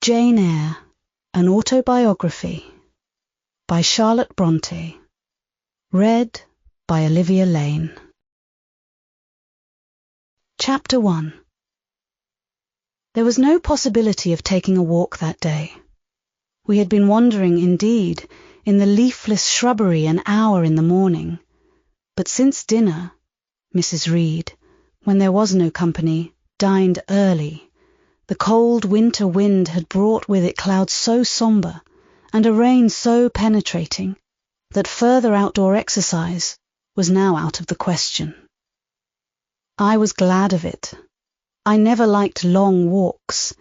Jane Eyre, An Autobiography by Charlotte Brontë. Read by Olivia Lane. Chapter 1. There was no possibility of taking a walk that day. We had been wandering, indeed, in the leafless shrubbery an hour in the morning, but since dinner, Mrs. Reed, when there was no company, dined early. The cold winter wind had brought with it clouds so sombre, and a rain so penetrating, that further outdoor exercise was now out of the question. I was glad of it. I never liked long walks,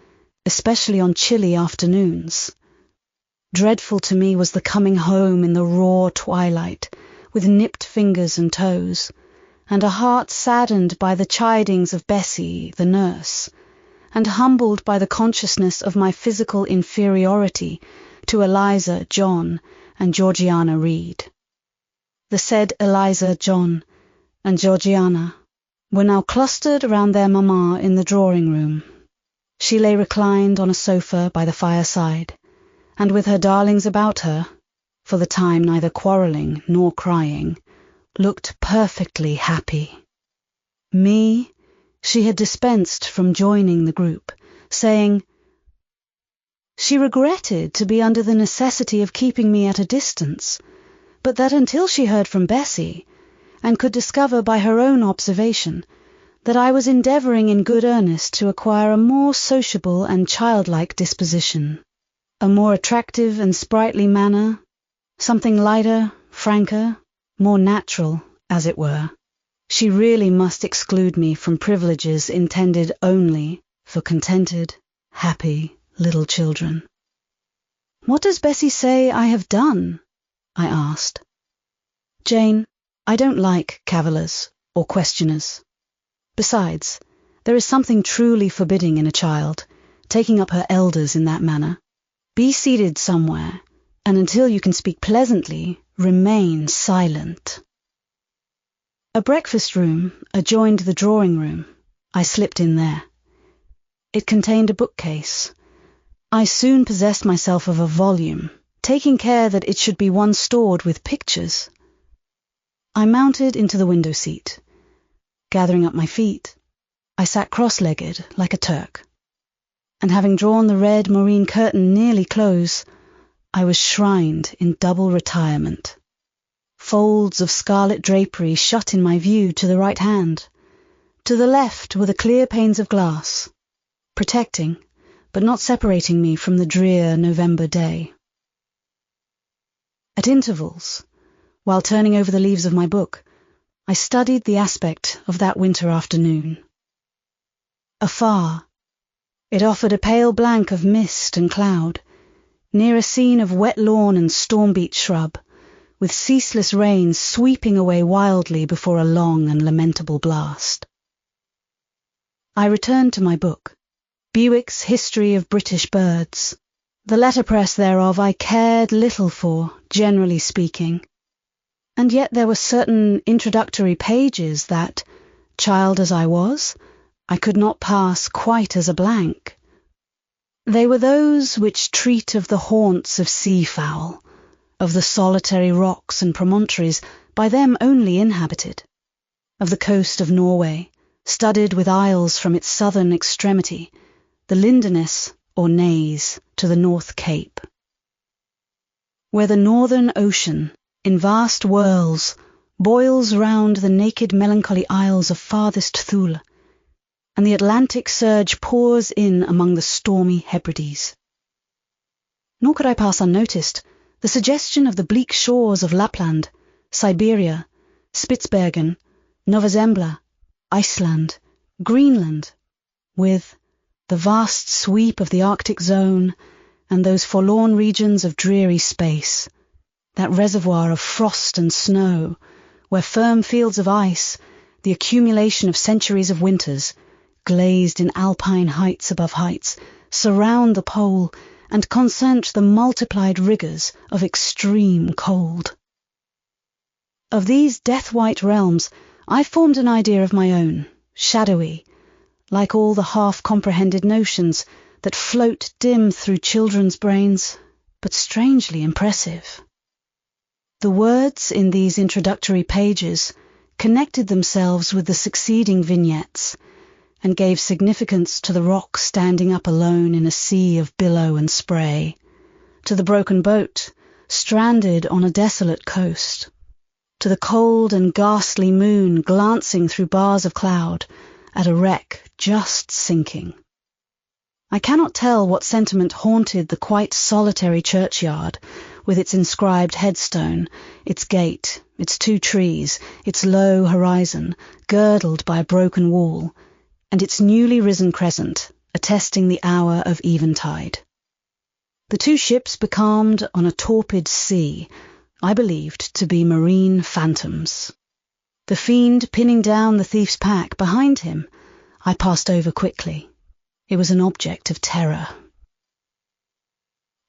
especially on chilly afternoons. Dreadful to me was the coming home in the raw twilight, with nipped fingers and toes, and a heart saddened by the chidings of Bessie, the nurse, and humbled by the consciousness of my physical inferiority to Eliza, John, and Georgiana Reed. The said Eliza, John, and Georgiana were now clustered around their mamma in the drawing-room. She lay reclined on a sofa by the fireside, and with her darlings about her, for the time neither quarrelling nor crying, looked perfectly happy. Me she had dispensed from joining the group, saying she regretted to be under the necessity of keeping me at a distance, but that until she heard from Bessie, and could discover by her own observation that I was endeavouring in good earnest to acquire a more sociable and childlike disposition, a more attractive and sprightly manner, something lighter, franker, more natural, as it were, she really must exclude me from privileges intended only for contented, happy little children. "What does Bessie say I have done?" I asked. "Jane, I don't like cavillers or questioners. Besides, there is something truly forbidding in a child, taking up her elders in that manner. Be seated somewhere, and until you can speak pleasantly, remain silent." A breakfast room adjoined the drawing-room. I slipped in there. It contained a bookcase. I soon possessed myself of a volume, taking care that it should be one stored with pictures. I mounted into the window seat. Gathering up my feet, I sat cross-legged like a Turk, and having drawn the red moreen curtain nearly close, I was shrined in double retirement. Folds of scarlet drapery shut in my view to the right hand. To the left were the clear panes of glass, protecting, but not separating me from the drear November day. At intervals, while turning over the leaves of my book, I studied the aspect of that winter afternoon. Afar, it offered a pale blank of mist and cloud, near a scene of wet lawn and storm-beat shrub, with ceaseless rain sweeping away wildly before a long and lamentable blast. I returned to my book, Bewick's History of British Birds. The letterpress thereof I cared little for, generally speaking, and yet there were certain introductory pages that, child as I was, I could not pass quite as a blank. They were those which treat of the haunts of seafowl, of the solitary rocks and promontories by them only inhabited, of the coast of Norway, studded with isles from its southern extremity, the Linderness or Naze to the North Cape, where the northern ocean, in vast whirls, boils round the naked melancholy isles of farthest Thule, and the Atlantic surge pours in among the stormy Hebrides. Nor could I pass unnoticed the suggestion of the bleak shores of Lapland, Siberia, Spitzbergen, Nova Zembla, Iceland, Greenland, with the vast sweep of the Arctic zone and those forlorn regions of dreary space, that reservoir of frost and snow, where firm fields of ice, the accumulation of centuries of winters, glazed in alpine heights above heights, surround the pole and concentrate the multiplied rigours of extreme cold. Of these death-white realms I formed an idea of my own, shadowy, like all the half-comprehended notions, that float dim through children's brains, but strangely impressive. The words in these introductory pages connected themselves with the succeeding vignettes and gave significance to the rock standing up alone in a sea of billow and spray, to the broken boat stranded on a desolate coast, to the cold and ghastly moon glancing through bars of cloud at a wreck just sinking. I cannot tell what sentiment haunted the quite solitary churchyard, with its inscribed headstone, its gate, its 2 trees, its low horizon, girdled by a broken wall, and its newly risen crescent, attesting the hour of eventide. The 2 ships becalmed on a torpid sea, I believed to be marine phantoms. The fiend pinning down the thief's pack behind him, I passed over quickly. It was an object of terror.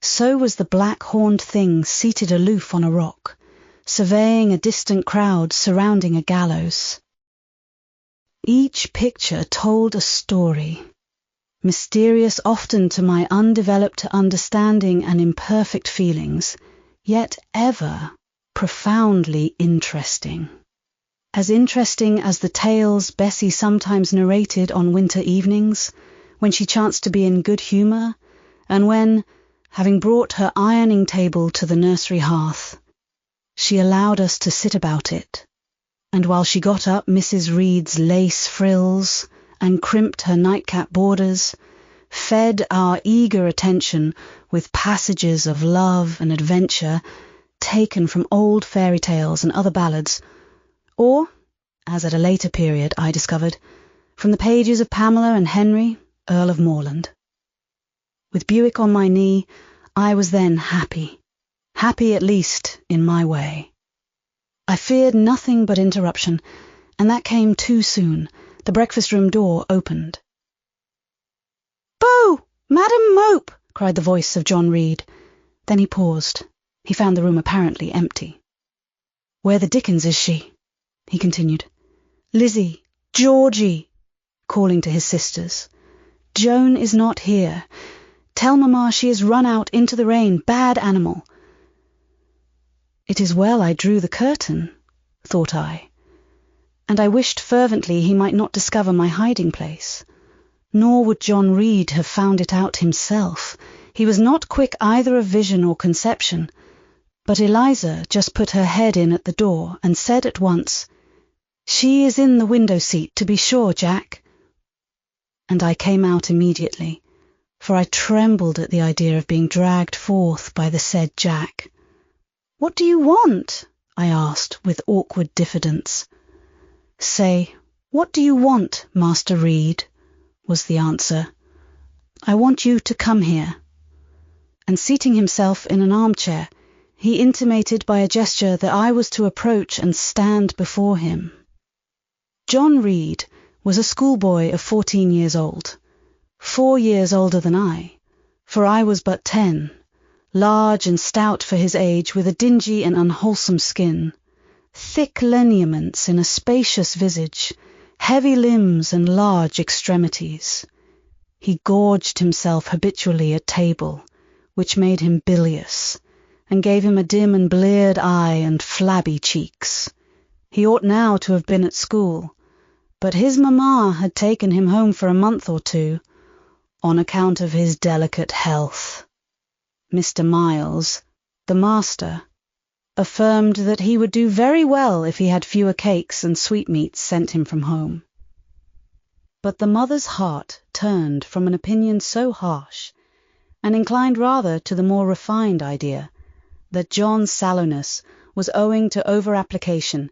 So was the black-horned thing seated aloof on a rock, surveying a distant crowd surrounding a gallows. Each picture told a story, mysterious often to my undeveloped understanding and imperfect feelings, yet ever profoundly interesting. As interesting as the tales Bessie sometimes narrated on winter evenings, when she chanced to be in good humour, and when, having brought her ironing table to the nursery hearth, she allowed us to sit about it, and while she got up Mrs. Reed's lace frills and crimped her nightcap borders, fed our eager attention with passages of love and adventure taken from old fairy tales and other ballads, or, as at a later period I discovered, from the pages of Pamela and Henry, Earl of Morland. With Buick on my knee, I was then happy at least in my way. I feared nothing but interruption, and that came too soon. The breakfast-room door opened. "Bo! Madam Mope!" cried the voice of John Reed. Then he paused. He found the room apparently empty. "Where the dickens is she?" he continued. "Lizzie! Georgie!" calling to his sisters. "Joan is not here. Tell Mamma she is run out into the rain, bad animal." It is well I drew the curtain, thought I, and I wished fervently he might not discover my hiding place. Nor would John Reed have found it out himself. He was not quick either of vision or conception, but Eliza just put her head in at the door and said at once, "She is in the window seat, to be sure, Jack." And I came out immediately, for I trembled at the idea of being dragged forth by the said Jack. "What do you want?" I asked with awkward diffidence. "Say, what do you want, Master Reed?" was the answer. "I want you to come here." And seating himself in an armchair, he intimated by a gesture that I was to approach and stand before him. John Reed was a schoolboy of 14 years old, 4 years older than I, for I was but 10, large and stout for his age, with a dingy and unwholesome skin, thick lineaments in a spacious visage, heavy limbs and large extremities. He gorged himself habitually at table, which made him bilious, and gave him a dim and bleared eye and flabby cheeks. He ought now to have been at school, but his mamma had taken him home for a month or 2, on account of his delicate health. Mr. Miles, the master, affirmed that he would do very well if he had fewer cakes and sweetmeats sent him from home. But the mother's heart turned from an opinion so harsh, and inclined rather to the more refined idea that John's sallowness was owing to over-application,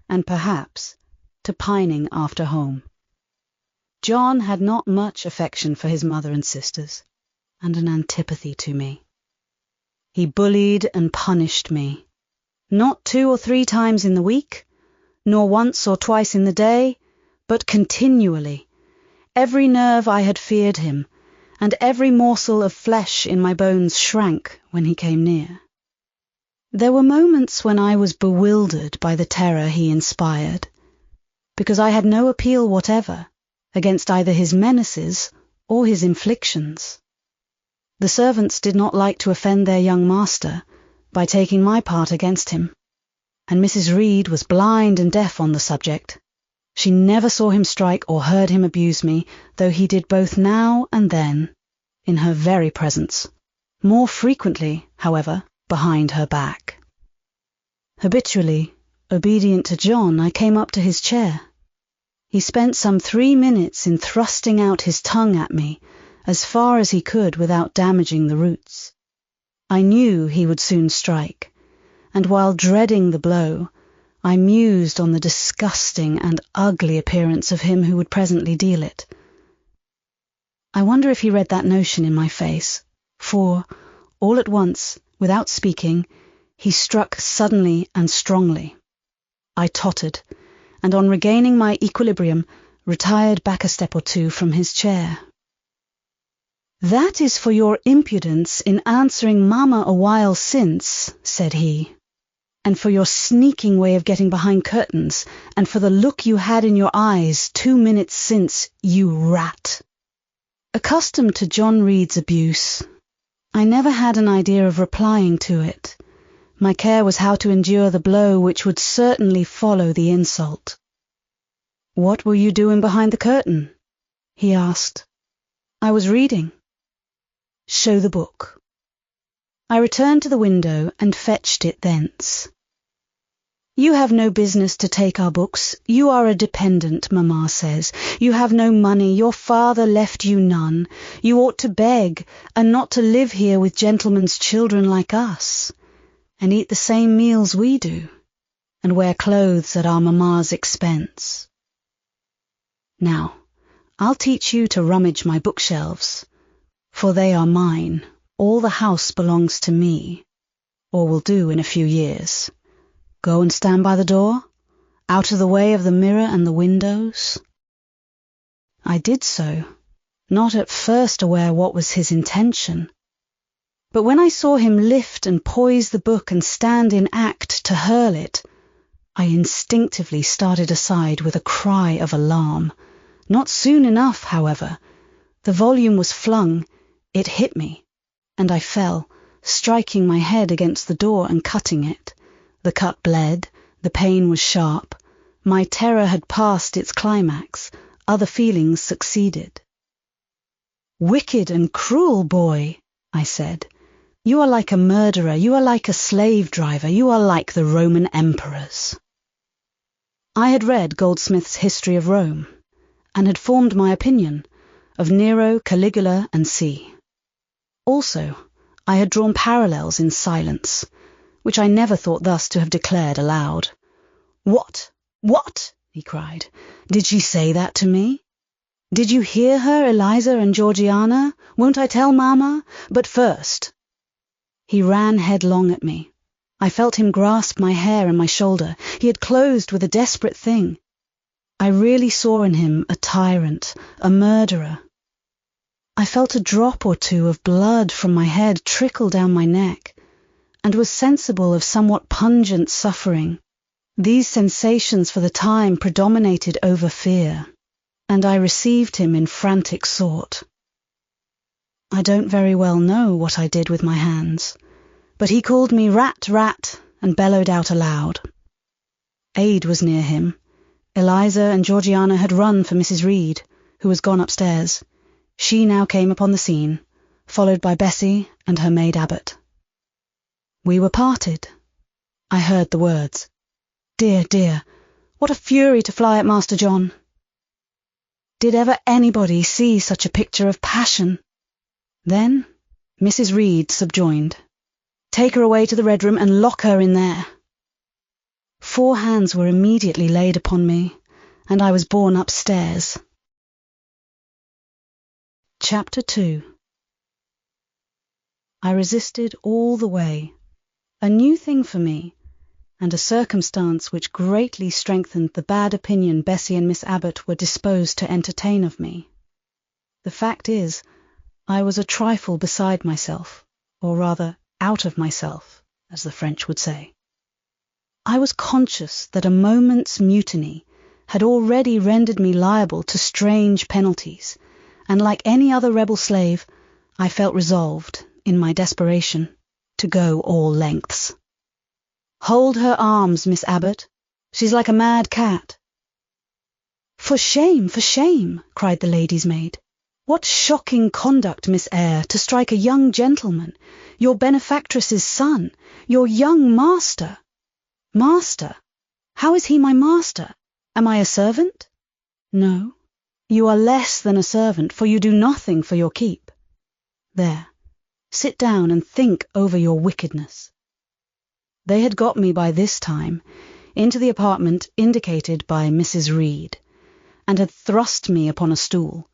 and perhaps to pining after home. John had not much affection for his mother and sisters, and an antipathy to me. He bullied and punished me, not 2 or 3 times in the week, nor once or twice in the day, but continually. Every nerve I had feared him, and every morsel of flesh in my bones shrank when he came near. There were moments when I was bewildered by the terror he inspired, because I had no appeal whatever against either his menaces or his inflictions. The servants did not like to offend their young master by taking my part against him, and Mrs. Reed was blind and deaf on the subject. She never saw him strike or heard him abuse me, though he did both now and then, in her very presence, more frequently, however, behind her back. Habitually, obedient to John, I came up to his chair. He spent some 3 minutes in thrusting out his tongue at me, as far as he could without damaging the roots. I knew he would soon strike, and while dreading the blow, I mused on the disgusting and ugly appearance of him who would presently deal it. I wonder if he read that notion in my face, for, all at once, without speaking, he struck suddenly and strongly. I tottered, and on regaining my equilibrium, retired back a step or two from his chair. "That is for your impudence in answering Mamma a while since," said he, "and for your sneaking way of getting behind curtains, and for the look you had in your eyes 2 minutes since, you rat." Accustomed to John Reed's abuse, I never had an idea of replying to it. My care was how to endure the blow which would certainly follow the insult. "What were you doing behind the curtain?" he asked. "I was reading." "Show the book." I returned to the window and fetched it thence. "You have no business to take our books. You are a dependent, Mamma says. You have no money. Your father left you none. You ought to beg, and not to live here with gentlemen's children like us, and eat the same meals we do, and wear clothes at our mamma's expense. Now, I'll teach you to rummage my bookshelves, for they are mine. All the house belongs to me, or will do in a few years. Go and stand by the door, out of the way of the mirror and the windows." I did so, not at first aware what was his intention. But when I saw him lift and poise the book and stand in act to hurl it, I instinctively started aside with a cry of alarm. Not soon enough, however. The volume was flung, it hit me, and I fell, striking my head against the door and cutting it. The cut bled, the pain was sharp. My terror had passed its climax, other feelings succeeded. "Wicked and cruel boy," I said. "You are like a murderer, you are like a slave driver, you are like the Roman emperors." I had read Goldsmith's History of Rome, and had formed my opinion of Nero, Caligula, and C. Also, I had drawn parallels in silence, which I never thought thus to have declared aloud. "What? What?" he cried. "Did she say that to me? Did you hear her, Eliza and Georgiana? Won't I tell Mamma? But first—" He ran headlong at me. I felt him grasp my hair and my shoulder. He had closed with a desperate thing. I really saw in him a tyrant, a murderer. I felt a drop or two of blood from my head trickle down my neck, and was sensible of somewhat pungent suffering. These sensations for the time predominated over fear, and I received him in frantic sort. I don't very well know what I did with my hands, but he called me rat, rat, and bellowed out aloud. Aid was near him. Eliza and Georgiana had run for Mrs. Reed, who was gone upstairs. She now came upon the scene, followed by Bessie and her maid Abbot. We were parted. I heard the words. Dear, dear, what a fury to fly at Master John! Did ever anybody see such a picture of passion? Then Mrs. Reed subjoined, "Take her away to the Red Room and lock her in there." 4 hands were immediately laid upon me, and I was borne upstairs. Chapter 2. I resisted all the way, a new thing for me, and a circumstance which greatly strengthened the bad opinion Bessie and Miss Abbot were disposed to entertain of me. The fact is, I was a trifle beside myself, or rather out of myself, as the French would say. I was conscious that a moment's mutiny had already rendered me liable to strange penalties, and like any other rebel slave, I felt resolved, in my desperation, to go all lengths. "Hold her arms, Miss Abbot. She's like a mad cat." For shame, cried the lady's maid. "What shocking conduct, Miss Eyre, to strike a young gentleman, your benefactress's son, your young master." "Master? How is he my master? Am I a servant?" "No, you are less than a servant, for you do nothing for your keep. There, sit down and think over your wickedness." They had got me by this time into the apartment indicated by Mrs. Reed, and had thrust me upon a stool.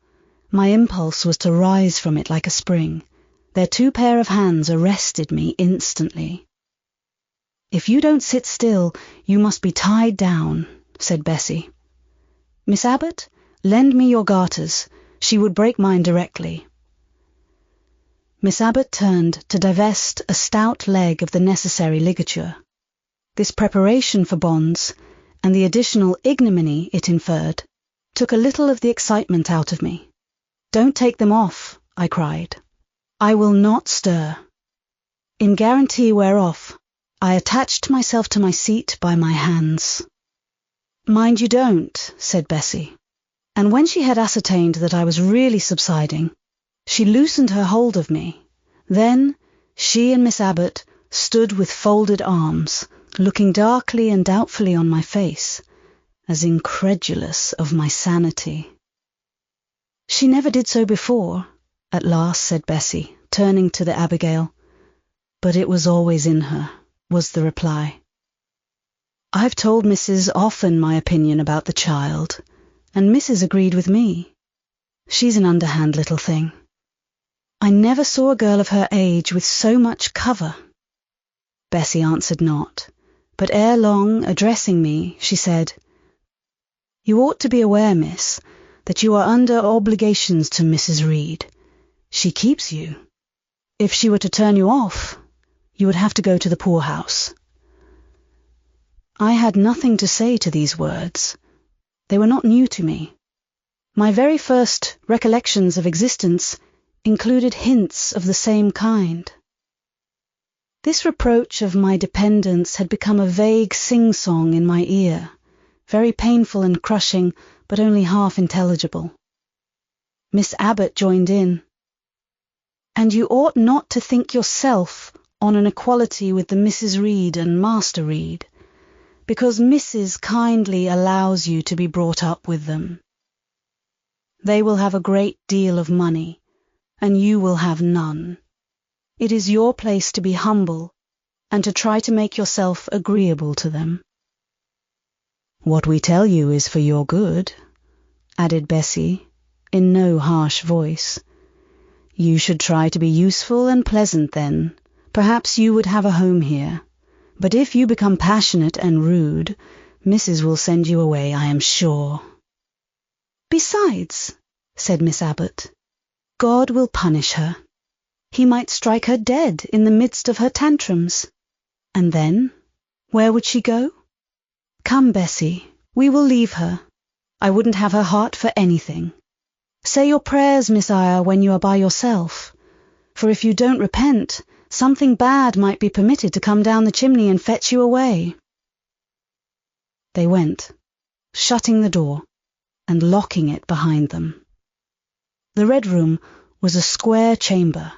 My impulse was to rise from it like a spring. Their two pair of hands arrested me instantly. "If you don't sit still, you must be tied down," said Bessie. "Miss Abbot, lend me your garters. She would break mine directly." Miss Abbot turned to divest a stout leg of the necessary ligature. This preparation for bonds, and the additional ignominy it inferred, took a little of the excitement out of me. "Don't take them off," I cried. "I will not stir." In guarantee whereof, I attached myself to my seat by my hands. "Mind you don't," said Bessie, and when she had ascertained that I was really subsiding, she loosened her hold of me. Then she and Miss Abbot stood with folded arms, looking darkly and doubtfully on my face, as incredulous of my sanity. "She never did so before," at last said Bessie, turning to the Abigail. "But it was always in her," was the reply. "I've told Mrs. often my opinion about the child, and Mrs. agreed with me. She's an underhand little thing. I never saw a girl of her age with so much cover." Bessie answered not, but ere long, addressing me, she said, "You ought to be aware, miss, that you are under obligations to Mrs. Reed. She keeps you. If she were to turn you off, you would have to go to the poorhouse." I had nothing to say to these words. They were not new to me. My very first recollections of existence included hints of the same kind. This reproach of my dependence had become a vague sing-song in my ear, very painful and crushing, but only half intelligible. Miss Abbot joined in. "And you ought not to think yourself on an equality with the Mrs. Reed and Master Reed, because Mrs. kindly allows you to be brought up with them. They will have a great deal of money, and you will have none. It is your place to be humble, and to try to make yourself agreeable to them." "What we tell you is for your good," added Bessie, in no harsh voice. "You should try to be useful and pleasant then. Perhaps you would have a home here. But if you become passionate and rude, Mrs. will send you away, I am sure." "Besides," said Miss Abbot, "God will punish her. He might strike her dead in the midst of her tantrums. And then, where would she go? Come, Bessie, we will leave her. I wouldn't have her heart for anything. Say your prayers, Miss Eyre, when you are by yourself, for if you don't repent, something bad might be permitted to come down the chimney and fetch you away." They went, shutting the door and locking it behind them. The Red Room was a square chamber,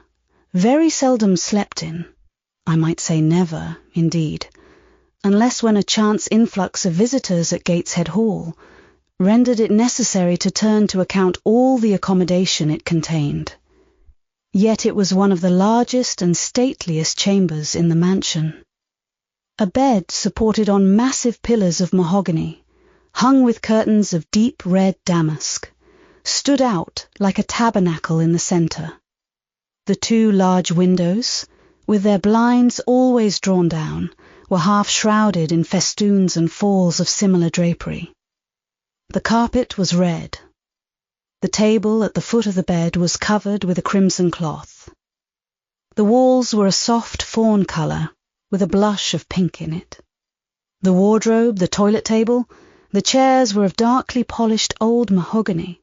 very seldom slept in, I might say never, indeed, unless when a chance influx of visitors at Gateshead Hall rendered it necessary to turn to account all the accommodation it contained. Yet it was one of the largest and stateliest chambers in the mansion. A bed supported on massive pillars of mahogany, hung with curtains of deep red damask, stood out like a tabernacle in the centre. The two large windows, with their blinds always drawn down, were half shrouded in festoons and falls of similar drapery. The carpet was red. The table at the foot of the bed was covered with a crimson cloth. The walls were a soft fawn colour, with a blush of pink in it. The wardrobe, the toilet table, the chairs were of darkly polished old mahogany.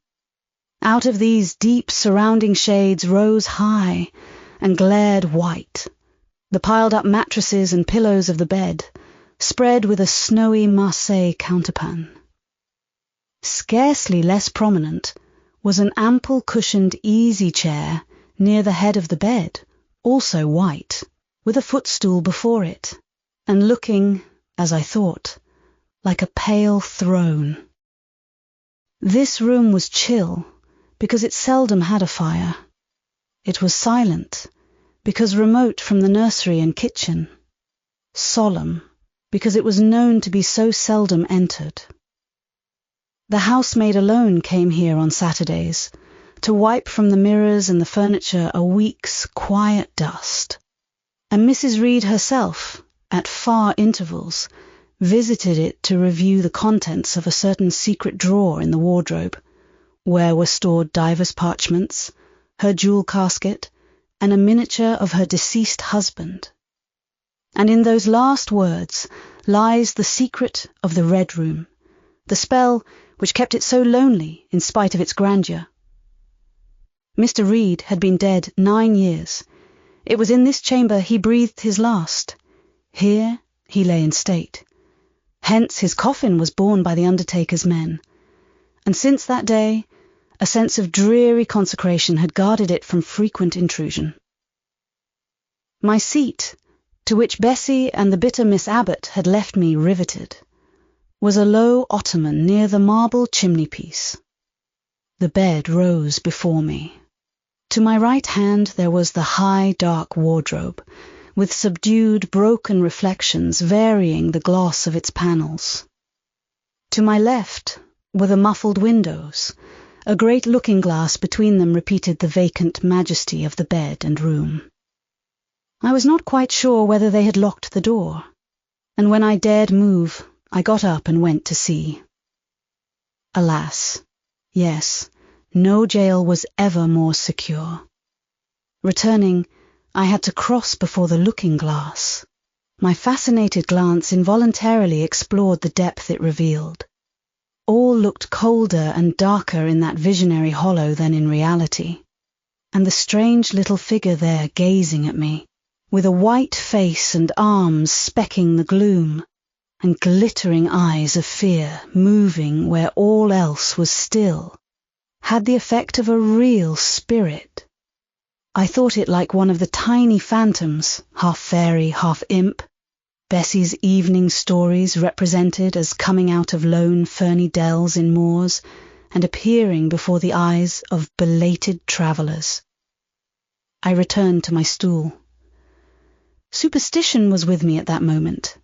Out of these deep surrounding shades rose high and glared white the piled-up mattresses and pillows of the bed, spread with a snowy Marseille counterpane. Scarcely less prominent was an ample cushioned easy chair near the head of the bed, also white, with a footstool before it, and looking, as I thought, like a pale throne. This room was chill, because it seldom had a fire. It was silent, because remote from the nursery and kitchen. Solemn, because it was known to be so seldom entered. The housemaid alone came here on Saturdays, to wipe from the mirrors and the furniture a week's quiet dust. And Mrs. Reed herself, at far intervals, visited it to review the contents of a certain secret drawer in the wardrobe, where were stored divers parchments, her jewel casket, and a miniature of her deceased husband. And in those last words lies the secret of the Red Room, the spell which kept it so lonely in spite of its grandeur. Mr. Reed had been dead 9 years. It was in this chamber he breathed his last. Here he lay in state. Hence his coffin was borne by the undertaker's men. And since that day, a sense of dreary consecration had guarded it from frequent intrusion. My seat, to which Bessie and the bitter Miss Abbott had left me riveted, was a low ottoman near the marble chimney-piece. The bed rose before me. To my right hand there was the high, dark wardrobe, with subdued, broken reflections varying the gloss of its panels. To my left were the muffled windows. A great looking-glass between them repeated the vacant majesty of the bed and room. I was not quite sure whether they had locked the door, and when I dared move, I got up and went to see. Alas, yes, no jail was ever more secure. Returning, I had to cross before the looking-glass. My fascinated glance involuntarily explored the depth it revealed. All looked colder and darker in that visionary hollow than in reality, and the strange little figure there gazing at me, with a white face and arms specking the gloom, and glittering eyes of fear moving where all else was still, had the effect of a real spirit. I thought it like one of the tiny phantoms, half fairy, half imp, Bessie's evening stories represented as coming out of lone ferny dells in moors and appearing before the eyes of belated travellers. I returned to my stool. Superstition was with me at that moment,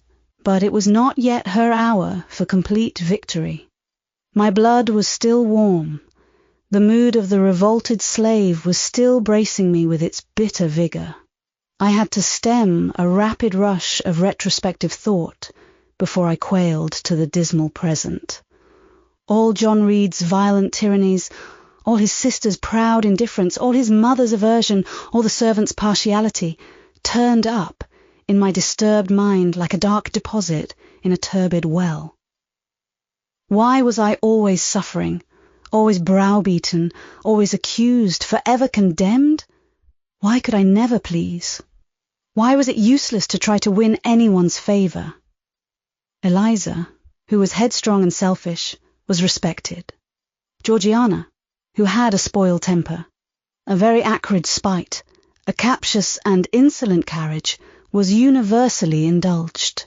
but it was not yet her hour for complete victory. My blood was still warm. The mood of the revolted slave was still bracing me with its bitter vigour. I had to stem a rapid rush of retrospective thought before I quailed to the dismal present. All John Reed's violent tyrannies, all his sister's proud indifference, all his mother's aversion, all the servants' partiality, turned up in my disturbed mind like a dark deposit in a turbid well. Why was I always suffering, always browbeaten, always accused, forever condemned? Why could I never please? Why was it useless to try to win anyone's favour? Eliza, who was headstrong and selfish, was respected. Georgiana, who had a spoiled temper, a very acrid spite, a captious and insolent carriage, was universally indulged.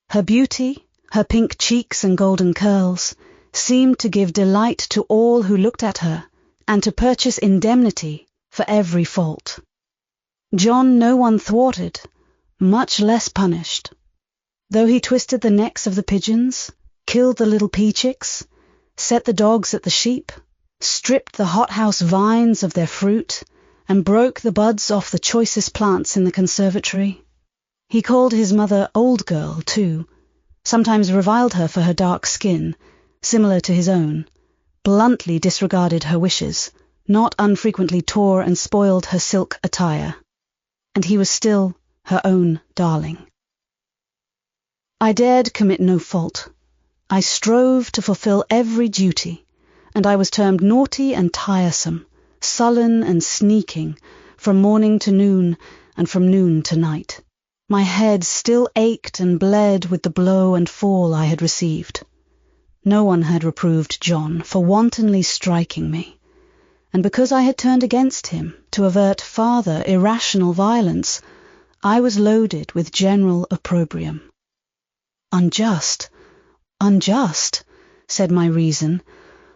Her beauty, her pink cheeks and golden curls, seemed to give delight to all who looked at her, and to purchase indemnity for every fault. John no one thwarted, much less punished. Though he twisted the necks of the pigeons, killed the little pea-chicks, set the dogs at the sheep, stripped the hothouse vines of their fruit, and broke the buds off the choicest plants in the conservatory. He called his mother old girl, too, sometimes reviled her for her dark skin, similar to his own, bluntly disregarded her wishes, not unfrequently tore and spoiled her silk attire, and he was still her own darling. I dared commit no fault. I strove to fulfill every duty, and I was termed naughty and tiresome, sullen and sneaking, from morning to noon, and from noon to night. My head still ached and bled with the blow and fall I had received. No one had reproved John for wantonly striking me, and because I had turned against him to avert farther irrational violence, I was loaded with general opprobrium. Unjust, unjust, said my reason,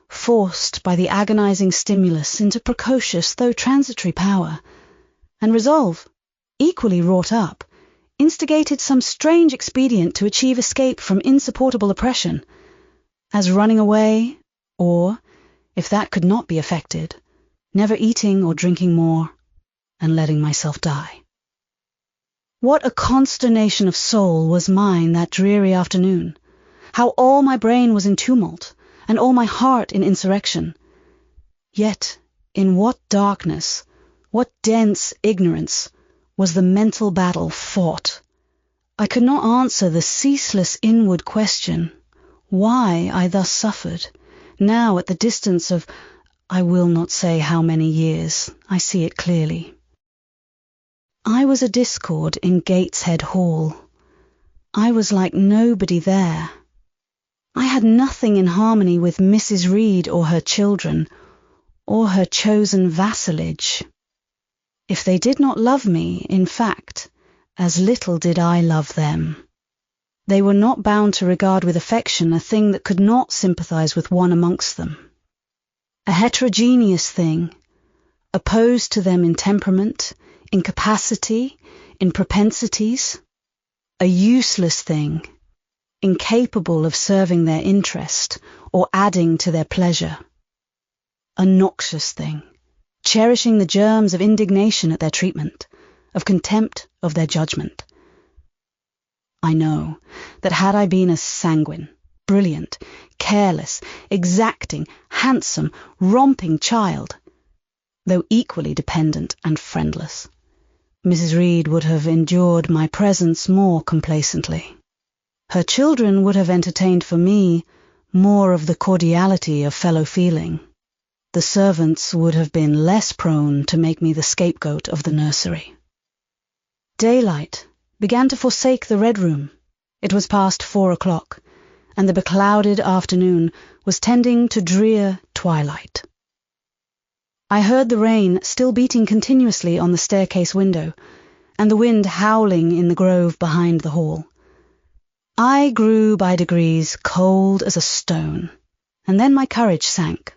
forced by the agonizing stimulus into precocious though transitory power, and resolve, equally wrought up, instigated some strange expedient to achieve escape from insupportable oppression, as running away, or, if that could not be effected, never eating or drinking more, and letting myself die. What a consternation of soul was mine that dreary afternoon! How all my brain was in tumult, and all my heart in insurrection! Yet in what darkness, what dense ignorance, was the mental battle fought! I could not answer the ceaseless inward question, why I thus suffered, now at the distance of, I will not say how many years, I see it clearly. I was a discord in Gateshead Hall. I was like nobody there. I had nothing in harmony with Mrs. Reed or her children, or her chosen vassalage. If they did not love me, in fact, as little did I love them. They were not bound to regard with affection a thing that could not sympathize with one amongst them. A heterogeneous thing, opposed to them in temperament, in capacity, in propensities. A useless thing, incapable of serving their interest or adding to their pleasure. A noxious thing, cherishing the germs of indignation at their treatment, of contempt of their judgment. I know that had I been a sanguine, brilliant, careless, exacting, handsome, romping child, though equally dependent and friendless, Mrs. Reed would have endured my presence more complacently. Her children would have entertained for me more of the cordiality of fellow feeling. The servants would have been less prone to make me the scapegoat of the nursery. Daylight began to forsake the Red Room. It was past 4 o'clock, and the beclouded afternoon was tending to drear twilight. I heard the rain still beating continuously on the staircase window, and the wind howling in the grove behind the hall. I grew by degrees cold as a stone, and then my courage sank.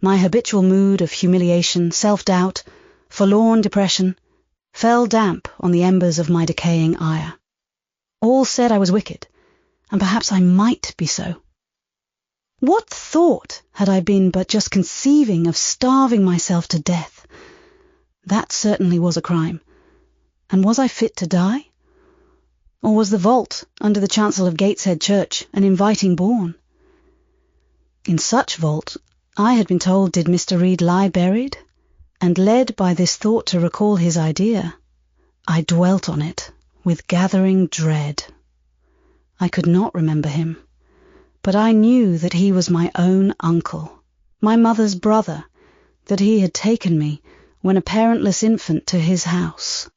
My habitual mood of humiliation, self-doubt, forlorn depression, fell damp on the embers of my decaying ire. All said I was wicked, and perhaps I might be so. What thought had I been but just conceiving of starving myself to death? That certainly was a crime. And was I fit to die? Or was the vault under the chancel of Gateshead Church an inviting bourne? In such vault, I had been told, did Mr. Reed lie buried, and led by this thought to recall his idea, I dwelt on it with gathering dread. I could not remember him, but I knew that he was my own uncle, my mother's brother, that he had taken me when a parentless infant to his house,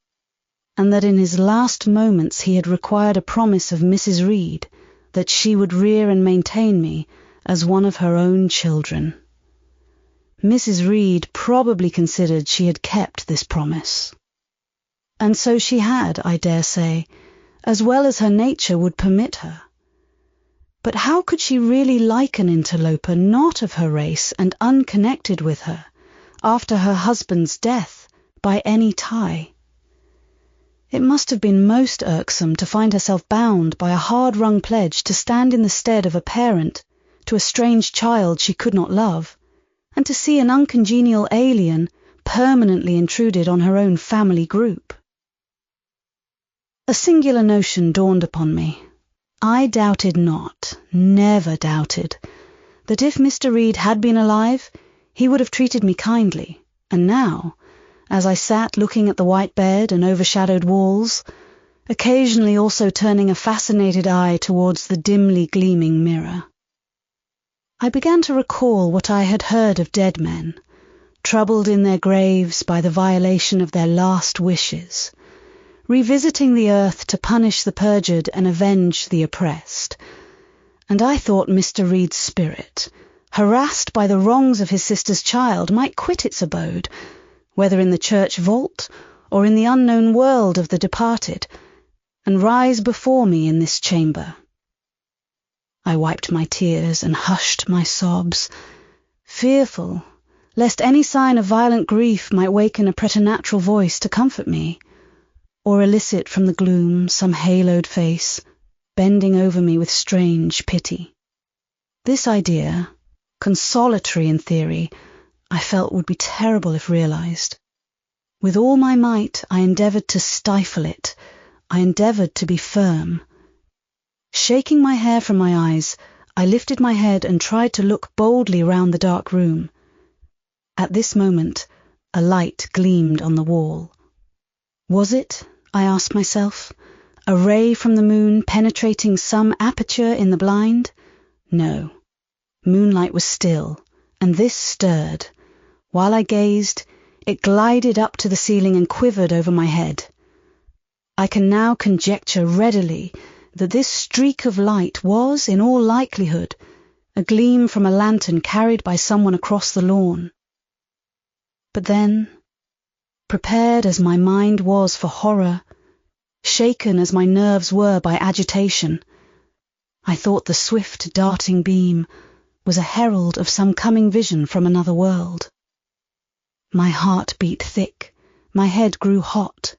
and that in his last moments he had required a promise of Mrs. Reed that she would rear and maintain me as one of her own children. Mrs. Reed probably considered she had kept this promise. And so she had, I dare say, as well as her nature would permit her. But how could she really like an interloper not of her race and unconnected with her, after her husband's death, by any tie? It must have been most irksome to find herself bound by a hard-wrung pledge to stand in the stead of a parent to a strange child she could not love, and to see an uncongenial alien permanently intruded on her own family group. A singular notion dawned upon me. I doubted not, never doubted, that if Mr. Reed had been alive, he would have treated me kindly, and now, as I sat looking at the white bed and overshadowed walls, occasionally also turning a fascinated eye towards the dimly gleaming mirror. I began to recall what I had heard of dead men, troubled in their graves by the violation of their last wishes, revisiting the earth to punish the perjured and avenge the oppressed. And I thought Mr. Reed's spirit, harassed by the wrongs of his sister's child, might quit its abode, whether in the church vault or in the unknown world of the departed, and rise before me in this chamber. I wiped my tears and hushed my sobs, fearful lest any sign of violent grief might waken a preternatural voice to comfort me, or elicit from the gloom some haloed face bending over me with strange pity. This idea, consolatory in theory, I felt would be terrible if realized. With all my might I endeavored to stifle it. I endeavored to be firm. Shaking my hair from my eyes, I lifted my head and tried to look boldly round the dark room. At this moment, a light gleamed on the wall. Was it, I asked myself, a ray from the moon penetrating some aperture in the blind? No. Moonlight was still, and this stirred. While I gazed, it glided up to the ceiling and quivered over my head. I can now conjecture readily that this streak of light was, in all likelihood, a gleam from a lantern carried by someone across the lawn. But then, prepared as my mind was for horror, shaken as my nerves were by agitation, I thought the swift darting beam was a herald of some coming vision from another world. My heart beat thick, my head grew hot,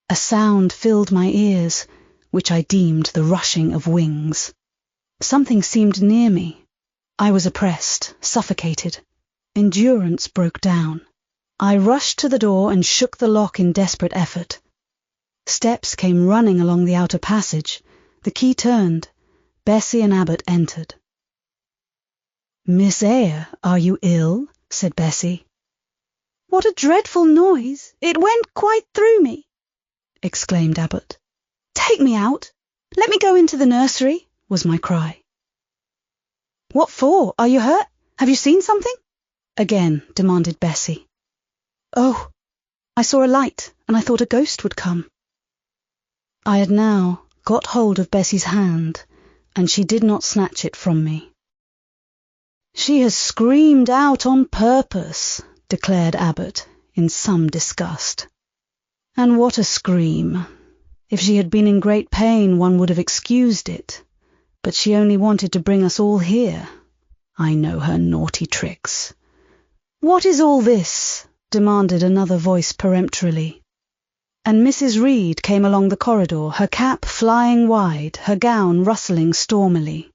a sound filled my ears, which I deemed the rushing of wings. Something seemed near me. I was oppressed, suffocated. Endurance broke down. I rushed to the door and shook the lock in desperate effort. Steps came running along the outer passage. The key turned. Bessie and Abbot entered. "Miss Eyre, are you ill?" said Bessie. "What a dreadful noise! It went quite through me," exclaimed Abbot. "Take me out. Let me go into the nursery," was my cry. "What for? Are you hurt? Have you seen something?" again demanded Bessie. "Oh, I saw a light, and I thought a ghost would come." I had now got hold of Bessie's hand, and she did not snatch it from me. "She has screamed out on purpose," declared Abbot, in some disgust. "And what a scream! If she had been in great pain, one would have excused it, but she only wanted to bring us all here. I know her naughty tricks." "What is all this?" demanded another voice peremptorily. And Mrs. Reed came along the corridor, her cap flying wide, her gown rustling stormily.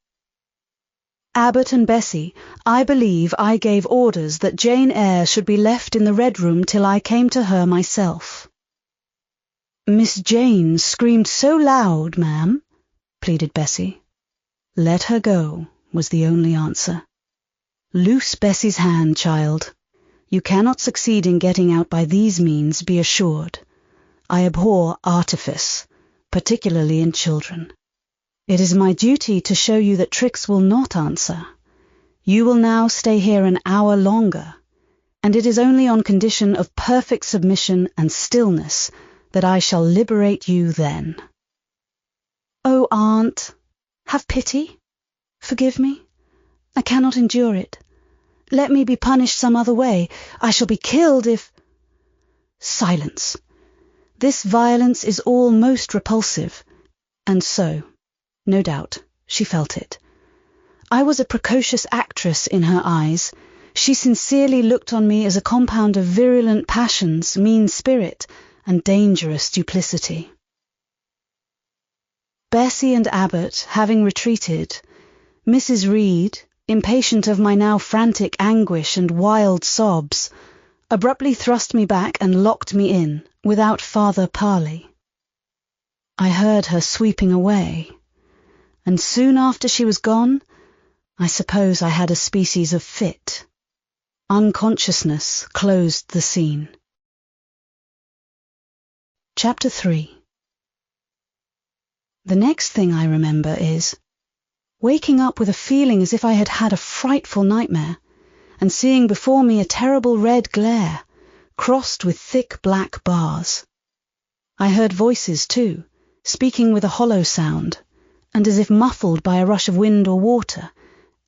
"Abbot and Bessie, I believe I gave orders that Jane Eyre should be left in the Red Room till I came to her myself." "Miss Jane screamed so loud, ma'am," pleaded Bessie. "Let her go," was the only answer. "Loose Bessie's hand, child. You cannot succeed in getting out by these means, be assured. I abhor artifice, particularly in children. It is my duty to show you that tricks will not answer. You will now stay here an hour longer, and it is only on condition of perfect submission and stillness that I shall liberate you then." "Oh, Aunt, have pity. Forgive me. I cannot endure it. Let me be punished some other way. I shall be killed if—" "Silence. This violence is all most repulsive, and so, no doubt, she felt it. I was a precocious actress in her eyes. She sincerely looked on me as a compound of virulent passions, mean spirit, and dangerous duplicity." Bessie and Abbot having retreated, Mrs. Reed, impatient of my now frantic anguish and wild sobs, abruptly thrust me back and locked me in, without farther parley. I heard her sweeping away, and soon after she was gone, I suppose I had a species of fit. Unconsciousness closed the scene. Chapter 3. The next thing I remember is, waking up with a feeling as if I had had a frightful nightmare, and seeing before me a terrible red glare, crossed with thick black bars. I heard voices too, speaking with a hollow sound, and as if muffled by a rush of wind or water,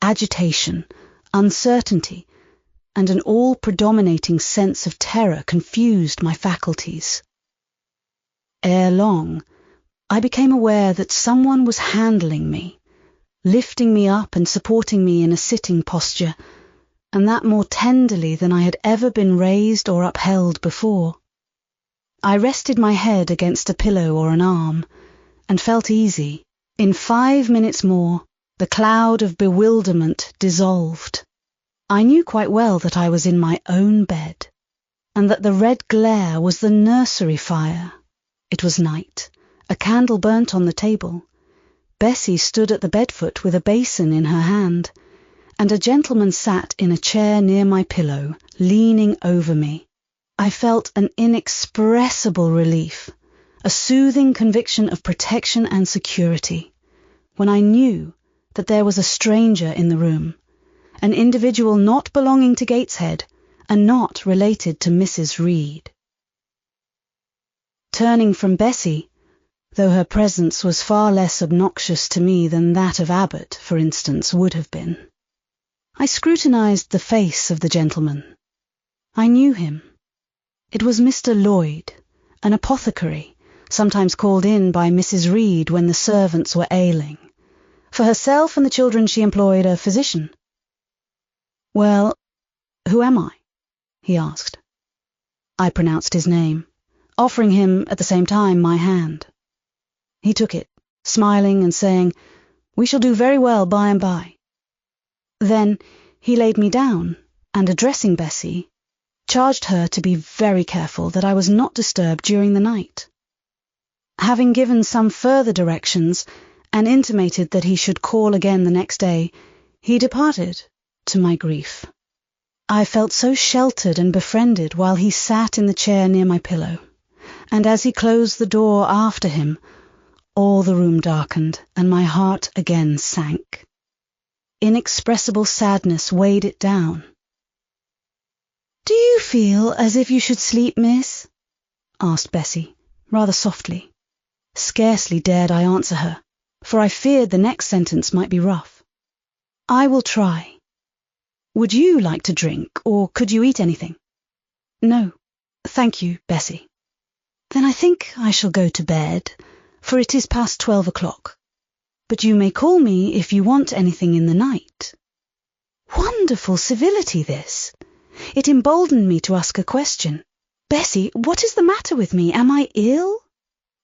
agitation, uncertainty, and an all-predominating sense of terror confused my faculties. Ere long, I became aware that someone was handling me, lifting me up and supporting me in a sitting posture, and that more tenderly than I had ever been raised or upheld before. I rested my head against a pillow or an arm, and felt easy. In 5 minutes more, the cloud of bewilderment dissolved. I knew quite well that I was in my own bed, and that the red glare was the nursery fire. It was night. A candle burnt on the table. Bessie stood at the bedfoot with a basin in her hand, and a gentleman sat in a chair near my pillow, leaning over me. I felt an inexpressible relief, a soothing conviction of protection and security, when I knew that there was a stranger in the room, an individual not belonging to Gateshead and not related to Mrs. Reed. Turning from Bessie, though her presence was far less obnoxious to me than that of Abbott, for instance, would have been, I scrutinized the face of the gentleman. I knew him. It was Mr. Lloyd, an apothecary, sometimes called in by Mrs. Reed when the servants were ailing. For herself and the children she employed a physician. "Well, who am I?" he asked. I pronounced his name, offering him at the same time my hand. He took it, smiling and saying, "We shall do very well by and by." Then he laid me down, and addressing Bessie, charged her to be very careful that I was not disturbed during the night. Having given some further directions, and intimated that he should call again the next day, he departed, to my grief. I felt so sheltered and befriended while he sat in the chair near my pillow, and as he closed the door after him, all the room darkened, and my heart again sank. Inexpressible sadness weighed it down. "Do you feel as if you should sleep, miss?" asked Bessie, rather softly. Scarcely dared I answer her, for I feared the next sentence might be rough. "I will try. Would you like to drink, or could you eat anything?" "No, thank you, Bessie." "Then I think I shall go to bed, for it is past 12 o'clock. But you may call me if you want anything in the night." Wonderful civility, this. It emboldened me to ask a question. "Bessie, what is the matter with me? Am I ill?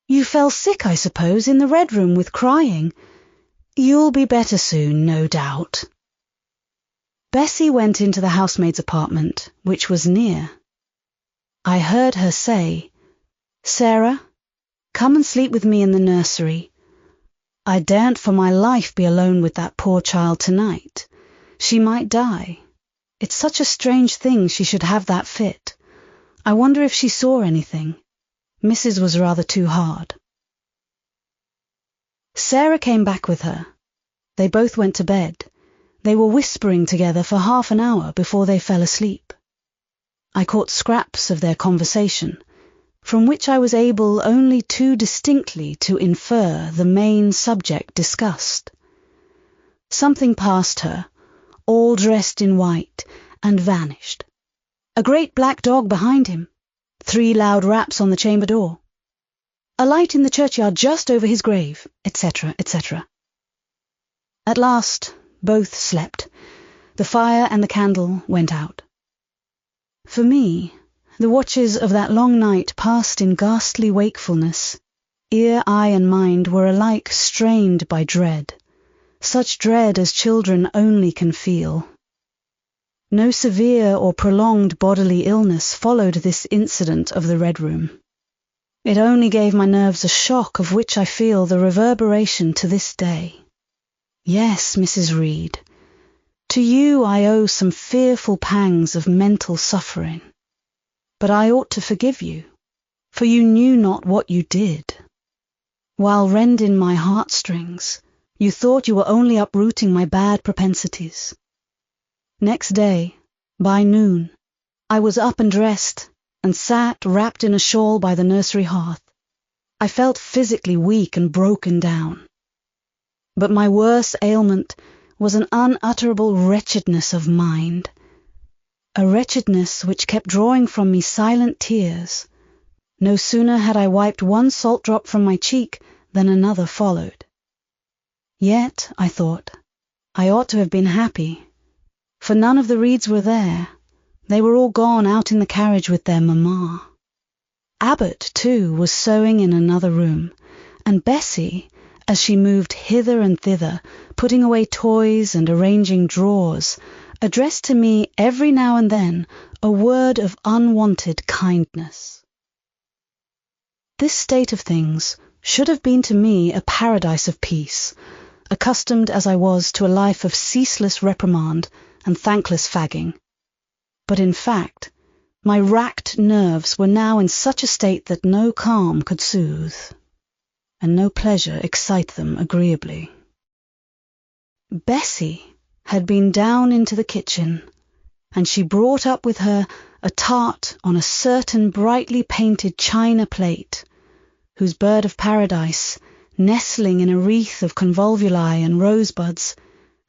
You fell sick, I suppose, in the Red Room with crying. You'll be better soon, no doubt." Bessie went into the housemaid's apartment, which was near. I heard her say, "Sarah, come and sleep with me in the nursery. I daren't for my life be alone with that poor child tonight. She might die. It's such a strange thing she should have that fit. I wonder if she saw anything. Mrs. was rather too hard." Sarah came back with her. They both went to bed. They were whispering together for half an hour before they fell asleep. I caught scraps of their conversation, from which I was able only too distinctly to infer the main subject discussed. Something passed her, all dressed in white, and vanished. A great black dog behind him. 3 loud raps on the chamber door. A light in the churchyard just over his grave, etc., etc. At last, both slept. The fire and the candle went out. For me, the watches of that long night passed in ghastly wakefulness. Ear, eye, and mind were alike strained by dread, such dread as children only can feel. No severe or prolonged bodily illness followed this incident of the Red Room. It only gave my nerves a shock of which I feel the reverberation to this day. Yes, Mrs. Reed, to you I owe some fearful pangs of mental suffering. But I ought to forgive you, for you knew not what you did. While rending my heartstrings, You thought you were only uprooting my bad propensities. Next day, by noon, I was up and dressed, and sat wrapped in a shawl by the nursery hearth. I felt physically weak and broken down. But my worse ailment was an unutterable wretchedness of mind, a wretchedness which kept drawing from me silent tears. No sooner had I wiped one salt drop from my cheek than another followed. Yet, I thought, I ought to have been happy, for none of the Reeds were there. They were all gone out in the carriage with their mamma. Abbot, too, was sewing in another room, and Bessie, as she moved hither and thither, putting away toys and arranging drawers, addressed to me every now and then a word of unwonted kindness. This state of things should have been to me a paradise of peace, accustomed as I was to a life of ceaseless reprimand and thankless fagging. But in fact, my racked nerves were now in such a state that no calm could soothe, and no pleasure excite them agreeably. Bessie had been down into the kitchen, and she brought up with her a tart on a certain brightly painted china plate, whose bird of paradise, nestling in a wreath of convolvuli and rosebuds,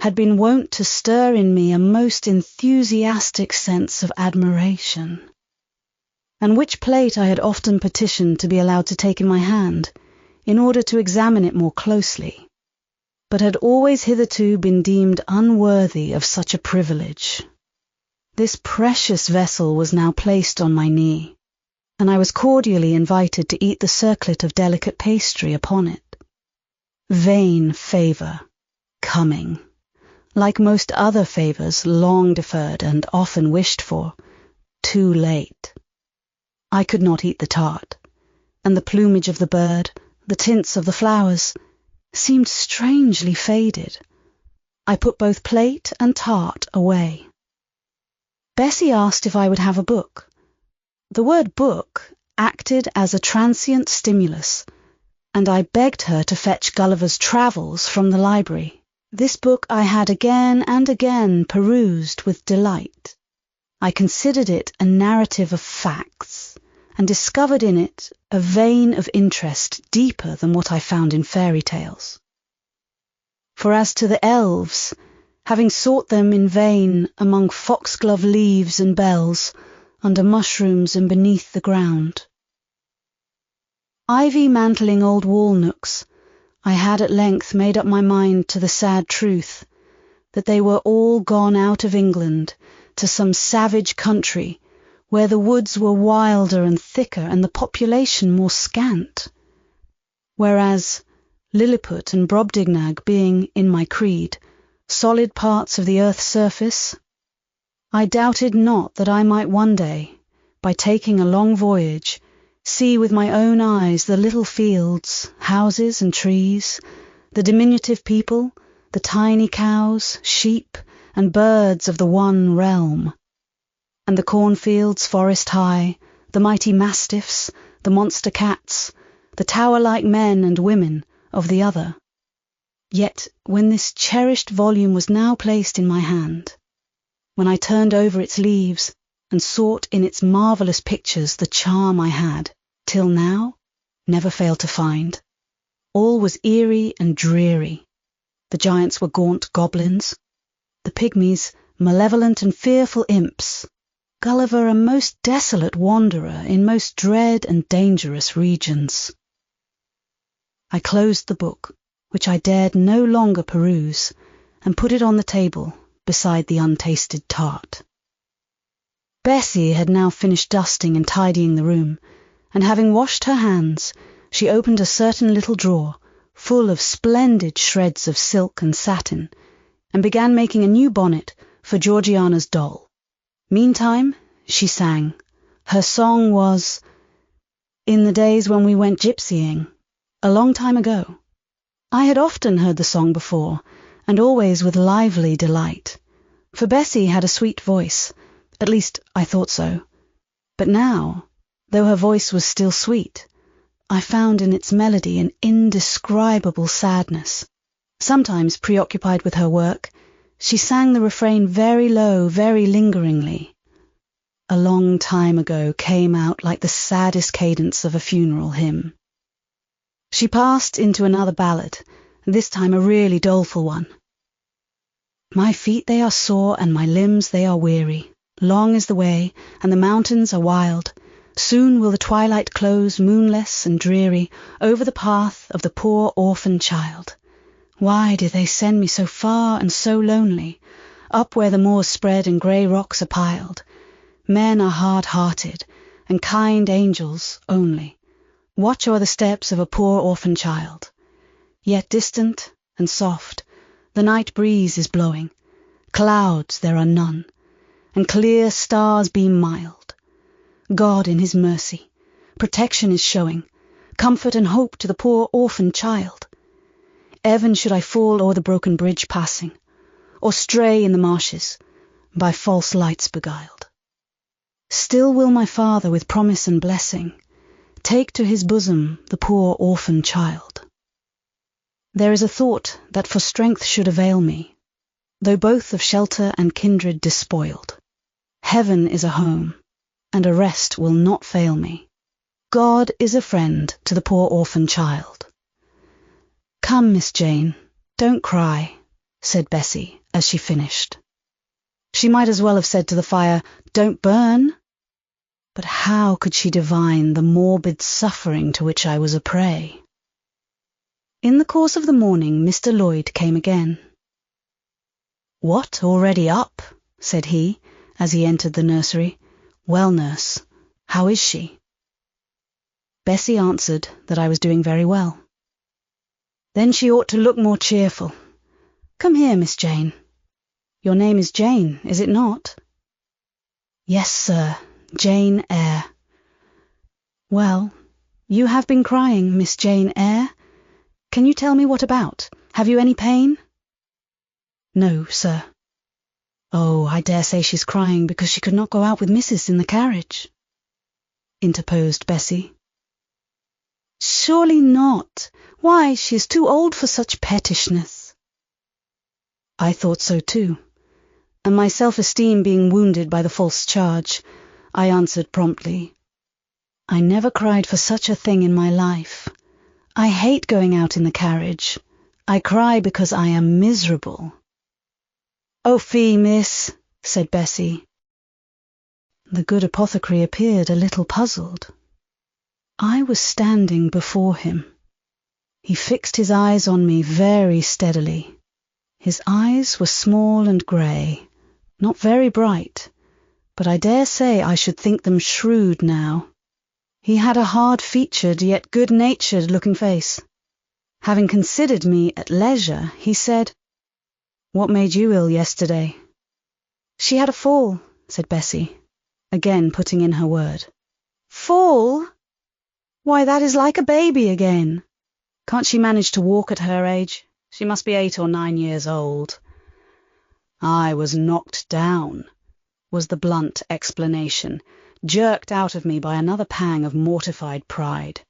had been wont to stir in me a most enthusiastic sense of admiration, and which plate I had often petitioned to be allowed to take in my hand, in order to examine it more closely, but had always hitherto been deemed unworthy of such a privilege. This precious vessel was now placed on my knee, and I was cordially invited to eat the circlet of delicate pastry upon it. Vain favour, coming, like most other favours long deferred and often wished for, too late. I could not eat the tart, and the plumage of the bird, the tints of the flowers, seemed strangely faded. I put both plate and tart away. Bessie asked if I would have a book. The word book acted as a transient stimulus, and I begged her to fetch Gulliver's Travels from the library. This book I had again and again perused with delight. I considered it a narrative of facts, and discovered in it a vein of interest deeper than what I found in fairy tales. For as to the elves, having sought them in vain among foxglove leaves and bells, under mushrooms and beneath the ground, ivy mantling old wall nooks, I had at length made up my mind to the sad truth that they were all gone out of England to some savage country where the woods were wilder and thicker and the population more scant, whereas Lilliput and Brobdingnag being, in my creed, solid parts of the earth's surface, I doubted not that I might one day, by taking a long voyage, see with my own eyes the little fields, houses and trees, the diminutive people, the tiny cows, sheep, and birds of the one realm, and the cornfields forest high, the mighty mastiffs, the monster cats, the tower-like men and women of the other. Yet when this cherished volume was now placed in my hand, when I turned over its leaves and sought in its marvellous pictures the charm I had, till now, never failed to find, all was eerie and dreary. The giants were gaunt goblins, the pygmies malevolent and fearful imps, Gulliver a most desolate wanderer in most dread and dangerous regions. I closed the book, which I dared no longer peruse, and put it on the table beside the untasted tart. Bessie had now finished dusting and tidying the room, and having washed her hands, she opened a certain little drawer, full of splendid shreds of silk and satin, and began making a new bonnet for Georgiana's doll. Meantime, she sang. Her song was, "In the days when we went gypsying, a long time ago." I had often heard the song before, and always with lively delight, for Bessie had a sweet voice, at least I thought so. But now, though her voice was still sweet, I found in its melody an indescribable sadness, Sometimes, preoccupied with her work, she sang the refrain very low, very lingeringly. A long time ago came out like the saddest cadence of a funeral hymn. She passed into another ballad, this time a really doleful one. My feet they are sore, and my limbs they are weary. Long is the way, and the mountains are wild. Soon will the twilight close, moonless and dreary, over the path of the poor orphan child. Why did they send me so far and so lonely, up where the moors spread and grey rocks are piled? Men are hard-hearted, and kind angels only watch o'er the steps of a poor orphan child. Yet distant and soft, the night breeze is blowing. Clouds there are none, and clear stars beam mild. God in his mercy, protection is showing, comfort and hope to the poor orphan child. Ever should I fall o'er the broken bridge passing, or stray in the marshes, by false lights beguiled. Still will my Father with promise and blessing take to his bosom the poor orphan child. There is a thought that for strength should avail me, though both of shelter and kindred despoiled. Heaven is a home, and a rest will not fail me. God is a friend to the poor orphan child. Come, Miss Jane, don't cry, said Bessie as she finished. She might as well have said to the fire, don't burn. But how could she divine the morbid suffering to which I was a prey? In the course of the morning, Mr. Lloyd came again. What, already up? Said he, as he entered the nursery. Well, nurse, how is she? Bessie answered that I was doing very well. Then she ought to look more cheerful. Come here, Miss Jane. Your name is Jane, is it not? Yes, sir, Jane Eyre. Well, you have been crying, Miss Jane Eyre. Can you tell me what about? Have you any pain? No, sir. Oh, I dare say she's crying because she could not go out with Mrs. in the carriage, interposed Bessie. Surely not. Why, she is too old for such pettishness. I thought so too, and my self-esteem being wounded by the false charge, I answered promptly, I never cried for such a thing in my life. I hate going out in the carriage. I cry because I am miserable. Oh, fie, miss, said Bessie. The good apothecary appeared a little puzzled. I was standing before him. He fixed his eyes on me very steadily. His eyes were small and grey, not very bright, but I dare say I should think them shrewd now. He had a hard-featured yet good-natured looking face. Having considered me at leisure, he said, What made you ill yesterday? She had a fall, said Bessie, again putting in her word. Fall? Why, that is like a baby again. Can't she manage to walk at her age? She must be 8 or 9 years old. I was knocked down, was the blunt explanation, jerked out of me by another pang of mortified pride.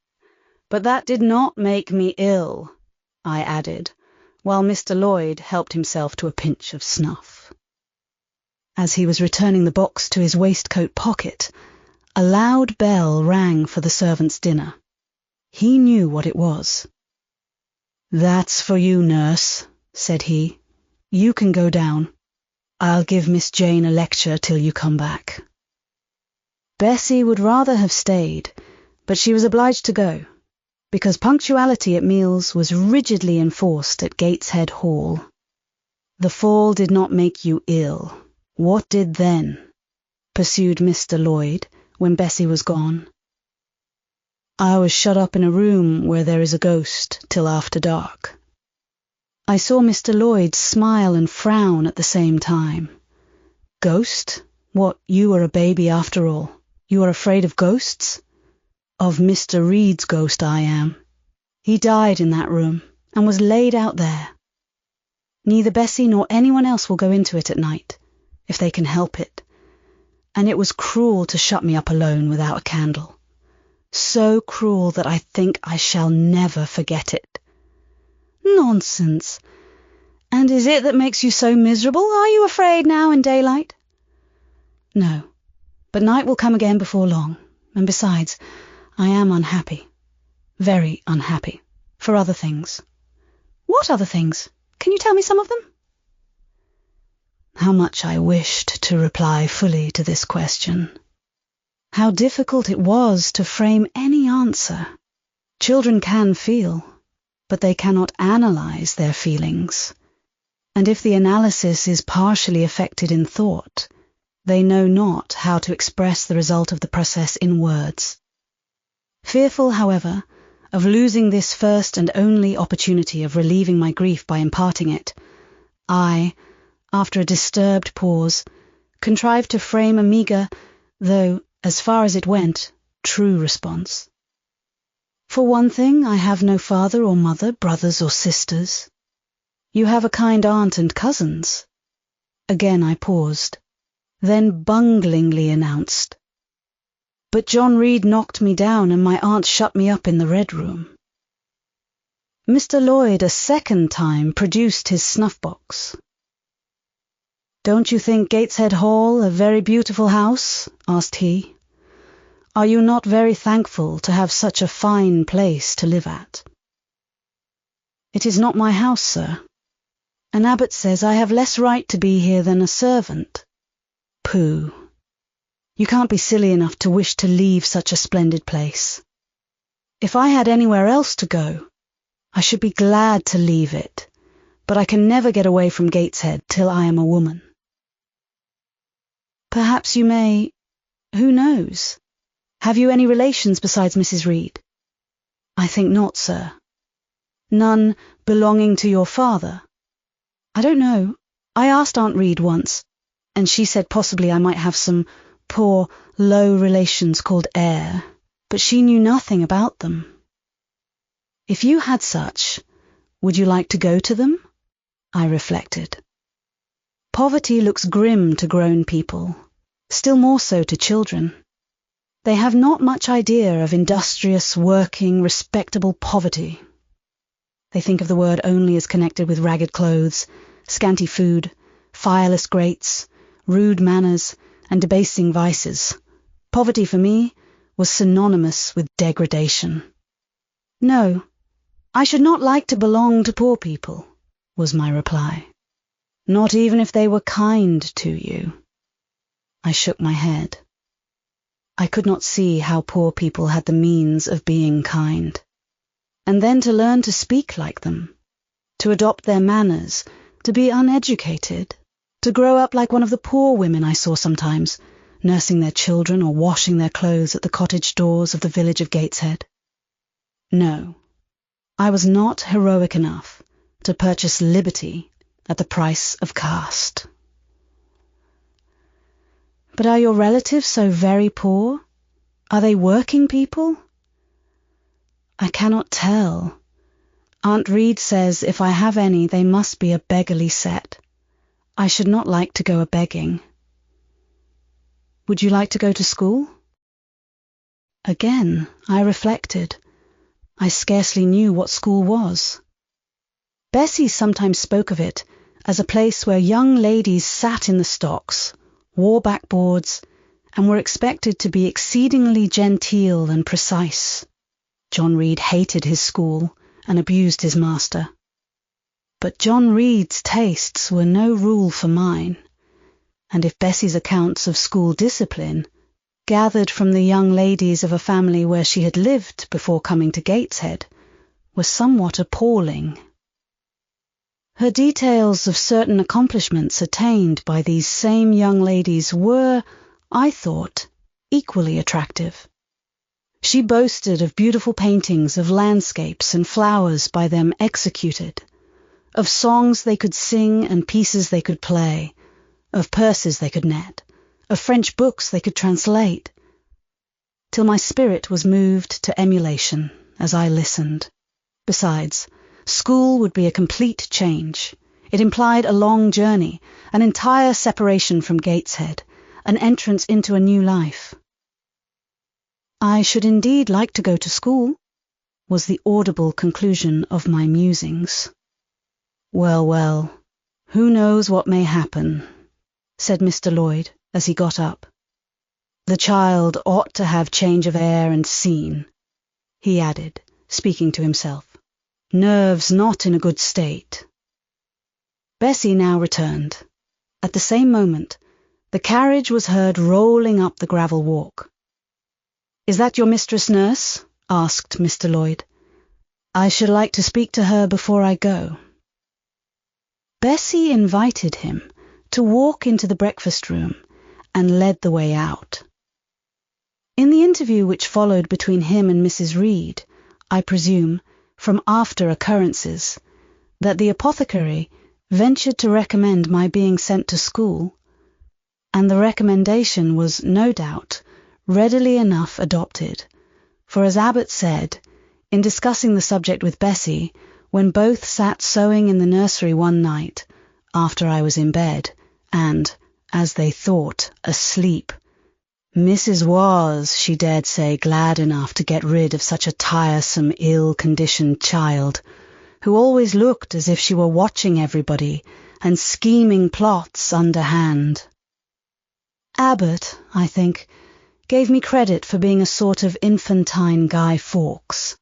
But that did not make me ill, I added, while Mr. Lloyd helped himself to a pinch of snuff. As he was returning the box to his waistcoat pocket, a loud bell rang for the servants' dinner. He knew what it was. That's for you, nurse, said he. You can go down. I'll give Miss Jane a lecture till you come back. Bessie would rather have stayed, but she was obliged to go, because punctuality at meals was rigidly enforced at Gateshead Hall. The fall did not make you ill. What did then? Pursued Mr. Lloyd, when Bessie was gone. I was shut up in a room where there is a ghost till after dark. I saw Mr. Lloyd smile and frown at the same time. Ghost? What, you are a baby after all? You are afraid of ghosts? Of Mr. Reed's ghost I am. He died in that room, and was laid out there. Neither Bessie nor anyone else will go into it at night, if they can help it. And it was cruel to shut me up alone without a candle. So cruel that I think I shall never forget it. Nonsense! And is it that makes you so miserable? Are you afraid now in daylight? No, but night will come again before long, and besides, I am unhappy. Very unhappy. For other things. What other things? Can you tell me some of them? How much I wished to reply fully to this question. How difficult it was to frame any answer. Children can feel, but they cannot analyze their feelings. And if the analysis is partially effected in thought, they know not how to express the result of the process in words. Fearful, however, of losing this first and only opportunity of relieving my grief by imparting it, I, after a disturbed pause, contrived to frame a meagre, though, as far as it went, true response. For one thing, I have no father or mother, brothers or sisters. You have a kind aunt and cousins. Again I paused, then bunglingly announced, But John Reed knocked me down and my aunt shut me up in the Red Room. Mr. Lloyd a second time produced his snuff-box. Don't you think Gateshead Hall a very beautiful house? Asked he. Are you not very thankful to have such a fine place to live at? It is not my house, sir. An abbot says I have less right to be here than a servant. Pooh. You can't be silly enough to wish to leave such a splendid place. If I had anywhere else to go, I should be glad to leave it, but I can never get away from Gateshead till I am a woman. Perhaps you may, who knows? Have you any relations besides Mrs. Reed? I think not, sir. None belonging to your father? I don't know. I asked Aunt Reed once, and she said possibly I might have some poor, low relations called Eyre, but she knew nothing about them. If you had such, would you like to go to them? I reflected. Poverty looks grim to grown people, still more so to children. They have not much idea of industrious, working, respectable poverty. They think of the word only as connected with ragged clothes, scanty food, fireless grates, rude manners, and debasing vices. Poverty for me was synonymous with degradation. No, I should not like to belong to poor people, was my reply. Not even if they were kind to you. I shook my head. I could not see how poor people had the means of being kind. And then to learn to speak like them, to adopt their manners, to be uneducated, to grow up like one of the poor women I saw sometimes, nursing their children or washing their clothes at the cottage doors of the village of Gateshead. No, I was not heroic enough to purchase liberty at the price of caste. But are your relatives so very poor? Are they working people? I cannot tell. Aunt Reed says if I have any, they must be a beggarly set. I should not like to go a-begging. Would you like to go to school? Again, I reflected. I scarcely knew what school was. Bessie sometimes spoke of it as a place where young ladies sat in the stocks, wore backboards, and were expected to be exceedingly genteel and precise. John Reed hated his school and abused his master. But John Reed's tastes were no rule for mine, and if Bessie's accounts of school discipline, gathered from the young ladies of a family where she had lived before coming to Gateshead, were somewhat appalling. Her details of certain accomplishments attained by these same young ladies were, I thought, equally attractive. She boasted of beautiful paintings of landscapes and flowers by them executed, of songs they could sing and pieces they could play, of purses they could net, of French books they could translate, till my spirit was moved to emulation as I listened. Besides, school would be a complete change. It implied a long journey, an entire separation from Gateshead, an entrance into a new life. I should indeed like to go to school, was the audible conclusion of my musings. Well, well, "Who knows what may happen," said Mr. Lloyd as he got up. "The child ought to have change of air and scene," he added, speaking to himself. "Nerves not in a good state." Bessie now returned. At the same moment, the carriage was heard rolling up the gravel walk. "Is that your mistress, nurse?" asked Mr. Lloyd. "I should like to speak to her before I go." Bessie invited him to walk into the breakfast room and led the way out. In the interview which followed between him and Mrs. Reed, I presume, from after occurrences, that the apothecary ventured to recommend my being sent to school, and the recommendation was, no doubt, readily enough adopted, for as Abbot said, in discussing the subject with Bessie, when both sat sewing in the nursery one night, after I was in bed, and, as they thought, asleep, Mrs. was, she dared say, glad enough to get rid of such a tiresome, ill-conditioned child, who always looked as if she were watching everybody and scheming plots underhand. Abbot, I think, gave me credit for being a sort of infantine Guy Fawkes.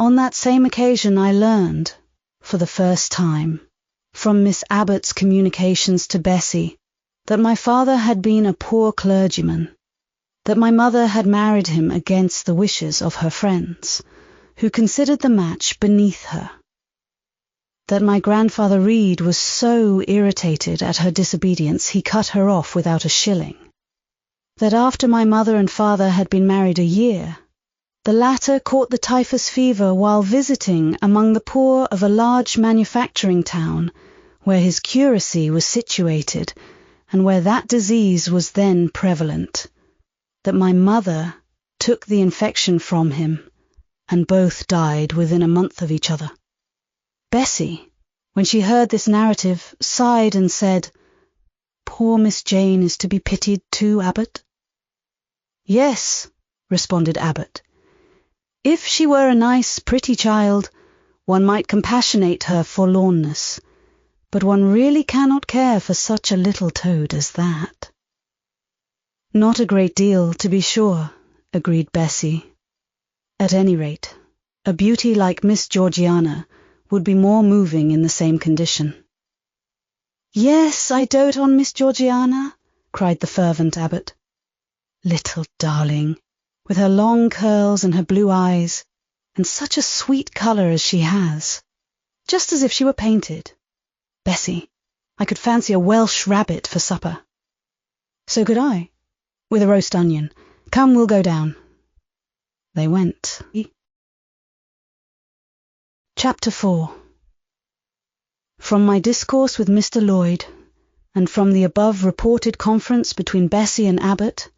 On that same occasion I learned, for the first time, from Miss Abbot's communications to Bessie, that my father had been a poor clergyman, that my mother had married him against the wishes of her friends, who considered the match beneath her, that my grandfather Reed was so irritated at her disobedience he cut her off without a shilling, that after my mother and father had been married a year, the latter caught the typhus fever while visiting among the poor of a large manufacturing town where his curacy was situated and where that disease was then prevalent, that my mother took the infection from him, and both died within a month of each other. Bessie, when she heard this narrative, sighed and said, "Poor Miss Jane is to be pitied too, Abbot?" "Yes," responded Abbot. "If she were a nice, pretty child, one might compassionate her forlornness, but one really cannot care for such a little toad as that." "Not a great deal, to be sure," agreed Bessie. "At any rate, a beauty like Miss Georgiana would be more moving in the same condition." "Yes, I dote on Miss Georgiana," cried the fervent Abbot. "Little darling, with her long curls and her blue eyes, and such a sweet colour as she has, just as if she were painted. Bessie, I could fancy a Welsh rabbit for supper." "So could I, with a roast onion. Come, we'll go down." They went. Chapter 4. From my discourse with Mr. Lloyd, and from the above reported conference between Bessie and Abbot,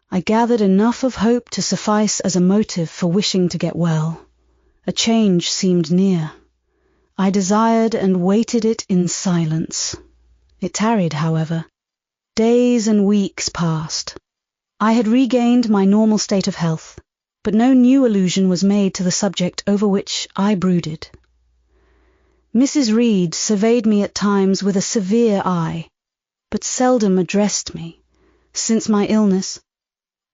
I gathered enough of hope to suffice as a motive for wishing to get well. A change seemed near. I desired and waited it in silence. It tarried, however. Days and weeks passed. I had regained my normal state of health, but no new allusion was made to the subject over which I brooded. Mrs. Reed surveyed me at times with a severe eye, but seldom addressed me. Since my illness,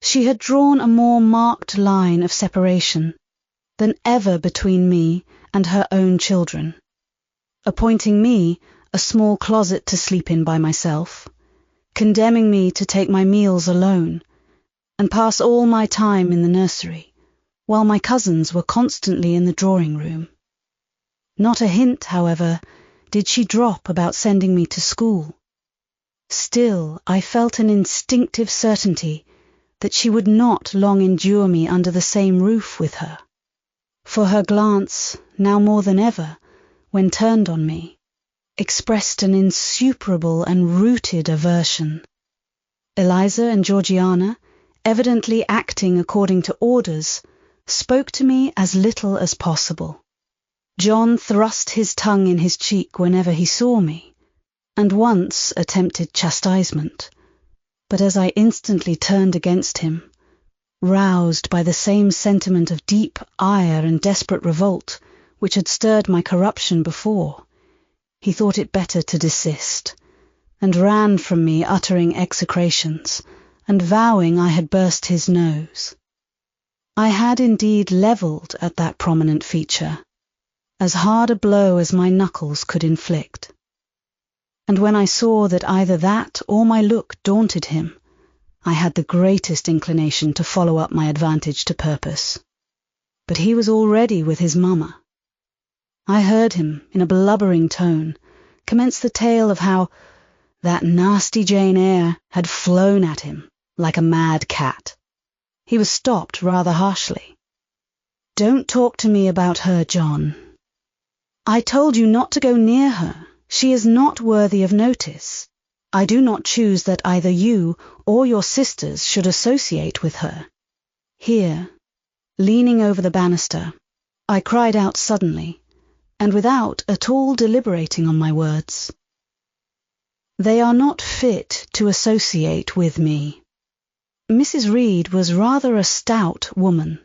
she had drawn a more marked line of separation than ever between me and her own children, appointing me a small closet to sleep in by myself, condemning me to take my meals alone, and pass all my time in the nursery, while my cousins were constantly in the drawing-room. Not a hint, however, did she drop about sending me to school. Still, I felt an instinctive certainty that she would not long endure me under the same roof with her, for her glance, now more than ever, when turned on me, expressed an insuperable and rooted aversion. Eliza and Georgiana, evidently acting according to orders, spoke to me as little as possible. John thrust his tongue in his cheek whenever he saw me, and once attempted chastisement, but as I instantly turned against him, roused by the same sentiment of deep ire and desperate revolt which had stirred my corruption before, he thought it better to desist, and ran from me uttering execrations, and vowing I had burst his nose. I had indeed levelled at that prominent feature, as hard a blow as my knuckles could inflict. And when I saw that either that or my look daunted him, I had the greatest inclination to follow up my advantage to purpose. But he was already with his mamma. I heard him, in a blubbering tone, commence the tale of how that nasty Jane Eyre had flown at him like a mad cat. He was stopped rather harshly. "Don't talk to me about her, John. I told you not to go near her. She is not worthy of notice. I do not choose that either you or your sisters should associate with her." Here, leaning over the banister, I cried out suddenly, and without at all deliberating on my words, "They are not fit to associate with me." Mrs. Reed was rather a stout woman,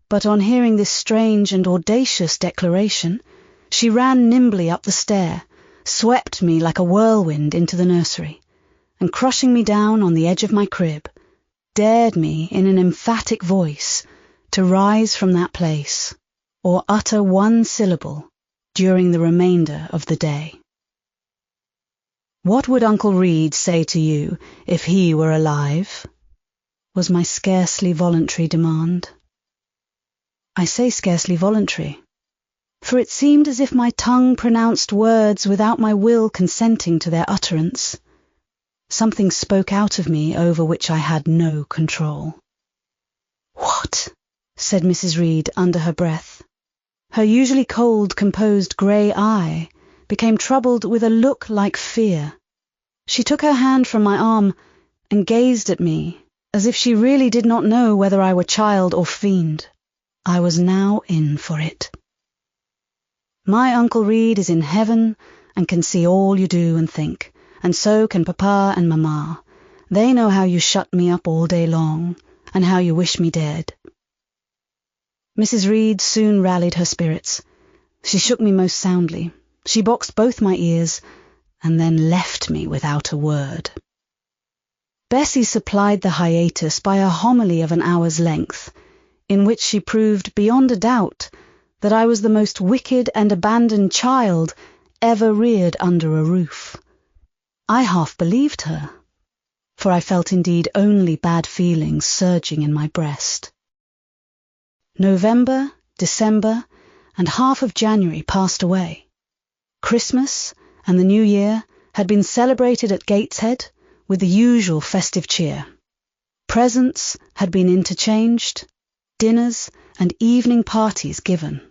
but on hearing this strange and audacious declaration, she ran nimbly up the stair, swept me like a whirlwind into the nursery, and crushing me down on the edge of my crib, dared me in an emphatic voice to rise from that place, or utter one syllable during the remainder of the day. "What would Uncle Reed say to you if he were alive?" was my scarcely voluntary demand. I say scarcely voluntary, for it seemed as if my tongue pronounced words without my will consenting to their utterance. Something spoke out of me over which I had no control. "What?" said Mrs. Reed under her breath. Her usually cold, composed grey eye became troubled with a look like fear. She took her hand from my arm and gazed at me as if she really did not know whether I were child or fiend. I was now in for it. "My Uncle Reed is in heaven and can see all you do and think, and so can Papa and Mamma. They know how you shut me up all day long, and how you wish me dead." Mrs. Reed soon rallied her spirits. She shook me most soundly. She boxed both my ears, and then left me without a word. Bessie supplied the hiatus by a homily of an hour's length, in which she proved beyond a doubt that I was the most wicked and abandoned child ever reared under a roof. I half believed her, for I felt indeed only bad feelings surging in my breast. November, December, and half of January passed away. Christmas and the New Year had been celebrated at Gateshead with the usual festive cheer. Presents had been interchanged, dinners and evening parties given.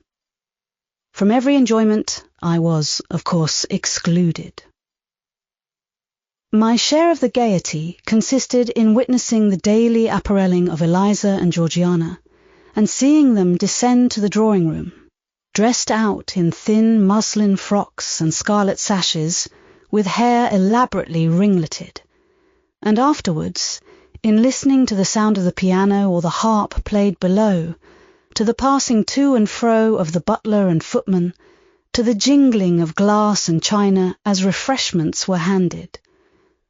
From every enjoyment I was, of course, excluded. My share of the gaiety consisted in witnessing the daily apparelling of Eliza and Georgiana, and seeing them descend to the drawing-room, dressed out in thin muslin frocks and scarlet sashes, with hair elaborately ringleted, and afterwards, in listening to the sound of the piano or the harp played below, to the passing to and fro of the butler and footman, to the jingling of glass and china as refreshments were handed,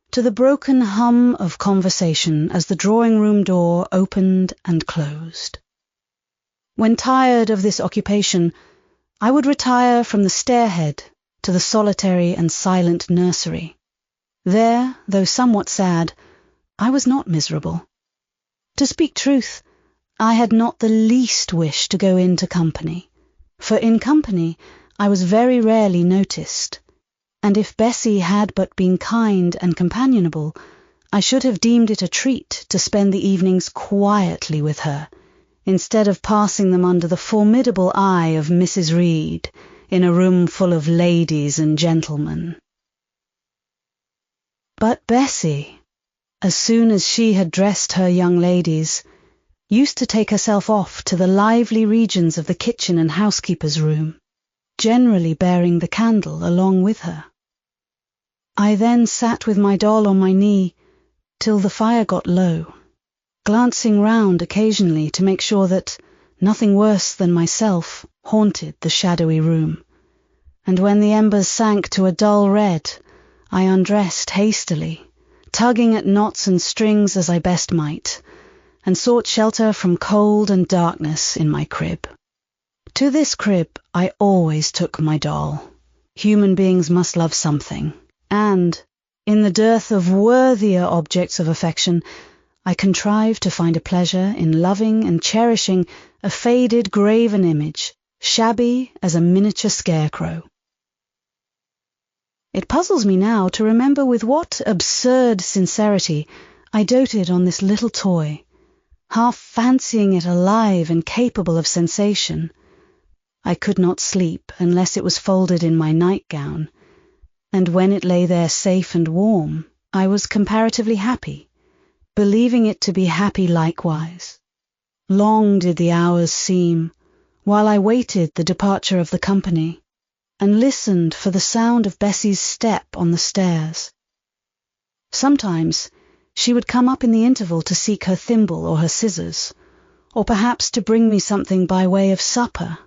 to the broken hum of conversation as the drawing-room door opened and closed. When tired of this occupation, I would retire from the stairhead to the solitary and silent nursery. There, though somewhat sad, I was not miserable. To speak truth, I had not the least wish to go into company, for in company I was very rarely noticed, and if Bessie had but been kind and companionable, I should have deemed it a treat to spend the evenings quietly with her, instead of passing them under the formidable eye of Mrs. Reed in a room full of ladies and gentlemen. But Bessie, as soon as she had dressed her young ladies, used to take herself off to the lively regions of the kitchen and housekeeper's room, generally bearing the candle along with her. I then sat with my doll on my knee till the fire got low, glancing round occasionally to make sure that nothing worse than myself haunted the shadowy room, and when the embers sank to a dull red, I undressed hastily, tugging at knots and strings as I best might, and sought shelter from cold and darkness in my crib. To this crib I always took my doll. Human beings must love something, and, in the dearth of worthier objects of affection, I contrived to find a pleasure in loving and cherishing a faded graven image, shabby as a miniature scarecrow. It puzzles me now to remember with what absurd sincerity I doted on this little toy, half fancying it alive and capable of sensation. I could not sleep unless it was folded in my nightgown, and when it lay there safe and warm, I was comparatively happy, believing it to be happy likewise. Long did the hours seem, while I waited the departure of the company, and listened for the sound of Bessie's step on the stairs. Sometimes she would come up in the interval to seek her thimble or her scissors, or perhaps to bring me something by way of supper,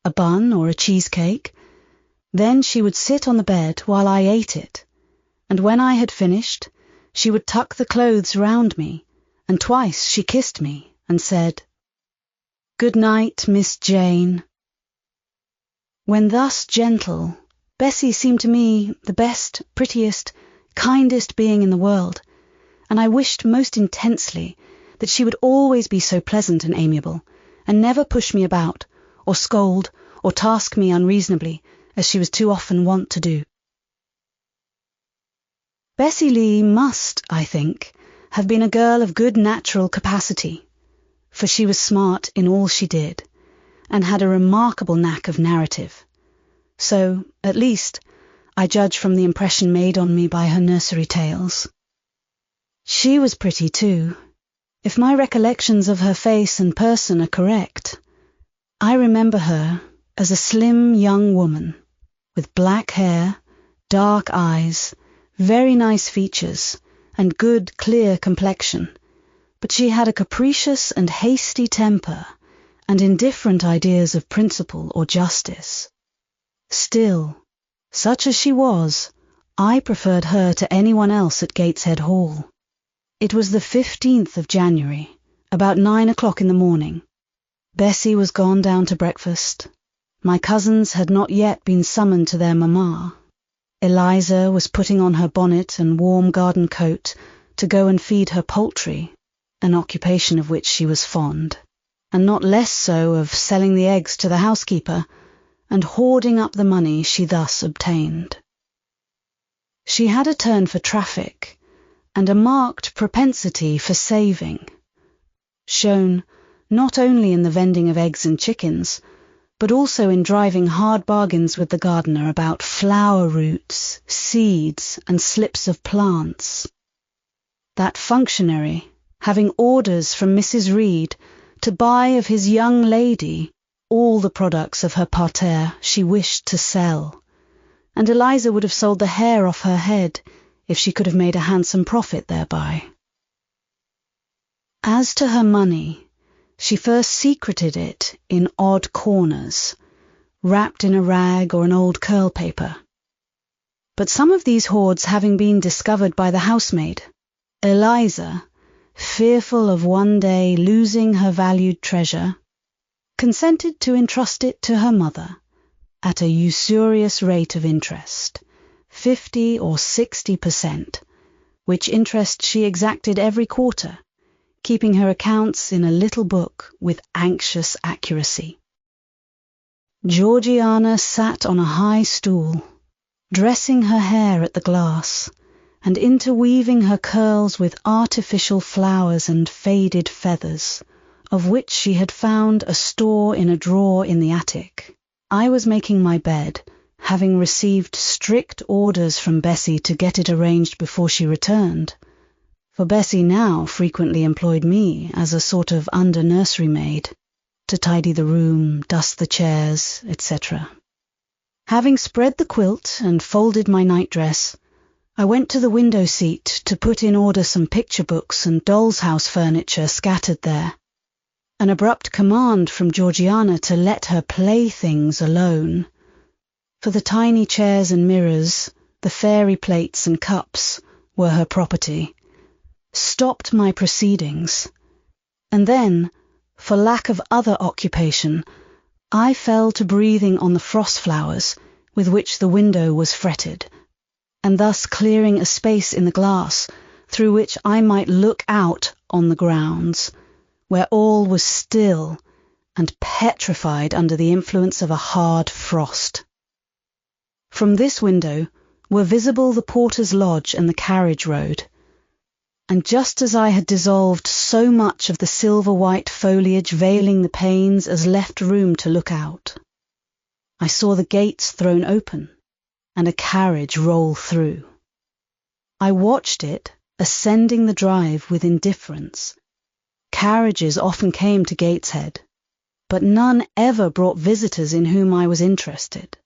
a bun or a cheesecake. Then she would sit on the bed while I ate it, and when I had finished, she would tuck the clothes round me, and twice she kissed me and said, "Good night, Miss Jane." When thus gentle, Bessie seemed to me the best, prettiest, kindest being in the world, and I wished most intensely that she would always be so pleasant and amiable, and never push me about, or scold, or task me unreasonably, as she was too often wont to do. Bessie Lee must, I think, have been a girl of good natural capacity, for she was smart in all she did, and had a remarkable knack of narrative. So, at least, I judge from the impression made on me by her nursery tales. She was pretty too. If my recollections of her face and person are correct, I remember her as a slim young woman, with black hair, dark eyes, very nice features, and good, clear complexion, but she had a capricious and hasty temper, and indifferent ideas of principle or justice. Still, such as she was, I preferred her to anyone else at Gateshead Hall. It was the 15th of January, about 9 o'clock in the morning. Bessie was gone down to breakfast. My cousins had not yet been summoned to their mamma. Eliza was putting on her bonnet and warm garden coat to go and feed her poultry, an occupation of which she was fond, and not less so of selling the eggs to the housekeeper, and hoarding up the money she thus obtained. She had a turn for traffic, and a marked propensity for saving, shown not only in the vending of eggs and chickens, but also in driving hard bargains with the gardener about flower roots, seeds, and slips of plants. That functionary, having orders from Mrs. Reed to buy of his young lady all the products of her parterre she wished to sell, and Eliza would have sold the hair off her head if she could have made a handsome profit thereby. As to her money, she first secreted it in odd corners, wrapped in a rag or an old curl paper. But some of these hoards having been discovered by the housemaid, Eliza, fearful of one day losing her valued treasure, consented to entrust it to her mother at a usurious rate of interest, 50 or 60%, which interest she exacted every quarter, keeping her accounts in a little book with anxious accuracy. Georgiana sat on a high stool, dressing her hair at the glass, and interweaving her curls with artificial flowers and faded feathers, of which she had found a store in a drawer in the attic. I was making my bed, having received strict orders from Bessie to get it arranged before she returned, for Bessie now frequently employed me as a sort of under-nursery maid, to tidy the room, dust the chairs, etc. Having spread the quilt and folded my nightdress, I went to the window seat to put in order some picture books and doll's house furniture scattered there. An abrupt command from Georgiana to let her playthings alone, for the tiny chairs and mirrors, the fairy plates and cups, were her property, stopped my proceedings, and then, for lack of other occupation, I fell to breathing on the frost flowers with which the window was fretted, and thus clearing a space in the glass through which I might look out on the grounds, where all was still and petrified under the influence of a hard frost. From this window were visible the porter's lodge and the carriage road, and just as I had dissolved so much of the silver-white foliage veiling the panes as left room to look out, I saw the gates thrown open and a carriage roll through. I watched it ascending the drive with indifference. Carriages often came to Gateshead, but none ever brought visitors in whom I was interested.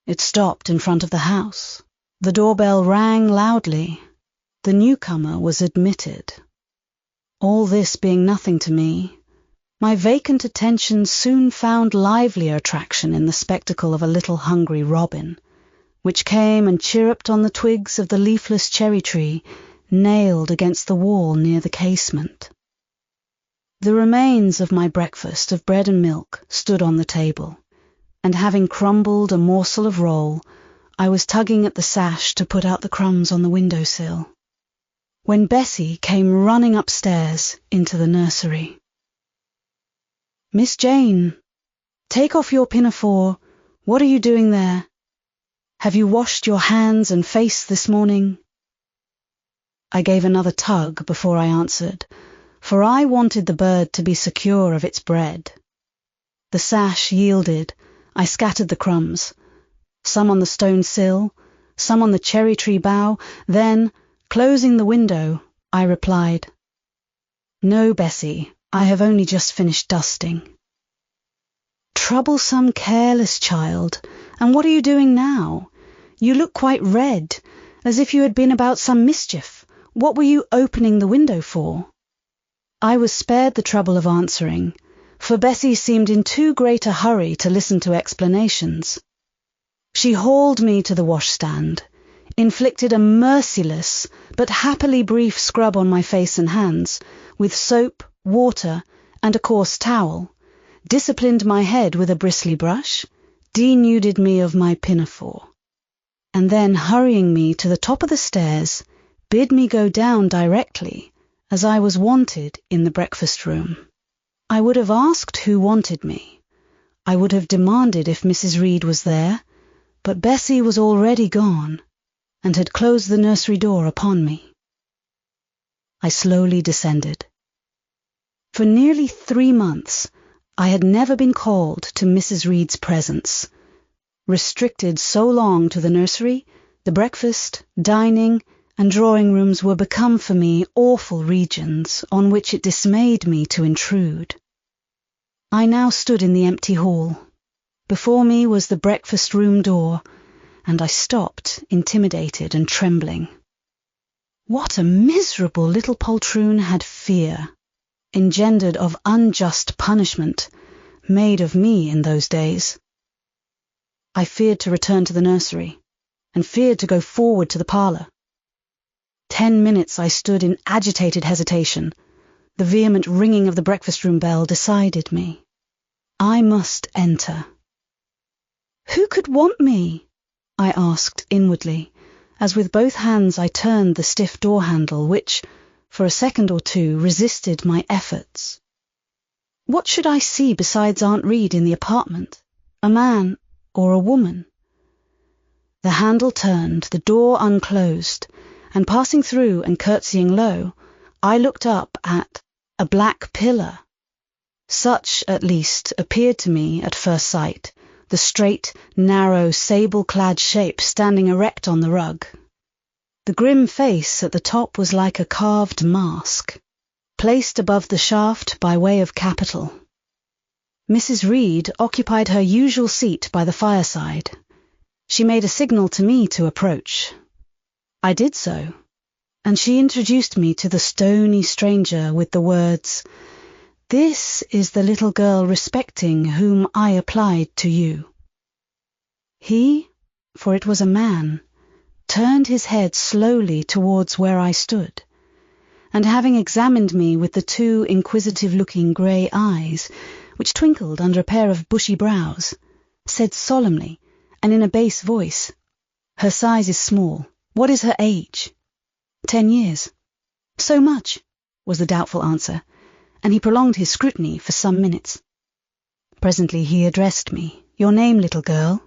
It stopped in front of the house. The doorbell rang loudly. The newcomer was admitted. All this being nothing to me, my vacant attention soon found livelier attraction in the spectacle of a little hungry robin, which came and chirruped on the twigs of the leafless cherry tree nailed against the wall near the casement. The remains of my breakfast of bread and milk stood on the table, and having crumbled a morsel of roll, I was tugging at the sash to put out the crumbs on the window-sill, when Bessie came running upstairs into the nursery. "Miss Jane, take off your pinafore. What are you doing there? Have you washed your hands and face this morning?" I gave another tug before I answered, for I wanted the bird to be secure of its bread. The sash yielded. I scattered the crumbs, some on the stone sill, some on the cherry tree bough, then, closing the window, I replied, "No, Bessie, I have only just finished dusting." "Troublesome, careless child, and what are you doing now? You look quite red, as if you had been about some mischief. What were you opening the window for?" I was spared the trouble of answering, for Bessie seemed in too great a hurry to listen to explanations. She hauled me to the washstand, inflicted a merciless but happily brief scrub on my face and hands, with soap, water, and a coarse towel, disciplined my head with a bristly brush, denuded me of my pinafore, and then, hurrying me to the top of the stairs, bid me go down directly, as I was wanted in the breakfast room. I would have asked who wanted me. I would have demanded if Mrs. Reed was there, but Bessie was already gone, and had closed the nursery door upon me. I slowly descended. For nearly 3 months, I had never been called to Mrs. Reed's presence, restricted so long to the nursery, the breakfast, dining, and drawing rooms were become for me awful regions on which it dismayed me to intrude. I now stood in the empty hall. Before me was the breakfast room door, and I stopped, intimidated and trembling. What a miserable little poltroon had fear, engendered of unjust punishment, made of me in those days. I feared to return to the nursery, and feared to go forward to the parlour. 10 minutes I stood in agitated hesitation. The vehement ringing of the breakfast-room bell decided me. I must enter. "Who could want me?" I asked inwardly, as with both hands I turned the stiff door-handle which, for a second or two, resisted my efforts. What should I see besides Aunt Reed in the apartment? A man or a woman? The handle turned, the door unclosed, and passing through and curtsying low, I looked up at a black pillar. Such, at least, appeared to me at first sight, the straight, narrow, sable-clad shape standing erect on the rug. The grim face at the top was like a carved mask, placed above the shaft by way of capital. Mrs. Reed occupied her usual seat by the fireside. She made a signal to me to approach. I did so, and she introduced me to the stony stranger with the words, "This is the little girl respecting whom I applied to you." He, for it was a man, turned his head slowly towards where I stood, and having examined me with the two inquisitive-looking grey eyes, which twinkled under a pair of bushy brows, said solemnly, and in a bass voice, "Her size is small. What is her age?" 10 years. So much, was the doubtful answer, and he prolonged his scrutiny for some minutes. Presently he addressed me. "Your name, little girl?"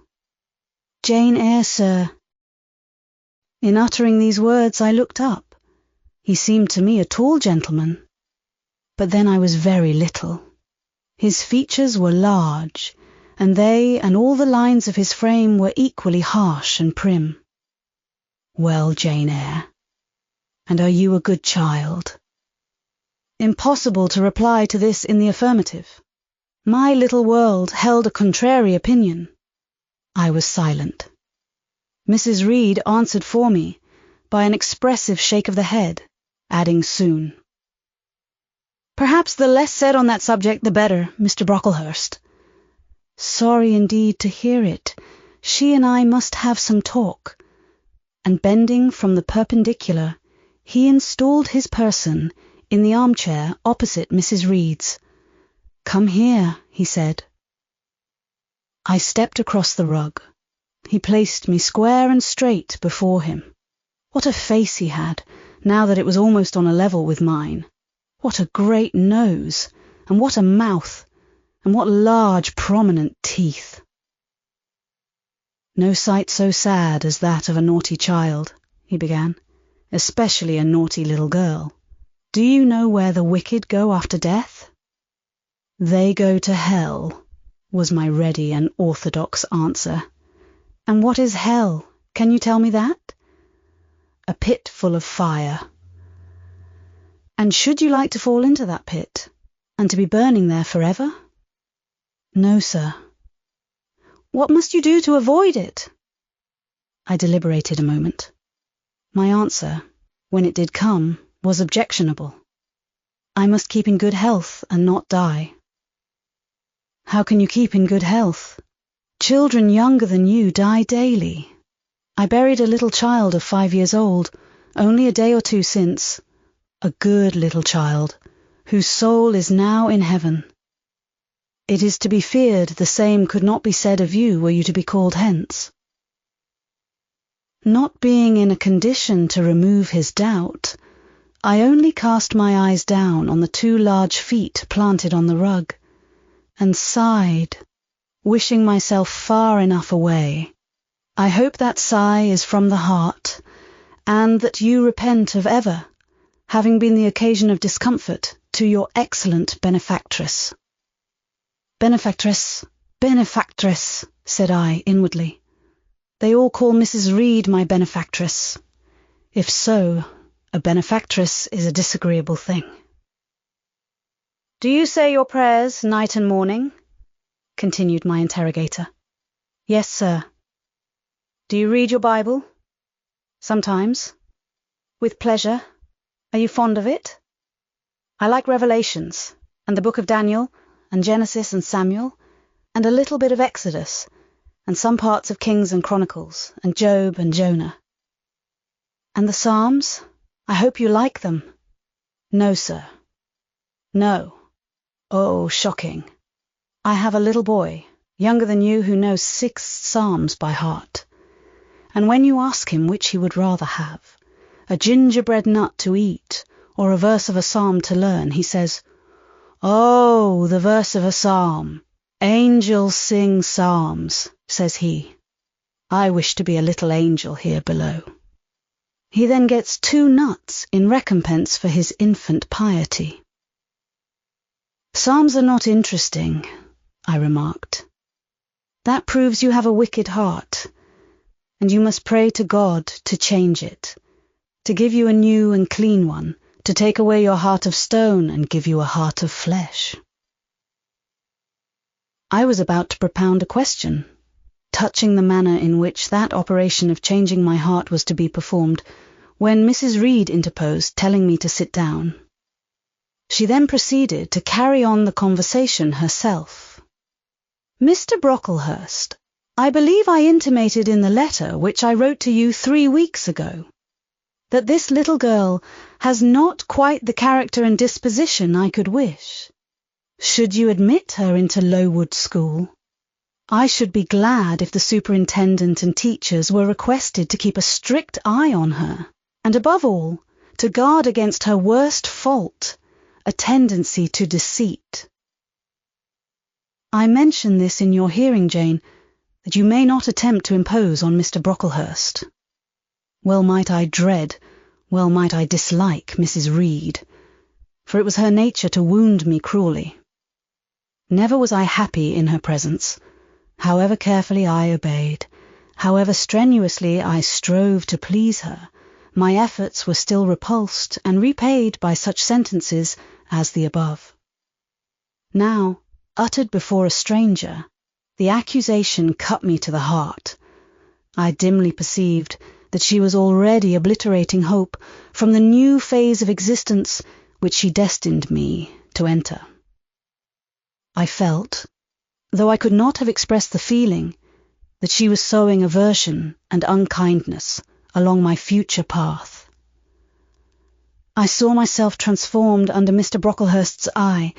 "Jane Eyre, sir." In uttering these words I looked up. He seemed to me a tall gentleman. But then I was very little. His features were large, and they and all the lines of his frame were equally harsh and prim. "Well, Jane Eyre, and are you a good child?" Impossible to reply to this in the affirmative. My little world held a contrary opinion. I was silent. Mrs. Reed answered for me by an expressive shake of the head, adding soon, "Perhaps the less said on that subject the better, Mr. Brocklehurst." Sorry indeed to hear it. She and I must have some talk. And bending from the perpendicular, he installed his person in the armchair opposite Mrs. Reed's. "Come here," he said. I stepped across the rug. He placed me square and straight before him. What a face he had, now that it was almost on a level with mine. What a great nose, and what a mouth, and what large prominent teeth. "No sight so sad as that of a naughty child," he began, "especially a naughty little girl. Do you know where the wicked go after death?" "They go to hell," was my ready and orthodox answer. "And what is hell? Can you tell me that?" "A pit full of fire." "And should you like to fall into that pit, and to be burning there forever?" "No, sir." "What must you do to avoid it?" I deliberated a moment. My answer, when it did come, was objectionable. I must keep in good health and not die. "How can you keep in good health? Children younger than you die daily. I buried a little child of 5 years old, only a day or two since, a good little child, whose soul is now in heaven. It is to be feared the same could not be said of you were you to be called hence." Not being in a condition to remove his doubt, I only cast my eyes down on the 2 large feet planted on the rug, and sighed, wishing myself far enough away. I hope that sigh is from the heart, and that you repent of ever having been the occasion of discomfort to your excellent benefactress. "Benefactress, benefactress," said I inwardly. "They all call Mrs. Reed my benefactress. If so, a benefactress is a disagreeable thing." "Do you say your prayers night and morning?" continued my interrogator. "Yes, sir." "Do you read your Bible?" "Sometimes." "With pleasure? Are you fond of it?" "I like Revelations, and the book of Daniel, and Genesis and Samuel, and a little bit of Exodus, and some parts of Kings and Chronicles, and Job and Jonah." "And the Psalms? I hope you like them." "No, sir." "No. Oh, shocking. I have a little boy, younger than you, who knows 6 Psalms by heart. And when you ask him which he would rather have, a gingerbread nut to eat, or a verse of a psalm to learn, he says, 'Oh, the verse of a psalm. Angels sing psalms,' says he. I wish to be a little angel here below." He then gets 2 nuts in recompense for his infant piety. "Psalms are not interesting," I remarked. "That proves you have a wicked heart, and you must pray to God to change it, to give you a new and clean one, to take away your heart of stone and give you a heart of flesh." I was about to propound a question, touching the manner in which that operation of changing my heart was to be performed, when Mrs. Reed interposed, telling me to sit down. She then proceeded to carry on the conversation herself. "Mr. Brocklehurst, I believe I intimated in the letter which I wrote to you 3 weeks ago that this little girl has not quite the character and disposition I could wish. Should you admit her into Lowood School, I should be glad if the superintendent and teachers were requested to keep a strict eye on her, and above all, to guard against her worst fault, a tendency to deceit. I mention this in your hearing, Jane, that you may not attempt to impose on Mr. Brocklehurst. Well might I dread, well might I dislike Mrs. Reed, for it was her nature to wound me cruelly. Never was I happy in her presence. However carefully I obeyed, however strenuously I strove to please her, my efforts were still repulsed and repaid by such sentences as the above. Now, uttered before a stranger, the accusation cut me to the heart. I dimly perceived that she was already obliterating hope from the new phase of existence which she destined me to enter. I felt, though I could not have expressed the feeling, that she was sowing aversion and unkindness along my future path. I saw myself transformed under Mr. Brocklehurst's eye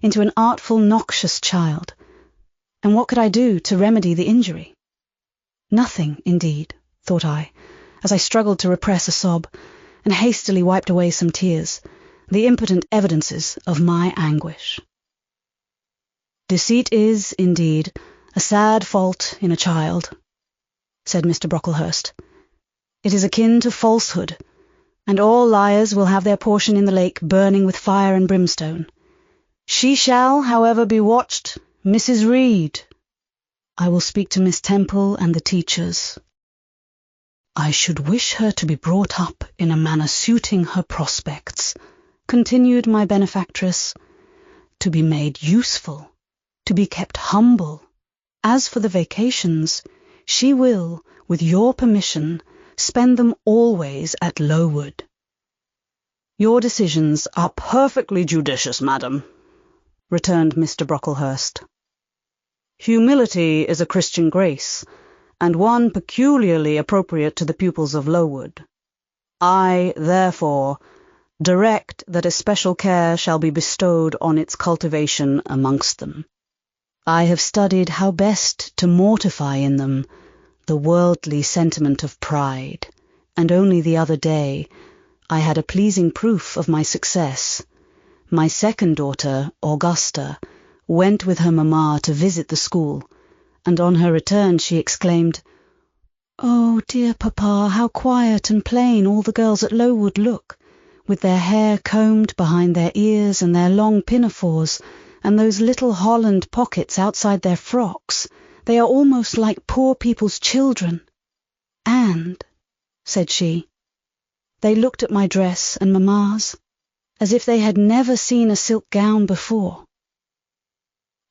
into an artful, noxious child, and what could I do to remedy the injury? Nothing, indeed, thought I, as I struggled to repress a sob, and hastily wiped away some tears, the impotent evidences of my anguish. Deceit is, indeed, a sad fault in a child, said Mr. Brocklehurst. It is akin to falsehood, and all liars will have their portion in the lake burning with fire and brimstone. She shall, however, be watched, Mrs. Reed. I will speak to Miss Temple and the teachers. I should wish her to be brought up in a manner suiting her prospects, continued my benefactress, to be made useful, to be kept humble. As for the vacations, she will, with your permission, spend them always at Lowood. Your decisions are perfectly judicious, madam, returned Mr. Brocklehurst. Humility is a Christian grace, and one peculiarly appropriate to the pupils of Lowood. I, therefore, direct that especial care shall be bestowed on its cultivation amongst them. I have studied how best to mortify in them the worldly sentiment of pride, and only the other day I had a pleasing proof of my success. My second daughter, Augusta, went with her mamma to visit the school, and on her return she exclaimed, "Oh, dear papa, how quiet and plain all the girls at Lowood look, with their hair combed behind their ears and their long pinafores, and those little holland pockets outside their frocks. They are almost like poor people's children. And," said she, "they looked at my dress and mamma's, as if they had never seen a silk gown before."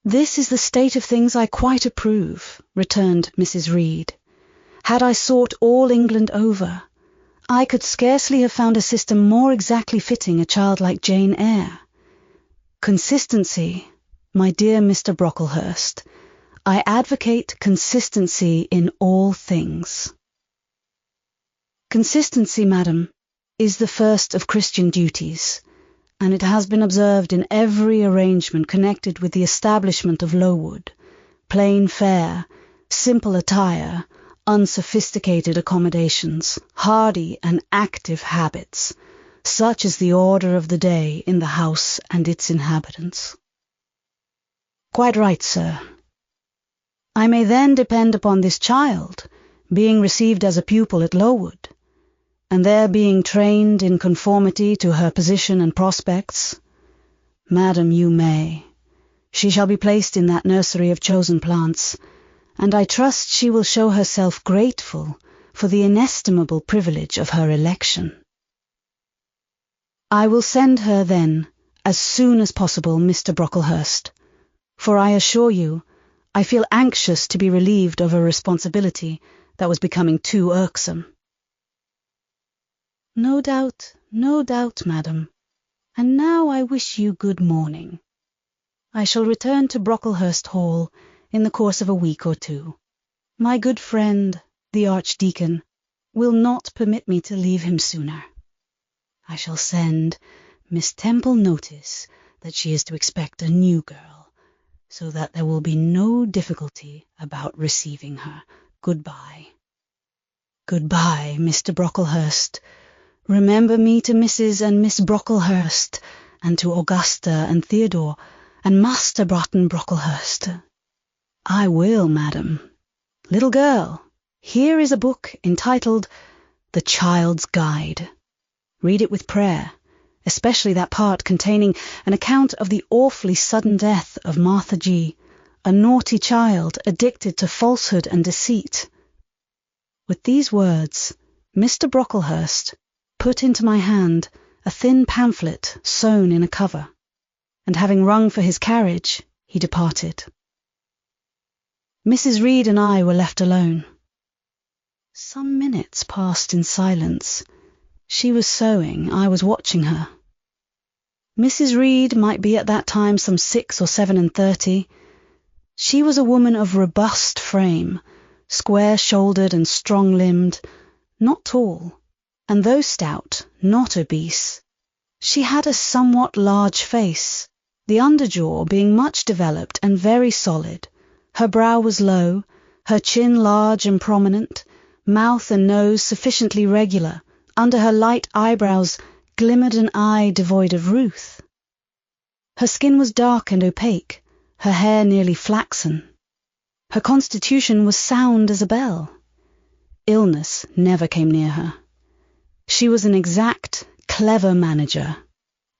"This is the state of things I quite approve," returned Mrs. Reed. "Had I sought all England over, I could scarcely have found a system more exactly fitting a child like Jane Eyre. Consistency, my dear Mr. Brocklehurst, I advocate consistency in all things." Consistency, madam, is the first of Christian duties, and it has been observed in every arrangement connected with the establishment of Lowood. Plain fare, simple attire, unsophisticated accommodations, hardy and active habits, such is the order of the day in the house and its inhabitants. Quite right, sir. I may then depend upon this child being received as a pupil at Lowood, and there being trained in conformity to her position and prospects? Madam, you may. She shall be placed in that nursery of chosen plants, and I trust she will show herself grateful for the inestimable privilege of her election. I will send her, then, as soon as possible, Mr. Brocklehurst, for I assure you, I feel anxious to be relieved of a responsibility that was becoming too irksome. No doubt, madam. And now I wish you good morning. I shall return to Brocklehurst Hall in the course of a week or two. My good friend, the Archdeacon, will not permit me to leave him sooner. I shall send Miss Temple notice that she is to expect a new girl, so that there will be no difficulty about receiving her. Goodbye. Goodbye, Mr. Brocklehurst. Remember me to Mrs. and Miss Brocklehurst, and to Augusta and Theodore, and Master Broughton Brocklehurst. I will, madam. Little girl, here is a book entitled The Child's Guide. Read it with prayer, especially that part containing an account of the awfully sudden death of Martha G., a naughty child addicted to falsehood and deceit. With these words, Mr. Brocklehurst put into my hand a thin pamphlet sewn in a cover, and having rung for his carriage, he departed. Mrs. Reed and I were left alone. Some minutes passed in silence. She was sewing, I was watching her. Mrs. Reed might be at that time some 6 or 37. She was a woman of robust frame, square-shouldered and strong-limbed, not tall, and though stout, not obese. She had a somewhat large face, the underjaw being much developed and very solid. Her brow was low, her chin large and prominent, mouth and nose sufficiently regular. Under her light eyebrows glimmered an eye devoid of ruth. Her skin was dark and opaque, her hair nearly flaxen. Her constitution was sound as a bell. Illness never came near her. She was an exact, clever manager.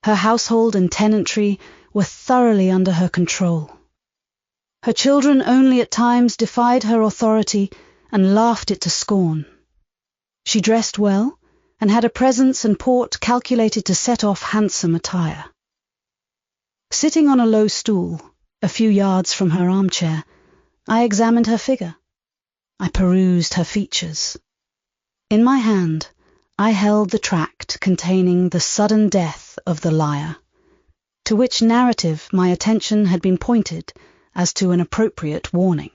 Her household and tenantry were thoroughly under her control. Her children only at times defied her authority and laughed it to scorn. She dressed well, and had a presence and port calculated to set off handsome attire. Sitting on a low stool, a few yards from her armchair, I examined her figure. I perused her features. In my hand, I held the tract containing the sudden death of the liar, to which narrative my attention had been pointed as to an appropriate warning.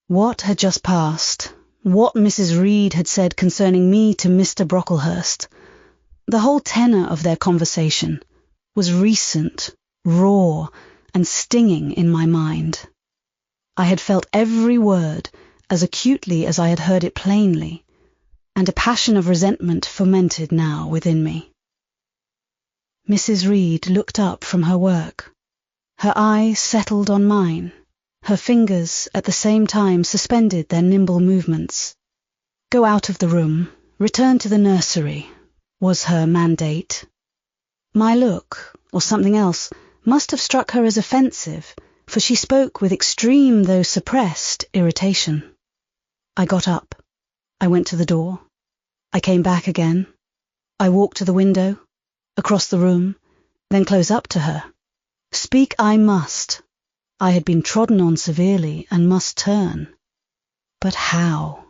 What had just passed, what Mrs. Reed had said concerning me to Mr. Brocklehurst, the whole tenor of their conversation, was recent, raw, and stinging in my mind. I had felt every word as acutely as I had heard it plainly, and a passion of resentment fermented now within me. Mrs. Reed looked up from her work. Her eyes settled on mine. Her fingers at the same time suspended their nimble movements. Go out of the room, return to the nursery, was her mandate. My look, or something else, must have struck her as offensive, for she spoke with extreme though suppressed irritation. I got up. I went to the door. I came back again. I walked to the window, across the room, then close up to her. Speak I must. I had been trodden on severely and must turn. But how?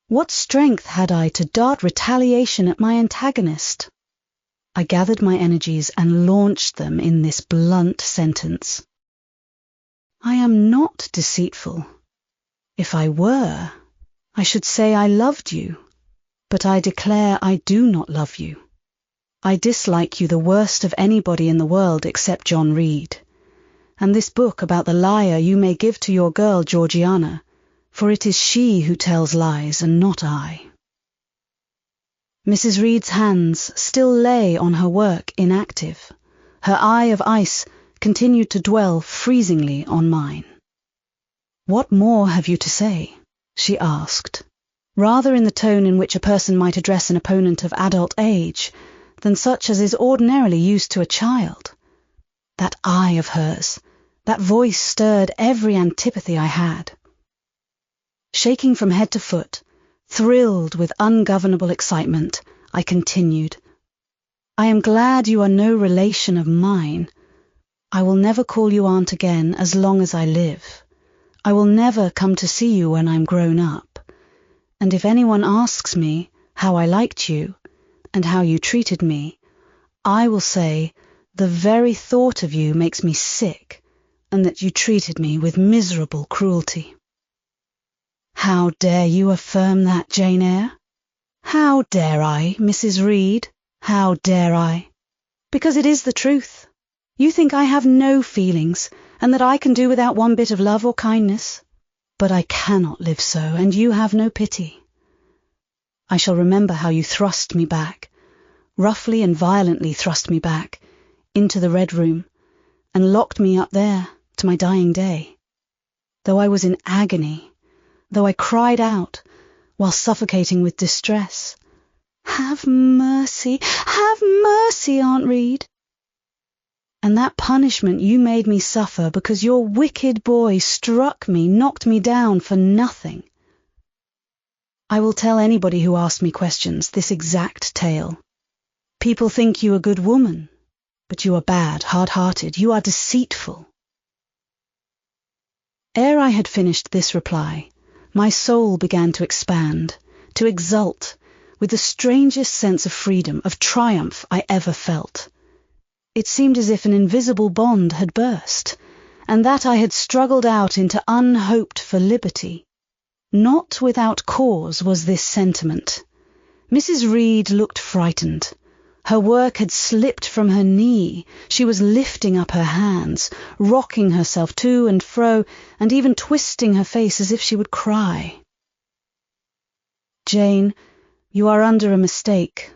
What strength had I to dart retaliation at my antagonist? I gathered my energies and launched them in this blunt sentence. I am not deceitful. If I were, I should say I loved you, but I declare I do not love you. I dislike you the worst of anybody in the world except John Reed. And this book about the liar you may give to your girl Georgiana, for it is she who tells lies and not I. Mrs. Reed's hands still lay on her work inactive. Her eye of ice continued to dwell freezingly on mine. What more have you to say? She asked, rather in the tone in which a person might address an opponent of adult age, than such as is ordinarily used to a child. That eye of hers, that voice stirred every antipathy I had. Shaking from head to foot, thrilled with ungovernable excitement, I continued, I am glad you are no relation of mine. I will never call you aunt again as long as I live. I will never come to see you when I'm grown up. And if anyone asks me how I liked you, and how you treated me, I will say the very thought of you makes me sick, and that you treated me with miserable cruelty. How dare you affirm that, Jane Eyre? How dare I, Mrs. Reed? How dare I? Because it is the truth. You think I have no feelings, and that I can do without one bit of love or kindness. But I cannot live so, and you have no pity. I shall remember how you thrust me back, roughly and violently thrust me back, into the Red Room, and locked me up there to my dying day. Though I was in agony, though I cried out, while suffocating with distress, have mercy, Aunt Reed. And that punishment you made me suffer because your wicked boy struck me, knocked me down for nothing. I will tell anybody who asks me questions this exact tale. People think you a good woman, but you are bad, hard-hearted, you are deceitful. Ere I had finished this reply, my soul began to expand, to exult, with the strangest sense of freedom, of triumph I ever felt. It seemed as if an invisible bond had burst, and that I had struggled out into unhoped-for liberty. Not without cause was this sentiment. Mrs. Reed looked frightened. Her work had slipped from her knee. She was lifting up her hands, rocking herself to and fro, and even twisting her face as if she would cry. Jane, you are under a mistake.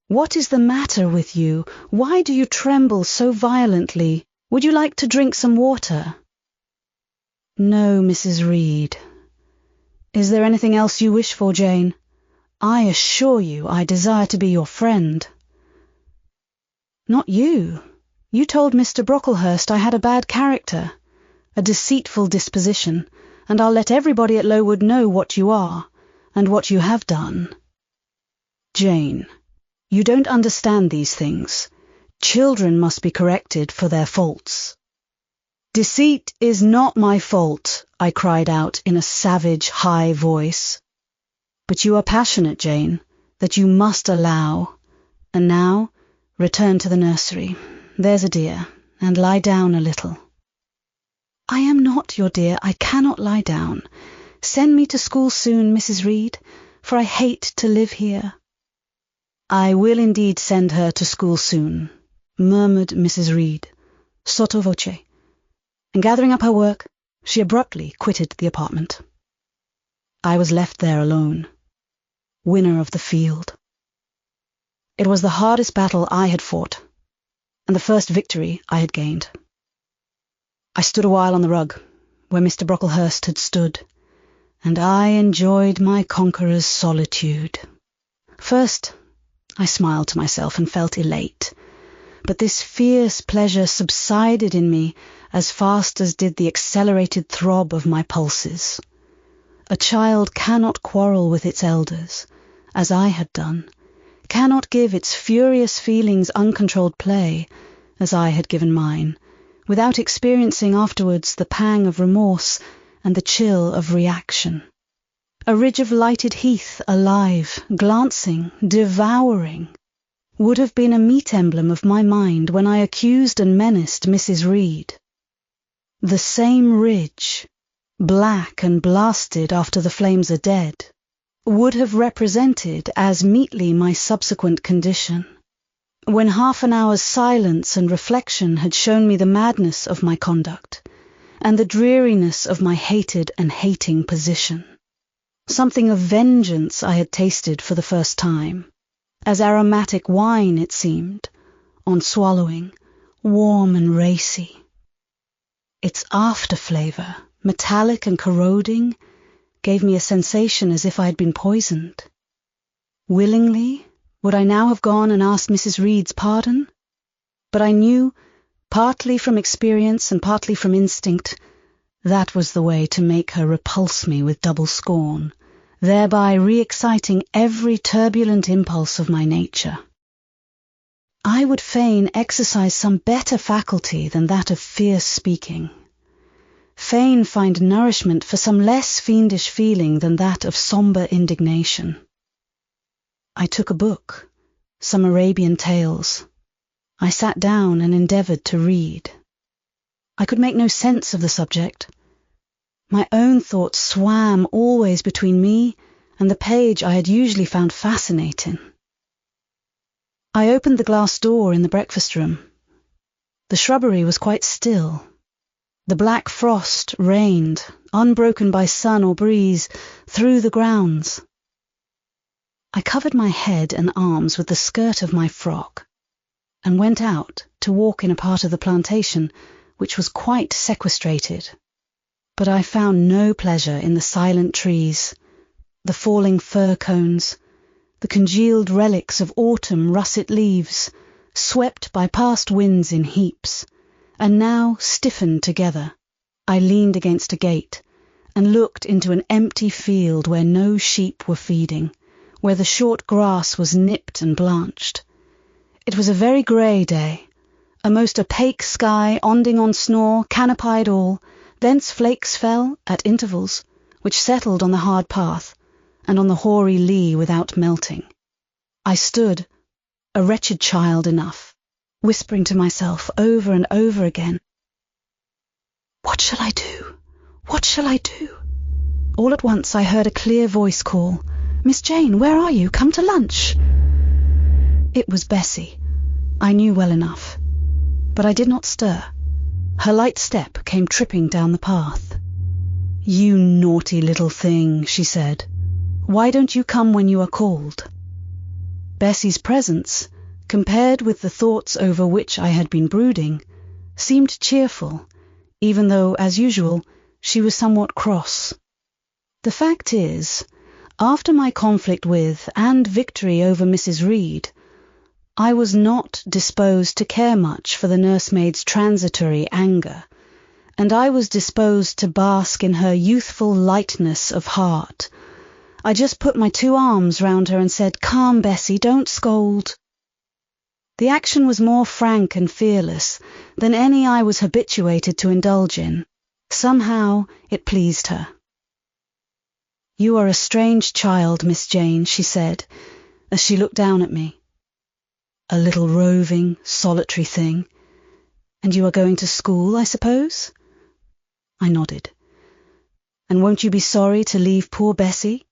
What is the matter with you? Why do you tremble so violently? Would you like to drink some water? No, Mrs. Reed. Is there anything else you wish for, Jane? I assure you I desire to be your friend. Not you. You told Mr. Brocklehurst I had a bad character, a deceitful disposition, and I'll let everybody at Lowood know what you are, and what you have done. Jane, you don't understand these things. Children must be corrected for their faults. Deceit is not my fault, I cried out in a savage, high voice. But you are passionate, Jane, that you must allow. And now, return to the nursery. There's a dear, and lie down a little. I am not your dear. I cannot lie down. Send me to school soon, Mrs. Reed, for I hate to live here. I will indeed send her to school soon, murmured Mrs. Reed, sotto voce, and gathering up her work, she abruptly quitted the apartment. I was left there alone, winner of the field. It was the hardest battle I had fought, and the first victory I had gained. I stood a while on the rug, where Mr. Brocklehurst had stood, and I enjoyed my conqueror's solitude. First, I smiled to myself and felt elate, but this fierce pleasure subsided in me as fast as did the accelerated throb of my pulses. A child cannot quarrel with its elders, as I had done, cannot give its furious feelings uncontrolled play, as I had given mine, without experiencing afterwards the pang of remorse and the chill of reaction. A ridge of lighted heath, alive, glancing, devouring, would have been a meat emblem of my mind when I accused and menaced Mrs. Reed. The same ridge, black and blasted after the flames are dead, would have represented as meetly my subsequent condition, when half an hour's silence and reflection had shown me the madness of my conduct, and the dreariness of my hated and hating position. Something of vengeance I had tasted for the first time, as aromatic wine it seemed, on swallowing, warm and racy. Its after-flavour, metallic and corroding, gave me a sensation as if I had been poisoned. Willingly would I now have gone and asked Mrs. Reed's pardon? But I knew, partly from experience and partly from instinct, that was the way to make her repulse me with double scorn, thereby re-exciting every turbulent impulse of my nature. I would fain exercise some better faculty than that of fierce speaking, fain find nourishment for some less fiendish feeling than that of sombre indignation. I took a book, some Arabian tales. I sat down and endeavoured to read. I could make no sense of the subject. My own thoughts swam always between me and the page I had usually found fascinating. I opened the glass door in the breakfast room. The shrubbery was quite still. The black frost reigned, unbroken by sun or breeze, through the grounds. I covered my head and arms with the skirt of my frock and went out to walk in a part of the plantation which was quite sequestrated. But I found no pleasure in the silent trees, the falling fir cones, the congealed relics of autumn russet leaves, swept by past winds in heaps, and now stiffened together. I leaned against a gate and looked into an empty field where no sheep were feeding, where the short grass was nipped and blanched. It was a very grey day, a most opaque sky, onding on snore, canopied all. Thence flakes fell, at intervals, which settled on the hard path, and on the hoary lea without melting. I stood, a wretched child enough, whispering to myself over and over again, "What shall I do? What shall I do?" All at once I heard a clear voice call, "Miss Jane, where are you? Come to lunch." It was Bessie. I knew well enough, but I did not stir. Her light step came tripping down the path. "You naughty little thing," she said. "Why don't you come when you are called?" Bessie's presence, compared with the thoughts over which I had been brooding, seemed cheerful, even though, as usual, she was somewhat cross. The fact is, after my conflict with and victory over Mrs. Reed, I was not disposed to care much for the nursemaid's transitory anger, and I was disposed to bask in her youthful lightness of heart. I just put my 2 arms round her and said, "Calm, Bessie, don't scold." The action was more frank and fearless than any I was habituated to indulge in. Somehow it pleased her. "You are a strange child, Miss Jane," she said, as she looked down at me. "A little roving, solitary thing. And you are going to school, I suppose?" I nodded. "And won't you be sorry to leave poor Bessie?"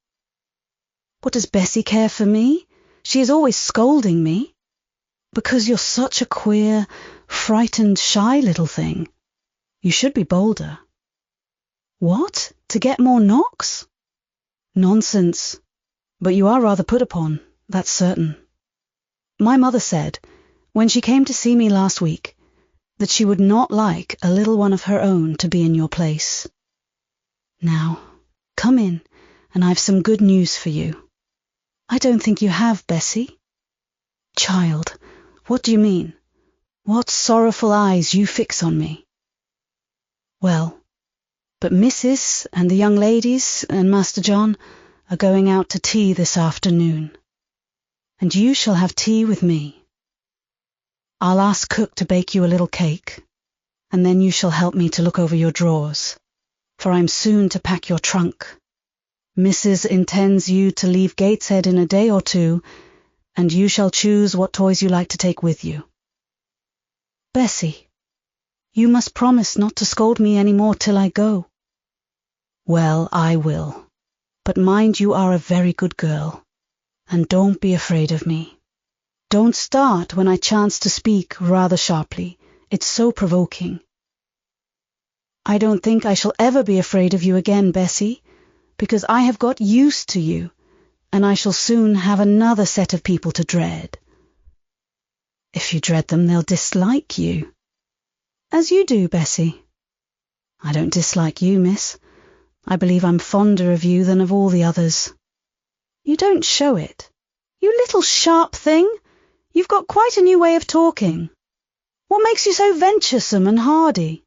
"What does Bessie care for me? She is always scolding me." "Because you're such a queer, frightened, shy little thing. You should be bolder." "What? To get more knocks?" "Nonsense. But you are rather put upon, that's certain. My mother said, when she came to see me last week, that she would not like a little one of her own to be in your place. Now, come in, and I've some good news for you." "I don't think you have, Bessie." "Child, what do you mean? What sorrowful eyes you fix on me." "Well, but Mrs. and the young ladies and Master John are going out to tea this afternoon, and you shall have tea with me. I'll ask cook to bake you a little cake, and then you shall help me to look over your drawers, for I'm soon to pack your trunk. Mrs. intends you to leave Gateshead in a day or 2, and you shall choose what toys you like to take with you." "Bessie, you must promise not to scold me any more till I go." "Well, I will, but mind you are a very good girl. And don't be afraid of me. Don't start when I chance to speak rather sharply. It's so provoking." "I don't think I shall ever be afraid of you again, Bessie, because I have got used to you, and I shall soon have another set of people to dread." "If you dread them, they'll dislike you." "As you do, Bessie." "I don't dislike you, miss. I believe I'm fonder of you than of all the others." "You don't show it. You little sharp thing. You've got quite a new way of talking. What makes you so venturesome and hardy?"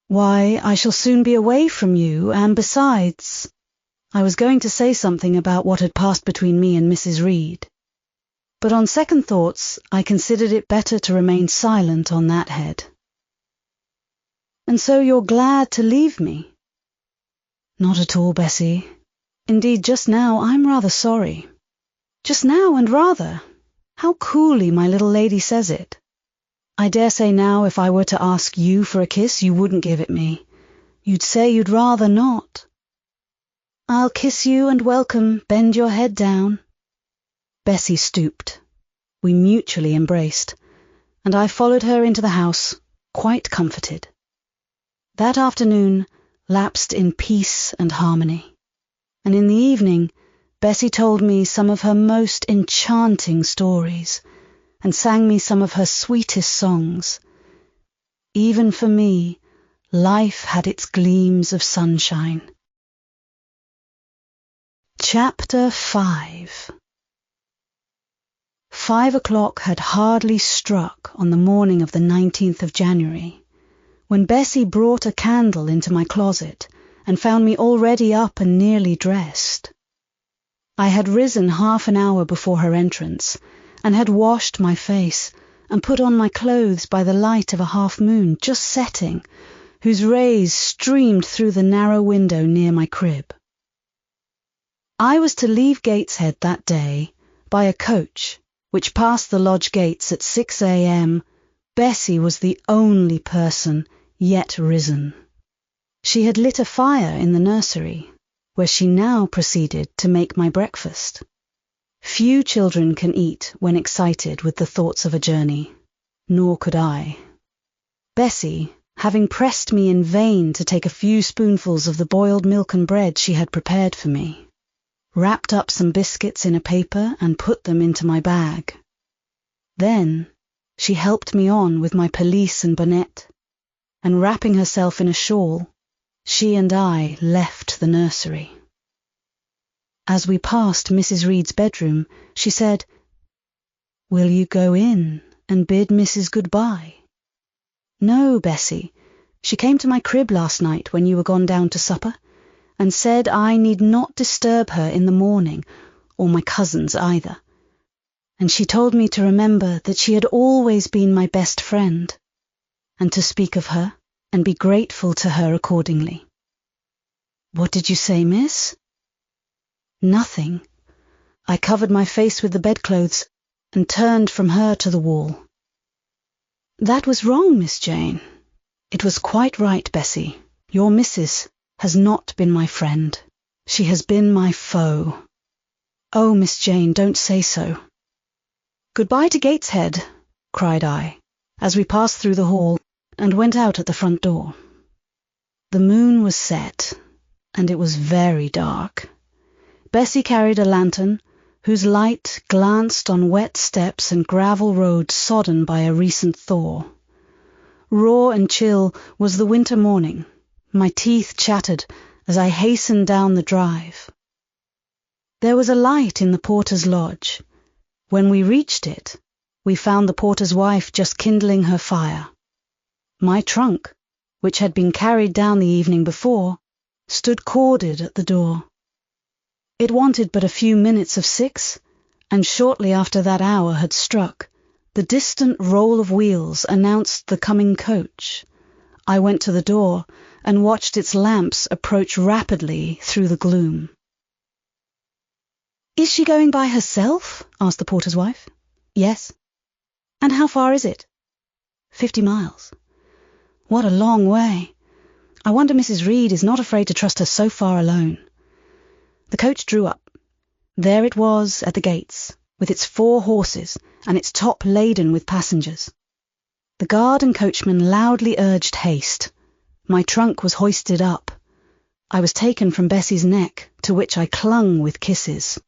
"Why, I shall soon be away from you, and besides—" I was going to say something about what had passed between me and Mrs. Reed, but on second thoughts I considered it better to remain silent on that head. "And so you're glad to leave me?" "Not at all, Bessie. Indeed, just now I'm rather sorry." "Just now and rather? How coolly my little lady says it. I dare say now if I were to ask you for a kiss you wouldn't give it me. You'd say you'd rather not. I'll kiss you and welcome, bend your head down. Bessie stooped. We mutually embraced, and I followed her into the house, quite comforted. That afternoon lapsed in peace and harmony, and in the evening Bessie told me some of her most enchanting stories and sang me some of her sweetest songs. Even for me, life had its gleams of sunshine. Chapter 5. 5 o'clock had hardly struck on the morning of the 19th of January, when Bessie brought a candle into my closet and found me already up and nearly dressed. I had risen half an hour before her entrance, and had washed my face and put on my clothes by the light of a half-moon just setting, whose rays streamed through the narrow window near my crib. I was to leave Gateshead that day by a coach, which passed the lodge gates at 6 a.m. Bessie was the only person yet risen. She had lit a fire in the nursery, where she now proceeded to make my breakfast. Few children can eat when excited with the thoughts of a journey, nor could I. Bessie, having pressed me in vain to take a few spoonfuls of the boiled milk and bread she had prepared for me, wrapped up some biscuits in a paper and put them into my bag. Then she helped me on with my pelisse and bonnet, and wrapping herself in a shawl, she and I left the nursery. As we passed Mrs. Reed's bedroom, she said, "Will you go in and bid Mrs. goodbye?" "No, Bessie. She came to my crib last night when you were gone down to supper, and said I need not disturb her in the morning, or my cousins either. And she told me to remember that she had always been my best friend, and to speak of her and be grateful to her accordingly." "What did you say, miss?" "Nothing. I covered my face with the bedclothes and turned from her to the wall." "That was wrong, Miss Jane." "It was quite right, Bessie. Your missus has not been my friend. She has been my foe." "Oh, Miss Jane, don't say so." "Goodbye to Gateshead," cried I, as we passed through the hall and went out at the front door. The moon was set, and it was very dark. Bessie carried a lantern, whose light glanced on wet steps and gravel roads sodden by a recent thaw. Raw and chill was the winter morning. My teeth chattered as I hastened down the drive. There was a light in the porter's lodge. When we reached it, we found the porter's wife just kindling her fire. My trunk, which had been carried down the evening before, stood corded at the door. It wanted but a few minutes of 6, and shortly after that hour had struck, the distant roll of wheels announced the coming coach. I went to the door and watched its lamps approach rapidly through the gloom. "Is she going by herself?" asked the porter's wife. "Yes." "And how far is it?" 50 miles. What a long way. I wonder Mrs. Reed is not afraid to trust her so far alone. The coach drew up. There it was at the gates, with its 4 horses and its top laden with passengers. The guard and coachman loudly urged haste. My trunk was hoisted up. I was taken from Bessie's neck, to which I clung with kisses.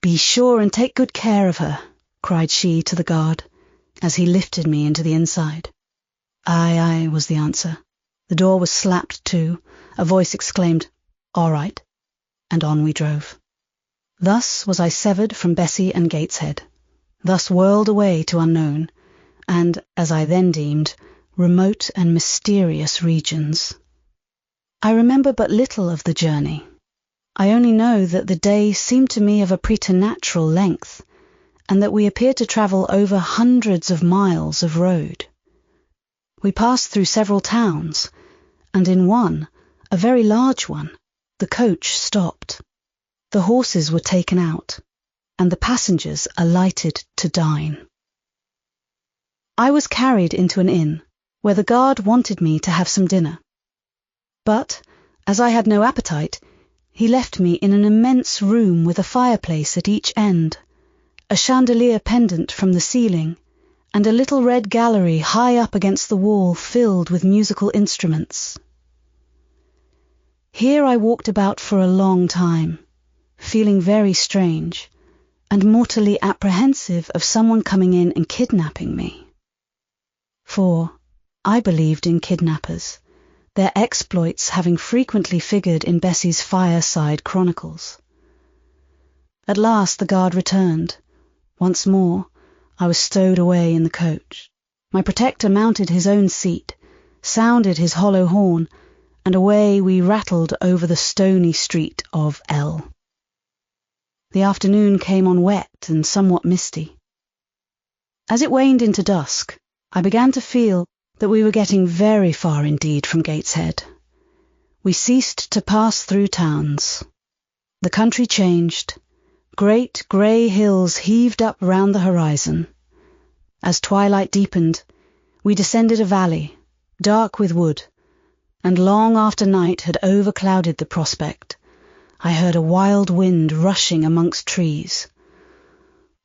"Be sure and take good care of her," cried she to the guard, as he lifted me into the inside. "Aye, aye," was the answer. The door was slapped to. A voice exclaimed, "All right," and on we drove. Thus was I severed from Bessie and Gateshead, thus whirled away to unknown, and, as I then deemed, remote and mysterious regions. I remember but little of the journey. I only know that the day seemed to me of a preternatural length, and that we appeared to travel over hundreds of miles of road. We passed through several towns, and in one, a very large one, the coach stopped. The horses were taken out, and the passengers alighted to dine. I was carried into an inn, where the guard wanted me to have some dinner. But, as I had no appetite, he left me in an immense room with a fireplace at each end, a chandelier pendant from the ceiling, and a little red gallery high up against the wall filled with musical instruments. Here I walked about for a long time, feeling very strange, and mortally apprehensive of someone coming in and kidnapping me. For I believed in kidnappers, their exploits having frequently figured in Bessie's fireside chronicles. At last the guard returned. Once more, I was stowed away in the coach. My protector mounted his own seat, sounded his hollow horn, and away we rattled over the stony street of L. The afternoon came on wet and somewhat misty. As it waned into dusk, I began to feel that we were getting very far indeed from Gateshead. We ceased to pass through towns. The country changed. Great grey hills heaved up round the horizon. As twilight deepened, we descended a valley, dark with wood, and long after night had overclouded the prospect, I heard a wild wind rushing amongst trees.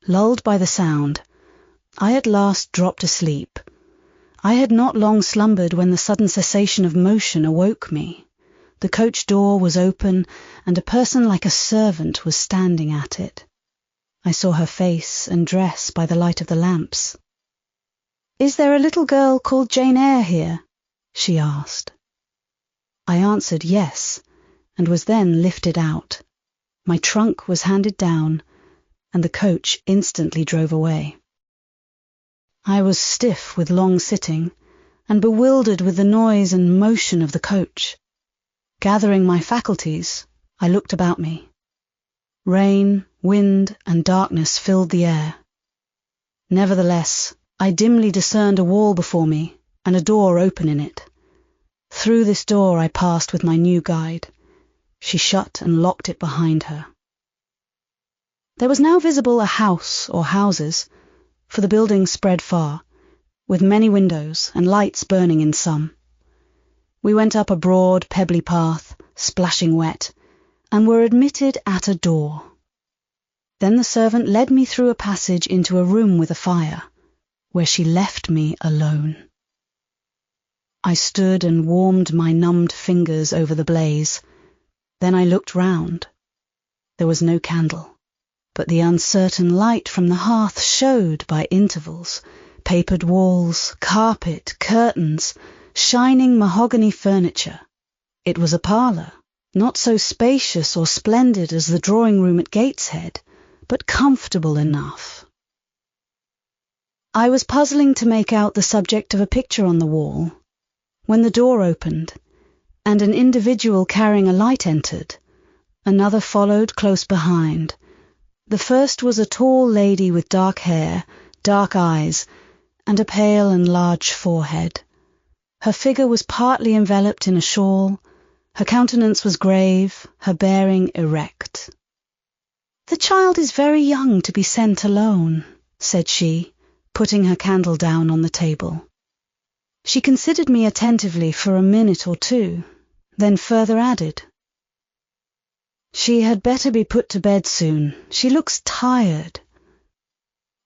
Lulled by the sound, I at last dropped asleep. I had not long slumbered when the sudden cessation of motion awoke me. The coach door was open, and a person like a servant was standing at it. I saw her face and dress by the light of the lamps. "Is there a little girl called Jane Eyre here?" she asked. I answered yes, and was then lifted out. My trunk was handed down, and the coach instantly drove away. I was stiff with long sitting, and bewildered with the noise and motion of the coach. Gathering my faculties, I looked about me. Rain, wind, and darkness filled the air. Nevertheless, I dimly discerned a wall before me, and a door open in it. Through this door I passed with my new guide. She shut and locked it behind her. There was now visible a house or houses, for the building spread far, with many windows and lights burning in some. We went up a broad, pebbly path, splashing wet, and were admitted at a door. Then the servant led me through a passage into a room with a fire, where she left me alone. I stood and warmed my numbed fingers over the blaze. Then I looked round. There was no candle, but the uncertain light from the hearth showed by intervals papered walls, carpet, curtains, shining mahogany furniture. It was a parlour, not so spacious or splendid as the drawing-room at Gateshead, but comfortable enough. I was puzzling to make out the subject of a picture on the wall, when the door opened, and an individual carrying a light entered. Another followed close behind. The first was a tall lady with dark hair, dark eyes, and a pale and large forehead. Her figure was partly enveloped in a shawl, her countenance was grave, her bearing erect. "The child is very young to be sent alone," said she, putting her candle down on the table. She considered me attentively for a minute or two, then further added, "She had better be put to bed soon. She looks tired."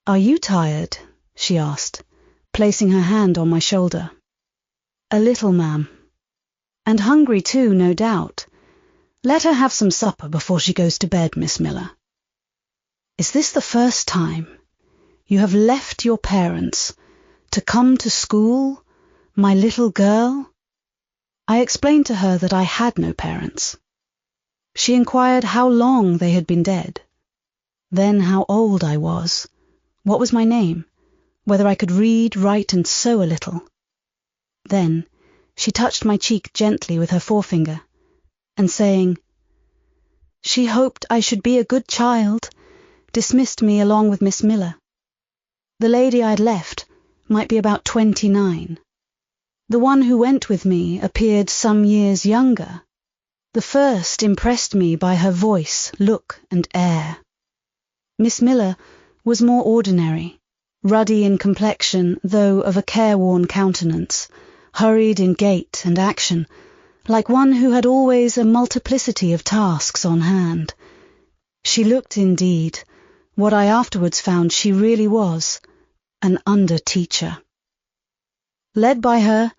"Are you tired?" she asked, placing her hand on my shoulder. "A little, ma'am. And hungry too, no doubt. Let her have some supper before she goes to bed, Miss Miller." "Is this the first time you have left your parents to come to school, my little girl?" I explained to her that I had no parents. She inquired how long they had been dead, then how old I was, what was my name, whether I could read, write, and sew a little. Then she touched my cheek gently with her forefinger, and saying, "She hoped I should be a good child," dismissed me along with Miss Miller. The lady I had left might be about 29. The one who went with me appeared some years younger. The first impressed me by her voice, look, and air. Miss Miller was more ordinary, ruddy in complexion, though of a careworn countenance, hurried in gait and action, like one who had always a multiplicity of tasks on hand. She looked, indeed, what I afterwards found she really was, an under-teacher. Led by her,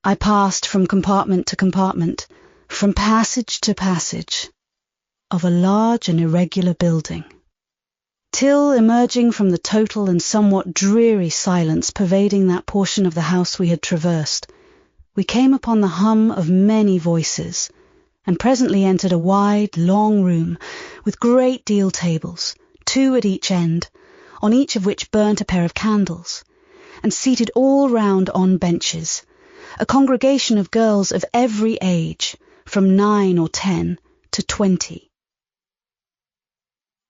I passed from compartment to compartment, from passage to passage, of a large and irregular building, till, emerging from the total and somewhat dreary silence pervading that portion of the house we had traversed, we came upon the hum of many voices, and presently entered a wide, long room with great deal tables, 2 at each end, on each of which burnt a pair of candles, and seated all round on benches, a congregation of girls of every age, from 9 or 10 to 20.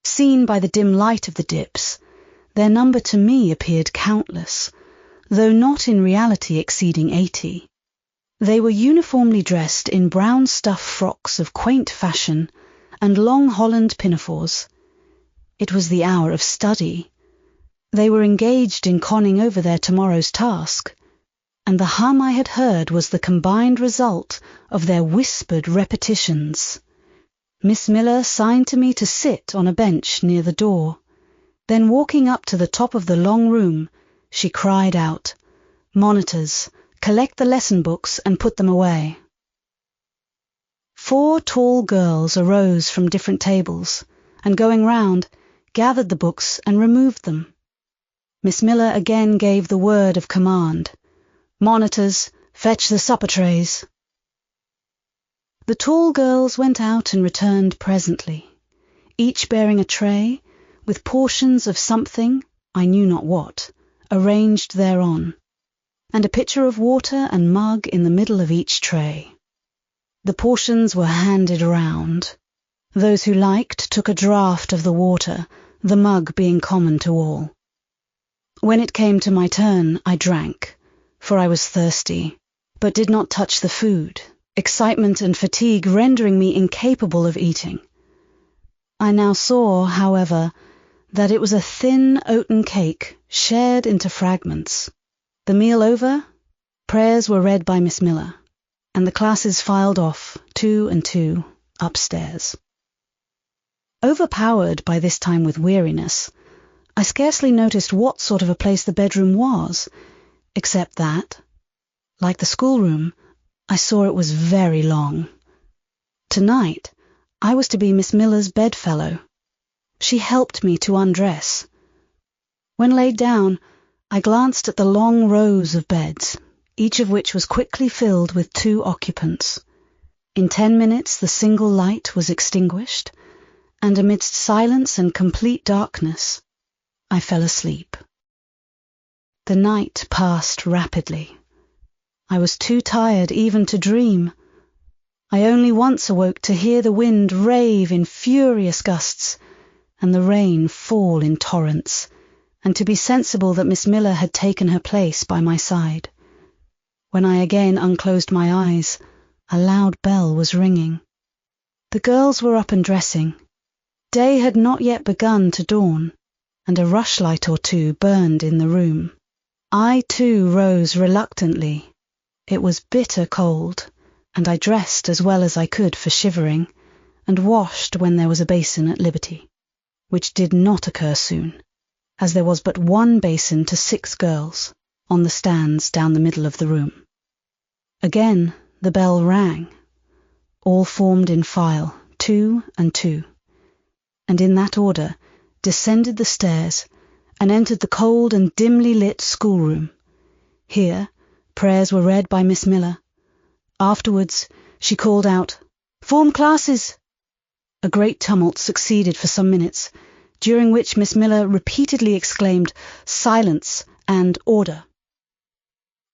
Seen by the dim light of the dips, their number to me appeared countless, though not in reality exceeding 80. They were uniformly dressed in brown stuff frocks of quaint fashion and long holland pinafores. It was the hour of study. They were engaged in conning over their tomorrow's task, and the hum I had heard was the combined result of their whispered repetitions. Miss Miller signed to me to sit on a bench near the door. Then, walking up to the top of the long room, she cried out, "Monitors, collect the lesson books and put them away." 4 tall girls arose from different tables, and going round, gathered the books and removed them. Miss Miller again gave the word of command, "Monitors, fetch the supper trays." The tall girls went out and returned presently, each bearing a tray, with portions of something, I knew not what, arranged thereon, and a pitcher of water and mug in the middle of each tray. The portions were handed round. Those who liked took a draught of the water, the mug being common to all. When it came to my turn, I drank, for I was thirsty, but did not touch the food, excitement and fatigue rendering me incapable of eating. I now saw, however, that it was a thin oaten cake shared into fragments. The meal over, prayers were read by Miss Miller, and the classes filed off, 2 and 2, upstairs. Overpowered by this time with weariness, I scarcely noticed what sort of a place the bedroom was, except that, like the schoolroom, I saw it was very long. Tonight, I was to be Miss Miller's bedfellow. She helped me to undress. When laid down, I glanced at the long rows of beds, each of which was quickly filled with 2 occupants. In 10 minutes the single light was extinguished, and amidst silence and complete darkness, I fell asleep. The night passed rapidly. I was too tired even to dream. I only once awoke to hear the wind rave in furious gusts, and the rain fall in torrents, and to be sensible that Miss Miller had taken her place by my side. When I again unclosed my eyes, a loud bell was ringing. The girls were up and dressing. Day had not yet begun to dawn, and a rushlight or 2 burned in the room. I, too, rose reluctantly. It was bitter cold, and I dressed as well as I could for shivering, and washed when there was a basin at liberty, which did not occur soon, as there was but 1 basin to 6 girls, on the stands down the middle of the room. Again the bell rang. All formed in file, 2 and 2, and in that order descended the stairs and entered the cold and dimly lit schoolroom. Here prayers were read by Miss Miller. Afterwards she called out, "Form classes!" A great tumult succeeded for some minutes, during which Miss Miller repeatedly exclaimed, "Silence!" and "Order!"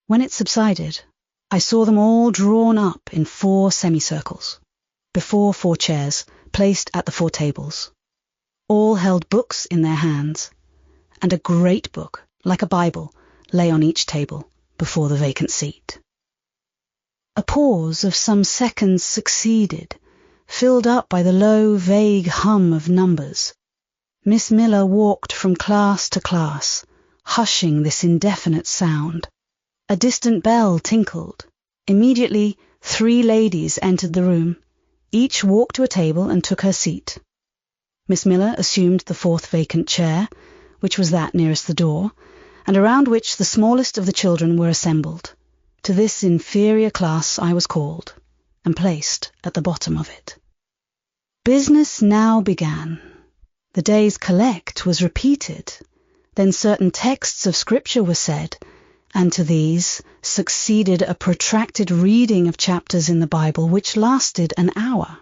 When it subsided, I saw them all drawn up in 4 semicircles, before 4 chairs, placed at the 4 tables. All held books in their hands, and a great book, like a Bible, lay on each table, before the vacant seat. A pause of some seconds succeeded, filled up by the low, vague hum of numbers. Miss Miller walked from class to class, hushing this indefinite sound. A distant bell tinkled. Immediately 3 ladies entered the room. Each walked to a table and took her seat. Miss Miller assumed the 4th vacant chair, which was that nearest the door, and around which the smallest of the children were assembled. To this inferior class I was called, and placed at the bottom of it. Business now began. The day's collect was repeated. Then certain texts of Scripture were said, and to these succeeded a protracted reading of chapters in the Bible which lasted an hour.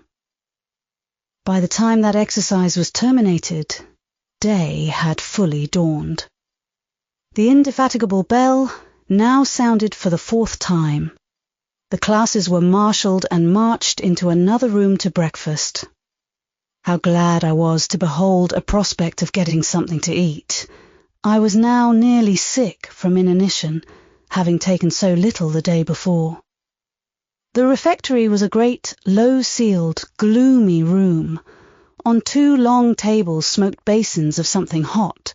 By the time that exercise was terminated, day had fully dawned. The indefatigable bell now sounded for the 4th time. The classes were marshalled and marched into another room to breakfast. How glad I was to behold a prospect of getting something to eat. I was now nearly sick from inanition, having taken so little the day before. The refectory was a great, low-ceiled, gloomy room. On 2 long tables smoked basins of something hot,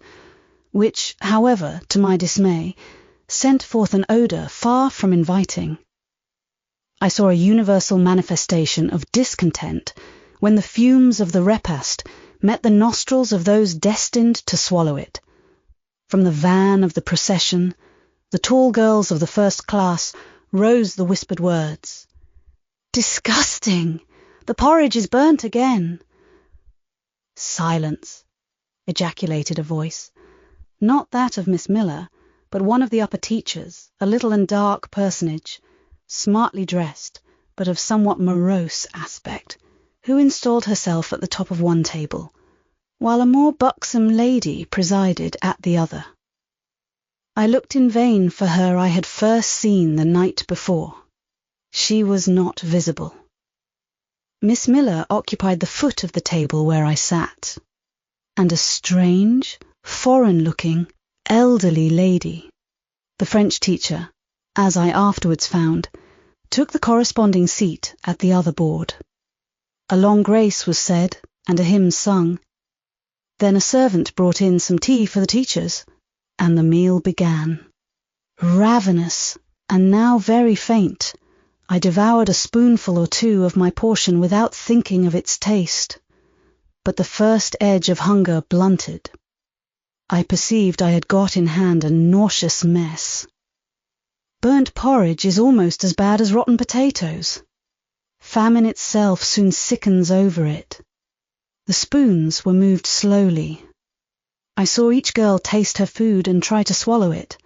which, however, to my dismay, sent forth an odour far from inviting. I saw a universal manifestation of discontent when the fumes of the repast met the nostrils of those destined to swallow it. From the van of the procession, the tall girls of the 1st class, rose the whispered words, "Disgusting! The porridge is burnt again." "Silence!" ejaculated a voice, not that of Miss Miller, but one of the upper teachers, a little and dark personage, smartly dressed, but of somewhat morose aspect, who installed herself at the top of one table, while a more buxom lady presided at the other. I looked in vain for her I had first seen the night before. She was not visible. Miss Miller occupied the foot of the table where I sat, and a strange, foreign-looking, elderly lady, the French teacher, as I afterwards found, took the corresponding seat at the other board. A long grace was said and a hymn sung. Then a servant brought in some tea for the teachers, and the meal began. Ravenous, and now very faint, I devoured a spoonful or 2 of my portion without thinking of its taste. But the first edge of hunger blunted. I perceived I had got in hand a nauseous mess. Burnt porridge is almost as bad as rotten potatoes. Famine itself soon sickens over it. The spoons were moved slowly. I saw each girl taste her food and try to swallow it,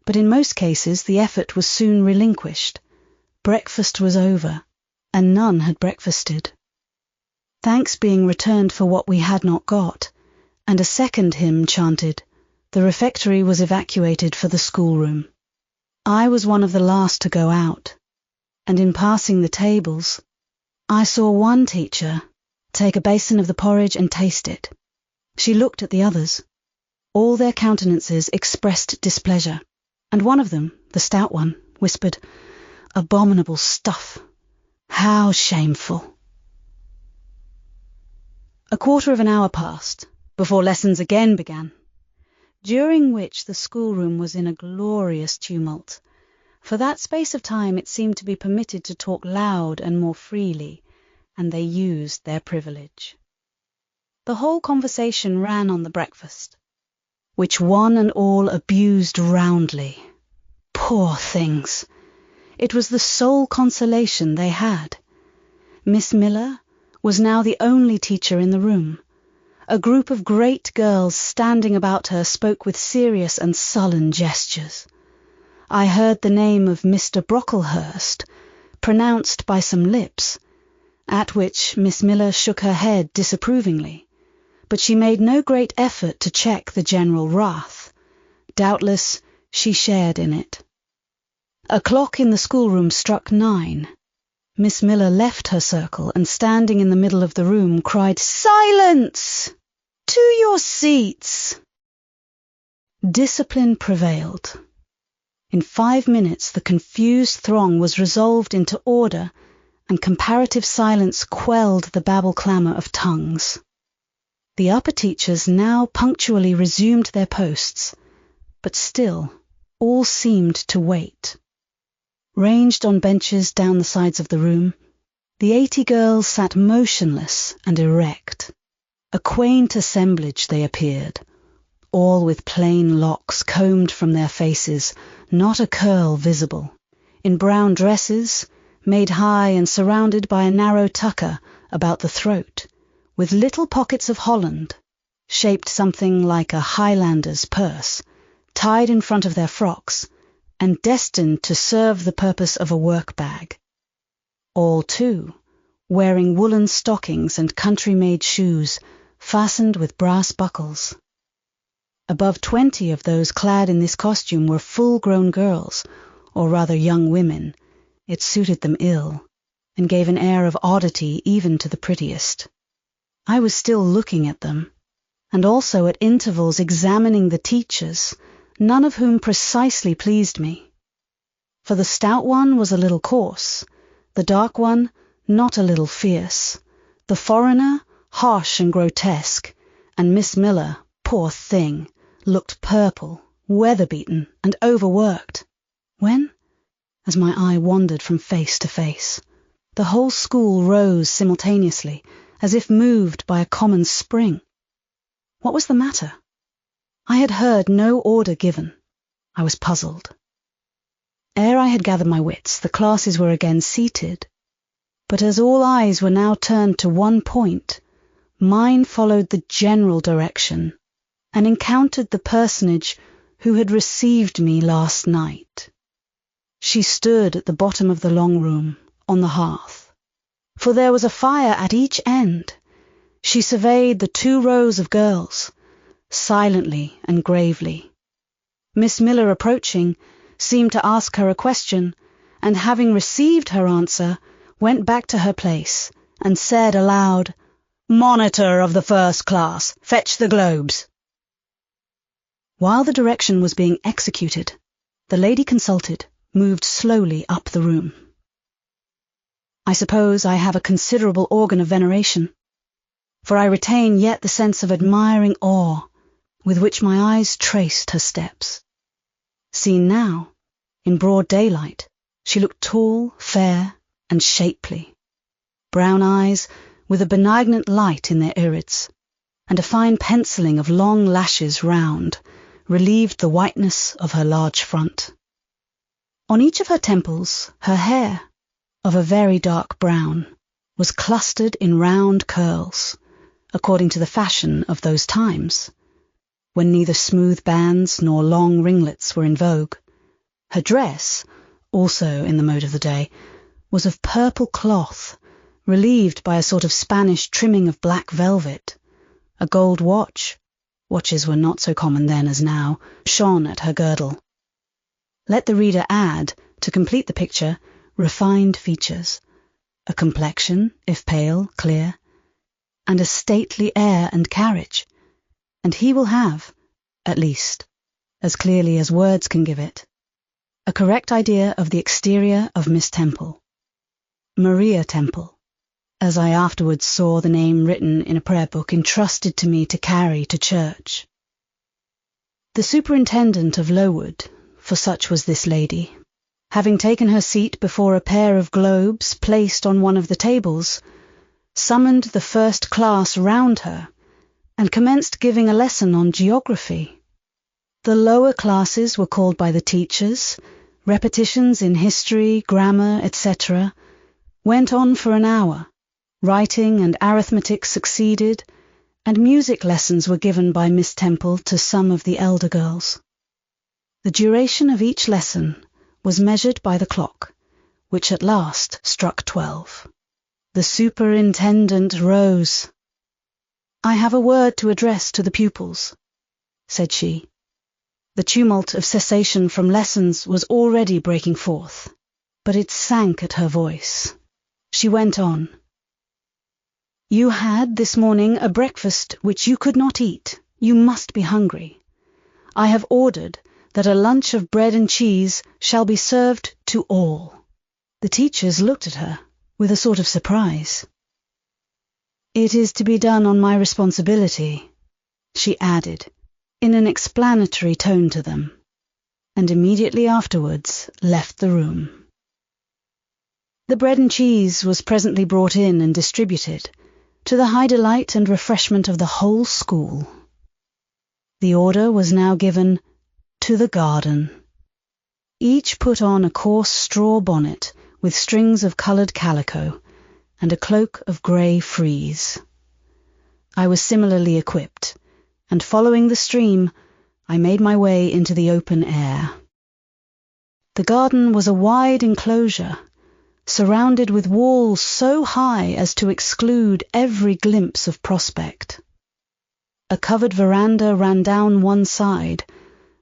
but in most cases the effort was soon relinquished. Breakfast was over, and none had breakfasted. Thanks being returned for what we had not got, and a second hymn chanted, the refectory was evacuated for the schoolroom. I was one of the last to go out, and in passing the tables, I saw one teacher take a basin of the porridge and taste it. She looked at the others. All their countenances expressed displeasure, and one of them, the stout one, whispered, "Abominable stuff! How shameful!" A quarter of an hour passed before lessons again began, during which the schoolroom was in a glorious tumult. For that space of time it seemed to be permitted to talk loud and more freely, and they used their privilege. The whole conversation ran on the breakfast, which one and all abused roundly. Poor things! It was the sole consolation they had. Miss Miller was now the only teacher in the room. A group of great girls standing about her spoke with serious and sullen gestures. I heard the name of Mr. Brocklehurst pronounced by some lips, at which Miss Miller shook her head disapprovingly, but she made no great effort to check the general wrath. Doubtless she shared in it. A clock in the schoolroom struck 9. Miss Miller left her circle and, standing in the middle of the room, cried, "Silence! To your seats!" Discipline prevailed. In 5 minutes the confused throng was resolved into order, and comparative silence quelled the babble clamour of tongues. The upper teachers now punctually resumed their posts, but still all seemed to wait. Ranged on benches down the sides of the room, the 80 girls sat motionless and erect. A quaint assemblage they appeared, all with plain locks combed from their faces, not a curl visible, in brown dresses, made high and surrounded by a narrow tucker about the throat, with little pockets of holland, shaped something like a Highlander's purse, tied in front of their frocks, and destined to serve the purpose of a work bag. All, too, wearing woolen stockings and country-made shoes, fastened with brass buckles. Above 20 of those clad in this costume were full-grown girls, or rather young women. It suited them ill, and gave an air of oddity even to the prettiest. I was still looking at them, and also at intervals examining the teachers, none of whom precisely pleased me. For the stout one was a little coarse, the dark one not a little fierce, the foreigner harsh and grotesque, and Miss Miller, poor thing, looked purple, weather-beaten, and overworked. When, as my eye wandered from face to face, the whole school rose simultaneously, as if moved by a common spring. What was the matter? I had heard no order given. I was puzzled. Ere I had gathered my wits, the classes were again seated, but as all eyes were now turned to one point, mine followed the general direction and encountered the personage who had received me last night. She stood at the bottom of the long room, on the hearth, for there was a fire at each end. She surveyed the 2 rows of girls, silently and gravely. Miss Miller, approaching, seemed to ask her a question, and having received her answer, went back to her place, and said aloud, "Monitor of the first class, fetch the globes." While the direction was being executed, the lady consulted moved slowly up the room. I suppose I have a considerable organ of veneration, for I retain yet the sense of admiring awe with which my eyes traced her steps. Seen now, in broad daylight, she looked tall, fair, and shapely. Brown eyes with a benignant light in their irids, and a fine penciling of long lashes round, relieved the whiteness of her large front. On each of her temples, her hair, of a very dark brown, was clustered in round curls, according to the fashion of those times, when neither smooth bands nor long ringlets were in vogue. Her dress, also in the mode of the day, was of purple cloth, relieved by a sort of Spanish trimming of black velvet. A gold watch, watches were not so common then as now, shone at her girdle. Let the reader add, to complete the picture, refined features, a complexion, if pale, clear, and a stately air and carriage, and he will have, at least, as clearly as words can give it, a correct idea of the exterior of Miss Temple. Maria Temple, as I afterwards saw the name written in a prayer book entrusted to me to carry to church. The superintendent of Lowood, for such was this lady, having taken her seat before a pair of globes placed on one of the tables, summoned the first class round her, and commenced giving a lesson on geography. The lower classes were called by the teachers, repetitions in history, grammar, etc., went on for an hour, writing and arithmetic succeeded, and music lessons were given by Miss Temple to some of the elder girls. The duration of each lesson was measured by the clock, which at last struck 12. The superintendent rose. "I have a word to address to the pupils," said she. The tumult of cessation from lessons was already breaking forth, but it sank at her voice. She went on. "You had this morning a breakfast which you could not eat. You must be hungry. I have ordered that a lunch of bread and cheese shall be served to all." The teachers looked at her with a sort of surprise. "It is to be done on my responsibility," she added, in an explanatory tone to them, and immediately afterwards left the room. The bread and cheese was presently brought in and distributed, to the high delight and refreshment of the whole school. The order was now given, "To the garden." Each put on a coarse straw bonnet with strings of coloured calico, and a cloak of grey frieze. I was similarly equipped, and following the stream, I made my way into the open air. The garden was a wide enclosure, surrounded with walls so high as to exclude every glimpse of prospect. A covered veranda ran down one side,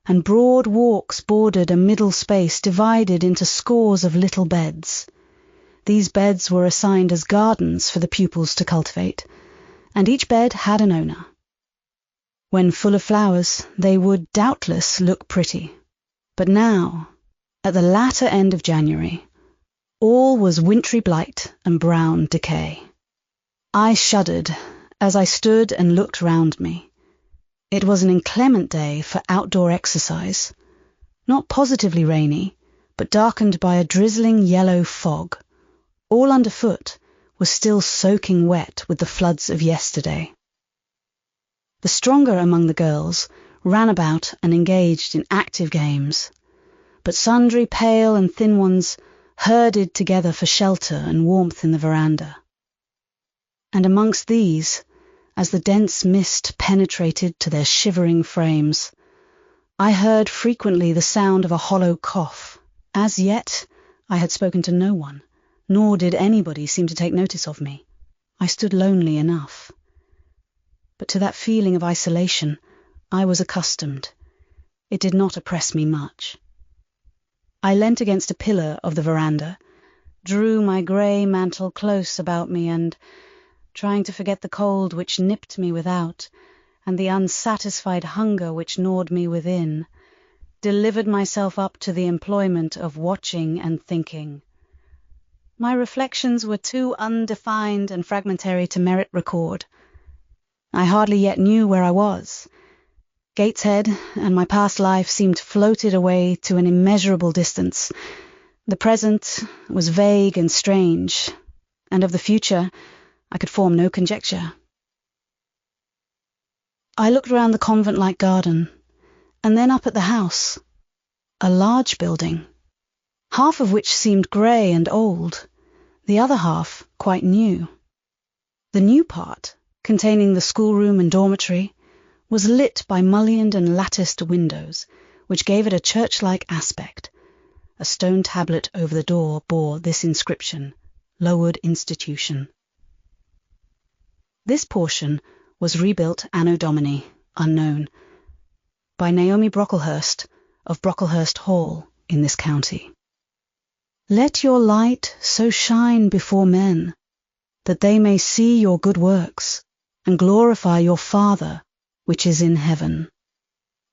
and broad walks bordered a middle space divided into scores of little beds. These beds were assigned as gardens for the pupils to cultivate, and each bed had an owner. When full of flowers, they would doubtless look pretty. But now, at the latter end of January, all was wintry blight and brown decay. I shuddered as I stood and looked round me. It was an inclement day for outdoor exercise, not positively rainy, but darkened by a drizzling yellow fog. All underfoot was still soaking wet with the floods of yesterday. The stronger among the girls ran about and engaged in active games, but sundry pale and thin ones herded together for shelter and warmth in the veranda. And amongst these, as the dense mist penetrated to their shivering frames, I heard frequently the sound of a hollow cough. As yet, I had spoken to no one, nor did anybody seem to take notice of me. I stood lonely enough. But to that feeling of isolation I was accustomed. It did not oppress me much. I leant against a pillar of the veranda, drew my grey mantle close about me, and, trying to forget the cold which nipped me without, and the unsatisfied hunger which gnawed me within, delivered myself up to the employment of watching and thinking. My reflections were too undefined and fragmentary to merit record. I hardly yet knew where I was. Gateshead and my past life seemed floated away to an immeasurable distance. The present was vague and strange, and of the future I could form no conjecture. I looked round the convent-like garden, and then up at the house, a large building, half of which seemed grey and old, the other half quite new. The new part, containing the schoolroom and dormitory, was lit by mullioned and latticed windows, which gave it a church-like aspect. A stone tablet over the door bore this inscription, "Lowood Institution." This portion was rebuilt Anno Domini, unknown, by Naomi Brocklehurst of Brocklehurst Hall in this county. "Let your light so shine before men, that they may see your good works, and glorify your Father, which is in heaven."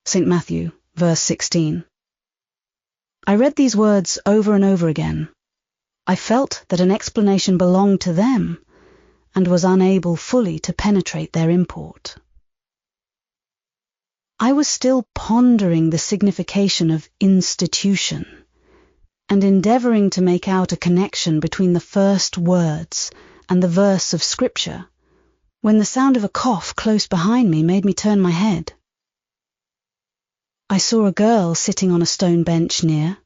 St. Matthew, verse 16. I read these words over and over again. I felt that an explanation belonged to them, and was unable fully to penetrate their import. I was still pondering the signification of institution, and endeavouring to make out a connection between the first words and the verse of Scripture, when the sound of a cough close behind me made me turn my head. I saw a girl sitting on a stone bench near.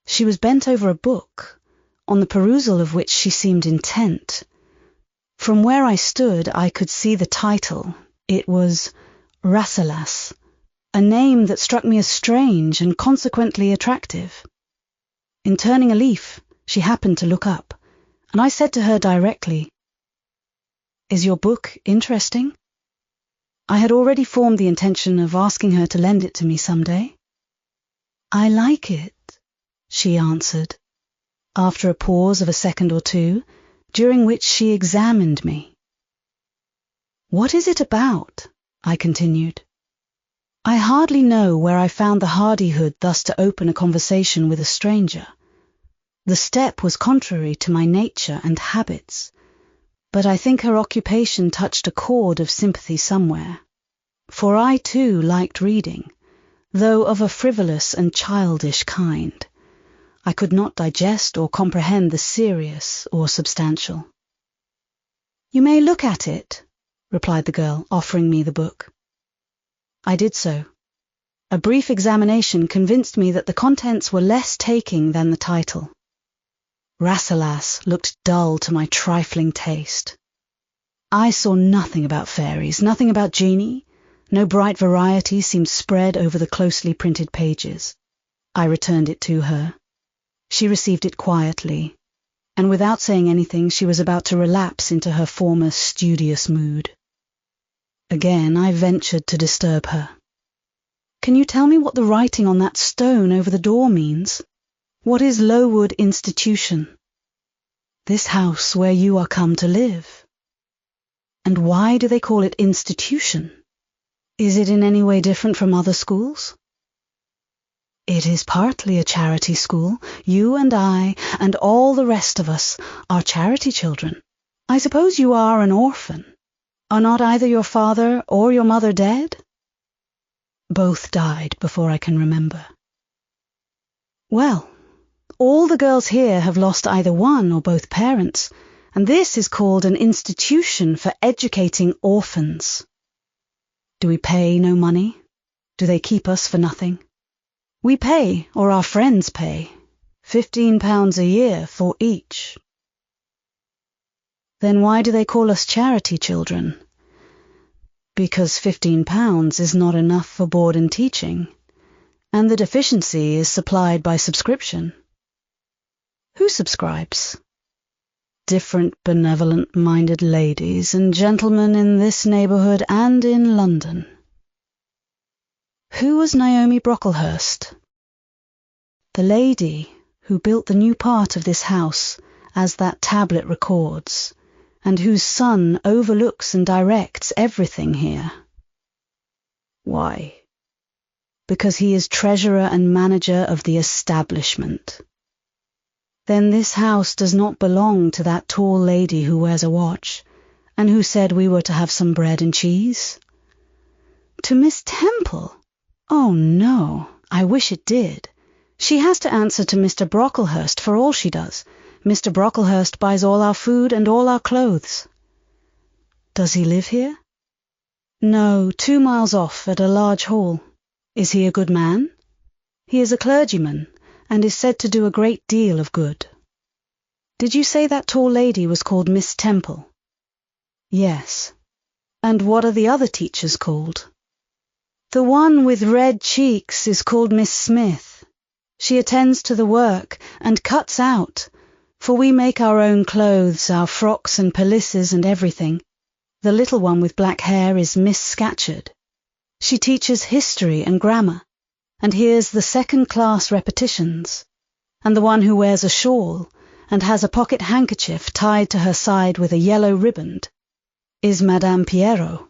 She was bent over a book, on the perusal of which she seemed intent. From where I stood I could see the title. It was Rasselas, a name that struck me as strange and consequently attractive. In turning a leaf, she happened to look up, and I said to her directly, "Is your book interesting?" I had already formed the intention of asking her to lend it to me some day. "I like it," she answered, after a pause of a second or two, during which she examined me. "What is it about?" I continued. I hardly know where I found the hardihood thus to open a conversation with a stranger. The step was contrary to my nature and habits, but I think her occupation touched a chord of sympathy somewhere. For I too liked reading, though of a frivolous and childish kind. I could not digest or comprehend the serious or substantial. "You may look at it," replied the girl, offering me the book. I did so. A brief examination convinced me that the contents were less taking than the title. Rasselas looked dull to my trifling taste. I saw nothing about fairies, nothing about genii. No bright variety seemed spread over the closely printed pages. I returned it to her. She received it quietly, and without saying anything she was about to relapse into her former studious mood. Again I ventured to disturb her. "Can you tell me what the writing on that stone over the door means? What is Lowood Institution? This house where you are come to live? And why do they call it institution? Is it in any way different from other schools?" "It is partly a charity school. You and I, and all the rest of us, are charity children. I suppose you are an orphan. Are not either your father or your mother dead?" "Both died before I can remember." "Well, all the girls here have lost either one or both parents, and this is called an institution for educating orphans. Do we pay no money? Do they keep us for nothing? We pay, or our friends pay, £15 a year for each." "Then why do they call us charity children?" "Because £15 is not enough for board and teaching, and the deficiency is supplied by subscription." "Who subscribes?" "Different benevolent-minded ladies and gentlemen in this neighbourhood and in London." "Who was Naomi Brocklehurst?" "The lady who built the new part of this house, as that tablet records, and whose son overlooks and directs everything here." "Why?" "Because he is treasurer and manager of the establishment." "Then this house does not belong to that tall lady who wears a watch, and who said we were to have some bread and cheese?" "To Miss Temple? Oh, no, I wish it did. She has to answer to Mr. Brocklehurst for all she does. Mr. Brocklehurst buys all our food and all our clothes." "Does he live here?" "No, 2 miles off at a large hall." "Is he a good man?" "He is a clergyman, and is said to do a great deal of good." "Did you say that tall lady was called Miss Temple?" "Yes." "And what are the other teachers called?" "The one with red cheeks is called Miss Smith. She attends to the work, and cuts out, for we make our own clothes, our frocks and pelisses and everything. The little one with black hair is Miss Scatcherd. She teaches history and grammar, and hears the second-class repetitions, and the one who wears a shawl, and has a pocket handkerchief tied to her side with a yellow riband, is Madame Pierrot.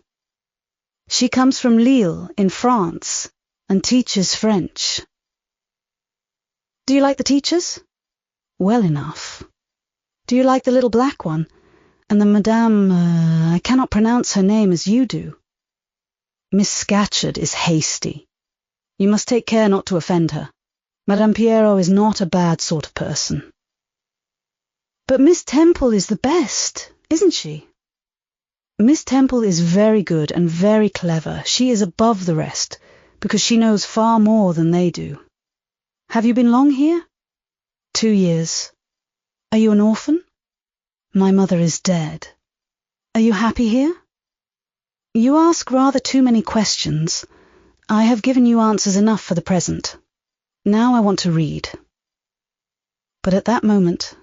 She comes from Lille, in France, and teaches French." "Do you like the teachers?" "Well enough." "Do you like the little black one, and the Madame, I cannot pronounce her name as you do?" "Miss Scatcherd is hasty. You must take care not to offend her. Madame Pierrot is not a bad sort of person." "But Miss Temple is the best, isn't she?" "Miss Temple is very good and very clever. She is above the rest, because she knows far more than they do." "Have you been long here?" 2 years. "Are you an orphan?" "My mother is dead." "Are you happy here?" "You ask rather too many questions. I have given you answers enough for the present. Now I want to read." But at that moment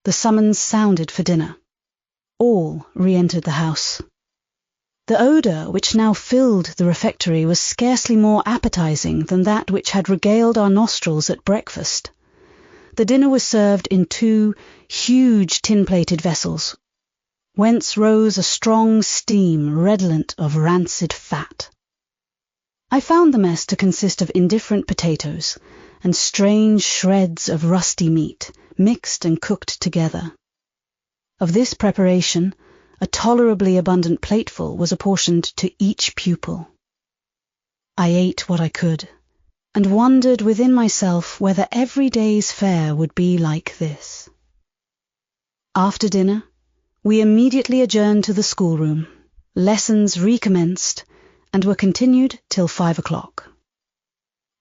the summons sounded for dinner. All re-entered the house. The odour which now filled the refectory was scarcely more appetizing than that which had regaled our nostrils at breakfast. The dinner was served in 2 huge tin-plated vessels, whence rose a strong steam redolent of rancid fat. I found the mess to consist of indifferent potatoes and strange shreds of rusty meat, mixed and cooked together. Of this preparation, a tolerably abundant plateful was apportioned to each pupil. I ate what I could, and wondered within myself whether every day's fare would be like this. After dinner, we immediately adjourned to the schoolroom. Lessons recommenced and were continued till 5 o'clock.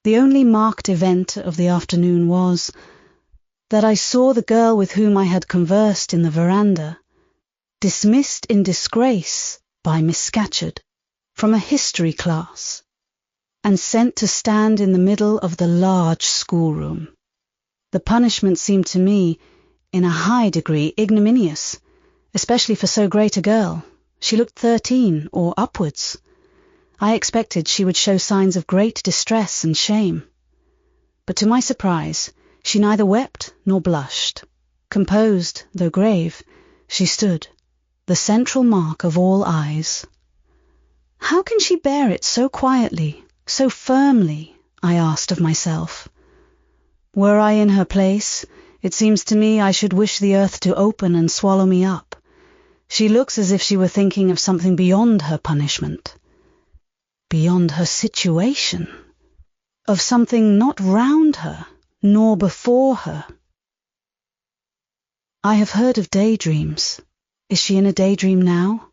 The only marked event of the afternoon was that I saw the girl with whom I had conversed in the veranda dismissed in disgrace by Miss Scatcherd from a history class and sent to stand in the middle of the large schoolroom. The punishment seemed to me, in a high degree, ignominious, especially for so great a girl. She looked 13 or upwards. I expected she would show signs of great distress and shame. But to my surprise, she neither wept nor blushed. Composed, though grave, she stood, the central mark of all eyes. How can she bear it so quietly, so firmly? I asked of myself. Were I in her place, it seems to me I should wish the earth to open and swallow me up. She looks as if she were thinking of something beyond her punishment, beyond her situation, of something not round her, nor before her. I have heard of daydreams. Is she in a daydream now?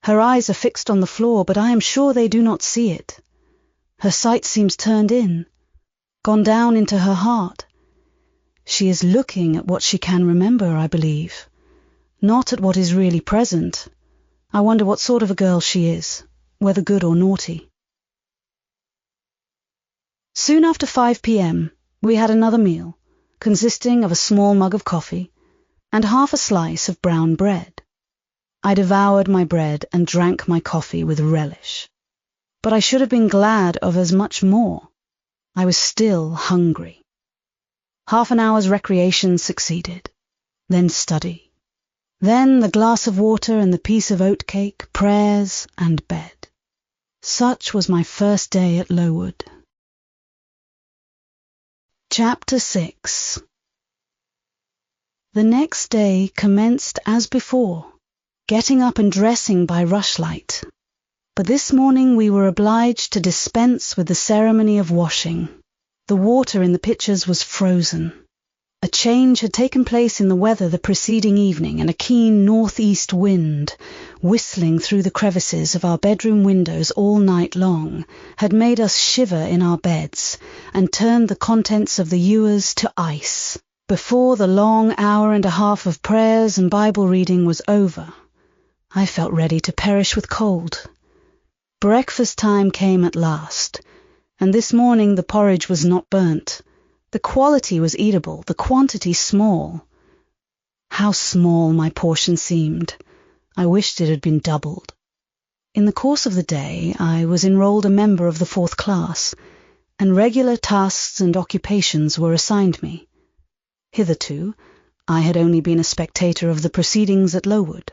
Her eyes are fixed on the floor, but I am sure they do not see it. Her sight seems turned in, gone down into her heart. She is looking at what she can remember, I believe, not at what is really present. I wonder what sort of a girl she is, whether good or naughty. Soon after 5 p.m., we had another meal, consisting of a small mug of coffee and half a slice of brown bread. I devoured my bread and drank my coffee with relish. But I should have been glad of as much more. I was still hungry. Half an hour's recreation succeeded, then study. Then the glass of water and the piece of oatcake, prayers, and bed. Such was my first day at Lowood. Chapter 6. The next day commenced as before, getting up and dressing by rushlight. But this morning we were obliged to dispense with the ceremony of washing. The water in the pitchers was frozen. A change had taken place in the weather the preceding evening, and a keen northeast wind, whistling through the crevices of our bedroom windows all night long, had made us shiver in our beds and turned the contents of the ewers to ice. Before the long hour and a half of prayers and Bible reading was over, I felt ready to perish with cold. Breakfast time came at last, and this morning the porridge was not burnt. The quality was eatable, the quantity small. How small my portion seemed. I wished it had been doubled. In the course of the day I was enrolled a member of the 4th class, and regular tasks and occupations were assigned me. Hitherto, I had only been a spectator of the proceedings at Lowood.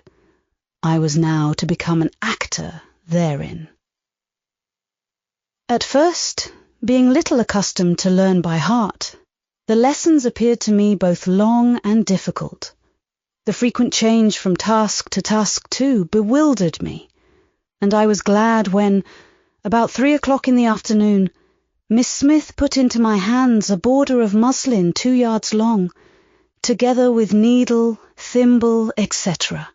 I was now to become an actor therein. At first, being little accustomed to learn by heart, the lessons appeared to me both long and difficult. The frequent change from task to task, too, bewildered me, and I was glad when, about 3 o'clock in the afternoon, Miss Smith put into my hands a border of muslin 2 yards long, together with needle, thimble, etc.,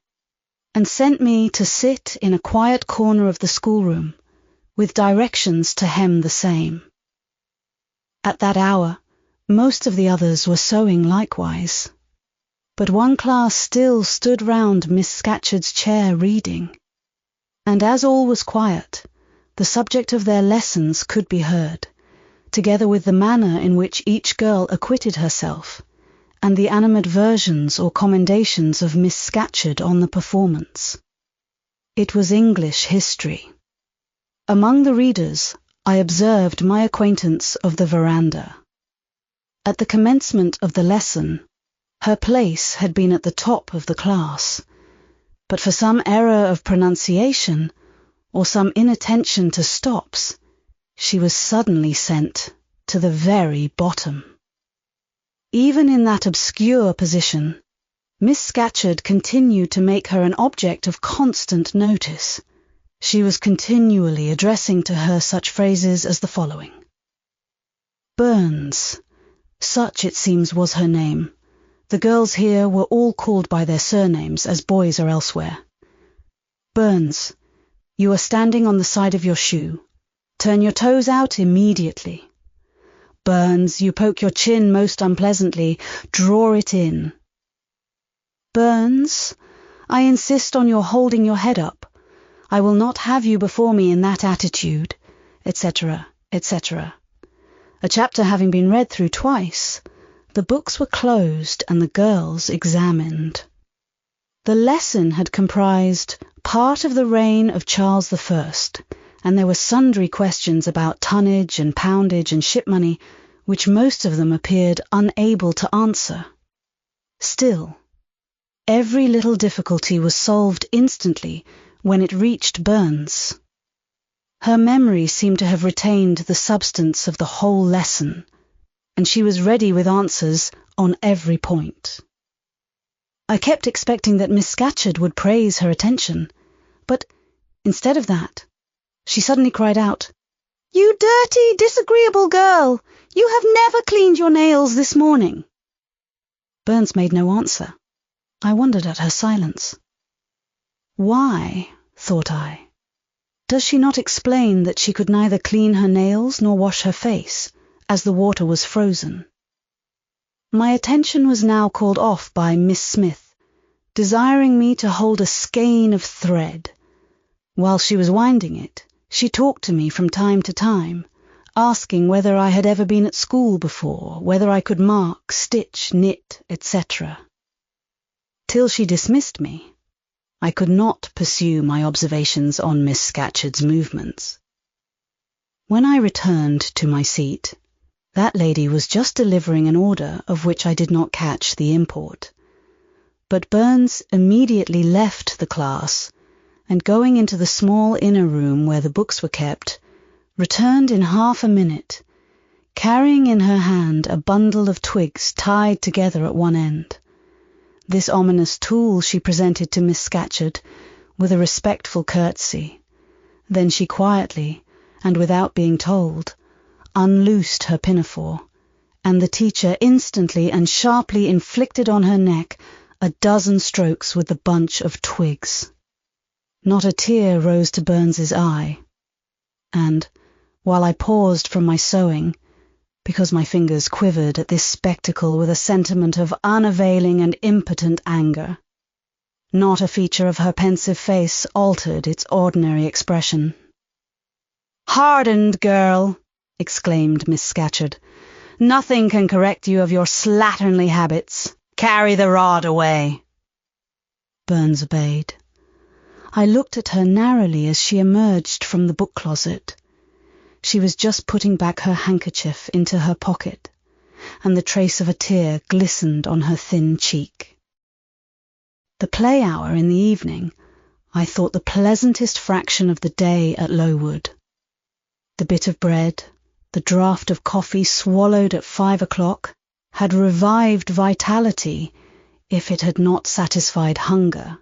and sent me to sit in a quiet corner of the schoolroom, with directions to hem the same. At that hour, most of the others were sewing likewise, but one class still stood round Miss Scatcherd's chair reading, and as all was quiet, the subject of their lessons could be heard, together with the manner in which each girl acquitted herself, and the animadversions or commendations of Miss Scatcherd on the performance. It was English history. Among the readers, I observed my acquaintance of the veranda. At the commencement of the lesson, her place had been at the top of the class, but for some error of pronunciation, or some inattention to stops, she was suddenly sent to the very bottom. Even in that obscure position, Miss Scatcherd continued to make her an object of constant notice. She was continually addressing to her such phrases as the following: Burns. Such, it seems, was her name. The girls here were all called by their surnames, as boys are elsewhere. Burns, you are standing on the side of your shoe. Turn your toes out immediately. Burns, you poke your chin most unpleasantly. Draw it in. Burns, I insist on your holding your head up. I will not have you before me in that attitude, etc., etc. A chapter having been read through twice, the books were closed and the girls examined. The lesson had comprised part of the reign of Charles I, and there were sundry questions about tonnage and poundage and ship money, which most of them appeared unable to answer. Still, every little difficulty was solved instantly when it reached Burns. Her memory seemed to have retained the substance of the whole lesson, and she was ready with answers on every point. I kept expecting that Miss Scatcherd would praise her attention, but instead of that, she suddenly cried out, "You dirty, disagreeable girl! You have never cleaned your nails this morning!" Burns made no answer. I wondered at her silence. Why, thought I, does she not explain that she could neither clean her nails nor wash her face, as the water was frozen? My attention was now called off by Miss Smith, desiring me to hold a skein of thread. While she was winding it, she talked to me from time to time, asking whether I had ever been at school before, whether I could mark, stitch, knit, etc. Till she dismissed me, I could not pursue my observations on Miss Scatcherd's movements. When I returned to my seat, that lady was just delivering an order of which I did not catch the import. But Burns immediately left the class, and going into the small inner room where the books were kept, returned in half a minute, carrying in her hand a bundle of twigs tied together at one end. This ominous tool she presented to Miss Scatcherd with a respectful curtsy. Then she quietly, and without being told, unloosed her pinafore, and the teacher instantly and sharply inflicted on her neck a dozen strokes with the bunch of twigs. Not a tear rose to Burns's eye, and, while I paused from my sewing, because my fingers quivered at this spectacle with a sentiment of unavailing and impotent anger, not a feature of her pensive face altered its ordinary expression. "Hardened girl!" exclaimed Miss Scatcherd. "Nothing can correct you of your slatternly habits. Carry the rod away." Burns obeyed. I looked at her narrowly as she emerged from the book closet. She was just putting back her handkerchief into her pocket, and the trace of a tear glistened on her thin cheek. The play hour in the evening I thought the pleasantest fraction of the day at Lowood. The bit of bread, the draught of coffee swallowed at 5 o'clock, had revived vitality if it had not satisfied hunger.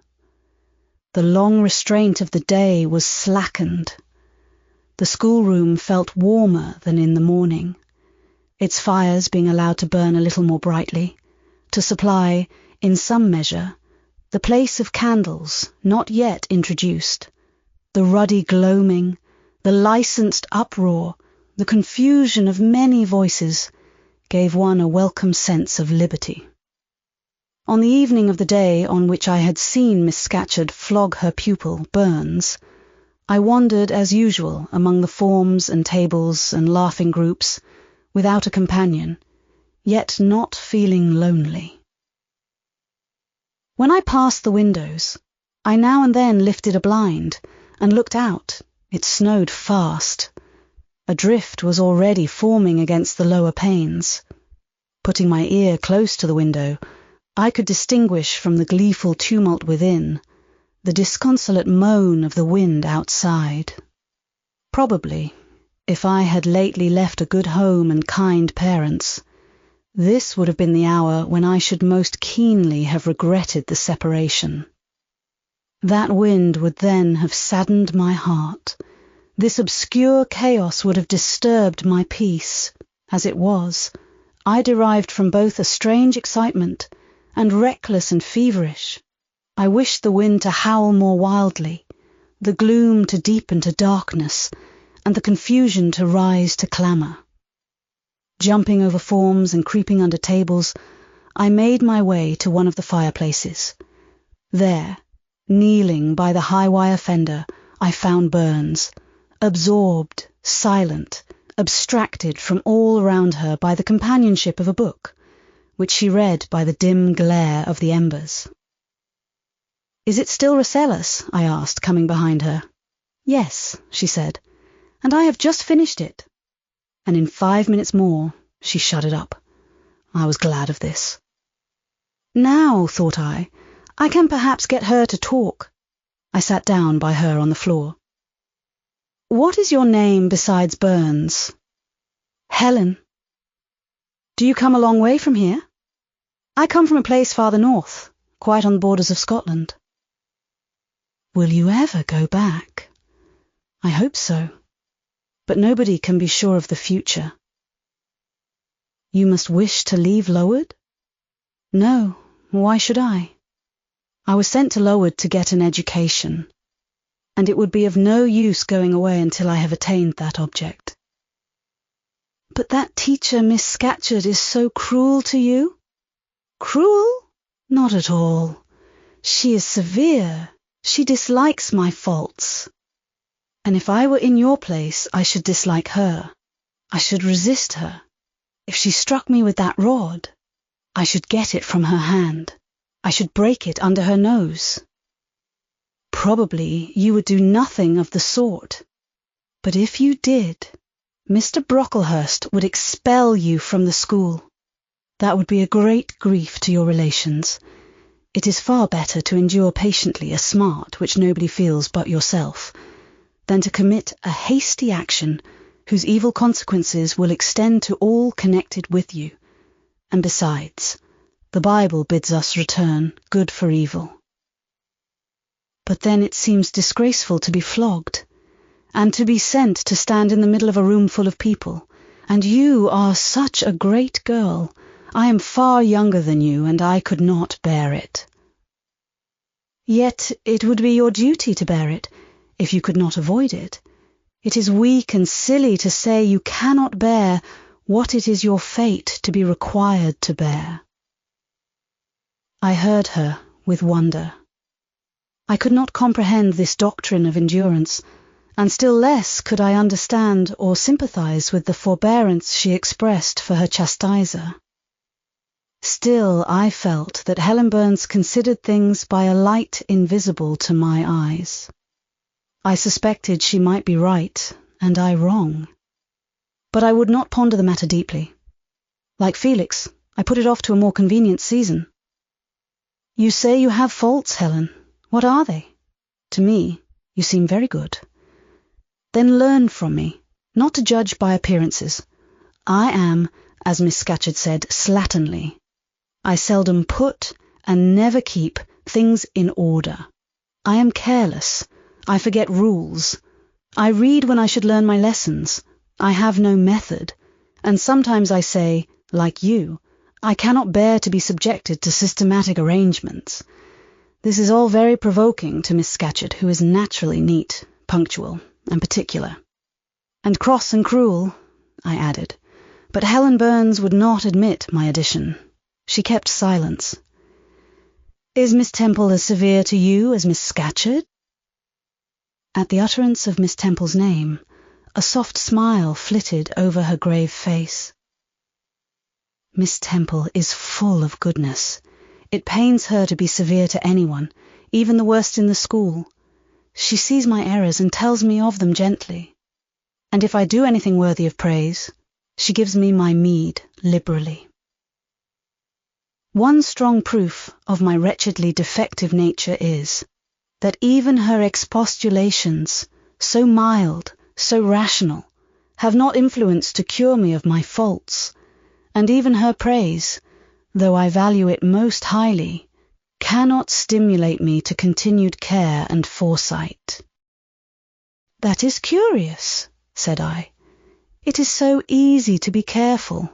The long restraint of the day was slackened. The schoolroom felt warmer than in the morning, its fires being allowed to burn a little more brightly, to supply, in some measure, the place of candles not yet introduced, the ruddy gloaming, the licensed uproar, the confusion of many voices, gave one a welcome sense of liberty. On the evening of the day on which I had seen Miss Scatcherd flog her pupil, Burns, I wandered as usual among the forms and tables and laughing groups, without a companion, yet not feeling lonely. When I passed the windows, I now and then lifted a blind and looked out. It snowed fast. A drift was already forming against the lower panes. Putting my ear close to the window, I could distinguish from the gleeful tumult within the disconsolate moan of the wind outside. Probably, if I had lately left a good home and kind parents, this would have been the hour when I should most keenly have regretted the separation. That wind would then have saddened my heart. This obscure chaos would have disturbed my peace, As it was, I derived from both a strange excitement and reckless and feverish. I wished the wind to howl more wildly, the gloom to deepen to darkness, and the confusion to rise to clamour. Jumping over forms and creeping under tables, I made my way to one of the fireplaces. There, kneeling by the high wire fender, I found Burns, absorbed, silent, abstracted from all around her by the companionship of a book, which she read by the dim glare of the embers. "Is it still Rasselas?" I asked, coming behind her. "Yes," she said, "and I have just finished it." And in 5 minutes more she shut it up. I was glad of this. Now, thought I can perhaps get her to talk. I sat down by her on the floor. "What is your name besides Burns?" "Helen." "Do you come a long way from here?" "I come from a place farther north, quite on the borders of Scotland." "Will you ever go back?" "I hope so. But nobody can be sure of the future." "You must wish to leave Lowood?" "No, why should I? I was sent to Lowood to get an education, and it would be of no use going away until I have attained that object." "But that teacher, Miss Scatcherd, is so cruel to you?" "Cruel? Not at all. She is severe. She dislikes my faults. And if I were in your place, I should dislike her. I should resist her. If she struck me with that rod, I should get it from her hand. I should break it under her nose." "Probably you would do nothing of the sort. But if you did, Mr. Brocklehurst would expel you from the school. That would be a great grief to your relations. It is far better to endure patiently a smart which nobody feels but yourself, than to commit a hasty action whose evil consequences will extend to all connected with you. And besides, the Bible bids us return good for evil." "But then it seems disgraceful to be flogged, and to be sent to stand in the middle of a room full of people. And you are such a great girl. I am far younger than you, and I could not bear it." "Yet it would be your duty to bear it, if you could not avoid it. It is weak and silly to say you cannot bear what it is your fate to be required to bear." I heard her with wonder. I could not comprehend this doctrine of endurance, and still less could I understand or sympathize with the forbearance she expressed for her chastiser. Still I felt that Helen Burns considered things by a light invisible to my eyes. I suspected she might be right, and I wrong. But I would not ponder the matter deeply. Like Felix, I put it off to a more convenient season. "You say you have faults, Helen. What are they? To me, you seem very good. Then learn from me, not to judge by appearances. I am, as Miss Scatcherd said, slatternly. I seldom put, and never keep, things in order. I am careless. I forget rules. I read when I should learn my lessons. I have no method. And sometimes I say, like you, I cannot bear to be subjected to systematic arrangements. This is all very provoking to Miss Scatcherd, who is naturally neat, punctual, and particular. And cross and cruel," I added, but Helen Burns would not admit my addition. She kept silence. "Is Miss Temple as severe to you as Miss Scatcherd?" At the utterance of Miss Temple's name, a soft smile flitted over her grave face. "Miss Temple is full of goodness. It pains her to be severe to anyone, even the worst in the school. She sees my errors and tells me of them gently. And if I do anything worthy of praise, she gives me my meed liberally." One strong proof of my wretchedly defective nature is, that even her expostulations, so mild, so rational, have not influence to cure me of my faults, and even her praise, though I value it most highly, cannot stimulate me to continued care and foresight. "That is curious," said I. It is so easy to be careful.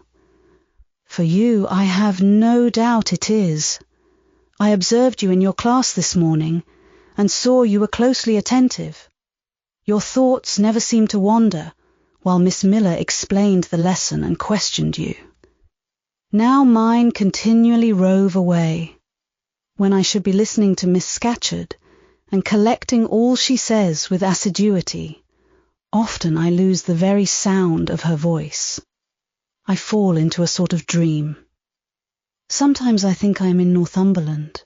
For you, I have no doubt it is. I observed you in your class this morning, and saw you were closely attentive. Your thoughts never seemed to wander, while Miss Miller explained the lesson and questioned you. Now mine continually rove away, when I should be listening to Miss Scatcherd, and collecting all she says with assiduity. Often I lose the very sound of her voice. I fall into a sort of dream. Sometimes I think I am in Northumberland,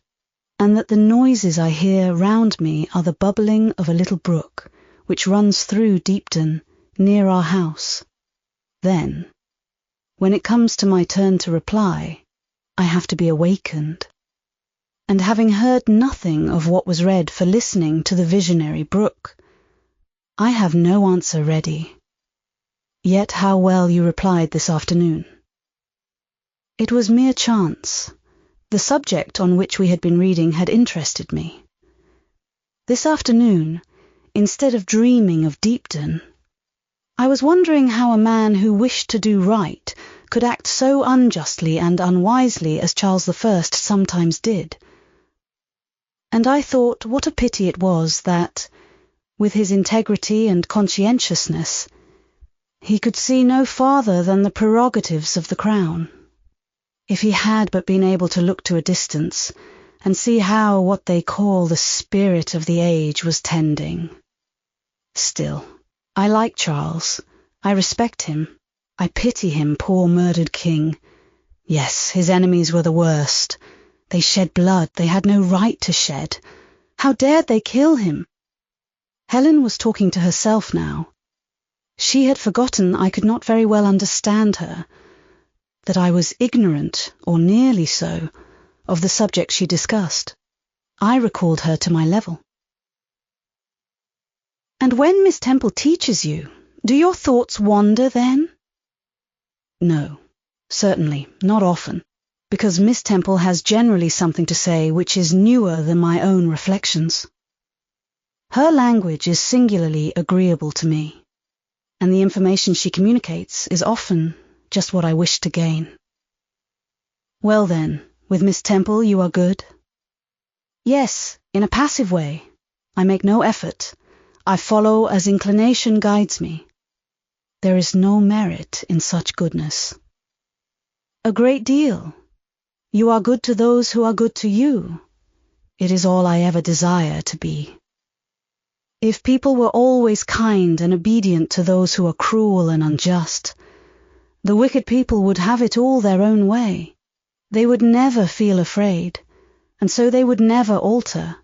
and that the noises I hear round me are the bubbling of a little brook, which runs through Deepden, near our house. Then, when it comes to my turn to reply, I have to be awakened. And having heard nothing of what was read for listening to the visionary brook, I have no answer ready. Yet how well you replied this afternoon. It was mere chance. The subject on which we had been reading had interested me. This afternoon, instead of dreaming of Deepden, I was wondering how a man who wished to do right could act so unjustly and unwisely as Charles I sometimes did. And I thought what a pity it was that, with his integrity and conscientiousness, he could see no farther than the prerogatives of the crown. If he had but been able to look to a distance and see how what they call the spirit of the age was tending. Still, I like Charles. I respect him. I pity him, poor murdered king. Yes, his enemies were the worst. They shed blood they had no right to shed. How dared they kill him? Helen was talking to herself now. She had forgotten I could not very well understand her, that I was ignorant, or nearly so, of the subject she discussed. I recalled her to my level. And when Miss Temple teaches you, do your thoughts wander then? No, certainly, not often, because Miss Temple has generally something to say which is newer than my own reflections. Her language is singularly agreeable to me, and the information she communicates is often just what I wish to gain. Well then, with Miss Temple you are good? Yes, in a passive way. I make no effort. I follow as inclination guides me. There is no merit in such goodness. A great deal. You are good to those who are good to you. It is all I ever desire to be. If people were always kind and obedient to those who are cruel and unjust, the wicked people would have it all their own way. They would never feel afraid, and so they would never alter,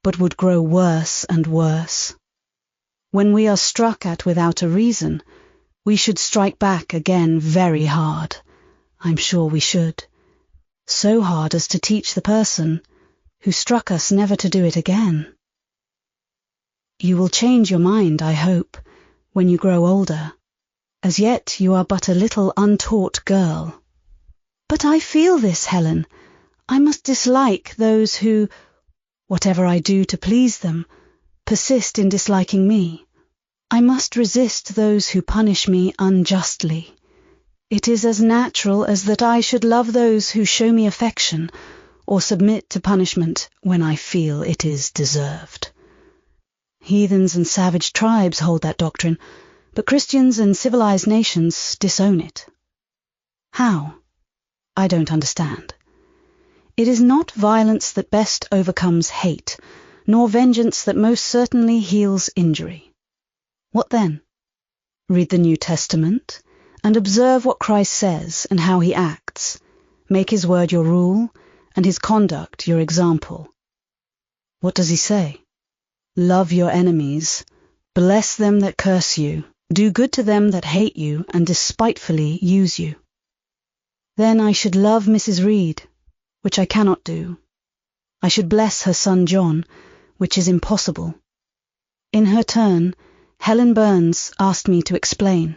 but would grow worse and worse. When we are struck at without a reason, we should strike back again very hard. I'm sure we should. So hard as to teach the person who struck us never to do it again. You will change your mind, I hope, when you grow older. As yet you are but a little untaught girl. But I feel this, Helen. I must dislike those who, whatever I do to please them, persist in disliking me. I must resist those who punish me unjustly. It is as natural as that I should love those who show me affection, or submit to punishment when I feel it is deserved. Heathens and savage tribes hold that doctrine, but Christians and civilized nations disown it. How? I don't understand. It is not violence that best overcomes hate, nor vengeance that most certainly heals injury. What then? Read the New Testament, and observe what Christ says and how he acts. Make his word your rule, and his conduct your example. What does he say? Love your enemies, bless them that curse you, do good to them that hate you and despitefully use you. Then I should love Mrs. Reed, which I cannot do. I should bless her son John, which is impossible. In her turn, Helen Burns asked me to explain,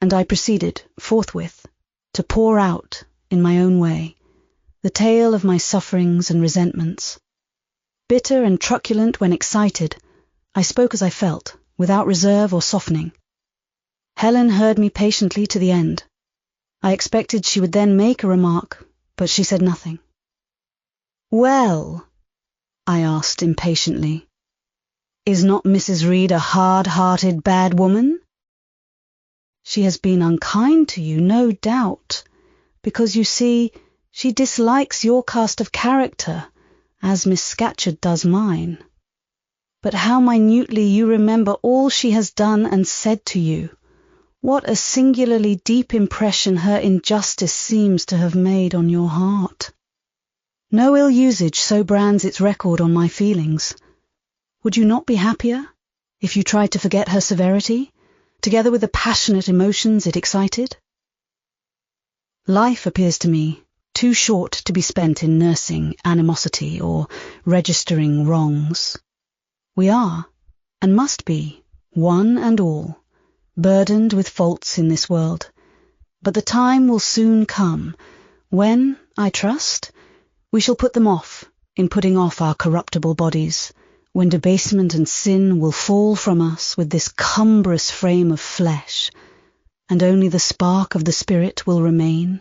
and I proceeded, forthwith, to pour out, in my own way, the tale of my sufferings and resentments. Bitter and truculent when excited, I spoke as I felt, without reserve or softening. Helen heard me patiently to the end. I expected she would then make a remark, but she said nothing. "Well," I asked impatiently, "is not Mrs. Reed a hard-hearted bad woman?" "She has been unkind to you, no doubt, because, you see, she dislikes your cast of character, as Miss Scatcherd does mine. But how minutely you remember all she has done and said to you! What a singularly deep impression her injustice seems to have made on your heart. No ill usage so brands its record on my feelings. Would you not be happier if you tried to forget her severity, together with the passionate emotions it excited? Life appears to me too short to be spent in nursing animosity or registering wrongs. We are, and must be, one and all, burdened with faults in this world, but the time will soon come when, I trust, we shall put them off in putting off our corruptible bodies, when debasement and sin will fall from us with this cumbrous frame of flesh, and only the spark of the spirit will remain,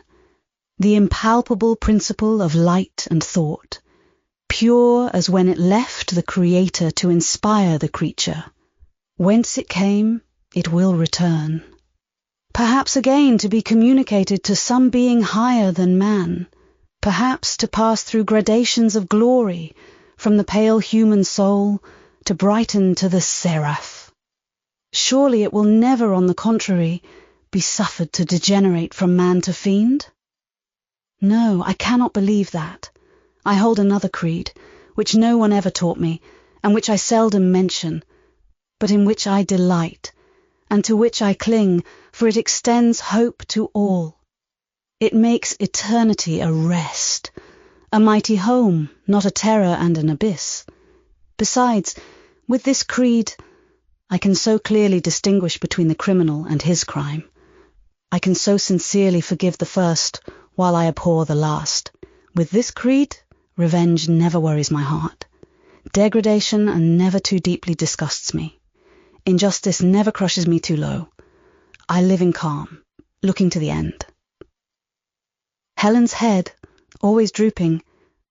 the impalpable principle of light and thought, pure as when it left the Creator to inspire the creature. Whence it came, it will return, perhaps again to be communicated to some being higher than man, perhaps to pass through gradations of glory, from the pale human soul to brighten to the seraph. Surely it will never, on the contrary, be suffered to degenerate from man to fiend? No, I cannot believe that. I hold another creed, which no one ever taught me, and which I seldom mention, but in which I delight, and to which I cling, for it extends hope to all. It makes eternity a rest, a mighty home, not a terror and an abyss. Besides, with this creed, I can so clearly distinguish between the criminal and his crime. I can so sincerely forgive the first, while I abhor the last. With this creed, revenge never worries my heart. Degradation never too deeply disgusts me. Injustice never crushes me too low. I live in calm, looking to the end. Helen's head, always drooping,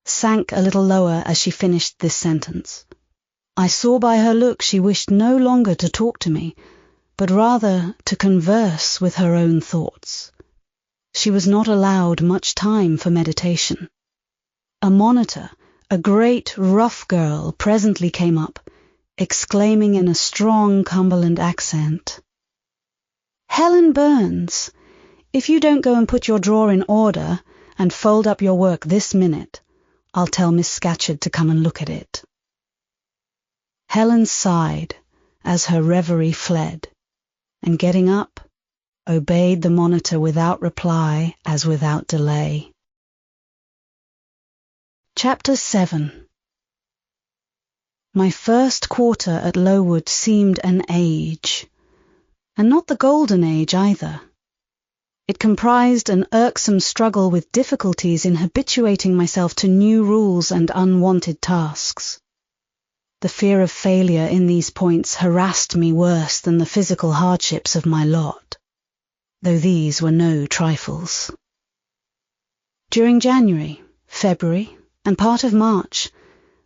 sank a little lower as she finished this sentence. I saw by her look she wished no longer to talk to me, but rather to converse with her own thoughts. She was not allowed much time for meditation. A monitor, a great rough girl, presently came up, exclaiming in a strong Cumberland accent, "Helen Burns, if you don't go and put your drawer in order and fold up your work this minute, I'll tell Miss Scatcherd to come and look at it." Helen sighed as her reverie fled, and getting up, obeyed the monitor without reply as without delay. Chapter 7. My first quarter at Lowood seemed an age, and not the golden age either. It comprised an irksome struggle with difficulties in habituating myself to new rules and unwanted tasks. The fear of failure in these points harassed me worse than the physical hardships of my lot, though these were no trifles. During January, February, and part of March,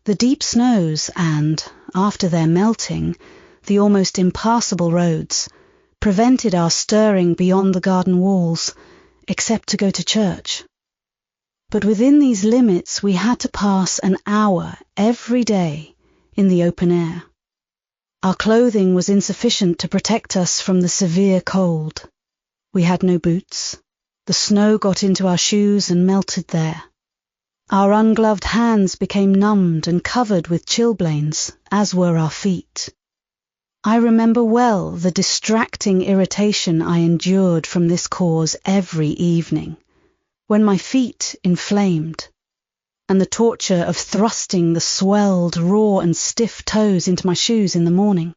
the deep snows and, after their melting, the almost impassable roads prevented our stirring beyond the garden walls, except to go to church. But within these limits we had to pass an hour every day in the open air. Our clothing was insufficient to protect us from the severe cold. We had no boots. The snow got into our shoes and melted there. Our ungloved hands became numbed and covered with chilblains, as were our feet. I remember well the distracting irritation I endured from this cause every evening, when my feet inflamed, and the torture of thrusting the swelled, raw and stiff toes into my shoes in the morning.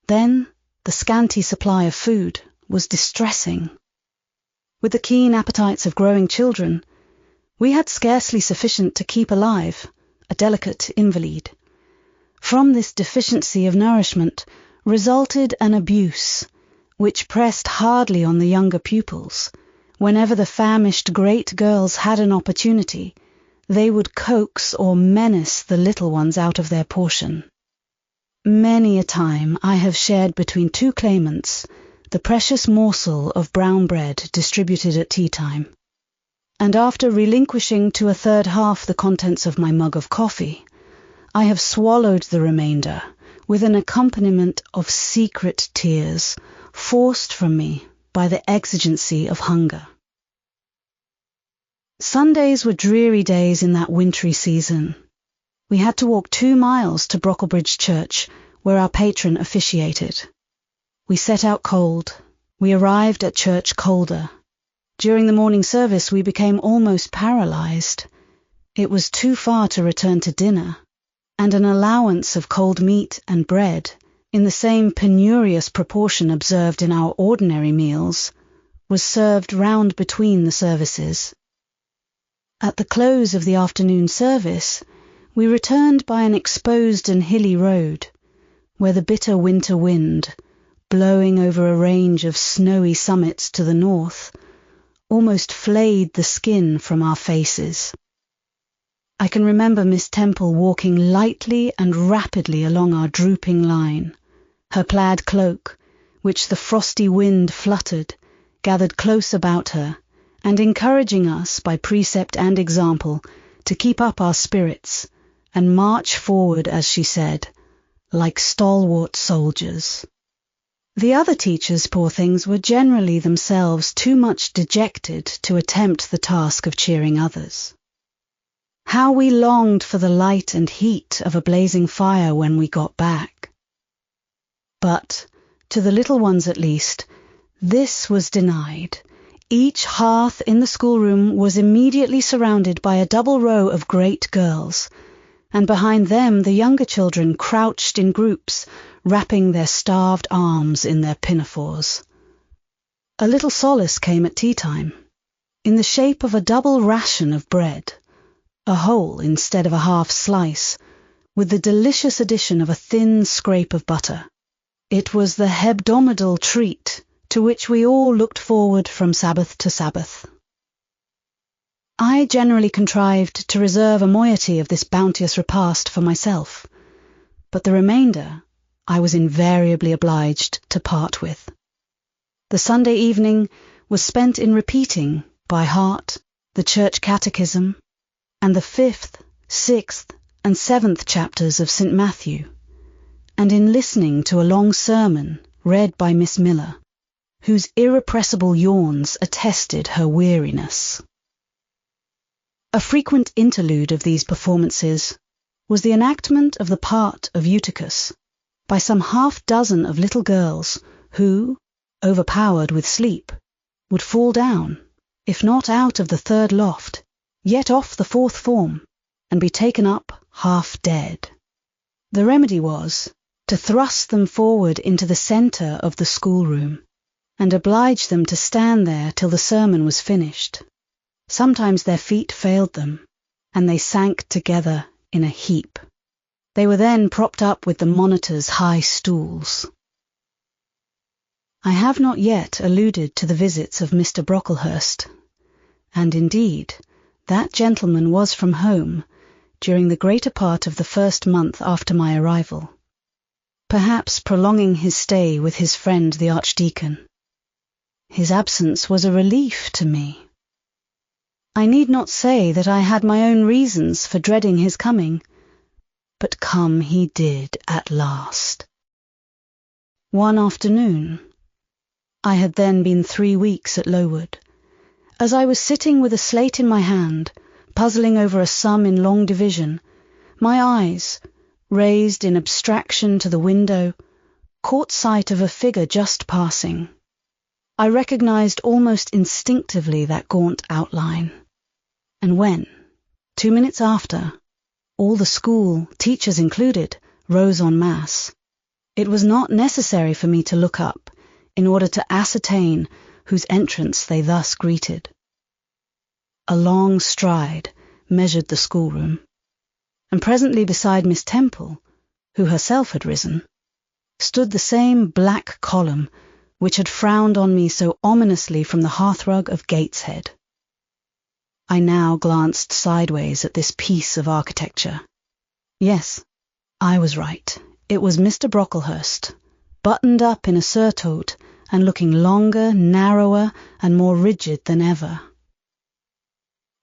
Then the scanty supply of food was distressing. With the keen appetites of growing children, we had scarcely sufficient to keep alive a delicate invalid. From this deficiency of nourishment resulted an abuse, which pressed hardly on the younger pupils. Whenever the famished great girls had an opportunity, they would coax or menace the little ones out of their portion. Many a time I have shared between two claimants the precious morsel of brown bread distributed at tea time, and after relinquishing to a third half the contents of my mug of coffee, I have swallowed the remainder with an accompaniment of secret tears forced from me by the exigency of hunger. Sundays were dreary days in that wintry season. We had to walk 2 miles to Brocklebridge Church, where our patron officiated. We set out cold. We arrived at church colder. During the morning service we became almost paralysed. It was too far to return to dinner, and an allowance of cold meat and bread, in the same penurious proportion observed in our ordinary meals, was served round between the services. At the close of the afternoon service, we returned by an exposed and hilly road, where the bitter winter wind, blowing over a range of snowy summits to the north, almost flayed the skin from our faces. I can remember Miss Temple walking lightly and rapidly along our drooping line, her plaid cloak, which the frosty wind fluttered, gathered close about her, and encouraging us by precept and example to keep up our spirits and march forward, as she said, like stalwart soldiers. The other teachers, poor things, were generally themselves too much dejected to attempt the task of cheering others. How we longed for the light and heat of a blazing fire when we got back. But, to the little ones at least, this was denied. Each hearth in the schoolroom was immediately surrounded by a double row of great girls, and behind them the younger children crouched in groups, wrapping their starved arms in their pinafores. A little solace came at tea time, in the shape of a double ration of bread, a whole instead of a half slice, with the delicious addition of a thin scrape of butter. It was the hebdomadal treat to which we all looked forward from Sabbath to Sabbath. I generally contrived to reserve a moiety of this bounteous repast for myself, but the remainder I was invariably obliged to part with. The Sunday evening was spent in repeating, by heart, the Church Catechism, and the 5th, 6th, and 7th chapters of St. Matthew, and in listening to a long sermon read by Miss Miller, whose irrepressible yawns attested her weariness. A frequent interlude of these performances was the enactment of the part of Eutychus by some half-dozen of little girls who, overpowered with sleep, would fall down, if not out of the 3rd loft, yet off the 4th form, and be taken up half dead. The remedy was to thrust them forward into the centre of the schoolroom, and oblige them to stand there till the sermon was finished. Sometimes their feet failed them, and they sank together in a heap. They were then propped up with the monitor's high stools. I have not yet alluded to the visits of Mr. Brocklehurst, and indeed that gentleman was from home during the greater part of the first month after my arrival, perhaps prolonging his stay with his friend the Archdeacon. His absence was a relief to me. I need not say that I had my own reasons for dreading his coming, but come he did at last. One afternoon, I had then been 3 weeks at Lowood, as I was sitting with a slate in my hand, puzzling over a sum in long division, my eyes, raised in abstraction to the window, caught sight of a figure just passing. I recognized almost instinctively that gaunt outline, and when, 2 minutes after, all the school, teachers included, rose en masse, it was not necessary for me to look up in order to ascertain whose entrance they thus greeted. A long stride measured the schoolroom, and presently beside Miss Temple, who herself had risen, stood the same black column which had frowned on me so ominously from the hearthrug of Gateshead. I now glanced sideways at this piece of architecture. Yes, I was right. It was Mr. Brocklehurst, buttoned up in a surtout and looking longer, narrower, and more rigid than ever.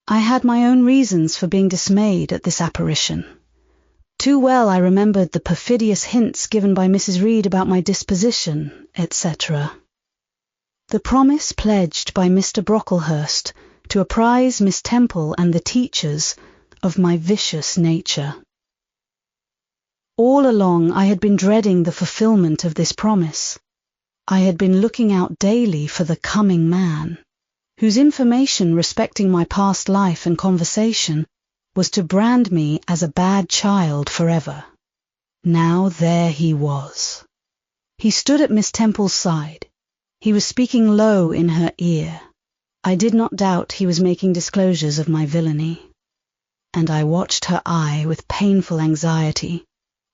I had my own reasons for being dismayed at this apparition. Too well I remembered the perfidious hints given by Mrs. Reed about my disposition, etc. The promise pledged by Mr. Brocklehurst to apprise Miss Temple and the teachers of my vicious nature. All along I had been dreading the fulfillment of this promise. I had been looking out daily for the coming man, whose information respecting my past life and conversation was to brand me as a bad child forever. Now there he was. He stood at Miss Temple's side. He was speaking low in her ear. I did not doubt he was making disclosures of my villainy, and I watched her eye with painful anxiety,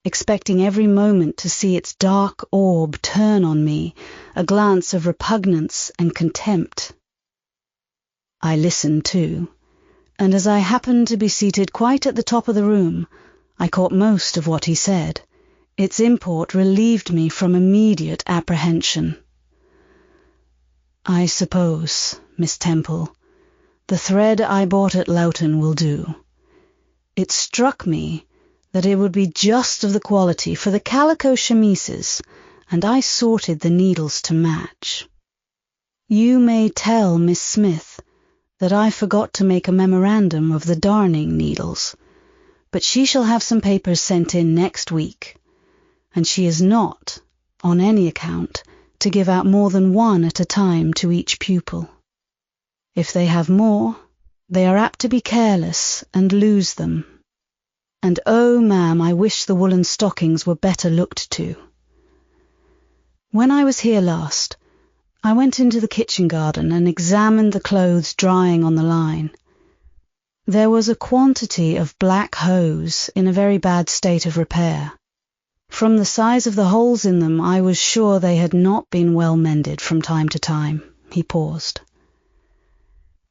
expecting every moment to see its dark orb turn on me a glance of repugnance and contempt. I listened too, and as I happened to be seated quite at the top of the room, I caught most of what he said. Its import relieved me from immediate apprehension. I suppose, Miss Temple, the thread I bought at Loughton will do. It struck me that it would be just of the quality for the calico chemises, and I sorted the needles to match. You may tell Miss Smith that I forgot to make a memorandum of the darning needles, but she shall have some papers sent in next week, and she is not, on any account, to give out more than one at a time to each pupil. If they have more, they are apt to be careless and lose them. And oh, ma'am, I wish the woolen stockings were better looked to. When I was here last, I went into the kitchen garden and examined the clothes drying on the line. There was a quantity of black hose in a very bad state of repair. From the size of the holes in them, I was sure they had not been well mended from time to time. He paused.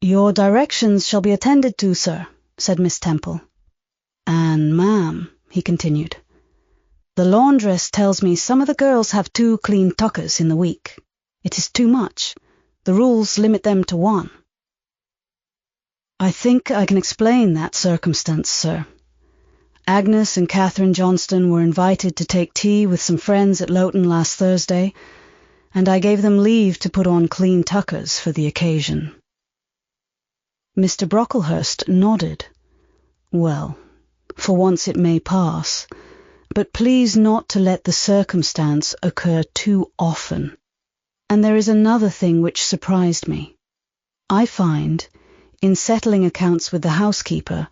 "Your directions shall be attended to, sir," said Miss Temple. "And, ma'am," he continued, "the laundress tells me some of the girls have 2 clean tuckers in the week. It is too much. The rules limit them to 1. "I think I can explain that circumstance, sir. Agnes and Catherine Johnston were invited to take tea with some friends at Loughton last Thursday, and I gave them leave to put on clean tuckers for the occasion." Mr. Brocklehurst nodded. "Well, for once it may pass, but please not to let the circumstance occur too often. And there is another thing which surprised me. I find, in settling accounts with the housekeeper,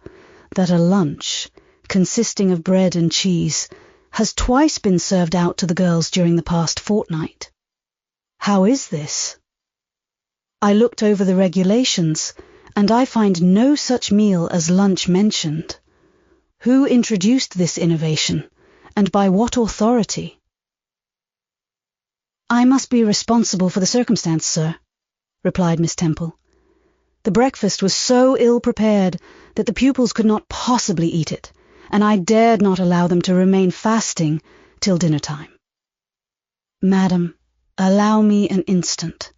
that a lunch, consisting of bread and cheese, has twice been served out to the girls during the past fortnight. How is this? I looked over the regulations, and I find no such meal as lunch mentioned. Who introduced this innovation, and by what authority?" "I must be responsible for the circumstance, sir," replied Miss Temple. "The breakfast was so ill prepared that the pupils could not possibly eat it, and I dared not allow them to remain fasting till dinner time. Madam, allow me an instant.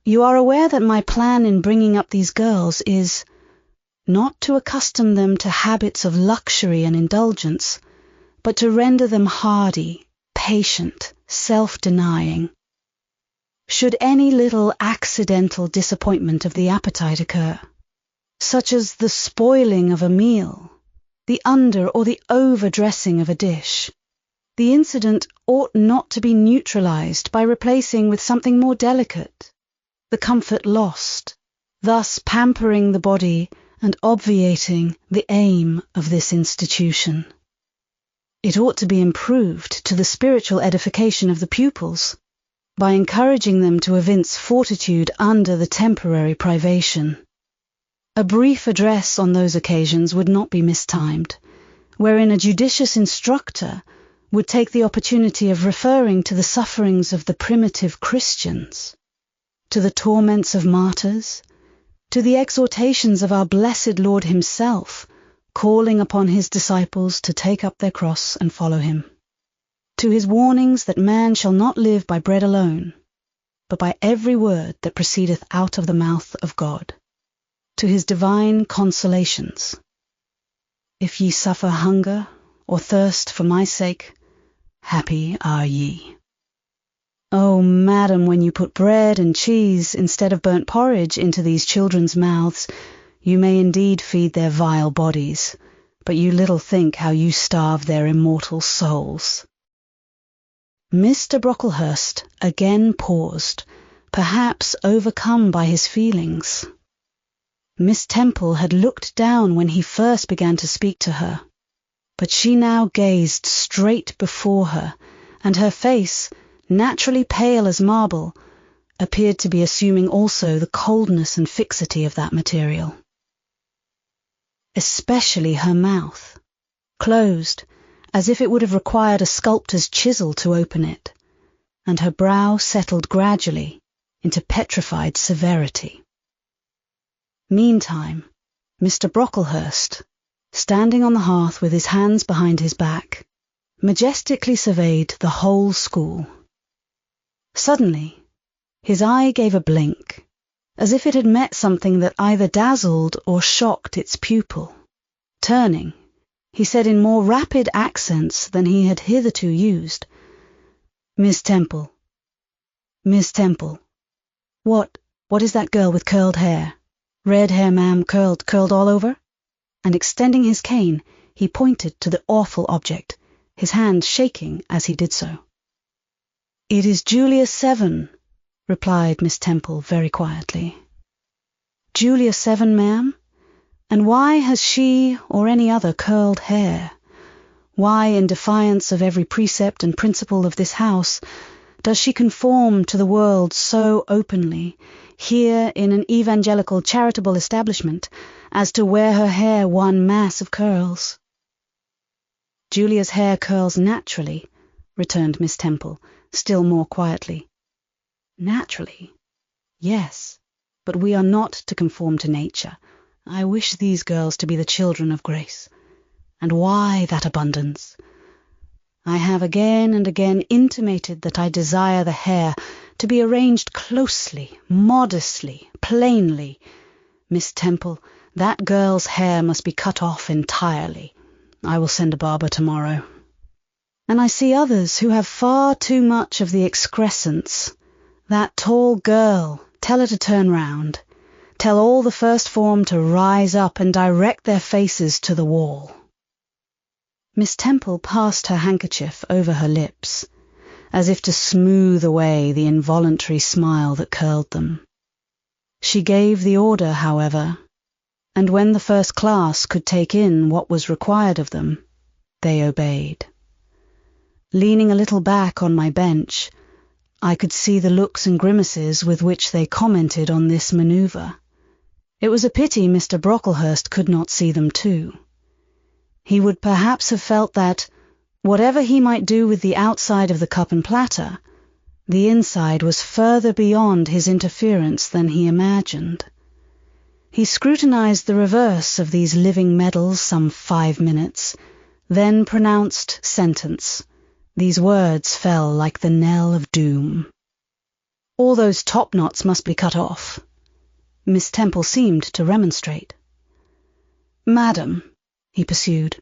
You are aware that my plan in bringing up these girls is not to accustom them to habits of luxury and indulgence, but to render them hardy, patient, self-denying. Should any little accidental disappointment of the appetite occur, such as the spoiling of a meal, the under or the over-dressing of a dish, the incident ought not to be neutralized by replacing with something more delicate, the comfort lost, thus pampering the body and obviating the aim of this institution. It ought to be improved to the spiritual edification of the pupils, by encouraging them to evince fortitude under the temporary privation. A brief address on those occasions would not be mistimed, wherein a judicious instructor would take the opportunity of referring to the sufferings of the primitive Christians, to the torments of martyrs, to the exhortations of our blessed Lord himself, calling upon his disciples to take up their cross and follow him, to his warnings that man shall not live by bread alone, but by every word that proceedeth out of the mouth of God, to his divine consolations. If ye suffer hunger or thirst for my sake, happy are ye. Oh, madam, when you put bread and cheese instead of burnt porridge into these children's mouths, you may indeed feed their vile bodies, but you little think how you starve their immortal souls. Mr. Brocklehurst again paused, perhaps overcome by his feelings. Miss Temple had looked down when he first began to speak to her, but she now gazed straight before her, and her face, naturally pale as marble, appeared to be assuming also the coldness and fixity of that material. Especially her mouth, closed, as if it would have required a sculptor's chisel to open it, and her brow settled gradually into petrified severity. Meantime, Mr. Brocklehurst, standing on the hearth with his hands behind his back, majestically surveyed the whole school. Suddenly, his eye gave a blink, as if it had met something that either dazzled or shocked its pupil. Turning, he said in more rapid accents than he had hitherto used, Miss Temple, what is that girl with curled hair? Red hair, ma'am, curled all over?" And extending his cane, he pointed to the awful object, his hand shaking as he did so. "It is Julia Severn," replied Miss Temple very quietly. "Julia Severn, ma'am? And why has she or any other curled hair? Why, in defiance of every precept and principle of this house, does she conform to the world so openly, here in an evangelical charitable establishment, as to wear her hair one mass of curls?" "Julia's hair curls naturally," returned Miss Temple, still more quietly. "Naturally? Yes, but we are not to conform to nature. I wish these girls to be the children of grace. And why that abundance? I have again and again intimated that I desire the hair to be arranged closely, modestly, plainly. Miss Temple, that girl's hair must be cut off entirely. I will send a barber tomorrow. And I see others who have far too much of the excrescence. That tall girl, tell her to turn round. Tell all the first form to rise up and direct their faces to the wall." Miss Temple passed her handkerchief over her lips, as if to smooth away the involuntary smile that curled them. She gave the order, however, and when the first class could take in what was required of them, they obeyed. Leaning a little back on my bench, I could see the looks and grimaces with which they commented on this manoeuvre. It was a pity Mr. Brocklehurst could not see them too. He would perhaps have felt that, whatever he might do with the outside of the cup and platter, the inside was further beyond his interference than he imagined. He scrutinized the reverse of these living medals some 5 minutes, then pronounced sentence. These words fell like the knell of doom. "All those top knots must be cut off." Miss Temple seemed to remonstrate. "Madam," he pursued,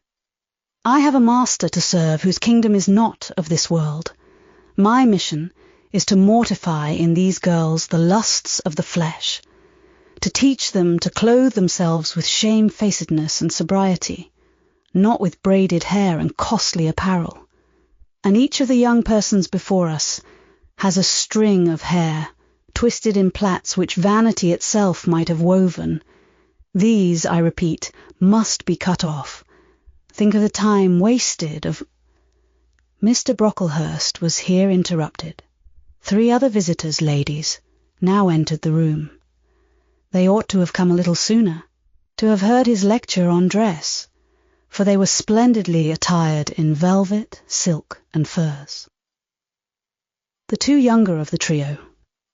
"I have a master to serve whose kingdom is not of this world. My mission is to mortify in these girls the lusts of the flesh, to teach them to clothe themselves with shamefacedness and sobriety, not with braided hair and costly apparel. And each of the young persons before us has a string of hair, twisted in plaits which vanity itself might have woven. These, I repeat, must be cut off. Think of the time wasted of—" Mr. Brocklehurst was here interrupted. 3 other visitors, ladies, now entered the room. They ought to have come a little sooner, to have heard his lecture on dress, for they were splendidly attired in velvet, silk, and furs. The two younger of the trio,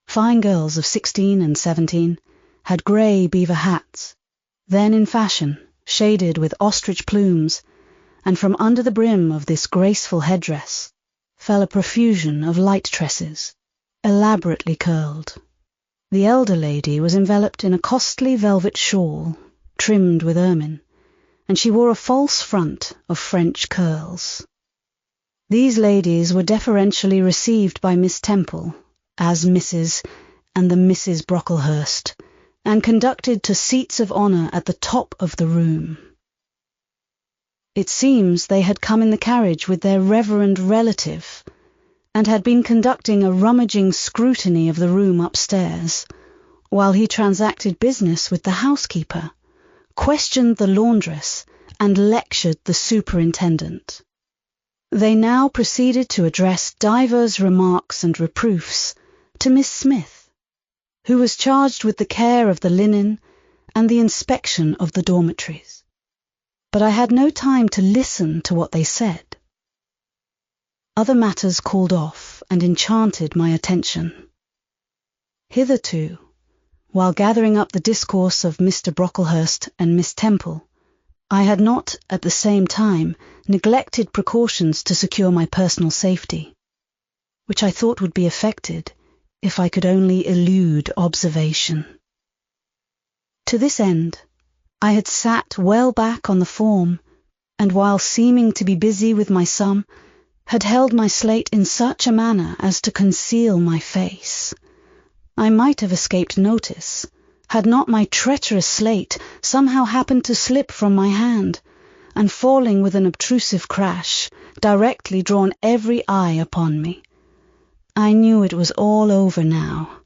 fine girls of 16 and 17, had grey beaver hats, then in fashion, shaded with ostrich plumes, and from under the brim of this graceful headdress fell a profusion of light tresses, elaborately curled. The elder lady was enveloped in a costly velvet shawl, trimmed with ermine, and she wore a false front of French curls. These ladies were deferentially received by Miss Temple as Mrs. and the Misses Brocklehurst, and conducted to seats of honour at the top of the room. It seems they had come in the carriage with their reverend relative, and had been conducting a rummaging scrutiny of the room upstairs, while he transacted business with the housekeeper, questioned the laundress, and lectured the superintendent. They now proceeded to address divers remarks and reproofs to Miss Smith, who was charged with the care of the linen and the inspection of the dormitories. But I had no time to listen to what they said. Other matters called off and enchanted my attention. Hitherto, while gathering up the discourse of Mr. Brocklehurst and Miss Temple, I had not, at the same time, neglected precautions to secure my personal safety, which I thought would be effected if I could only elude observation. To this end, I had sat well back on the form, and while seeming to be busy with my sum, had held my slate in such a manner as to conceal my face. I might have escaped notice, had not my treacherous slate somehow happened to slip from my hand, and falling with an obtrusive crash, directly drawn every eye upon me. I knew it was all over now,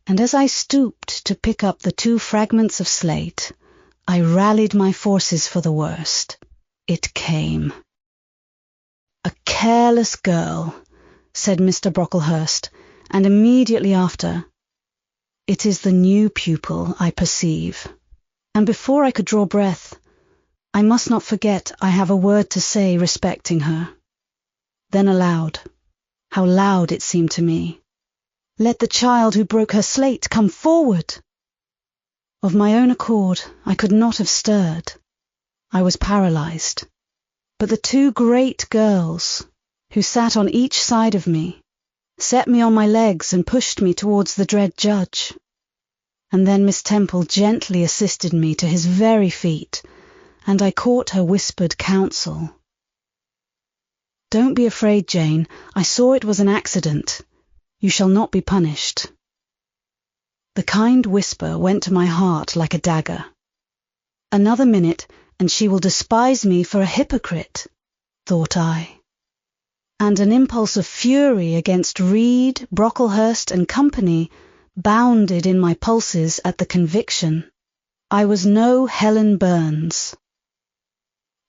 and as I stooped to pick up the two fragments of slate, I rallied my forces for the worst. It came. "A careless girl," said Mr. Brocklehurst, and immediately after, "It is the new pupil, I perceive." And before I could draw breath, "I must not forget I have a word to say respecting her." Then aloud, how loud it seemed to me, "Let the child who broke her slate come forward." Of my own accord, I could not have stirred. I was paralyzed. But the two great girls, who sat on each side of me, set me on my legs and pushed me towards the dread judge. And then Miss Temple gently assisted me to his very feet, and I caught her whispered counsel. "Don't be afraid, Jane. I saw it was an accident. You shall not be punished." The kind whisper went to my heart like a dagger. Another minute, and she will despise me for a hypocrite, thought I. And an impulse of fury against Reed, Brocklehurst, and company bounded in my pulses at the conviction I was no Helen Burns.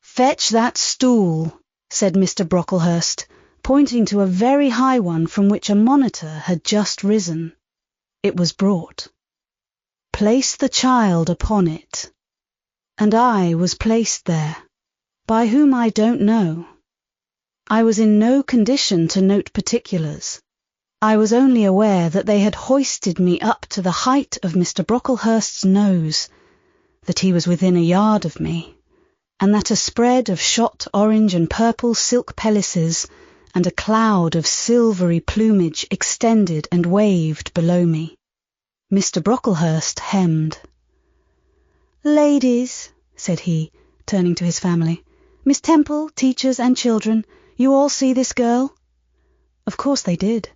"Fetch that stool," said Mr. Brocklehurst, pointing to a very high one from which a monitor had just risen. It was brought. "Place the child upon it." And I was placed there, by whom I don't know. I was in no condition to note particulars. I was only aware that they had hoisted me up to the height of Mr. Brocklehurst's nose, that he was within a yard of me, and that a spread of shot orange and purple silk pelisses and a cloud of silvery plumage extended and waved below me. Mr. Brocklehurst hemmed. "Ladies," said he, turning to his family, "Miss Temple, teachers, and children, you all see this girl?" Of course they did,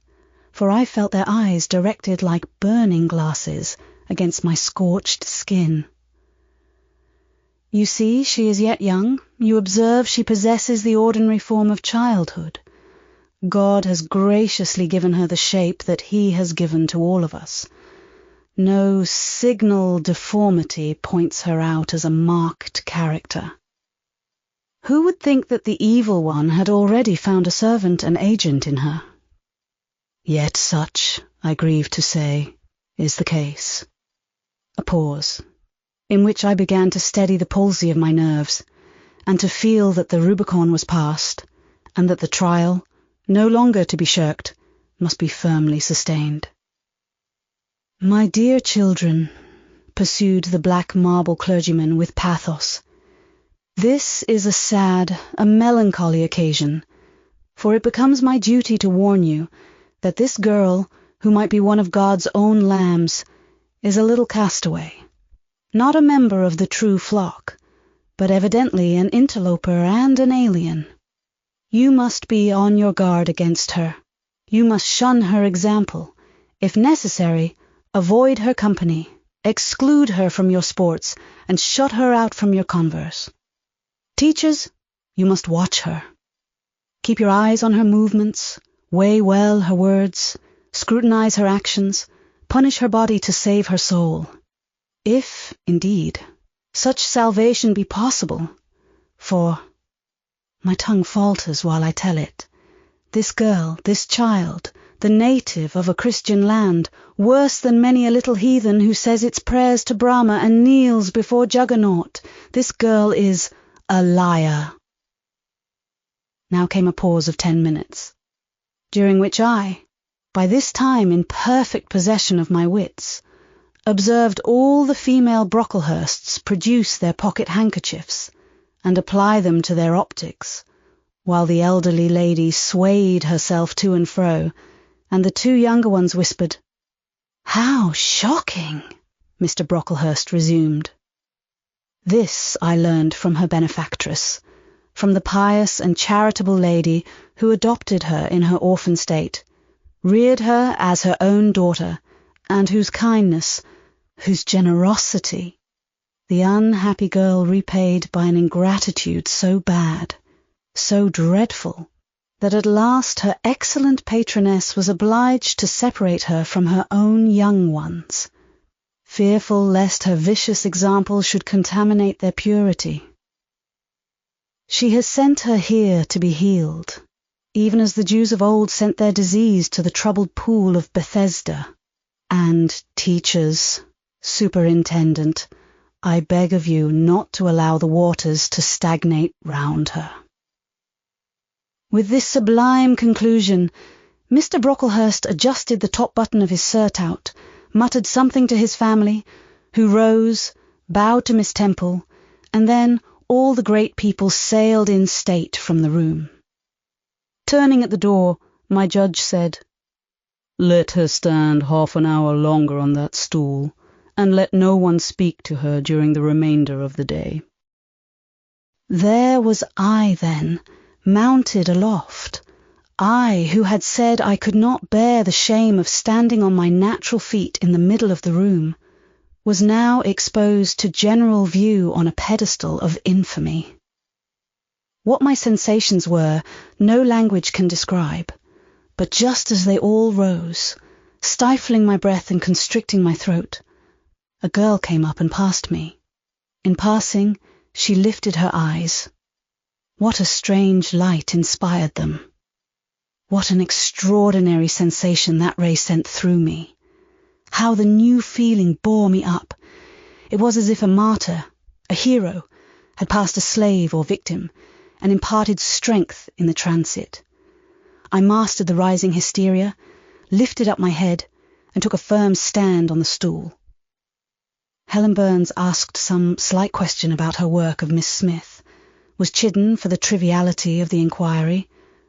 for I felt their eyes directed like burning glasses against my scorched skin. "You see she is yet young. You observe she possesses the ordinary form of childhood. God has graciously given her the shape that He has given to all of us. No signal deformity points her out as a marked character. Who would think that the evil one had already found a servant and agent in her? Yet such, I grieve to say, is the case." A pause, in which I began to steady the palsy of my nerves, and to feel that the Rubicon was passed, and that the trial, no longer to be shirked, must be firmly sustained. "My dear children," pursued the black marble clergyman with pathos, "this is a sad, a melancholy occasion, for it becomes my duty to warn you that this girl, who might be one of God's own lambs, is a little castaway, not a member of the true flock, but evidently an interloper and an alien. You must be on your guard against her. You must shun her example. If necessary, avoid her company, exclude her from your sports, and shut her out from your converse. Teachers, you must watch her. Keep your eyes on her movements, weigh well her words, scrutinize her actions, punish her body to save her soul. If, indeed, such salvation be possible, for my tongue falters while I tell it. This girl, this child, the native of a Christian land, worse than many a little heathen who says its prayers to Brahma and kneels before Juggernaut, this girl is a liar." Now came a pause of 10 minutes, during which I, by this time in perfect possession of my wits, observed all the female Brocklehursts produce their pocket handkerchiefs and apply them to their optics, while the elderly lady swayed herself to and fro, and the 2 younger ones whispered. "How shocking!" Mr. Brocklehurst resumed. This I learned from her benefactress, from the pious and charitable lady who adopted her in her orphan state, reared her as her own daughter, and whose kindness, whose generosity, the unhappy girl repaid by an ingratitude so bad, so dreadful, that at last her excellent patroness was obliged to separate her from her own young ones, fearful lest her vicious example should contaminate their purity. She has sent her here to be healed, even as the Jews of old sent their disease to the troubled pool of Bethesda. And teachers, superintendent, I beg of you not to allow the waters to stagnate round her." With this sublime conclusion, Mr. Brocklehurst adjusted the top button of his surtout, muttered something to his family, who rose, bowed to Miss Temple, and then all the great people sailed in state from the room. Turning at the door, my judge said, "Let her stand half an hour longer on that stool, and let no one speak to her during the remainder of the day." There was I, then, mounted aloft, I who had said I could not bear the shame of standing on my natural feet in the middle of the room, was now exposed to general view on a pedestal of infamy. What my sensations were, no language can describe, but just as they all rose, stifling my breath and constricting my throat, a girl came up and passed me. In passing, she lifted her eyes. What a strange light inspired them! What an extraordinary sensation that ray sent through me! How the new feeling bore me up! It was as if a martyr, a hero, had passed a slave or victim, and imparted strength in the transit. I mastered the rising hysteria, lifted up my head, and took a firm stand on the stool. Helen Burns asked some slight question about her work of Miss Smith, was chidden for the triviality of the inquiry,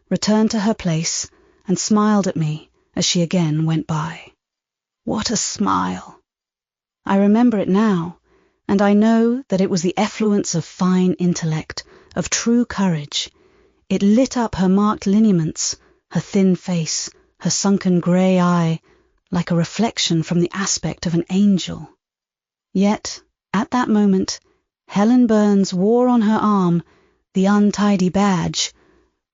returned to her place, and smiled at me as she again went by. What a smile! I remember it now, and I know that it was the effluence of fine intellect, of true courage. It lit up her marked lineaments, her thin face, her sunken grey eye, like a reflection from the aspect of an angel. Yet, at that moment, Helen Burns wore on her arm the untidy badge.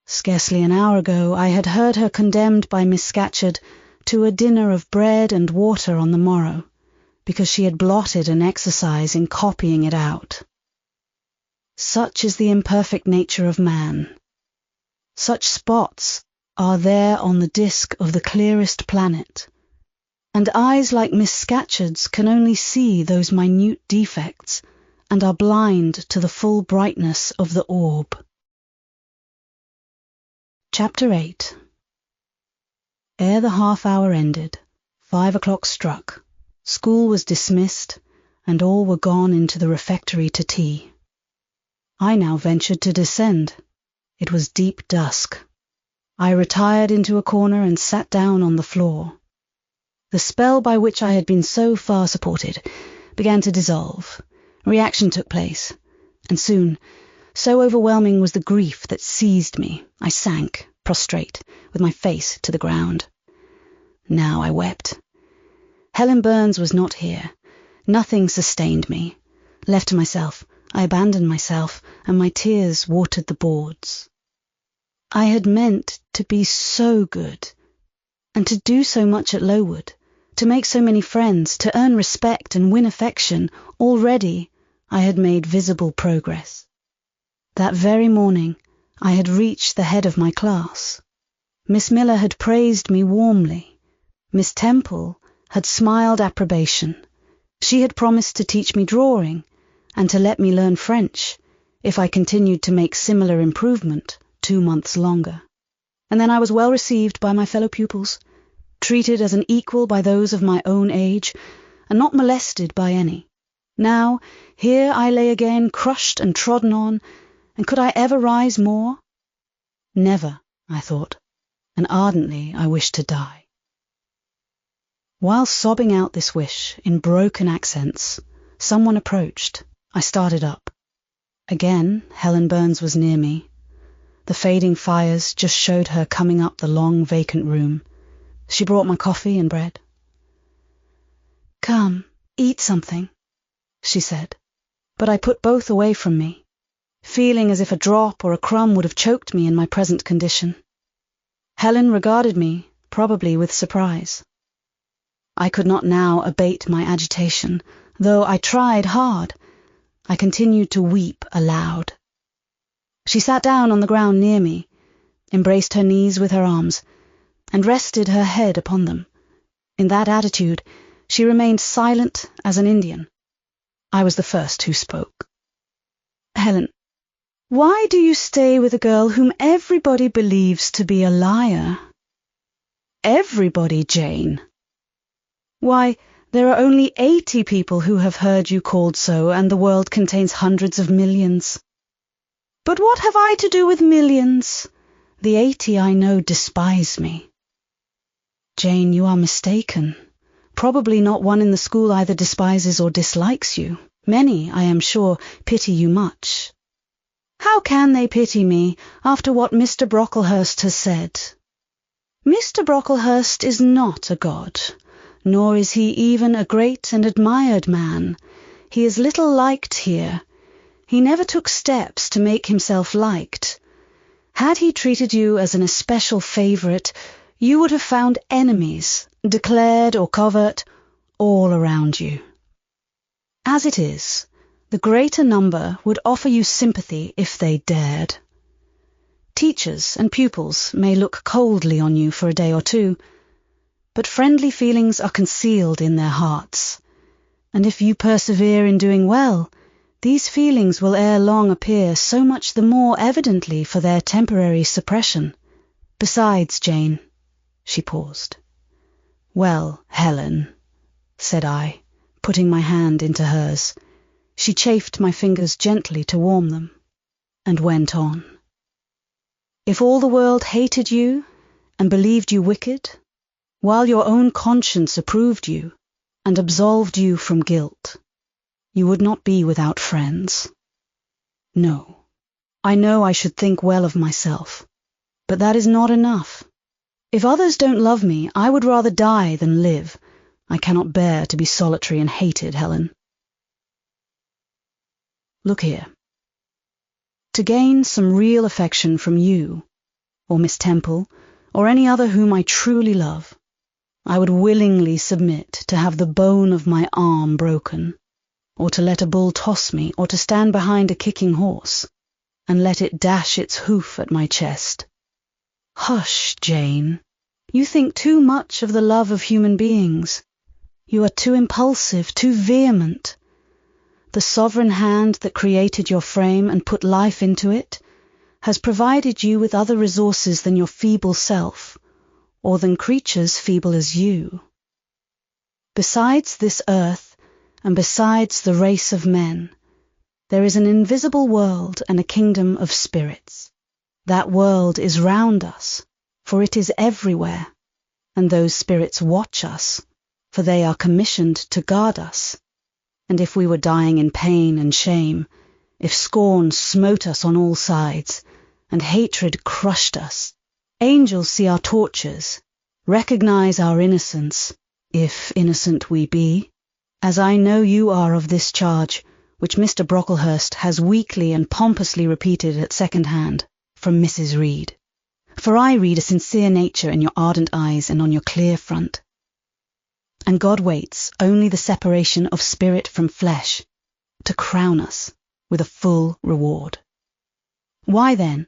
Scarcely an hour ago I had heard her condemned by Miss Scatcherd to a dinner of bread and water on the morrow, because she had blotted an exercise in copying it out. Such is the imperfect nature of man. Such spots are there on the disk of the clearest planet, and eyes like Miss Scatcherd's can only see those minute defects, and are blind to the full brightness of the orb. Chapter 8. Ere the half-hour ended, 5 o'clock struck, school was dismissed, and all were gone into the refectory to tea. I now ventured to descend. It was deep dusk. I retired into a corner and sat down on the floor. The spell by which I had been so far supported began to dissolve. Reaction took place, and soon, so overwhelming was the grief that seized me, I sank, prostrate, with my face to the ground. Now I wept. Helen Burns was not here. Nothing sustained me. Left to myself, I abandoned myself, and my tears watered the boards. I had meant to be so good, and to do so much at Lowood, to make so many friends, to earn respect and win affection. Already I had made visible progress. That very morning I had reached the head of my class. Miss Miller had praised me warmly. Miss Temple had smiled approbation. She had promised to teach me drawing and to let me learn French if I continued to make similar improvement 2 months longer. And then I was well received by my fellow pupils, treated as an equal by those of my own age, and not molested by any. Now, here I lay again, crushed and trodden on, and could I ever rise more? Never, I thought, and ardently I wished to die. While sobbing out this wish in broken accents, someone approached. I started up. Again, Helen Burns was near me. The fading fires just showed her coming up the long vacant room. She brought my coffee and bread. "Come, eat something," she said, but I put both away from me, feeling as if a drop or a crumb would have choked me in my present condition. Helen regarded me, probably with surprise. I could not now abate my agitation, though I tried hard. I continued to weep aloud. She sat down on the ground near me, embraced her knees with her arms, and rested her head upon them. In that attitude, she remained silent as an Indian. I was the first who spoke. "Helen, why do you stay with a girl whom everybody believes to be a liar?" "Everybody, Jane." "Why, there are only 80 people who have heard you called so, and the world contains hundreds of millions." "But what have I to do with millions? The 80 I know despise me." "Jane, you are mistaken. Probably not one in the school either despises or dislikes you. Many, I am sure, pity you much." "How can they pity me after what Mr. Brocklehurst has said?" "Mr. Brocklehurst is not a god, nor is he even a great and admired man. He is little liked here. He never took steps to make himself liked. Had he treated you as an especial favourite, you would have found enemies, declared or covert, all around you. As it is, the greater number would offer you sympathy if they dared. Teachers and pupils may look coldly on you for a day or two, but friendly feelings are concealed in their hearts, and if you persevere in doing well, these feelings will ere long appear so much the more evidently for their temporary suppression. Besides, Jane," she paused. "Well, Helen," said I, putting my hand into hers. She chafed my fingers gently to warm them, and went on. "If all the world hated you and believed you wicked, while your own conscience approved you and absolved you from guilt, you would not be without friends. No, I know I should think well of myself, but that is not enough. If others don't love me, I would rather die than live. I cannot bear to be solitary and hated, Helen. Look here. To gain some real affection from you, or Miss Temple, or any other whom I truly love, I would willingly submit to have the bone of my arm broken, or to let a bull toss me, or to stand behind a kicking horse, and let it dash its hoof at my chest. Hush, Jane. You think too much of the love of human beings. You are too impulsive, too vehement. the sovereign hand that created your frame and put life into it, has provided you with other resources than your feeble self, or than creatures feeble as you. Besides this earth, and besides the race of men, there is an invisible world and a kingdom of spirits. That world is round us, for it is everywhere, and those spirits watch us, for they are commissioned to guard us. And if we were dying in pain and shame, if scorn smote us on all sides, and hatred crushed us, angels see our tortures, recognize our innocence, if innocent we be, as I know you are of this charge, which Mr. Brocklehurst has weakly and pompously repeated at second hand from Mrs. Reed. For I read a sincere nature in your ardent eyes and on your clear front. And God waits only the separation of spirit from flesh to crown us with a full reward. Why then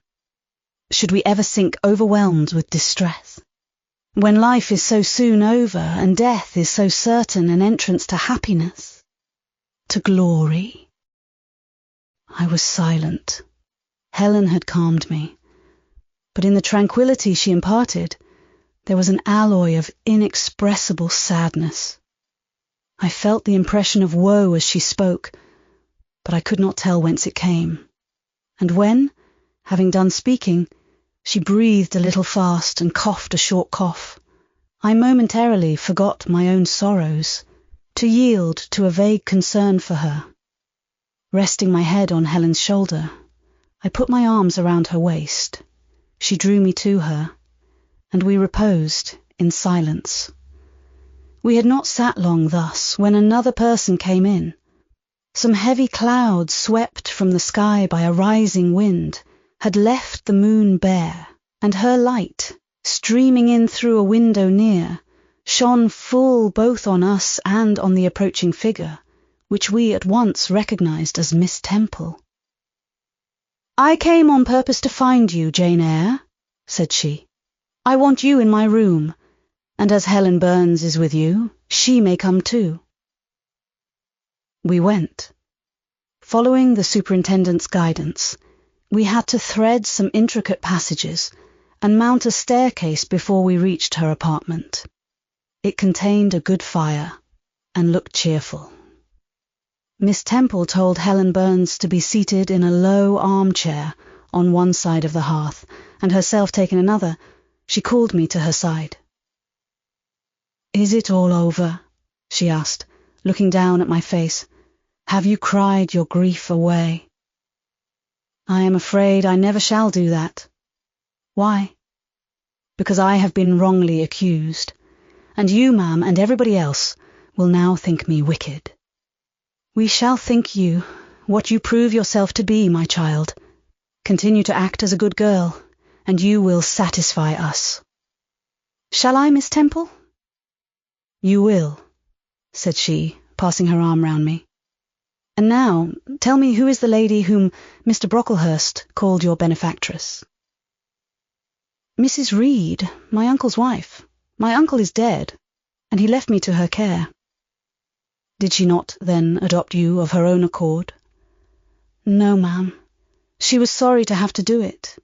should we ever sink overwhelmed with distress, when life is so soon over and death is so certain an entrance to happiness, to glory? I was silent. Helen had calmed me, but in the tranquillity she imparted, there was an alloy of inexpressible sadness. I felt the impression of woe as she spoke, but I could not tell whence it came. And when, having done speaking, she breathed a little fast and coughed a short cough, I momentarily forgot my own sorrows, to yield to a vague concern for her. Resting my head on Helen's shoulder, I put my arms around her waist. She drew me to her, and we reposed in silence. We had not sat long thus when another person came in. Some heavy clouds swept from the sky by a rising wind had left the moon bare, and her light, streaming in through a window near, shone full both on us and on the approaching figure, which we at once recognized as Miss Temple. "I came on purpose to find you, Jane Eyre," said she. "I want you in my room, and as Helen Burns is with you, she may come too." We went. Following the superintendent's guidance, we had to thread some intricate passages and mount a staircase before we reached her apartment. It contained a good fire and looked cheerful. Miss Temple told Helen Burns to be seated in a low armchair on one side of the hearth, and herself taking another. She called me to her side. "Is it all over?" she asked, looking down at my face. "Have you cried your grief away?" "I am afraid I never shall do that." "Why?" "Because I have been wrongly accused, and you, ma'am, and everybody else will now think me wicked." "We shall think you what you prove yourself to be, my child. Continue to act as a good girl, and you will satisfy us." "Shall I, Miss Temple?" "You will," said she, passing her arm round me. "And now, tell me who is the lady whom Mr. Brocklehurst called your benefactress?" "Mrs. Reed, my uncle's wife. My uncle is dead, and he left me to her care." "Did she not, then, adopt you of her own accord?" "No, ma'am. She was sorry to have to do it.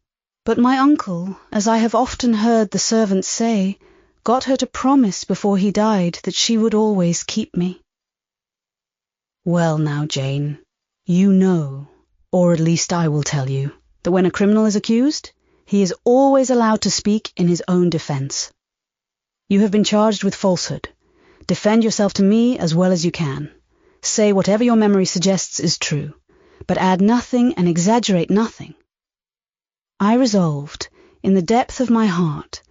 But my uncle, as I have often heard the servants say, got her to promise before he died that she would always keep me." "Well now, Jane, you know, or at least I will tell you, that when a criminal is accused, he is always allowed to speak in his own defense. You have been charged with falsehood. Defend yourself to me as well as you can. Say whatever your memory suggests is true, but add nothing and exaggerate nothing." I resolved, in the depth of my heart,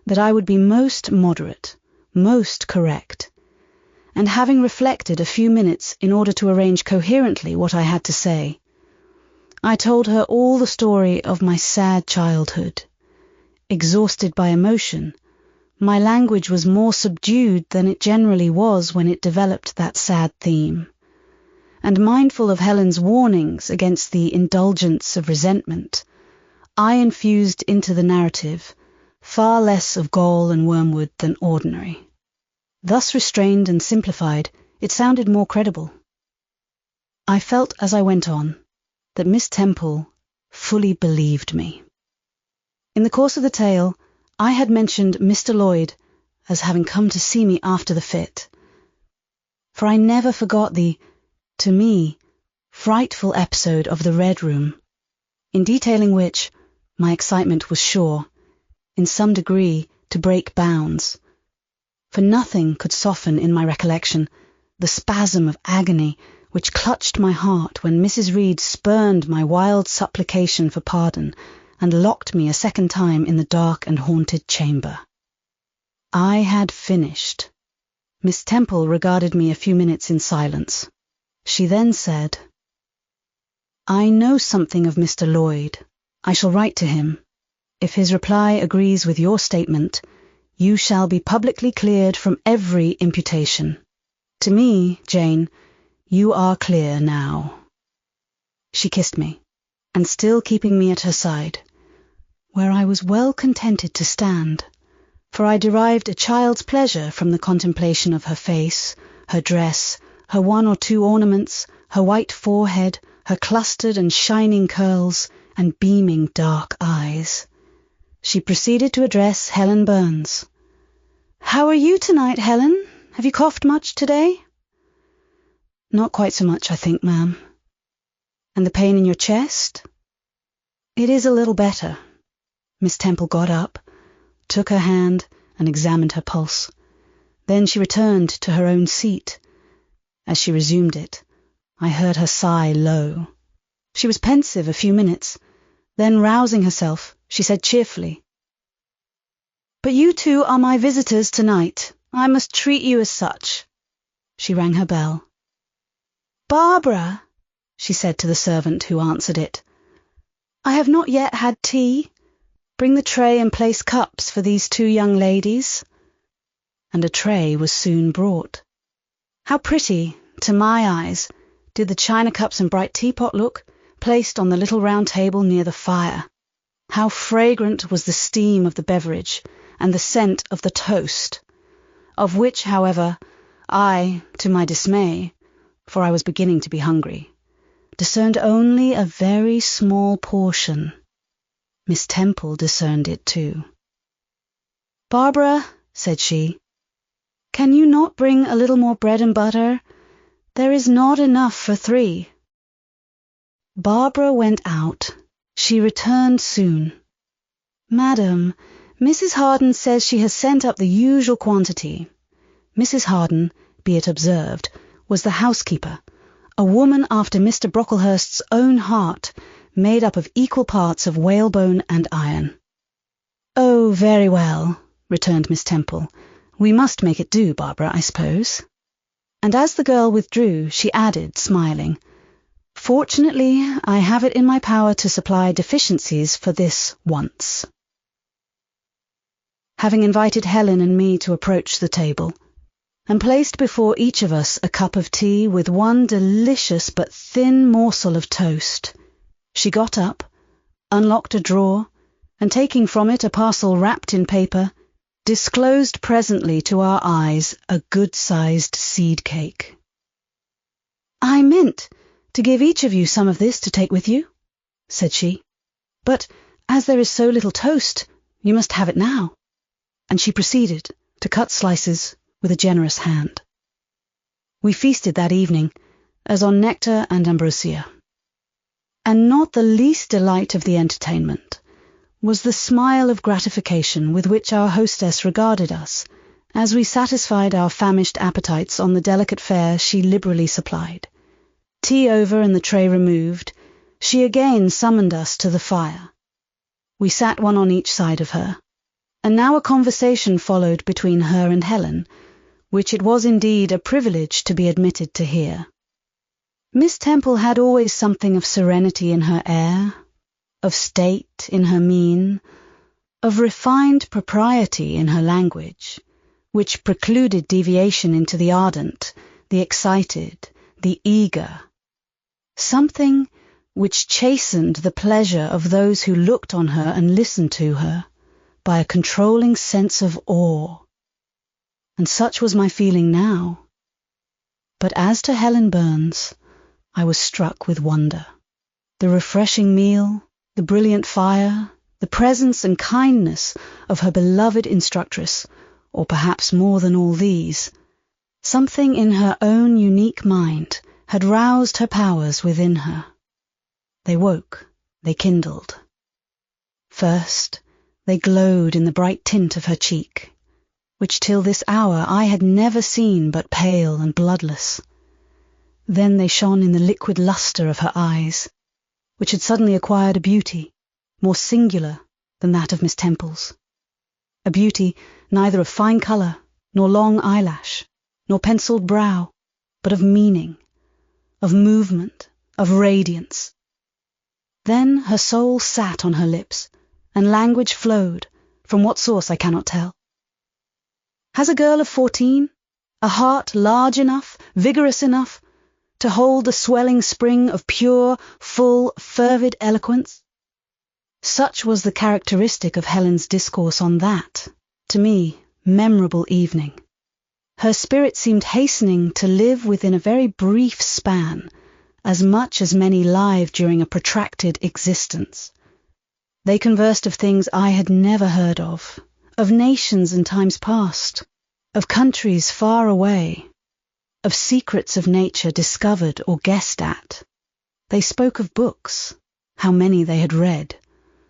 that I would be most moderate, most correct, and having reflected a few minutes in order to arrange coherently what I had to say, I told her all the story of my sad childhood. Exhausted by emotion, my language was more subdued than it generally was when it developed that sad theme, and mindful of Helen's warnings against the indulgence of resentment, I infused into the narrative far less of gall and wormwood than ordinary. Thus restrained and simplified, it sounded more credible. I felt as I went on that Miss Temple fully believed me. In the course of the tale, I had mentioned Mr. Lloyd as having come to see me after the fit, for I never forgot the, to me, frightful episode of the Red Room, in detailing which my excitement was sure, in some degree, to break bounds, for nothing could soften in my recollection the spasm of agony which clutched my heart when Mrs. Reed spurned my wild supplication for pardon and locked me a second time in the dark and haunted chamber. I had finished. Miss Temple regarded me a few minutes in silence. She then said, "I know something of Mr. Lloyd. I shall write to him. If his reply agrees with your statement, you shall be publicly cleared from every imputation. To me, Jane, you are clear now." She kissed me, and still keeping me at her side, where I was well contented to stand, for I derived a child's pleasure from the contemplation of her face, her dress, her one or two ornaments, her white forehead, her clustered and shining curls, and beaming dark eyes. She proceeded to address Helen Burns. "How are you tonight, Helen? Have you coughed much today?" "Not quite so much, I think, ma'am." "And the pain in your chest?" "It is a little better." Miss Temple got up, took her hand, and examined her pulse. Then she returned to her own seat. As she resumed it, I heard her sigh low. She was pensive a few minutes. Then, rousing herself, she said cheerfully, "But you two are my visitors tonight. I must treat you as such." She rang her bell. "Barbara," she said to the servant who answered it, "I have not yet had tea. Bring the tray and place cups for these two young ladies." And a tray was soon brought. How pretty, to my eyes, did the china cups and bright teapot look, placed on the little round table near the fire. How fragrant was the steam of the beverage and the scent of the toast, of which, however, I, to my dismay, for I was beginning to be hungry, discerned only a very small portion. Miss Temple discerned it too. "Barbara," said she, "can you not bring a little more bread and butter? There is not enough for 3. Barbara went out. She returned soon. "Madam, Mrs. Harden says she has sent up the usual quantity." Mrs. Harden, be it observed, was the housekeeper, a woman after Mr. Brocklehurst's own heart, made up of equal parts of whalebone and iron. "Oh, very well," returned Miss Temple. "We must make it do, Barbara, I suppose." And as the girl withdrew, she added, smiling, "Fortunately, I have it in my power to supply deficiencies for this once." Having invited Helen and me to approach the table, and placed before each of us a cup of tea with one delicious but thin morsel of toast, she got up, unlocked a drawer, and taking from it a parcel wrapped in paper, disclosed presently to our eyes a good-sized seed cake. "I meant to give each of you some of this to take with you," said she, "but as there is so little toast, you must have it now." And she proceeded to cut slices with a generous hand. We feasted that evening as on nectar and ambrosia. And not the least delight of the entertainment was the smile of gratification with which our hostess regarded us as we satisfied our famished appetites on the delicate fare she liberally supplied. Tea over and the tray removed, she again summoned us to the fire. We sat one on each side of her, and now a conversation followed between her and Helen, which it was indeed a privilege to be admitted to hear. Miss Temple had always something of serenity in her air, of state in her mien, of refined propriety in her language, which precluded deviation into the ardent, the excited, the eager, something which chastened the pleasure of those who looked on her and listened to her by a controlling sense of awe. And such was my feeling now. But as to Helen Burns, I was struck with wonder. The refreshing meal, the brilliant fire, the presence and kindness of her beloved instructress, or perhaps more than all these, something in her own unique mind had roused her powers within her. They woke, they kindled. First, they glowed in the bright tint of her cheek, which till this hour I had never seen but pale and bloodless. Then they shone in the liquid lustre of her eyes, which had suddenly acquired a beauty more singular than that of Miss Temple's, a beauty neither of fine colour, nor long eyelash, nor pencilled brow, but of meaning, of movement, of radiance. Then her soul sat on her lips, and language flowed, from what source I cannot tell. Has a girl of 14 a heart large enough, vigorous enough, to hold the swelling spring of pure, full, fervid eloquence? Such was the characteristic of Helen's discourse on that, to me, memorable evening. Her spirit seemed hastening to live within a very brief span, as much as many live during a protracted existence. They conversed of things I had never heard of nations in times past, of countries far away, of secrets of nature discovered or guessed at. They spoke of books, how many they had read,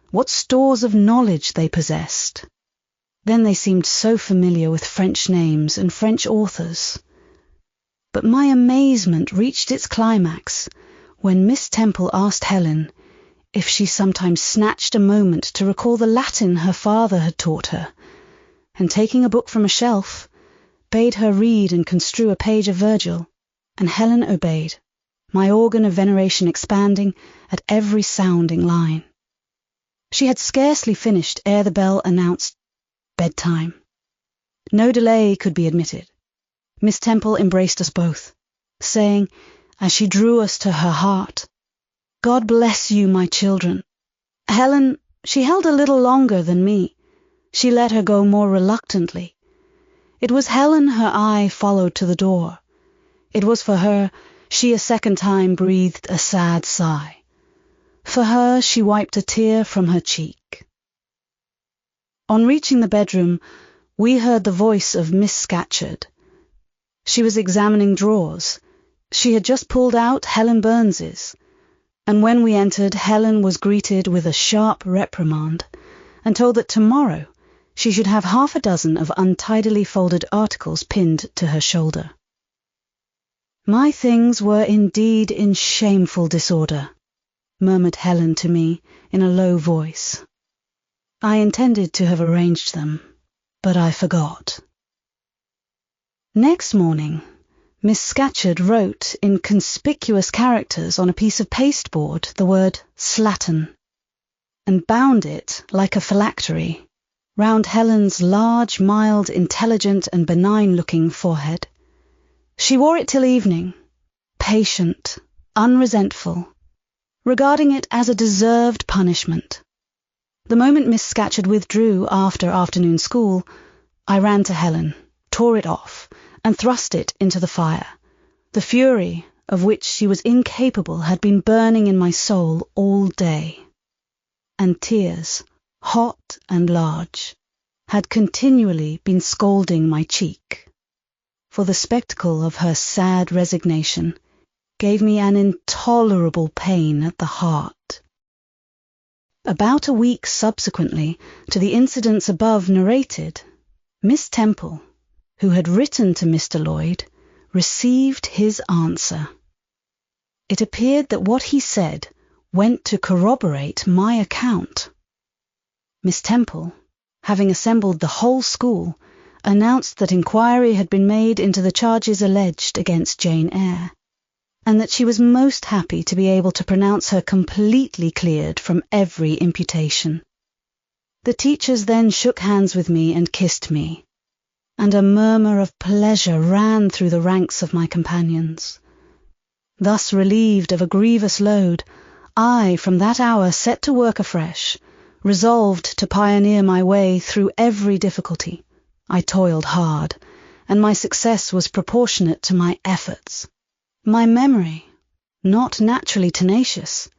what stores of knowledge they possessed. Then they seemed so familiar with French names and French authors. But my amazement reached its climax when Miss Temple asked Helen if she sometimes snatched a moment to recall the Latin her father had taught her, and taking a book from a shelf, bade her read and construe a page of Virgil, and Helen obeyed, my organ of veneration expanding at every sounding line. She had scarcely finished ere the bell announced bedtime. No delay could be admitted. Miss Temple embraced us both, saying, as she drew us to her heart, "God bless you, my children." Helen, she held a little longer than me. She let her go more reluctantly. It was Helen her eye followed to the door. It was for her she a second time breathed a sad sigh. For her she wiped a tear from her cheek. On reaching the bedroom, we heard the voice of Miss Scatcherd. She was examining drawers. She had just pulled out Helen Burns's, and when we entered, Helen was greeted with a sharp reprimand, and told that tomorrow she should have half a dozen of untidily folded articles pinned to her shoulder. My things were indeed in shameful disorder, murmured Helen to me in a low voice. I intended to have arranged them, but I forgot. Next morning, Miss Scatcherd wrote in conspicuous characters on a piece of pasteboard the word slattern, and bound it, like a phylactery, round Helen's large, mild, intelligent and benign-looking forehead. She wore it till evening, patient, unresentful, regarding it as a deserved punishment. The moment Miss Scatcherd withdrew after afternoon school, I ran to Helen, tore it off, and thrust it into the fire. The fury of which she was incapable had been burning in my soul all day, and tears, hot and large, had continually been scalding my cheek, for the spectacle of her sad resignation gave me an intolerable pain at the heart. About a week subsequently to the incidents above narrated, Miss Temple, who had written to Mr. Lloyd, received his answer. It appeared that what he said went to corroborate my account. Miss Temple, having assembled the whole school, announced that inquiry had been made into the charges alleged against Jane Eyre, and that she was most happy to be able to pronounce her completely cleared from every imputation. The teachers then shook hands with me and kissed me, and a murmur of pleasure ran through the ranks of my companions. Thus relieved of a grievous load, I from that hour set to work afresh, resolved to pioneer my way through every difficulty. I toiled hard, and my success was proportionate to my efforts. My memory, not naturally tenacious.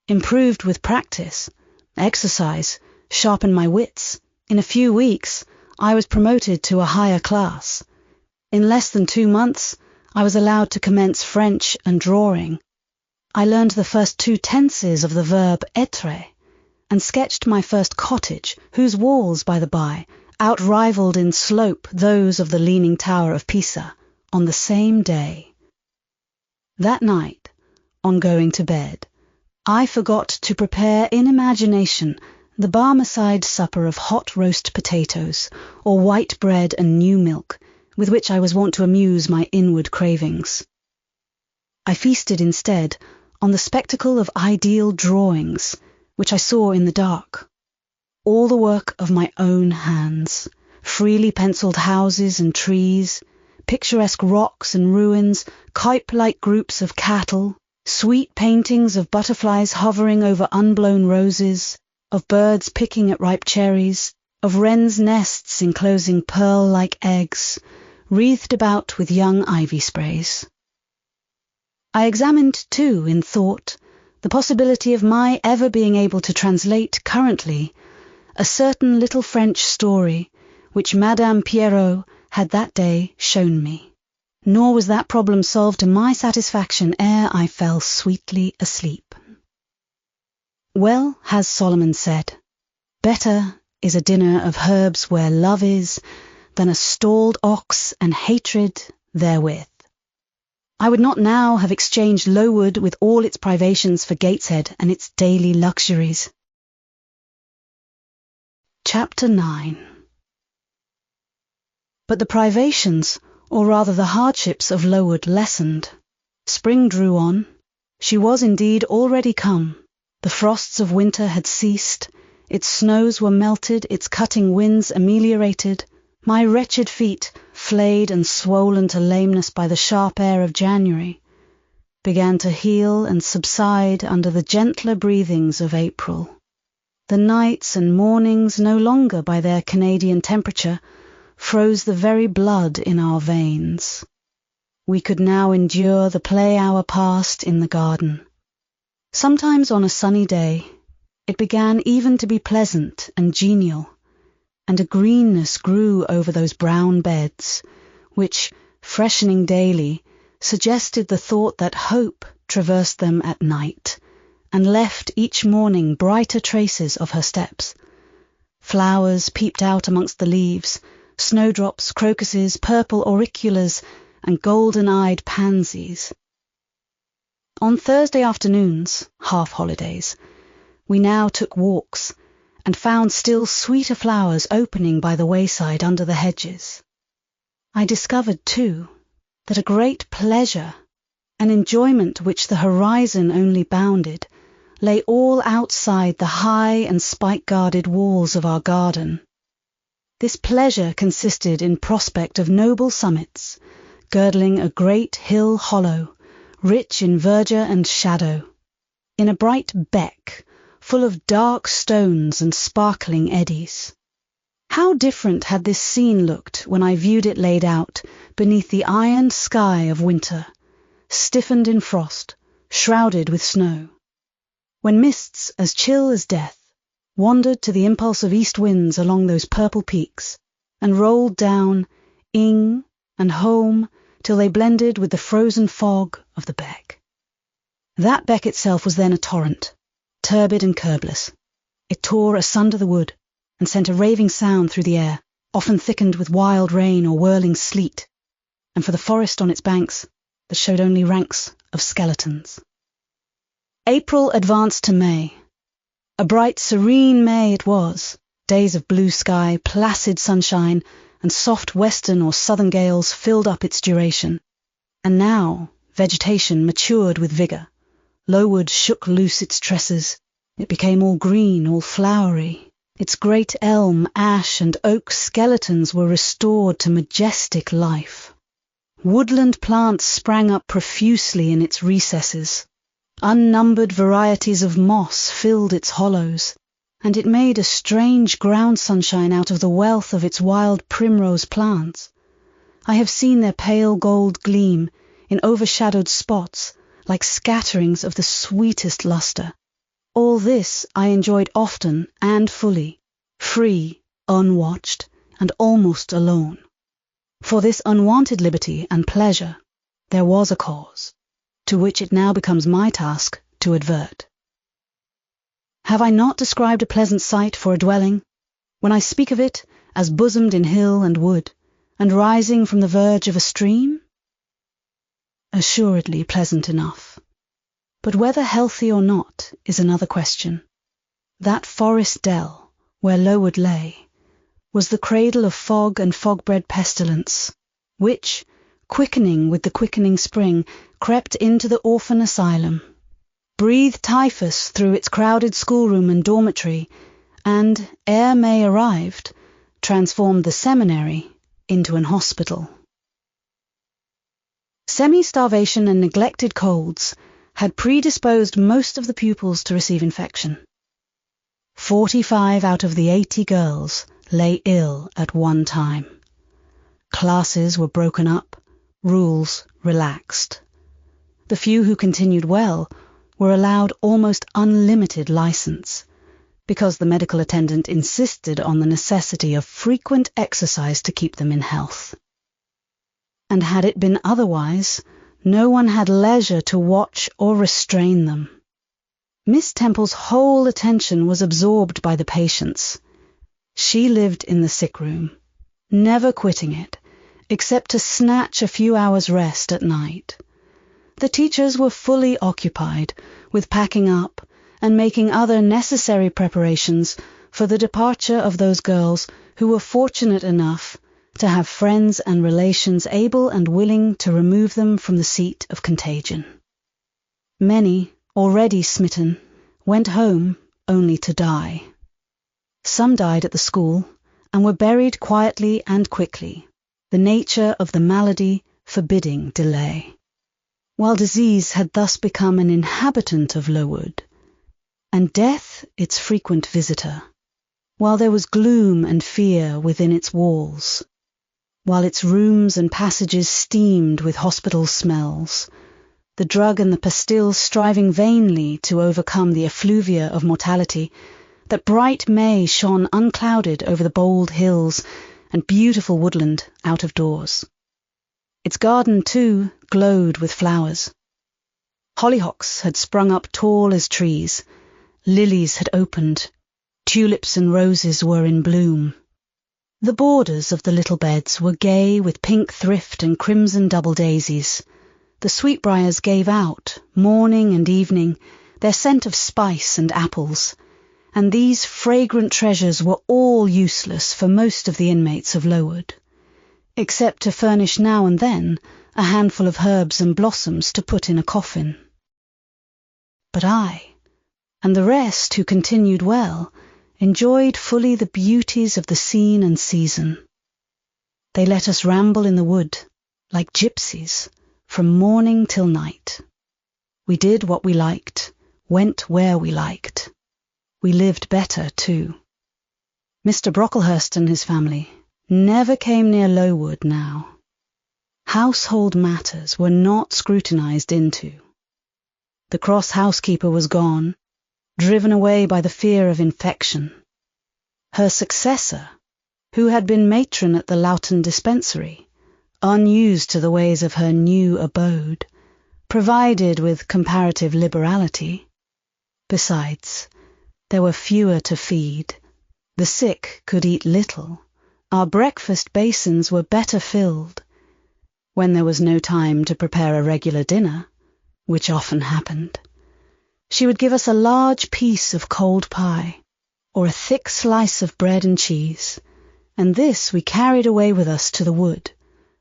Improved with practice, exercise, sharpened my wits. In a few weeks, I was promoted to a higher class. In less than 2 months, I was allowed to commence French and drawing. I learned the first 2 tenses of the verb être, and sketched my first cottage, whose walls, by the by, outrivaled in slope those of the Leaning Tower of Pisa, on the same day. That night, on going to bed, I forgot to prepare in imagination the Barmecide supper of hot roast potatoes, or white bread and new milk, with which I was wont to amuse my inward cravings. I feasted instead on the spectacle of ideal drawings, which I saw in the dark. All the work of my own hands, freely penciled houses and trees, picturesque rocks and ruins, Cuyp-like groups of cattle, sweet paintings of butterflies hovering over unblown roses, of birds picking at ripe cherries, of wrens' nests enclosing pearl-like eggs, wreathed about with young ivy sprays. I examined, too, in thought, the possibility of my ever being able to translate currently a certain little French story which Madame Pierrot had that day shown me. Nor was that problem solved to my satisfaction ere I fell sweetly asleep. Well has Solomon said, "Better is a dinner of herbs where love is, than a stalled ox and hatred therewith." I would not now have exchanged Lowood with all its privations for Gateshead and its daily luxuries. Chapter 9. But the privations, or rather the hardships of Lowood, lessened. Spring drew on. She was indeed already come. The frosts of winter had ceased, its snows were melted, its cutting winds ameliorated. My wretched feet, flayed and swollen to lameness by the sharp air of January, began to heal and subside under the gentler breathings of April. The nights and mornings, no longer by their Canadian temperature, froze the very blood in our veins. We could now endure the play hour passed in the garden. Sometimes on a sunny day, it began even to be pleasant and genial, and a greenness grew over those brown beds, which, freshening daily, suggested the thought that hope traversed them at night, and left each morning brighter traces of her steps. Flowers peeped out amongst the leaves, snowdrops, crocuses, purple auriculas, and golden-eyed pansies. On Thursday afternoons, half-holidays, we now took walks, and found still sweeter flowers opening by the wayside under the hedges. I discovered, too, that a great pleasure, an enjoyment which the horizon only bounded, lay all outside the high and spike-guarded walls of our garden. This pleasure consisted in prospect of noble summits, girdling a great hill hollow, rich in verdure and shadow, in a bright beck, full of dark stones and sparkling eddies. How different had this scene looked when I viewed it laid out beneath the iron sky of winter, stiffened in frost, shrouded with snow, when mists as chill as death wandered to the impulse of east winds along those purple peaks, and rolled down, ing and home, till they blended with the frozen fog of the beck. That beck itself was then a torrent, turbid and curbless. It tore asunder the wood, and sent a raving sound through the air, often thickened with wild rain or whirling sleet, and for the forest on its banks, that showed only ranks of skeletons. April advanced to May. A bright, serene May it was, days of blue sky, placid sunshine, and soft western or southern gales filled up its duration. And now vegetation matured with vigour. Lowood shook loose its tresses. It became all green, all flowery. Its great elm, ash, and oak skeletons were restored to majestic life. Woodland plants sprang up profusely in its recesses. Unnumbered varieties of moss filled its hollows, and it made a strange ground sunshine out of the wealth of its wild primrose plants. I have seen their pale gold gleam in overshadowed spots like scatterings of the sweetest lustre. All this I enjoyed often and fully, free, unwatched, and almost alone. For this unwanted liberty and pleasure there was a cause, to which it now becomes my task to advert. Have I not described a pleasant site for a dwelling, when I speak of it as bosomed in hill and wood, and rising from the verge of a stream? Assuredly pleasant enough, but whether healthy or not is another question. That forest dell, where Lowood lay, was the cradle of fog and fog-bred pestilence, which, quickening with the quickening spring, crept into the orphan asylum, breathed typhus through its crowded schoolroom and dormitory, and, ere May arrived, transformed the seminary into an hospital. Semi-starvation and neglected colds had predisposed most of the pupils to receive infection. 45 out of the 80 girls lay ill at one time. Classes were broken up, rules relaxed. The few who continued well were allowed almost unlimited license, because the medical attendant insisted on the necessity of frequent exercise to keep them in health. And had it been otherwise, no one had leisure to watch or restrain them. Miss Temple's whole attention was absorbed by the patients. She lived in the sick room, never quitting it, except to snatch a few hours' rest at night. The teachers were fully occupied with packing up and making other necessary preparations for the departure of those girls who were fortunate enough to have friends and relations able and willing to remove them from the seat of contagion. Many, already smitten, went home only to die. Some died at the school and were buried quietly and quickly, the nature of the malady forbidding delay. While disease had thus become an inhabitant of Lowood, and death its frequent visitor, while there was gloom and fear within its walls, while its rooms and passages steamed with hospital smells, the drug and the pastille striving vainly to overcome the effluvia of mortality, that bright May shone unclouded over the bold hills and beautiful woodland out of doors. Its garden, too, glowed with flowers. Hollyhocks had sprung up tall as trees, lilies had opened, tulips and roses were in bloom. The borders of the little beds were gay with pink thrift and crimson double daisies. The sweetbriars gave out, morning and evening, their scent of spice and apples, and these fragrant treasures were all useless for most of the inmates of Lowood, except to furnish now and then a handful of herbs and blossoms to put in a coffin. But I, and the rest who continued well, enjoyed fully the beauties of the scene and season. They let us ramble in the wood, like gypsies, from morning till night. We did what we liked, went where we liked. We lived better, too. Mr. Brocklehurst and his family never came near Lowood now. Household matters were not scrutinized into. The cross housekeeper was gone, driven away by the fear of infection. Her successor, who had been matron at the Loughton dispensary, unused to the ways of her new abode, provided with comparative liberality. Besides, there were fewer to feed. The sick could eat little. Our breakfast basins were better filled. When there was no time to prepare a regular dinner, which often happened, she would give us a large piece of cold pie, or a thick slice of bread and cheese, and this we carried away with us to the wood,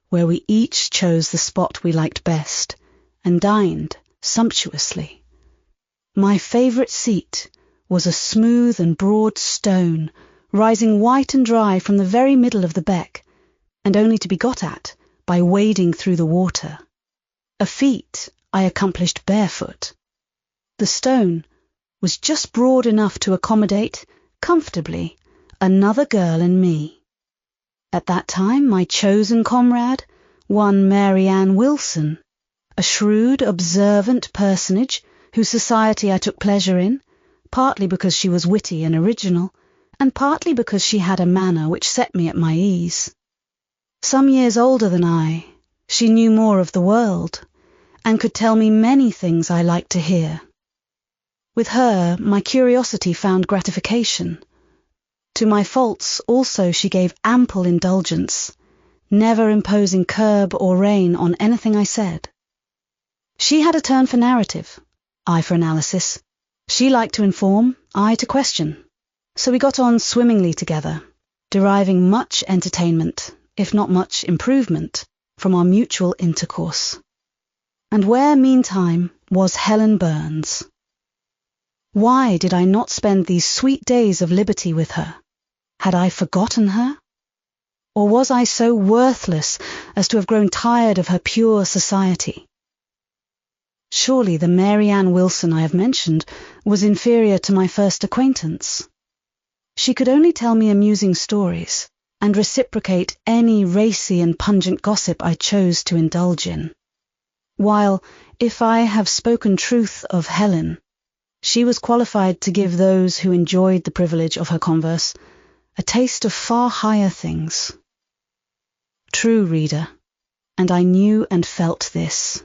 where we each chose the spot we liked best, and dined sumptuously. My favourite seat was a smooth and broad stone, rising white and dry from the very middle of the beck, and only to be got at by wading through the water, a feat I accomplished barefoot. The stone was just broad enough to accommodate, comfortably, another girl and me. At that time my chosen comrade, one Mary Ann Wilson, a shrewd, observant personage whose society I took pleasure in, partly because she was witty and original, and partly because she had a manner which set me at my ease. Some years older than I, she knew more of the world, and could tell me many things I liked to hear. With her, my curiosity found gratification. To my faults also she gave ample indulgence, never imposing curb or rein on anything I said. She had a turn for narrative, I for analysis. She liked to inform, I to question. So we got on swimmingly together, deriving much entertainment, if not much improvement, from our mutual intercourse. And where, meantime, was Helen Burns? Why did I not spend these sweet days of liberty with her? Had I forgotten her? Or was I so worthless as to have grown tired of her pure society? Surely the Mary Ann Wilson I have mentioned was inferior to my first acquaintance. She could only tell me amusing stories and reciprocate any racy and pungent gossip I chose to indulge in. While, if I have spoken truth of Helen, she was qualified to give those who enjoyed the privilege of her converse a taste of far higher things. True, reader, and I knew and felt this.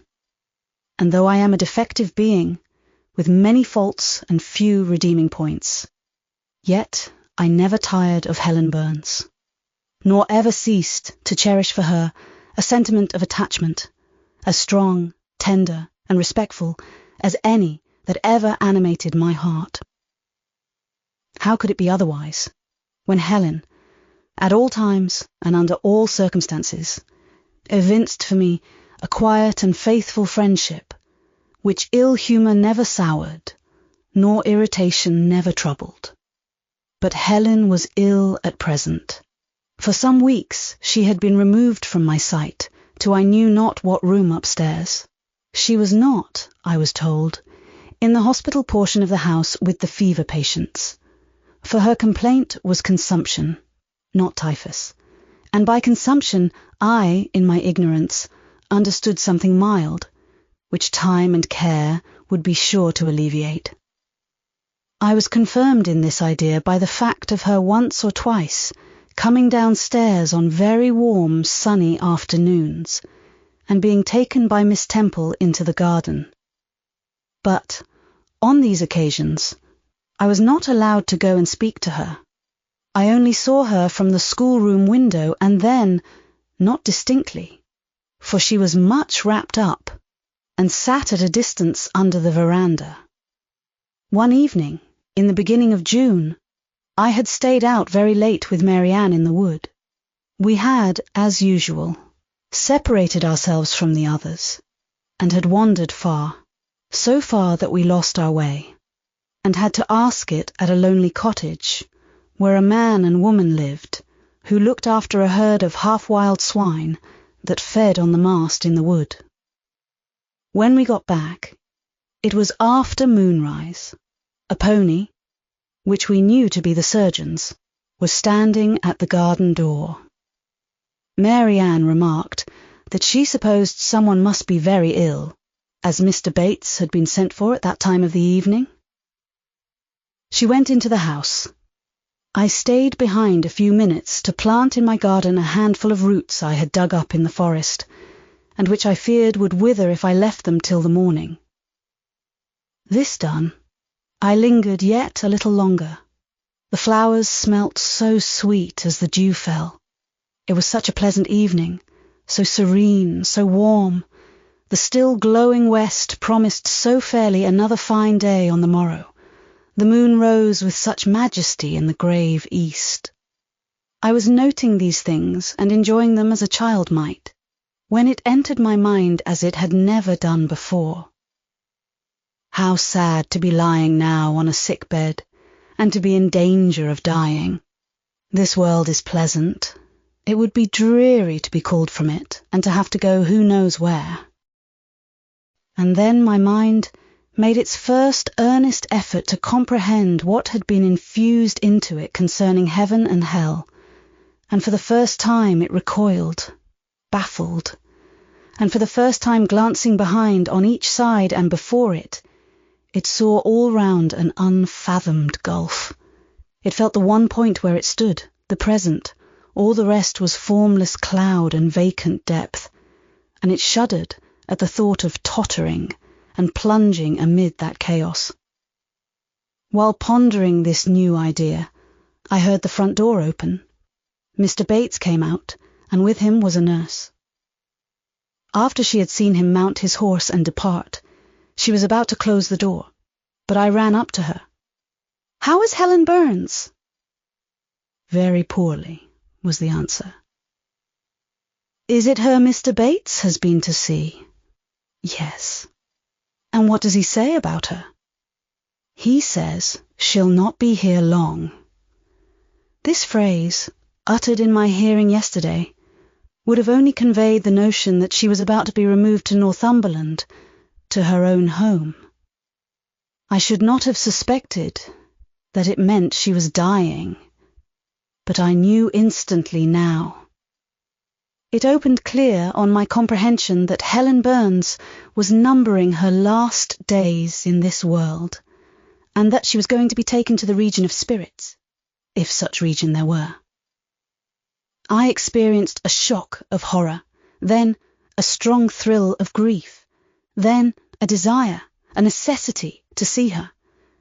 And though I am a defective being, with many faults and few redeeming points, yet I never tired of Helen Burns, nor ever ceased to cherish for her a sentiment of attachment, as strong, tender, and respectful as any that ever animated my heart. How could it be otherwise, when Helen, at all times and under all circumstances, evinced for me a quiet and faithful friendship, which ill humour never soured, nor irritation never troubled? But Helen was ill at present. For some weeks she had been removed from my sight to I knew not what room upstairs. She was not, I was told, in the hospital portion of the house with the fever patients, for her complaint was consumption, not typhus, and by consumption I, in my ignorance, understood something mild, which time and care would be sure to alleviate. I was confirmed in this idea by the fact of her once or twice coming downstairs on very warm, sunny afternoons, and being taken by Miss Temple into the garden. But, on these occasions, I was not allowed to go and speak to her. I only saw her from the schoolroom window, and then, not distinctly, for she was much wrapped up, and sat at a distance under the veranda. One evening, in the beginning of June, I had stayed out very late with Mary Ann in the wood. We had, as usual, separated ourselves from the others, and had wandered far, so far that we lost our way, and had to ask it at a lonely cottage, where a man and woman lived, who looked after a herd of half-wild swine that fed on the mast in the wood. When we got back, it was after moonrise. A pony, which we knew to be the surgeon's, was standing at the garden door. Mary Ann remarked that she supposed someone must be very ill, as Mr. Bates had been sent for at that time of the evening. She went into the house. I stayed behind a few minutes to plant in my garden a handful of roots I had dug up in the forest, and which I feared would wither if I left them till the morning. This done, I lingered yet a little longer. The flowers smelt so sweet as the dew fell. It was such a pleasant evening, so serene, so warm. The still glowing west promised so fairly another fine day on the morrow. The moon rose with such majesty in the grave east. I was noting these things and enjoying them as a child might, when it entered my mind as it had never done before. How sad to be lying now on a sick bed, and to be in danger of dying. This world is pleasant. It would be dreary to be called from it, and to have to go who knows where. And then my mind made its first earnest effort to comprehend what had been infused into it concerning heaven and hell, and for the first time it recoiled, baffled, and for the first time glancing behind, on each side and before it, it saw all round an unfathomed gulf. It felt the one point where it stood, the present, all the rest was formless cloud and vacant depth, and it shuddered at the thought of tottering and plunging amid that chaos. While pondering this new idea, I heard the front door open. Mr. Bates came out, and with him was a nurse. After she had seen him mount his horse and depart, she was about to close the door, but I ran up to her. "How is Helen Burns?" "Very poorly," was the answer. "Is it her Mr. Bates has been to see?" "Yes." "And what does he say about her?" "He says she'll not be here long." This phrase, uttered in my hearing yesterday, would have only conveyed the notion that she was about to be removed to Northumberland, to her own home. I should not have suspected that it meant she was dying, but I knew instantly now. It opened clear on my comprehension that Helen Burns was numbering her last days in this world, and that she was going to be taken to the region of spirits, if such region there were. I experienced a shock of horror, then a strong thrill of grief, then a desire, a necessity to see her,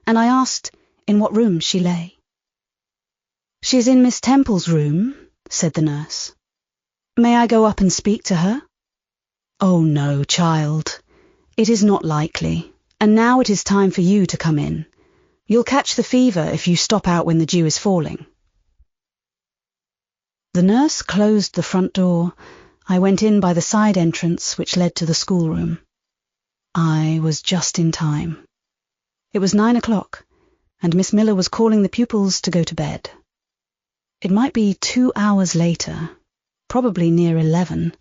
and I asked in what room she lay. "She is in Miss Temple's room," said the nurse. "May I go up and speak to her?" "Oh no, child, it is not likely, and now it is time for you to come in. You'll catch the fever if you stop out when the dew is falling." The nurse closed the front door. I went in by the side entrance which led to the schoolroom. I was just in time. It was 9 o'clock, and Miss Miller was calling the pupils to go to bed. It might be 2 hours later, probably near 11,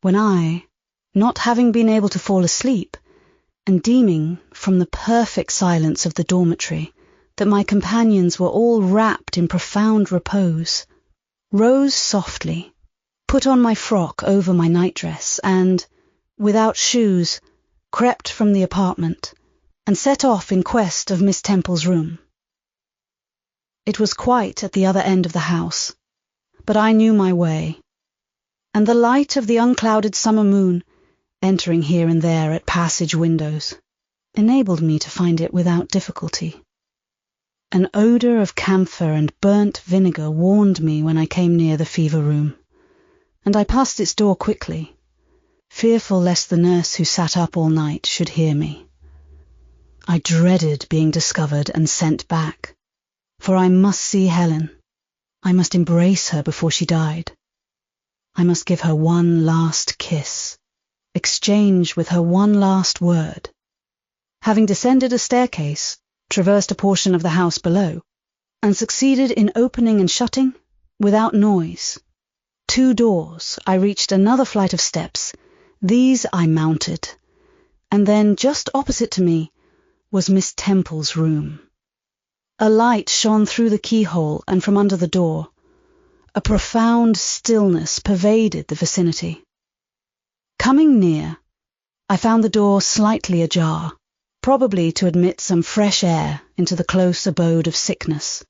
when I, not having been able to fall asleep, and deeming from the perfect silence of the dormitory that my companions were all wrapped in profound repose, rose softly, put on my frock over my nightdress, and, without shoes, crept from the apartment, and set off in quest of Miss Temple's room. It was quite at the other end of the house, but I knew my way, and the light of the unclouded summer moon, entering here and there at passage windows, enabled me to find it without difficulty. An odour of camphor and burnt vinegar warned me when I came near the fever room, and I passed its door quickly, fearful lest the nurse who sat up all night should hear me. I dreaded being discovered and sent back, for I must see Helen. I must embrace her before she died. I must give her one last kiss, exchange with her one last word. Having descended a staircase, traversed a portion of the house below, and succeeded in opening and shutting, without noise, 2 doors, I reached another flight of steps. These I mounted, and then just opposite to me was Miss Temple's room. A light shone through the keyhole and from under the door. A profound stillness pervaded the vicinity. Coming near, I found the door slightly ajar, probably to admit some fresh air into the close abode of sickness.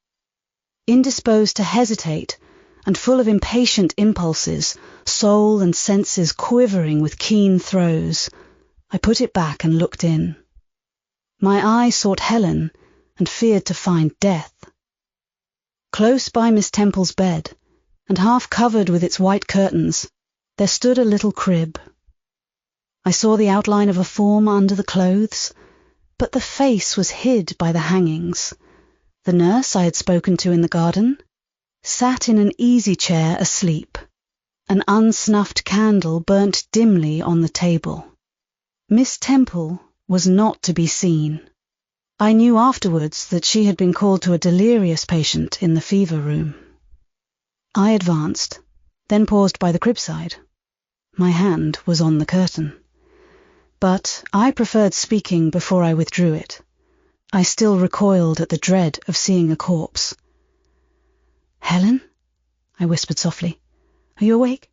Indisposed to hesitate, and full of impatient impulses, soul and senses quivering with keen throes, I put it back and looked in. My eye sought Helen, and feared to find death. Close by Miss Temple's bed, and half covered with its white curtains, there stood a little crib. I saw the outline of a form under the clothes, but the face was hid by the hangings. The nurse I had spoken to in the garden sat in an easy-chair asleep. An unsnuffed candle burnt dimly on the table. Miss Temple was not to be seen. I knew afterwards that she had been called to a delirious patient in the fever room. I advanced, then paused by the crib-side. My hand was on the curtain. But I preferred speaking before I withdrew it. I still recoiled at the dread of seeing a corpse. "Helen?" I whispered softly. "Are you awake?"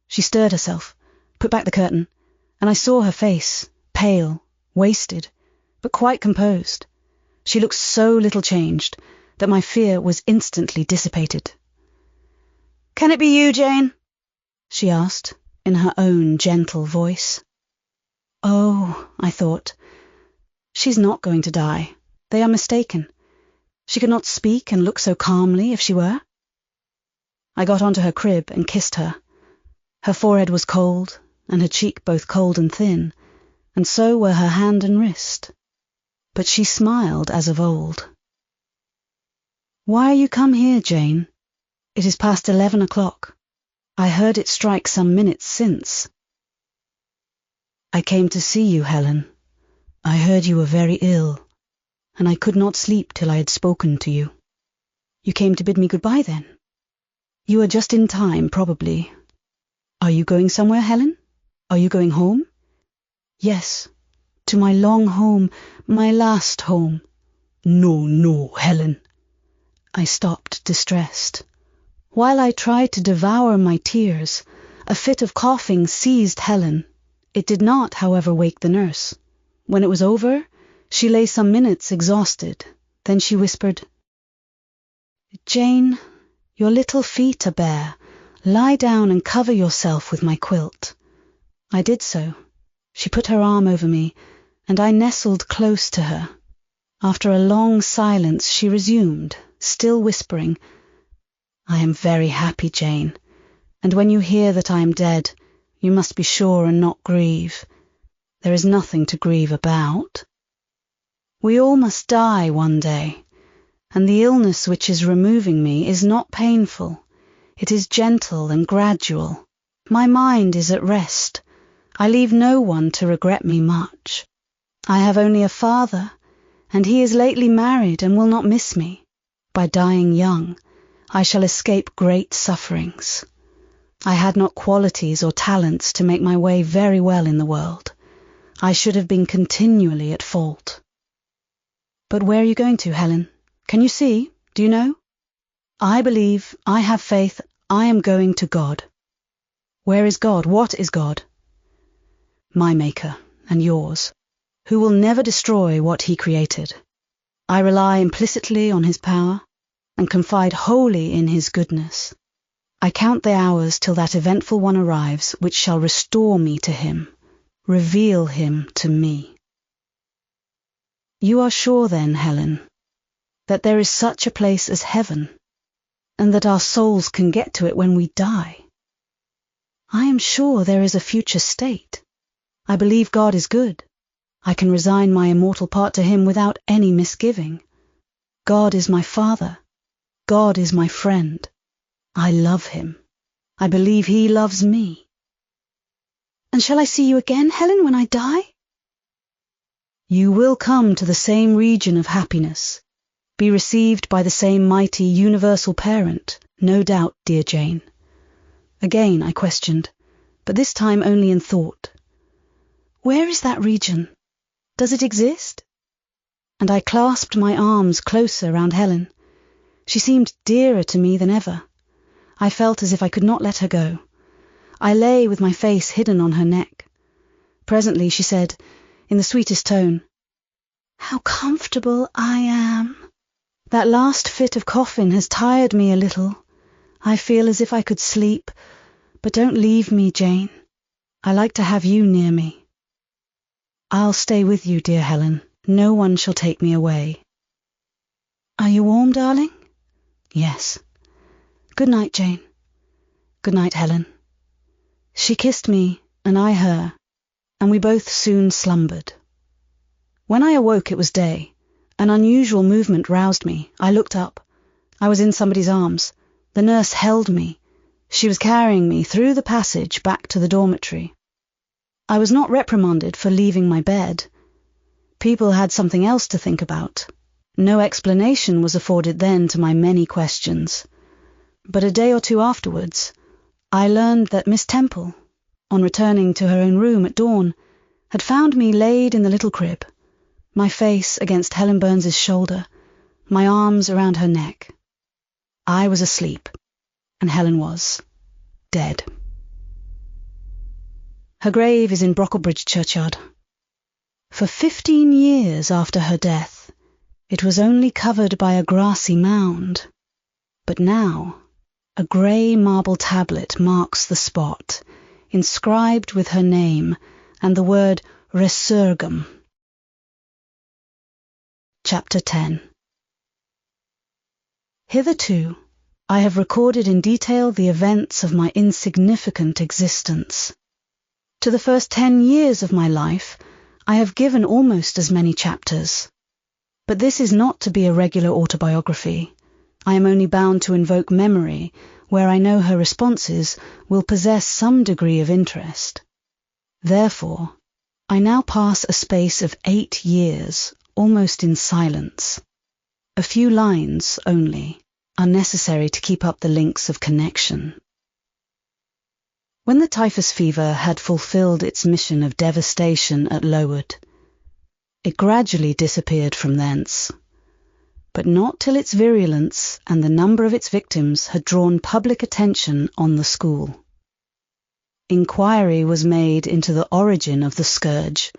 She stirred herself, put back the curtain, and I saw her face, pale, wasted, but quite composed. She looked so little changed that my fear was instantly dissipated. "Can it be you, Jane?" she asked, in her own gentle voice. Oh, I thought, she's not going to die. They are mistaken. She could not speak and look so calmly if she were. I got onto her crib and kissed her. Her forehead was cold, and her cheek both cold and thin, and so were her hand and wrist. But she smiled as of old. "Why are you come here, Jane? It is past 11 o'clock. I heard it strike some minutes since." "I came to see you, Helen. I heard you were very ill, and I could not sleep till I had spoken to you." "You came to bid me goodbye, then? You are just in time, probably. Are you going somewhere, Helen? Are you going home?" "Yes, to my long home, my last home." No, Helen." I stopped, distressed. While I tried to devour my tears, a fit of coughing seized Helen. It did not, however, wake the nurse. When it was over, she lay some minutes exhausted. Then she whispered, "Jane, your little feet are bare. Lie down and cover yourself with my quilt." I did so. She put her arm over me, and I nestled close to her. After a long silence, she resumed, still whispering, "I am very happy, Jane, and when you hear that I am dead, you must be sure and not grieve. There is nothing to grieve about. We all must die one day, and the illness which is removing me is not painful. It is gentle and gradual. My mind is at rest. I leave no one to regret me much. I have only a father, and he is lately married and will not miss me. By dying young, I shall escape great sufferings. I had not qualities or talents to make my way very well in the world. I should have been continually at fault." "But where are you going to, Helen? Can you see? Do you know?" "I believe, I have faith, I am going to God." "Where is God? What is God?" "My Maker and yours, who will never destroy what he created. I rely implicitly on his power, and confide wholly in his goodness. I count the hours till that eventful one arrives which shall restore me to him, reveal him to me." "You are sure then, Helen, that there is such a place as heaven, and that our souls can get to it when we die?" "I am sure there is a future state. I believe God is good. I can resign my immortal part to him without any misgiving. God is my Father. God is my friend. I love him. I believe he loves me." "And shall I see you again, Helen, when I die?" "You will come to the same region of happiness, be received by the same mighty universal parent, no doubt, dear Jane." Again I questioned, but this time only in thought. "Where is that region? Does it exist?" And I clasped my arms closer round Helen. She seemed dearer to me than ever. I felt as if I could not let her go. I lay with my face hidden on her neck. Presently she said, in the sweetest tone, "How comfortable I am! That last fit of coughing has tired me a little. I feel as if I could sleep, but don't leave me, Jane. I like to have you near me." "I'll stay with you, dear Helen. No one shall take me away." "Are you warm, darling?" "Yes." "Good night, Jane." "Good night, Helen." She kissed me, and I her, and we both soon slumbered. When I awoke it was day. An unusual movement roused me. I looked up. I was in somebody's arms. The nurse held me. She was carrying me through the passage back to the dormitory. I was not reprimanded for leaving my bed. People had something else to think about. No explanation was afforded then to my many questions. But a day or two afterwards, I learned that Miss Temple, on returning to her own room at dawn, had found me laid in the little crib, my face against Helen Burns's shoulder, my arms around her neck. I was asleep, and Helen was dead. Her grave is in Brocklebridge churchyard. For 15 years after her death, it was only covered by a grassy mound. But now, a grey marble tablet marks the spot, inscribed with her name and the word Resurgam. Chapter 10. Hitherto, I have recorded in detail the events of my insignificant existence. To the first 10 years of my life, I have given almost as many chapters. But this is not to be a regular autobiography. I am only bound to invoke memory, where I know her responses will possess some degree of interest. Therefore, I now pass a space of 8 years, almost in silence. A few lines only are necessary to keep up the links of connection. When the typhus fever had fulfilled its mission of devastation at Lowood, it gradually disappeared from thence, but not till its virulence and the number of its victims had drawn public attention on the school. Inquiry was made into the origin of the scourge,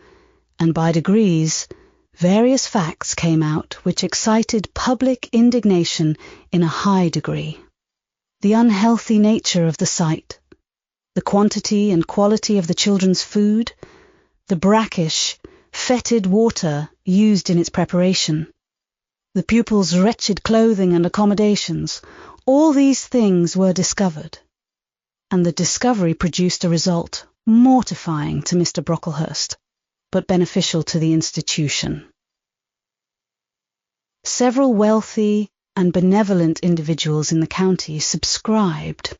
and by degrees various facts came out which excited public indignation in a high degree. The unhealthy nature of the site, the quantity and quality of the children's food, the brackish, fetid water used in its preparation, the pupils' wretched clothing and accommodations, all these things were discovered, and the discovery produced a result mortifying to Mr. Brocklehurst, but beneficial to the institution. Several wealthy and benevolent individuals in the county subscribed,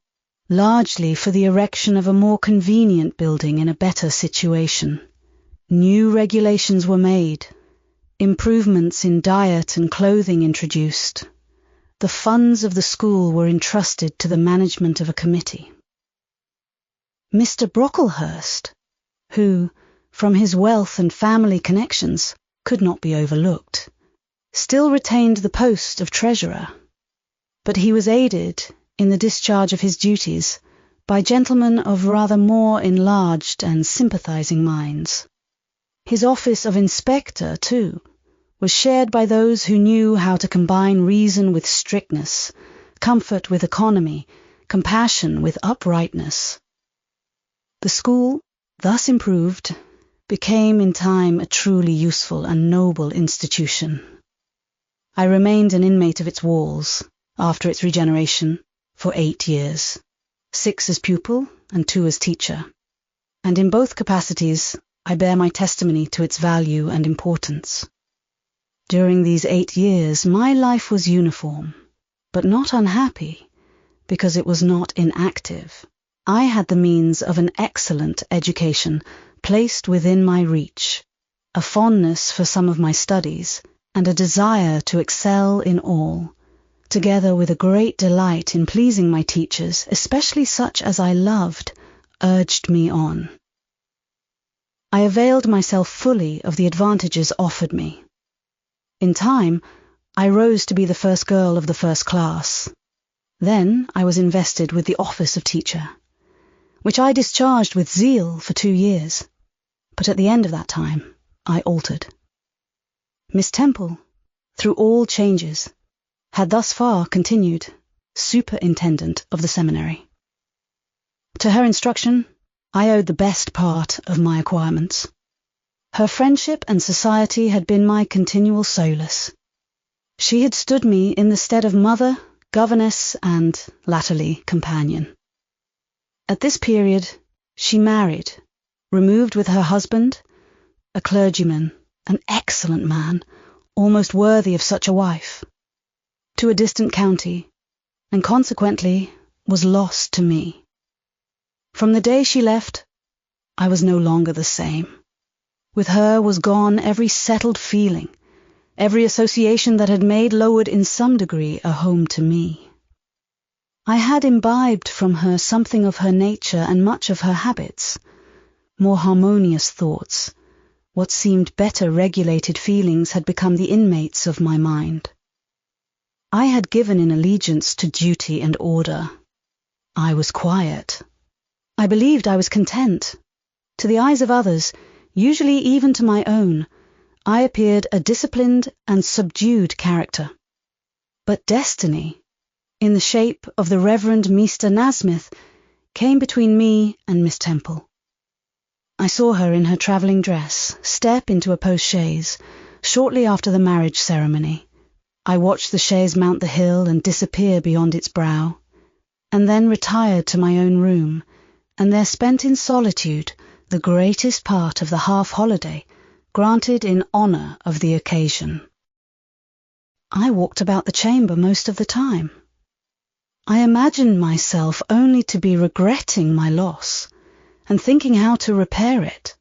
largely for the erection of a more convenient building in a better situation. New regulations were made, improvements in diet and clothing introduced. The funds of the school were entrusted to the management of a committee. Mr. Brocklehurst, who, from his wealth and family connections, could not be overlooked, still retained the post of treasurer, but he was aided in the discharge of his duties by gentlemen of rather more enlarged and sympathizing minds. His office of inspector, too, was shared by those who knew how to combine reason with strictness, comfort with economy, compassion with uprightness. The school, thus improved, became in time a truly useful and noble institution. I remained an inmate of its walls, after its regeneration, for 8 years, 6 as pupil and 2 as teacher, and in both capacities I bear my testimony to its value and importance. During these 8 years my life was uniform, but not unhappy, because it was not inactive. I had the means of an excellent education placed within my reach, a fondness for some of my studies, and a desire to excel in all, together with a great delight in pleasing my teachers, especially such as I loved, urged me on. I availed myself fully of the advantages offered me. In time, I rose to be the first girl of the first class. Then I was invested with the office of teacher, which I discharged with zeal for 2 years, but at the end of that time I altered. Miss Temple, through all changes, had thus far continued superintendent of the seminary. To her instruction I owed the best part of my acquirements. Her friendship and society had been my continual solace. She had stood me in the stead of mother, governess, and, latterly, companion. At this period she married, removed with her husband, a clergyman, an excellent man, almost worthy of such a wife, to a distant county, and consequently was lost to me. From the day she left, I was no longer the same. With her was gone every settled feeling, every association that had made Lowood in some degree a home to me. I had imbibed from her something of her nature and much of her habits, more harmonious thoughts. What seemed better regulated feelings had become the inmates of my mind. I had given in allegiance to duty and order. I was quiet. I believed I was content. To the eyes of others, usually even to my own, I appeared a disciplined and subdued character. But destiny, in the shape of the Reverend Meester Nasmyth, came between me and Miss Temple. I saw her in her travelling dress step into a post-chaise shortly after the marriage ceremony. I watched the chaise mount the hill and disappear beyond its brow, and then retired to my own room, and there spent in solitude the greatest part of the half-holiday granted in honour of the occasion. I walked about the chamber most of the time. I imagined myself only to be regretting my loss and thinking how to repair it.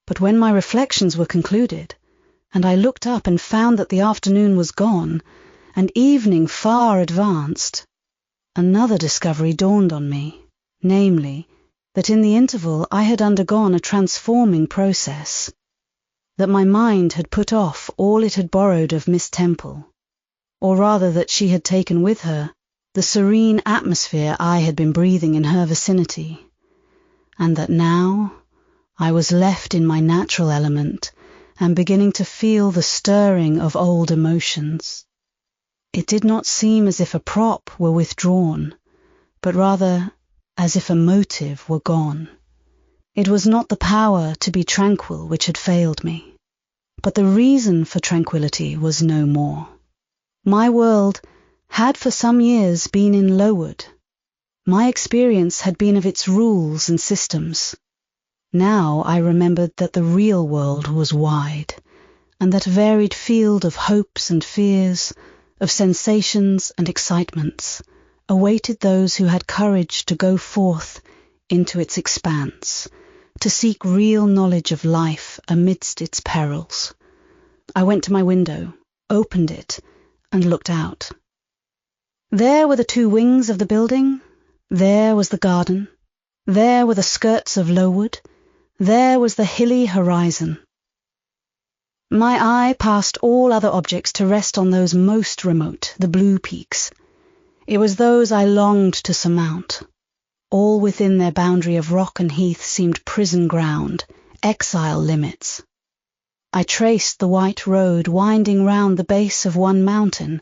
But when my reflections were concluded, and I looked up and found that the afternoon was gone, and evening far advanced, another discovery dawned on me, namely, that in the interval I had undergone a transforming process, that my mind had put off all it had borrowed of Miss Temple, or rather that she had taken with her the serene atmosphere I had been breathing in her vicinity, and that now I was left in my natural element and beginning to feel the stirring of old emotions. It did not seem as if a prop were withdrawn, but rather as if a motive were gone. It was not the power to be tranquil which had failed me, but the reason for tranquillity was no more. My world had for some years been in Lowood. My experience had been of its rules and systems. Now I remembered that the real world was wide, and that varied field of hopes and fears, of sensations and excitements, awaited those who had courage to go forth into its expanse, to seek real knowledge of life amidst its perils. I went to my window, opened it, and looked out. There were the two wings of the building, there was the garden, there were the skirts of Lowood, there was the hilly horizon. My eye passed all other objects to rest on those most remote, the blue peaks. It was those I longed to surmount. All within their boundary of rock and heath seemed prison ground, exile limits. I traced the white road winding round the base of one mountain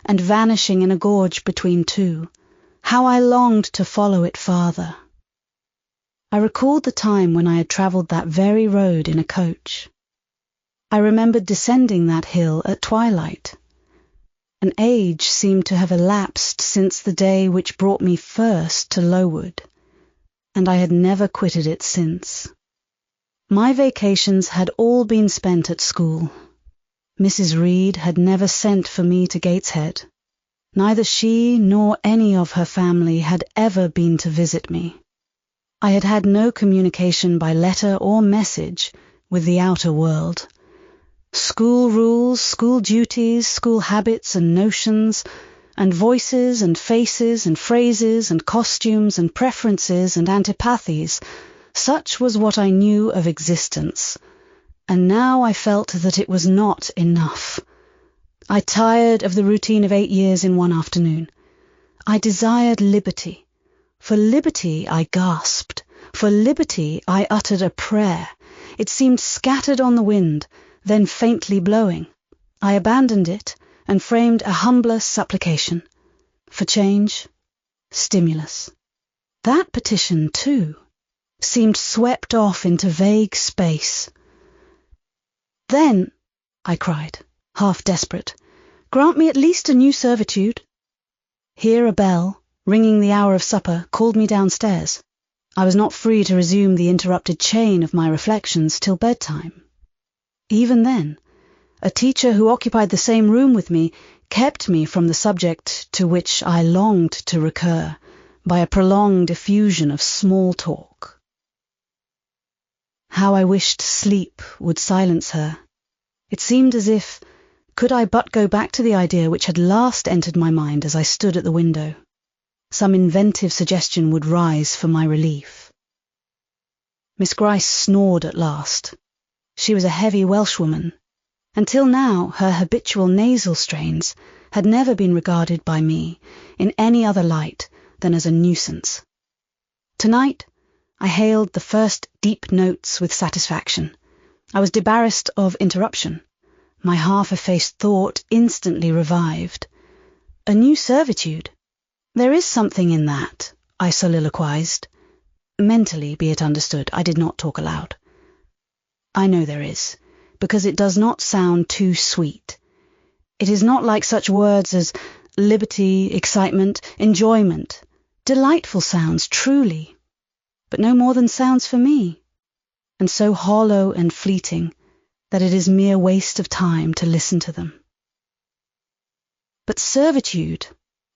and vanishing in a gorge between two. How I longed to follow it farther. I recalled the time when I had travelled that very road in a coach. I remembered descending that hill at twilight. An age seemed to have elapsed since the day which brought me first to Lowood, and I had never quitted it since. My vacations had all been spent at school. Mrs. Reed had never sent for me to Gateshead. Neither she nor any of her family had ever been to visit me. I had had no communication by letter or message with the outer world. School rules, school duties, school habits and notions, and voices and faces and phrases and costumes and preferences and antipathies, such was what I knew of existence. And now I felt that it was not enough. I tired of the routine of 8 years in one afternoon. I desired liberty. For liberty I gasped. For liberty I uttered a prayer. It seemed scattered on the wind, then faintly blowing. I abandoned it and framed a humbler supplication. For change, stimulus. That petition, too, seemed swept off into vague space. "Then," I cried, half desperate, "grant me at least a new servitude." Here a bell, ringing the hour of supper, called me downstairs. I was not free to resume the interrupted chain of my reflections till bedtime. Even then, a teacher who occupied the same room with me kept me from the subject to which I longed to recur by a prolonged effusion of small talk. How I wished sleep would silence her. It seemed as if, could I but go back to the idea which had last entered my mind as I stood at the window, some inventive suggestion would rise for my relief. Miss Gryce snored at last. She was a heavy Welshwoman. Until now, her habitual nasal strains had never been regarded by me in any other light than as a nuisance. Tonight, I hailed the first deep notes with satisfaction. I was debarrassed of interruption. My half-effaced thought instantly revived. A new servitude. There is something in that, I soliloquized. Mentally, be it understood, I did not talk aloud. I know there is, because it does not sound too sweet. It is not like such words as liberty, excitement, enjoyment. Delightful sounds, truly, but no more than sounds for me, and so hollow and fleeting that it is mere waste of time to listen to them. But servitude,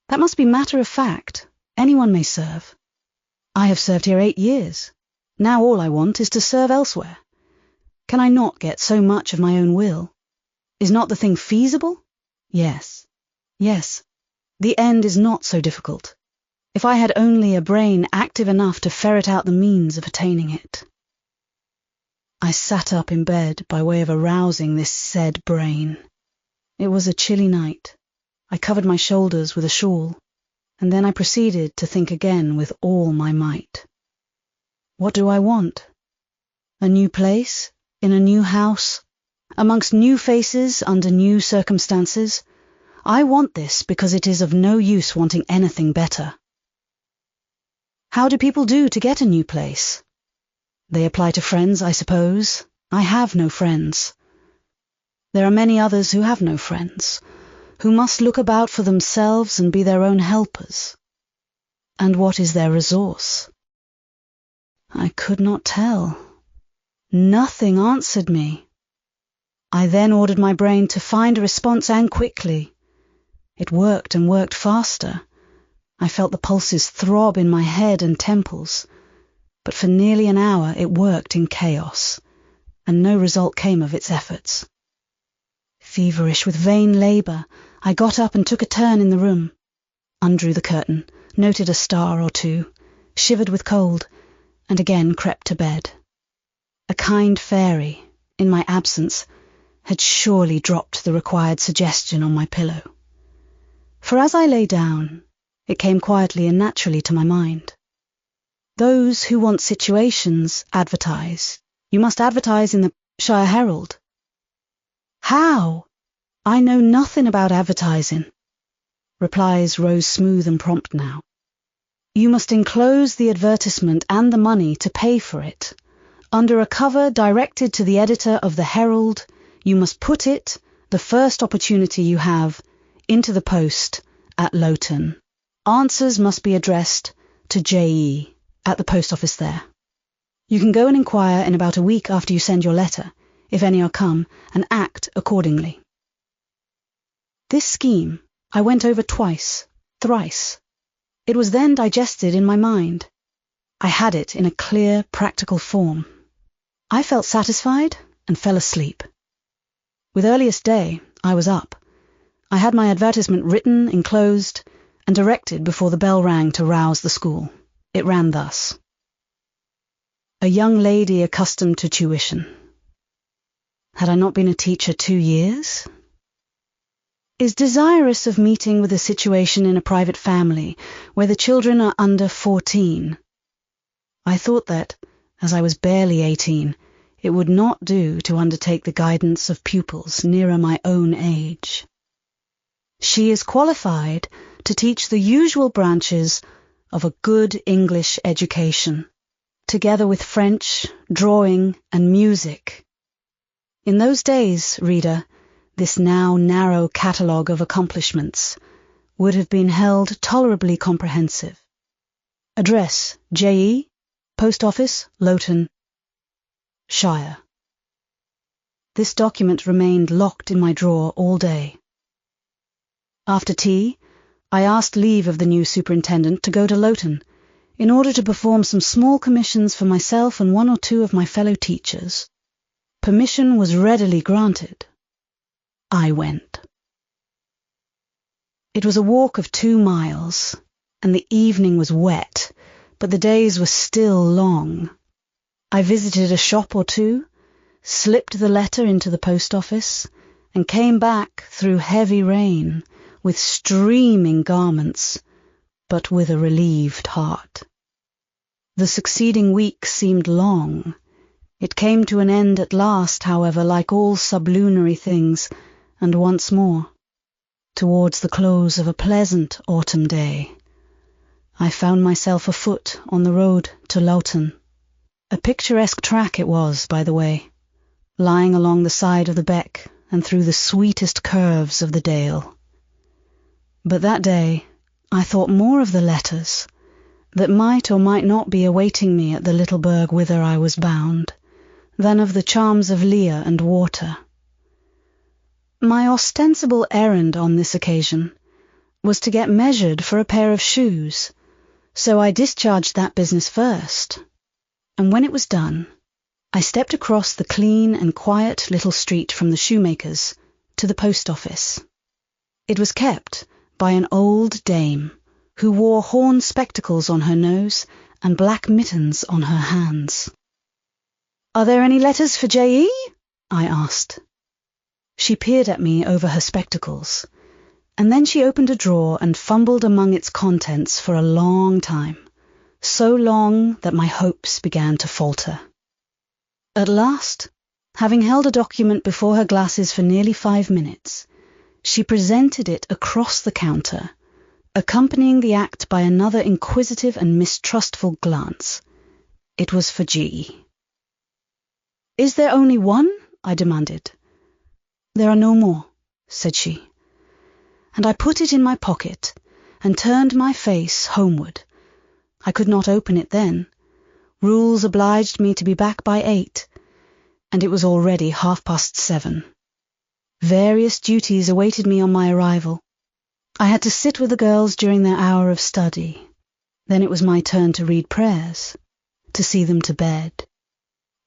that must be matter of fact. Anyone may serve. I have served here 8 years. Now all I want is to serve elsewhere. Can I not get so much of my own will? Is not the thing feasible? Yes. Yes. The end is not so difficult. If I had only a brain active enough to ferret out the means of attaining it. I sat up in bed by way of arousing this said brain. It was a chilly night. I covered my shoulders with a shawl, and then I proceeded to think again with all my might. What do I want? A new place, in a new house, amongst new faces, under new circumstances. I want this because it is of no use wanting anything better. How do people do to get a new place? They apply to friends, I suppose. I have no friends. There are many others who have no friends, who must look about for themselves and be their own helpers. And what is their resource? I could not tell. Nothing answered me. I then ordered my brain to find a response, and quickly. It worked and worked faster. I felt the pulses throb in my head and temples, but for nearly an hour it worked in chaos, and no result came of its efforts. Feverish with vain labour, I got up and took a turn in the room, undrew the curtain, noted a star or two, shivered with cold, and again crept to bed. A kind fairy, in my absence, had surely dropped the required suggestion on my pillow. For as I lay down, it came quietly and naturally to my mind. Those who want situations advertise. You must advertise in the Shire Herald. How? I know nothing about advertising. Replies rose smooth and prompt now. You must enclose the advertisement and the money to pay for it. Under a cover directed to the editor of the Herald, you must put it, the first opportunity you have, into the post at Loughton. Answers must be addressed to J.E. at the post office there. You can go and inquire in about a week after you send your letter, if any are come, and act accordingly. This scheme I went over twice, thrice. It was then digested in my mind. I had it in a clear, practical form. I felt satisfied and fell asleep. With earliest day, I was up. I had my advertisement written, enclosed, and directed before the bell rang to rouse the school. It ran thus. A young lady accustomed to tuition. Had I not been a teacher 2 years? Is desirous of meeting with a situation in a private family where the children are under 14. I thought that, as I was barely 18, it would not do to undertake the guidance of pupils nearer my own age. She is qualified to teach the usual branches of a good English education, together with French, drawing, and music. In those days, reader, this now narrow catalogue of accomplishments would have been held tolerably comprehensive. Address, J.E., Post Office, Loughton, Shire. This document remained locked in my drawer all day. After tea, I asked leave of the new superintendent to go to Loughton, in order to perform some small commissions for myself and 1 or 2 of my fellow teachers. Permission was readily granted. I went. It was a walk of 2 miles, and the evening was wet, but the days were still long. I visited a shop or 2, slipped the letter into the post office, and came back through heavy rain, with streaming garments, but with a relieved heart. The succeeding week seemed long. It came to an end at last, however, like all sublunary things, and once more, towards the close of a pleasant autumn day, I found myself afoot on the road to Loughton. A picturesque track it was, by the way, lying along the side of the beck and through the sweetest curves of the dale. But that day I thought more of the letters that might or might not be awaiting me at the little burg whither I was bound, than of the charms of Lear and water. My ostensible errand on this occasion was to get measured for a pair of shoes, so I discharged that business first, and when it was done, I stepped across the clean and quiet little street from the shoemaker's to the post office. It was kept by an old dame who wore horn spectacles on her nose and black mittens on her hands. "Are there any letters for J.E.?" I asked. She peered at me over her spectacles, and then she opened a drawer and fumbled among its contents for a long time, so long that my hopes began to falter. At last, having held a document before her glasses for nearly 5 minutes, she presented it across the counter, accompanying the act by another inquisitive and mistrustful glance. It was for G. "Is there only one?" I demanded. "There are no more," said she, and I put it in my pocket and turned my face homeward. I could not open it then. Rules obliged me to be back by 8, and it was already 7:30. Various duties awaited me on my arrival. I had to sit with the girls during their hour of study. Then it was my turn to read prayers, to see them to bed.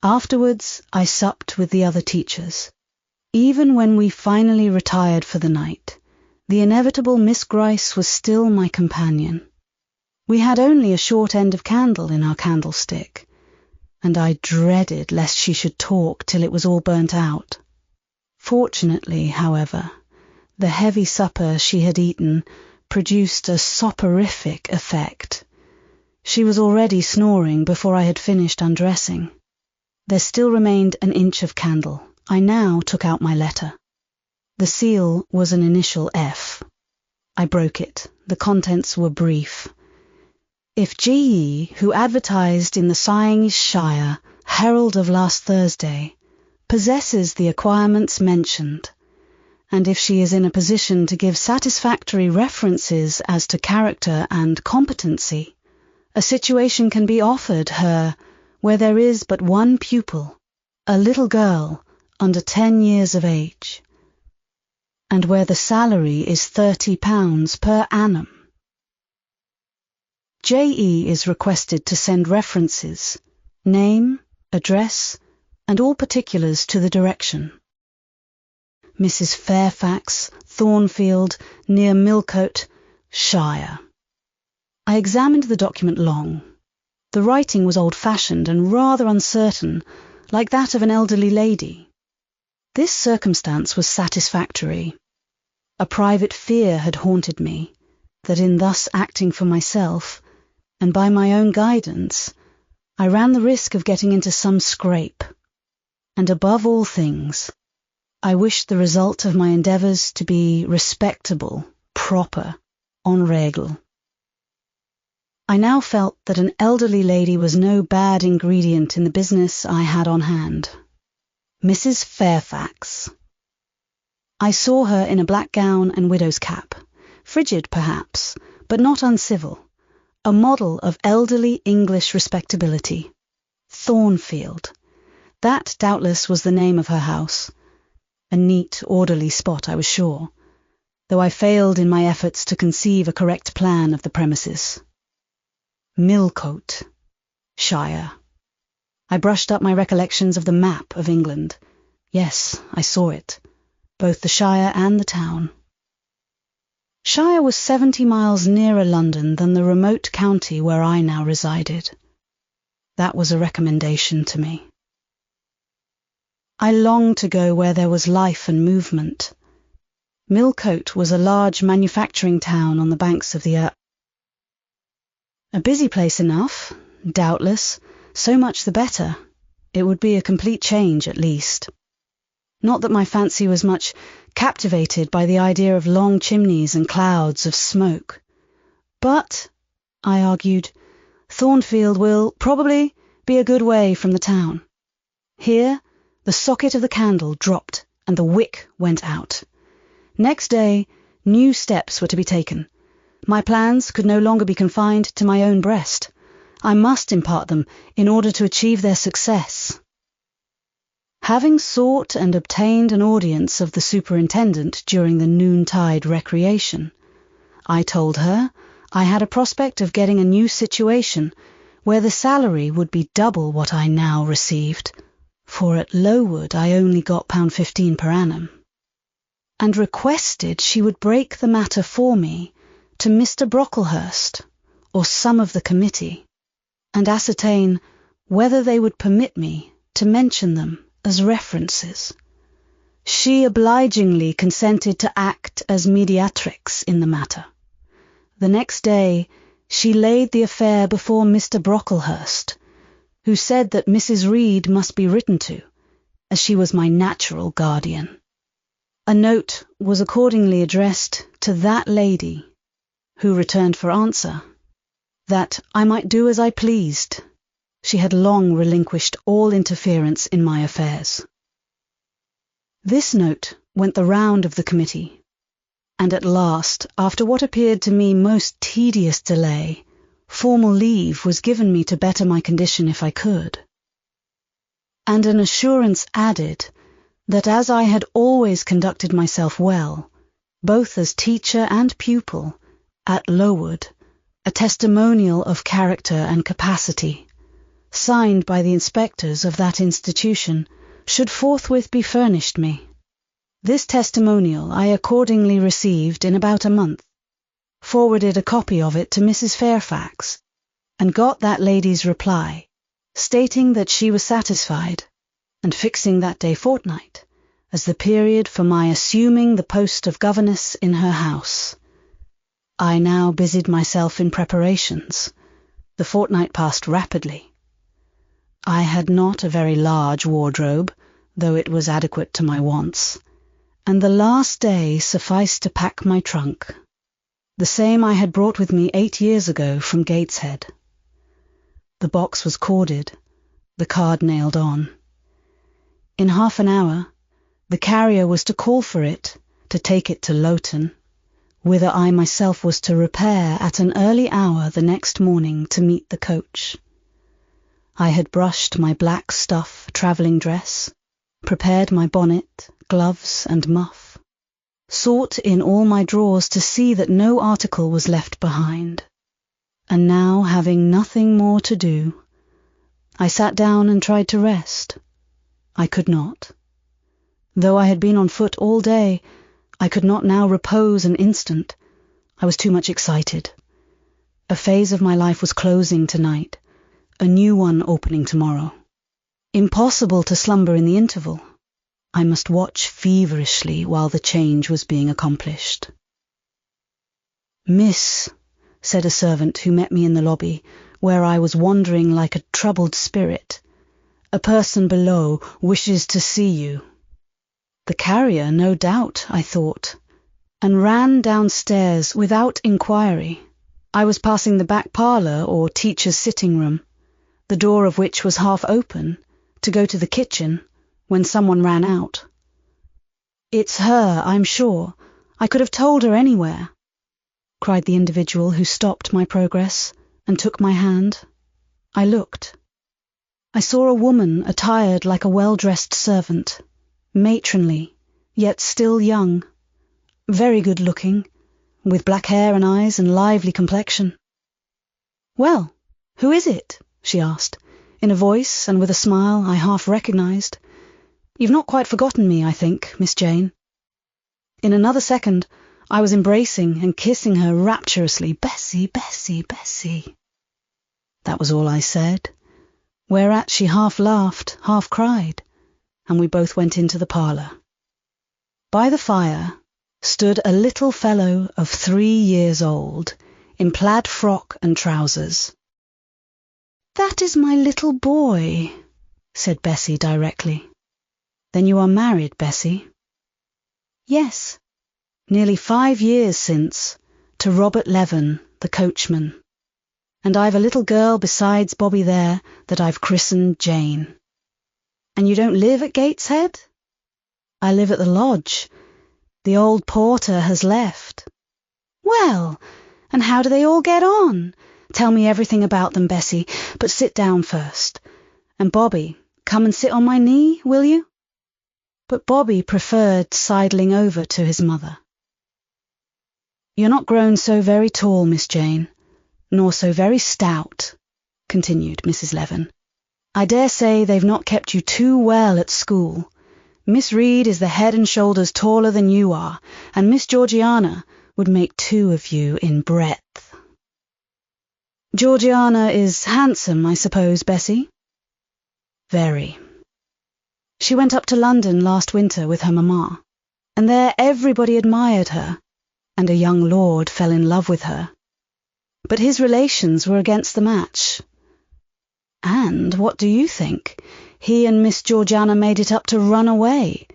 Afterwards, I supped with the other teachers. Even when we finally retired for the night, the inevitable Miss Gryce was still my companion. We had only a short end of candle in our candlestick, and I dreaded lest she should talk till it was all burnt out. Fortunately, however, the heavy supper she had eaten produced a soporific effect. She was already snoring before I had finished undressing. There still remained an inch of candle. I now took out my letter. The seal was an initial F. I broke it. The contents were brief. If G.E., who advertised in the Shire Herald of last Thursday, possesses the acquirements mentioned, and if she is in a position to give satisfactory references as to character and competency, a situation can be offered her where there is but one pupil, a little girl under 10 years of age, and where the salary is £30 per annum. J.E. is requested to send references, name, address, and all particulars to the direction: Mrs. Fairfax, Thornfield, near Millcote, Shire. I examined the document long. The writing was old-fashioned and rather uncertain, like that of an elderly lady. This circumstance was satisfactory. A private fear had haunted me, that in thus acting for myself, and by my own guidance, I ran the risk of getting into some scrape. And above all things, I wished the result of my endeavours to be respectable, proper, en règle. I now felt that an elderly lady was no bad ingredient in the business I had on hand. Mrs. Fairfax. I saw her in a black gown and widow's cap, frigid perhaps, but not uncivil, a model of elderly English respectability. Thornfield. That doubtless was the name of her house. A neat, orderly spot, I was sure, though I failed in my efforts to conceive a correct plan of the premises. Millcote, Shire. I brushed up my recollections of the map of England. Yes, I saw it, both the Shire and the town. Shire was 70 miles nearer London than the remote county where I now resided. That was a recommendation to me. I longed to go where there was life and movement. Millcote was a large manufacturing town on the banks of the A busy place enough, doubtless, so much the better. It would be a complete change, at least. Not that my fancy was much captivated by the idea of long chimneys and clouds of smoke. But, I argued, Thornfield will probably be a good way from the town. Here, the socket of the candle dropped and the wick went out. Next day, new steps were to be taken. My plans could no longer be confined to my own breast. I must impart them in order to achieve their success. Having sought and obtained an audience of the superintendent during the noontide recreation, I told her I had a prospect of getting a new situation where the salary would be double what I now received, for at Lowood I only got £15 per annum, and requested she would break the matter for me to Mr. Brocklehurst or some of the committee, and ascertain whether they would permit me to mention them as references. She obligingly consented to act as mediatrix in the matter. The next day she laid the affair before Mr. Brocklehurst, who said that Mrs. Reed must be written to, as she was my natural guardian. A note was accordingly addressed to that lady, who returned for answer that I might do as I pleased. She had long relinquished all interference in my affairs. This note went the round of the committee, and at last, after what appeared to me most tedious delay, formal leave was given me to better my condition if I could, and an assurance added that as I had always conducted myself well, both as teacher and pupil, at Lowood, a testimonial of character and capacity, signed by the inspectors of that institution, should forthwith be furnished me. This testimonial I accordingly received in about a month, forwarded a copy of it to Mrs. Fairfax, and got that lady's reply, stating that she was satisfied, and fixing that day fortnight as the period for my assuming the post of governess in her house. I now busied myself in preparations. The fortnight passed rapidly. I had not a very large wardrobe, though it was adequate to my wants, and the last day sufficed to pack my trunk, the same I had brought with me 8 years ago from Gateshead. The box was corded, the card nailed on. In half an hour, the carrier was to call for it, to take it to Loughton, whither I myself was to repair at an early hour the next morning to meet the coach. I had brushed my black stuff travelling dress, prepared my bonnet, gloves, and muff, sought in all my drawers to see that no article was left behind, and now, having nothing more to do, I sat down and tried to rest. I could not. Though I had been on foot all day, I could not now repose an instant. I was too much excited. A phase of my life was closing tonight, a new one opening tomorrow. Impossible to slumber in the interval. I must watch feverishly while the change was being accomplished. "Miss," said a servant who met me in the lobby, where I was wandering like a troubled spirit, "a person below wishes to see you." The carrier, no doubt, I thought, and ran downstairs without inquiry. I was passing the back parlour or teacher's sitting room, the door of which was half open, to go to the kitchen, when someone ran out. "It's her, I'm sure. I could have told her anywhere," cried the individual who stopped my progress and took my hand. I looked. I saw a woman attired like a well-dressed servant, matronly, yet still young, very good-looking, with black hair and eyes and lively complexion. "Well, who is it?" she asked, in a voice and with a smile I half recognized. "You've not quite forgotten me, I think, Miss Jane." In another second I was embracing and kissing her rapturously. "Bessie, Bessie, Bessie." That was all I said, whereat she half laughed, half cried, and we both went into the parlour. By the fire stood a little fellow of 3 years old, in plaid frock and trousers. "That is my little boy," said Bessie directly. "Then you are married, Bessie?" "Yes, nearly 5 years since, to Robert Leaven, the coachman. And I've a little girl besides Bobby there that I've christened Jane." "And you don't live at Gateshead?" "I live at the lodge. The old porter has left." "Well, and how do they all get on? Tell me everything about them, Bessie, but sit down first. And Bobby, come and sit on my knee, will you?" But Bobby preferred sidling over to his mother. "You're not grown so very tall, Miss Jane, nor so very stout," continued Mrs. Leaven. "I dare say they've not kept you too well at school. Miss Reed is the head and shoulders taller than you are, and Miss Georgiana would make 2 of you in breadth." "Georgiana is handsome, I suppose, Bessie?" "Very. She went up to London last winter with her mamma, and there everybody admired her, and a young lord fell in love with her. But his relations were against the match. And, what do you think? He and Miss Georgiana made it up to run away,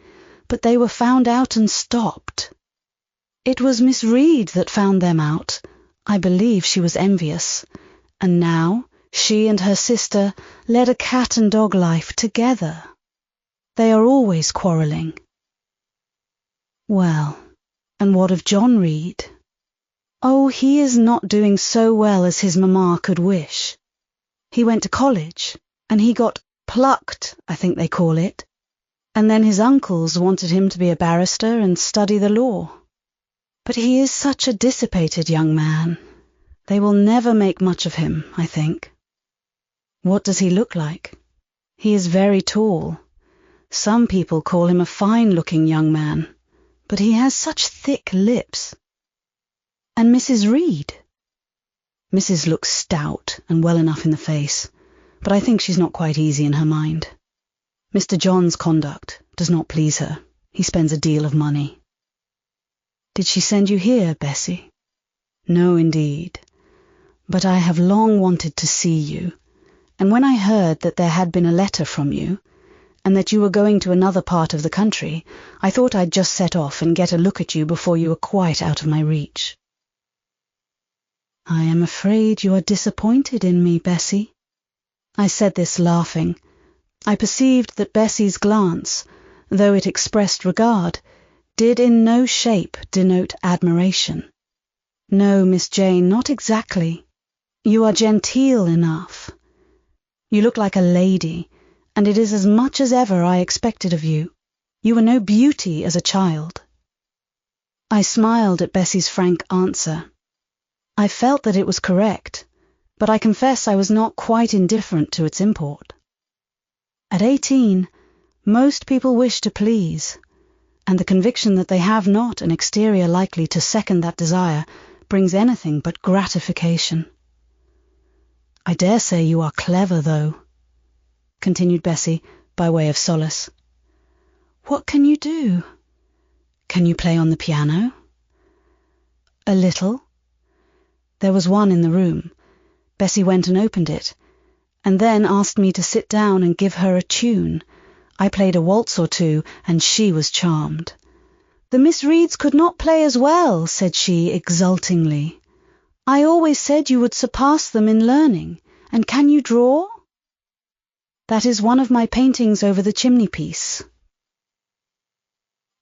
but they were found out and stopped. It was Miss Reed that found them out. I believe she was envious, and now she and her sister led a cat and dog life together. They are always quarrelling." "Well, and what of John Reed?" "Oh, he is not doing so well as his mamma could wish. He went to college, and he got plucked, I think they call it, and then his uncles wanted him to be a barrister and study the law. But he is such a dissipated young man. They will never make much of him, I think." "What does he look like?" "He is very tall. Some people call him a fine-looking young man, but he has such thick lips." "And Mrs. Reed?" "Mrs. looks stout and well enough in the face, but I think she's not quite easy in her mind. Mr. John's conduct does not please her. He spends a deal of money." "Did she send you here, Bessie?" "No, indeed. But I have long wanted to see you, and when I heard that there had been a letter from you, and that you were going to another part of the country, I thought I'd just set off and get a look at you before you were quite out of my reach." "I am afraid you are disappointed in me, Bessie." I said this laughing. I perceived that Bessie's glance, though it expressed regard, did in no shape denote admiration. "No, Miss Jane, not exactly. You are genteel enough. You look like a lady, and it is as much as ever I expected of you. You were no beauty as a child." I smiled at Bessie's frank answer. I felt that it was correct, but I confess I was not quite indifferent to its import. At 18, most people wish to please, and the conviction that they have not an exterior likely to second that desire brings anything but gratification. "I dare say you are clever, though," continued Bessie, by way of solace. "What can you do?" "Can you play on the piano?" "A little." There was one in the room. Bessie went and opened it, and then asked me to sit down and give her a tune. I played a waltz or 2, and she was charmed. "The Miss Reeds could not play as well," said she exultingly. "I always said you would surpass them in learning. And can you draw?" "That is one of my paintings over the chimney-piece."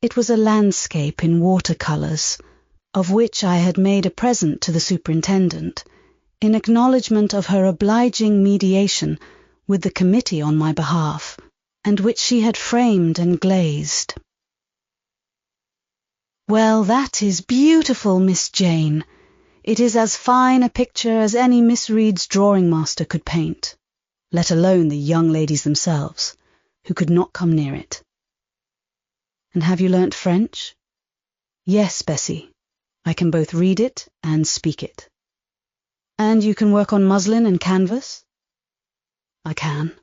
It was a landscape in watercolours, of which I had made a present to the superintendent, in acknowledgment of her obliging mediation with the committee on my behalf, and which she had framed and glazed. "Well, that is beautiful, Miss Jane. It is as fine a picture as any Miss Reed's drawing master could paint, let alone the young ladies themselves, who could not come near it." "And have you learnt French?" "Yes, Bessie. I can both read it and speak it." "And you can work on muslin and canvas?" "I can."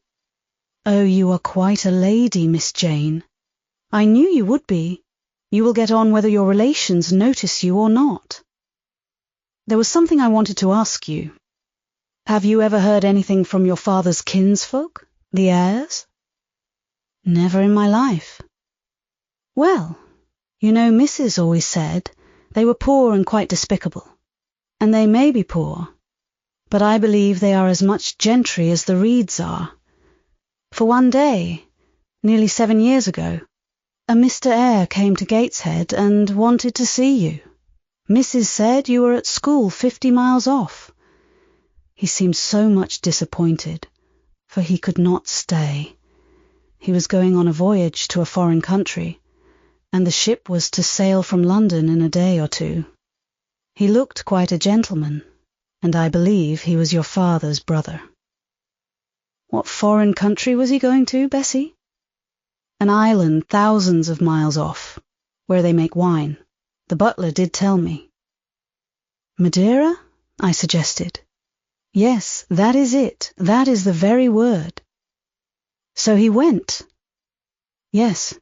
"Oh, you are quite a lady, Miss Jane. I knew you would be. You will get on whether your relations notice you or not. There was something I wanted to ask you." Have you ever heard anything from your father's kinsfolk, the Eyres? Never in my life. Well, you know, Mrs. always said they were poor and quite despicable. And they may be poor, but I believe they are as much gentry as the Reeds are. For one day, nearly 7 years ago, a Mr. Eyre came to Gateshead and wanted to see you. Mrs. said you were at school 50 miles off. He seemed so much disappointed, for he could not stay. He was going on a voyage to a foreign country, and the ship was to sail from London in a day or two. He looked quite a gentleman, and I believe he was your father's brother. What foreign country was he going to, Bessie? An island thousands of miles off, where they make wine. The butler did tell me. Madeira? I suggested. Yes, that is it. That is the very word. So he went? Yes.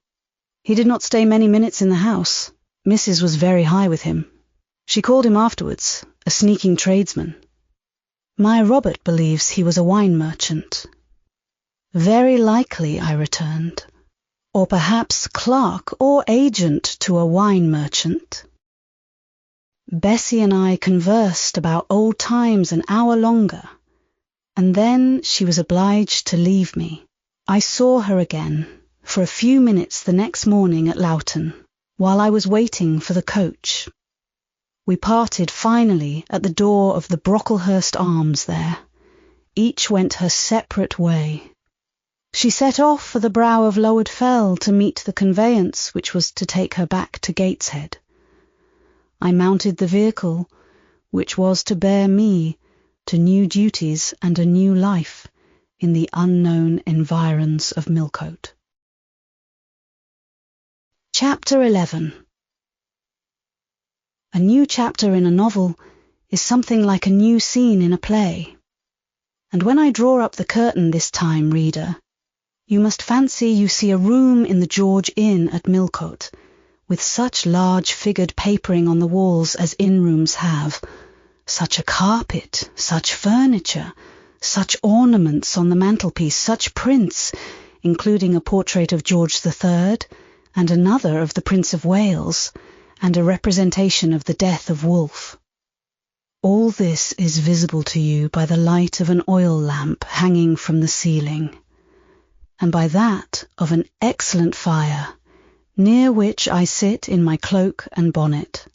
He did not stay many minutes in the house. Mrs. was very high with him. She called him afterwards, a sneaking tradesman. My Robert believes he was a wine merchant. Very likely, I returned. Or perhaps clerk or agent to a wine merchant. Bessie and I conversed about old times an hour longer, and then she was obliged to leave me. I saw her again for a few minutes the next morning at Loughton, while I was waiting for the coach. We parted finally at the door of the Brocklehurst Arms there. Each went her separate way. She set off for the brow of Lowered Fell to meet the conveyance which was to take her back to Gateshead. I mounted the vehicle which was to bear me to new duties and a new life in the unknown environs of Millcote. Chapter 11. A new chapter in a novel is something like a new scene in a play. And when I draw up the curtain this time, reader, you must fancy you see a room in the George Inn at Millcote, with such large figured papering on the walls as inn-rooms have, such a carpet, such furniture, such ornaments on the mantelpiece, such prints, including a portrait of George III, and another of the Prince of Wales, and a representation of the death of Wolfe. All this is visible to you by the light of an oil lamp hanging from the ceiling, and by that of an excellent fire, near which I sit in my cloak and bonnet.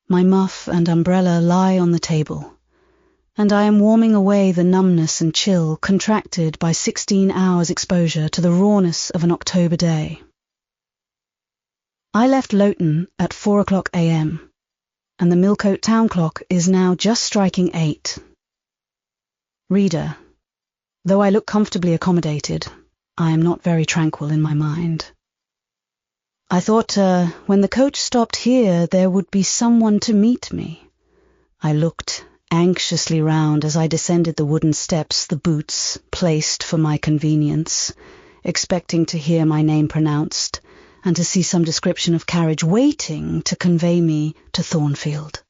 My muff and umbrella lie on the table, and I am warming away the numbness and chill contracted by 16 hours' exposure to the rawness of an October day. I left Loughton at 4:00 a.m., and the Millcote town clock is now just striking 8. Reader, though I look comfortably accommodated, I am not very tranquil in my mind. I thought when the coach stopped here there would be someone to meet me. I looked anxiously round as I descended the wooden steps the boots placed for my convenience, expecting to hear my name pronounced and to see some description of carriage waiting to convey me to Thornfield.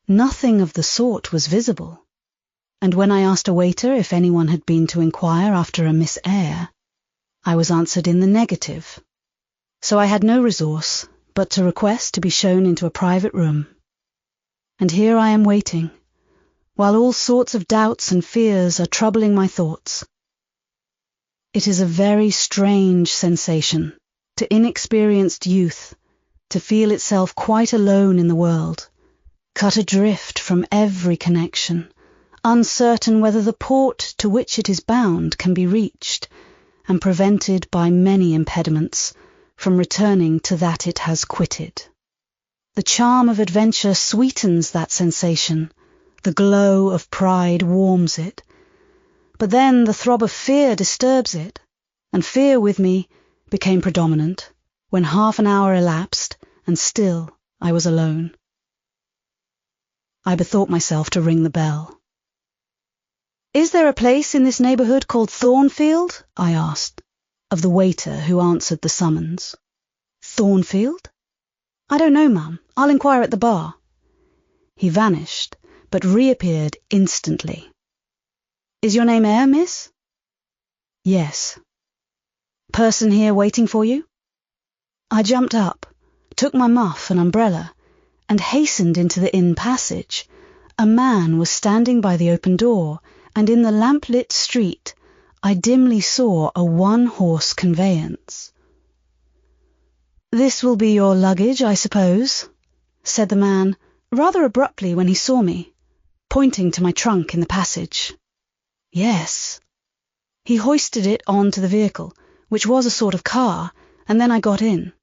Nothing of the sort was visible, and when I asked a waiter if anyone had been to inquire after a Miss Eyre, I was answered in the negative. So I had no resource but to request to be shown into a private room. And here I am waiting, while all sorts of doubts and fears are troubling my thoughts. It is a very strange sensation to inexperienced youth to feel itself quite alone in the world, cut adrift from every connection, uncertain whether the port to which it is bound can be reached, and prevented by many impediments from returning to that it has quitted. The charm of adventure sweetens that sensation, the glow of pride warms it, but then the throb of fear disturbs it, and fear with me became predominant when half an hour elapsed and still I was alone. I bethought myself to ring the bell. "Is there a place in this neighbourhood called Thornfield?" I asked, of the waiter who answered the summons. "Thornfield? I don't know, ma'am. I'll inquire at the bar." He vanished, but reappeared instantly, Is your name Eyre, miss? Yes. Person here waiting for you? I jumped up, took my muff and umbrella, and hastened into the inn passage. A man was standing by the open door, and in the lamp-lit street I dimly saw a one-horse conveyance. "This will be your luggage, I suppose," said the man, rather abruptly when he saw me, pointing to my trunk in the passage. Yes. He hoisted it on to the vehicle, which was a sort of car, and then I got in.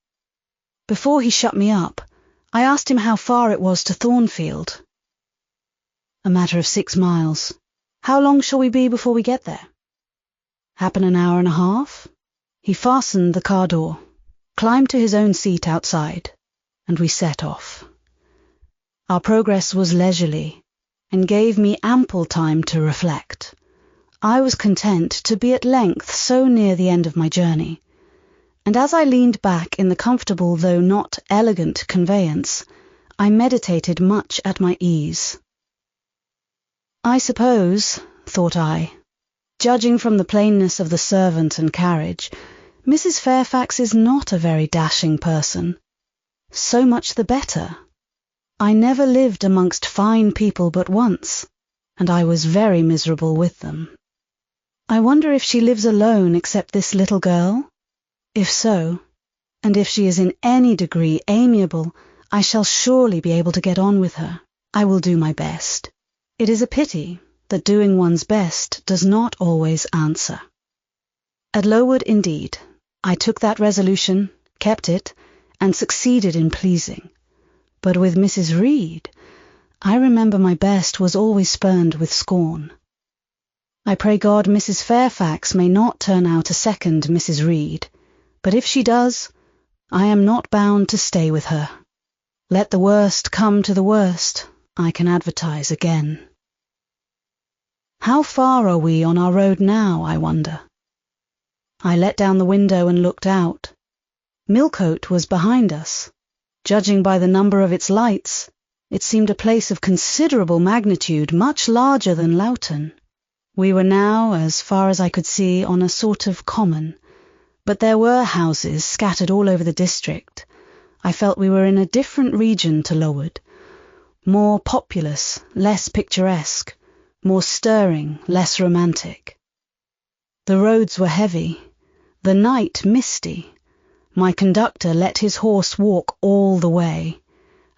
Before he shut me up, I asked him how far it was to Thornfield. "A matter of 6 miles. How long shall we be before we get there?" "Happen an hour and a half." He fastened the car door, climbed to his own seat outside, and we set off. Our progress was leisurely, and gave me ample time to reflect. I was content to be at length so near the end of my journey, and as I leaned back in the comfortable though not elegant conveyance, I meditated much at my ease. I suppose, thought I, judging from the plainness of the servant and carriage, Mrs. Fairfax is not a very dashing person. So much the better. I never lived amongst fine people but once, and I was very miserable with them. I wonder if she lives alone except this little girl? If so, and if she is in any degree amiable, I shall surely be able to get on with her. I will do my best. It is a pity that doing one's best does not always answer. At Lowood, indeed, I took that resolution, kept it, and succeeded in pleasing. But with Mrs. Reed, I remember my best was always spurned with scorn. I pray God Mrs. Fairfax may not turn out a second Mrs. Reed, but if she does, I am not bound to stay with her. Let the worst come to the worst, I can advertise again. How far are we on our road now, I wonder? I let down the window and looked out. Millcote was behind us. Judging by the number of its lights, it seemed a place of considerable magnitude, much larger than Loughton. We were now, as far as I could see, on a sort of common, but there were houses scattered all over the district. I felt we were in a different region to Lowood, more populous, less picturesque, more stirring, less romantic. The roads were heavy, the night misty. My conductor let his horse walk all the way,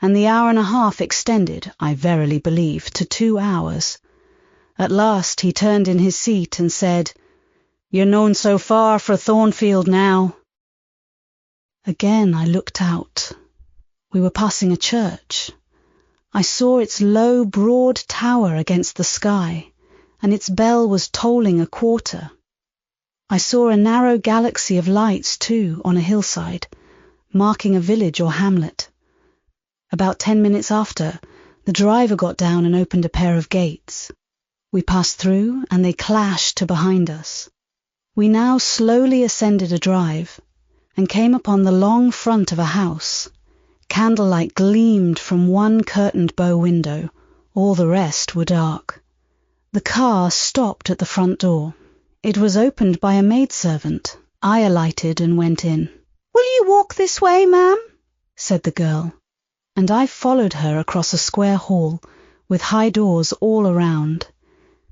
and the hour and a half extended, I verily believe, to 2 hours. At last he turned in his seat and said, "You're known so far for Thornfield now." Again I looked out. We were passing a church. I saw its low, broad tower against the sky, and its bell was tolling a quarter. I saw a narrow galaxy of lights, too, on a hillside, marking a village or hamlet. About 10 minutes after, the driver got down and opened a pair of gates. We passed through, and they clashed to behind us. We now slowly ascended a drive, and came upon the long front of a house. Candlelight gleamed from one curtained bow window, all the rest were dark. The car stopped at the front door. It was opened by a maidservant. I alighted and went in. "Will you walk this way, ma'am?" said the girl, and I followed her across a square hall, with high doors all around.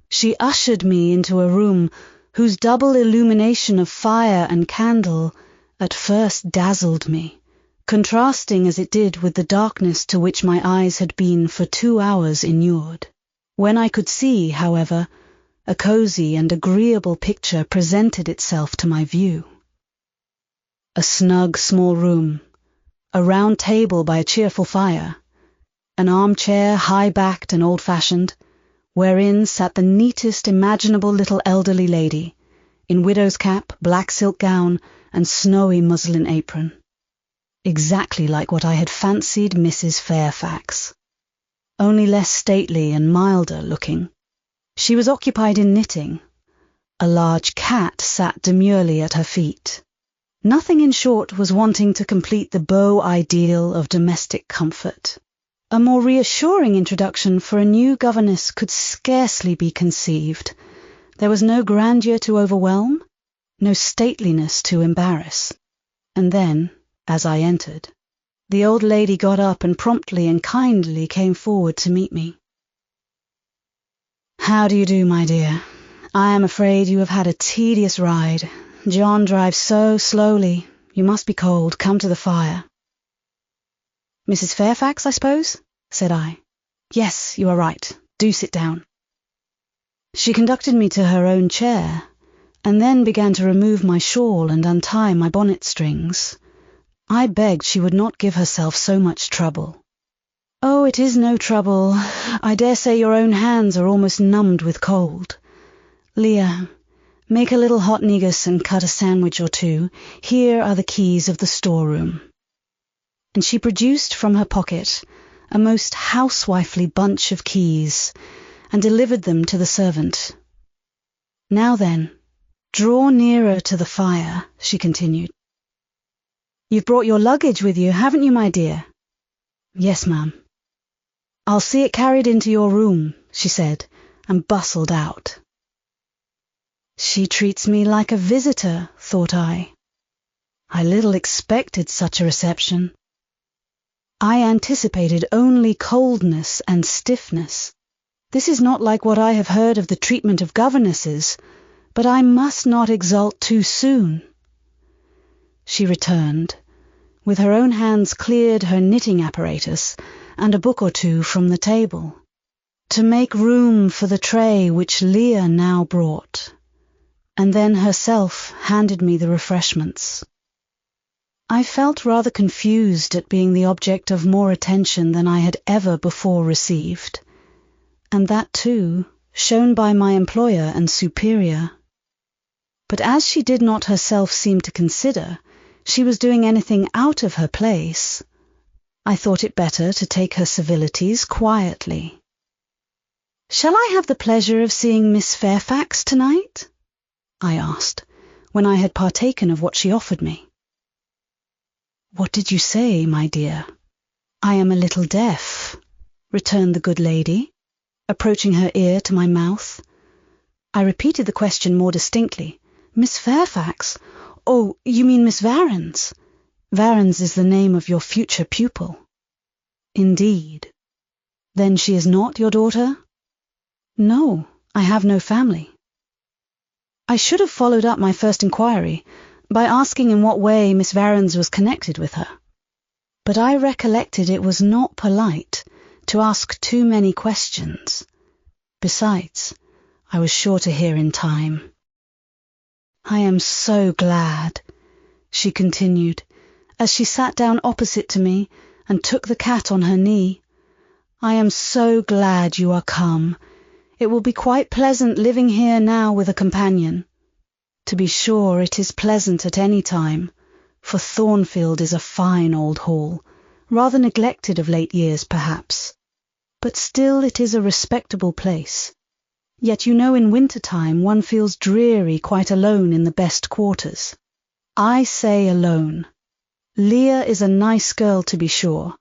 She ushered me into a room whose double illumination of fire and candle at first dazzled me, contrasting as it did with the darkness to which my eyes had been for 2 hours inured. When I could see, however, a cosy and agreeable picture presented itself to my view. A snug small room, a round table by a cheerful fire, an armchair high-backed and old-fashioned, wherein sat the neatest imaginable little elderly lady, in widow's cap, black silk gown, and snowy muslin apron. Exactly like what I had fancied Mrs. Fairfax, only less stately and milder looking. She was occupied in knitting. A large cat sat demurely at her feet. Nothing, in short, was wanting to complete the beau ideal of domestic comfort. A more reassuring introduction for a new governess could scarcely be conceived, There was no grandeur to overwhelm, no stateliness to embarrass. And then, as I entered, the old lady got up and promptly and kindly came forward to meet me. "How do you do, my dear? I am afraid you have had a tedious ride. John drives so slowly. You must be cold. Come to the fire." "Mrs. Fairfax, I suppose?" said I. "Yes, you are right. Do sit down." She conducted me to her own chair, and then began to remove my shawl and untie my bonnet strings. I begged she would not give herself so much trouble. "Oh, it is no trouble. I dare say your own hands are almost numbed with cold. Leah, make a little hot negus and cut a sandwich or two. Here are the keys of the storeroom." And she produced from her pocket a most housewifely bunch of keys and delivered them to the servant. "Now then, draw nearer to the fire," she continued. "You've brought your luggage with you, haven't you, my dear?" "Yes, ma'am." "I'll see it carried into your room," she said, and bustled out. She treats me like a visitor, thought I. I little expected such a reception. I anticipated only coldness and stiffness. This is not like what I have heard of the treatment of governesses, but I must not exult too soon. She returned. With her own hands cleared her knitting apparatus and a book or two from the table, to make room for the tray which Leah now brought, and then herself handed me the refreshments. I felt rather confused at being the object of more attention than I had ever before received, and that too shown by my employer and superior. But as she did not herself seem to consider she was doing anything out of her place, I thought it better to take her civilities quietly. "Shall I have the pleasure of seeing Miss Fairfax tonight?" I asked, when I had partaken of what she offered me. "What did you say, my dear?" "I am a little deaf," returned the good lady, approaching her ear to my mouth. I repeated the question more distinctly. "Miss Fairfax? Oh, you mean Miss Varens? Varens is the name of your future pupil." "Indeed. Then she is not your daughter?" "No, I have no family." I should have followed up my first inquiry by asking in what way Miss Varens was connected with her, but I recollected it was not polite to ask too many questions. Besides, I was sure to hear in time. "I am so glad," she continued, as she sat down opposite to me and took the cat on her knee. "I am so glad you are come. It will be quite pleasant living here now with a companion. To be sure, it is pleasant at any time, for Thornfield is a fine old hall, rather neglected of late years perhaps, but still it is a respectable place. Yet you know in winter time one feels dreary quite alone in the best quarters. I say alone. Leah is a nice girl to be sure,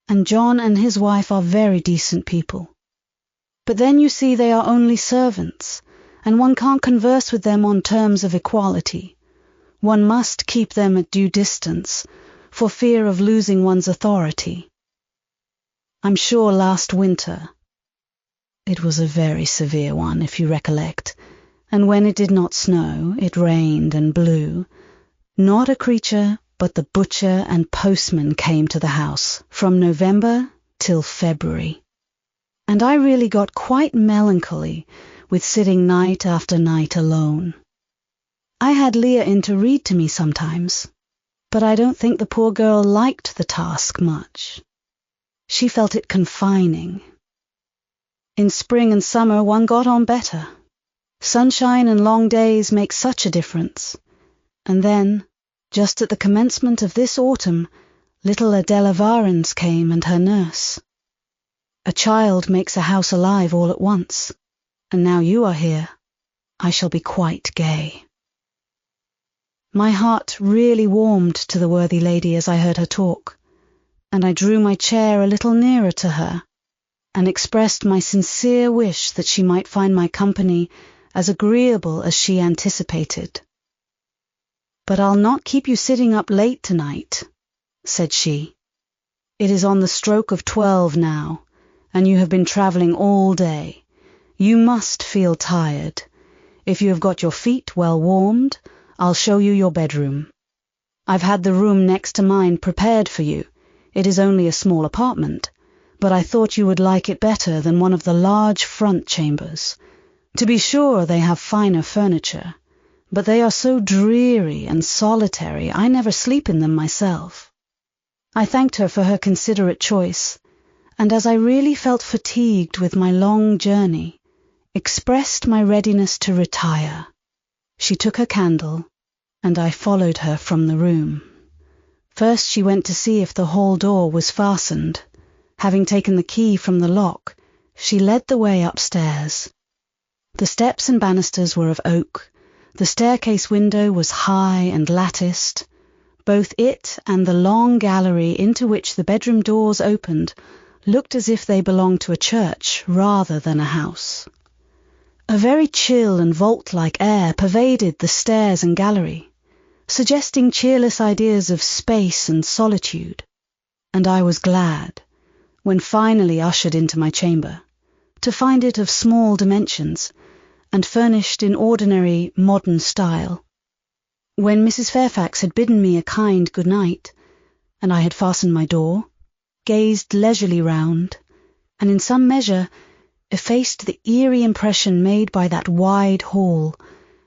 and John and his wife are very decent people. But then you see they are only servants, and one can't converse with them on terms of equality. One must keep them at due distance, for fear of losing one's authority. I'm sure last winter, it was a very severe one, if you recollect, and when it did not snow, it rained and blew. Not a creature but the butcher and postman came to the house from November till February, and I really got quite melancholy with sitting night after night alone. I had Leah in to read to me sometimes, but I don't think the poor girl liked the task much. She felt it confining. In spring and summer one got on better. Sunshine and long days make such a difference. And then, just at the commencement of this autumn, little Adela Varens came and her nurse. A child makes a house alive all at once, and now you are here, I shall be quite gay. My heart really warmed to the worthy lady as I heard her talk, and I drew my chair a little nearer to her, and expressed my sincere wish that she might find my company as agreeable as she anticipated. "But I'll not keep you sitting up late tonight," said she. "It is on the stroke of 12 now, and you have been travelling all day. You must feel tired. If you have got your feet well warmed, I'll show you your bedroom. I've had the room next to mine prepared for you. It is only a small apartment, but I thought you would like it better than one of the large front chambers. To be sure, they have finer furniture, but they are so dreary and solitary I never sleep in them myself." I thanked her for her considerate choice, and as I really felt fatigued with my long journey, expressed my readiness to retire. She took her candle, and I followed her from the room. First she went to see if the hall door was fastened. Having taken the key from the lock, she led the way upstairs. The steps and banisters were of oak. The staircase window was high and latticed. Both it and the long gallery into which the bedroom doors opened looked as if they belonged to a church rather than a house. A very chill and vault-like air pervaded the stairs and gallery, suggesting cheerless ideas of space and solitude, and I was glad, when finally ushered into my chamber, to find it of small dimensions and furnished in ordinary modern style. When Mrs. Fairfax had bidden me a kind good night, and I had fastened my door, gazed leisurely round, and in some measure effaced the eerie impression made by that wide hall,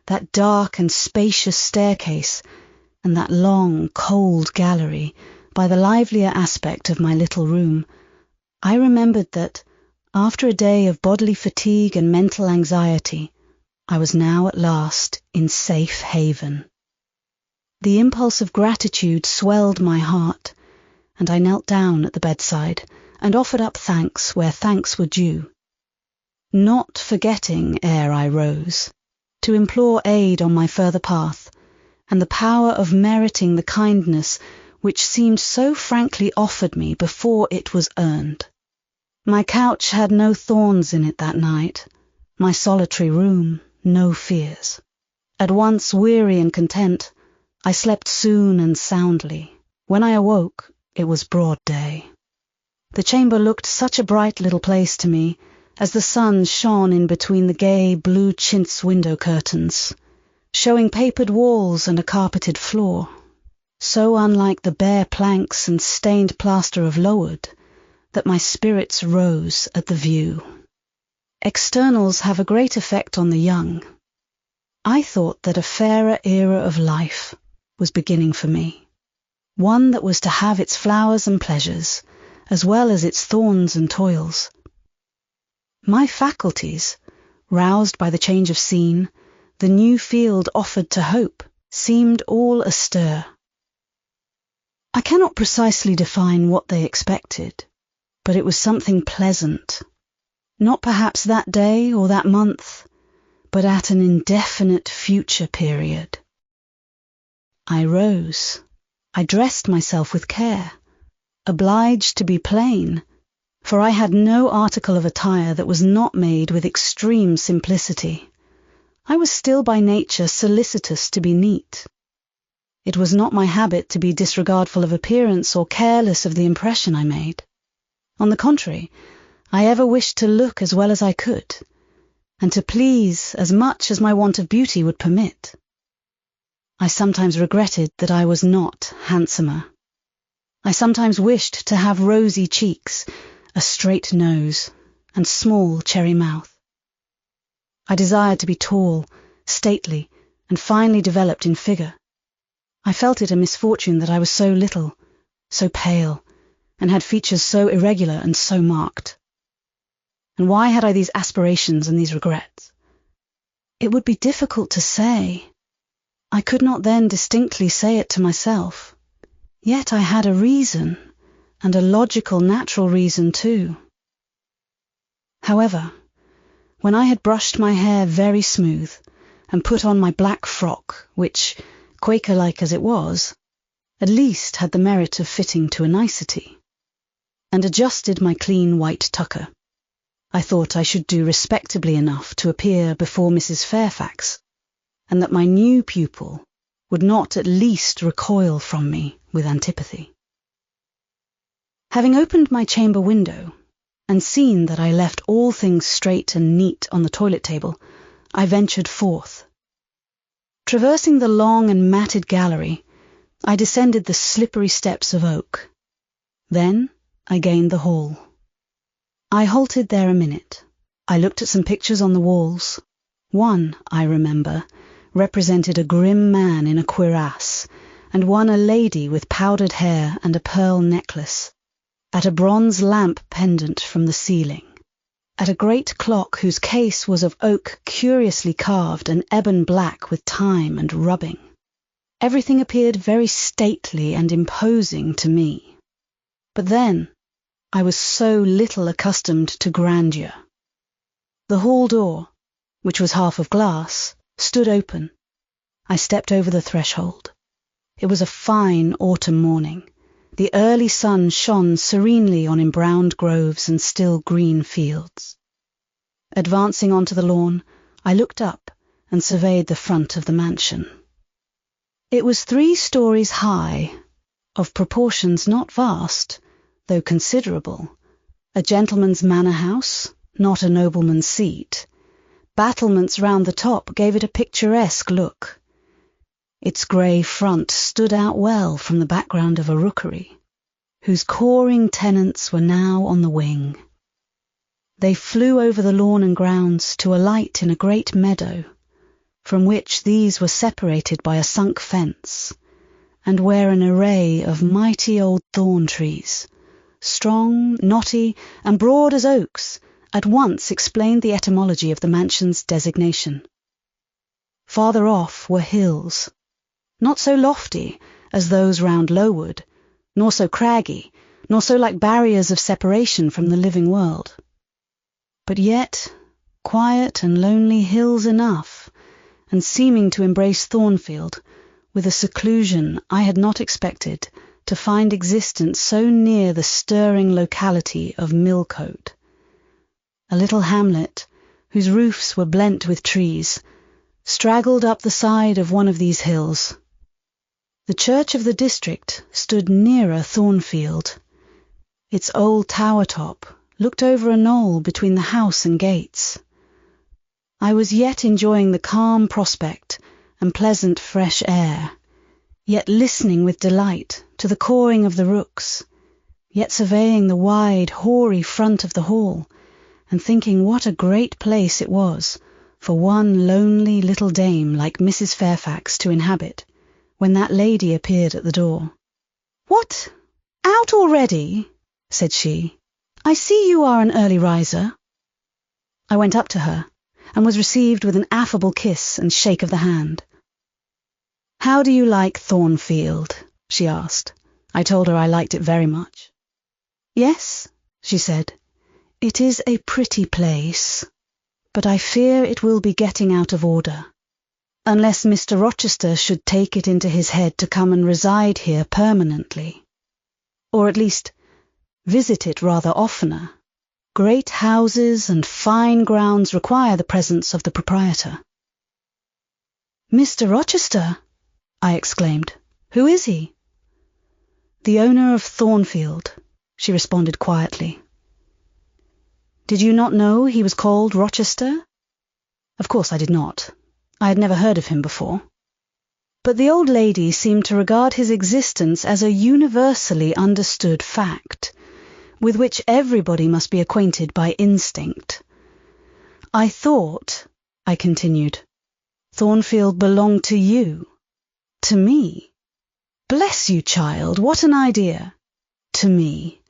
that dark and spacious staircase, and that long, cold gallery, by the livelier aspect of my little room, I remembered that, after a day of bodily fatigue and mental anxiety, I was now at last in safe haven. The impulse of gratitude swelled my heart, and I knelt down at the bedside and offered up thanks where thanks were due, not forgetting, ere I rose, to implore aid on my further path, and the power of meriting the kindness which seemed so frankly offered me before it was earned. My couch had no thorns in it that night, my solitary room no fears. At once weary and content, I slept soon and soundly. When I awoke, it was broad day. The chamber looked such a bright little place to me, as the sun shone in between the gay blue chintz window curtains, showing papered walls and a carpeted floor, so unlike the bare planks and stained plaster of Lowood, that my spirits rose at the view. Externals have a great effect on the young. I thought that a fairer era of life was beginning for me, one that was to have its flowers and pleasures, as well as its thorns and toils. My faculties, roused by the change of scene, the new field offered to hope, seemed all astir. I cannot precisely define what they expected, but it was something pleasant, not perhaps that day or that month, but at an indefinite future period. I rose. I dressed myself with care, obliged to be plain, for I had no article of attire that was not made with extreme simplicity. I was still by nature solicitous to be neat. It was not my habit to be disregardful of appearance or careless of the impression I made. On the contrary, I ever wished to look as well as I could, and to please as much as my want of beauty would permit. I sometimes regretted that I was not handsomer. I sometimes wished to have rosy cheeks, a straight nose, and small cherry mouth. I desired to be tall, stately, and finely developed in figure. I felt it a misfortune that I was so little, so pale, and had features so irregular and so marked. And why had I these aspirations and these regrets? It would be difficult to say. I could not then distinctly say it to myself. Yet I had a reason, and a logical, natural reason too. However, when I had brushed my hair very smooth, and put on my black frock, which, Quaker-like as it was, at least had the merit of fitting to a nicety, and adjusted my clean white tucker, I thought I should do respectably enough to appear before Mrs. Fairfax, and that my new pupil would not at least recoil from me with antipathy. Having opened my chamber window, and seen that I left all things straight and neat on the toilet table, I ventured forth. Traversing the long and matted gallery, I descended the slippery steps of oak. Then I gained the hall. I halted there a minute. I looked at some pictures on the walls. One, I remember, represented a grim man in a cuirass, and one a lady with powdered hair and a pearl necklace, at a bronze lamp pendant from the ceiling, at a great clock whose case was of oak curiously carved and ebon black with time and rubbing. Everything appeared very stately and imposing to me. But then, I was so little accustomed to grandeur. The hall door, which was half of glass, stood open. I stepped over the threshold. It was a fine autumn morning. The early sun shone serenely on embrowned groves and still green fields. Advancing onto the lawn, I looked up and surveyed the front of the mansion. It was 3 stories high, of proportions not vast, though considerable, a gentleman's manor house, not a nobleman's seat. Battlements round the top gave it a picturesque look. Its grey front stood out well from the background of a rookery, whose cawing tenants were now on the wing. They flew over the lawn and grounds to alight in a great meadow, from which these were separated by a sunk fence, and where an array of mighty old thorn trees, strong, knotty, and broad as oaks, at once explained the etymology of the mansion's designation. Farther off were hills, not so lofty as those round Lowood, nor so craggy, nor so like barriers of separation from the living world. But yet quiet and lonely hills enough, and seeming to embrace Thornfield with a seclusion I had not expected to find existence so near the stirring locality of Millcote, a little hamlet whose roofs were blent with trees, straggled up the side of one of these hills. The church of the district stood nearer Thornfield. Its old tower top looked over a knoll between the house and gates. I was yet enjoying the calm prospect and pleasant fresh air, yet listening with delight to the cawing of the rooks, yet surveying the wide, hoary front of the hall, and thinking what a great place it was for one lonely little dame like Mrs. Fairfax to inhabit, when that lady appeared at the door. "What, out already?" said she. "I see you are an early riser." I went up to her, and was received with an affable kiss and shake of the hand. "How do you like Thornfield?" she asked. I told her I liked it very much. "Yes," she said, "it is a pretty place, but I fear it will be getting out of order, unless Mr. Rochester should take it into his head to come and reside here permanently, or at least visit it rather oftener. Great houses and fine grounds require the presence of the proprietor." "Mr. Rochester!" I exclaimed. "Who is he?" "The owner of Thornfield," she responded quietly. "Did you not know he was called Rochester?" Of course I did not. I had never heard of him before. But the old lady seemed to regard his existence as a universally understood fact, with which everybody must be acquainted by instinct. "I thought," I continued, "Thornfield belonged to you." "To me? Bless you, child, what an idea! To me.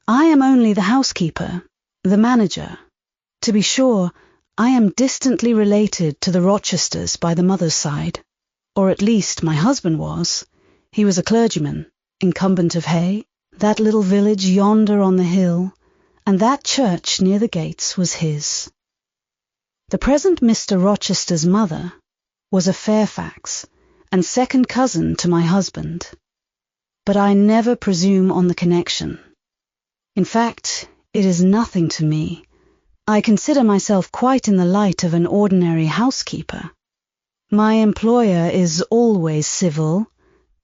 I am only the housekeeper, the manager. To be sure, I am distantly related to the Rochesters by the mother's side, or at least my husband was. He was a clergyman, incumbent of Hay, that little village yonder on the hill, and that church near the gates was his. The present Mr. Rochester's mother was a Fairfax, and second cousin to my husband. But I never presume on the connection. In fact, it is nothing to me, I consider myself quite in the light of an ordinary housekeeper. My employer is always civil,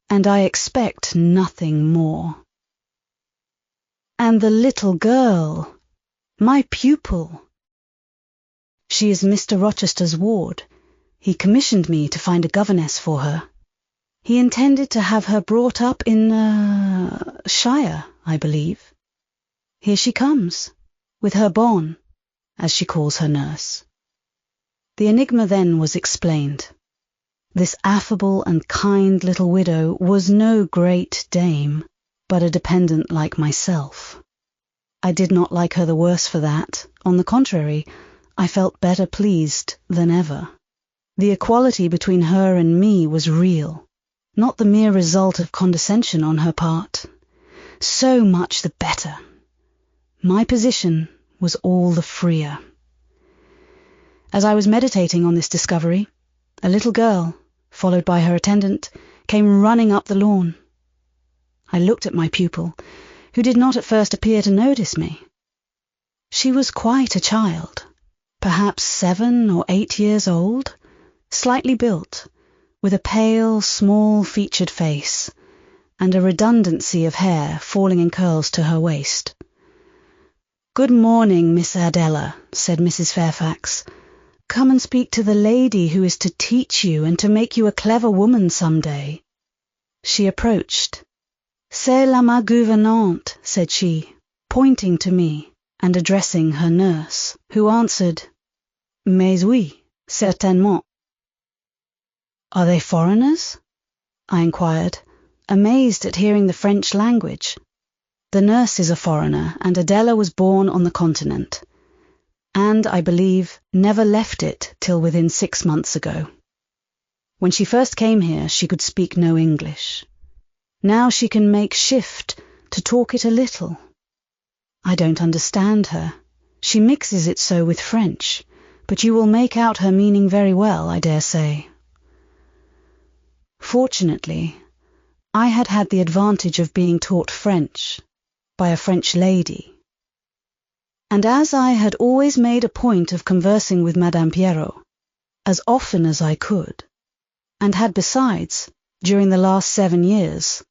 and I expect nothing more. And the little girl, my pupil. She is Mr. Rochester's ward. He commissioned me to find a governess for her. He intended to have her brought up in Shire, I believe. Here she comes, with her bonne, as she calls her nurse. The enigma then was explained. This affable and kind little widow was no great dame, but a dependent like myself. I did not like her the worse for that. On the contrary, I felt better pleased than ever. The equality between her and me was real, not the mere result of condescension on her part. So much the better. My position was all the freer. As I was meditating on this discovery, a little girl, followed by her attendant, came running up the lawn. I looked at my pupil, who did not at first appear to notice me. She was quite a child, perhaps 7 or 8 years old, slightly built, with a pale, small-featured face, and a redundancy of hair falling in curls to her waist. "Good morning, Miss Adela," said Mrs. Fairfax. "Come and speak to the lady who is to teach you and to make you a clever woman some day." She approached. "C'est la ma gouvernante," said she, pointing to me and addressing her nurse, who answered, "Mais oui, certainement." "Are they foreigners?" I inquired, amazed at hearing the French language. The nurse is a foreigner, and Adela was born on the continent, and, I believe, never left it till within 6 months ago. When she first came here, she could speak no English. Now she can make shift to talk it a little. I don't understand her. She mixes it so with French, but you will make out her meaning very well, I dare say. Fortunately, I had had the advantage of being taught French by a French lady, and as I had always made a point of conversing with Madame Pierrot as often as I could, and had besides, during the last 7 years,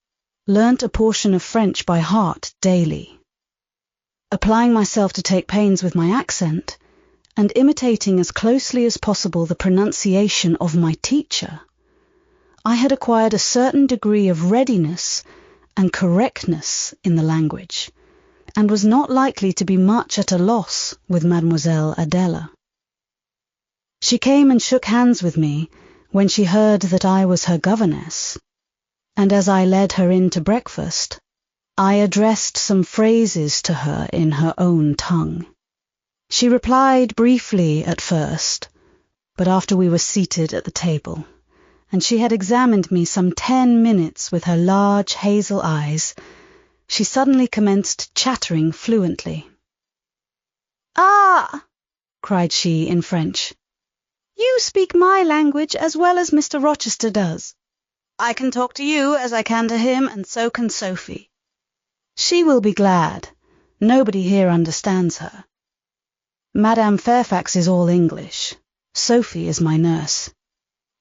learnt a portion of French by heart daily, applying myself to take pains with my accent, and imitating as closely as possible the pronunciation of my teacher, I had acquired a certain degree of readiness and correctness in the language, and was not likely to be much at a loss with Mademoiselle Adela. She came and shook hands with me when she heard that I was her governess, and as I led her in to breakfast, I addressed some phrases to her in her own tongue. She replied briefly at first, but after we were seated at the table, and she had examined me some 10 minutes with her large hazel eyes, she suddenly commenced chattering fluently. "Ah!" cried she in French. "You speak my language as well as Mr. Rochester does. I can talk to you as I can to him, and so can Sophie. She will be glad. Nobody here understands her. Madame Fairfax is all English. Sophie is my nurse.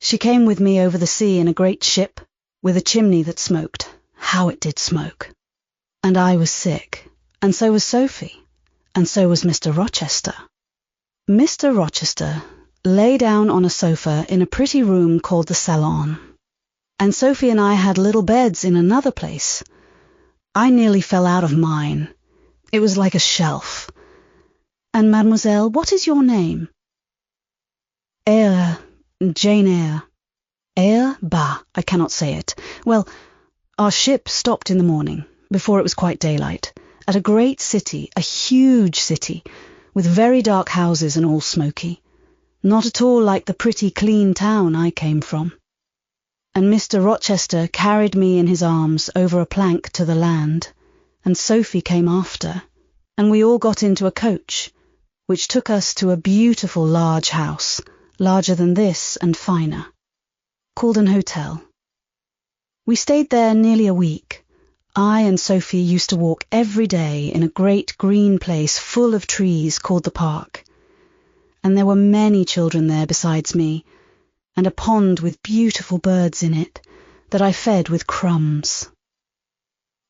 She came with me over the sea in a great ship, with a chimney that smoked. How it did smoke! And I was sick, and so was Sophie, and so was Mr. Rochester. Mr. Rochester lay down on a sofa in a pretty room called the salon, and Sophie and I had little beds in another place. I nearly fell out of mine. It was like a shelf. And mademoiselle, what is your name?" "Eyre, Jane Eyre." "Eyre? Bah, I cannot say it. Well, our ship stopped in the morning, before it was quite daylight, at a great city, a huge city, with very dark houses and all smoky, not at all like the pretty clean town I came from. And Mr. Rochester carried me in his arms over a plank to the land, and Sophie came after, and we all got into a coach, which took us to a beautiful large house, larger than this and finer, called an hotel. We stayed there nearly a week, I and Sophie used to walk every day in a great green place full of trees called the park, and there were many children there besides me, and a pond with beautiful birds in it that I fed with crumbs.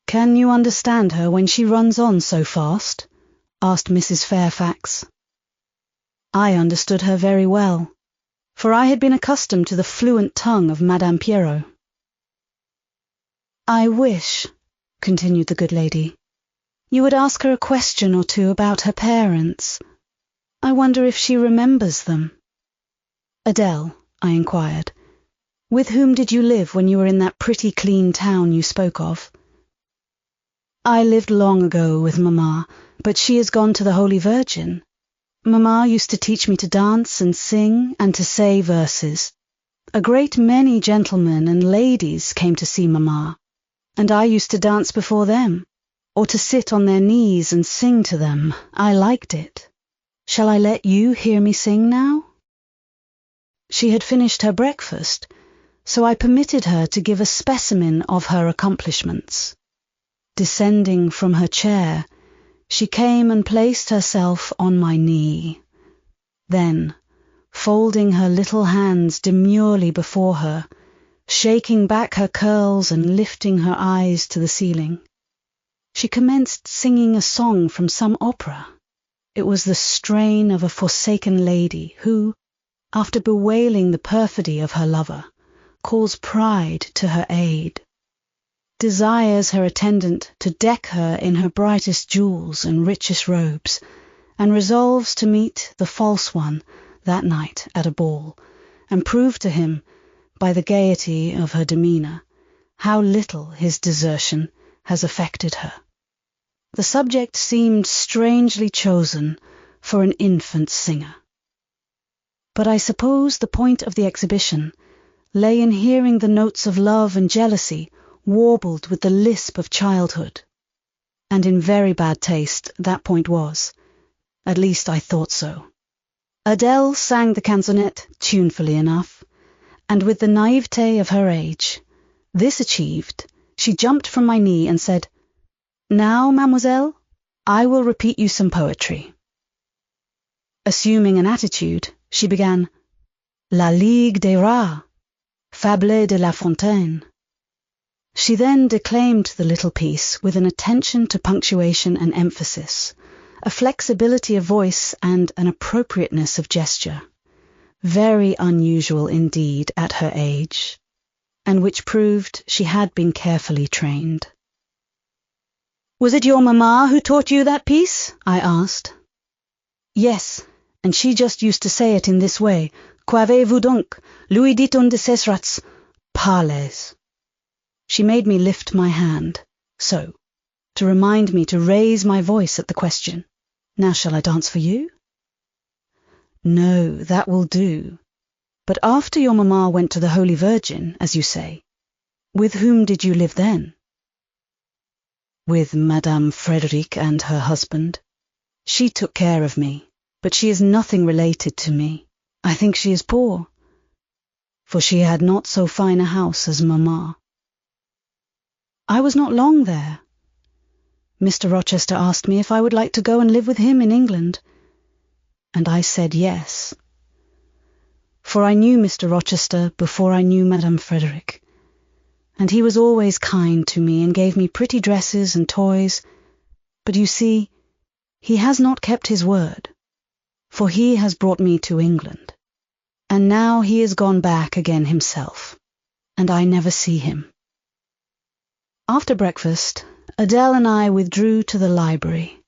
"Can you understand her when she runs on so fast?" asked Mrs. Fairfax. I understood her very well, for I had been accustomed to the fluent tongue of Madame Pierrot. "I wish," continued the good lady, "you would ask her a question or two about her parents. I wonder if she remembers them." "Adele," I inquired, "with whom did you live when you were in that pretty clean town you spoke of?" "I lived long ago with Mamma, but she is gone to the Holy Virgin. Mamma used to teach me to dance and sing and to say verses. A great many gentlemen and ladies came to see Mamma, and I used to dance before them, or to sit on their knees and sing to them. I liked it. Shall I let you hear me sing now?" She had finished her breakfast, so I permitted her to give a specimen of her accomplishments. Descending from her chair, she came and placed herself on my knee. Then, folding her little hands demurely before her, shaking back her curls and lifting her eyes to the ceiling, she commenced singing a song from some opera. It was the strain of a forsaken lady who, after bewailing the perfidy of her lover, calls pride to her aid, desires her attendant to deck her in her brightest jewels and richest robes, and resolves to meet the false one that night at a ball, and prove to him, by the gaiety of her demeanour, how little his desertion has affected her. The subject seemed strangely chosen for an infant singer. But I suppose the point of the exhibition lay in hearing the notes of love and jealousy warbled with the lisp of childhood. And in very bad taste that point was. At least I thought so. Adele sang the canzonette tunefully enough, and with the naivete of her age. This achieved, she jumped from my knee and said, "Now, mademoiselle, I will repeat you some poetry." Assuming an attitude, she began, "La Ligue des Rats, Fable de La Fontaine." She then declaimed the little piece with an attention to punctuation and emphasis, a flexibility of voice and an appropriateness of gesture, very unusual indeed at her age, and which proved she had been carefully trained. "Was it your mamma who taught you that piece?" I asked. "Yes, and she just used to say it in this way, Qu'avez-vous donc? Lui dit-on de ces rats? Parlez." She made me lift my hand, so, to remind me to raise my voice at the question, "Now shall I dance for you?" "No, that will do. But after your mamma went to the Holy Virgin, as you say, with whom did you live then?" "With Madame Frederick and her husband. She took care of me, but she is nothing related to me. I think she is poor, for she had not so fine a house as mamma." I was not long there. Mr. Rochester asked me if I would like to go and live with him in England, and I said yes. For I knew Mr. Rochester before I knew Madame Frederick, and he was always kind to me and gave me pretty dresses and toys, but you see, he has not kept his word, for he has brought me to England, and now he is gone back again himself, and I never see him. After breakfast, Adele and I withdrew to the library,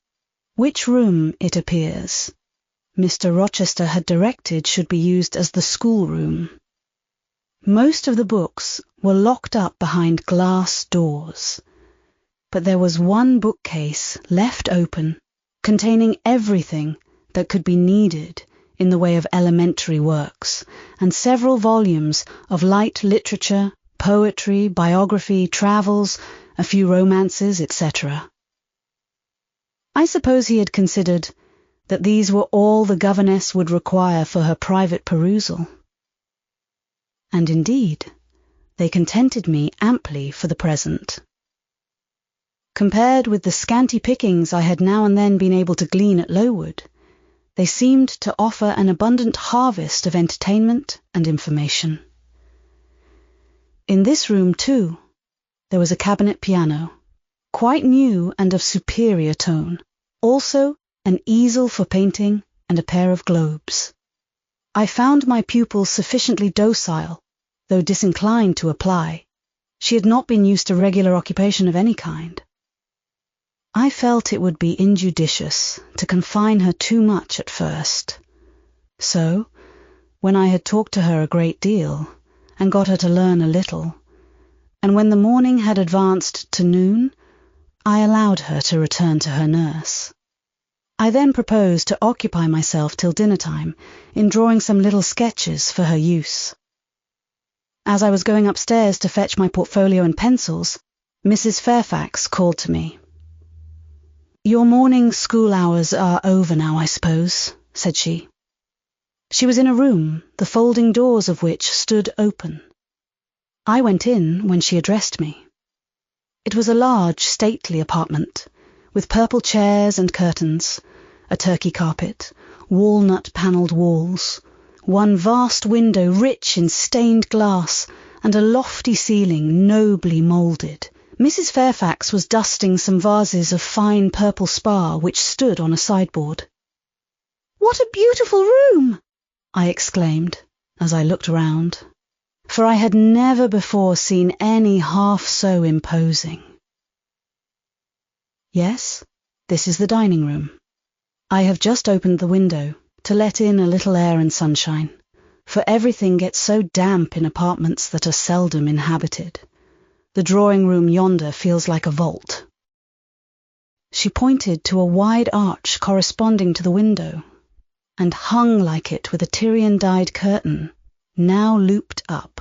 which room, it appears, Mr. Rochester had directed should be used as the schoolroom. Most of the books were locked up behind glass doors, but there was one bookcase left open, containing everything that could be needed in the way of elementary works, and several volumes of light literature, poetry, biography, travels, a few romances, etc. I suppose he had considered that these were all the governess would require for her private perusal. And indeed, they contented me amply for the present. Compared with the scanty pickings I had now and then been able to glean at Lowood, they seemed to offer an abundant harvest of entertainment and information. In this room, too, there was a cabinet piano, quite new and of superior tone, also an easel for painting and a pair of globes. I found my pupil sufficiently docile, though disinclined to apply. She had not been used to regular occupation of any kind. I felt it would be injudicious to confine her too much at first. So, when I had talked to her a great deal, and got her to learn a little, and when the morning had advanced to noon, I allowed her to return to her nurse. I then proposed to occupy myself till dinner-time in drawing some little sketches for her use. As I was going upstairs to fetch my portfolio and pencils, Mrs. Fairfax called to me. "Your morning school hours are over now, I suppose," said she. She was in a room, the folding doors of which stood open. I went in when she addressed me. It was a large, stately apartment, with purple chairs and curtains, a turkey carpet, walnut-panelled walls, one vast window rich in stained glass, and a lofty ceiling nobly moulded. Mrs. Fairfax was dusting some vases of fine purple spar which stood on a sideboard. "What a beautiful room!" I exclaimed as I looked round, for I had never before seen any half so imposing. Yes, this is the dining room. I have just opened the window to let in a little air and sunshine, for everything gets so damp in apartments that are seldom inhabited. The drawing-room yonder feels like a vault. She pointed to a wide arch corresponding to the window, and hung like it with a Tyrian-dyed curtain, now looped up.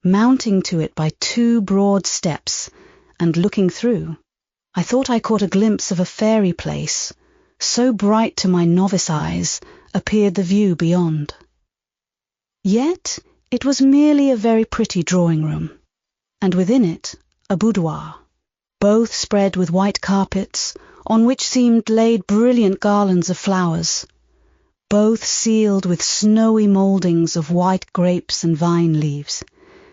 Mounting to it by 2 broad steps, and looking through, I thought I caught a glimpse of a fairy place, so bright to my novice eyes appeared the view beyond. Yet it was merely a very pretty drawing-room, and within it a boudoir, both spread with white carpets, on which seemed laid brilliant garlands of flowers, both sealed with snowy mouldings of white grapes and vine leaves,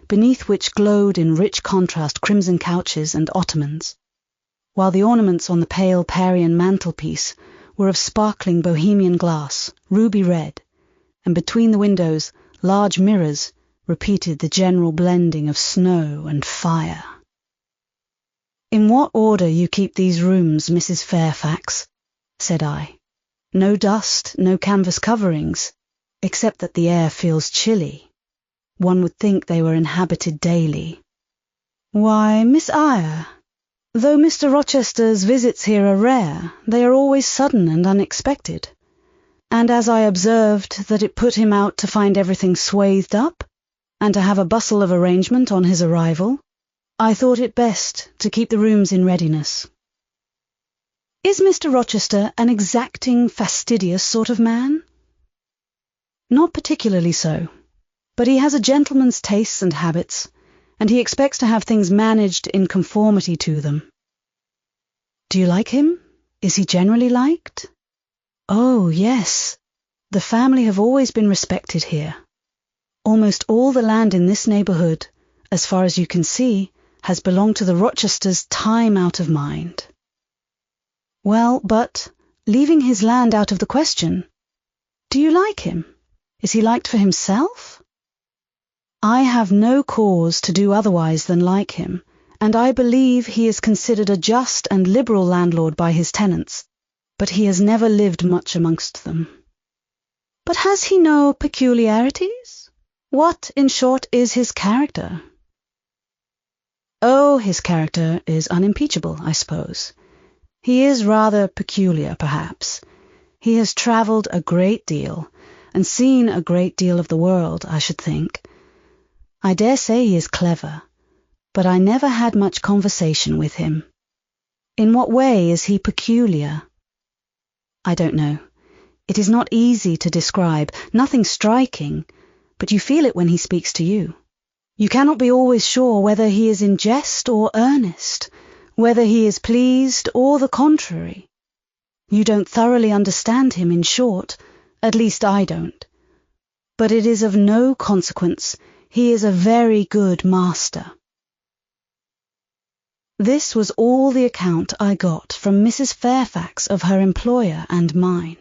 beneath which glowed in rich contrast crimson couches and ottomans, while the ornaments on the pale Parian mantelpiece were of sparkling Bohemian glass, ruby red, and between the windows large mirrors repeated the general blending of snow and fire. "In what order you keep these rooms, Mrs. Fairfax," said I. "No dust, no canvas coverings, except that the air feels chilly. One would think they were inhabited daily." "Why, Miss Eyre, though Mr. Rochester's visits here are rare, they are always sudden and unexpected. And as I observed that it put him out to find everything swathed up, and to have a bustle of arrangement on his arrival, I thought it best to keep the rooms in readiness." "Is Mr. Rochester an exacting, fastidious sort of man?" "Not particularly so, but he has a gentleman's tastes and habits, and he expects to have things managed in conformity to them." "Do you like him? Is he generally liked?" "Oh, yes. The family have always been respected here. Almost all the land in this neighbourhood, as far as you can see, has belonged to the Rochesters time out of mind." "Well, but, leaving his land out of the question, do you like him? Is he liked for himself?" "I have no cause to do otherwise than like him, and I believe he is considered a just and liberal landlord by his tenants, but he has never lived much amongst them." "But has he no peculiarities? What, in short, is his character?" "Oh, his character is unimpeachable, I suppose. He is rather peculiar, perhaps. He has travelled a great deal, and seen a great deal of the world, I should think. I dare say he is clever, but I never had much conversation with him. In what way is he peculiar?" "I don't know. It is not easy to describe, nothing striking, but you feel it when he speaks to you. You cannot be always sure whether he is in jest or earnest, whether he is pleased or the contrary. You don't thoroughly understand him, in short, at least I don't. But it is of no consequence. He is a very good master." This was all the account I got from Mrs. Fairfax of her employer and mine.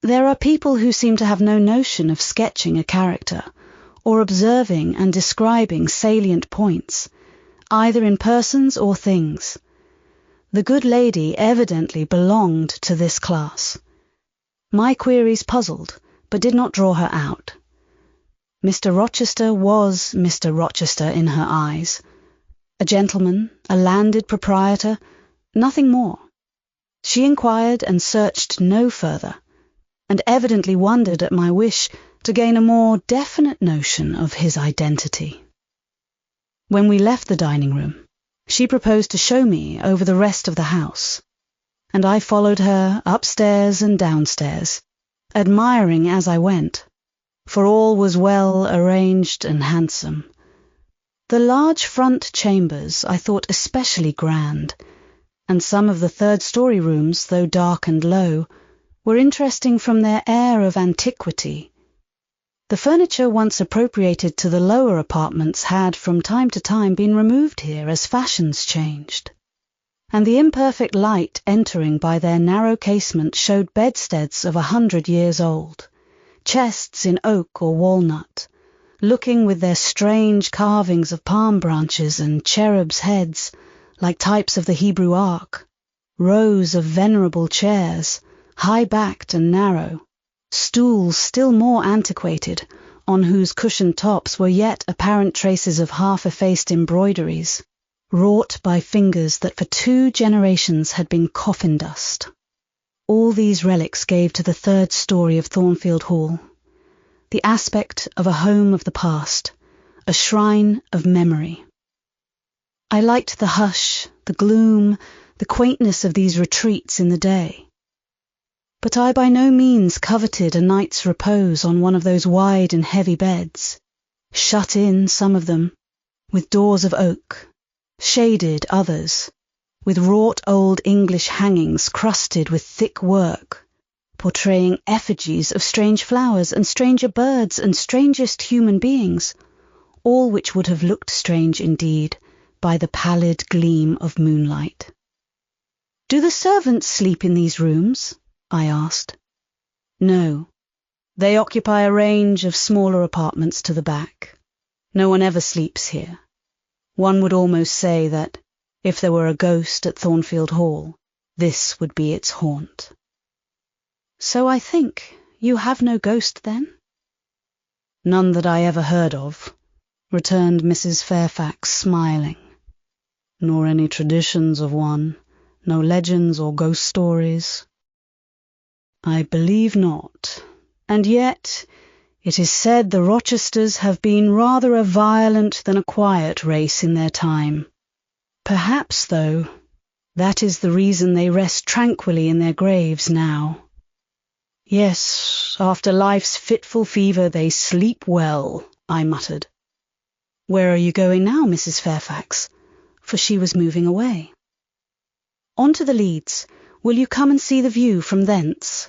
There are people who seem to have no notion of sketching a character, or observing and describing salient points, either in persons or things. The good lady evidently belonged to this class. My queries puzzled, but did not draw her out. Mr. Rochester was Mr. Rochester in her eyes. A gentleman, a landed proprietor, nothing more. She inquired and searched no further, and evidently wondered at my wish to gain a more definite notion of his identity. When we left the dining room, she proposed to show me over the rest of the house, and I followed her upstairs and downstairs, admiring as I went, for all was well arranged and handsome. The large front chambers I thought especially grand, and some of the third-story rooms, though dark and low, were interesting from their air of antiquity. The furniture once appropriated to the lower apartments had from time to time been removed here as fashions changed, and the imperfect light entering by their narrow casement showed bedsteads of 100 years old, chests in oak or walnut, looking with their strange carvings of palm branches and cherubs' heads like types of the Hebrew Ark, rows of venerable chairs, high-backed and narrow, stools still more antiquated, on whose cushioned tops were yet apparent traces of half-effaced embroideries, wrought by fingers that for 2 generations had been coffin dust. All these relics gave to the third story of Thornfield Hall the aspect of a home of the past, a shrine of memory. I liked the hush, the gloom, the quaintness of these retreats in the day. But I by no means coveted a night's repose on one of those wide and heavy beds, shut in, some of them, with doors of oak, shaded others, with wrought old English hangings crusted with thick work, portraying effigies of strange flowers and stranger birds and strangest human beings, all which would have looked strange indeed by the pallid gleam of moonlight. "Do the servants sleep in these rooms?" I asked. "No. They occupy a range of smaller apartments to the back. No one ever sleeps here. One would almost say that, if there were a ghost at Thornfield Hall, this would be its haunt." "So I think you have no ghost, then?" "None that I ever heard of," returned Mrs. Fairfax, smiling. "Nor any traditions of one, no legends or ghost stories." "I believe not. And yet, it is said the Rochesters have been rather a violent than a quiet race in their time. Perhaps, though, that is the reason they rest tranquilly in their graves now. Yes, after life's fitful fever they sleep well," I muttered. "Where are you going now, Mrs. Fairfax?" For she was moving away. "On to the Leads. Will you come and see the view from thence?"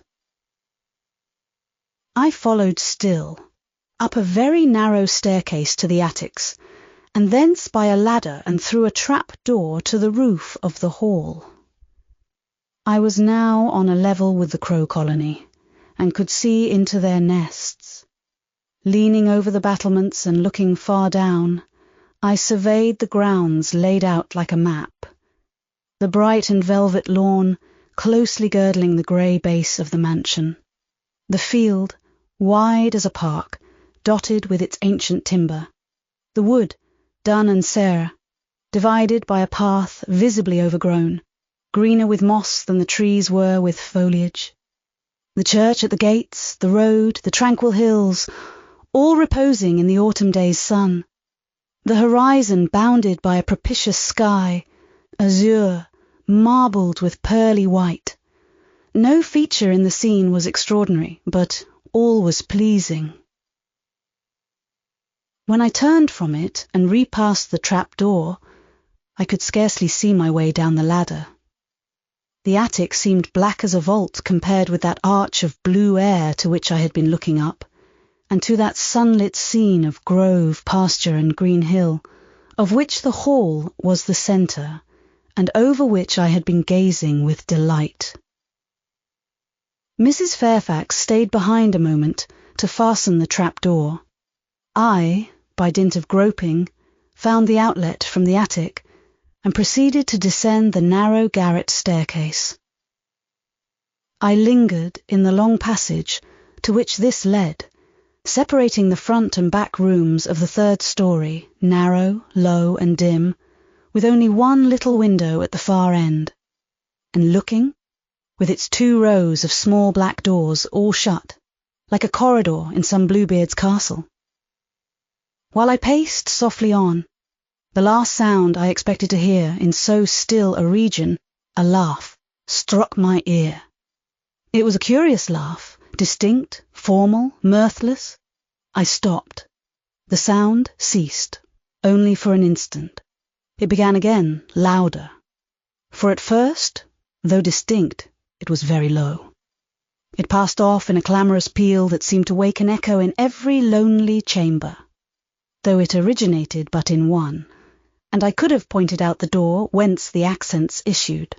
I followed still, up a very narrow staircase to the attics, and thence by a ladder and through a trap door to the roof of the hall. I was now on a level with the crow colony, and could see into their nests. Leaning over the battlements and looking far down, I surveyed the grounds laid out like a map, the bright and velvet lawn closely girdling the grey base of the mansion, the field, wide as a park, dotted with its ancient timber, the wood, dun and sere, divided by a path visibly overgrown, greener with moss than the trees were with foliage, the church at the gates, the road, the tranquil hills, all reposing in the autumn day's sun, the horizon bounded by a propitious sky, azure, marbled with pearly white. No feature in the scene was extraordinary, but all was pleasing. When I turned from it and repassed the trap door, I could scarcely see my way down the ladder. The attic seemed black as a vault compared with that arch of blue air to which I had been looking up, and to that sunlit scene of grove, pasture, and green hill, of which the hall was the centre, and over which I had been gazing with delight. Mrs. Fairfax stayed behind a moment to fasten the trap-door. I, by dint of groping, found the outlet from the attic, and proceeded to descend the narrow garret staircase. I lingered in the long passage to which this led, separating the front and back rooms of the third story, narrow, low, and dim, with only one little window at the far end, and looking, with its 2 rows of small black doors all shut, like a corridor in some Bluebeard's castle. While I paced softly on, the last sound I expected to hear in so still a region, a laugh, struck my ear. It was a curious laugh, distinct, formal, mirthless. I stopped. The sound ceased, only for an instant. It began again, louder. For at first, though distinct, it was very low. It passed off in a clamorous peal that seemed to wake an echo in every lonely chamber, though it originated but in one, and I could have pointed out the door whence the accents issued.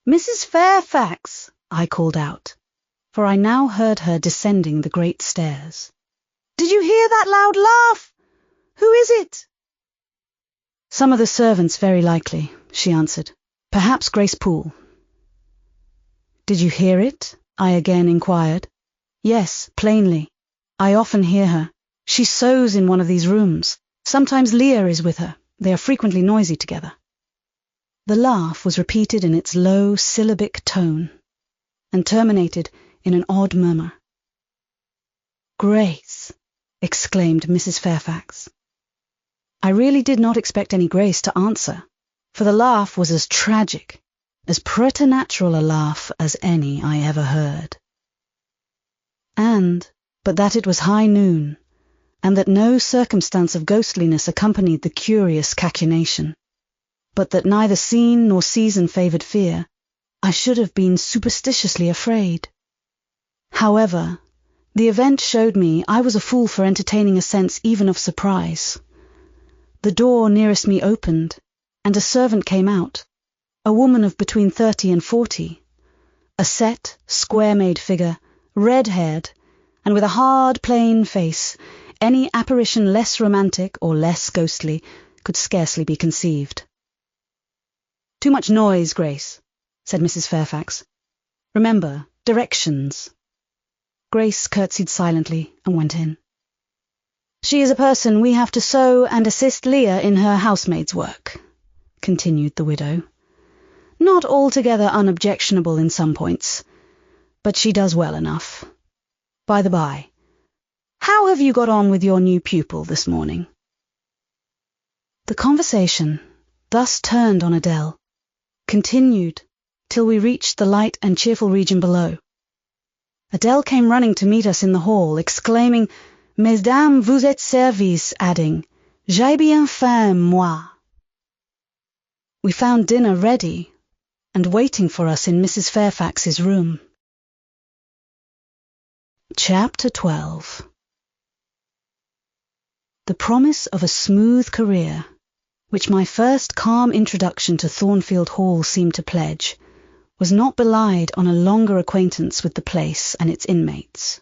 "Mrs. Fairfax!" I called out, for I now heard her descending the great stairs. "Did you hear that loud laugh? Who is it?" "Some of the servants, very likely," she answered. "Perhaps Grace Poole." "Did you hear it?" I again inquired. "Yes, plainly. I often hear her. She sews in one of these rooms. Sometimes Leah is with her. They are frequently noisy together." The laugh was repeated in its low, syllabic tone, and terminated in an odd murmur. "Grace!" exclaimed Mrs. Fairfax. I really did not expect any Grace to answer, for the laugh was as tragic, as preternatural a laugh as any I ever heard. But that it was high noon, and that no circumstance of ghostliness accompanied the curious cachinnation, but that neither scene nor season favoured fear, I should have been superstitiously afraid. However, the event showed me I was a fool for entertaining a sense even of surprise. The door nearest me opened, and a servant came out, a woman of between 30 and 40, a set, square-made figure, red-haired, and with a hard, plain face. Any apparition less romantic or less ghostly could scarcely be conceived. "Too much noise, Grace," said Mrs. Fairfax. "Remember, directions." Grace curtsied silently and went in. "She is a person we have to sew and assist Leah in her housemaid's work," continued the widow. "Not altogether unobjectionable in some points, but she does well enough. By the by, how have you got on with your new pupil this morning?" The conversation, thus turned on Adele, continued till we reached the light and cheerful region below. Adele came running to meet us in the hall, exclaiming, "Mesdames, vous êtes servies," adding, "J'ai bien faim, moi." We found dinner ready and waiting for us in Mrs. Fairfax's room. Chapter 12. The promise of a smooth career, which my first calm introduction to Thornfield Hall seemed to pledge, was not belied on a longer acquaintance with the place and its inmates.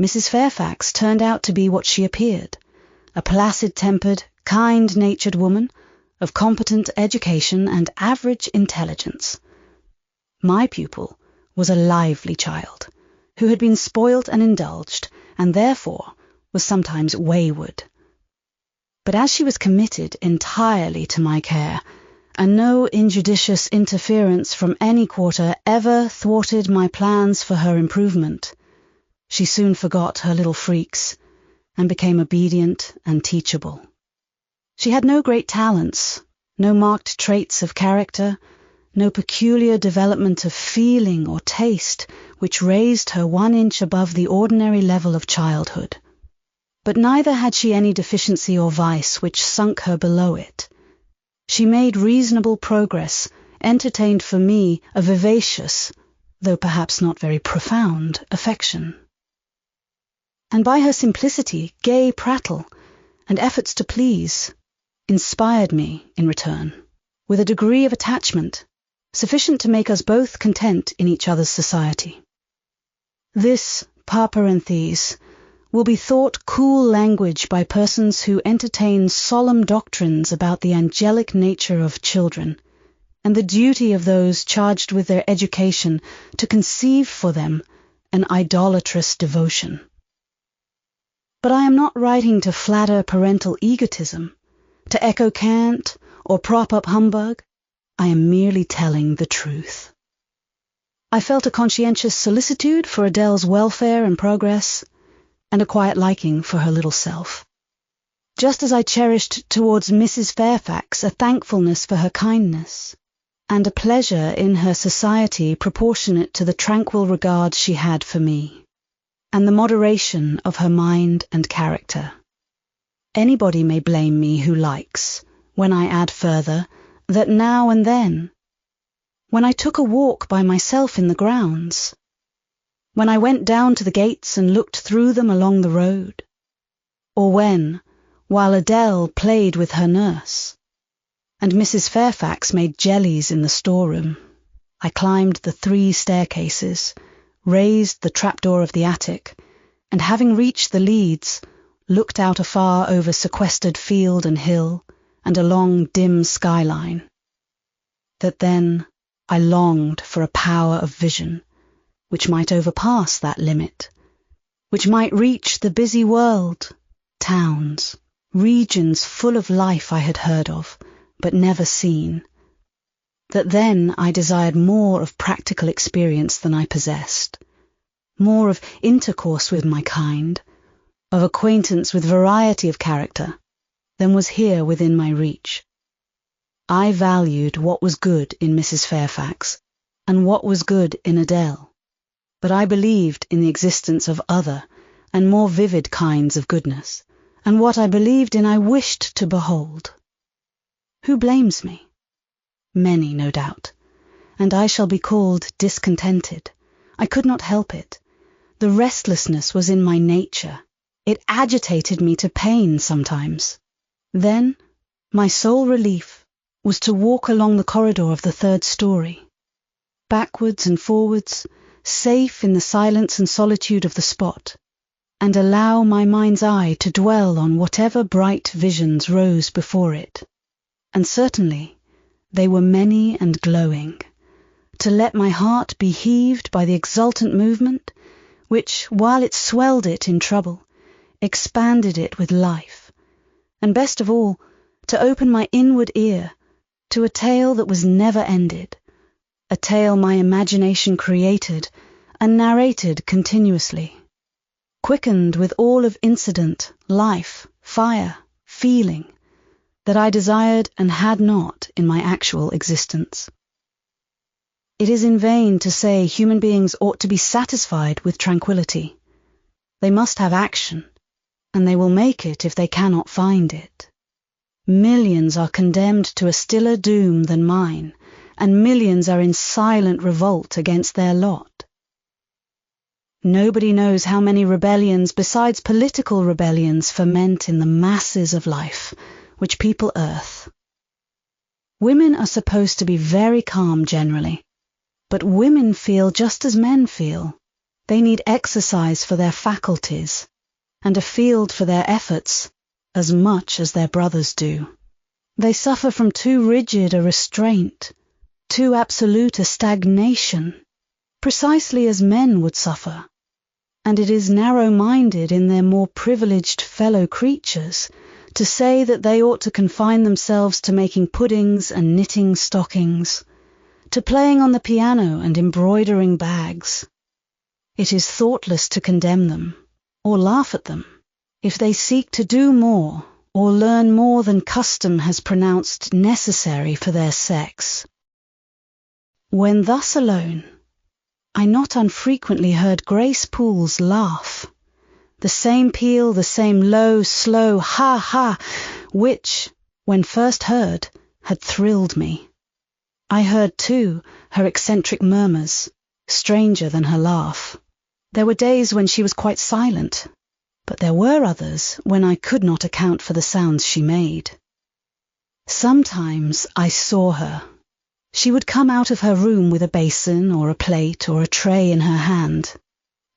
Mrs. Fairfax turned out to be what she appeared, a placid-tempered, kind-natured woman of competent education and average intelligence. My pupil was a lively child, who had been spoilt and indulged, and therefore was sometimes wayward. But as she was committed entirely to my care, and no injudicious interference from any quarter ever thwarted my plans for her improvement, she soon forgot her little freaks, and became obedient and teachable. She had no great talents, no marked traits of character, no peculiar development of feeling or taste which raised her 1 inch above the ordinary level of childhood. but neither had she any deficiency or vice which sunk her below it. She made reasonable progress, entertained for me a vivacious, though perhaps not very profound, affection. And by her simplicity, gay prattle, and efforts to please, inspired me, in return, with a degree of attachment sufficient to make us both content in each other's society. This, par parenthèse, will be thought cool language by persons who entertain solemn doctrines about the angelic nature of children, and the duty of those charged with their education to conceive for them an idolatrous devotion. But I am not writing to flatter parental egotism, to echo cant or prop up humbug. I am merely telling the truth. I felt a conscientious solicitude for Adele's welfare and progress, and a quiet liking for her little self, just as I cherished towards Mrs. Fairfax a thankfulness for her kindness, and a pleasure in her society proportionate to the tranquil regard she had for me, and the moderation of her mind and character. Anybody may blame me who likes, when I add further, that now and then, when I took a walk by myself in the grounds, when I went down to the gates and looked through them along the road, or when, while Adele played with her nurse, and Mrs. Fairfax made jellies in the storeroom, I climbed the 3 staircases, raised the trapdoor of the attic, and having reached the leads, looked out afar over sequestered field and hill, and a long dim skyline. That then I longed for a power of vision, which might overpass that limit, which might reach the busy world, towns, regions full of life I had heard of, but never seen. That then I desired more of practical experience than I possessed, more of intercourse with my kind, of acquaintance with variety of character, than was here within my reach. I valued what was good in Mrs. Fairfax, and what was good in Adele, but I believed in the existence of other and more vivid kinds of goodness, and what I believed in I wished to behold. Who blames me? Many, no doubt, and I shall be called discontented. I could not help it. The restlessness was in my nature. It agitated me to pain sometimes. Then, my sole relief was to walk along the corridor of the 3rd story, backwards and forwards, safe in the silence and solitude of the spot, and allow my mind's eye to dwell on whatever bright visions rose before it. And certainly they were many and glowing, to let my heart be heaved by the exultant movement, which, while it swelled it in trouble, expanded it with life, and best of all, to open my inward ear to a tale that was never ended, a tale my imagination created and narrated continuously, quickened with all of incident, life, fire, feeling, that I desired and had not in my actual existence. It is in vain to say human beings ought to be satisfied with tranquility. They must have action, and they will make it if they cannot find it. Millions are condemned to a stiller doom than mine, and millions are in silent revolt against their lot. Nobody knows how many rebellions besides political rebellions ferment in the masses of life which people earth. Women are supposed to be very calm generally, but women feel just as men feel. They need exercise for their faculties, and a field for their efforts, as much as their brothers do. They suffer from too rigid a restraint, too absolute a stagnation, precisely as men would suffer, and it is narrow-minded in their more privileged fellow creatures to say that they ought to confine themselves to making puddings and knitting stockings, to playing on the piano and embroidering bags. It is thoughtless to condemn them, or laugh at them, if they seek to do more or learn more than custom has pronounced necessary for their sex. When thus alone, I not unfrequently heard Grace Poole's laugh, the same peal, the same low, slow ha-ha, which, when first heard, had thrilled me. I heard, too, her eccentric murmurs, stranger than her laugh. There were days when she was quite silent, but there were others when I could not account for the sounds she made. Sometimes I saw her. She would come out of her room with a basin or a plate or a tray in her hand,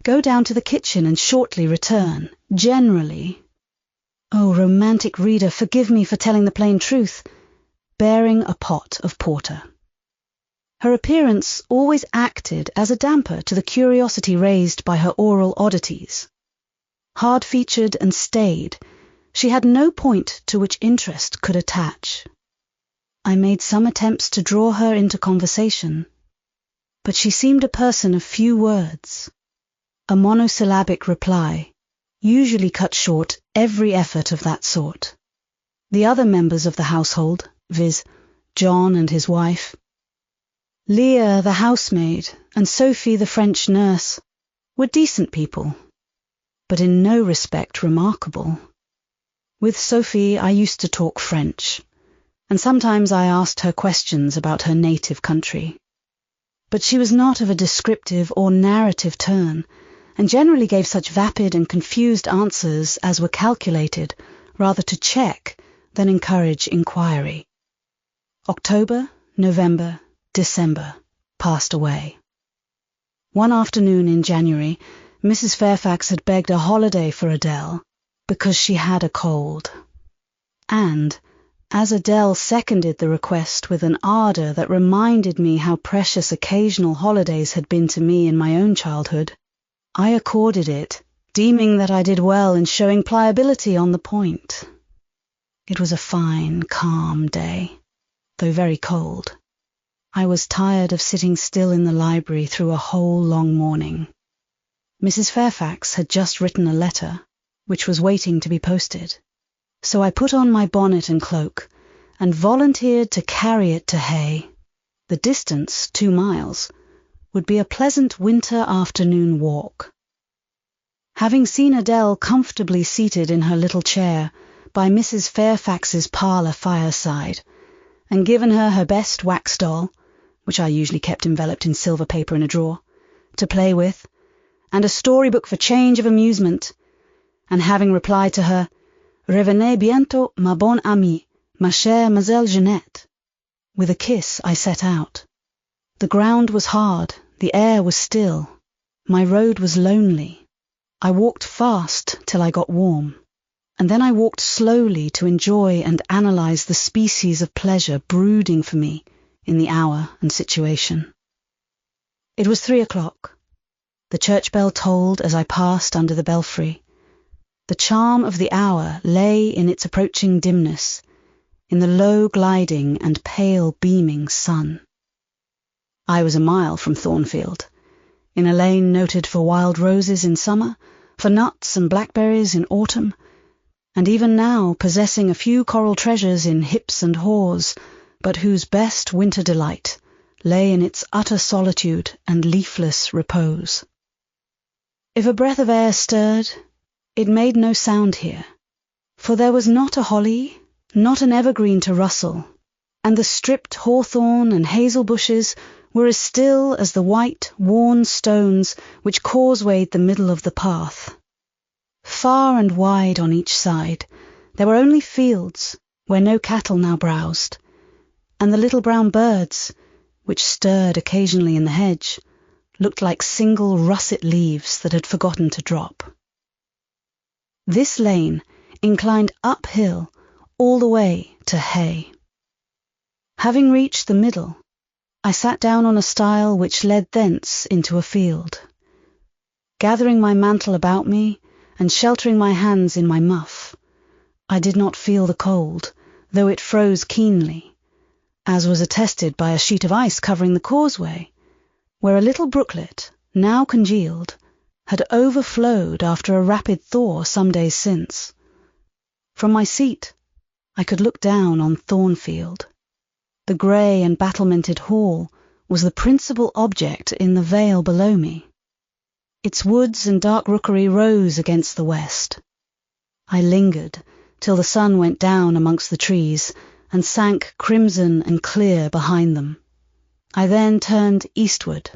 go down to the kitchen and shortly return, generally, oh, romantic reader, forgive me for telling the plain truth, bearing a pot of porter. Her appearance always acted as a damper to the curiosity raised by her oral oddities. Hard-featured and staid, she had no point to which interest could attach. I made some attempts to draw her into conversation, but she seemed a person of few words. A monosyllabic reply usually cut short every effort of that sort. The other members of the household, viz., John and his wife, Leah the housemaid, and Sophie the French nurse, were decent people, but in no respect remarkable. With Sophie I used to talk French, and sometimes I asked her questions about her native country. But she was not of a descriptive or narrative turn, and generally gave such vapid and confused answers as were calculated rather to check than encourage inquiry. October, November, December passed away. One afternoon in January, Mrs. Fairfax had begged a holiday for Adele because she had a cold. And, as Adele seconded the request with an ardour that reminded me how precious occasional holidays had been to me in my own childhood, I accorded it, deeming that I did well in showing pliability on the point. It was a fine, calm day, though very cold. I was tired of sitting still in the library through a whole long morning. Mrs. Fairfax had just written a letter, which was waiting to be posted, so I put on my bonnet and cloak, and volunteered to carry it to Hay. The distance, 2 miles, would be a pleasant winter afternoon walk. Having seen Adele comfortably seated in her little chair by Mrs. Fairfax's parlour fireside, and given her her best wax doll, which I usually kept enveloped in silver paper in a drawer, to play with, and a storybook for change of amusement, and having replied to her, "Revenez bientôt, ma bonne amie, ma chère Mademoiselle Jeanette," with a kiss I set out. The ground was hard, the air was still, my road was lonely. I walked fast till I got warm, and then I walked slowly to enjoy and analyse the species of pleasure brooding for me in the hour and situation. It was 3 o'clock. The church bell tolled as I passed under the belfry. The charm of the hour lay in its approaching dimness, in the low gliding and pale beaming sun. I was a mile from Thornfield, in a lane noted for wild roses in summer, for nuts and blackberries in autumn, and even now possessing a few coral treasures in hips and haws, but whose best winter delight lay in its utter solitude and leafless repose. If a breath of air stirred, it made no sound here, for there was not a holly, not an evergreen to rustle, and the stripped hawthorn and hazel bushes were as still as the white, worn stones which causewayed the middle of the path. Far and wide on each side there were only fields where no cattle now browsed, and the little brown birds, which stirred occasionally in the hedge, looked like single russet leaves that had forgotten to drop. This lane inclined uphill all the way to Hay. Having reached the middle, I sat down on a stile which led thence into a field. Gathering my mantle about me and sheltering my hands in my muff, I did not feel the cold, though it froze keenly, as was attested by a sheet of ice covering the causeway, where a little brooklet, now congealed, had overflowed after a rapid thaw some days since. From my seat I could look down on Thornfield. The grey and battlemented hall was the principal object in the vale below me. Its woods and dark rookery rose against the west. I lingered till the sun went down amongst the trees and sank crimson and clear behind them. I then turned eastward.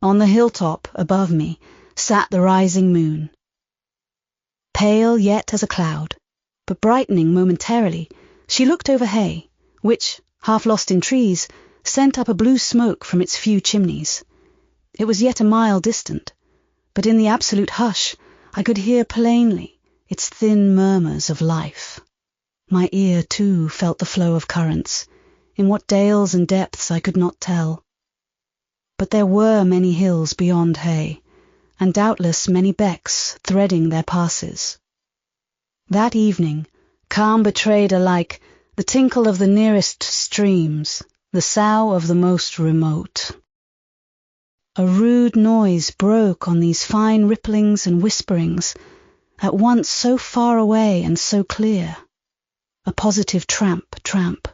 On the hilltop above me sat the rising moon. Pale yet as a cloud, but brightening momentarily, she looked over hay, which, half lost in trees, sent up a blue smoke from its few chimneys. It was yet a mile distant, but in the absolute hush I could hear plainly its thin murmurs of life. My ear, too, felt the flow of currents, in what dales and depths I could not tell. But there were many hills beyond hay, and doubtless many becks threading their passes. That evening, calm betrayed alike the tinkle of the nearest streams, the sough of the most remote. A rude noise broke on these fine ripplings and whisperings, at once so far away and so clear. A positive tramp, tramp,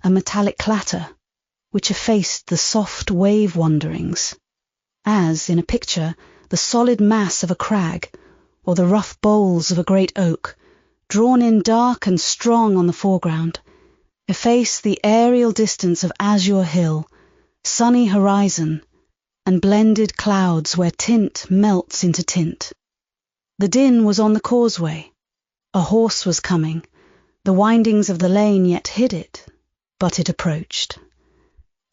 a metallic clatter, which effaced the soft wave wanderings, as, in a picture, the solid mass of a crag, or the rough boles of a great oak, drawn in dark and strong on the foreground, efface the aerial distance of azure hill, sunny horizon, and blended clouds where tint melts into tint. The din was on the causeway. A horse was coming. The windings of the lane yet hid it, but it approached.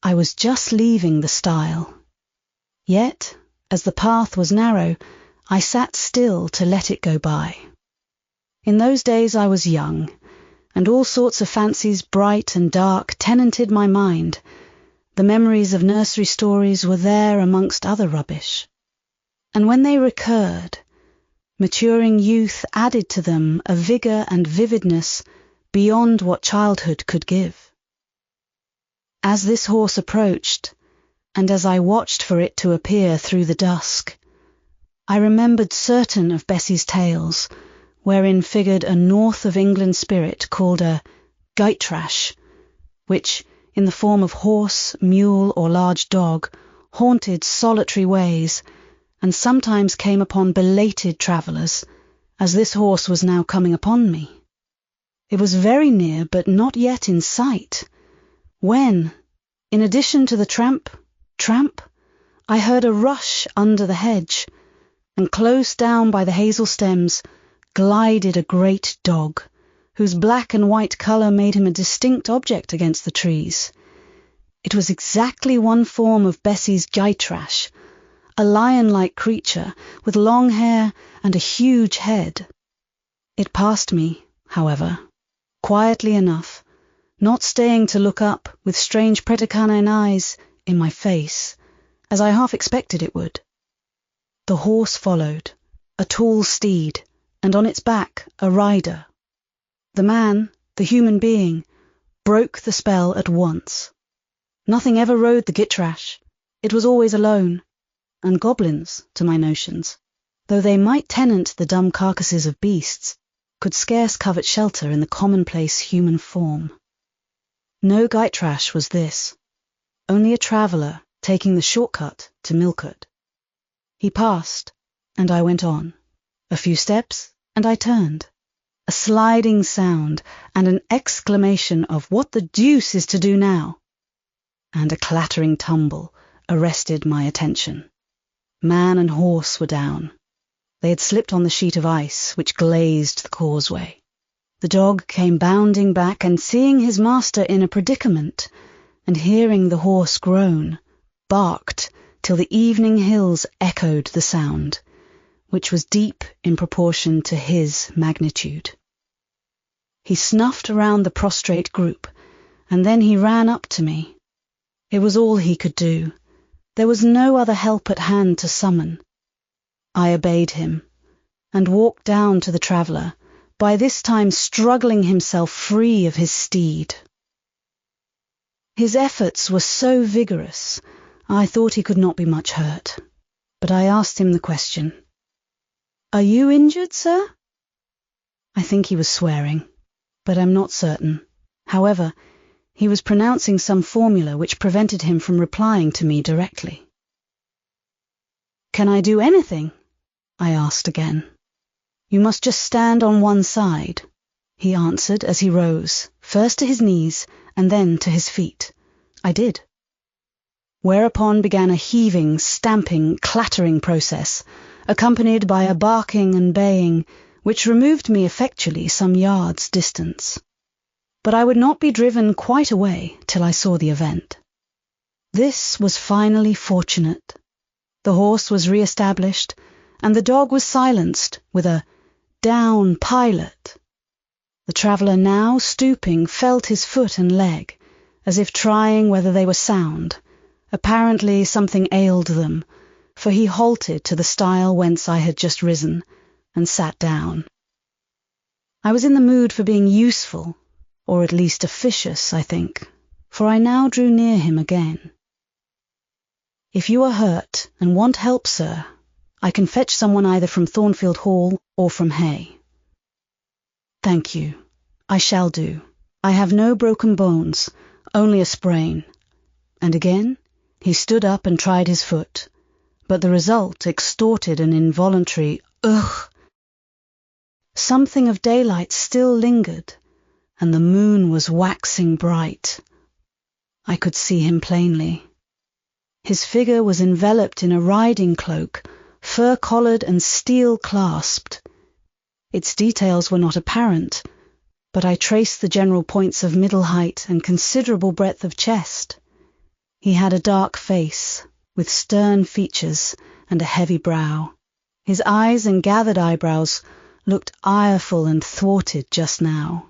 I was just leaving the stile. Yet, as the path was narrow, I sat still to let it go by. In those days I was young, and all sorts of fancies bright and dark tenanted my mind. The memories of nursery stories were there amongst other rubbish. And when they recurred, maturing youth added to them a vigour and vividness beyond what childhood could give. As this horse approached, and as I watched for it to appear through the dusk, I remembered certain of Bessie's tales, wherein figured a north of England spirit called a Gytrash, which, in the form of horse, mule, or large dog, haunted solitary ways, and sometimes came upon belated travellers, as this horse was now coming upon me. It was very near, but not yet in sight, when, in addition to the tramp, tramp, I heard a rush under the hedge, and close down by the hazel stems glided a great dog, whose black and white colour made him a distinct object against the trees. It was exactly one form of Bessie's Gytrash, a lion-like creature with long hair and a huge head. It passed me, however, quietly enough, not staying to look up with strange pretercanine eyes in my face, as I half expected it would. The horse followed, a tall steed, and on its back a rider. The man, the human being, broke the spell at once. Nothing ever rode the Gytrash. It was always alone, and goblins, to my notions, though they might tenant the dumb carcasses of beasts, could scarce covet shelter in the commonplace human form. No Gytrash was this, only a traveller taking the shortcut to Millcote. He passed, and I went on. A few steps, and I turned. A sliding sound, and an exclamation of "What the deuce is to do now?" and a clattering tumble arrested my attention. Man and horse were down. They had slipped on the sheet of ice which glazed the causeway. The dog came bounding back, and seeing his master in a predicament, and hearing the horse groan, barked till the evening hills echoed the sound, which was deep in proportion to his magnitude. He snuffed around the prostrate group, and then he ran up to me. It was all he could do. There was no other help at hand to summon. I obeyed him, and walked down to the traveller, by this time struggling himself free of his steed. His efforts were so vigorous, I thought he could not be much hurt, but I asked him the question. "Are you injured, sir?" I think he was swearing, but I'm not certain. However, he was pronouncing some formula which prevented him from replying to me directly. "Can I do anything?" I asked again. "You must just stand on one side," he answered as he rose, first to his knees and then to his feet. I did. Whereupon began a heaving, stamping, clattering process, accompanied by a barking and baying, which removed me effectually some yards' distance. But I would not be driven quite away till I saw the event. This was finally fortunate. The horse was re-established, and the dog was silenced with a "Down, pilot!" The traveller, now stooping, felt his foot and leg, as if trying whether they were sound. Apparently something ailed them, for he halted to the stile whence I had just risen, and sat down. I was in the mood for being useful, or at least officious, I think, for I now drew near him again. "If you are hurt and want help, sir, I can fetch someone either from Thornfield Hall or from Hay." "Thank you. I shall do. I have no broken bones, only a sprain." And again he stood up and tried his foot, but the result extorted an involuntary "Ugh!" Something of daylight still lingered, and the moon was waxing bright. I could see him plainly. His figure was enveloped in a riding cloak, fur-collared and steel-clasped. Its details were not apparent, but I traced the general points of middle height and considerable breadth of chest. He had a dark face, with stern features and a heavy brow. His eyes and gathered eyebrows looked ireful and thwarted just now.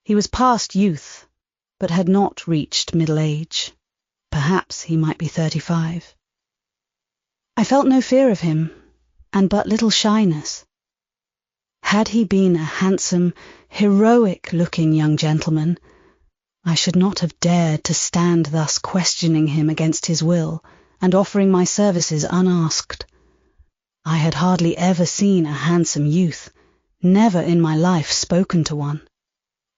He was past youth, but had not reached middle age. Perhaps he might be 35. I felt no fear of him, and but little shyness. Had he been a handsome, heroic-looking young gentleman, I should not have dared to stand thus questioning him against his will and offering my services unasked. I had hardly ever seen a handsome youth, never in my life spoken to one.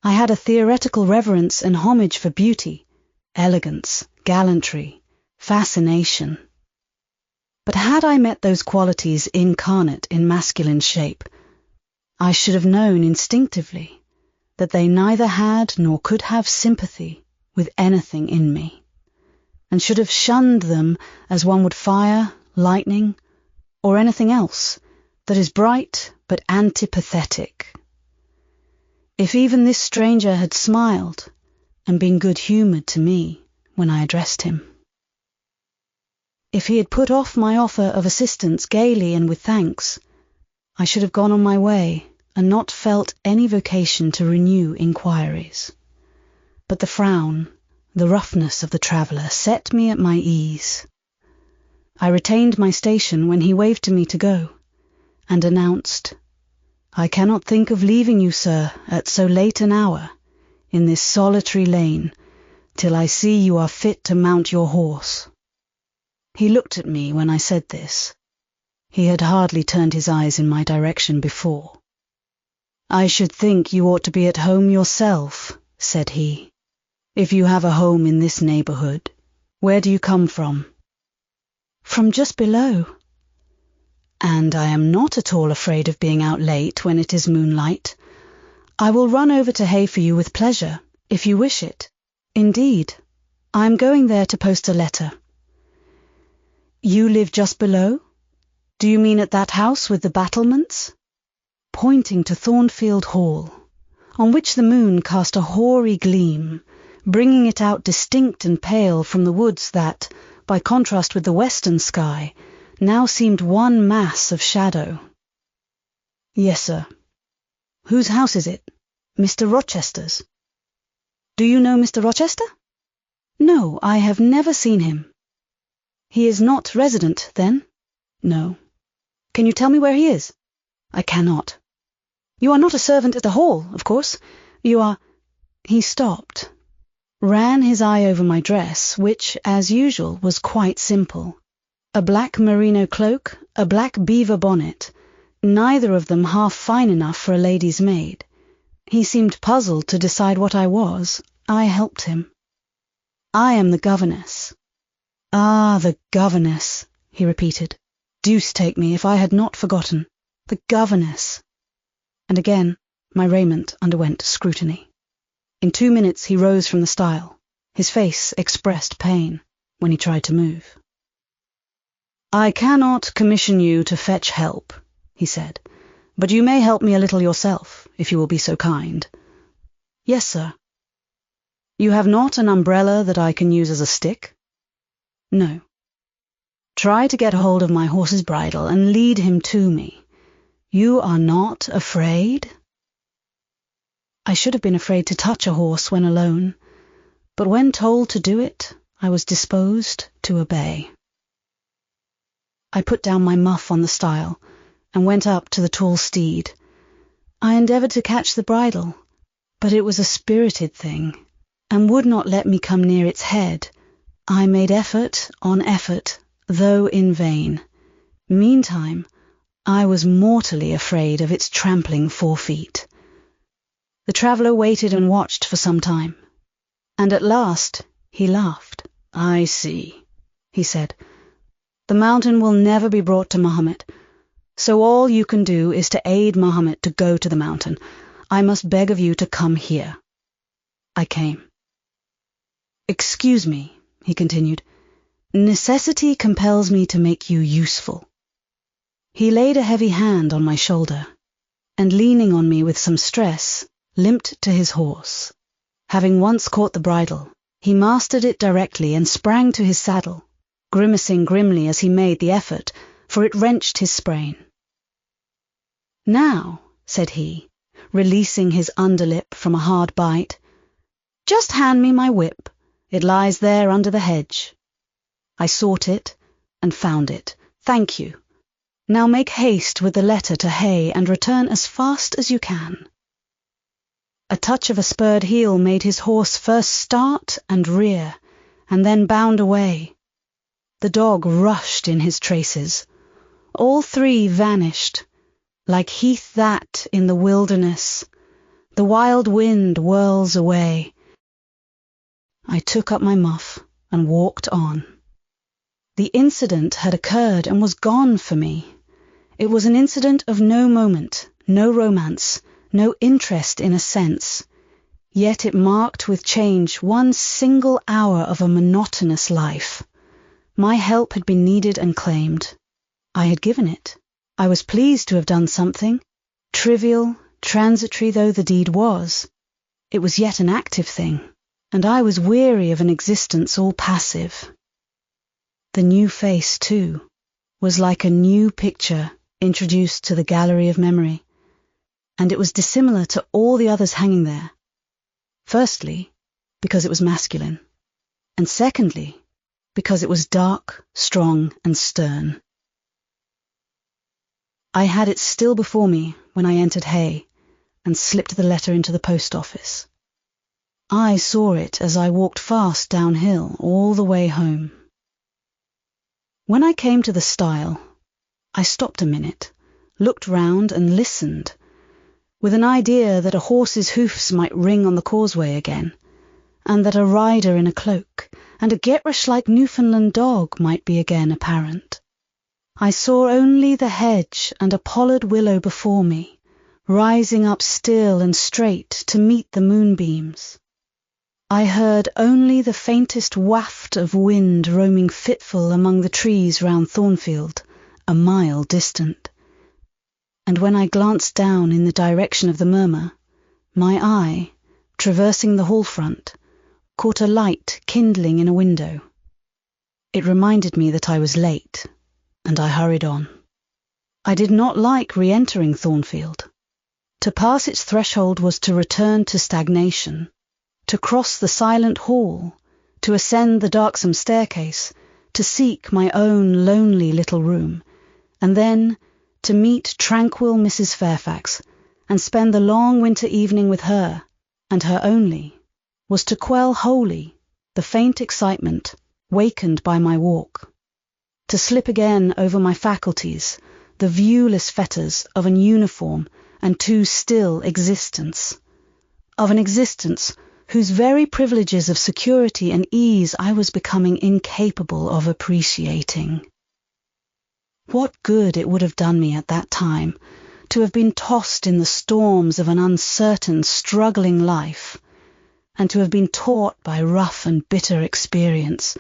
I had a theoretical reverence and homage for beauty, elegance, gallantry, fascination. But had I met those qualities incarnate in masculine shape, I should have known instinctively that they neither had nor could have sympathy with anything in me, and should have shunned them as one would fire, lightning, or anything else that is bright but antipathetic. If even this stranger had smiled and been good-humoured to me when I addressed him, if he had put off my offer of assistance gaily and with thanks, I should have gone on my way and not felt any vocation to renew inquiries. But the frown, the roughness of the traveller set me at my ease. I retained my station when he waved to me to go, and announced, "I cannot think of leaving you, sir, at so late an hour, in this solitary lane, till I see you are fit to mount your horse." He looked at me when I said this. He had hardly turned his eyes in my direction before. "I should think you ought to be at home yourself," said he, "if you have a home in this neighbourhood. Where do you come from?" "From just below." "And I am not at all afraid of being out late when it is moonlight. I will run over to Hay for you with pleasure, if you wish it. Indeed, I am going there to post a letter." "You live just below? Do you mean at that house with the battlements?" Pointing to Thornfield Hall, on which the moon cast a hoary gleam, bringing it out distinct and pale from the woods that, by contrast with the western sky, now seemed one mass of shadow. "Yes, sir." "Whose house is it?" "Mr. Rochester's." "Do you know Mr. Rochester?" "No, I have never seen him." "He is not resident, then?" "No." "Can you tell me where he is?" "I cannot." "You are not a servant at the hall, of course. You are—" He stopped, ran his eye over my dress, which, as usual, was quite simple. A black merino cloak, a black beaver bonnet, neither of them half fine enough for a lady's maid. He seemed puzzled to decide what I was. I helped him. "I am the governess." "Ah, the governess," he repeated. Deuce take me if I had not forgotten. The governess. And again my raiment underwent scrutiny. In 2 minutes he rose from the stile. His face expressed pain when he tried to move. "I cannot commission you to fetch help," he said, "but you may help me a little yourself, if you will be so kind." "Yes, sir." "You have not an umbrella that I can use as a stick?" "No." "Try to get hold of my horse's bridle and lead him to me. You are not afraid?" I should have been afraid to touch a horse when alone, but when told to do it, I was disposed to obey. I put down my muff on the stile and went up to the tall steed. I endeavoured to catch the bridle, but it was a spirited thing, and would not let me come near its head. I made effort on effort, though in vain. Meantime, I was mortally afraid of its trampling 4 feet. The traveller waited and watched for some time, and at last he laughed. "I see," he said. "The mountain will never be brought to Mahomet, so all you can do is to aid Mahomet to go to the mountain. I must beg of you to come here." I came. "Excuse me," he continued. "Necessity compels me to make you useful." He laid a heavy hand on my shoulder, and leaning on me with some stress, limped to his horse. Having once caught the bridle, he mastered it directly and sprang to his saddle, grimacing grimly as he made the effort, for it wrenched his sprain. "Now," said he, releasing his underlip from a hard bite, "just hand me my whip. It lies there under the hedge." I sought it and found it. "Thank you. Now make haste with the letter to Hay and return as fast as you can." A touch of a spurred heel made his horse first start and rear, and then bound away. The dog rushed in his traces. All 3 vanished, like heath that in the wilderness the wild wind whirls away. I took up my muff and walked on. The incident had occurred and was gone for me. It was an incident of no moment, no romance, no interest in a sense, yet it marked with change 1 single hour of a monotonous life. My help had been needed and claimed. I had given it. I was pleased to have done something. Trivial, transitory though the deed was, it was yet an active thing, and I was weary of an existence all passive. The new face, too, was like a new picture introduced to the gallery of memory, and it was dissimilar to all the others hanging there. Firstly, because it was masculine, and secondly, because it was dark, strong, and stern. I had it still before me when I entered Hay and slipped the letter into the post office. I saw it as I walked fast downhill all the way home. When I came to the stile, I stopped a minute, looked round and listened, with an idea that a horse's hoofs might ring on the causeway again, and that a rider in a cloak and a Getrish-like Newfoundland dog might be again apparent. I saw only the hedge and a pollard willow before me, rising up still and straight to meet the moonbeams. I heard only the faintest waft of wind roaming fitful among the trees round Thornfield, a mile distant. And when I glanced down in the direction of the murmur, my eye, traversing the hall front, caught a light kindling in a window. It reminded me that I was late, and I hurried on. I did not like re-entering Thornfield. To pass its threshold was to return to stagnation, to cross the silent hall, to ascend the darksome staircase, to seek my own lonely little room, and then to meet tranquil Mrs. Fairfax and spend the long winter evening with her, and her only, was to quell wholly the faint excitement wakened by my walk, to slip again over my faculties the viewless fetters of an uniform and too still existence, of an existence whose very privileges of security and ease I was becoming incapable of appreciating. What good it would have done me at that time to have been tossed in the storms of an uncertain, struggling life, and to have been taught by rough and bitter experience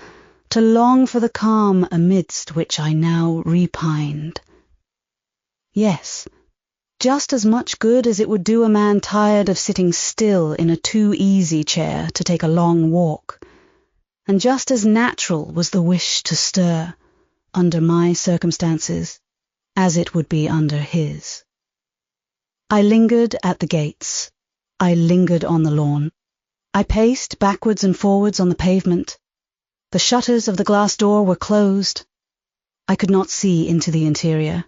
to long for the calm amidst which I now repined. Yes, just as much good as it would do a man tired of sitting still in a too-easy chair to take a long walk, and just as natural was the wish to stir, under my circumstances, as it would be under his. I lingered at the gates. I lingered on the lawn. I paced backwards and forwards on the pavement. The shutters of the glass door were closed. I could not see into the interior,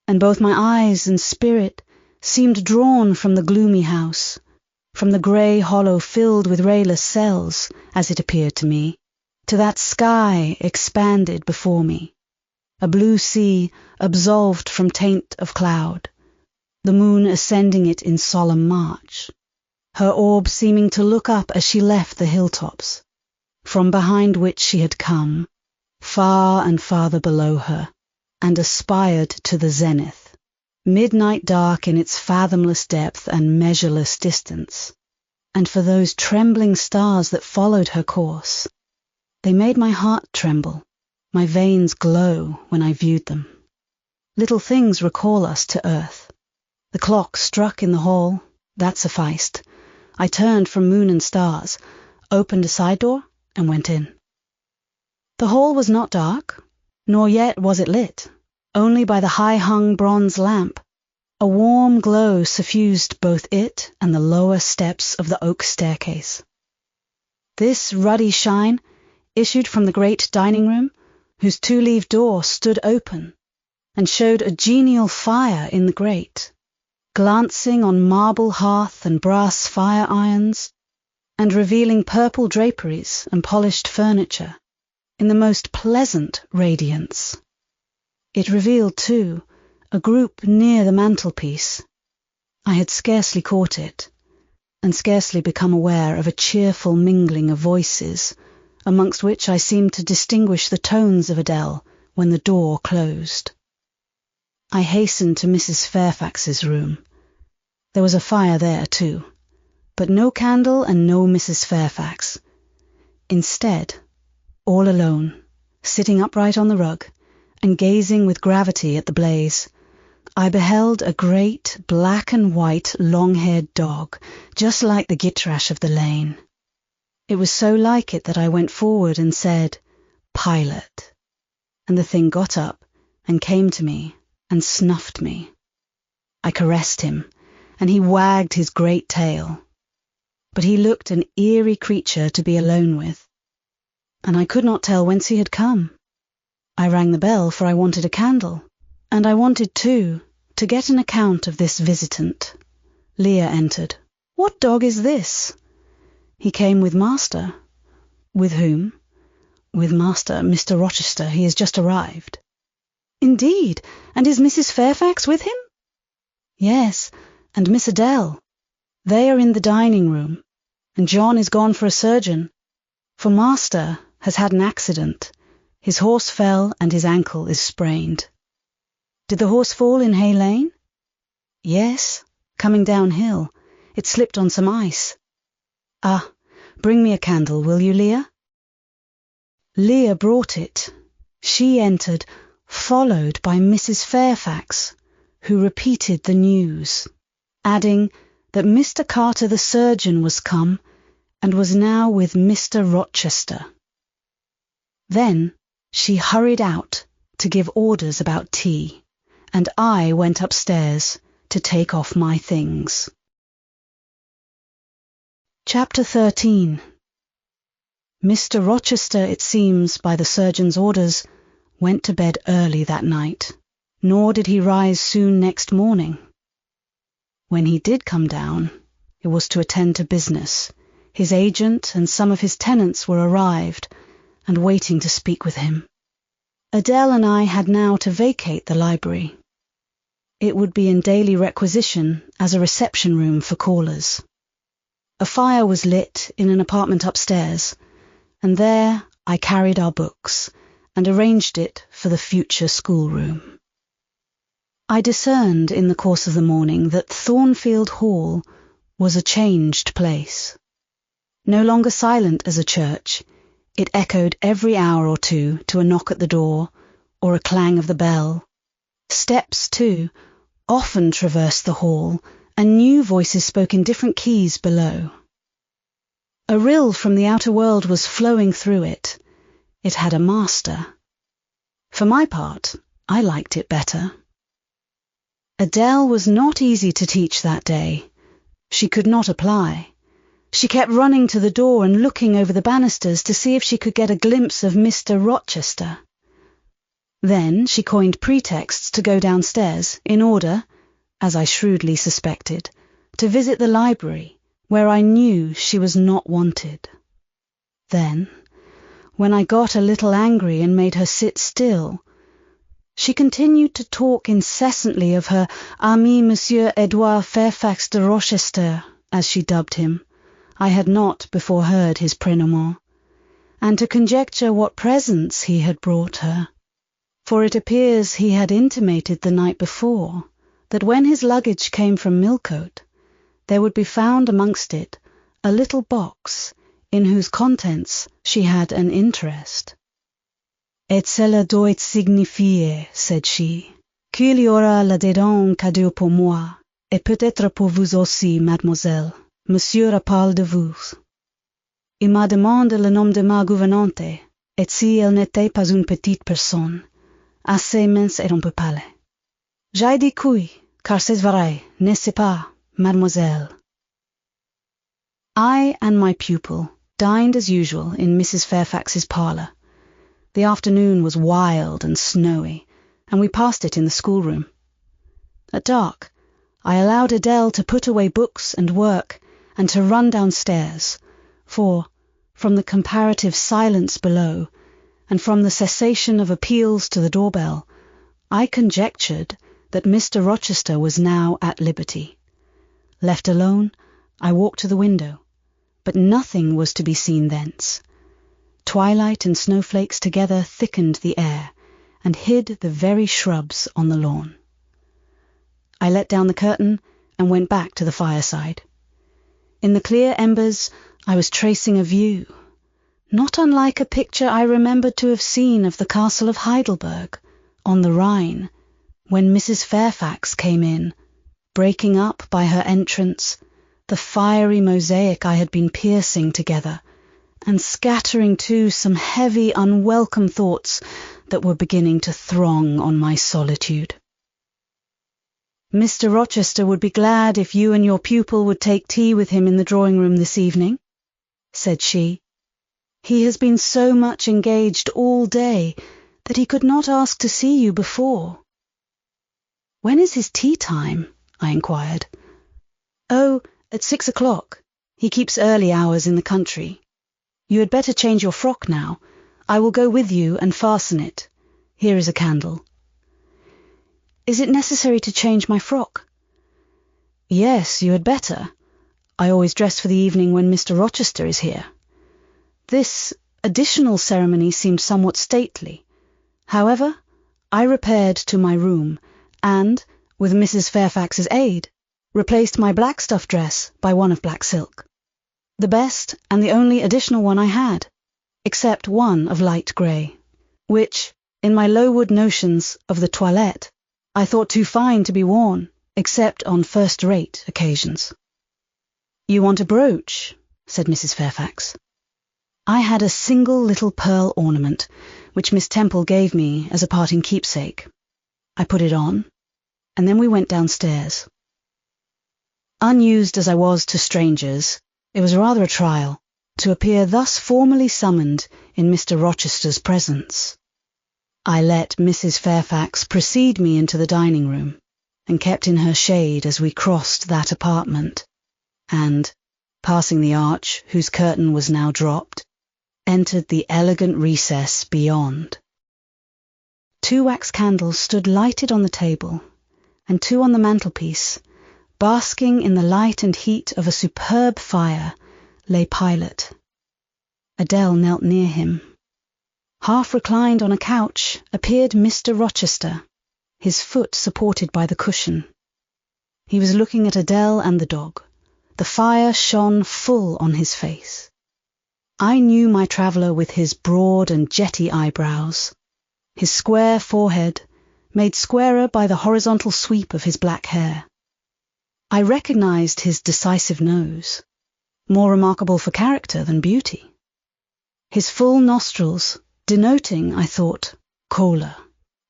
and both my eyes and spirit seemed drawn from the gloomy house, from the grey hollow filled with rayless cells, as it appeared to me, to that sky expanded before me, a blue sea absolved from taint of cloud, the moon ascending it in solemn march, her orb seeming to look up as she left the hilltops, from behind which she had come, far and farther below her, and aspired to the zenith, midnight dark in its fathomless depth and measureless distance. And for those trembling stars that followed her course, they made my heart tremble, my veins glow when I viewed them. Little things recall us to earth. The clock struck in the hall, that sufficed. I turned from moon and stars, opened a side door, and went in. The hall was not dark, nor yet was it lit, only by the high-hung bronze lamp. A warm glow suffused both it and the lower steps of the oak staircase. This ruddy shine issued from the great dining-room, whose two-leaved door stood open, and showed a genial fire in the grate, glancing on marble hearth and brass fire-irons, and revealing purple draperies and polished furniture in the most pleasant radiance. It revealed, too, a group near the mantelpiece. I had scarcely caught it, and scarcely become aware of a cheerful mingling of voices, amongst which I seemed to distinguish the tones of Adele when the door closed. I hastened to Mrs. Fairfax's room. There was a fire there, too, but no candle and no Mrs. Fairfax. Instead, all alone, sitting upright on the rug, and gazing with gravity at the blaze, I beheld a great black and white long-haired dog, just like the Gytrash of the lane. It was so like it that I went forward and said, "Pilot," and the thing got up and came to me and snuffed me. I caressed him, and he wagged his great tail. But he looked an eerie creature to be alone with, and I could not tell whence he had come. I rang the bell, for I wanted a candle, and I wanted, too, to get an account of this visitant. Leah entered. "What dog is this?" "He came with master." "With whom?" "With master, Mr. Rochester. He has just arrived." "Indeed, and is Mrs. Fairfax with him?" "Yes, and Miss Adele. They are in the dining-room, and John is gone for a surgeon, for master has had an accident. His horse fell, and his ankle is sprained." "Did the horse fall in Hay Lane?" "Yes, coming downhill. It slipped on some ice." "Ah, bring me a candle, will you, Leah?" Leah brought it. She entered, followed by Mrs. Fairfax, who repeated the news, adding that Mr. Carter the surgeon was come, and was now with Mr. Rochester. Then she hurried out to give orders about tea, and I went upstairs to take off my things. Chapter 13. Mr. Rochester, it seems, by the surgeon's orders, went to bed early that night, nor did he rise soon next morning. When he did come down, it was to attend to business. His agent and some of his tenants were arrived, and waiting to speak with him. Adele and I had now to vacate the library. It would be in daily requisition as a reception room for callers. A fire was lit in an apartment upstairs, and there I carried our books, and arranged it for the future schoolroom. I discerned in the course of the morning that Thornfield Hall was a changed place. No longer silent as a church, it echoed every hour or two to a knock at the door or a clang of the bell. Steps, too, often traversed the hall, and new voices spoke in different keys below. A rill from the outer world was flowing through it. It had a master. For my part, I liked it better. Adele was not easy to teach that day. She could not apply. She kept running to the door and looking over the banisters to see if she could get a glimpse of Mr. Rochester. Then she coined pretexts to go downstairs in order, as I shrewdly suspected, to visit the library, where I knew she was not wanted. Then, when I got a little angry and made her sit still, she continued to talk incessantly of her ami Monsieur Edouard Fairfax de Rochester, as she dubbed him. I had not before heard his prénommé, and to conjecture what presents he had brought her, for it appears he had intimated the night before that when his luggage came from Millcote, there would be found amongst it a little box in whose contents she had an interest. Et cela doit signifier, said she, qu'il y aura là-dedans un cadeau pour moi, et peut-être pour vous aussi, mademoiselle. Monsieur parle de vous. Il m'a demandé le nom de ma gouvernante, et si elle n'était pas une petite personne, assez mince et on peut parler. J'ai dit oui, car c'est vrai, n'est-ce pas, mademoiselle? I and my pupil dined as usual in Mrs. Fairfax's parlour. The afternoon was wild and snowy, and we passed it in the schoolroom. At dark, I allowed Adele to put away books and work and to run downstairs, for, from the comparative silence below, and from the cessation of appeals to the doorbell, I conjectured that Mr. Rochester was now at liberty. Left alone, I walked to the window, but nothing was to be seen thence. Twilight and snowflakes together thickened the air and hid the very shrubs on the lawn. I let down the curtain and went back to the fireside. In the clear embers I was tracing a view, not unlike a picture I remembered to have seen of the castle of Heidelberg, on the Rhine, when Mrs. Fairfax came in, breaking up by her entrance the fiery mosaic I had been piercing together, and scattering too some heavy, unwelcome thoughts that were beginning to throng on my solitude. Mr. Rochester would be glad if you and your pupil would take tea with him in the drawing-room this evening, said she. He has been so much engaged all day that he could not ask to see you before. When is his tea time? I inquired. Oh, at 6 o'clock. He keeps early hours in the country. You had better change your frock now. I will go with you and fasten it. Here is a candle. Is it necessary to change my frock? Yes, you had better. I always dress for the evening when Mr. Rochester is here. This additional ceremony seemed somewhat stately. However, I repaired to my room and, with Mrs. Fairfax's aid, replaced my black stuff dress by one of black silk. The best and the only additional one I had, except one of light grey, which, in my Lowood notions of the toilette, I thought too fine to be worn, except on first-rate occasions. You want a brooch, said Mrs. Fairfax. I had a single little pearl ornament, which Miss Temple gave me as a parting keepsake. I put it on, and then we went downstairs. Unused as I was to strangers, it was rather a trial to appear thus formally summoned in Mr. Rochester's presence. I let Mrs. Fairfax precede me into the dining-room, and kept in her shade as we crossed that apartment, and, passing the arch whose curtain was now dropped, entered the elegant recess beyond. 2 wax candles stood lighted on the table, and 2 on the mantelpiece. Basking in the light and heat of a superb fire lay Pilot. Adele knelt near him. Half reclined on a couch appeared Mr. Rochester, his foot supported by the cushion. He was looking at Adele and the dog. The fire shone full on his face. I knew my traveller with his broad and jetty eyebrows, his square forehead, made squarer by the horizontal sweep of his black hair. I recognized his decisive nose, more remarkable for character than beauty. His full nostrils, denoting, I thought, choler.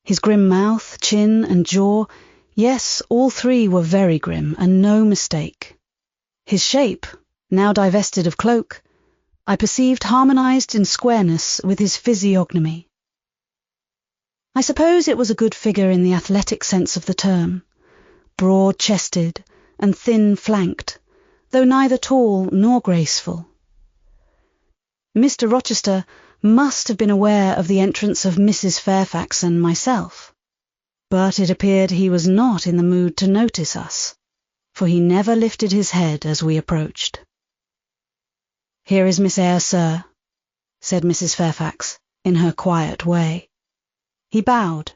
His grim mouth, chin, and jaw, yes, all three were very grim, and no mistake. His shape, now divested of cloak, I perceived harmonized in squareness with his physiognomy. I suppose it was a good figure in the athletic sense of the term, broad-chested and thin-flanked, though neither tall nor graceful. Mr. Rochester must have been aware of the entrance of Mrs. Fairfax and myself, but it appeared he was not in the mood to notice us, for he never lifted his head as we approached. "Here is Miss Eyre, sir," said Mrs. Fairfax, in her quiet way. He bowed,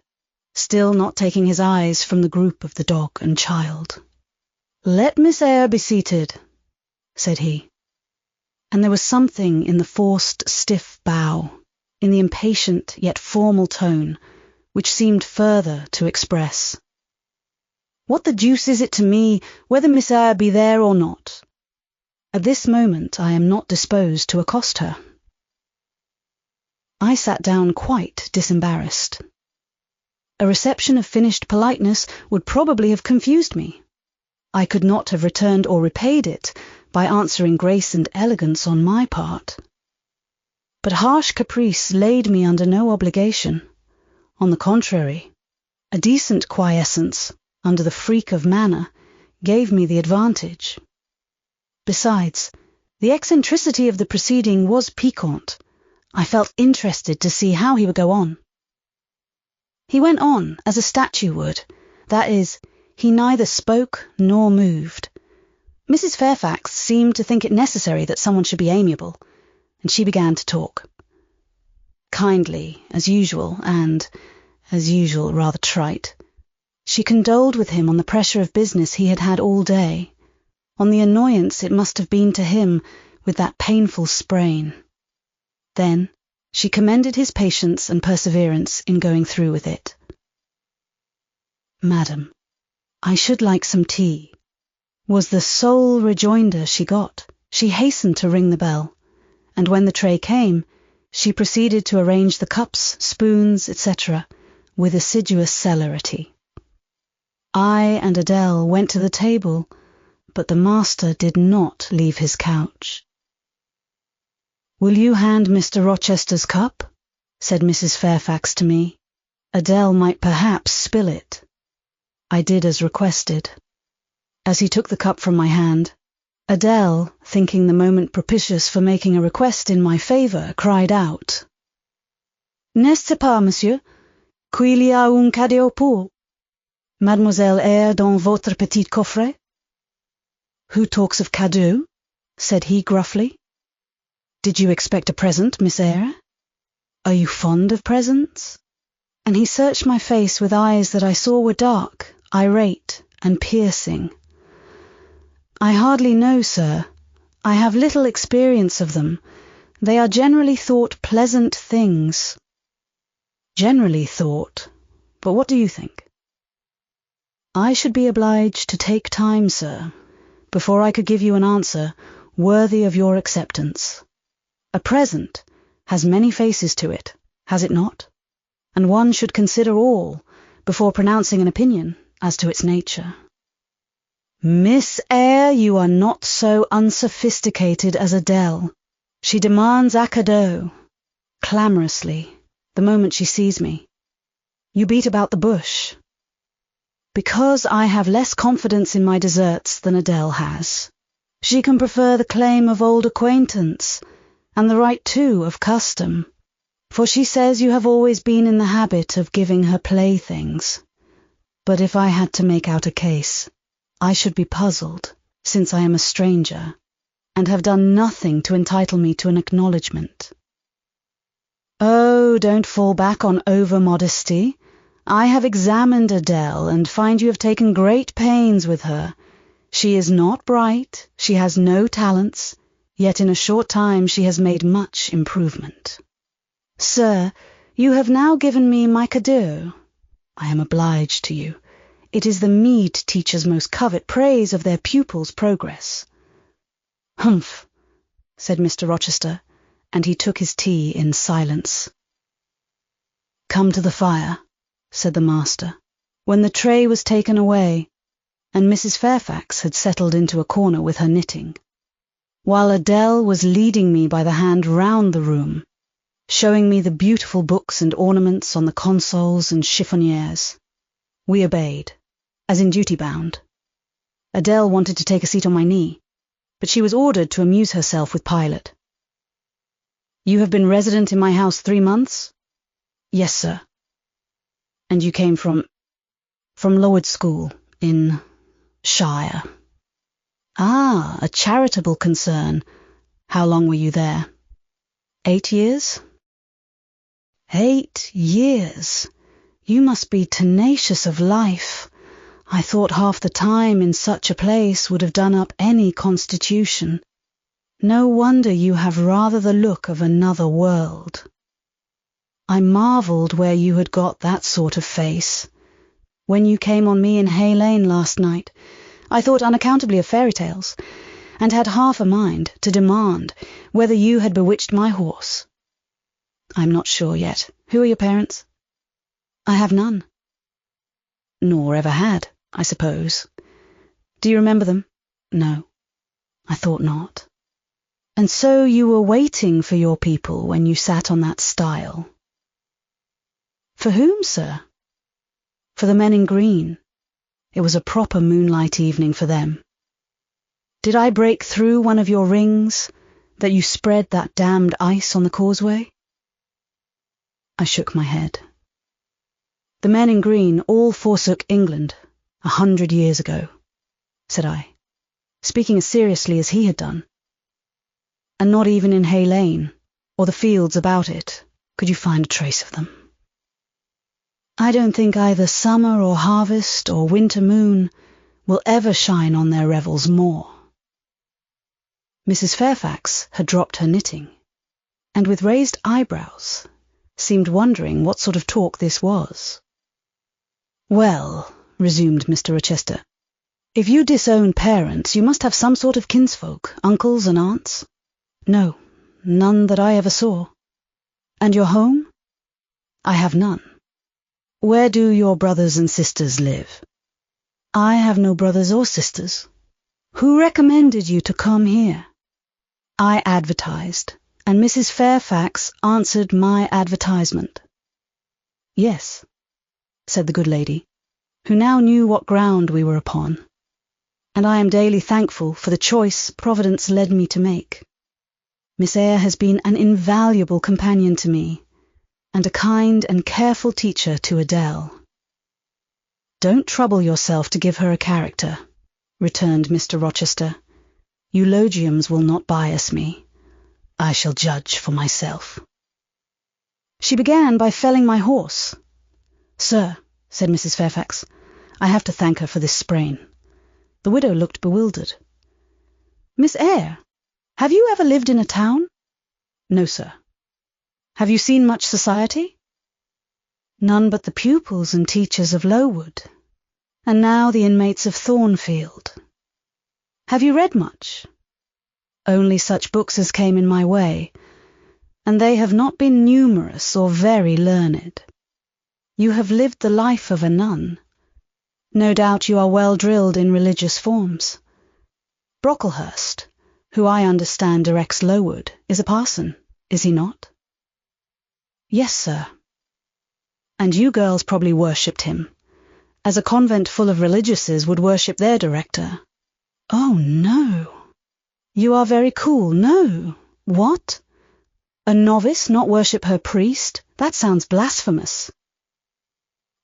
still not taking his eyes from the group of the dog and child. "Let Miss Eyre be seated," said he. And there was something in the forced, stiff bow, in the impatient yet formal tone, which seemed further to express, "What the deuce is it to me whether Miss Eyre be there or not? At this moment I am not disposed to accost her." I sat down quite disembarrassed. A reception of finished politeness would probably have confused me. I could not have returned or repaid it by answering grace and elegance on my part. But harsh caprice laid me under no obligation. On the contrary, a decent quiescence, under the freak of manner, gave me the advantage. Besides, the eccentricity of the proceeding was piquant. I felt interested to see how he would go on. He went on as a statue would, that is, he neither spoke nor moved. Mrs. Fairfax seemed to think it necessary that someone should be amiable, and she began to talk. Kindly, as usual, and, as usual, rather trite. She condoled with him on the pressure of business he had had all day, on the annoyance it must have been to him with that painful sprain. Then she commended his patience and perseverance in going through with it. "Madam, I should like some tea," was the sole rejoinder she got. She hastened to ring the bell, and when the tray came, she proceeded to arrange the cups, spoons, etc., with assiduous celerity. I and Adele went to the table, but the master did not leave his couch. "Will you hand Mr. Rochester's cup?" said Mrs. Fairfax to me. "Adele might perhaps spill it." I did as requested. As he took the cup from my hand, Adele, thinking the moment propitious for making a request in my favour, cried out, "N'est-ce pas, monsieur, qu'il y a un cadeau pour Mademoiselle Eyre dans votre petit coffret?" "Who talks of cadeaux?" said he gruffly. "Did you expect a present, Miss Eyre? Are you fond of presents?" And he searched my face with eyes that I saw were dark, irate, and piercing. "I hardly know, sir. I have little experience of them. They are generally thought pleasant things." "Generally thought? But what do you think?" "I should be obliged to take time, sir, before I could give you an answer worthy of your acceptance. A present has many faces to it, has it not? And one should consider all before pronouncing an opinion as to its nature." "Miss Eyre, you are not so unsophisticated as Adele. She demands a cadeau, clamorously, the moment she sees me. You beat about the bush." "Because I have less confidence in my deserts than Adele has. She can prefer the claim of old acquaintance, and the right, too, of custom, for she says you have always been in the habit of giving her playthings. But if I had to make out a case, I should be puzzled, since I am a stranger, and have done nothing to entitle me to an acknowledgment." Oh, don't fall back on over-modesty. I have examined Adele and find you have taken great pains with her. She is not bright, she has no talents, yet in a short time she has made much improvement. Sir, you have now given me my cadeau. I am obliged to you. It is the meed teachers most covet, praise of their pupils' progress. Humph, said Mr. Rochester, and he took his tea in silence. Come to the fire, said the master, when the tray was taken away, and Mrs. Fairfax had settled into a corner with her knitting, while Adele was leading me by the hand round the room, showing me the beautiful books and ornaments on the consoles and chiffoniers. We obeyed, as in duty bound. Adele wanted to take a seat on my knee, but she was ordered to amuse herself with Pilot. You have been resident in my house 3 months? Yes, sir. And you came from Lowood School, in Shire. Ah, a charitable concern. How long were you there? 8 years? 8 years. You must be tenacious of life. I thought half the time in such a place would have done up any constitution. No wonder you have rather the look of another world. I marvelled where you had got that sort of face. When you came on me in Hay Lane last night, I thought unaccountably of fairy tales, and had half a mind to demand whether you had bewitched my horse. I'm not sure yet. Who are your parents? I have none. Nor ever had, I suppose. Do you remember them? No, I thought not. And so you were waiting for your people when you sat on that stile. For whom, sir? For the men in green. It was a proper moonlight evening for them. Did I break through one of your rings, that you spread that damned ice on the causeway? I shook my head. The men in green all forsook England 100 years ago, said I, speaking as seriously as he had done. And not even in Hay Lane, or the fields about it, could you find a trace of them. I don't think either summer or harvest or winter moon will ever shine on their revels more. Mrs. Fairfax had dropped her knitting, and with raised eyebrows seemed wondering what sort of talk this was. Well, resumed Mr. Rochester, if you disown parents, you must have some sort of kinsfolk, uncles and aunts. No, none that I ever saw. And your home? I have none. Where do your brothers and sisters live? I have no brothers or sisters. Who recommended you to come here? I advertised, and Mrs. Fairfax answered my advertisement. Yes, said the good lady, who now knew what ground we were upon, and I am daily thankful for the choice Providence led me to make. Miss Eyre has been an invaluable companion to me, and a kind and careful teacher to Adele. Don't trouble yourself to give her a character, returned Mr. Rochester. Eulogiums will not bias me. I shall judge for myself. She began by felling my horse. Sir, said Mrs. Fairfax, I have to thank her for this sprain. The widow looked bewildered. Miss Eyre, have you ever lived in a town? No, sir. Have you seen much society? None but the pupils and teachers of Lowood, and now the inmates of Thornfield. Have you read much? Only such books as came in my way, and they have not been numerous or very learned. You have lived the life of a nun. No doubt you are well drilled in religious forms. Brocklehurst, who I understand directs Lowood, is a parson, is he not? Yes, sir. And you girls probably worshipped him, as a convent full of religiouses would worship their director. Oh, no. You are very cool. No. What? A novice not worship her priest? That sounds blasphemous.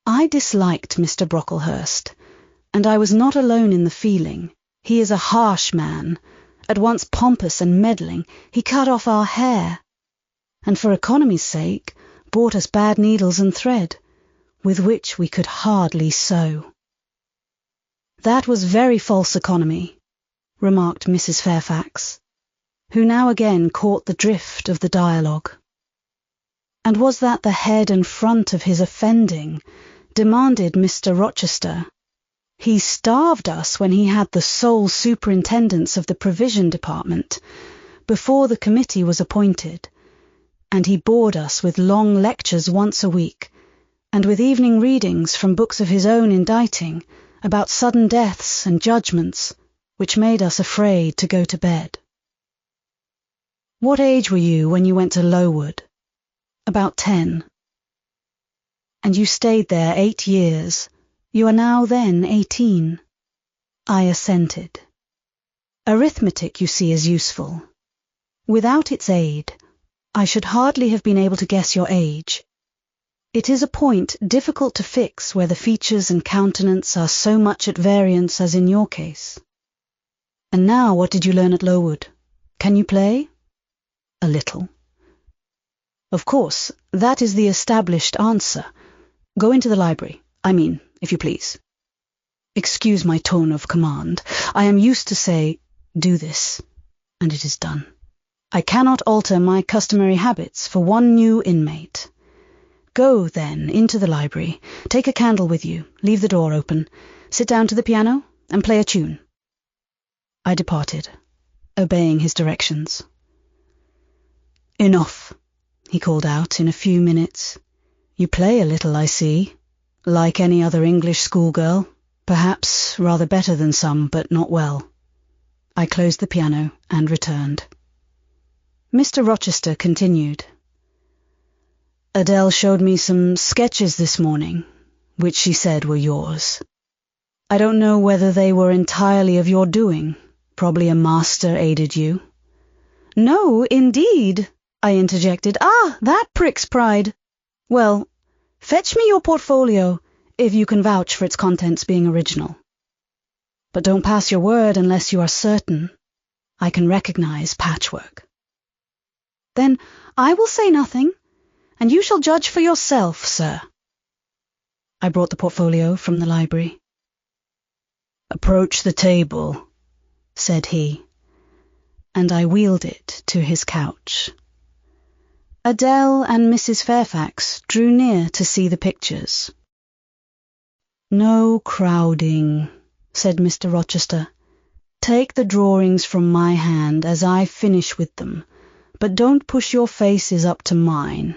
I disliked Mr. Brocklehurst, and I was not alone in the feeling. He is a harsh man, at once pompous and meddling. He cut off our hair. and for economy's sake bought us bad needles and thread, with which we could hardly sew. That was very false economy, remarked Mrs. Fairfax, who now again caught the drift of the dialogue. And was that the head and front of his offending? Demanded Mr. Rochester. He starved us when he had the sole superintendence of the provision department, before the committee was appointed, and he bored us with long lectures once a week, and with evening readings from books of his own inditing about sudden deaths and judgments, which made us afraid to go to bed. What age were you when you went to Lowood? About 10. And you stayed there 8 years. You are now then 18. I assented. Arithmetic, you see, is useful. Without its aid, I should hardly have been able to guess your age. It is a point difficult to fix where the features and countenance are so much at variance as in your case. And now, what did you learn at Lowood? Can you play? A little. Of course, that is the established answer. Go into the library. If you please. Excuse my tone of command. I am used to say, do this, and it is done. I cannot alter my customary habits for one new inmate. Go, then, into the library. Take a candle with you. Leave the door open. Sit down to the piano and play a tune. I departed, obeying his directions. Enough, he called out in a few minutes. You play a little, I see. Like any other English schoolgirl, perhaps rather better than some, but not well. I closed the piano and returned. Mr. Rochester continued. Adele showed me some sketches this morning, which she said were yours. I don't know whether they were entirely of your doing. Probably a master aided you. No, indeed, I interjected. Ah, that pricks pride. Well, fetch me your portfolio, if you can vouch for its contents being original. But don't pass your word unless you are certain. I can recognize patchwork. Then I will say nothing, and you shall judge for yourself, sir. I brought the portfolio from the library. Approach the table, said he, and I wheeled it to his couch. Adele and Mrs. Fairfax drew near to see the pictures. No crowding, said Mr. Rochester. Take the drawings from my hand as I finish with them, but don't push your faces up to mine.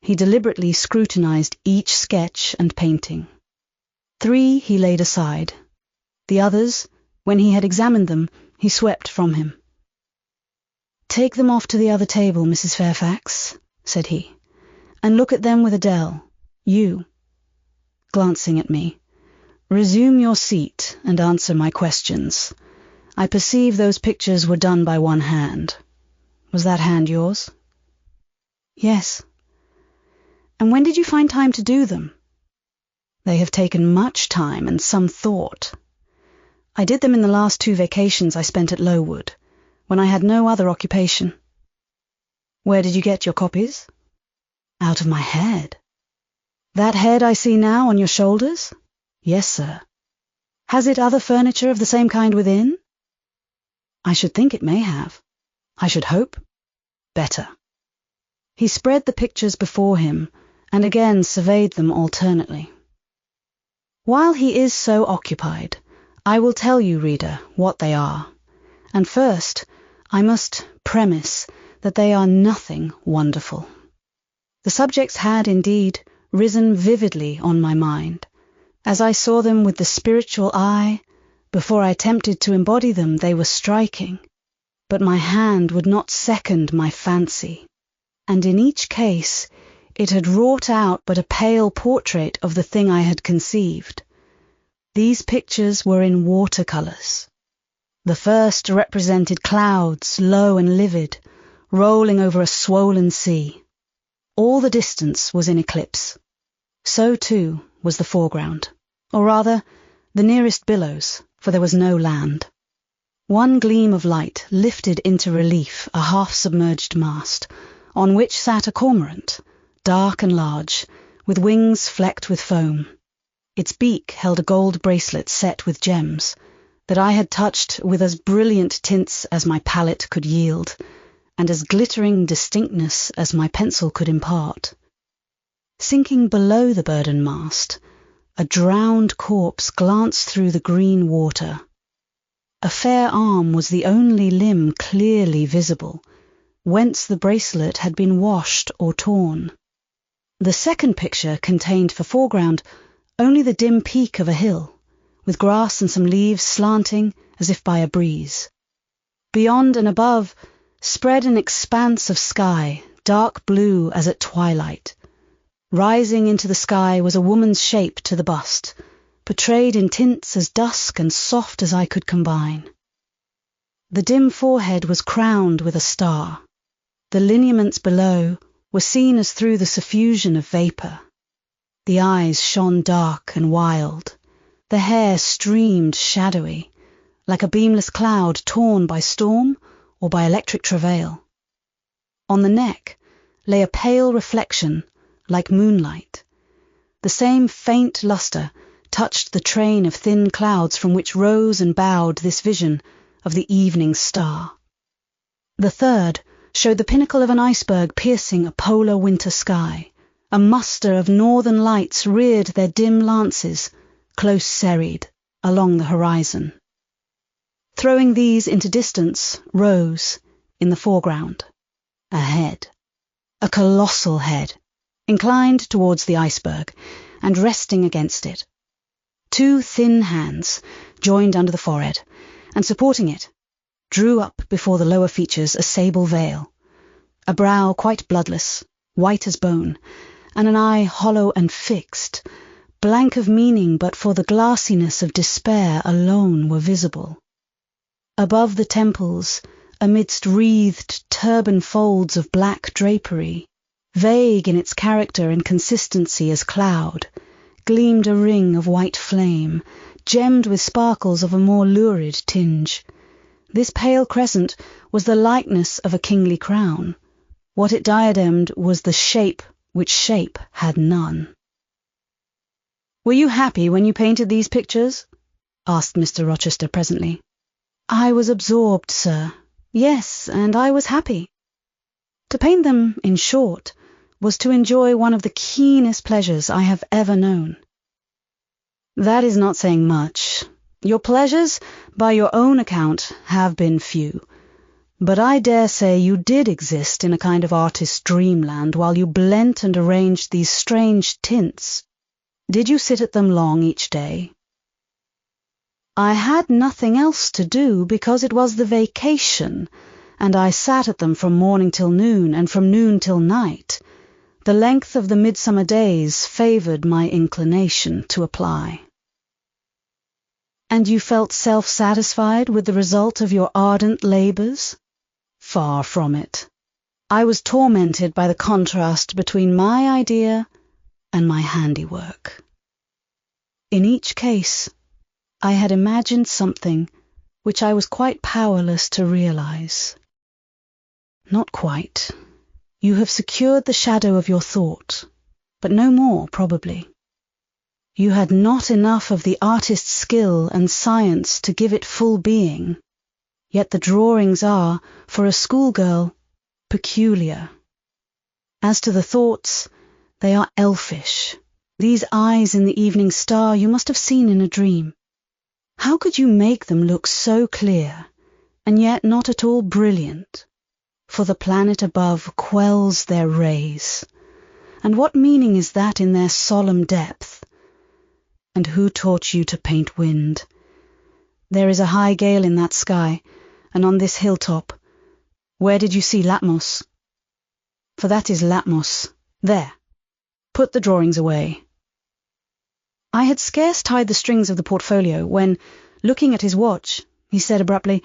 He deliberately scrutinized each sketch and painting. 3 he laid aside. The others, when he had examined them, he swept from him. Take them off to the other table, Mrs. Fairfax, said he, and look at them with Adele. You, glancing at me, resume your seat and answer my questions. I perceive those pictures were done by one hand. Was that hand yours? Yes. And when did you find time to do them? They have taken much time and some thought. I did them in the last 2 vacations I spent at Lowood, when I had no other occupation. Where did you get your copies? Out of my head. That head I see now on your shoulders? Yes, sir. Has it other furniture of the same kind within? I should think it may have. I should hope. Better. He spread the pictures before him, and again surveyed them alternately. While he is so occupied, I will tell you, reader, what they are. And first, I must premise that they are nothing wonderful. The subjects had, indeed, risen vividly on my mind. As I saw them with the spiritual eye, before I attempted to embody them, they were striking. But my hand would not second my fancy, and in each case it had wrought out but a pale portrait of the thing I had conceived. These pictures were in watercolours. The first represented clouds, low and livid, rolling over a swollen sea. All the distance was in eclipse. So, too, was the foreground, or rather, the nearest billows, for there was no land. One gleam of light lifted into relief a half-submerged mast, on which sat a cormorant, dark and large, with wings flecked with foam. Its beak held a gold bracelet set with gems, that I had touched with as brilliant tints as my palette could yield, and as glittering distinctness as my pencil could impart. Sinking below the burden mast, a drowned corpse glanced through the green water. A fair arm was the only limb clearly visible, whence the bracelet had been washed or torn. The second picture contained for foreground only the dim peak of a hill, with grass and some leaves slanting as if by a breeze. Beyond and above spread an expanse of sky, dark blue as at twilight. Rising into the sky was a woman's shape to the bust, portrayed in tints as dusk and soft as I could combine. The dim forehead was crowned with a star. The lineaments below were seen as through the suffusion of vapour. The eyes shone dark and wild. The hair streamed shadowy, like a beamless cloud torn by storm or by electric travail. On the neck lay a pale reflection, like moonlight. The same faint lustre touched the train of thin clouds from which rose and bowed this vision of the evening star. The third showed the pinnacle of an iceberg piercing a polar winter sky. A muster of northern lights reared their dim lances, close serried, along the horizon. Throwing these into distance rose, in the foreground, a head, a colossal head, inclined towards the iceberg and resting against it. Two thin hands, joined under the forehead, and supporting it, drew up before the lower features a sable veil, a brow quite bloodless, white as bone, and an eye hollow and fixed, blank of meaning but for the glassiness of despair alone were visible. Above the temples, amidst wreathed turban folds of black drapery, vague in its character and consistency as cloud, gleamed a ring of white flame, gemmed with sparkles of a more lurid tinge. This pale crescent was the likeness of a kingly crown. What it diademed was the shape which shape had none. "Were you happy when you painted these pictures?" asked Mr. Rochester presently. "I was absorbed, sir. Yes, and I was happy. To paint them, in short, was to enjoy one of the keenest pleasures I have ever known." "That is not saying much. Your pleasures, by your own account, have been few. But I dare say you did exist in a kind of artist's dreamland while you blent and arranged these strange tints. Did you sit at them long each day?" "I had nothing else to do because it was the vacation, and I sat at them from morning till noon, and from noon till night. The length of the midsummer days favoured my inclination to apply." "And you felt self-satisfied with the result of your ardent labours?" "Far from it. I was tormented by the contrast between my idea and my handiwork. In each case, I had imagined something which I was quite powerless to realize." "Not quite. You have secured the shadow of your thought, but no more, probably. You had not enough of the artist's skill and science to give it full being, yet the drawings are, for a schoolgirl, peculiar. As to the thoughts, they are elfish. These eyes in the evening star you must have seen in a dream. How could you make them look so clear, and yet not at all brilliant? For the planet above quells their rays. And what meaning is that in their solemn depth? And who taught you to paint wind? There is a high gale in that sky, and on this hilltop. Where did you see Latmos? For that is Latmos. There. Put the drawings away." I had scarce tied the strings of the portfolio when, looking at his watch, he said abruptly,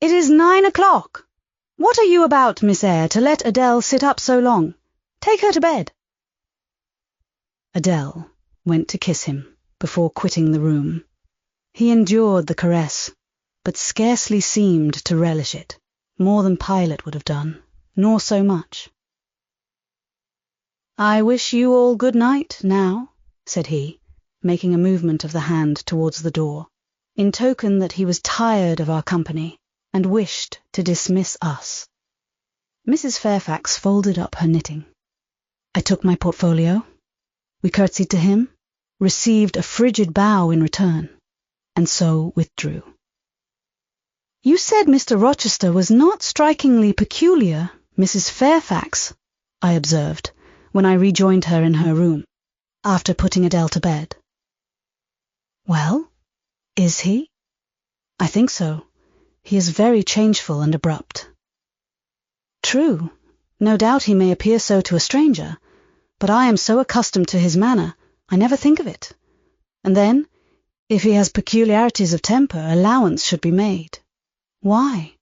"It is 9 o'clock. What are you about, Miss Eyre, to let Adele sit up so long? Take her to bed." Adele went to kiss him before quitting the room. He endured the caress, but scarcely seemed to relish it, more than Pilate would have done. nor so much. "I wish you all good night, now," said he, making a movement of the hand towards the door, in token that he was tired of our company and wished to dismiss us. Mrs. Fairfax folded up her knitting. I took my portfolio. We curtsied to him, received a frigid bow in return, and so withdrew. "You said Mr. Rochester was not strikingly peculiar, Mrs. Fairfax," I observed, when I rejoined her in her room, after putting Adele to bed. "Well, is he?" "I think so. He is very changeful and abrupt." "True. No doubt he may appear so to a stranger, but I am so accustomed to his manner, I never think of it. And then, if he has peculiarities of temper, allowance should be made." "Why?"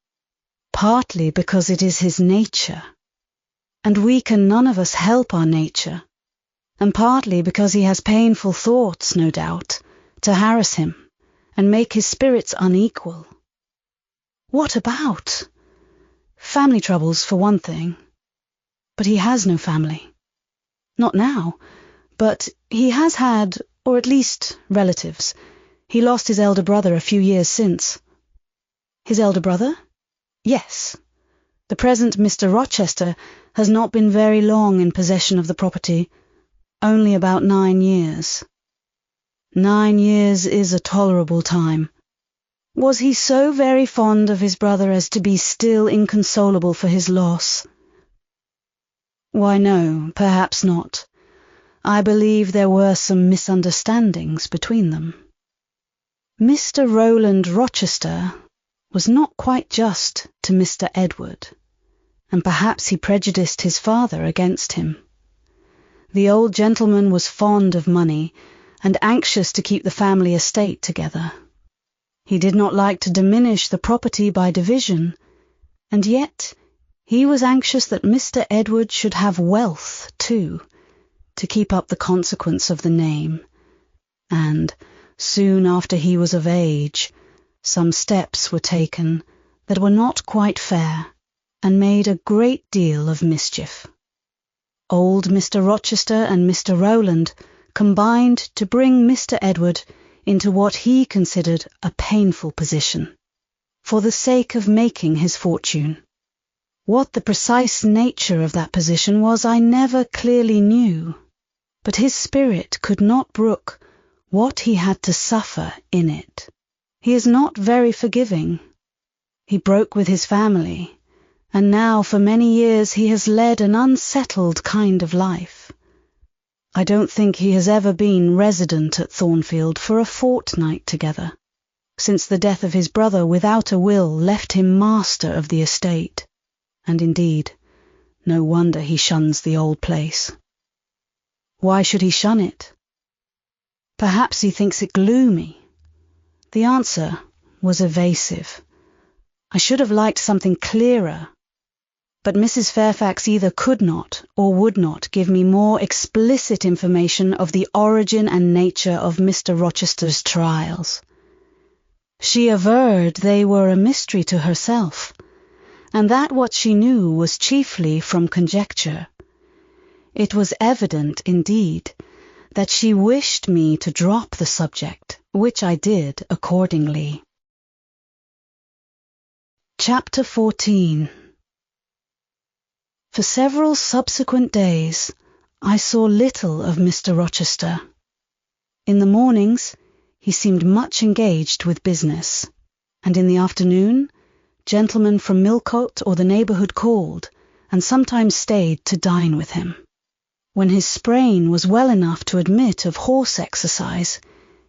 "Partly because it is his nature, and we can none of us help our nature, and partly because he has painful thoughts, no doubt, to harass him and make his spirits unequal." "What about?" "Family troubles, for one thing." "But he has no family." "Not now, but he has had, or at least relatives. He lost his elder brother a few years since." "His elder brother?" "Yes. The present Mr. Rochester has not been very long in possession of the property, only about 9 years. 9 years is a tolerable time. Was he so very fond of his brother as to be still inconsolable for his loss?" "Why, no, perhaps not. I believe there were some misunderstandings between them. Mr. Rowland Rochester was not quite just to Mr. Edward, and perhaps he prejudiced his father against him. The old gentleman was fond of money and anxious to keep the family estate together. He did not like to diminish the property by division, and yet he was anxious that Mr. Edward should have wealth too, to keep up the consequence of the name, and, soon after he was of age, some steps were taken that were not quite fair, and made a great deal of mischief. Old Mr. Rochester and Mr. Rowland combined to bring Mr. Edward into what he considered a painful position, for the sake of making his fortune. What the precise nature of that position was I never clearly knew, but his spirit could not brook what he had to suffer in it. He is not very forgiving. He broke with his family, and now for many years he has led an unsettled kind of life. I don't think he has ever been resident at Thornfield for a fortnight together, since the death of his brother without a will left him master of the estate, and indeed, no wonder he shuns the old place." "Why should he shun it?" "Perhaps he thinks it gloomy." The answer was evasive. I should have liked something clearer, but Mrs. Fairfax either could not or would not give me more explicit information of the origin and nature of Mr. Rochester's trials. She averred they were a mystery to herself, and that what she knew was chiefly from conjecture. It was evident, indeed, that she wished me to drop the subject, which I did accordingly. Chapter 14. For several subsequent days I saw little of Mr. Rochester. In the mornings he seemed much engaged with business, and in the afternoon gentlemen from Millcote or the neighbourhood called, and sometimes stayed to dine with him. When his sprain was well enough to admit of horse exercise,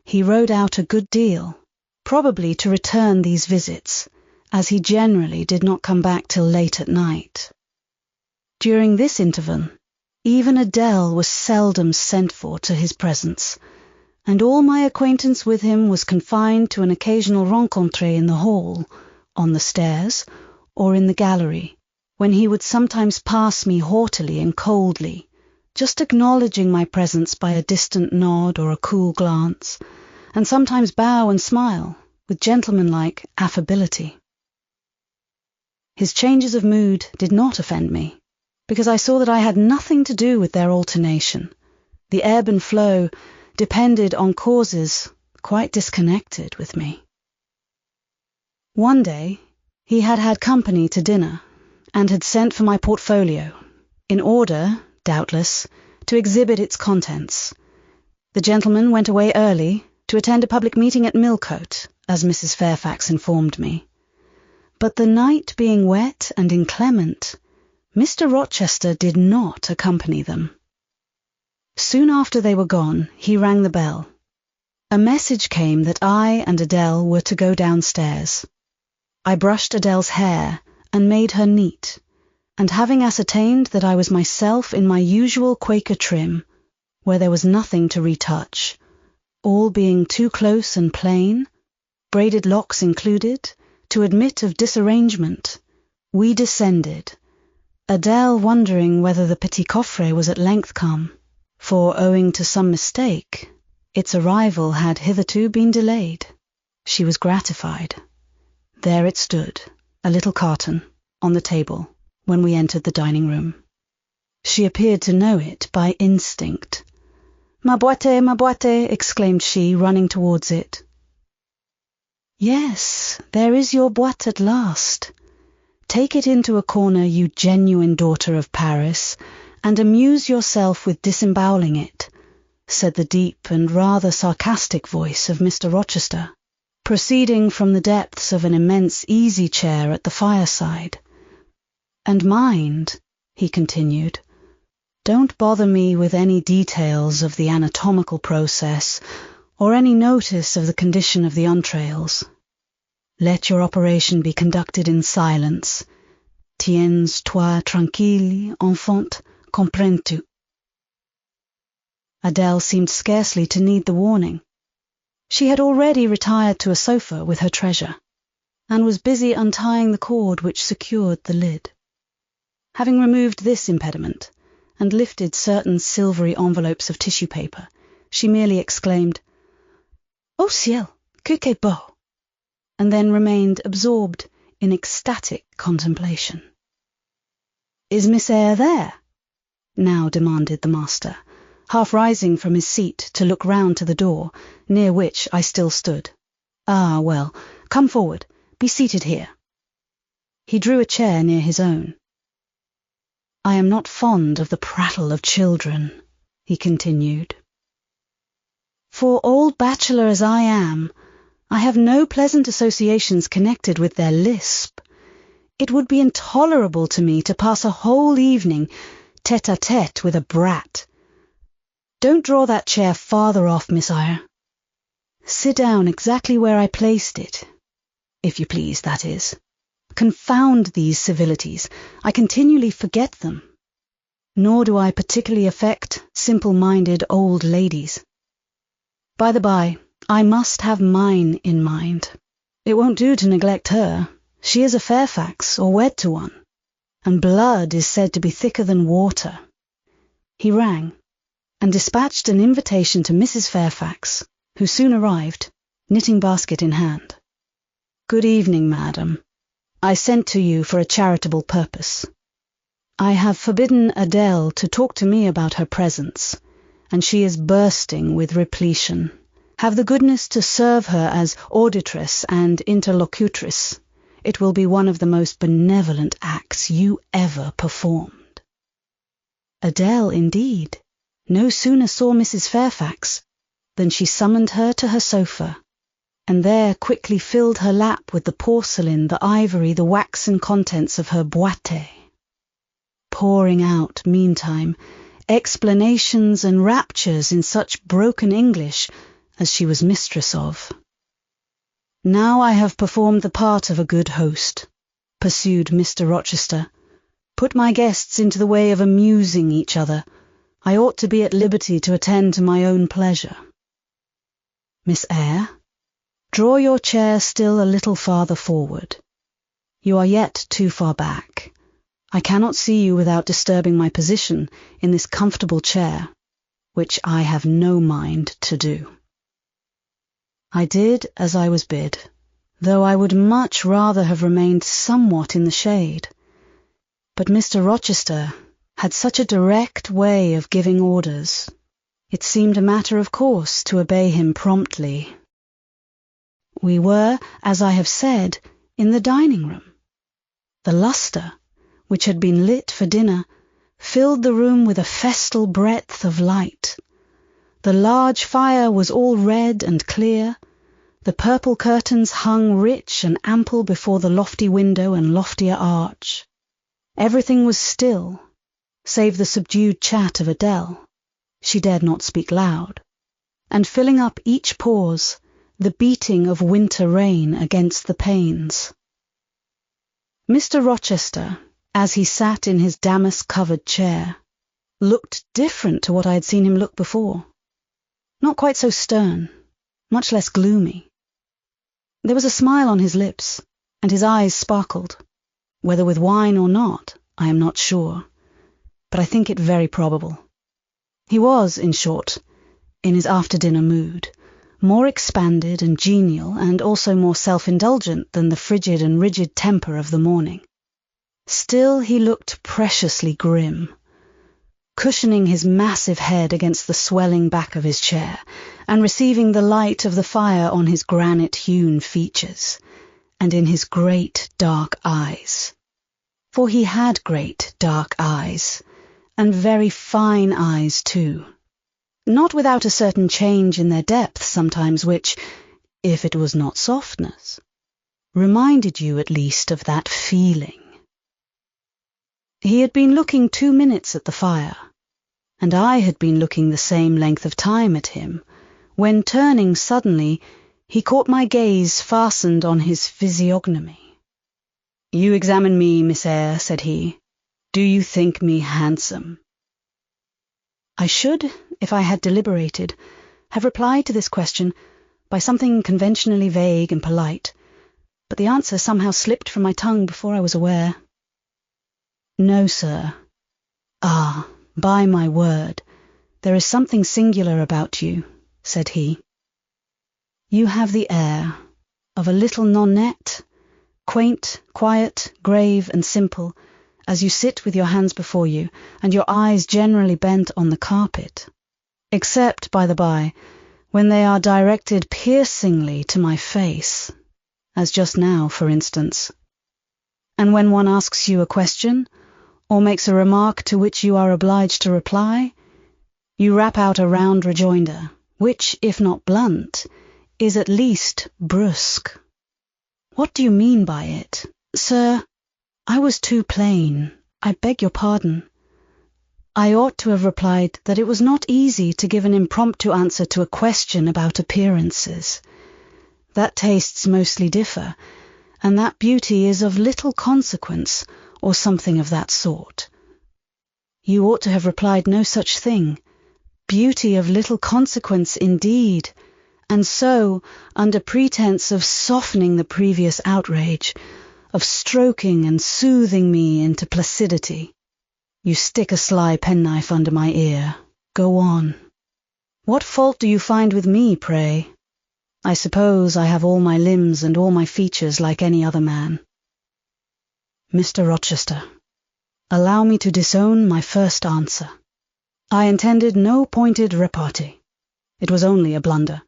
he rode out a good deal, probably to return these visits, as he generally did not come back till late at night. During this interval, even Adele was seldom sent for to his presence, and all my acquaintance with him was confined to an occasional rencontre in the hall, on the stairs, or in the gallery, when he would sometimes pass me haughtily and coldly, just acknowledging my presence by a distant nod or a cool glance, and sometimes bow and smile with gentlemanlike affability. His changes of mood did not offend me, because I saw that I had nothing to do with their alternation. The ebb and flow depended on causes quite disconnected with me. One day, he had had company to dinner, and had sent for my portfolio, in order, doubtless, to exhibit its contents. The gentleman went away early to attend a public meeting at Millcote, as Mrs. Fairfax informed me. But the night being wet and inclement, Mr. Rochester did not accompany them. Soon after they were gone, he rang the bell. A message came that I and Adele were to go downstairs. I brushed Adele's hair and made her neat, and having ascertained that I was myself in my usual Quaker trim, where there was nothing to retouch, all being too close and plain, braided locks included, to admit of disarrangement, we descended, Adele wondering whether the petit coffret was at length come, for, owing to some mistake, its arrival had hitherto been delayed. She was gratified. There it stood, a little carton, on the table, when we entered the dining room. She appeared to know it by instinct. Ma boîte, exclaimed she, running towards it. Yes, there is your boîte at last. Take it into a corner, you genuine daughter of Paris, and amuse yourself with disemboweling it, said the deep and rather sarcastic voice of Mr. Rochester, proceeding from the depths of an immense easy-chair at the fireside. And mind, he continued, don't bother me with any details of the anatomical process, or any notice of the condition of the entrails. Let your operation be conducted in silence. Tiens-toi tranquille, enfant, comprends-tu? Adele seemed scarcely to need the warning. She had already retired to a sofa with her treasure, and was busy untying the cord which secured the lid. Having removed this impediment, and lifted certain silvery envelopes of tissue paper, she merely exclaimed, "Oh ciel, que c'est beau!" and then remained absorbed in ecstatic contemplation. "Is Miss Eyre there?" now demanded the master, half rising from his seat to look round to the door, near which I still stood. "Ah, well, come forward, be seated here." He drew a chair near his own. "I am not fond of the prattle of children," he continued. "For old bachelor as I am, I have no pleasant associations connected with their lisp. It would be intolerable to me to pass a whole evening tête-à-tête with a brat. Don't draw that chair farther off, Miss Eyre. Sit down exactly where I placed it, if you please, that is. Confound these civilities, I continually forget them. Nor do I particularly affect simple-minded old ladies. By the by, I must have mine in mind. It won't do to neglect her. She is a Fairfax, or wed to one, and blood is said to be thicker than water." He rang, and dispatched an invitation to Mrs. Fairfax, who soon arrived, knitting basket in hand. "Good evening, madam. I sent to you for a charitable purpose. I have forbidden Adele to talk to me about her presents, and she is bursting with repletion. Have the goodness to serve her as auditress and interlocutrice. It will be one of the most benevolent acts you ever performed." Adele, indeed, no sooner saw Mrs. Fairfax than she summoned her to her sofa, and there quickly filled her lap with the porcelain, the ivory, the waxen contents of her boîte, pouring out, meantime, explanations and raptures in such broken English as she was mistress of. "Now I have performed the part of a good host," pursued Mr. Rochester. "Put my guests into the way of amusing each other. I ought to be at liberty to attend to my own pleasure. Miss Eyre, draw your chair still a little farther forward. You are yet too far back. I cannot see you without disturbing my position in this comfortable chair, which I have no mind to do." I did as I was bid, though I would much rather have remained somewhat in the shade. But Mr. Rochester had such a direct way of giving orders. It seemed a matter of course to obey him promptly. We were, as I have said, in the dining room. The lustre, which had been lit for dinner, filled the room with a festal breadth of light. The large fire was all red and clear. The purple curtains hung rich and ample before the lofty window and loftier arch. Everything was still, save the subdued chat of Adele. She dared not speak loud. And filling up each pause, the beating of winter rain against the panes. Mr. Rochester, as he sat in his damask-covered chair, looked different to what I had seen him look before. Not quite so stern, much less gloomy. There was a smile on his lips, and his eyes sparkled. Whether with wine or not, I am not sure, but I think it very probable. He was, in short, in his after-dinner mood, more expanded and genial, and also more self-indulgent than the frigid and rigid temper of the morning. Still he looked preciously grim, cushioning his massive head against the swelling back of his chair, and receiving the light of the fire on his granite-hewn features, and in his great dark eyes. For he had great dark eyes, and very fine eyes too, not without a certain change in their depth sometimes which, if it was not softness, reminded you at least of that feeling. He had been looking 2 minutes at the fire, and I had been looking the same length of time at him, when turning suddenly, he caught my gaze fastened on his physiognomy. "You examine me, Miss Eyre," said he. "Do you think me handsome?" I should, if I had deliberated, have replied to this question by something conventionally vague and polite, but the answer somehow slipped from my tongue before I was aware. "No, sir. Ah, by my word, there is something singular about you," said he. "You have the air of a little nonnette, quaint, quiet, grave, and simple, as you sit with your hands before you, and your eyes generally bent on the carpet, except, by the by, when they are directed piercingly to my face, as just now, for instance. And when one asks you a question, or makes a remark to which you are obliged to reply, you rap out a round rejoinder, which, if not blunt, is at least brusque. What do you mean by it? Sir, I was too plain. I beg your pardon. I ought to have replied that it was not easy to give an impromptu answer to a question about appearances. That tastes mostly differ, and that beauty is of little consequence, or something of that sort. You ought to have replied no such thing. Beauty of little consequence indeed, and so, under pretense of softening the previous outrage, of stroking and soothing me into placidity, you stick a sly penknife under my ear. Go on. What fault do you find with me, pray? I suppose I have all my limbs and all my features like any other man. Mr. Rochester, allow me to disown my first answer. I intended no pointed repartee. It was only a blunder.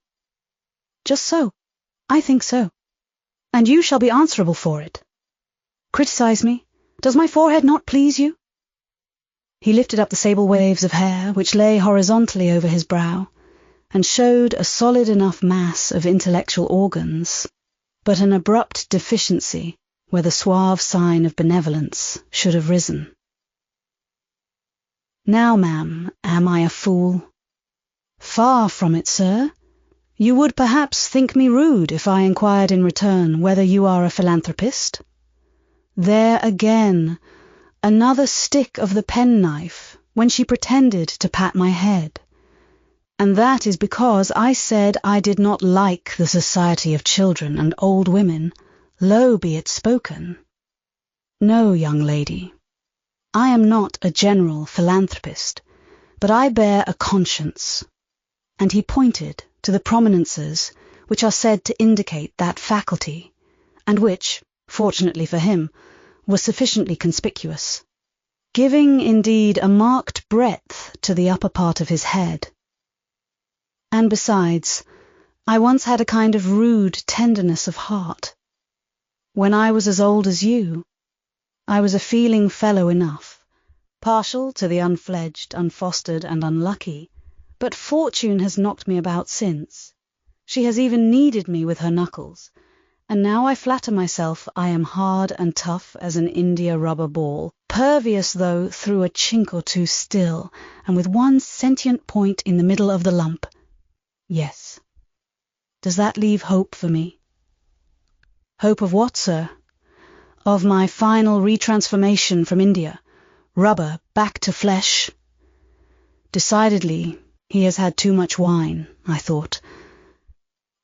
Just so. I think so. And you shall be answerable for it. Criticize me. Does my forehead not please you? He lifted up the sable waves of hair which lay horizontally over his brow, and showed a solid enough mass of intellectual organs, but an abrupt deficiency where the suave sign of benevolence should have risen. Now, ma'am, am I a fool? Far from it, sir. You would perhaps think me rude if I inquired in return whether you are a philanthropist? There again, another stick of the penknife when she pretended to pat my head. And that is because I said I did not like the society of children and old women, low be it spoken. No, young lady, I am not a general philanthropist, but I bear a conscience. And he pointed to the prominences which are said to indicate that faculty, and which, fortunately for him, was sufficiently conspicuous, giving indeed a marked breadth to the upper part of his head. And besides, I once had a kind of rude tenderness of heart. When I was as old as you, I was a feeling fellow enough, partial to the unfledged, unfostered, and unlucky, but fortune has knocked me about since. She has even kneaded me with her knuckles, and now I flatter myself I am hard and tough as an india-rubber ball, pervious though through a chink or two still, and with one sentient point in the middle of the lump. Yes. Does that leave hope for me? Hope of what, sir? Of my final retransformation from India, rubber back to flesh. Decidedly, he has had too much wine, I thought,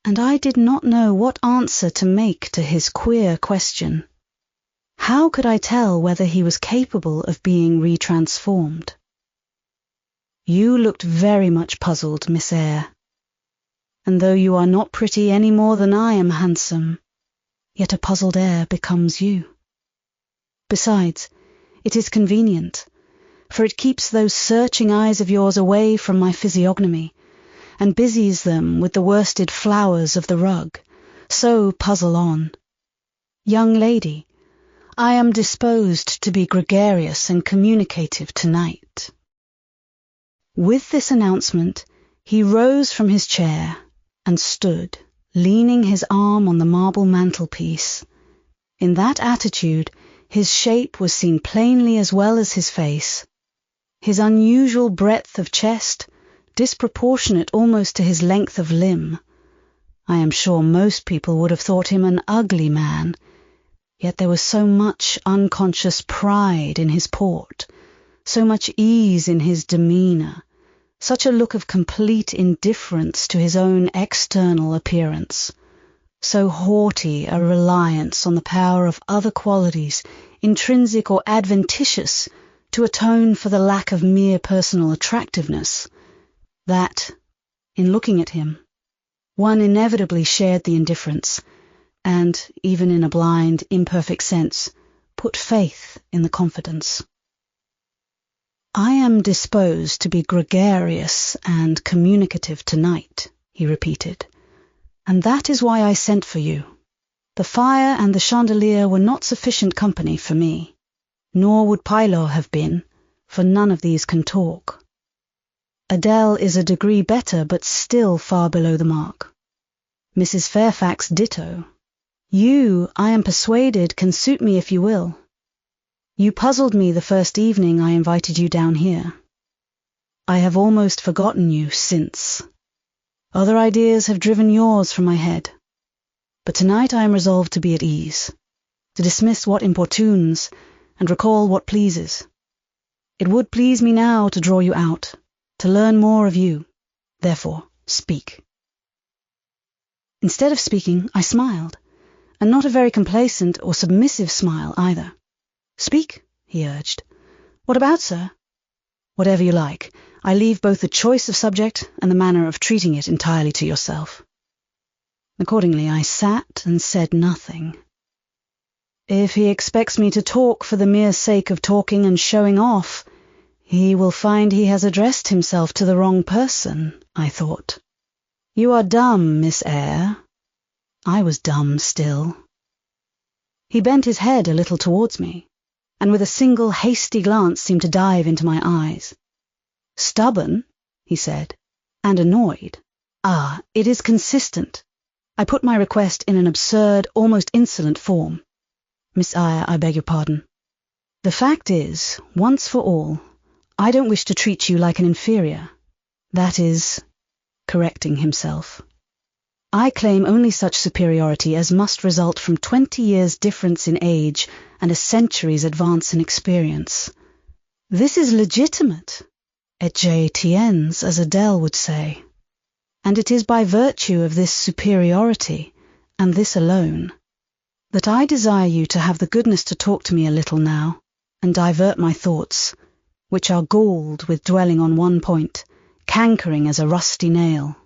and I did not know what answer to make to his queer question. How could I tell whether he was capable of being retransformed? You looked very much puzzled, Miss Eyre, and though you are not pretty any more than I am handsome, yet a puzzled air becomes you. Besides, it is convenient, for it keeps those searching eyes of yours away from my physiognomy, and busies them with the worsted flowers of the rug. So puzzle on. Young lady, I am disposed to be gregarious and communicative tonight. With this announcement, he rose from his chair and stood, leaning his arm on the marble mantelpiece. In that attitude, his shape was seen plainly as well as his face. His unusual breadth of chest, disproportionate almost to his length of limb. I am sure most people would have thought him an ugly man, yet there was so much unconscious pride in his port, so much ease in his demeanour, such a look of complete indifference to his own external appearance, so haughty a reliance on the power of other qualities, intrinsic or adventitious, to atone for the lack of mere personal attractiveness, that, in looking at him, one inevitably shared the indifference, and, even in a blind, imperfect sense, put faith in the confidence. I am disposed to be gregarious and communicative tonight, he repeated, and that is why I sent for you. The fire and the chandelier were not sufficient company for me, nor would Pilo have been, for none of these can talk. Adele is a degree better, but still far below the mark. Mrs. Fairfax ditto. You, I am persuaded, can suit me if you will. You puzzled me the first evening I invited you down here. I have almost forgotten you since. Other ideas have driven yours from my head. But tonight I am resolved to be at ease, to dismiss what importunes, and recall what pleases. It would please me now to draw you out, to learn more of you. Therefore, speak. Instead of speaking, I smiled, and not a very complacent or submissive smile either. Speak, he urged. What about, sir? Whatever you like. I leave both the choice of subject and the manner of treating it entirely to yourself. Accordingly, I sat and said nothing. If he expects me to talk for the mere sake of talking and showing off, he will find he has addressed himself to the wrong person, I thought. You are dumb, Miss Eyre. I was dumb still. He bent his head a little towards me, and with a single hasty glance seemed to dive into my eyes. Stubborn, he said, and annoyed. Ah, it is consistent. I put my request in an absurd, almost insolent form. Miss Eyre, I beg your pardon. The fact is, once for all, I don't wish to treat you like an inferior. That is, correcting himself. I claim only such superiority as must result from 20 years' difference in age and a century's advance in experience. This is legitimate, et je tiens, as Adele would say, and it is by virtue of this superiority, and this alone, that I desire you to have the goodness to talk to me a little now, and divert my thoughts, which are galled with dwelling on one point, cankering as a rusty nail.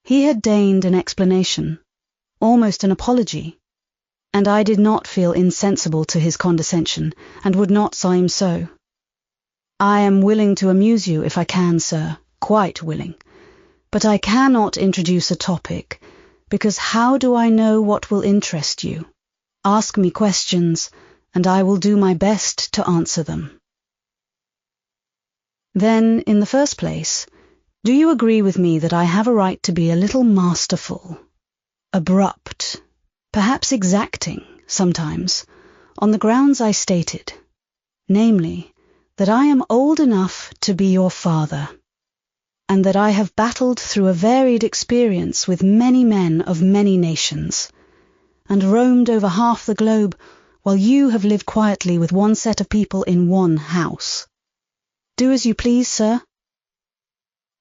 He had deigned an explanation, almost an apology, and I did not feel insensible to his condescension, and would not seem so. I am willing to amuse you if I can, sir, quite willing, but I cannot introduce a topic, because how do I know what will interest you? Ask me questions, and I will do my best to answer them. Then, in the first place, do you agree with me that I have a right to be a little masterful, abrupt, perhaps exacting, sometimes, on the grounds I stated, namely, that I am old enough to be your father, and that I have battled through a varied experience with many men of many nations, and roamed over half the globe, while you have lived quietly with one set of people in one house. Do as you please, sir.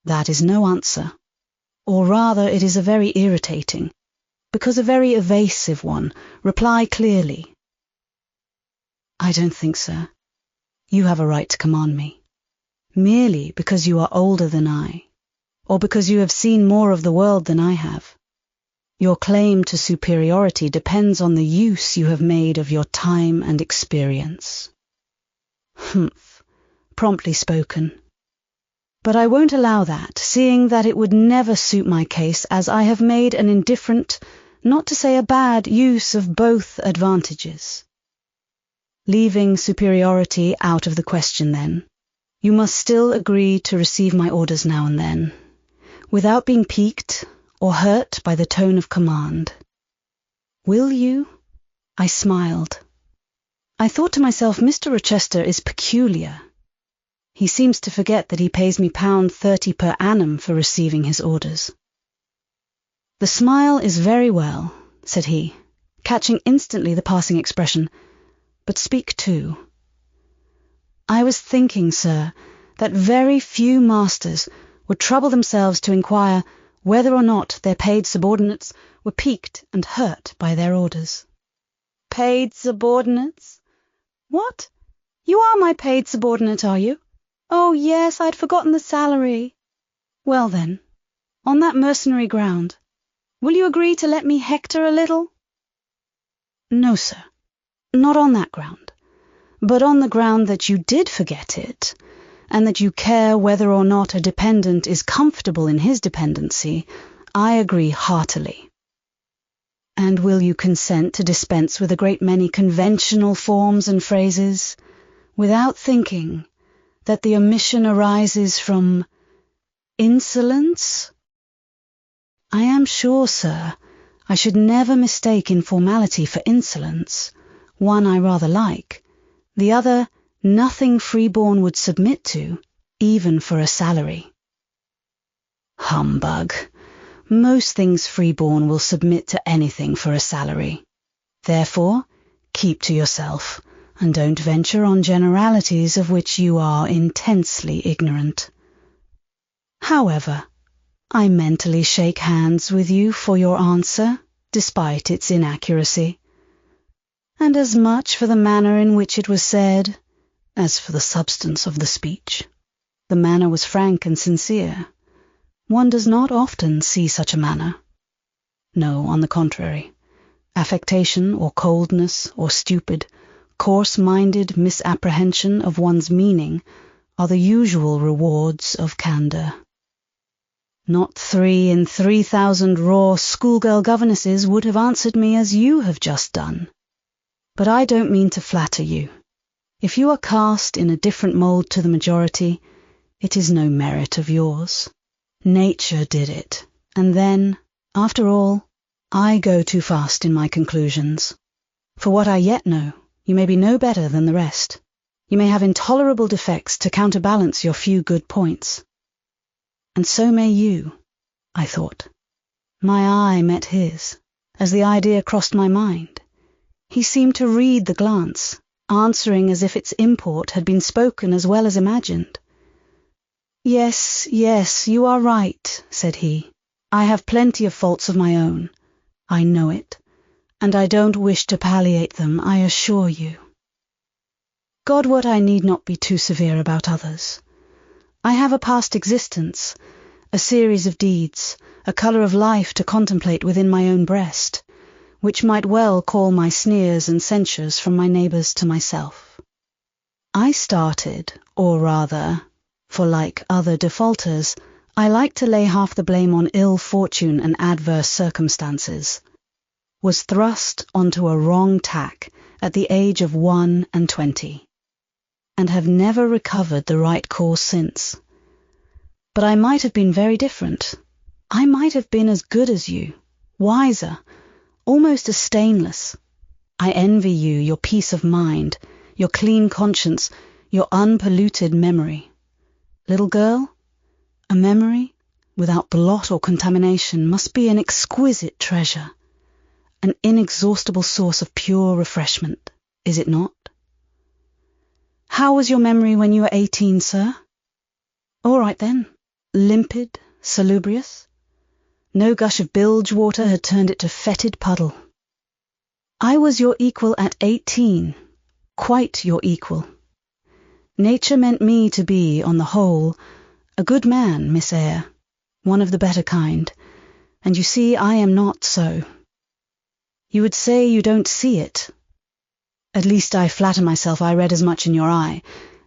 That is no answer, or rather it is a very irritating, because a very evasive one. Reply clearly. I don't think, sir, you have a right to command me, merely because you are older than I, or because you have seen more of the world than I have. Your claim to superiority depends on the use you have made of your time and experience. Humph, promptly spoken. But I won't allow that, seeing that it would never suit my case, as I have made an indifferent, not to say a bad, use of both advantages. Leaving superiority out of the question, then, you must still agree to receive my orders now and then, without being piqued or hurt by the tone of command. Will you? I smiled. I thought to myself, Mr. Rochester is peculiar. He seems to forget that he pays me £30 per annum for receiving his orders. The smile is very well, said he, catching instantly the passing expression, but speak too. I was thinking, sir, that very few masters would trouble themselves to inquire whether or not their paid subordinates were piqued and hurt by their orders. Paid subordinates? What? You are my paid subordinate, are you? Oh, yes, I'd forgotten the salary. Well, then, on that mercenary ground, will you agree to let me hector a little? No, sir, not on that ground, but on the ground that you did forget it, and that you care whether or not a dependent is comfortable in his dependency, I agree heartily. And will you consent to dispense with a great many conventional forms and phrases, without thinking that the omission arises from insolence? I am sure, sir, I should never mistake informality for insolence. One I rather like, the other nothing freeborn would submit to, even for a salary. Humbug! Most things freeborn will submit to anything for a salary. Therefore, keep to yourself, and don't venture on generalities of which you are intensely ignorant. However, I mentally shake hands with you for your answer, despite its inaccuracy, and as much for the manner in which it was said as for the substance of the speech. The manner was frank and sincere. One does not often see such a manner. No, on the contrary, affectation or coldness or stupid, coarse-minded misapprehension of one's meaning are the usual rewards of candour. Not 3 in 3,000 raw schoolgirl governesses would have answered me as you have just done. But I don't mean to flatter you. If you are cast in a different mould to the majority, it is no merit of yours. Nature did it, and then, after all, I go too fast in my conclusions. For what I yet know, you may be no better than the rest. You may have intolerable defects to counterbalance your few good points. And so may you, I thought. My eye met his, as the idea crossed my mind. He seemed to read the glance, answering as if its import had been spoken as well as imagined. Yes, yes, you are right, said he. I have plenty of faults of my own. I know it, and I don't wish to palliate them, I assure you. God wot I need not be too severe about others. I have a past existence, a series of deeds, a colour of life to contemplate within my own breast, which might well call my sneers and censures from my neighbours to myself. I started, or rather, for like other defaulters, I like to lay half the blame on ill fortune and adverse circumstances, was thrust onto a wrong tack at the age of 21, and have never recovered the right course since. But I might have been very different. I might have been as good as you, wiser, almost as stainless. I envy you your peace of mind, your clean conscience, your unpolluted memory. Little girl, a memory without blot or contamination must be an exquisite treasure, an inexhaustible source of pure refreshment, is it not? How was your memory when you were 18, sir? All right then, limpid, salubrious. No gush of bilge water had turned it to fetid puddle. I was your equal at 18, quite your equal. Nature meant me to be, on the whole, a good man, Miss Eyre, one of the better kind, and you see I am not so. You would say you don't see it. At least I flatter myself I read as much in your eye.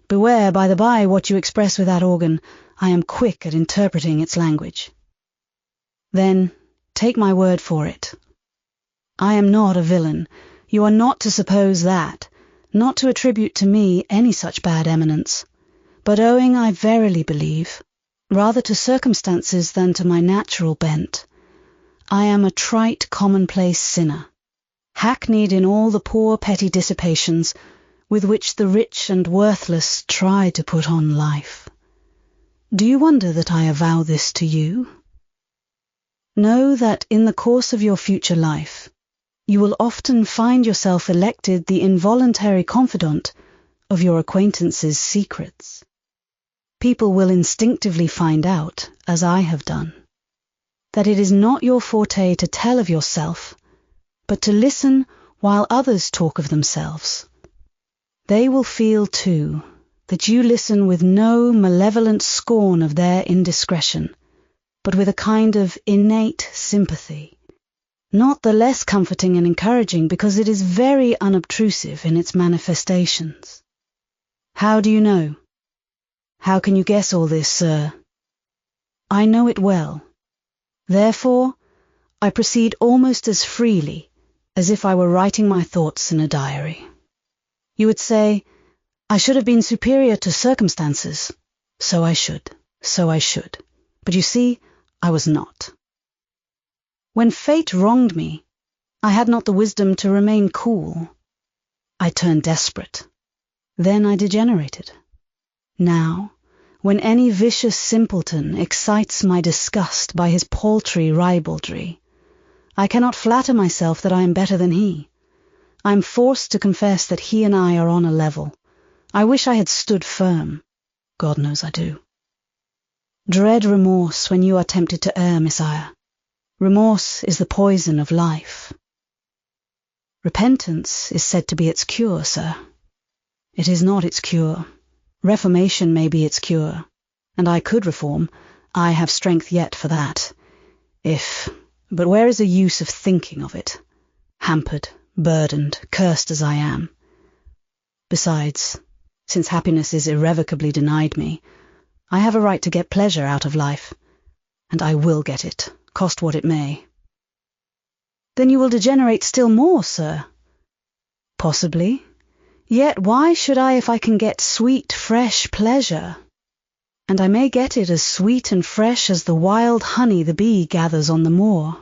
Beware, by the by, what you express with that organ. I am quick at interpreting its language. Then, take my word for it. I am not a villain. You are not to suppose that, not to attribute to me any such bad eminence, but owing, I verily believe, rather to circumstances than to my natural bent. I am a trite, commonplace sinner, hackneyed in all the poor petty dissipations with which the rich and worthless try to put on life. Do you wonder that I avow this to you? Know that in the course of your future life, you will often find yourself elected the involuntary confidant of your acquaintances' secrets. People will instinctively find out, as I have done, that it is not your forte to tell of yourself, but to listen while others talk of themselves. They will feel, too, that you listen with no malevolent scorn of their indiscretion, but with a kind of innate sympathy, not the less comforting and encouraging because it is very unobtrusive in its manifestations. How do you know? How can you guess all this, sir? I know it well. Therefore, I proceed almost as freely as if I were writing my thoughts in a diary. You would say, I should have been superior to circumstances. So I should. But you see, I was not. When fate wronged me, I had not the wisdom to remain cool. I turned desperate. Then I degenerated. Now, when any vicious simpleton excites my disgust by his paltry ribaldry, I cannot flatter myself that I am better than he. I am forced to confess that he and I are on a level. I wish I had stood firm. God knows I do. Dread remorse when you are tempted to err, Miss Eyre. Remorse is the poison of life. Repentance is said to be its cure, sir. It is not its cure. Reformation may be its cure, and I could reform. I have strength yet for that. But where is the use of thinking of it? Hampered, burdened, cursed as I am. Besides, since happiness is irrevocably denied me, I have a right to get pleasure out of life, and I will get it, cost what it may. Then you will degenerate still more, sir. Possibly. Yet why should I if I can get sweet, fresh pleasure? And I may get it as sweet and fresh as the wild honey the bee gathers on the moor.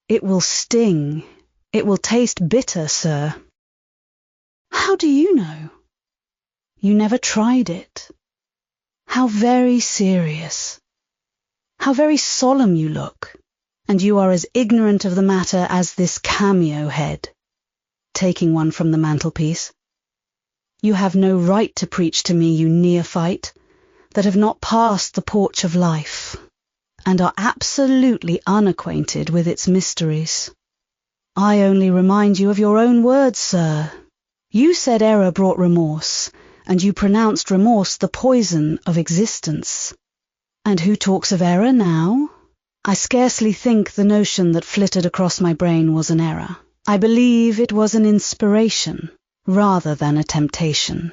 It will sting. It will taste bitter, sir. How do you know? You never tried it. How very serious. How very solemn you look, and you are as ignorant of the matter as this cameo head, taking one from the mantelpiece. You have no right to preach to me, you neophyte, that have not passed the porch of life, and are absolutely unacquainted with its mysteries. I only remind you of your own words, sir. You said error brought remorse, and you pronounced remorse the poison of existence. And who talks of error now? I scarcely think the notion that flitted across my brain was an error. I believe it was an inspiration rather than a temptation.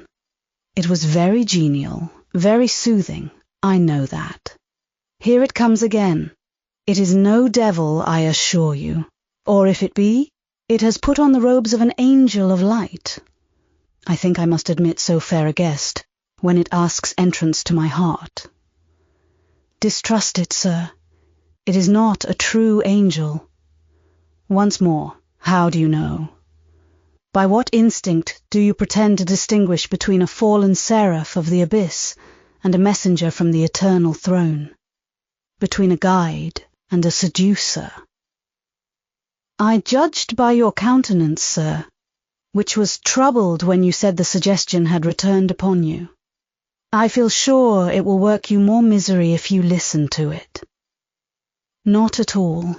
It was very genial, very soothing, I know that. Here it comes again. It is no devil, I assure you, or if it be, it has put on the robes of an angel of light. I think I must admit so fair a guest, when it asks entrance to my heart. Distrust it, sir. It is not a true angel. Once more, how do you know? By what instinct do you pretend to distinguish between a fallen seraph of the abyss and a messenger from the eternal throne? Between a guide and a seducer? I judged by your countenance, sir, which was troubled when you said the suggestion had returned upon you. I feel sure it will work you more misery if you listen to it. Not at all.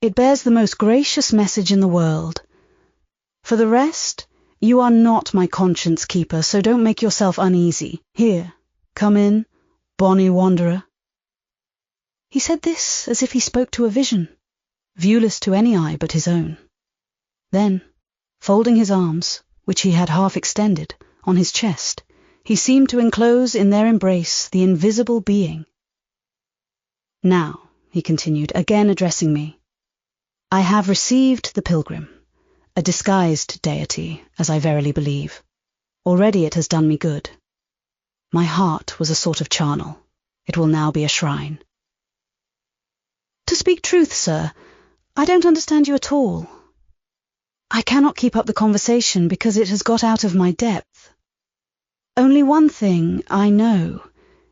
It bears the most gracious message in the world. For the rest, you are not my conscience keeper, so don't make yourself uneasy. Here, come in, bonny wanderer. He said this as if he spoke to a vision, viewless to any eye but his own. Then, folding his arms, which he had half extended, on his chest, he seemed to enclose in their embrace the invisible being. Now, he continued, again addressing me, I have received the pilgrim, a disguised deity, as I verily believe. Already it has done me good. My heart was a sort of charnel. It will now be a shrine. To speak truth, sir, I don't understand you at all. I cannot keep up the conversation because it has got out of my depth. Only one thing I know.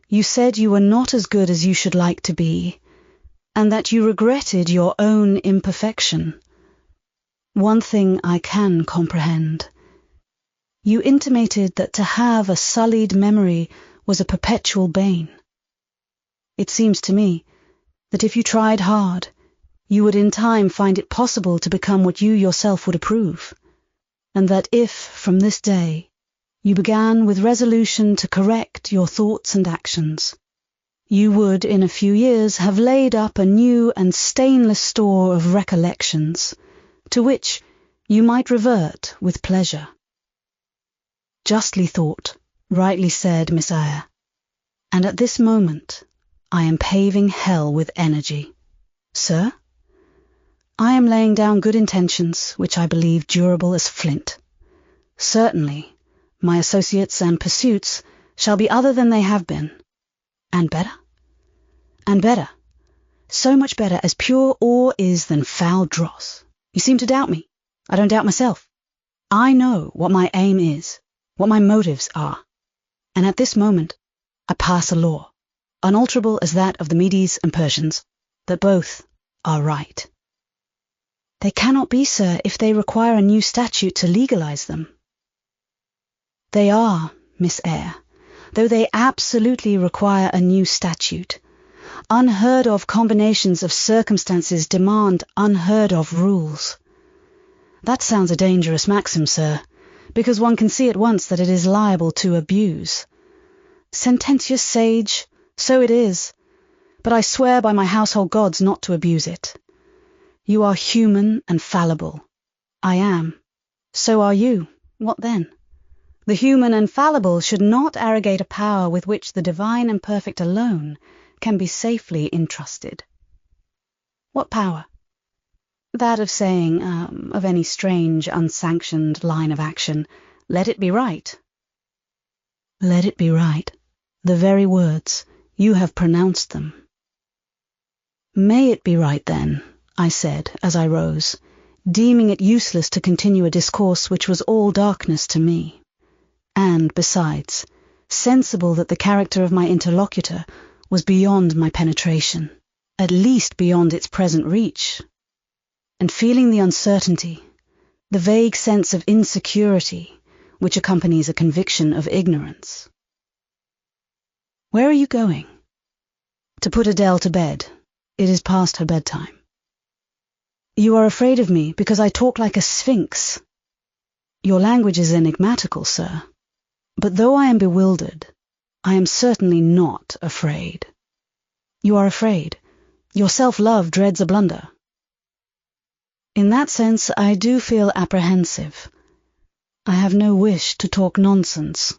You said you were not as good as you should like to be, and that you regretted your own imperfection. One thing I can comprehend. You intimated that to have a sullied memory was a perpetual bane. It seems to me that if you tried hard, you would in time find it possible to become what you yourself would approve, and that if, from this day, you began with resolution to correct your thoughts and actions, you would in a few years have laid up a new and stainless store of recollections, to which you might revert with pleasure. Justly thought, rightly said, Miss Eyre, and at this moment I am paving hell with energy. Sir? I am laying down good intentions, which I believe durable as flint. Certainly, my associates and pursuits shall be other than they have been. And better? And better. So much better as pure ore is than foul dross. You seem to doubt me. I don't doubt myself. I know what my aim is, what my motives are. And at this moment, I pass a law, unalterable as that of the Medes and Persians, that both are right. They cannot be, sir, if they require a new statute to legalize them. They are, Miss Eyre, though they absolutely require a new statute. Unheard of combinations of circumstances demand unheard of rules. That sounds a dangerous maxim, sir, because one can see at once that it is liable to abuse. Sententious sage, so it is, but I swear by my household gods not to abuse it. You are human and fallible. I am. So are you. What then? The human and fallible should not arrogate a power with which the divine and perfect alone can be safely entrusted. What power? That of saying, of any strange, unsanctioned line of action, let it be right. Let it be right. The very words. You have pronounced them. May it be right then, I said as I rose, deeming it useless to continue a discourse which was all darkness to me, and, besides, sensible that the character of my interlocutor was beyond my penetration, at least beyond its present reach, and feeling the uncertainty, the vague sense of insecurity which accompanies a conviction of ignorance. Where are you going? To put Adele to bed. It is past her bedtime. You are afraid of me because I talk like a sphinx. Your language is enigmatical, sir. But though I am bewildered, I am certainly not afraid. You are afraid. Your self-love dreads a blunder. In that sense, I do feel apprehensive. I have no wish to talk nonsense.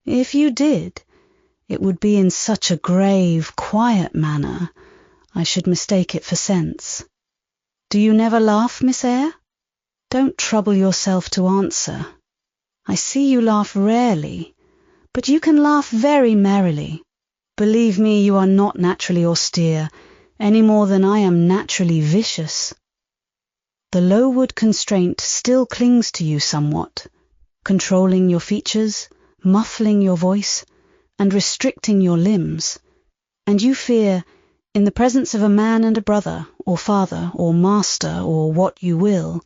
If you did, it would be in such a grave, quiet manner, I should mistake it for sense. Do you never laugh, Miss Eyre? Don't trouble yourself to answer. I see you laugh rarely, but you can laugh very merrily. Believe me, you are not naturally austere, any more than I am naturally vicious. The Lowood constraint still clings to you somewhat, controlling your features, muffling your voice, and restricting your limbs, and you fear, in the presence of a man and a brother, or father, or master, or what you will,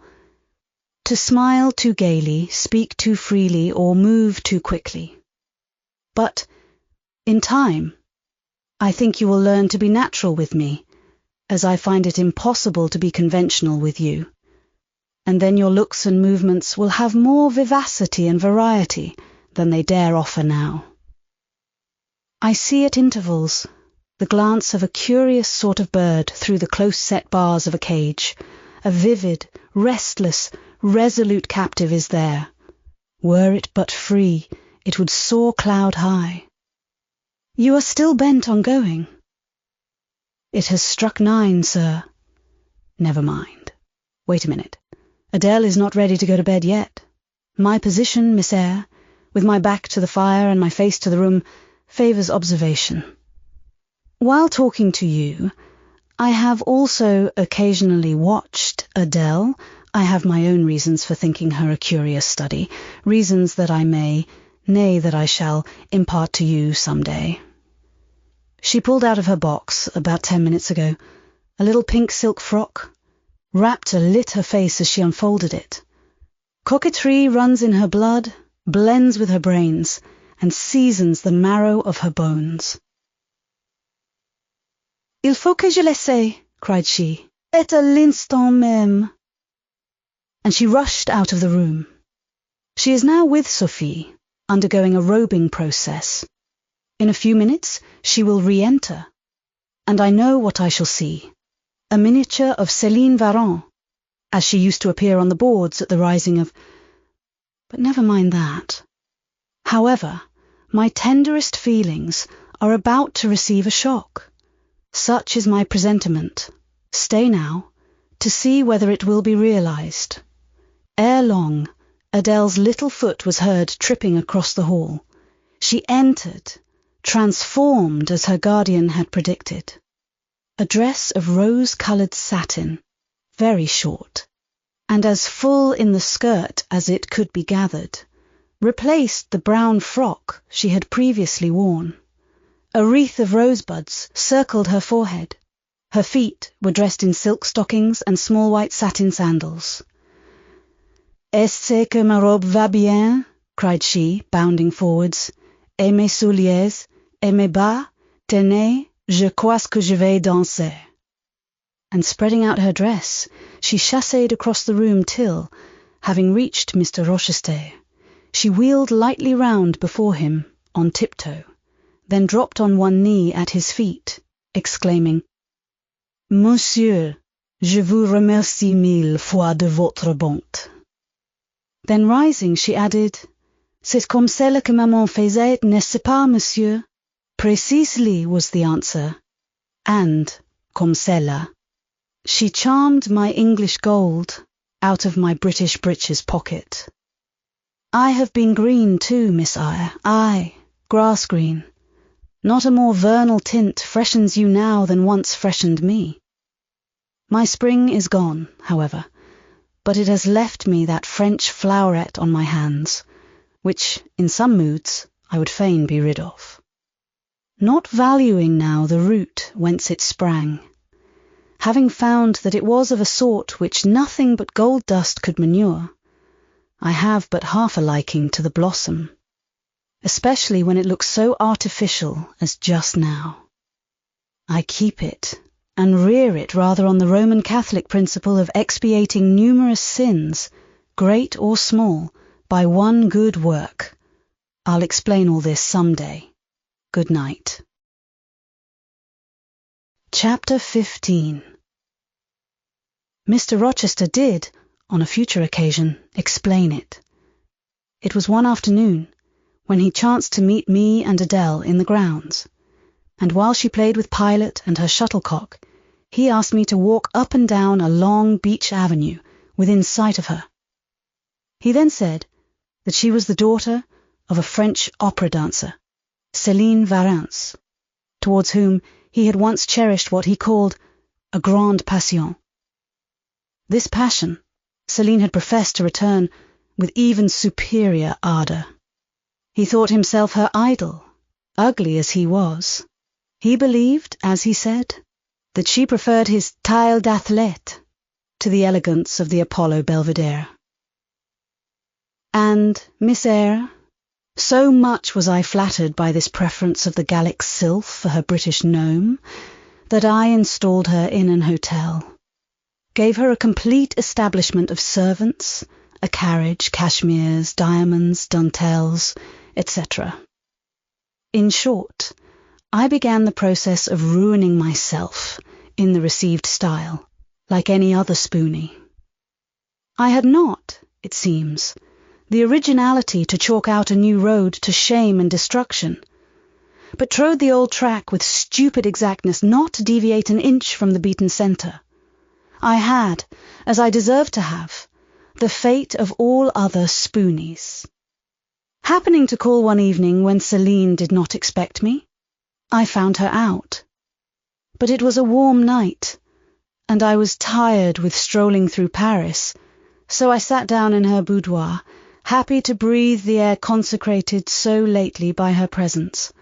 to smile too gaily, speak too freely, or move too quickly. But, in time, I think you will learn to be natural with me, as I find it impossible to be conventional with you, and then your looks and movements will have more vivacity and variety than they dare offer now. I see at intervals the glance of a curious sort of bird through the close-set bars of a cage. A vivid, restless, resolute captive is there. Were it but free, it would soar cloud high. You are still bent on going. It has struck 9, sir. Never mind. Wait a minute. Adele is not ready to go to bed yet. My position, Miss Eyre, with my back to the fire and my face to the room, favours observation. While talking to you, I have also occasionally watched Adele. I have my own reasons for thinking her a curious study, reasons that I may, nay, that I shall, impart to you some day. She pulled out of her box, about 10 minutes ago, a little pink silk frock. Rapture lit her face as she unfolded it. Coquetry runs in her blood, blends with her brains, and seasons the marrow of her bones. Il faut que je l'essaie, cried she, et à l'instant même. And she rushed out of the room. She is now with Sophie, undergoing a robing process. In a few minutes she will re-enter, and I know what I shall see. A miniature of Céline Varens, as she used to appear on the boards at the rising of... But never mind that. However, my tenderest feelings are about to receive a shock. Such is my presentiment. Stay now, to see whether it will be realized. Ere long, Adele's little foot was heard tripping across the hall. She entered, transformed as her guardian had predicted. A dress of rose-coloured satin, very short, and as full in the skirt as it could be gathered, replaced the brown frock she had previously worn. A wreath of rosebuds circled her forehead. Her feet were dressed in silk stockings and small white satin sandals. Est-ce que ma robe va bien? Cried she, bounding forwards. Et mes souliers, et mes bas, tenez, je crois que je vais danser. And spreading out her dress, she chassed across the room till, having reached Mr. Rochester, she wheeled lightly round before him, on tiptoe, then dropped on one knee at his feet, exclaiming, Monsieur, je vous remercie 1000 fois de votre bonté. Then rising, she added, C'est comme celle que maman faisait, n'est-ce pas, monsieur? Precisely, was the answer, and, comme celle. She charmed my English gold out of my British breeches pocket. I have been green too, Miss Eyre, aye, grass green. Not a more vernal tint freshens you now than once freshened me. My spring is gone, however, but it has left me that French floweret on my hands, which, in some moods, I would fain be rid of. Not valuing now the root whence it sprang, having found that it was of a sort which nothing but gold dust could manure, I have but half a liking to the blossom, especially when it looks so artificial as just now. I keep it and rear it rather on the Roman Catholic principle of expiating numerous sins, great or small, by one good work. I'll explain all this some day. Good night. Chapter 15. Mr. Rochester did, on a future occasion, explain it. It was one afternoon, when he chanced to meet me and Adele in the grounds, and while she played with Pilot and her shuttlecock, he asked me to walk up and down a long beech avenue within sight of her. He then said that she was the daughter of a French opera dancer, Céline Varens, towards whom he had once cherished what he called a grande passion. This passion Céline had professed to return with even superior ardour. He thought himself her idol, ugly as he was. He believed, as he said, that she preferred his taille d'athlète to the elegance of the Apollo Belvedere. And Miss Eyre, so much was I flattered by this preference of the Gallic sylph for her British gnome, that I installed her in an hotel, gave her a complete establishment of servants, a carriage, cashmeres, diamonds, dentelles, etc. In short, I began the process of ruining myself in the received style, like any other spoonie. I had not, it seems, the originality to chalk out a new road to shame and destruction, but trode the old track with stupid exactness not to deviate an inch from the beaten centre. I had, as I deserved to have, the fate of all other spoonies. Happening to call one evening when Céline did not expect me, I found her out. But it was a warm night, and I was tired with strolling through Paris, so I sat down in her boudoir, happy to breathe the air consecrated so lately by her presence.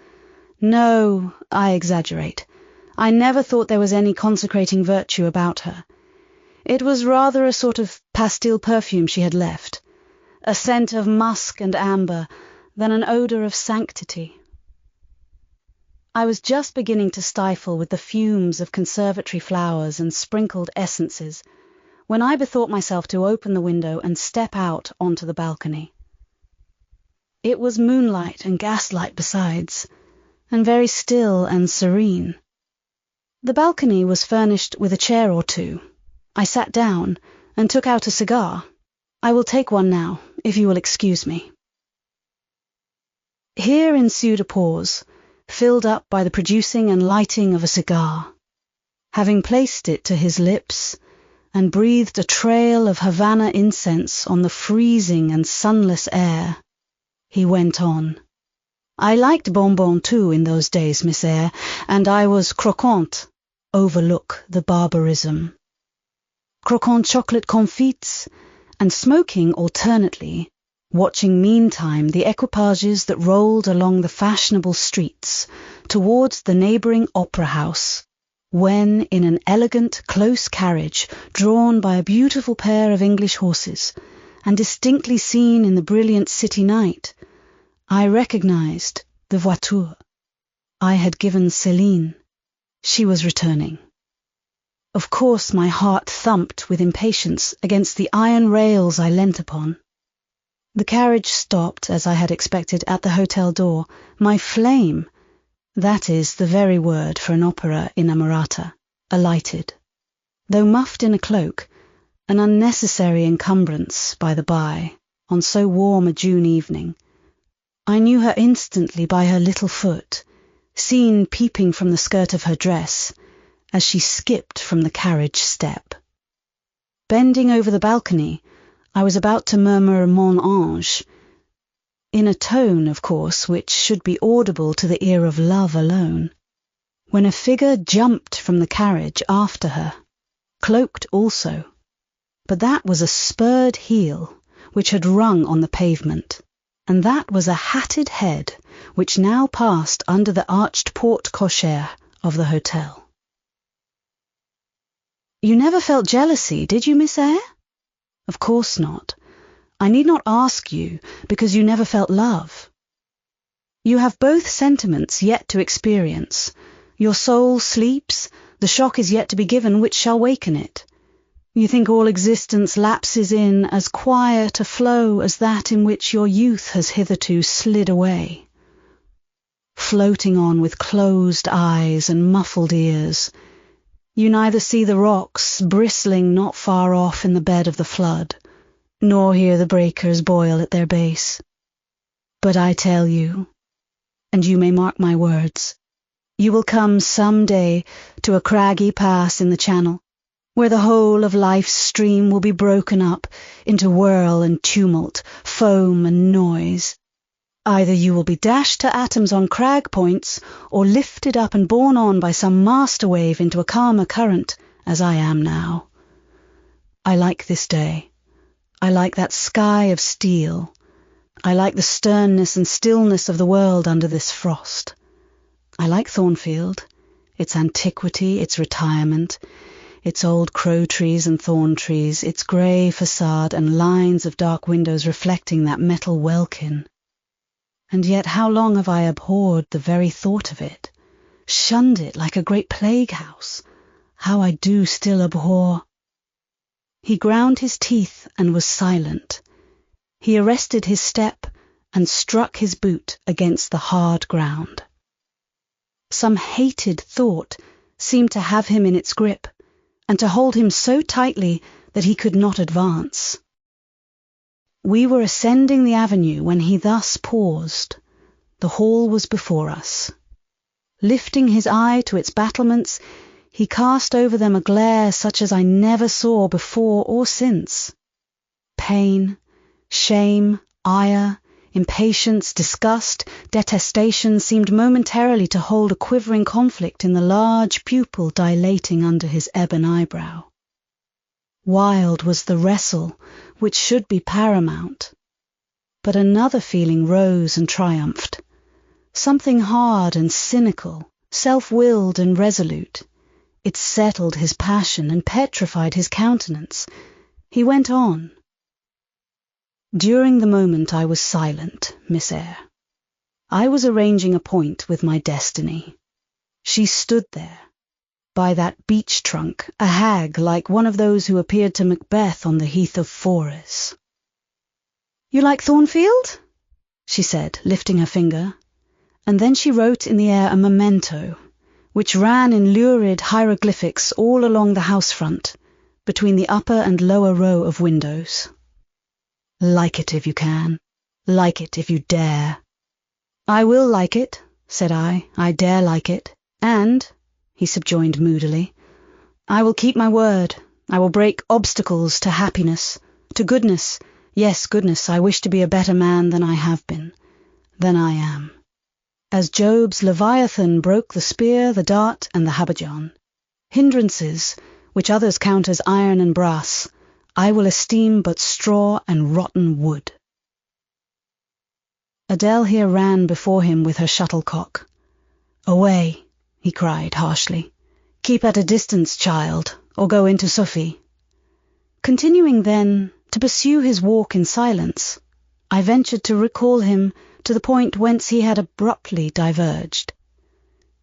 No, I exaggerate. I never thought there was any consecrating virtue about her. It was rather a sort of pastille perfume she had left, a scent of musk and amber than an odour of sanctity. I was just beginning to stifle with the fumes of conservatory flowers and sprinkled essences, when I bethought myself to open the window and step out onto the balcony. It was moonlight and gaslight besides, and very still and serene. The balcony was furnished with a chair or two. I sat down and took out a cigar. I will take one now, if you will excuse me. Here ensued a pause, filled up by the producing and lighting of a cigar. Having placed it to his lips, and breathed a trail of Havana incense on the freezing and sunless air, he went on. I liked bonbon too in those days, Miss Eyre, and I was croquante. Overlook the barbarism. Croquant chocolate confites, and smoking alternately, watching meantime the equipages that rolled along the fashionable streets towards the neighbouring opera house, when in an elegant close carriage drawn by a beautiful pair of English horses, and distinctly seen in the brilliant city night, I recognized the voiture I had given Céline. She was returning. Of course my heart thumped with impatience against the iron rails I leant upon. The carriage stopped, as I had expected, at the hotel door. My flame, that is the very word for an opera inamorata, alighted. Though muffed in a cloak, an unnecessary encumbrance, by the by, on so warm a June evening, I knew her instantly by her little foot, seen peeping from the skirt of her dress, as she skipped from the carriage step. Bending over the balcony, I was about to murmur Mon ange, in a tone, of course, which should be audible to the ear of love alone, when a figure jumped from the carriage after her, cloaked also, but that was a spurred heel which had rung on the pavement, and that was a hatted head which now passed under the arched porte-cochere of the hotel. You never felt jealousy, did you, Miss Eyre? Of course not. I need not ask you, because you never felt love. You have both sentiments yet to experience. Your soul sleeps, the shock is yet to be given which shall waken it. You think all existence lapses in as quiet a flow as that in which your youth has hitherto slid away. Floating on with closed eyes and muffled ears, You neither see the rocks bristling not far off in the bed of the flood, nor hear the breakers boil at their base. But I tell you, and you may mark my words, you will come some day to a craggy pass in the channel, where the whole of life's stream will be broken up into whirl and tumult, foam and noise. Either you will be dashed to atoms on crag points, or lifted up and borne on by some master wave into a calmer current, as I am now. I like this day. I like that sky of steel. I like the sternness and stillness of the world under this frost. I like Thornfield, its antiquity, its retirement, its old crow trees and thorn trees, its grey facade and lines of dark windows reflecting that metal welkin. And yet how long have I abhorred the very thought of it, shunned it like a great plague house? How I do still abhor. He ground his teeth and was silent. He arrested his step and struck his boot against the hard ground. Some hated thought seemed to have him in its grip, and to hold him so tightly that he could not advance. We were ascending the avenue when he thus paused. The hall was before us. Lifting his eye to its battlements, he cast over them a glare such as I never saw before or since. Pain, shame, ire, impatience, disgust, detestation seemed momentarily to hold a quivering conflict in the large pupil dilating under his ebon eyebrow. Wild was the wrestle which should be paramount. But another feeling rose and triumphed. Something hard and cynical, self-willed and resolute. It settled his passion and petrified his countenance. He went on. During the moment I was silent, Miss Eyre. I was arranging a point with my destiny. She stood there, by that beech trunk, a hag like one of those who appeared to Macbeth on the heath of Forres. "You like Thornfield?" she said, lifting her finger, and then she wrote in the air a memento, which ran in lurid hieroglyphics all along the house front, between the upper and lower row of windows. "Like it if you can. Like it if you dare." "I will like it," said I. "I dare like it. And," he subjoined moodily, "I will keep my word. I will break obstacles to happiness, to goodness. Yes, goodness, I wish to be a better man than I have been, than I am. As Job's Leviathan broke the spear, the dart, and the habergeon. Hindrances, which others count as iron and brass, I will esteem but straw and rotten wood." Adele here ran before him with her shuttlecock. "Away," he cried harshly. "Keep at a distance, child, or go into Sophie." Continuing then to pursue his walk in silence, I ventured to recall him to the point whence he had abruptly diverged.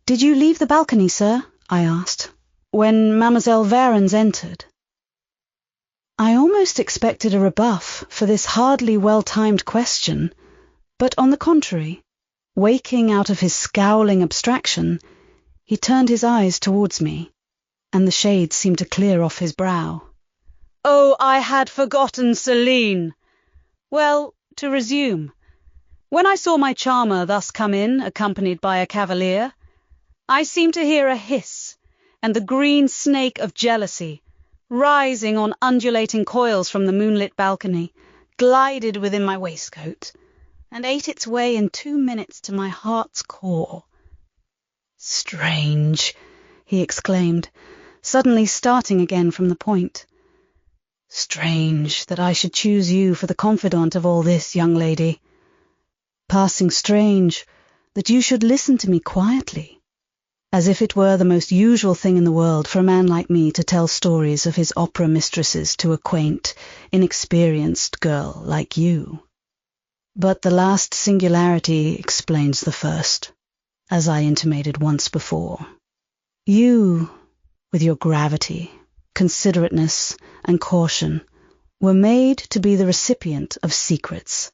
"Did you leave the balcony, sir?" I asked, "when Mademoiselle Varens entered?" I almost expected a rebuff for this hardly well-timed question, but on the contrary, waking out of his scowling abstraction, he turned his eyes towards me, and the shade seemed to clear off his brow. "Oh, I had forgotten Celine! Well, to resume. When I saw my charmer thus come in, accompanied by a cavalier, I seemed to hear a hiss, and the green snake of jealousy, rising on undulating coils from the moonlit balcony, glided within my waistcoat, and ate its way in 2 minutes to my heart's core. Strange, he exclaimed, suddenly starting again from the point. Strange that I should choose you for the confidant of all this, young lady. Passing strange that you should listen to me quietly, as if it were the most usual thing in the world for a man like me to tell stories of his opera mistresses to a quaint, inexperienced girl like you. But the last singularity explains the first, as I intimated once before. You, with your gravity, considerateness, and caution, were made to be the recipient of secrets.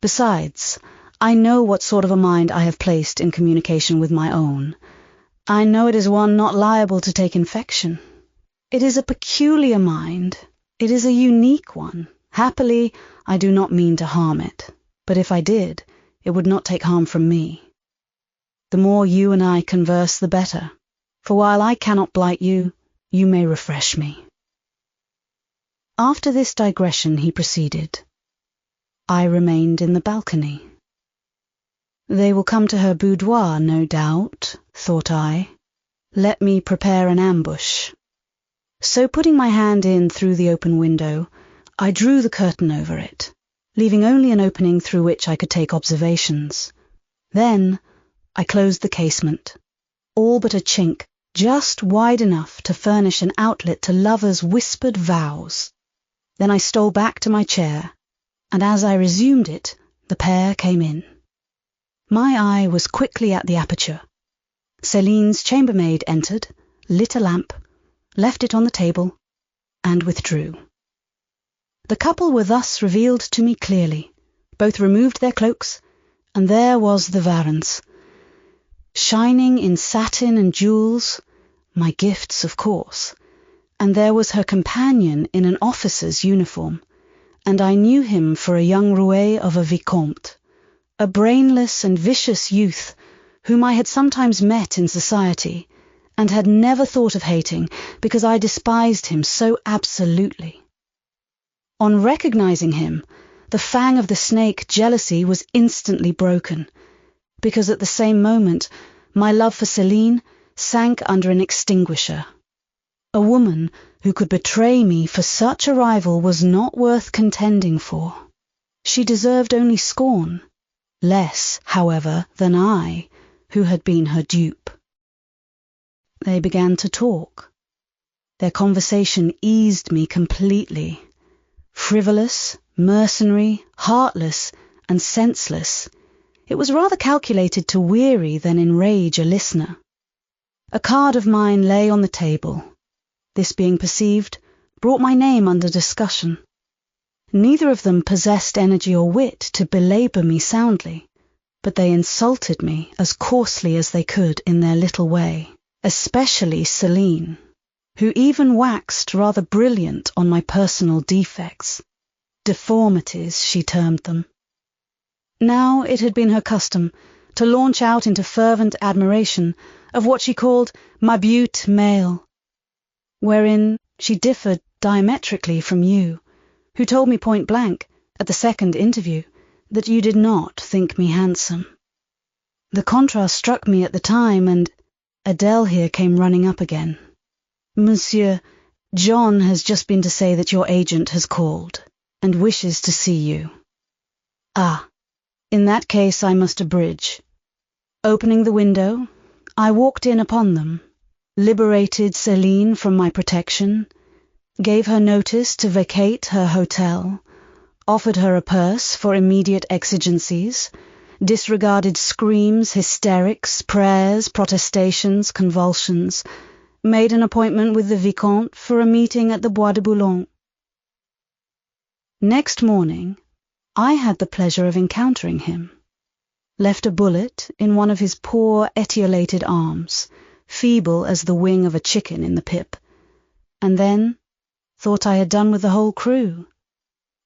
Besides, I know what sort of a mind I have placed in communication with my own. I know it is one not liable to take infection. It is a peculiar mind. It is a unique one. Happily, I do not mean to harm it, but if I did, it would not take harm from me. The more you and I converse, the better, for while I cannot blight you, you may refresh me." After this digression he proceeded. I remained in the balcony. They will come to her boudoir, no doubt, thought I. Let me prepare an ambush. So putting my hand in through the open window, I drew the curtain over it, leaving only an opening through which I could take observations. Then I closed the casement, all but a chink, just wide enough to furnish an outlet to lovers' whispered vows. Then I stole back to my chair, and as I resumed it, the pair came in. My eye was quickly at the aperture. Céline's chambermaid entered, lit a lamp, left it on the table, and withdrew. The couple were thus revealed to me clearly. Both removed their cloaks, and there was the Varens, shining in satin and jewels, my gifts, of course, and there was her companion in an officer's uniform, and I knew him for a young roué of a vicomte, a brainless and vicious youth whom I had sometimes met in society, and had never thought of hating because I despised him so absolutely. On recognizing him, the fang of the snake jealousy was instantly broken, because at the same moment my love for Céline sank under an extinguisher. A woman who could betray me for such a rival was not worth contending for. She deserved only scorn, less, however, than I, who had been her dupe. They began to talk. Their conversation eased me completely. Frivolous, mercenary, heartless, and senseless, it was rather calculated to weary than enrage a listener. A card of mine lay on the table. This being perceived, brought my name under discussion. Neither of them possessed energy or wit to belabor me soundly, but they insulted me as coarsely as they could in their little way, especially Céline, who even waxed rather brilliant on my personal defects. Deformities, she termed them. Now it had been her custom to launch out into fervent admiration of what she called ma beauté male, wherein she differed diametrically from you, who told me point blank, at the second interview, that you did not think me handsome. The contrast struck me at the time, and Adèle here came running up again. "Monsieur, John has just been to say that your agent has called, and wishes to see you." "Ah, in that case I must abridge." Opening the window, I walked in upon them, liberated Céline from my protection, gave her notice to vacate her hotel, offered her a purse for immediate exigencies, disregarded screams, hysterics, prayers, protestations, convulsions, made an appointment with the Vicomte for a meeting at the Bois de Boulogne. Next morning, I had the pleasure of encountering him, left a bullet in one of his poor etiolated arms, feeble as the wing of a chicken in the pip, and then thought I had done with the whole crew.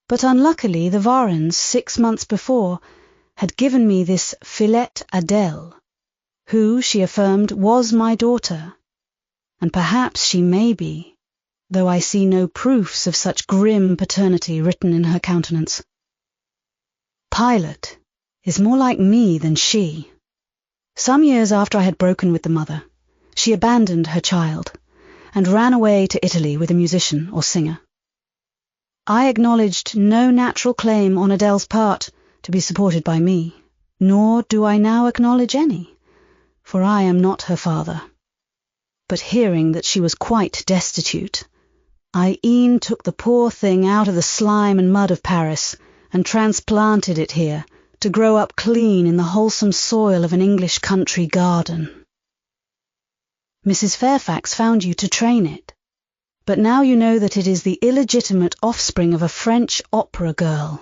But unluckily the Varens, 6 months before, had given me this filette Adèle, who, she affirmed, was my daughter, and perhaps she may be, though I see no proofs of such grim paternity written in her countenance. Pilot is more like me than she. Some years after I had broken with the mother, she abandoned her child, and ran away to Italy with a musician or singer. I acknowledged no natural claim on Adèle's part to be supported by me, nor do I now acknowledge any, for I am not her father. But hearing that she was quite destitute, I e'en took the poor thing out of the slime and mud of Paris and transplanted it here to grow up clean in the wholesome soil of an English country garden. Mrs. Fairfax found you to train it, but now you know that it is the illegitimate offspring of a French opera girl.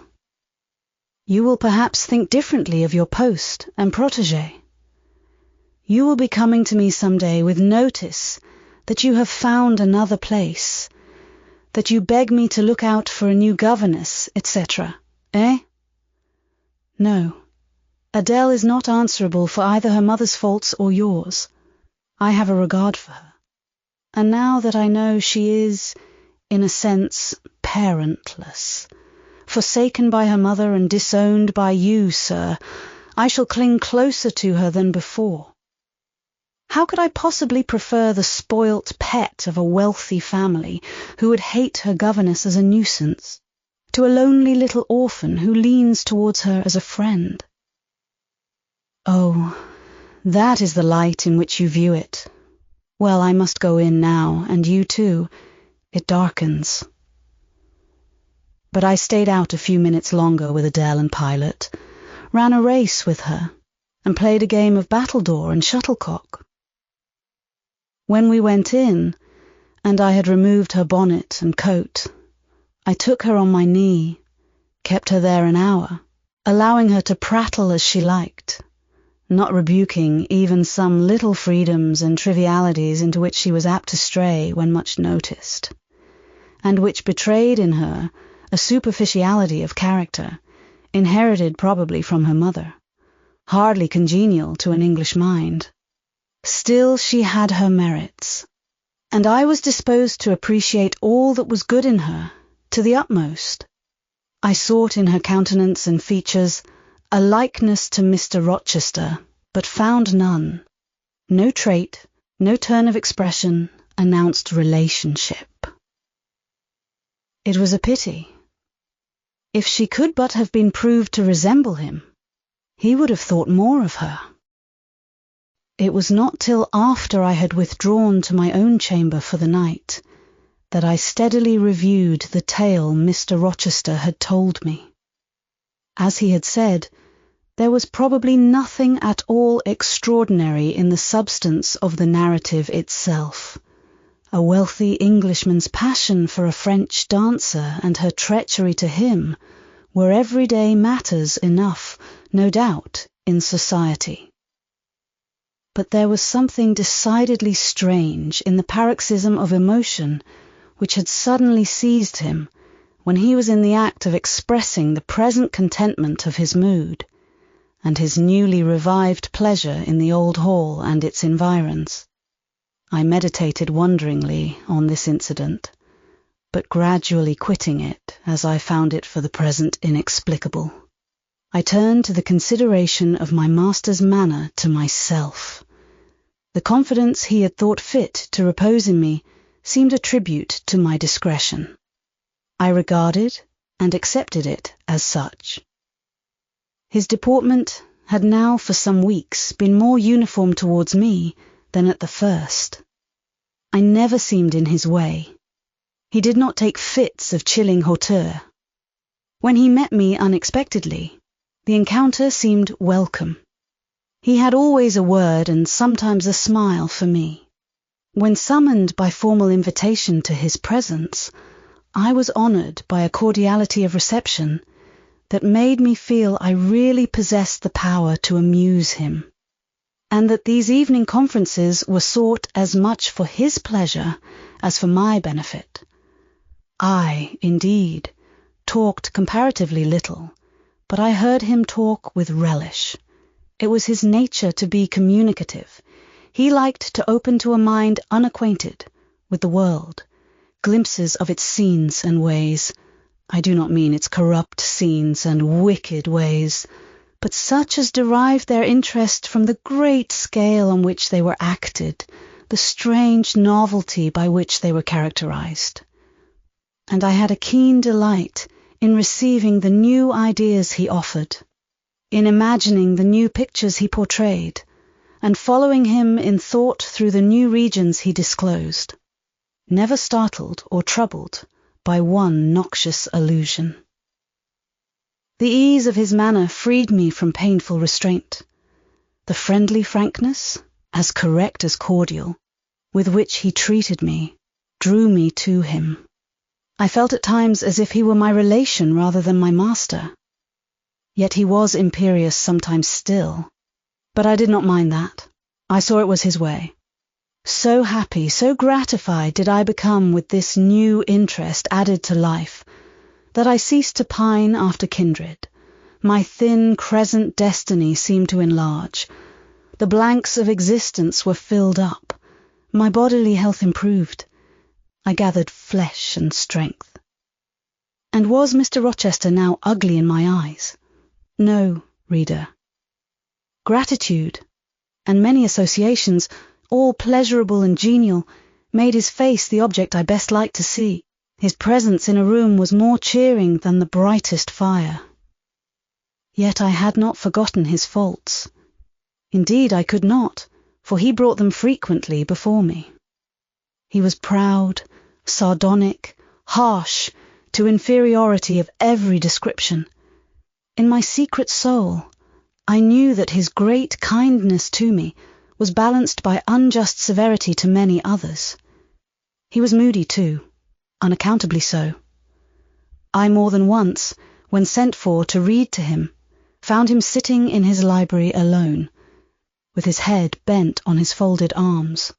You will perhaps think differently of your post and protégé. You will be coming to me some day with notice that you have found another place, that you beg me to look out for a new governess, etc. Eh? No. Adele is not answerable for either her mother's faults or yours. I have a regard for her. And now that I know she is, in a sense, parentless, forsaken by her mother and disowned by you, sir, I shall cling closer to her than before. How could I possibly prefer the spoilt pet of a wealthy family who would hate her governess as a nuisance, to a lonely little orphan who leans towards her as a friend? Oh, that is the light in which you view it. Well, I must go in now, and you too. It darkens. But I stayed out a few minutes longer with Adele and Pilot, ran a race with her, and played a game of battledore and shuttlecock. When we went in, and I had removed her bonnet and coat, I took her on my knee, kept her there an hour, allowing her to prattle as she liked, not rebuking even some little freedoms and trivialities into which she was apt to stray when much noticed, and which betrayed in her a superficiality of character, inherited probably from her mother, hardly congenial to an English mind. Still she had her merits, and I was disposed to appreciate all that was good in her to the utmost. I sought in her countenance and features a likeness to Mr. Rochester, but found none. No trait, no turn of expression announced relationship. It was a pity. If she could but have been proved to resemble him, he would have thought more of her. It was not till after I had withdrawn to my own chamber for the night that I steadily reviewed the tale Mr. Rochester had told me. As he had said, there was probably nothing at all extraordinary in the substance of the narrative itself. A wealthy Englishman's passion for a French dancer and her treachery to him were everyday matters enough, no doubt, in society. But there was something decidedly strange in the paroxysm of emotion which had suddenly seized him when he was in the act of expressing the present contentment of his mood, and his newly revived pleasure in the old hall and its environs. I meditated wonderingly on this incident, but gradually quitting it as I found it for the present inexplicable. I turned to the consideration of my master's manner to myself. The confidence he had thought fit to repose in me seemed a tribute to my discretion. I regarded and accepted it as such. His deportment had now for some weeks been more uniform towards me than at the first. I never seemed in his way. He did not take fits of chilling hauteur. When he met me unexpectedly, the encounter seemed welcome. He had always a word and sometimes a smile for me. When summoned by formal invitation to his presence, I was honoured by a cordiality of reception that made me feel I really possessed the power to amuse him, and that these evening conferences were sought as much for his pleasure as for my benefit. I, indeed, talked comparatively little, but I heard him talk with relish. It was his nature to be communicative. He liked to open to a mind unacquainted with the world glimpses of its scenes and ways. I do not mean its corrupt scenes and wicked ways, but such as derived their interest from the great scale on which they were acted, the strange novelty by which they were characterized. And I had a keen delight in receiving the new ideas he offered, in imagining the new pictures he portrayed, and following him in thought through the new regions he disclosed, never startled or troubled by one noxious illusion. The ease of his manner freed me from painful restraint. The friendly frankness, as correct as cordial, with which he treated me, drew me to him. I felt at times as if he were my relation rather than my master. Yet he was imperious sometimes still, but I did not mind that. I saw it was his way. So happy, so gratified did I become with this new interest added to life, that I ceased to pine after kindred. My thin crescent destiny seemed to enlarge. The blanks of existence were filled up. My bodily health improved. I gathered flesh and strength. And was Mr. Rochester now ugly in my eyes? No, reader. Gratitude, and many associations, all pleasurable and genial, made his face the object I best liked to see. His presence in a room was more cheering than the brightest fire. Yet I had not forgotten his faults. Indeed, I could not, for he brought them frequently before me. He was proud, sardonic, harsh, to inferiority of every description. In my secret soul, I knew that his great kindness to me was balanced by unjust severity to many others. He was moody too, unaccountably so. I more than once, when sent for to read to him, found him sitting in his library alone, with his head bent on his folded arms,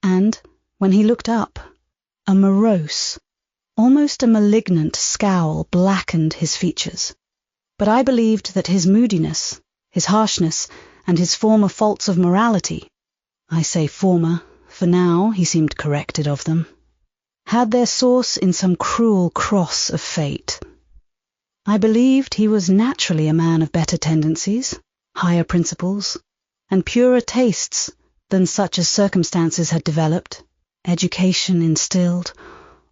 and, when he looked up, a morose, almost a malignant scowl blackened his features. But I believed that his moodiness, his harshness, and his former faults of morality, I say former, for now he seemed corrected of them, had their source in some cruel cross of fate. I believed he was naturally a man of better tendencies, higher principles, and purer tastes than such as circumstances had developed, education instilled,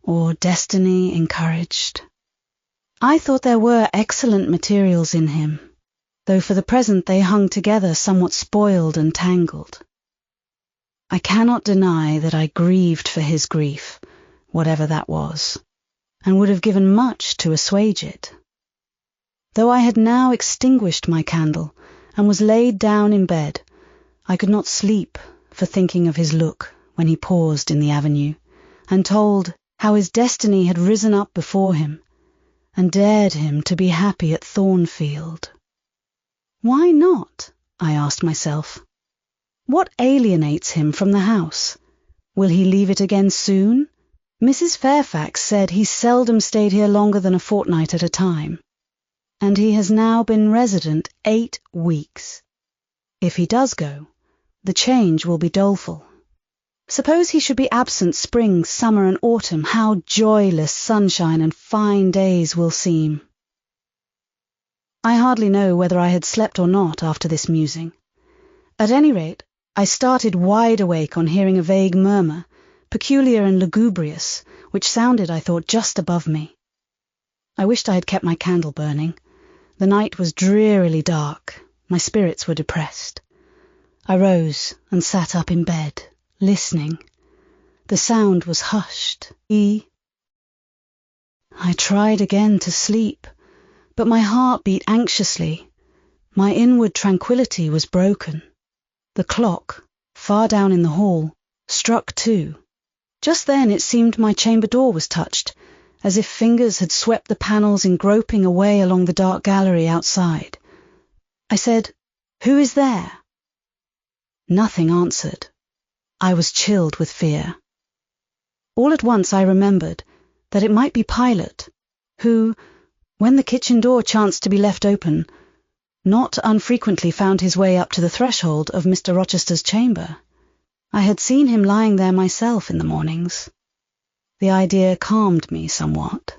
or destiny encouraged. I thought there were excellent materials in him, though for the present they hung together somewhat spoiled and tangled. I cannot deny that I grieved for his grief, whatever that was, and would have given much to assuage it. Though I had now extinguished my candle and was laid down in bed, I could not sleep for thinking of his look when he paused in the avenue, and told how his destiny had risen up before him, and dared him to be happy at Thornfield. Why not? I asked myself. What alienates him from the house? Will he leave it again soon? Mrs. Fairfax said he seldom stayed here longer than a fortnight at a time, and he has now been resident 8 weeks. If he does go, the change will be doleful. Suppose he should be absent spring, summer, and autumn, how joyless sunshine and fine days will seem. I hardly know whether I had slept or not after this musing. At any rate, I started wide awake on hearing a vague murmur, peculiar and lugubrious, which sounded, I thought, just above me. I wished I had kept my candle burning. The night was drearily dark. My spirits were depressed. I rose and sat up in bed, listening. The sound was hushed. I tried again to sleep, but my heart beat anxiously. My inward tranquillity was broken. The clock, far down in the hall, struck 2. Just then it seemed my chamber door was touched, as if fingers had swept the panels in groping away along the dark gallery outside. I said, "Who is there?" Nothing answered. I was chilled with fear. All at once I remembered that it might be Pilot, who, when the kitchen door chanced to be left open, not unfrequently found his way up to the threshold of Mr. Rochester's chamber. I had seen him lying there myself in the mornings. The idea calmed me somewhat.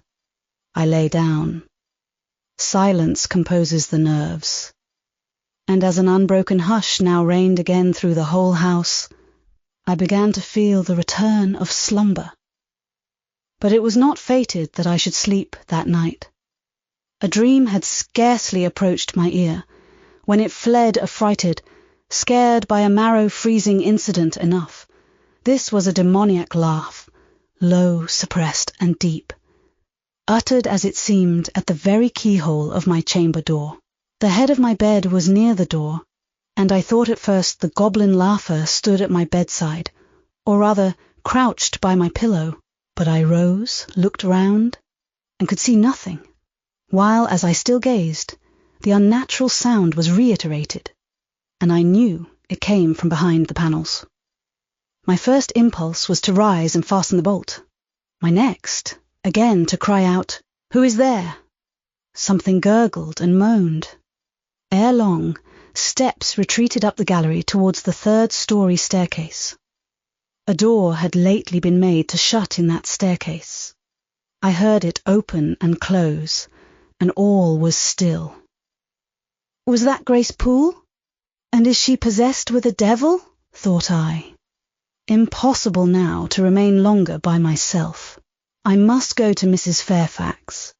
I lay down. Silence composes the nerves, and as an unbroken hush now reigned again through the whole house, I began to feel the return of slumber. But it was not fated that I should sleep that night. A dream had scarcely approached my ear, when it fled affrighted, scared by a marrow-freezing incident enough. This was a demoniac laugh, low, suppressed, and deep, uttered as it seemed at the very keyhole of my chamber door. The head of my bed was near the door, and I thought at first the goblin laugher stood at my bedside, or rather crouched by my pillow. But I rose, looked round, and could see nothing, while, as I still gazed, the unnatural sound was reiterated, and I knew It came from behind the panels. My first impulse was to rise and fasten the bolt. My next, again, to cry out, "Who is there?" Something gurgled and moaned. Ere long, steps retreated up the gallery towards the third-story staircase. A door had lately been made to shut in that staircase. I heard it open and close, and all was still. Was that Grace Poole? And is she possessed with a devil? Thought I. Impossible now to remain longer by myself. I must go to Mrs. Fairfax.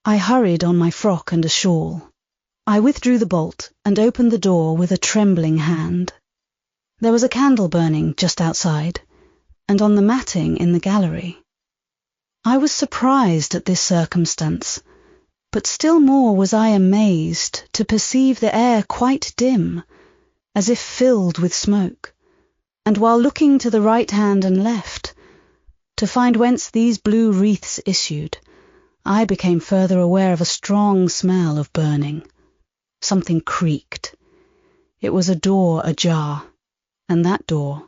I hurried on my frock and a shawl. I withdrew the bolt and opened the door with a trembling hand. There was a candle burning just outside, and on the matting in the gallery. I was surprised at this circumstance, but still more was I amazed to perceive the air quite dim, as if filled with smoke, and while looking to the right hand and left, to find whence these blue wreaths issued, I became further aware of a strong smell of burning. Something creaked. It was a door ajar, and that door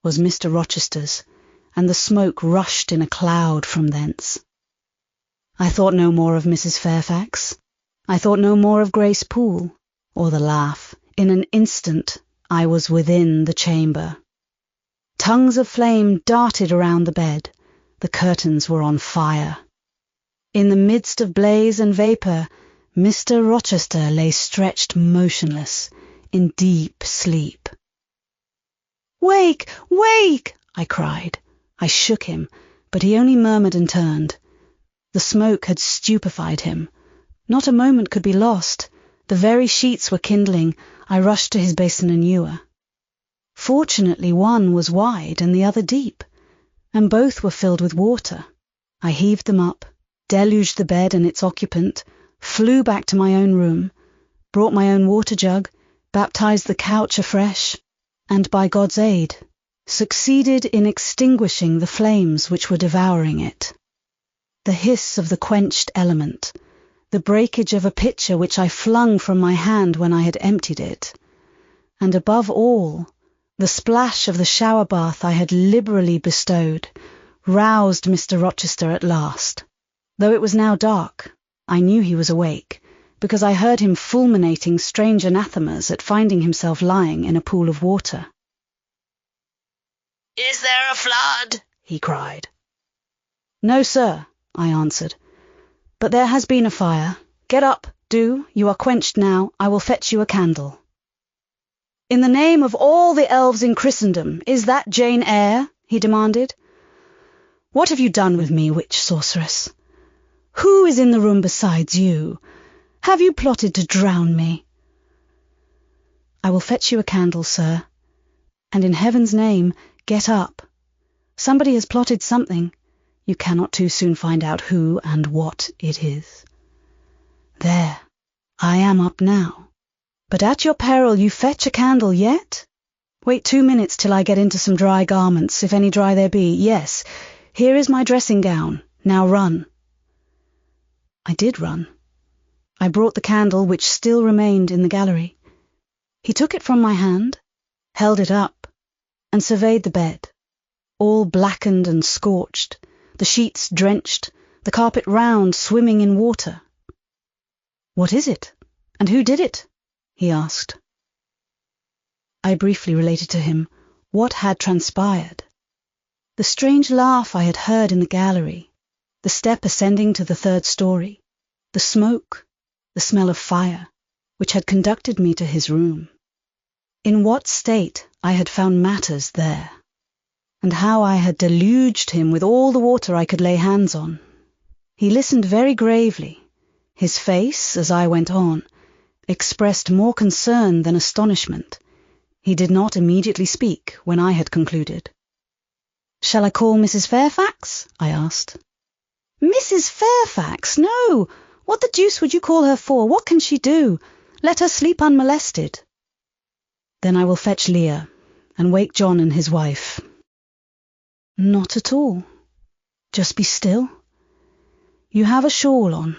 was Mr. Rochester's, and the smoke rushed in a cloud from thence. I thought no more of Mrs. Fairfax. I thought no more of Grace Poole, or the laugh. In an instant I was within the chamber. Tongues of flame darted around the bed. The curtains were on fire. In the midst of blaze and vapour, Mr. Rochester lay stretched motionless, in deep sleep. "Wake! Wake!" I cried. I shook him, but he only murmured and turned. The smoke had stupefied him. Not a moment could be lost. The very sheets were kindling. I rushed to his basin and ewer. Fortunately, one was wide and the other deep, and both were filled with water. I heaved them up, deluged the bed and its occupant, flew back to my own room, brought my own water jug, baptized the couch afresh, and by God's aid, succeeded in extinguishing the flames which were devouring it. The hiss of the quenched element, the breakage of a pitcher which I flung from my hand when I had emptied it, and above all, the splash of the shower bath I had liberally bestowed, roused Mr. Rochester at last. Though it was now dark, I knew he was awake, because I heard him fulminating strange anathemas at finding himself lying in a pool of water. "Is there a flood?" he cried. "No, sir," I answered, "but there has been a fire. Get up, do, you are quenched now. I will fetch you a candle." "In the name of all the elves in Christendom, is that Jane Eyre?" he demanded. "What have you done with me, witch sorceress? Who is in the room besides you? Have you plotted to drown me?" "I will fetch you a candle, sir, and in heaven's name, get up. Somebody has plotted something. You cannot too soon find out who and what it is. There, I am up now. But at your peril you fetch a candle yet? Wait 2 minutes till I get into some dry garments, if any dry there be. Yes, here is my dressing gown. Now run." I did run. I brought the candle which still remained in the gallery. He took it from my hand, held it up, and surveyed the bed, all blackened and scorched, the sheets drenched, the carpet round swimming in water. "What is it? And who did it?" he asked. I briefly related to him what had transpired. The strange laugh I had heard in the gallery, the step ascending to the third story, the smoke, the smell of fire, which had conducted me to his room. In what state I had found matters there, and how I had deluged him with all the water I could lay hands on. He listened very gravely. His face, as I went on, expressed more concern than astonishment. He did not immediately speak when I had concluded. "Shall I call Mrs. Fairfax?" I asked. "Mrs. Fairfax? No! What the deuce would you call her for? What can she do? Let her sleep unmolested." "Then I will fetch Leah, and wake John and his wife." "Not at all. Just be still. You have a shawl on.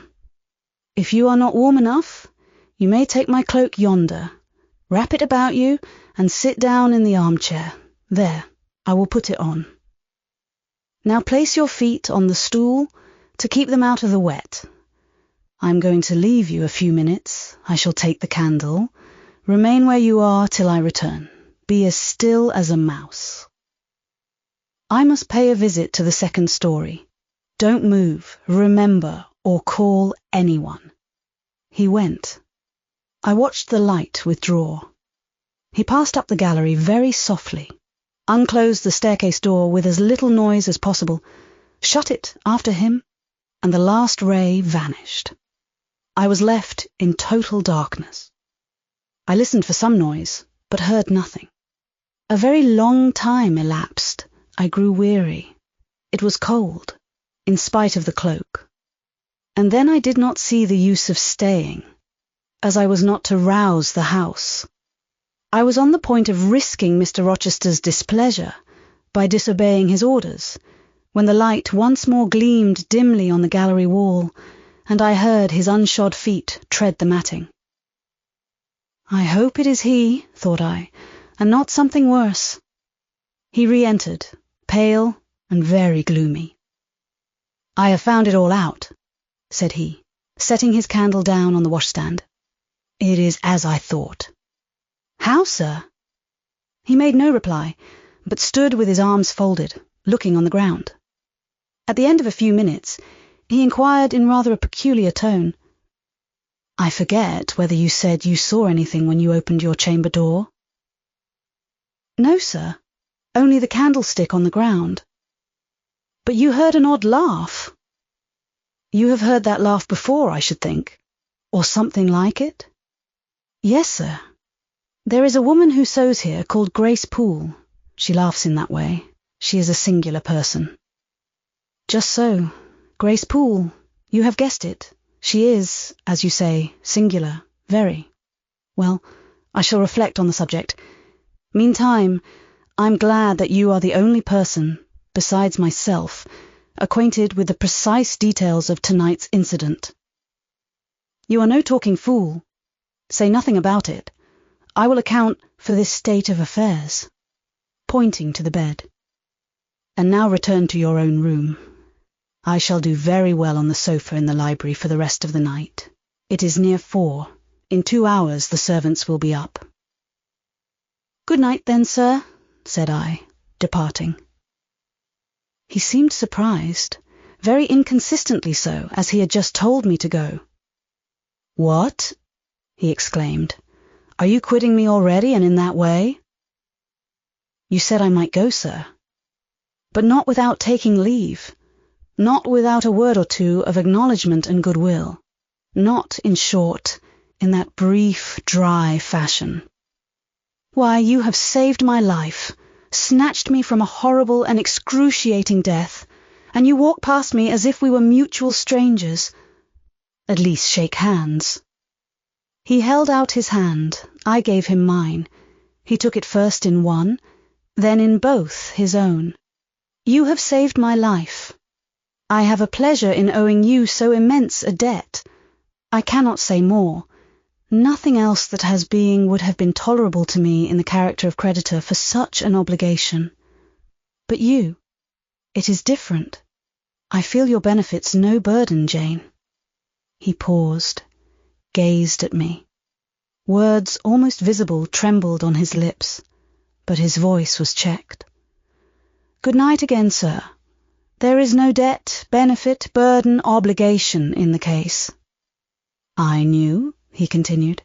If you are not warm enough, you may take my cloak yonder, wrap it about you, and sit down in the armchair. There, I will put it on. Now place your feet on the stool to keep them out of the wet. I'm going to leave you a few minutes. I shall take the candle. Remain where you are till I return. Be as still as a mouse. I must pay a visit to the second story. Don't move, remember, or call anyone. He went. I watched the light withdraw. He passed up the gallery very softly, unclosed the staircase door with as little noise as possible, shut it after him, and the last ray vanished. I was left in total darkness. I listened for some noise, but heard nothing. A very long time elapsed. I grew weary. It was cold, in spite of the cloak. And then I did not see the use of staying, as I was not to rouse the house. I was on the point of risking Mr. Rochester's displeasure by disobeying his orders, when the light once more gleamed dimly on the gallery wall, and I heard his unshod feet tread the matting. I hope it is he, thought I, and not something worse. He re-entered, pale and very gloomy. I have found it all out, said he, setting his candle down on the washstand. It is as I thought. How, sir? He made no reply, but stood with his arms folded, looking on the ground. At the end of a few minutes, he inquired in rather a peculiar tone, I forget whether you said you saw anything when you opened your chamber door. No, sir, only the candlestick on the ground. But you heard an odd laugh. You have heard that laugh before, I should think, or something like it? Yes, sir. There is a woman who sews here called Grace Poole. She laughs in that way. She is a singular person. Just so. Grace Poole. You have guessed it. She is, as you say, singular. Very. Well, I shall reflect on the subject. Meantime, I'm glad that you are the only person, besides myself, acquainted with the precise details of tonight's incident. You are no talking fool. Say nothing about it. I will account for this state of affairs, pointing to the bed. And now return to your own room. I shall do very well on the sofa in the library for the rest of the night. It is near 4. In 2 hours the servants will be up. Good night then, sir, said I, departing. He seemed surprised, very inconsistently so, as he had just told me to go. What? He exclaimed. Are you quitting me already, and in that way? You said I might go, sir, but not without taking leave, not without a word or two of acknowledgment and goodwill, not, in short, in that brief, dry fashion. Why, you have saved my life, snatched me from a horrible and excruciating death, and you walk past me as if we were mutual strangers. At least shake hands. He held out his hand. I gave him mine. He took it first in one, then in both his own. You have saved my life. I have a pleasure in owing you so immense a debt. I cannot say more. Nothing else that has being would have been tolerable to me in the character of creditor for such an obligation. But you, it is different. I feel your benefits no burden, Jane. He paused, gazed at me. Words almost visible trembled on his lips, but his voice was checked. Good night again, sir. There is no debt, benefit, burden, obligation in the case. I knew, he continued,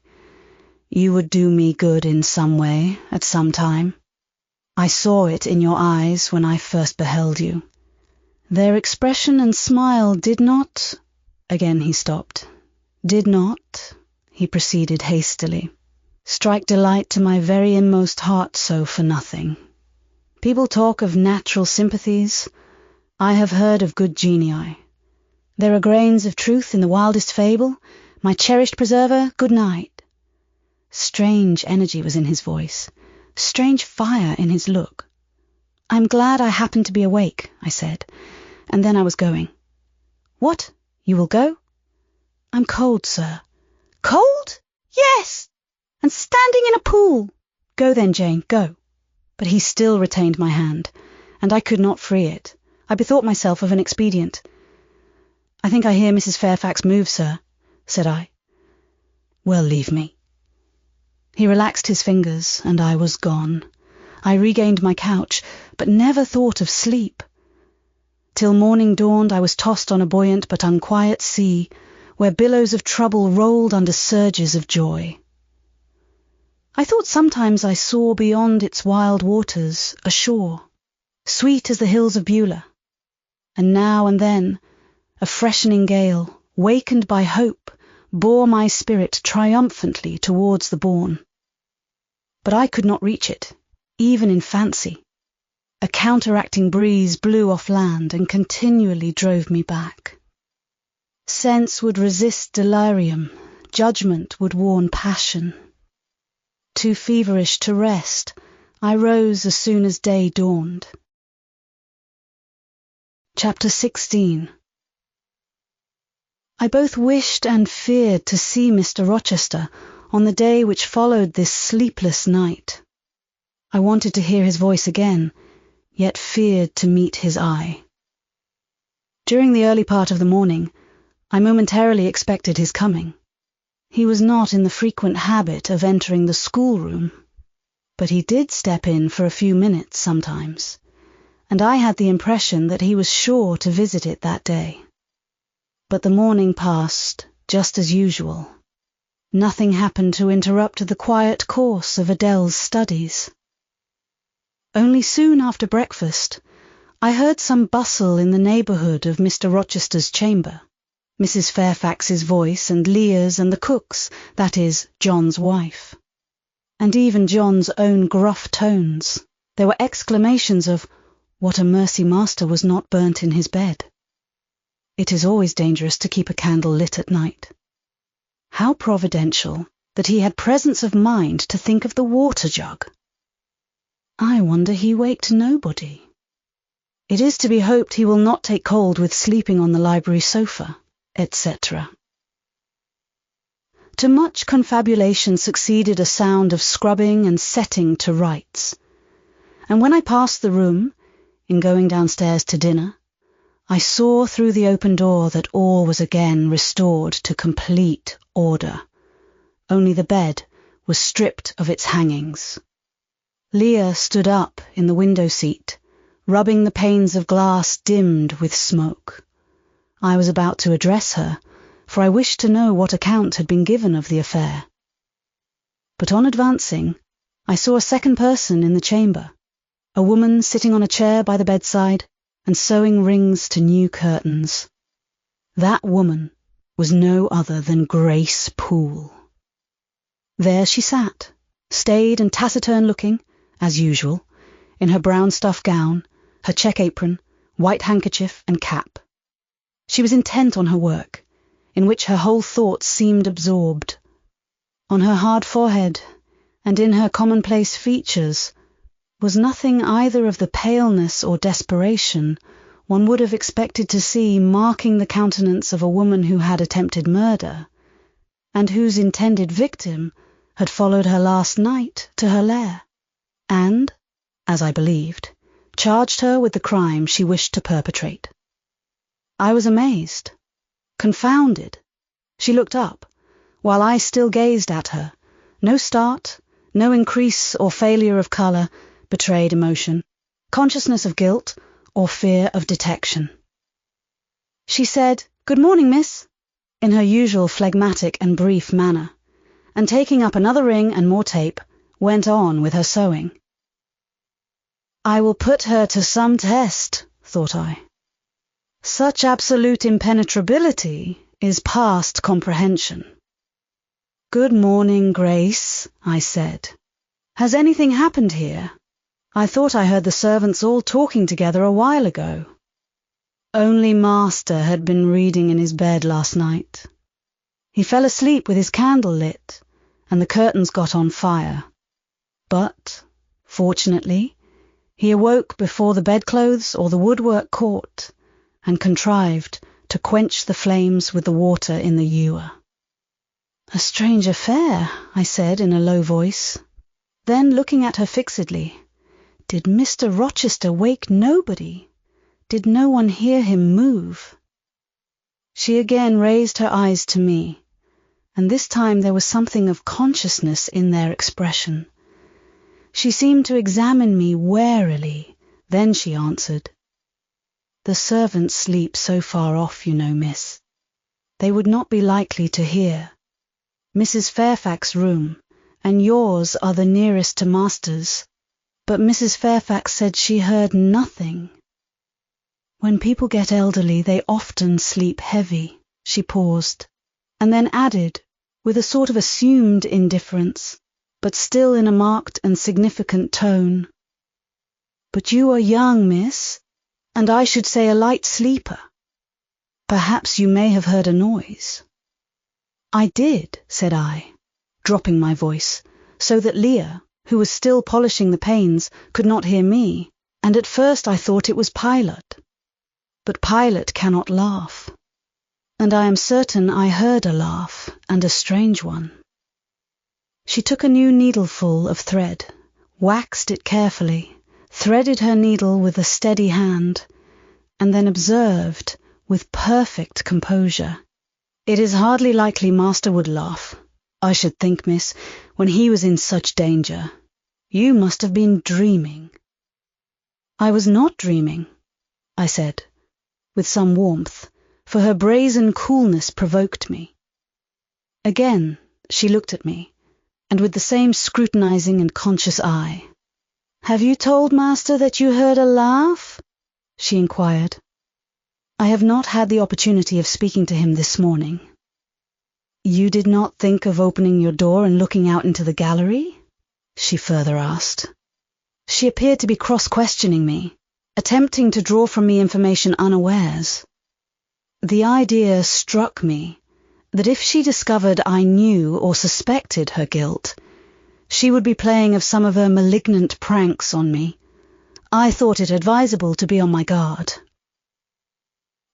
you would do me good in some way, at some time. I saw it in your eyes when I first beheld you. Their expression and smile did not... Again he stopped. Did not, he proceeded hastily, strike delight to my very inmost heart so for nothing. People talk of natural sympathies. I have heard of good genii. There are grains of truth in the wildest fable. My cherished preserver, good night. Strange energy was in his voice, strange fire in his look. I'm glad I happened to be awake, I said, and then I was going. What? You will go? I'm cold, sir. Cold? Yes! And standing in a pool. "Go then, Jane, go." But he still retained my hand, and I could not free it. I bethought myself of an expedient. "I think I hear Mrs. Fairfax move, sir," said I. "Well, leave me." He relaxed his fingers, and I was gone. I regained my couch, but never thought of sleep. Till morning dawned, I was tossed on a buoyant but unquiet sea, where billows of trouble rolled under surges of joy. I thought sometimes I saw beyond its wild waters a shore, sweet as the hills of Beulah, and now and then a freshening gale, wakened by hope, bore my spirit triumphantly towards the bourne. But I could not reach it, even in fancy. A counteracting breeze blew off land and continually drove me back. Sense would resist delirium, judgment would warn passion. Too feverish to rest, I rose as soon as day dawned. Chapter 16. I both wished and feared to see Mr. Rochester on the day which followed this sleepless night. I wanted to hear his voice again, yet feared to meet his eye. During the early part of the morning, I momentarily expected his coming. He was not in the frequent habit of entering the schoolroom, but he did step in for a few minutes sometimes, and I had the impression that he was sure to visit it that day. But the morning passed just as usual. Nothing happened to interrupt the quiet course of Adele's studies. Only soon after breakfast, I heard some bustle in the neighbourhood of Mr. Rochester's chamber. Mrs. Fairfax's voice and Leah's and the cook's, that is, John's wife. And even John's own gruff tones. There were exclamations of, "What a mercy master was not burnt in his bed." It is always dangerous to keep a candle lit at night. How providential that he had presence of mind to think of the water jug. I wonder he waked nobody. It is to be hoped he will not take cold with sleeping on the library sofa, etc. To much confabulation succeeded a sound of scrubbing and setting to rights, and when I passed the room, in going downstairs to dinner, I saw through the open door that all was again restored to complete order. Only the bed was stripped of its hangings. Leah stood up in the window seat, rubbing the panes of glass dimmed with smoke. I was about to address her, for I wished to know what account had been given of the affair. But on advancing, I saw a second person in the chamber, a woman sitting on a chair by the bedside and sewing rings to new curtains. That woman was no other than Grace Poole. There she sat, staid and taciturn-looking, as usual, in her brown stuff gown, her check apron, white handkerchief and cap. She was intent on her work, in which her whole thoughts seemed absorbed. On her hard forehead, and in her commonplace features, was nothing either of the paleness or desperation one would have expected to see marking the countenance of a woman who had attempted murder, and whose intended victim had followed her last night to her lair, and, as I believed, charged her with the crime she wished to perpetrate. I was amazed, confounded. She looked up, while I still gazed at her. No start, no increase or failure of colour betrayed emotion, consciousness of guilt, or fear of detection. She said, "Good morning, miss," in her usual phlegmatic and brief manner, and taking up another ring and more tape, went on with her sewing. I will put her to some test, thought I. Such absolute impenetrability is past comprehension. "Good morning, Grace," I said. "Has anything happened here? I thought I heard the servants all talking together a while ago." Only Master had been reading in his bed last night. He fell asleep with his candle lit, and the curtains got on fire. But, fortunately, he awoke before the bedclothes or the woodwork caught, and contrived to quench the flames with the water in the ewer. "A strange affair," I said in a low voice. Then, looking at her fixedly, did Mr. Rochester wake nobody? Did no one hear him move? She again raised her eyes to me, and this time there was something of consciousness in their expression. She seemed to examine me warily. Then she answered, "The servants sleep so far off, you know, miss. They would not be likely to hear. Mrs. Fairfax's room and yours are the nearest to master's, but Mrs. Fairfax said she heard nothing. When people get elderly, they often sleep heavy." She paused, and then added, with a sort of assumed indifference, but still in a marked and significant tone, "But you are young, miss, and I should say a light sleeper. Perhaps you may have heard a noise." "I did," said I, dropping my voice, so that Leah, who was still polishing the panes, could not hear me, and at first I thought it was Pilot. But Pilot cannot laugh, and I am certain I heard a laugh, and a strange one. She took a new needleful of thread, waxed it carefully, threaded her needle with a steady hand, and then observed, with perfect composure, "It is hardly likely master would laugh, I should think, miss, when he was in such danger. You must have been dreaming." "I was not dreaming," I said, with some warmth, for her brazen coolness provoked me. Again she looked at me, and with the same scrutinizing and conscious eye. "Have you told master that you heard a laugh?" she inquired. "I have not had the opportunity of speaking to him this morning." "You did not think of opening your door and looking out into the gallery?" she further asked. She appeared to be cross-questioning me, attempting to draw from me information unawares. The idea struck me that if she discovered I knew or suspected her guilt, she would be playing of some of her malignant pranks on me. I thought it advisable to be on my guard.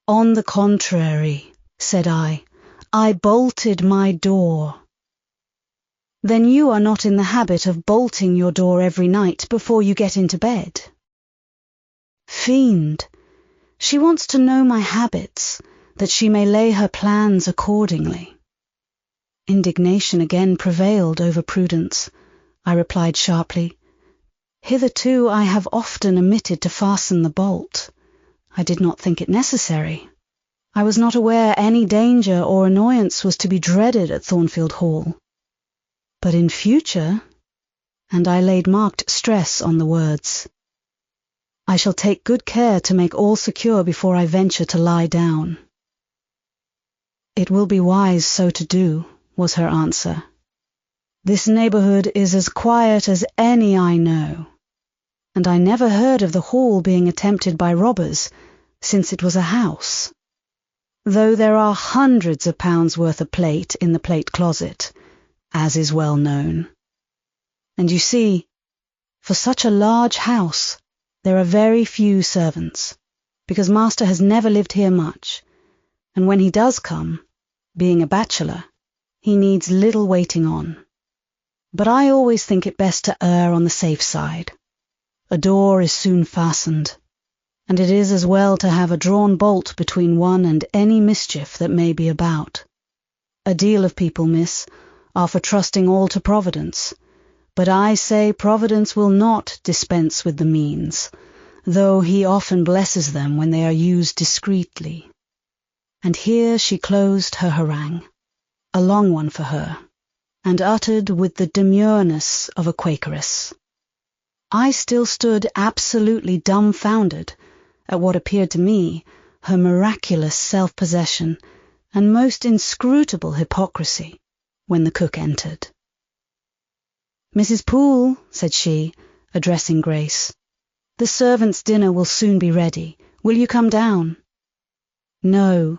"On the contrary," said I bolted my door." "Then you are not in the habit of bolting your door every night before you get into bed?" Fiend! She wants to know my habits, that she may lay her plans accordingly. Indignation again prevailed over prudence. I replied sharply, "Hitherto I have often omitted to fasten the bolt. I did not think it necessary. I was not aware any danger or annoyance was to be dreaded at Thornfield Hall. But in future," and I laid marked stress on the words, "I shall take good care to make all secure before I venture to lie down." "It will be wise so to do," was her answer. "This neighborhood is as quiet as any I know, and I never heard of the hall being attempted by robbers since it was a house, though there are hundreds of pounds worth of plate in the plate closet, as is well known. And you see, for such a large house, there are very few servants, because master has never lived here much, and when he does come, being a bachelor, he needs little waiting on. But I always think it best to err on the safe side. A door is soon fastened, and it is as well to have a drawn bolt between one and any mischief that may be about. A deal of people, miss, are for trusting all to Providence, but I say Providence will not dispense with the means, though he often blesses them when they are used discreetly." And here she closed her harangue, a long one for her, and uttered with the demureness of a Quakeress. I still stood absolutely dumbfounded at what appeared to me her miraculous self-possession and most inscrutable hypocrisy, when the cook entered. "Mrs. Poole," said she, addressing Grace, "the servants' dinner will soon be ready. Will you come down?" "No,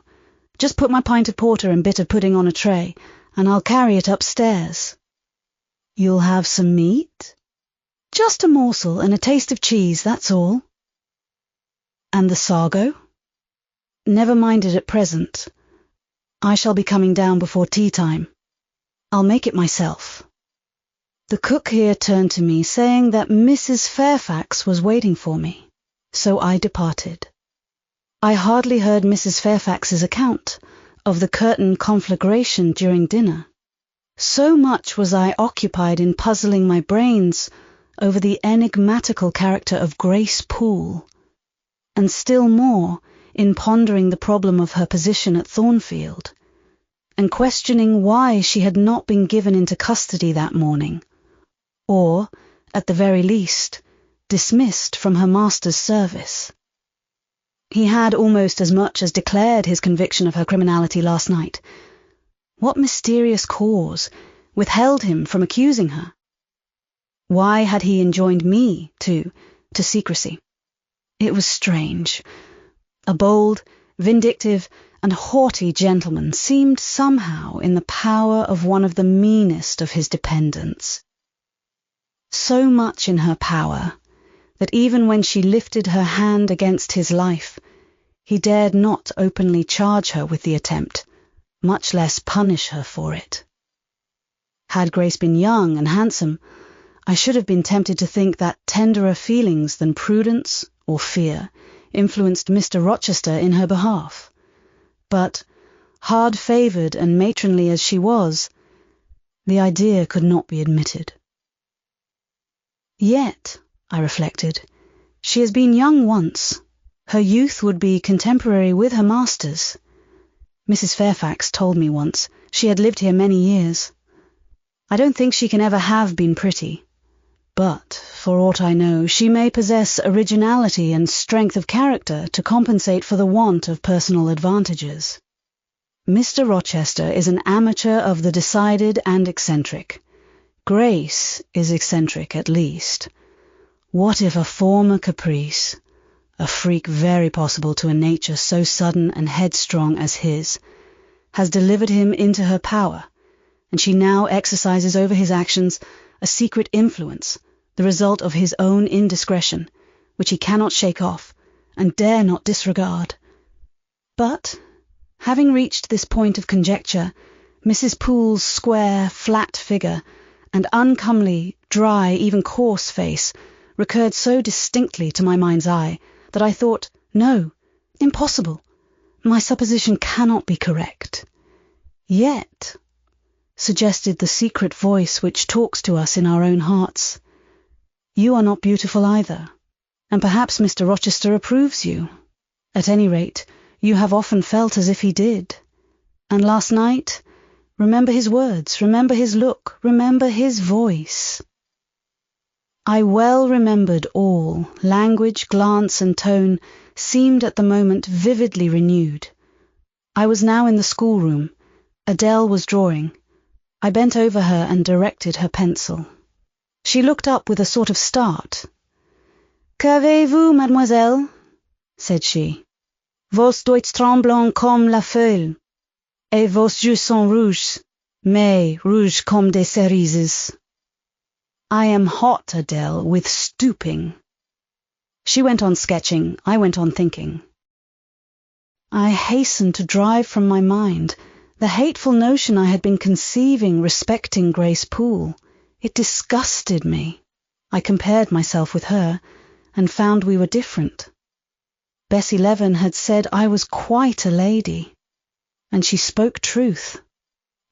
just put my pint of porter and bit of pudding on a tray, and I'll carry it upstairs." "You'll have some meat?" "Just a morsel and a taste of cheese, that's all." "And the sago?" "Never mind it at present. I shall be coming down before tea time. I'll make it myself." The cook here turned to me, saying that Mrs. Fairfax was waiting for me, so I departed. I hardly heard Mrs. Fairfax's account of the curtain conflagration during dinner. So much was I occupied in puzzling my brains over the enigmatical character of Grace Poole, and still more in pondering the problem of her position at Thornfield, and questioning why she had not been given into custody that morning, or, at the very least, dismissed from her master's service. He had almost as much as declared his conviction of her criminality last night. What mysterious cause withheld him from accusing her? Why had he enjoined me, too, to secrecy? It was strange. A bold, vindictive, and haughty gentleman seemed somehow in the power of one of the meanest of his dependents. So much in her power that even when she lifted her hand against his life, he dared not openly charge her with the attempt, much less punish her for it. Had Grace been young and handsome, I should have been tempted to think that tenderer feelings than prudence or fear influenced Mr. Rochester in her behalf. But, hard-favoured and matronly as she was, the idea could not be admitted. Yet, I reflected, she has been young once. Her youth would be contemporary with her master's. Mrs. Fairfax told me once she had lived here many years. I don't think she can ever have been pretty, but, for aught I know, she may possess originality and strength of character to compensate for the want of personal advantages. Mr. Rochester is an amateur of the decided and eccentric. Grace is eccentric, at least. What if a former caprice, a freak very possible to a nature so sudden and headstrong as his, has delivered him into her power, and she now exercises over his actions a secret influence, the result of his own indiscretion, which he cannot shake off, and dare not disregard. But, having reached this point of conjecture, Mrs. Poole's square, flat figure, and uncomely, dry, even coarse face recurred so distinctly to my mind's eye that I thought, no, impossible, my supposition cannot be correct. Yet, suggested the secret voice which talks to us in our own hearts, you are not beautiful either, and perhaps Mr. Rochester approves you. At any rate, you have often felt as if he did. And last night, remember his words, remember his look, remember his voice. I well remembered all. Language, glance, and tone seemed at the moment vividly renewed. I was now in the schoolroom. Adele was drawing. I bent over her and directed her pencil. She looked up with a sort of start. "Qu'avez-vous, mademoiselle?" said she. "Vos doigts tremblent comme la feuille, et vos yeux sont rouges, mais rouges comme des cerises." I am hot, Adele, with stooping. She went on sketching, I went on thinking. I hastened to drive from my mind the hateful notion I had been conceiving respecting Grace Poole. It disgusted me. I compared myself with her, and found we were different. Bessie Leaven had said I was quite a lady, and she spoke truth.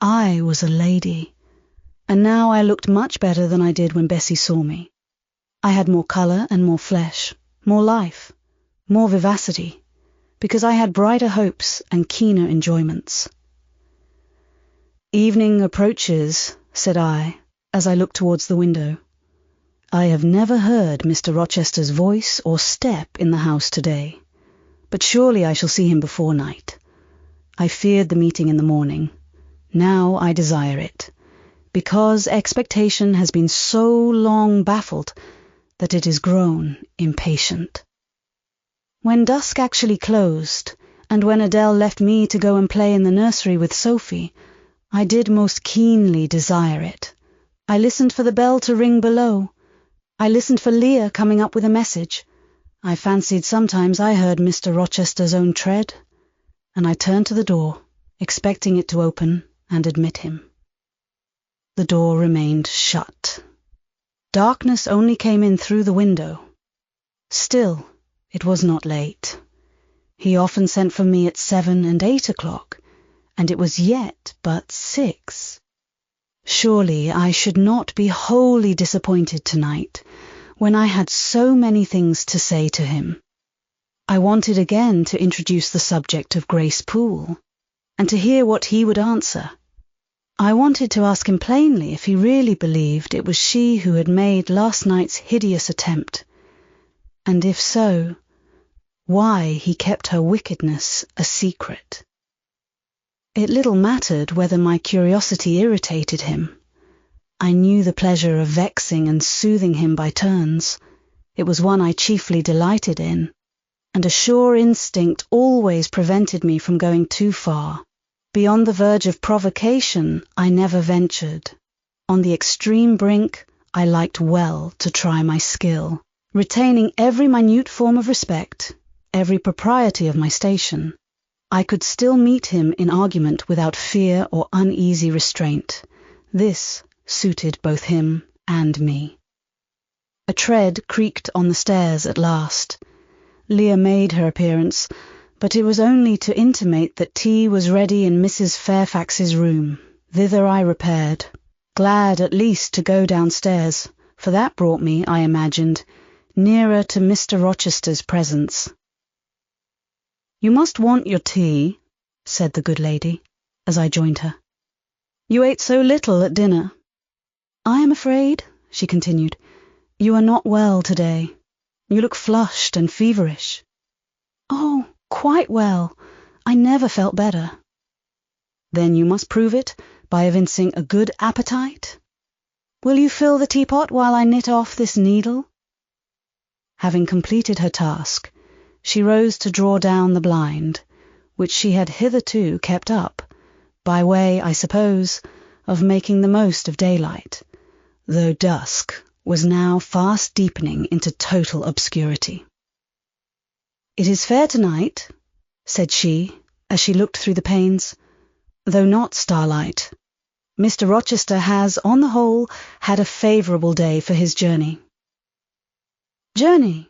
I was a lady, and now I looked much better than I did when Bessie saw me. I had more colour and more flesh, more life, more vivacity, because I had brighter hopes and keener enjoyments. "Evening approaches," said I, as I looked towards the window. I have never heard Mr. Rochester's voice or step in the house today, but surely I shall see him before night. I feared the meeting in the morning. Now I desire it, because expectation has been so long baffled that it is grown impatient. When dusk actually closed, and when Adele left me to go and play in the nursery with Sophie, I did most keenly desire it. I listened for the bell to ring below. I listened for Leah coming up with a message. I fancied sometimes I heard Mr. Rochester's own tread, and I turned to the door, expecting it to open and admit him. the door remained shut. Darkness only came in through the window. Still, it was not late. He often sent for me at 7 and 8 o'clock, and it was yet but 6. Surely I should not be wholly disappointed tonight, when I had so many things to say to him. I wanted again to introduce the subject of Grace Poole, and to hear what he would answer. I wanted to ask him plainly if he really believed it was she who had made last night's hideous attempt, and if so, why he kept her wickedness a secret. It little mattered whether my curiosity irritated him. I knew the pleasure of vexing and soothing him by turns. It was one I chiefly delighted in, and a sure instinct always prevented me from going too far. Beyond the verge of provocation, I never ventured. On the extreme brink, I liked well to try my skill, retaining every minute form of respect, every propriety of my station. I could still meet him in argument without fear or uneasy restraint. This suited both him and me. A tread creaked on the stairs at last. Leah made her appearance, but it was only to intimate that tea was ready in Mrs. Fairfax's room. Thither I repaired, glad at least to go downstairs, for that brought me, I imagined, nearer to Mr. Rochester's presence. "You must want your tea," said the good lady, as I joined her. "You ate so little at dinner." "I am afraid," she continued, "you are not well today. You look flushed and feverish." "Oh, quite well. I never felt better." "Then you must prove it by evincing a good appetite. Will you fill the teapot while I knit off this needle?" Having completed her task, she rose to draw down the blind, which she had hitherto kept up, by way, I suppose, of making the most of daylight, though dusk was now fast deepening into total obscurity. "It is fair tonight," said she, as she looked through the panes, "though not starlight. Mr. Rochester has, on the whole, had a favourable day for his journey." "Journey?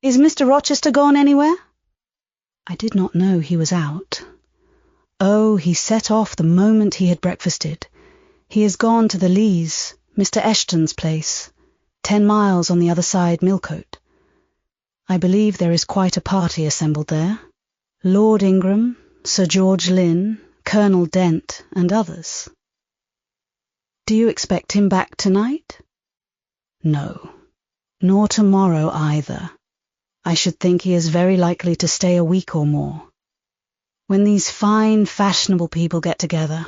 Is Mr. Rochester gone anywhere?" I did not know he was out. "Oh, he set off the moment he had breakfasted. He is gone to the Leas, Mr. Eshton's place, 10 miles on the other side Millcote. I believe there is quite a party assembled there. Lord Ingram, Sir George Lynn, Colonel Dent, and others." "Do you expect him back tonight?" "No, nor tomorrow either. I should think he is very likely to stay a week or more. When these fine, fashionable people get together,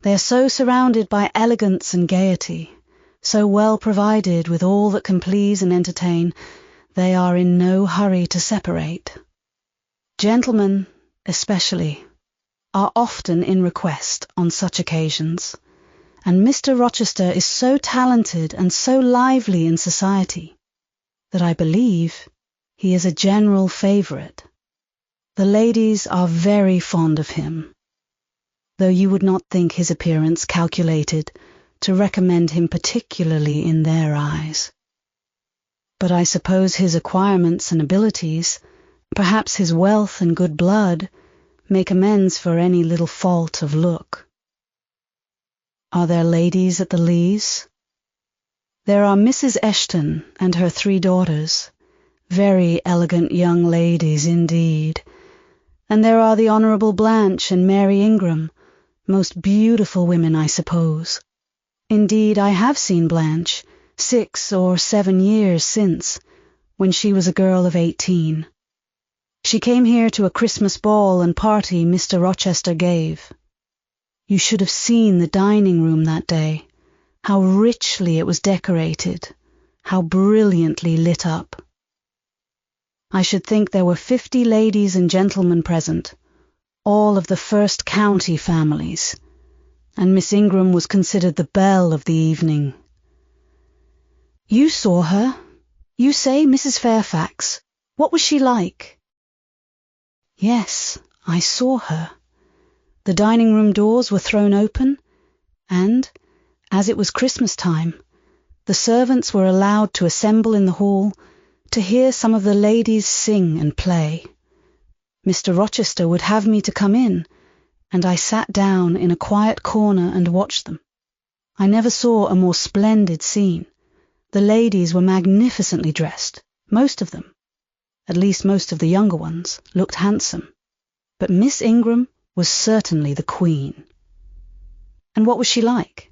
they are so surrounded by elegance and gaiety, so well provided with all that can please and entertain, they are in no hurry to separate. Gentlemen, especially, are often in request on such occasions, and Mr. Rochester is so talented and so lively in society that I believe he is a general favourite. The ladies are very fond of him, though you would not think his appearance calculated to recommend him particularly in their eyes. But I suppose his acquirements and abilities, perhaps his wealth and good blood, make amends for any little fault of look." "Are there ladies at the Leas?" "There are Mrs. Eshton and her 3 daughters, very elegant young ladies indeed, and there are the Honourable Blanche and Mary Ingram, most beautiful women, I suppose. Indeed, I have seen Blanche 6 or 7 years since, when she was a girl of 18. She came here to a Christmas ball and party Mr. Rochester gave. You should have seen the dining room that day, how richly it was decorated, how brilliantly lit up. I should think there were 50 ladies and gentlemen present, all of the first county families, and Miss Ingram was considered the belle of the evening." "You saw her? You say Mrs. Fairfax. What was she like?" "Yes, I saw her. The dining-room doors were thrown open, and, As it was Christmas time, the servants were allowed to assemble in the hall to hear some of the ladies sing and play. Mr. Rochester would have me to come in, and I sat down in a quiet corner and watched them. I never saw a more splendid scene. The ladies were magnificently dressed, most of them. At least most of the younger ones looked handsome. But Miss Ingram was certainly the queen. And what was she like?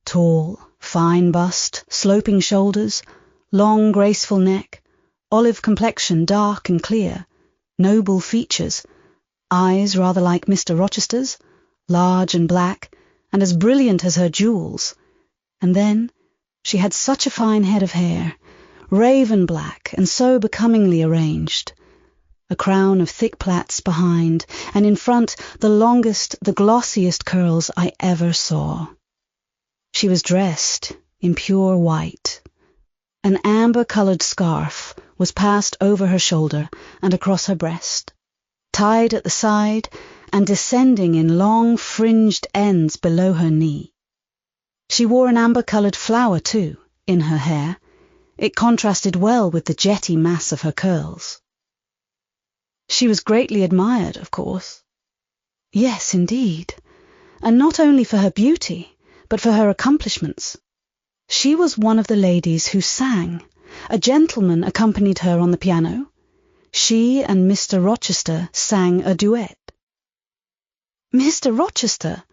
Tall, fine bust, sloping shoulders, long graceful neck, olive complexion dark and clear, noble features, eyes rather like Mr. Rochester's, large and black, and as brilliant as her jewels. And then she had such a fine head of hair, raven black and so becomingly arranged. A crown of thick plaits behind, and in front the longest, the glossiest curls I ever saw. She was dressed in pure white. An amber-coloured scarf was passed over her shoulder and across her breast, tied at the side and descending in long fringed ends below her knee. She wore an amber-coloured flower, too, in her hair. It contrasted well with the jetty mass of her curls. She was greatly admired, of course. Yes, indeed, and not only for her beauty, but for her accomplishments. She was one of the ladies who sang. A gentleman accompanied her on the piano. She and Mr. Rochester sang a duet. Mr. Rochester?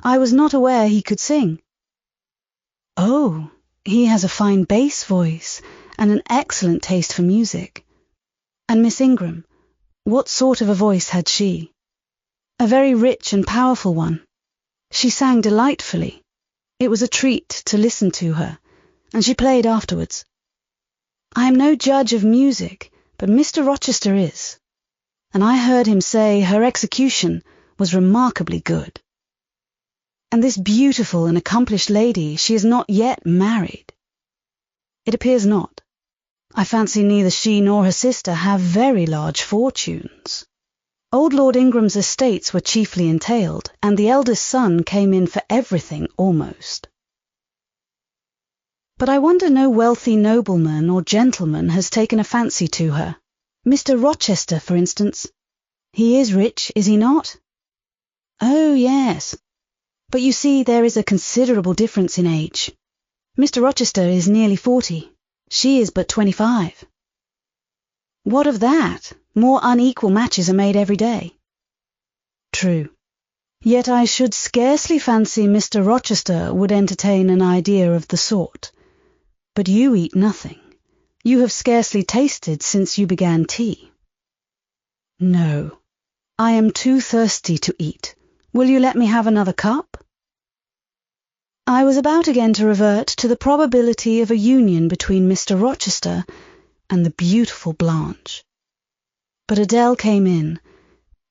I was not aware he could sing. Oh, he has a fine bass voice and an excellent taste for music. And Miss Ingram, what sort of a voice had she? A very rich and powerful one. She sang delightfully. It was a treat to listen to her, and she played afterwards. I am no judge of music, but Mr. Rochester is, and I heard him say her execution was remarkably good. And this beautiful and accomplished lady, she is not yet married. It appears not. I fancy neither she nor her sister have very large fortunes. Old Lord Ingram's estates were chiefly entailed, and the eldest son came in for everything almost. But I wonder no wealthy nobleman or gentleman has taken a fancy to her. Mr. Rochester, for instance. He is rich, is he not? Oh, yes. But you see, there is a considerable difference in age. Mr. Rochester is nearly 40. She is but 25. What of that? More unequal matches are made every day. True. Yet I should scarcely fancy Mr. Rochester would entertain an idea of the sort. But you eat nothing. You have scarcely tasted since you began tea. No, I am too thirsty to eat. Will you let me have another cup? I was about again to revert to the probability of a union between Mr. Rochester and the beautiful Blanche. But Adele came in,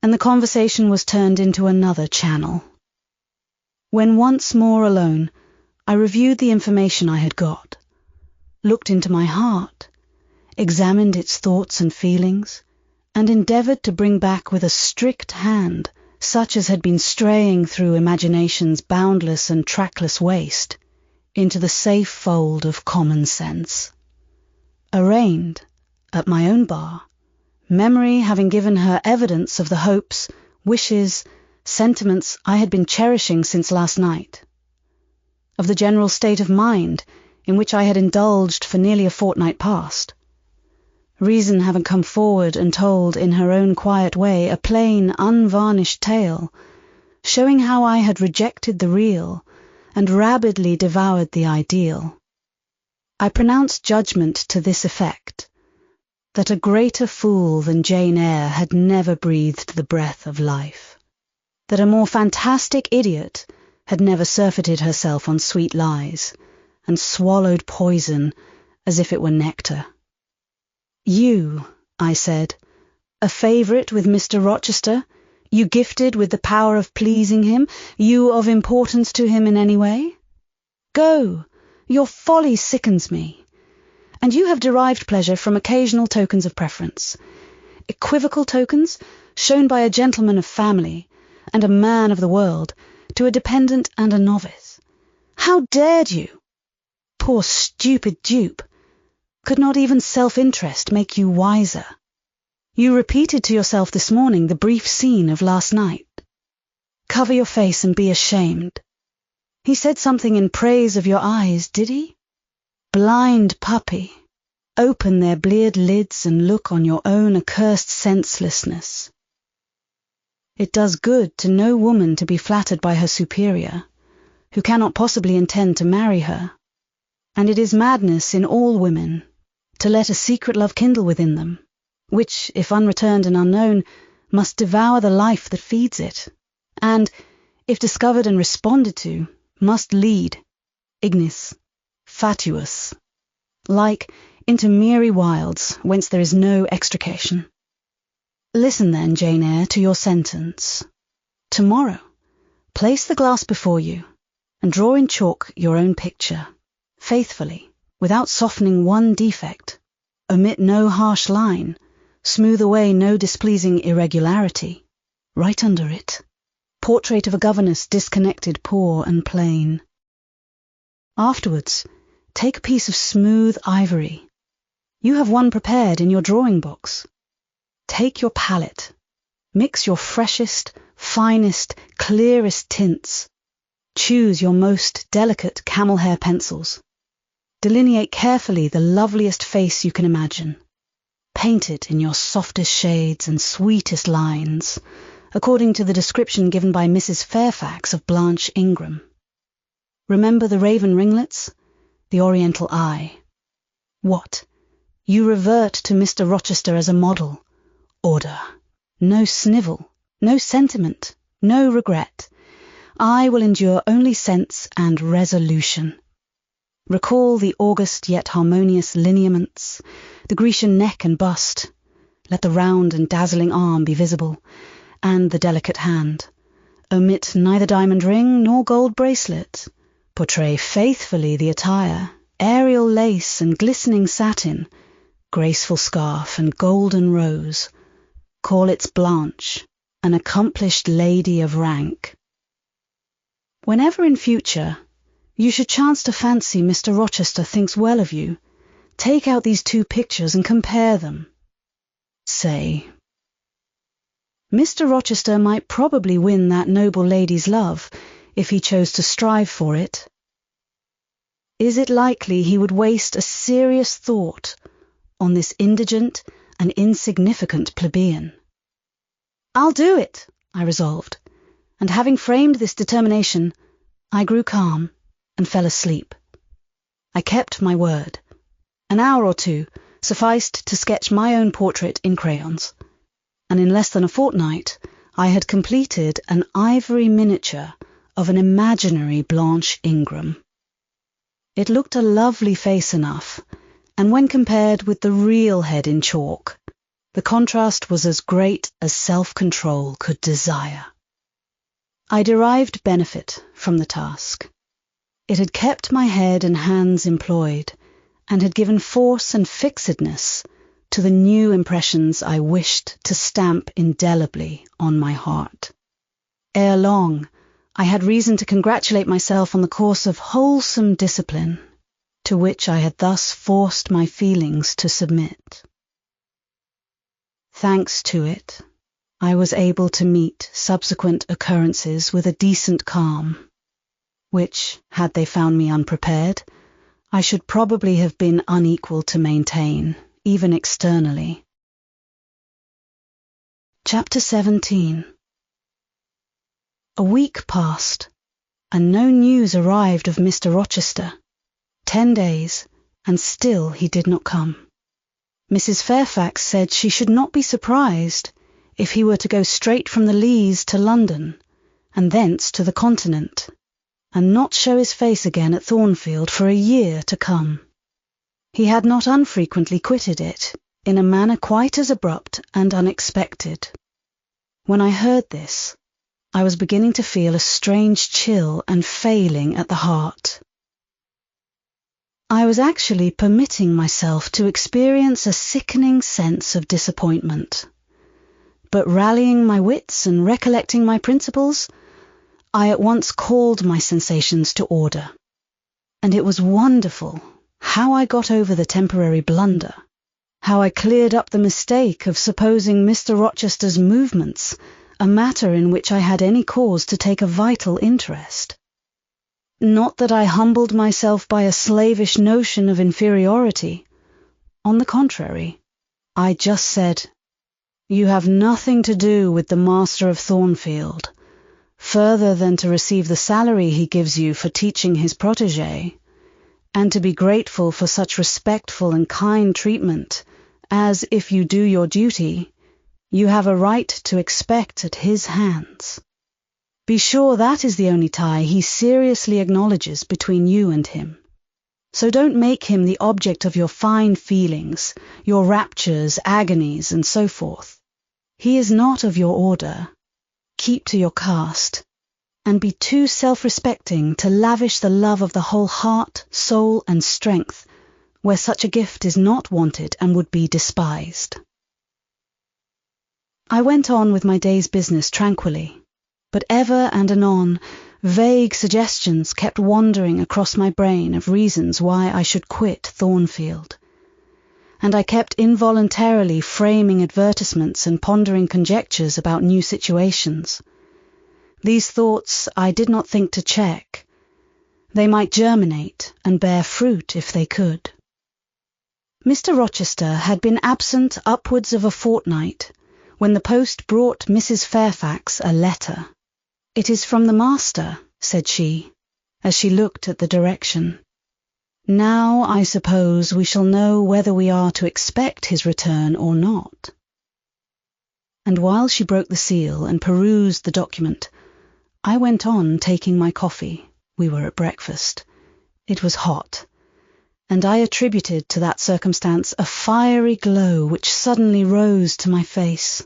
and the conversation was turned into another channel. When once more alone, I reviewed the information I had got, looked into my heart, examined its thoughts and feelings, and endeavoured to bring back with a strict hand such as had been straying through imagination's boundless and trackless waste into the safe fold of common sense. Arraigned at my own bar, memory having given her evidence of the hopes, wishes, sentiments I had been cherishing since last night, of the general state of mind in which I had indulged for nearly a fortnight past. Reason having come forward and told in her own quiet way a plain, unvarnished tale, showing how I had rejected the real and rabidly devoured the ideal, I pronounced judgment to this effect, that a greater fool than Jane Eyre had never breathed the breath of life, that a more fantastic idiot had never surfeited herself on sweet lies, and swallowed poison as if it were nectar. You, I said, a favourite with Mr. Rochester, you gifted with the power of pleasing him, you of importance to him in any way? Go, your folly sickens me. And you have derived pleasure from occasional tokens of preference, equivocal tokens shown by a gentleman of family and a man of the world to a dependent and a novice, How dared you? Poor stupid dupe. Could not even self-interest make you wiser? You repeated to yourself this morning the brief scene of last night. Cover your face and be ashamed. He said something in praise of your eyes, did he? Blind puppy, open their bleared lids and look on your own accursed senselessness. It does good to no woman to be flattered by her superior, who cannot possibly intend to marry her, and it is madness in all women to let a secret love kindle within them, which, if unreturned and unknown, must devour the life that feeds it, and, if discovered and responded to, must lead, ignis, fatuous, like into miry wilds whence there is no extrication. Listen then, Jane Eyre, to your sentence. Tomorrow, place the glass before you, and draw in chalk your own picture, faithfully, without softening one defect, omit no harsh line, smooth away no displeasing irregularity. Write under it, portrait of a governess disconnected, poor and plain. Afterwards, take a piece of smooth ivory. You have one prepared in your drawing box. Take your palette, mix your freshest, finest, clearest tints. Choose your most delicate camel hair pencils. Delineate carefully the loveliest face you can imagine. Paint it in your softest shades and sweetest lines, according to the description given by Mrs. Fairfax of Blanche Ingram. Remember the raven ringlets, the oriental eye. What? You revert to Mr. Rochester as a model. Order. No snivel, no sentiment, no regret. I will endure only sense and resolution. Recall the august yet harmonious lineaments, the Grecian neck and bust. Let the round and dazzling arm be visible, and the delicate hand. Omit neither diamond ring nor gold bracelet. Portray faithfully the attire, aerial lace and glistening satin, graceful scarf and golden rose. Call it Blanche, an accomplished lady of rank. Whenever in future you should chance to fancy Mr. Rochester thinks well of you, take out these two pictures and compare them. Say, Mr. Rochester might probably win that noble lady's love if he chose to strive for it. Is it likely he would waste a serious thought on this indigent and insignificant plebeian? I'll do it, I resolved, and having framed this determination, I grew calm and fell asleep. I kept my word. An hour or two sufficed to sketch my own portrait in crayons, and in less than a fortnight I had completed an ivory miniature of an imaginary Blanche Ingram. It looked a lovely face enough, and when compared with the real head in chalk, the contrast was as great as self-control could desire. I derived benefit from the task. It had kept my head and hands employed, and had given force and fixedness to the new impressions I wished to stamp indelibly on my heart. Ere long, I had reason to congratulate myself on the course of wholesome discipline to which I had thus forced my feelings to submit. Thanks to it, I was able to meet subsequent occurrences with a decent calm, which, had they found me unprepared, I should probably have been unequal to maintain, even externally. Chapter 17. A week passed, and no news arrived of Mr. Rochester. 10 days, and still he did not come. Mrs. Fairfax said she should not be surprised if he were to go straight from the Leas to London, and thence to the Continent, and not show his face again at Thornfield for a year to come. He had not unfrequently quitted it, in a manner quite as abrupt and unexpected. When I heard this, I was beginning to feel a strange chill and failing at the heart. I was actually permitting myself to experience a sickening sense of disappointment. But rallying my wits and recollecting my principles, I at once called my sensations to order, And it was wonderful how I got over the temporary blunder, how I cleared up the mistake of supposing Mr. Rochester's movements a matter in which I had any cause to take a vital interest. Not that I humbled myself by a slavish notion of inferiority. On the contrary, I just said, "You have nothing to do with the Master of Thornfield, further than to receive the salary he gives you for teaching his protégé, and to be grateful for such respectful and kind treatment as, if you do your duty, you have a right to expect at his hands. Be sure that is the only tie he seriously acknowledges between you and him. So don't make him the object of your fine feelings, your raptures, agonies, and so forth. He is not of your order. Keep to your caste, and be too self-respecting to lavish the love of the whole heart, soul, and strength, where such a gift is not wanted and would be despised." I went on with my day's business tranquilly, but ever and anon vague suggestions kept wandering across my brain of reasons why I should quit Thornfield, and I kept involuntarily framing advertisements and pondering conjectures about new situations. These thoughts I did not think to check. They might germinate and bear fruit if they could. Mr. Rochester had been absent upwards of a fortnight when the post brought Mrs. Fairfax a letter. "It is from the master," said she, as she looked at the direction. "Now, I suppose, we shall know whether we are to expect his return or not." And while she broke the seal and perused the document, I went on taking my coffee. We were at breakfast. It was hot, and I attributed to that circumstance a fiery glow which suddenly rose to my face.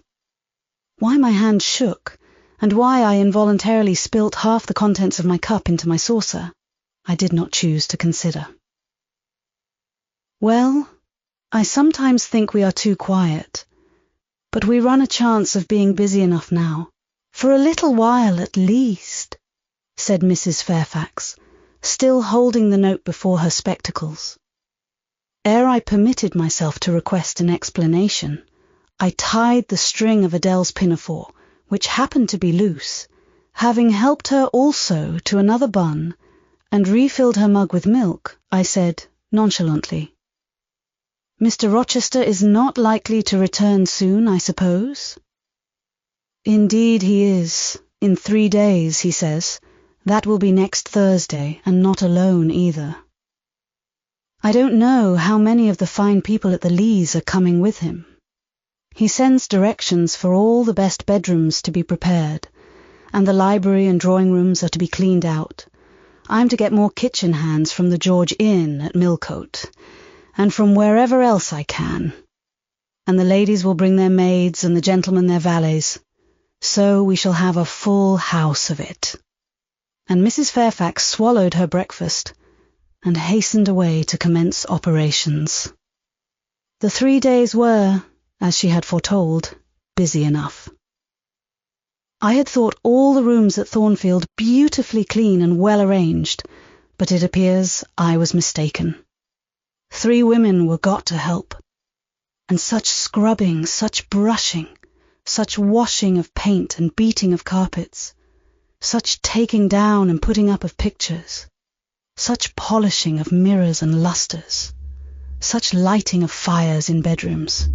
Why my hand shook, and why I involuntarily spilt half the contents of my cup into my saucer, I did not choose to consider. "Well, I sometimes think we are too quiet, but we run a chance of being busy enough now, for a little while at least," said Mrs. Fairfax, still holding the note before her spectacles. Ere I permitted myself to request an explanation, I tied the string of Adele's pinafore, which happened to be loose, having helped her also to another bun, and refilled her mug with milk. I said nonchalantly, "Mr. Rochester is not likely to return soon, I suppose?" "Indeed he is. In 3 days, he says. That will be next Thursday, and not alone either. I don't know how many of the fine people at the Leas are coming with him. He sends directions for all the best bedrooms to be prepared, and the library and drawing rooms are to be cleaned out. I'm to get more kitchen hands from the George Inn at Millcote, and from wherever else I can. And the ladies will bring their maids and the gentlemen their valets. So we shall have a full house of it." And Mrs. Fairfax swallowed her breakfast and hastened away to commence operations. The 3 days were, as she had foretold, busy enough. I had thought all the rooms at Thornfield beautifully clean and well arranged, but it appears I was mistaken. 3 women were got to help, and such scrubbing, such brushing, such washing of paint and beating of carpets, such taking down and putting up of pictures, such polishing of mirrors and lustres, such lighting of fires in bedrooms,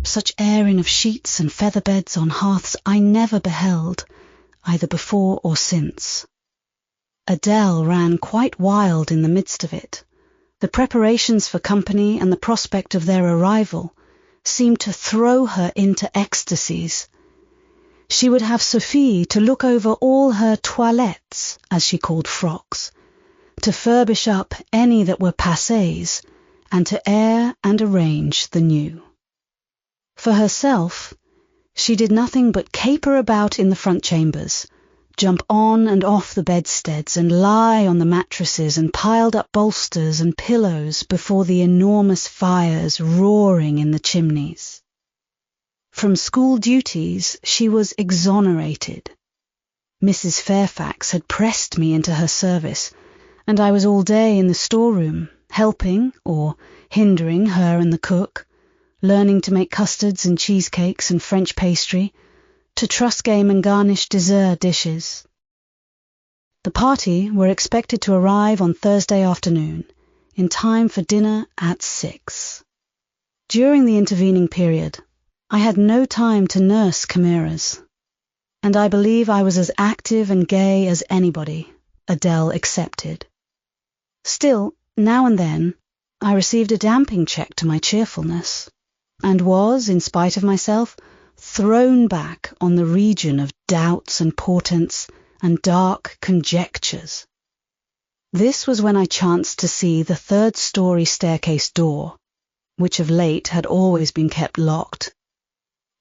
such airing of sheets and feather beds on hearths I never beheld, either before or since. Adele ran quite wild in the midst of it. The preparations for company and the prospect of their arrival seemed to throw her into ecstasies. She would have Sophie to look over all her toilettes, as she called frocks, to furbish up any that were passés, and to air and arrange the new. For herself, she did nothing but caper about in the front chambers, jump on and off the bedsteads, and lie on the mattresses and piled up bolsters and pillows before the enormous fires roaring in the chimneys. From school duties she was exonerated. Mrs. Fairfax had pressed me into her service, and I was all day in the storeroom, helping or hindering her and the cook, learning to make custards and cheesecakes and French pastry, to truss game and garnish dessert dishes. The party were expected to arrive on Thursday afternoon, in time for dinner at 6. During the intervening period, I had no time to nurse chimeras, and I believe I was as active and gay as anybody, Adele excepted. Still, now and then, I received a damping check to my cheerfulness, and was, in spite of myself, thrown back on the region of doubts and portents and dark conjectures. This was when I chanced to see the third-story staircase door, which of late had always been kept locked,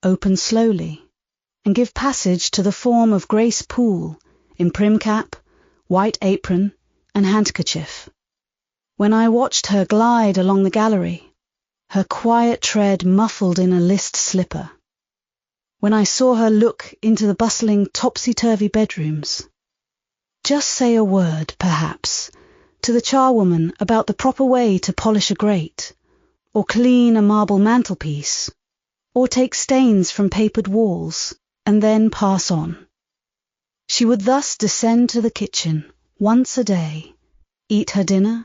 open slowly, and give passage to the form of Grace Poole in prim cap, white apron, and handkerchief. When I watched her glide along the gallery, her quiet tread muffled in a list slipper. When I saw her look into the bustling topsy-turvy bedrooms. Just say a word, perhaps, to the charwoman about the proper way to polish a grate, or clean a marble mantelpiece, or take stains from papered walls, and then pass on. She would thus descend to the kitchen once a day, eat her dinner,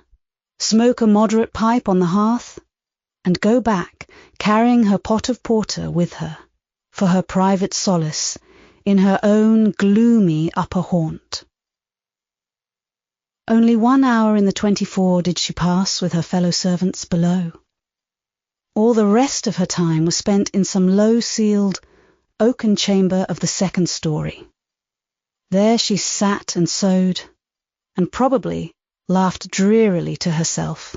smoke a moderate pipe on the hearth, and go back carrying her pot of porter with her, for her private solace, in her own gloomy upper haunt. Only 1 hour in the 24 did she pass with her fellow servants below. All the rest of her time was spent in some low-ceiled, oaken chamber of the second story. There she sat and sewed, and probably laughed drearily to herself,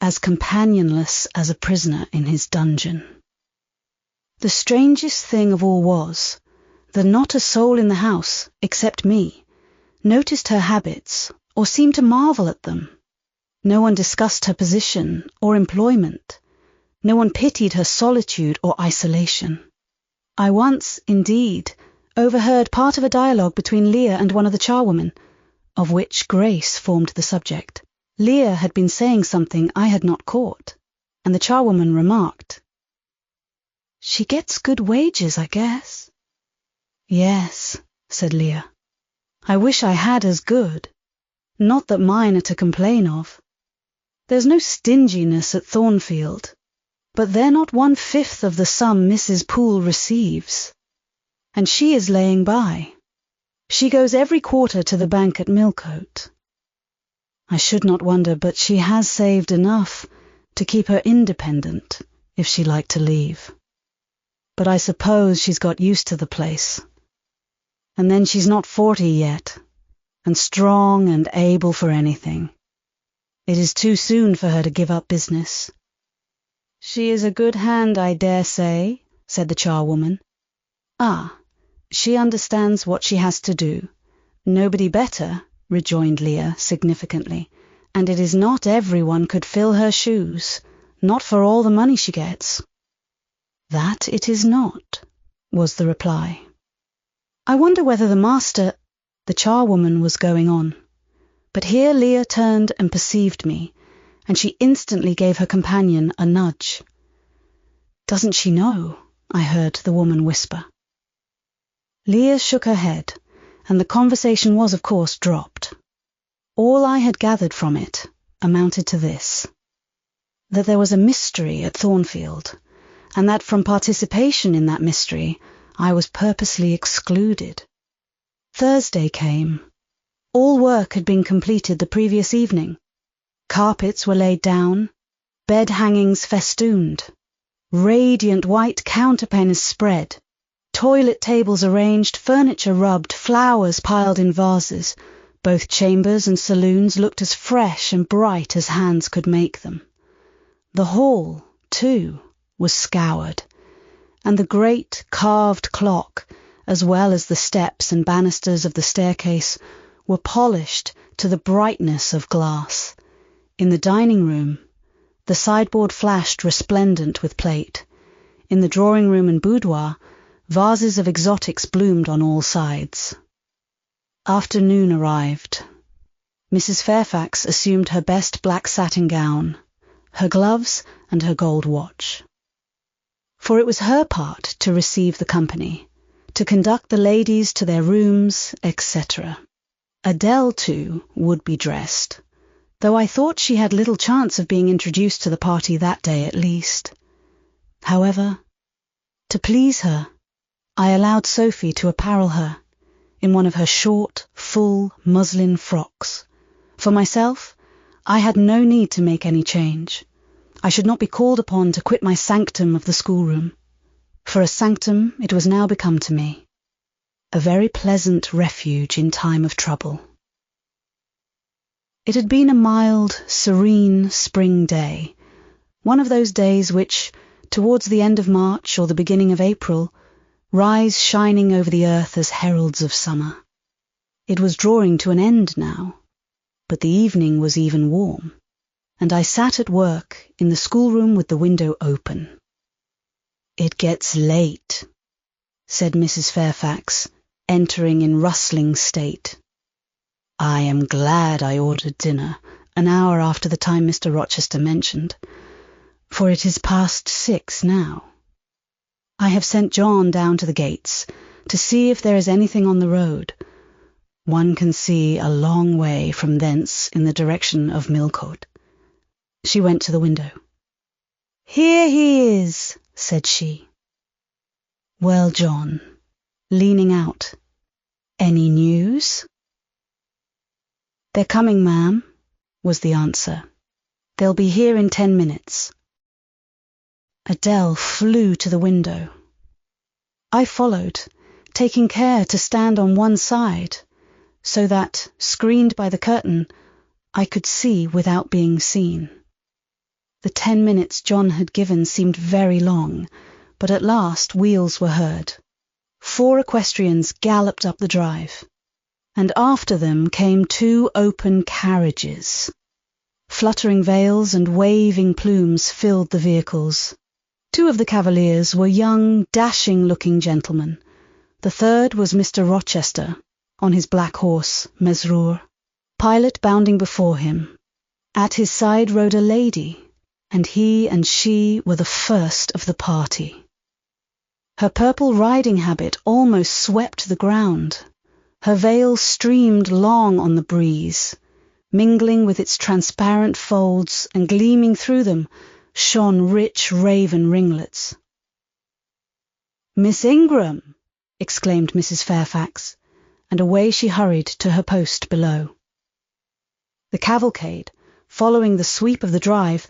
as companionless as a prisoner in his dungeon. The strangest thing of all was that not a soul in the house, except me, noticed her habits or seemed to marvel at them. No one discussed her position or employment. No one pitied her solitude or isolation. I once, indeed, overheard part of a dialogue between Leah and one of the charwomen, of which Grace formed the subject. Leah had been saying something I had not caught, and the charwoman remarked, "She gets good wages, I guess." "Yes," said Leah. "I wish I had as good. Not that mine are to complain of. There's no stinginess at Thornfield, but they're not 1/5 of the sum Mrs. Poole receives. And she is laying by. She goes every quarter to the bank at Millcote. I should not wonder but she has saved enough to keep her independent if she liked to leave. But I suppose she's got used to the place. And then she's not 40 yet, and strong and able for anything. It is too soon for her to give up business." "She is a good hand, I dare say," said the charwoman. "Ah, she understands what she has to do. Nobody better," rejoined Leah significantly, "and it is not everyone could fill her shoes, not for all the money she gets." "That it is not," was the reply. "I wonder whether the master—" the charwoman was going on. But here Leah turned and perceived me, and she instantly gave her companion a nudge. "Doesn't she know?" I heard the woman whisper. Leah shook her head, and the conversation was, of course, dropped. All I had gathered from it amounted to this: that there was a mystery at Thornfield, and that from participation in that mystery I was purposely excluded. Thursday came. All work had been completed the previous evening. Carpets were laid down, bed hangings festooned, radiant white counterpanes spread, toilet tables arranged, furniture rubbed, flowers piled in vases. Both chambers and saloons looked as fresh and bright as hands could make them. The hall, too, was scoured, and the great carved clock, as well as the steps and banisters of the staircase, were polished to the brightness of glass. In the dining room, the sideboard flashed resplendent with plate. In the drawing room and boudoir, vases of exotics bloomed on all sides. Afternoon arrived. Mrs. Fairfax assumed her best black satin gown, her gloves and her gold watch. For it was her part to receive the company, to conduct the ladies to their rooms, etc. Adele, too, would be dressed, though I thought she had little chance of being introduced to the party that day at least. However, to please her, I allowed Sophie to apparel her in one of her short, full muslin frocks. For myself, I had no need to make any change. I should not be called upon to quit my sanctum of the schoolroom, for a sanctum it was now become to me, a very pleasant refuge in time of trouble. It had been a mild, serene spring day, one of those days which, towards the end of March or the beginning of April, rise shining over the earth as heralds of summer. It was drawing to an end now, but the evening was even warm, and I sat at work in the schoolroom with the window open. "It gets late," said Mrs. Fairfax, entering in rustling state. "I am glad I ordered dinner an hour after the time Mr. Rochester mentioned, for it is past 6 now. I have sent John down to the gates to see if there is anything on the road. One can see a long way from thence in the direction of Millcote." She went to the window. "Here he is," said she. "Well, John," leaning out, "any news?" "They're coming, ma'am," was the answer. "They'll be here in 10 minutes. Adele flew to the window. I followed, taking care to stand on one side, so that, screened by the curtain, I could see without being seen. The 10 minutes John had given seemed very long, but at last wheels were heard. 4 equestrians galloped up the drive, and after them came 2 open carriages. Fluttering veils and waving plumes filled the vehicles. 2 of the cavaliers were young, dashing-looking gentlemen. The third was Mr. Rochester, on his black horse, Mesrour, Pilot bounding before him. At his side rode a lady, and he and she were the first of the party. Her purple riding habit almost swept the ground. Her veil streamed long on the breeze. Mingling with its transparent folds and gleaming through them shone rich raven ringlets. "Miss Ingram!" exclaimed Mrs. Fairfax, and away she hurried to her post below. The cavalcade, following the sweep of the drive,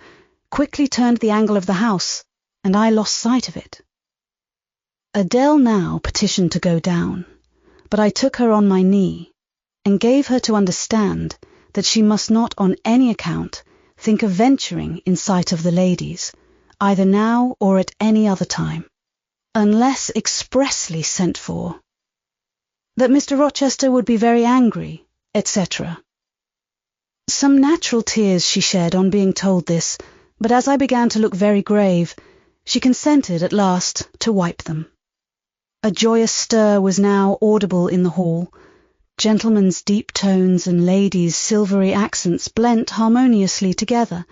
quickly turned the angle of the house, and I lost sight of it. Adele now petitioned to go down, but I took her on my knee, and gave her to understand that she must not on any account think of venturing in sight of the ladies, either now or at any other time, unless expressly sent for, that Mr. Rochester would be very angry, etc. Some natural tears she shed on being told this, but as I began to look very grave, she consented at last to wipe them. A joyous stir was now audible in the hall. Gentlemen's deep tones and ladies' silvery accents blent harmoniously together,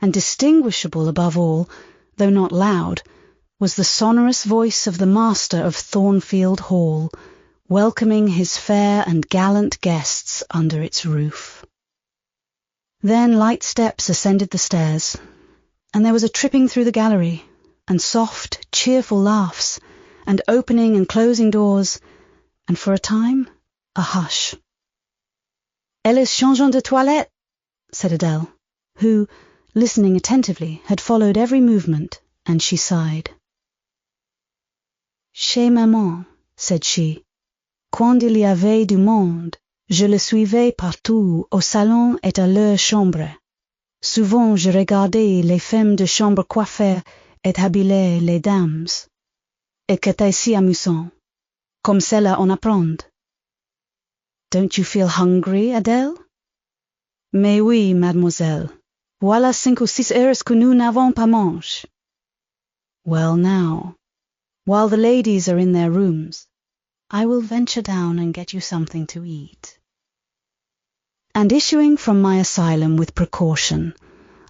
and distinguishable above all, though not loud, was the sonorous voice of the master of Thornfield Hall, welcoming his fair and gallant guests under its roof. Then light steps ascended the stairs, and there was a tripping through the gallery, and soft, cheerful laughs, and opening and closing doors, and for a time a hush. "Elle est changeant de toilette," said Adele, who, listening attentively, had followed every movement, and she sighed. "Chez maman," said she, "quand il y avait du monde, je le suivais partout, au salon et à leur chambre. Souvent je regardais les femmes de chambre coiffer et habiller les dames, et qu'était si amusant, comme cela on apprend." "Don't you feel hungry, Adele?" "Mais oui, mademoiselle. Voilà 5 ou 6 heures que nous n'avons pas mangé." "Well now, while the ladies are in their rooms, I will venture down and get you something to eat." and issuing from my asylum with precaution,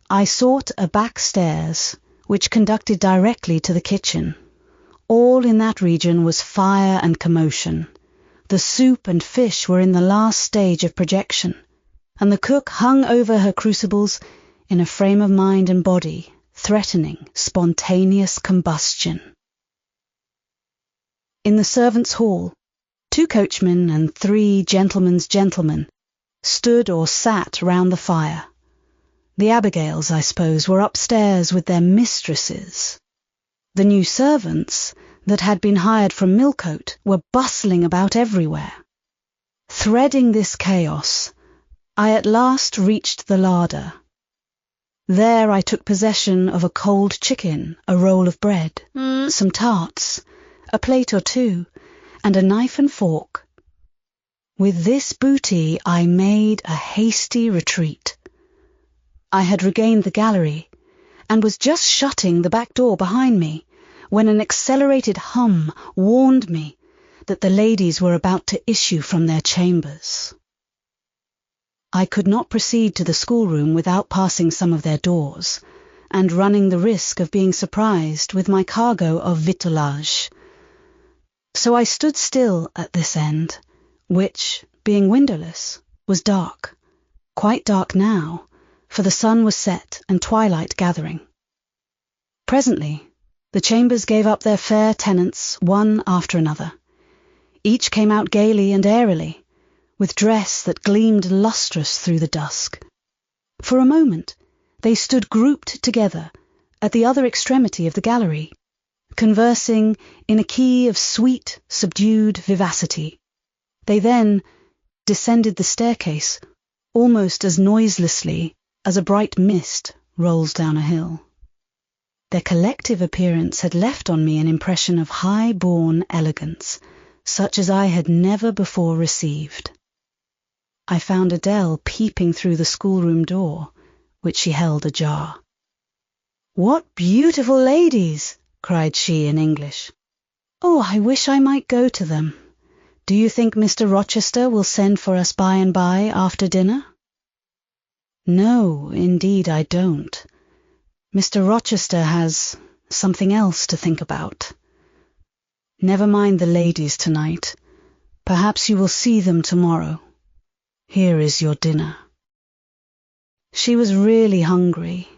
I sought a back stairs which conducted directly to the kitchen. All in that region was fire and commotion. The soup and fish were in the last stage of projection, and the cook hung over her crucibles in a frame of mind and body threatening spontaneous combustion. In the servants' hall, 2 coachmen and 3 gentlemen's gentlemen stood or sat round the fire. The Abigails, I suppose, were upstairs with their mistresses. The new servants that had been hired from Millcote were bustling about everywhere. Threading this chaos, I at last reached the larder. There I took possession of a cold chicken, a roll of bread, some tarts, a plate or 2, and a knife and fork. With this booty I made a hasty retreat. I had regained the gallery, and was just shutting the back door behind me, when an accelerated hum warned me that the ladies were about to issue from their chambers. I could not proceed to the schoolroom without passing some of their doors, and running the risk of being surprised with my cargo of victuallage. So I stood still at this end, which, being windowless, was dark, quite dark now, for the sun was set and twilight gathering. Presently, the chambers gave up their fair tenants one after another. Each came out gaily and airily, with dress that gleamed lustrous through the dusk. For a moment, they stood grouped together at the other extremity of the gallery, conversing in a key of sweet, subdued vivacity. They then descended the staircase almost as noiselessly as a bright mist rolls down a hill. Their collective appearance had left on me an impression of high-born elegance, such as I had never before received. I found Adele peeping through the schoolroom door, which she held ajar. "What beautiful ladies!" cried she in English. "Oh, I wish I might go to them. Do you think Mr. Rochester will send for us by and by after dinner?" "No, indeed I don't. Mr. Rochester has something else to think about. Never mind the ladies tonight. Perhaps you will see them tomorrow. Here is your dinner." She was really hungry,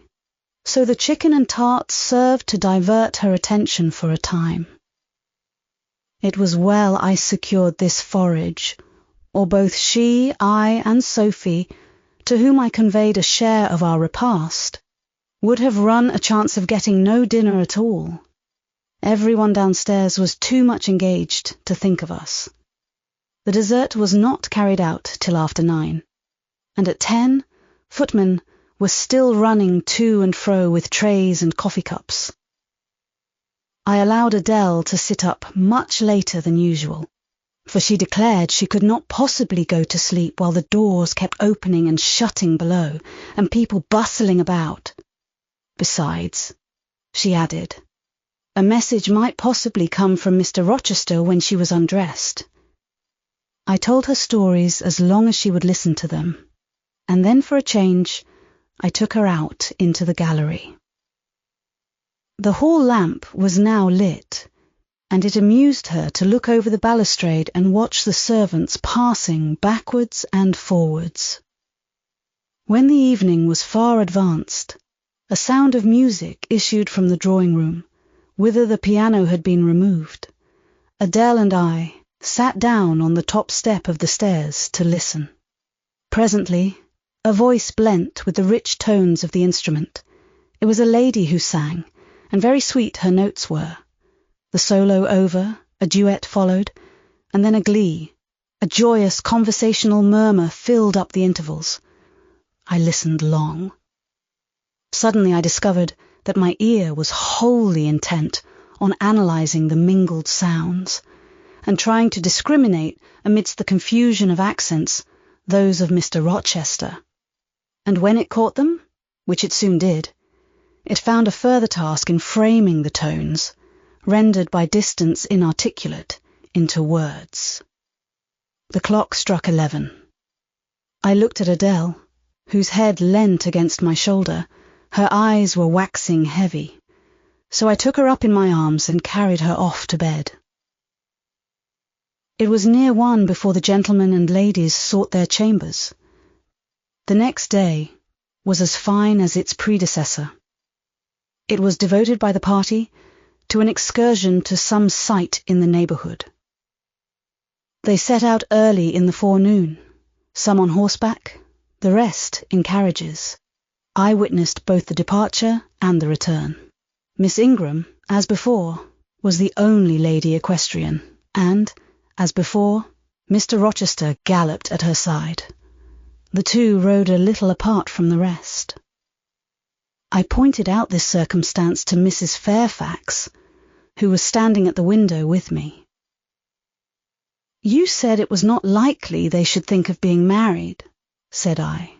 so the chicken and tarts served to divert her attention for a time. It was well I secured this forage, or both she, I, and Sophie, to whom I conveyed a share of our repast, would have run a chance of getting no dinner at all. Everyone downstairs was too much engaged to think of us. The dessert was not carried out till after 9, and at 10, footmen were still running to and fro with trays and coffee cups. I allowed Adele to sit up much later than usual, for she declared she could not possibly go to sleep while the doors kept opening and shutting below, and people bustling about. Besides, she added, a message might possibly come from Mr. Rochester when she was undressed. I told her stories as long as she would listen to them, and then for a change, I took her out into the gallery. The hall lamp was now lit, and it amused her to look over the balustrade and watch the servants passing backwards and forwards. When the evening was far advanced, a sound of music issued from the drawing-room, whither the piano had been removed. Adele and I sat down on the top step of the stairs to listen. Presently, a voice blent with the rich tones of the instrument. It was a lady who sang, and very sweet her notes were. The solo over, a duet followed, and then a glee. A joyous conversational murmur filled up the intervals. I listened long. Suddenly I discovered that my ear was wholly intent on analysing the mingled sounds, and trying to discriminate amidst the confusion of accents those of Mr. Rochester. And when it caught them, which it soon did, it found a further task in framing the tones, rendered by distance inarticulate, into words. The clock struck 11. I looked at Adele, whose head leant against my shoulder. Her eyes were waxing heavy, so I took her up in my arms and carried her off to bed. It was near 1 before the gentlemen and ladies sought their chambers. The next day was as fine as its predecessor. It was devoted by the party to an excursion to some site in the neighbourhood. They set out early in the forenoon, some on horseback, the rest in carriages. I witnessed both the departure and the return. Miss Ingram, as before, was the only lady equestrian, and, as before, Mr. Rochester galloped at her side. The two rode a little apart from the rest. I pointed out this circumstance to Mrs. Fairfax, who was standing at the window with me. "You said it was not likely they should think of being married," said I.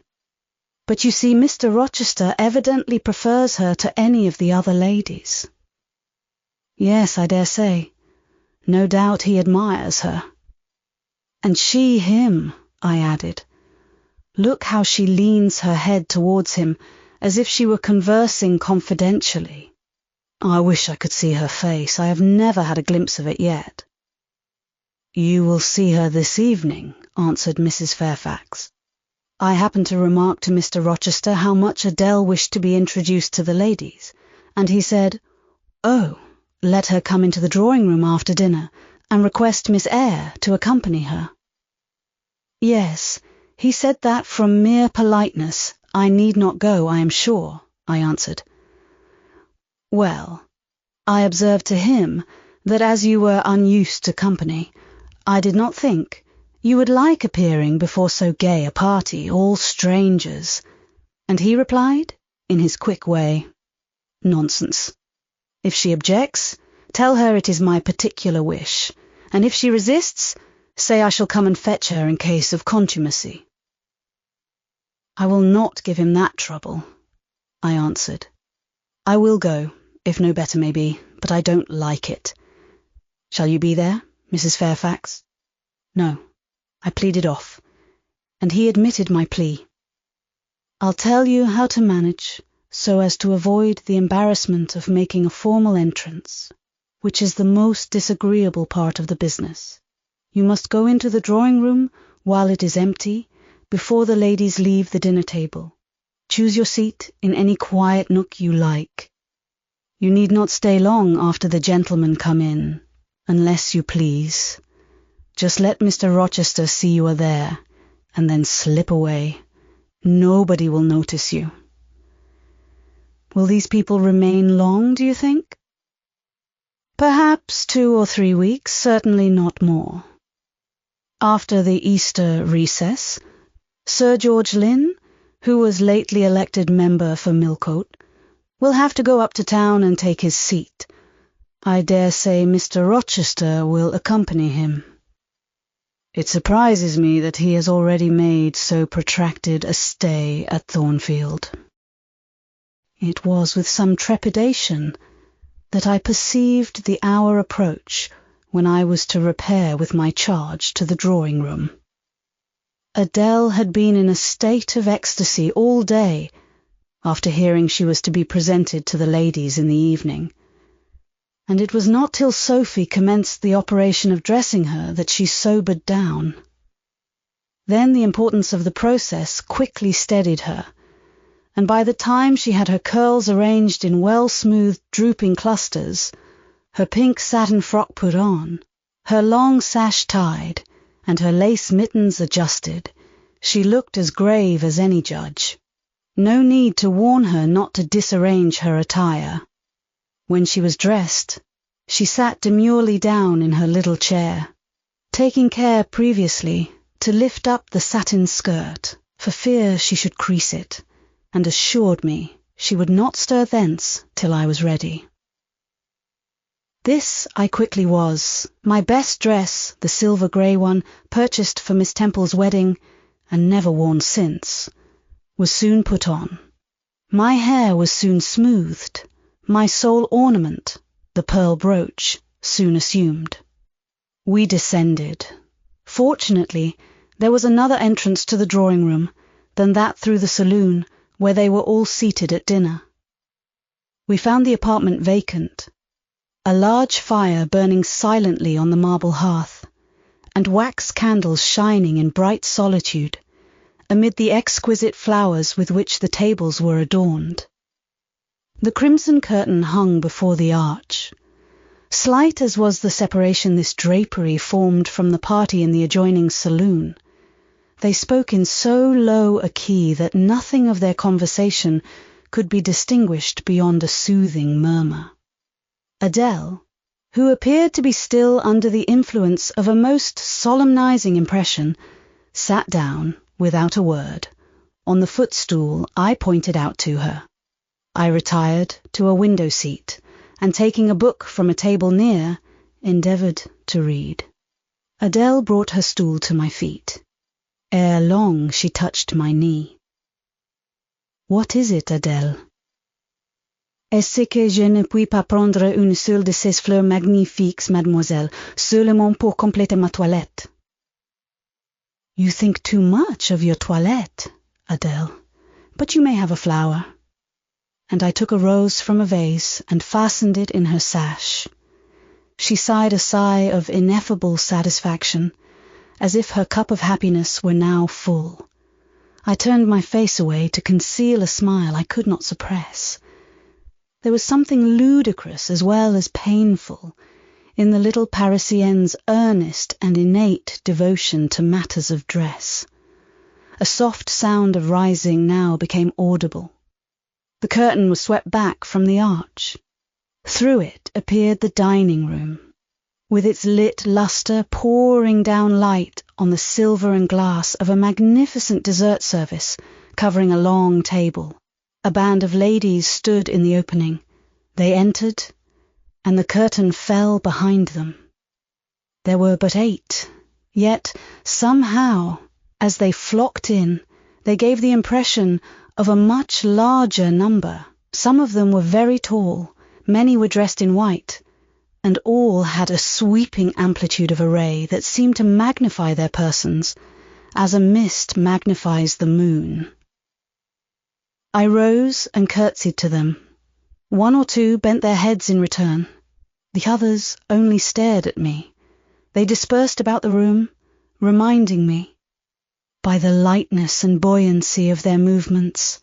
"But you see, Mr. Rochester evidently prefers her to any of the other ladies." "Yes, I dare say. No doubt he admires her." "And she him," I added. "Look how she leans her head towards him, as if she were conversing confidentially. I wish I could see her face. I have never had a glimpse of it yet." "You will see her this evening," answered Mrs. Fairfax. I happened to remark to Mr. Rochester how much Adele wished to be introduced to the ladies, and he said, "Oh, let her come into the drawing-room after dinner, and request Miss Eyre to accompany her." "Yes, he said that from mere politeness I need not go, I am sure," I answered. "Well, I observed to him that as you were unused to company, I did not think you would like appearing before so gay a party, all strangers, and he replied, in his quick way, 'Nonsense. If she objects, tell her it is my particular wish, and if she resists, say I shall come and fetch her in case of contumacy.' 'I will not give him that trouble,' I answered. 'I will go, if no better may be, but I don't like it. Shall you be there, Mrs. Fairfax?' 'No,' I pleaded off, and he admitted my plea. 'I'll tell you how to manage so as to avoid the embarrassment of making a formal entrance, which is the most disagreeable part of the business. You must go into the drawing-room while it is empty, before the ladies leave the dinner-table. Choose your seat in any quiet nook you like. You need not stay long after the gentlemen come in, unless you please. Just let Mr. Rochester see you are there, and then slip away. Nobody will notice you.' Will these people remain long, do you think? Perhaps 2 or 3 weeks, certainly not more. After the Easter recess, Sir George Lynn, who was lately elected member for Millcote, will have to go up to town and take his seat. I dare say Mr. Rochester will accompany him. It surprises me that he has already made so protracted a stay at Thornfield." It was with some trepidation that I perceived the hour approach when I was to repair with my charge to the drawing-room. Adele had been in a state of ecstasy all day after hearing she was to be presented to the ladies in the evening, and it was not till Sophie commenced the operation of dressing her that she sobered down. Then the importance of the process quickly steadied her, and by the time she had her curls arranged in well-smoothed drooping clusters, her pink satin frock put on, her long sash tied, and her lace mittens adjusted, she looked as grave as any judge. No need to warn her not to disarrange her attire. When she was dressed, she sat demurely down in her little chair, taking care previously to lift up the satin skirt, for fear she should crease it, and assured me she would not stir thence till I was ready. This I quickly was. My best dress, the silver-grey one, purchased for Miss Temple's wedding, and never worn since, was soon put on. My hair was soon smoothed, my sole ornament, the pearl brooch, soon assumed. We descended. Fortunately, There was another entrance to the drawing room than that through the saloon, where they were all seated at dinner. We found the apartment vacant, a large fire burning silently on the marble hearth, and wax candles shining in bright solitude amid the exquisite flowers with which the tables were adorned. The crimson curtain hung before the arch. Slight as was the separation this drapery formed from the party in the adjoining saloon, they spoke in so low a key that nothing of their conversation could be distinguished beyond a soothing murmur. Adele, who appeared to be still under the influence of a most solemnizing impression, sat down, without a word, on the footstool I pointed out to her. I retired to a window seat, and taking a book from a table near, endeavoured to read. Adele brought her stool to my feet. Ere long she touched my knee. What is it, Adele? Est-ce que je ne puis pas prendre une seule de ces fleurs magnifiques, mademoiselle, seulement pour compléter ma toilette? You think too much of your toilette, Adele, but you may have a flower. And I took a rose from a vase and fastened it in her sash. She sighed a sigh of ineffable satisfaction, as if her cup of happiness were now full. I turned my face away to conceal a smile I could not suppress. There was something ludicrous as well as painful in the little Parisienne's earnest and innate devotion to matters of dress. A soft sound of rising now became audible. The curtain was swept back from the arch. Through it appeared the dining room, with its lit lustre pouring down light on the silver and glass of a magnificent dessert service covering a long table. A band of ladies stood in the opening. They entered, and the curtain fell behind them. There were but 8, yet somehow, as they flocked in, they gave the impression of a much larger number. Some of them were very tall, many were dressed in white, and all had a sweeping amplitude of array that seemed to magnify their persons, as a mist magnifies the moon. I rose and curtsied to them. 1 or 2 bent their heads in return. The others only stared at me. They dispersed about the room, reminding me, by the lightness and buoyancy of their movements,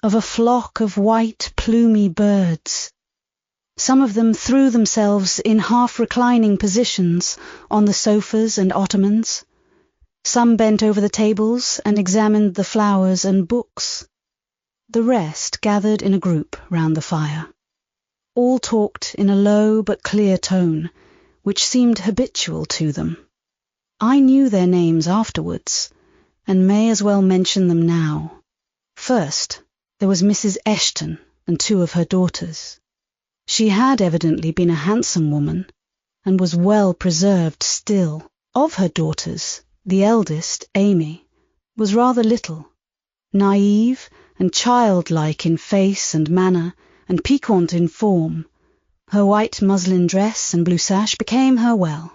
of a flock of white, plumy birds. Some of them threw themselves in half-reclining positions on the sofas and ottomans. Some bent over the tables and examined the flowers and books. The rest gathered in a group round the fire. All talked in a low but clear tone, which seemed habitual to them. I knew their names afterwards, and may as well mention them now. First, there was Mrs. Eshton and 2 of her daughters. She had evidently been a handsome woman, and was well preserved still. Of her daughters, the eldest, Amy, was rather little, naive and childlike in face and manner, and piquant in form. Her white muslin dress and blue sash became her well.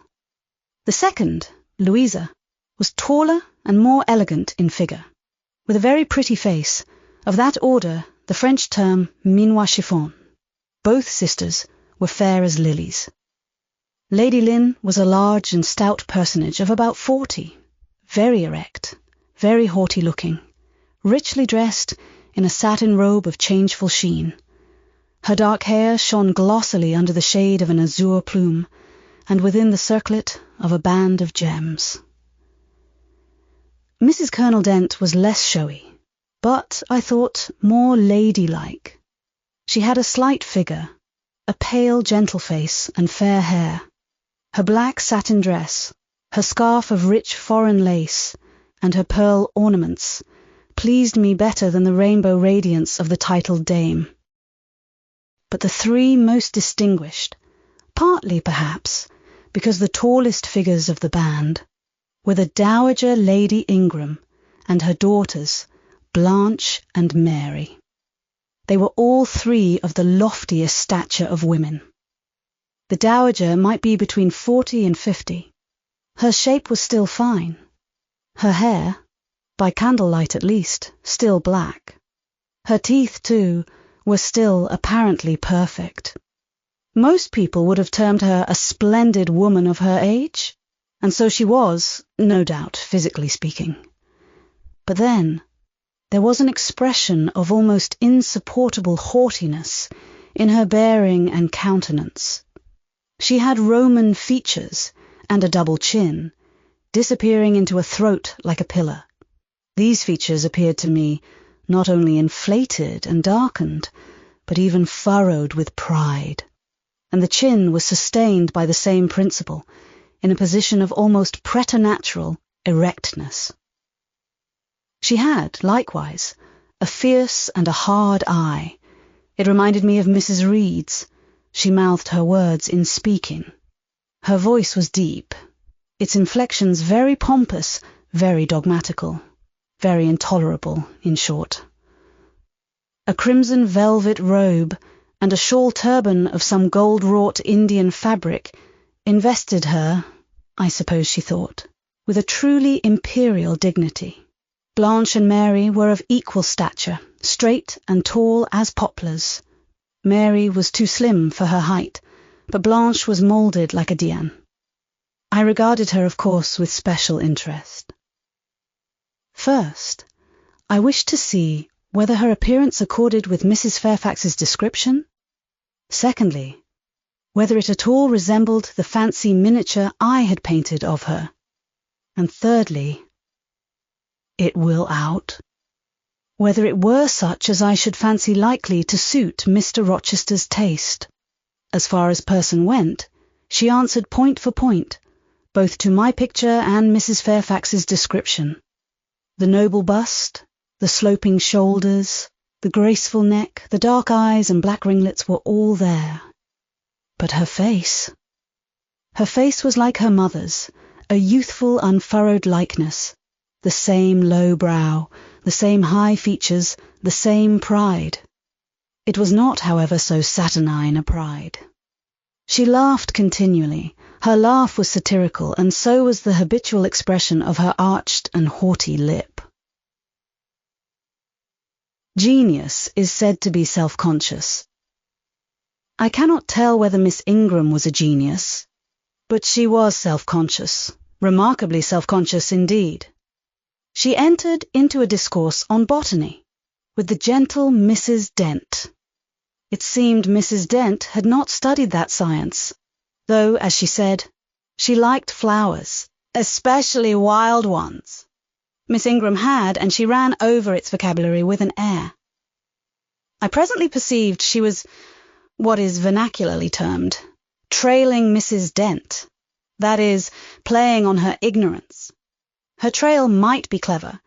The second, Louisa, was taller and more elegant in figure, with a very pretty face, of that order the French term minois chiffon. Both sisters were fair as lilies. Lady Lynn was a large and stout personage of about 40, very erect, very haughty-looking, richly dressed in a satin robe of changeful sheen. Her dark hair shone glossily under the shade of an azure plume, and within the circlet of a band of gems. Mrs. Colonel Dent was less showy, but, I thought, more ladylike. She had a slight figure, a pale, gentle face, and fair hair. Her black satin dress, her scarf of rich foreign lace, and her pearl ornaments pleased me better than the rainbow radiance of the titled dame. But the 3 most distinguished, partly perhaps because the tallest figures of the band, were the Dowager Lady Ingram and her daughters, Blanche and Mary. They were all 3 of the loftiest stature of women. The Dowager might be between 40 and 50. Her shape was still fine. Her hair, by candlelight at least, still black. Her teeth, too, were still apparently perfect. Most people would have termed her a splendid woman of her age, and so she was, no doubt, physically speaking. But then, there was an expression of almost insupportable haughtiness in her bearing and countenance. She had Roman features and a double chin, disappearing into a throat like a pillar. These features appeared to me not only inflated and darkened, but even furrowed with pride, and the chin was sustained by the same principle, in a position of almost preternatural erectness. She had, likewise, a fierce and a hard eye. It reminded me of Mrs. Reed's. She mouthed her words in speaking. Her voice was deep, its inflections very pompous, very dogmatical, very intolerable, in short. A crimson velvet robe and a shawl turban of some gold-wrought Indian fabric invested her, I suppose she thought, with a truly imperial dignity. Blanche and Mary were of equal stature, straight and tall as poplars. Mary was too slim for her height, but Blanche was moulded like a Dian. I regarded her, of course, with special interest. First, I wished to see whether her appearance accorded with Mrs. Fairfax's description. Secondly, whether it at all resembled the fancy miniature I had painted of her. And thirdly, it will out, whether it were such as I should fancy likely to suit Mr. Rochester's taste. As far as person went, she answered point for point, both to my picture and Mrs. Fairfax's description. The noble bust, the sloping shoulders, the graceful neck, the dark eyes and black ringlets were all there. But her face was like her mother's, a youthful unfurrowed likeness, the same low brow, the same high features, the same pride. It was not, however, so saturnine a pride. She laughed continually. Her laugh was satirical, and so was the habitual expression of her arched and haughty lip. Genius is said to be self-conscious. I cannot tell whether Miss Ingram was a genius, but she was self-conscious, remarkably self-conscious indeed. She entered into a discourse on botany with the gentle Mrs. Dent. It seemed Mrs. Dent had not studied that science, though, as she said, she liked flowers, especially wild ones. Miss Ingram had, and she ran over its vocabulary with an air. I presently perceived she was what is vernacularly termed trailing Mrs. Dent, that is, playing on her ignorance. Her trail might be clever,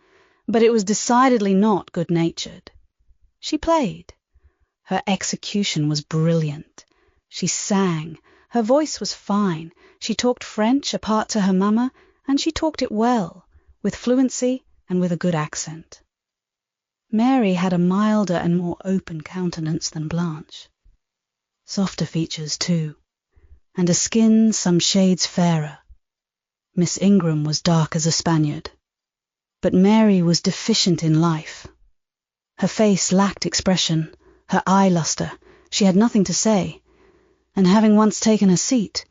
but it was decidedly not good-natured. She played. Her execution was brilliant. She sang. Her voice was fine. She talked French apart to her mamma, and she talked it well, with fluency and with a good accent. Mary had a milder and more open countenance than Blanche. Softer features, too, and a skin some shades fairer. Miss Ingram was dark as a Spaniard, but Mary was deficient in life. Her face lacked expression, her eye lustre. She had nothing to say, and having once taken a seat,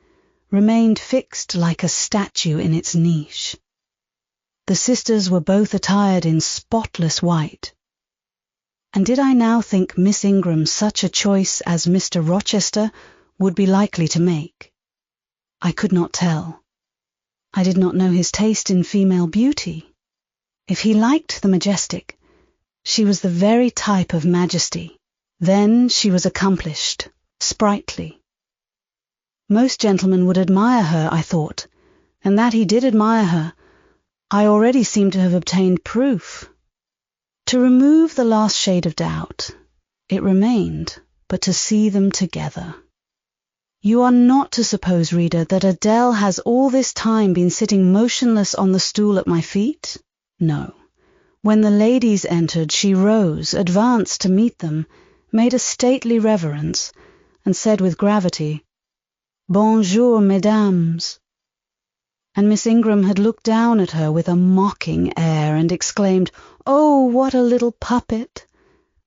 remained fixed like a statue in its niche. The sisters were both attired in spotless white, and did I now think Miss Ingram such a choice as Mr. Rochester would be likely to make? I could not tell. I did not know his taste in female beauty. If he liked the majestic, she was the very type of majesty. Then she was accomplished, sprightly. Most gentlemen would admire her, I thought, and that he did admire her, I already seemed to have obtained proof. To remove the last shade of doubt, it remained but to see them together. You are not to suppose, reader, that Adele has all this time been sitting motionless on the stool at my feet. No. When the ladies entered, she rose, advanced to meet them, made a stately reverence, and said with gravity, "Bonjour, mesdames." and Miss Ingram had looked down at her with a mocking air and exclaimed, "Oh, what a little puppet!"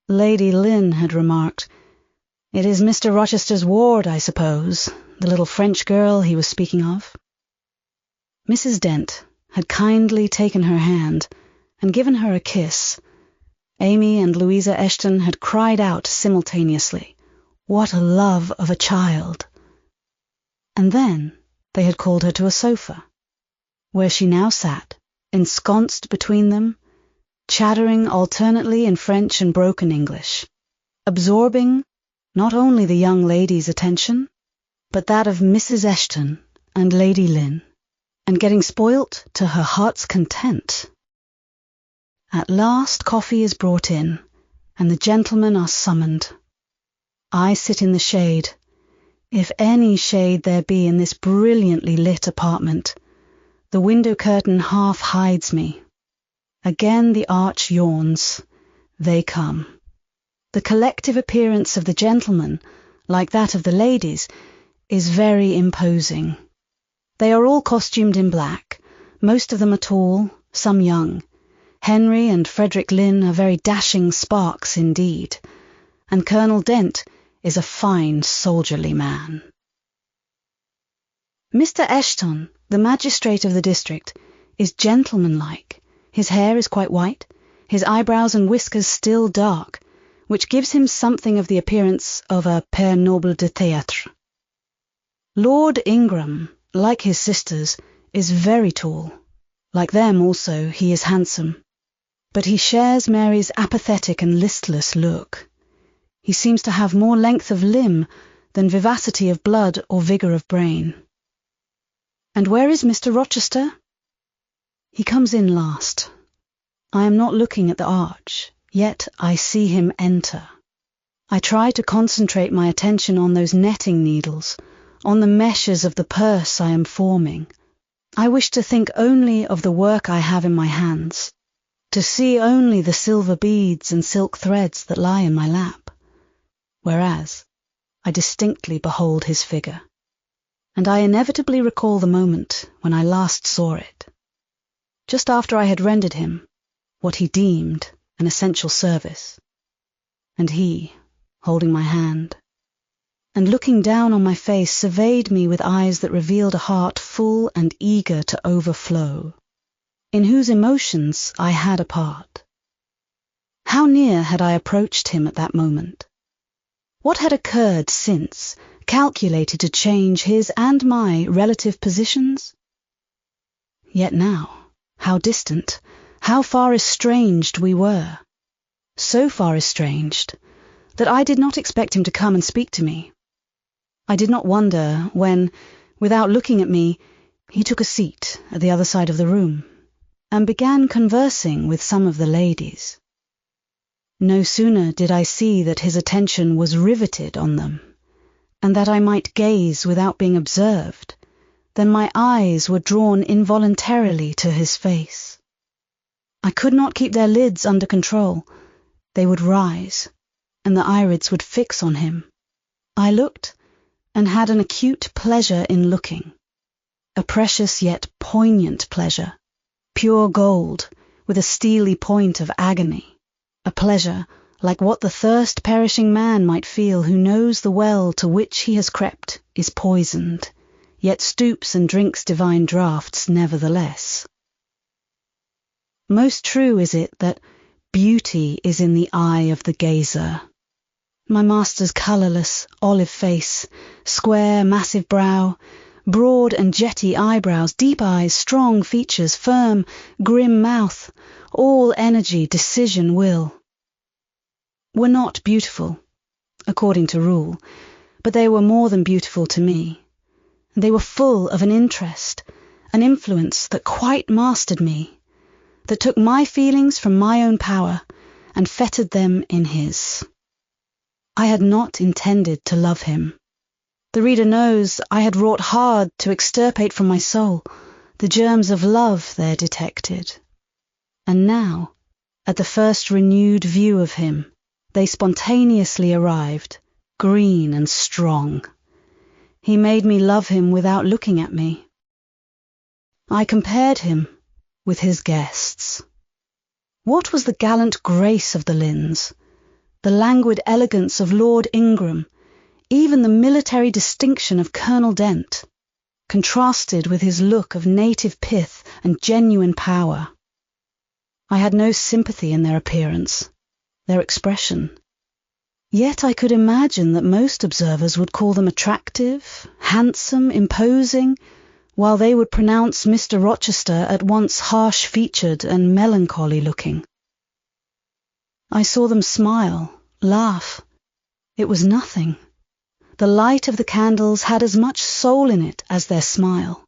Lady Lynn had remarked, "It is Mr. Rochester's ward, I suppose, the little French girl he was speaking of." Mrs. Dent had kindly taken her hand and given her a kiss. Amy and Louisa Eshton had cried out simultaneously, "What a love of a child!" And then they had called her to a sofa, where she now sat, ensconced between them, chattering alternately in French and broken English, absorbing not only the young lady's attention, but that of Mrs. Eshton and Lady Lynn, and getting spoilt to her heart's content. At last coffee is brought in, and the gentlemen are summoned. I sit in the shade, if any shade there be in this brilliantly lit apartment. The window curtain half hides me. Again the arch yawns. They come. The collective appearance of the gentlemen, like that of the ladies, is very imposing. They are all costumed in black. Most of them are tall, some young. Henry and Frederick Lynn are very dashing sparks indeed, and Colonel Dent is a fine soldierly man. Mr. Eshton, the magistrate of the district, is gentlemanlike. His hair is quite white, his eyebrows and whiskers still dark, which gives him something of the appearance of a père noble de théâtre. Lord Ingram, like his sisters, is very tall. Like them also, he is handsome. But he shares Mary's apathetic and listless look. He seems to have more length of limb than vivacity of blood or vigour of brain. And where is Mr. Rochester? He comes in last. I am not looking at the arch, yet I see him enter. I try to concentrate my attention on those netting needles, on the meshes of the purse I am forming. I wish to think only of the work I have in my hands, to see only the silver beads and silk threads that lie in my lap, whereas I distinctly behold his figure, and I inevitably recall the moment when I last saw it, just after I had rendered him what he deemed an essential service, and he, holding my hand, and looking down on my face, surveyed me with eyes that revealed a heart full and eager to overflow, in whose emotions I had a part. How near had I approached him at that moment? What had occurred since, calculated to change his and my relative positions? Yet now, how distant, how far estranged we were. So far estranged that I did not expect him to come and speak to me. I did not wonder when, without looking at me, he took a seat at the other side of the room and began conversing with some of the ladies. No sooner did I see that his attention was riveted on them, and that I might gaze without being observed, than my eyes were drawn involuntarily to his face. I could not keep their lids under control. They would rise, and the irids would fix on him. I looked, and had an acute pleasure in looking, a precious yet poignant pleasure, pure gold, with a steely point of agony, a pleasure like what the thirst-perishing man might feel who knows the well to which he has crept is poisoned, yet stoops and drinks divine draughts nevertheless. Most true is it that beauty is in the eye of the gazer. My master's colourless, olive face, square, massive brow, broad and jetty eyebrows, deep eyes, strong features, firm, grim mouth, all energy, decision, will, were not beautiful, according to rule, but they were more than beautiful to me. They were full of an interest, an influence that quite mastered me, that took my feelings from my own power and fettered them in his. I had not intended to love him. The reader knows I had wrought hard to extirpate from my soul the germs of love there detected. And now, at the first renewed view of him, they spontaneously arrived, green and strong. He made me love him without looking at me. I compared him with his guests. What was the gallant grace of the Lynns, the languid elegance of Lord Ingram, even the military distinction of Colonel Dent, contrasted with his look of native pith and genuine power? I had no sympathy in their appearance, their expression. Yet I could imagine that most observers would call them attractive, handsome, imposing, while they would pronounce Mr. Rochester at once harsh-featured and melancholy-looking. I saw them smile, laugh. It was nothing. The light of the candles had as much soul in it as their smile,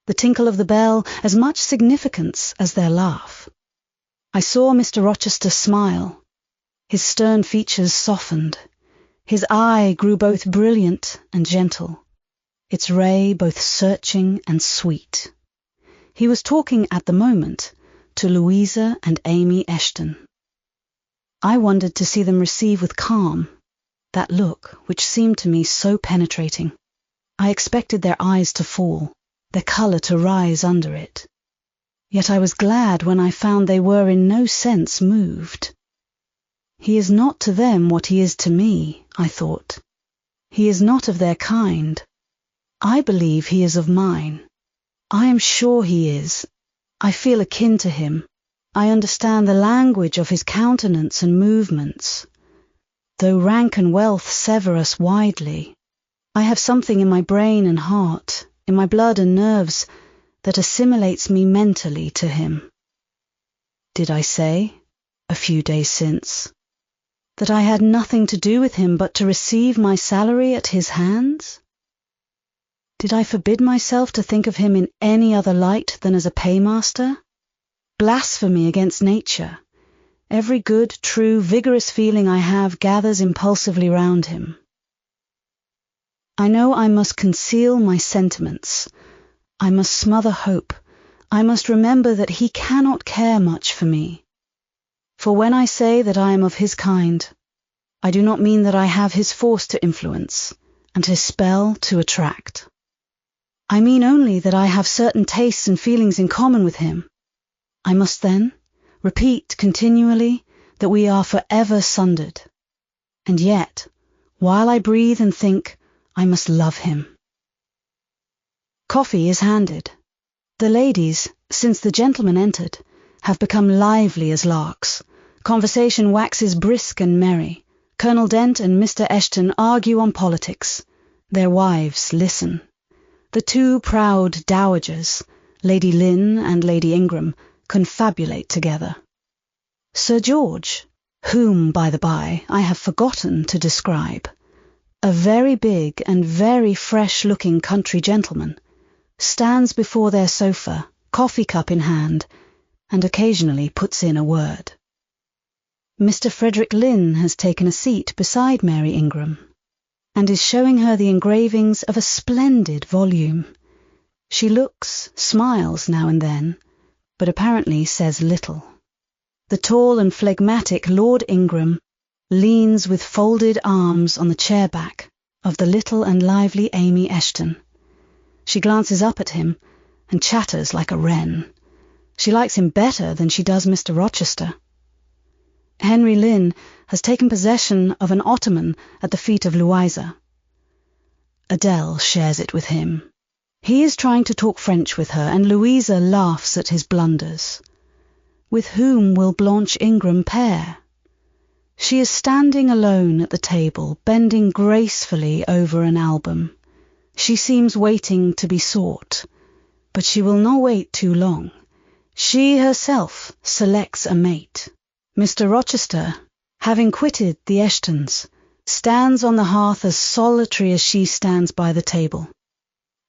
the tinkle of the bell as much significance as their laugh. I saw Mr. Rochester smile. His stern features softened. His eye grew both brilliant and gentle, its ray both searching and sweet. He was talking at the moment to Louisa and Amy Eshton. I wondered to see them receive with calm that look which seemed to me so penetrating. I expected their eyes to fall, their colour to rise under it. Yet I was glad when I found they were in no sense moved. He is not to them what he is to me, I thought. He is not of their kind. I believe he is of mine. I am sure he is. I feel akin to him. I understand the language of his countenance and movements. Though rank and wealth sever us widely, I have something in my brain and heart, in my blood and nerves, that assimilates me mentally to him. Did I say, a few days since, that I had nothing to do with him but to receive my salary at his hands? Did I forbid myself to think of him in any other light than as a paymaster? Blasphemy against nature. Every good, true, vigorous feeling I have gathers impulsively round him. I know I must conceal my sentiments. I must smother hope. I must remember that he cannot care much for me. For when I say that I am of his kind, I do not mean that I have his force to influence and his spell to attract. I mean only that I have certain tastes and feelings in common with him. I must then repeat continually that we are forever sundered. And yet, while I breathe and think, I must love him. Coffee is handed. The ladies, since the gentlemen entered, have become lively as larks. Conversation waxes brisk and merry. Colonel Dent and Mr. Eshton argue on politics. Their wives listen. The two proud dowagers, Lady Lynn and Lady Ingram, confabulate together. Sir George, whom, by the by, I have forgotten to describe, a very big and very fresh-looking country gentleman, stands before their sofa, coffee cup in hand, and occasionally puts in a word. Mr. Frederick Lynn has taken a seat beside Mary Ingram, and is showing her the engravings of a splendid volume. She looks, smiles now and then, but apparently says little. The tall and phlegmatic Lord Ingram leans with folded arms on the chair back of the little and lively Amy Eshton. She glances up at him and chatters like a wren. She likes him better than she does Mr. Rochester. Henry Lynn has taken possession of an ottoman at the feet of Louisa. Adele shares it with him. He is trying to talk French with her, and Louisa laughs at his blunders. With whom will Blanche Ingram pair? She is standing alone at the table, bending gracefully over an album. She seems waiting to be sought, but she will not wait too long. She herself selects a mate. Mr. Rochester, having quitted the Eshtons, stands on the hearth as solitary as she stands by the table.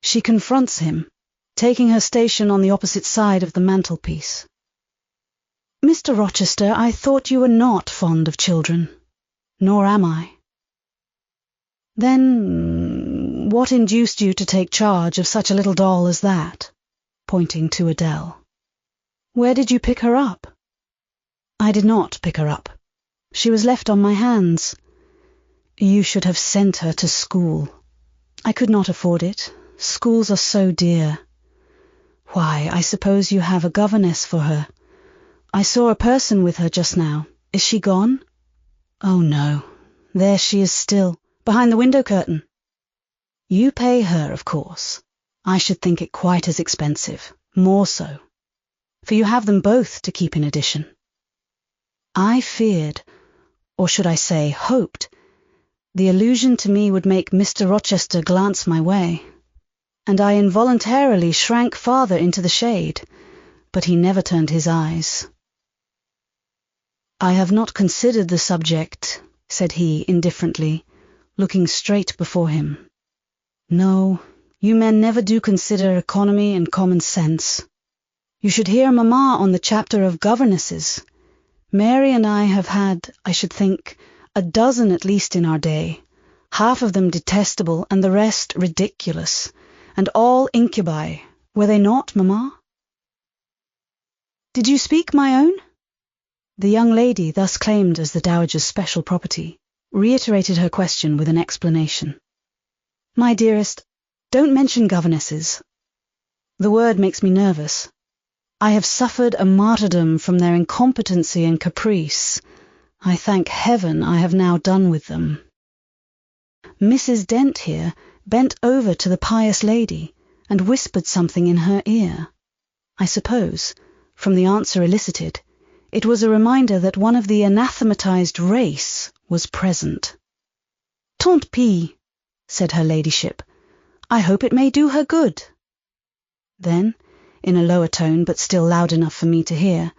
She confronts him, taking her station on the opposite side of the mantelpiece. Mr. Rochester, I thought you were not fond of children. Nor am I. Then what induced you to take charge of such a little doll as that? Pointing to Adele. Where did you pick her up? I did not pick her up. She was left on my hands. You should have sent her to school. I could not afford it. Schools are so dear. Why, I suppose you have a governess for her. I saw a person with her just now. Is she gone? Oh no, there she is still, behind the window curtain. You pay her, of course. I should think it quite as expensive, more so. For you have them both to keep in addition. I feared, or should I say hoped, the allusion to me would make Mr. Rochester glance my way, and I involuntarily shrank farther into the shade, but he never turned his eyes. I have not considered the subject, said he indifferently, looking straight before him. No, you men never do consider economy and common sense. You should hear Mamma on the chapter of governesses. Mary and I have had, I should think, a dozen at least in our day, half of them detestable and the rest ridiculous, and all incubi, were they not, Mamma? Did you speak, my own? The young lady, thus claimed as the Dowager's special property, reiterated her question with an explanation. My dearest, don't mention governesses. The word makes me nervous. I have suffered a martyrdom from their incompetency and caprice. I thank heaven I have now done with them. Mrs. Dent here bent over to the pious lady and whispered something in her ear. I suppose, from the answer elicited, it was a reminder that one of the anathematized race was present. Tant pis, said her ladyship. I hope it may do her good. Then, in a lower tone but still loud enough for me to hear,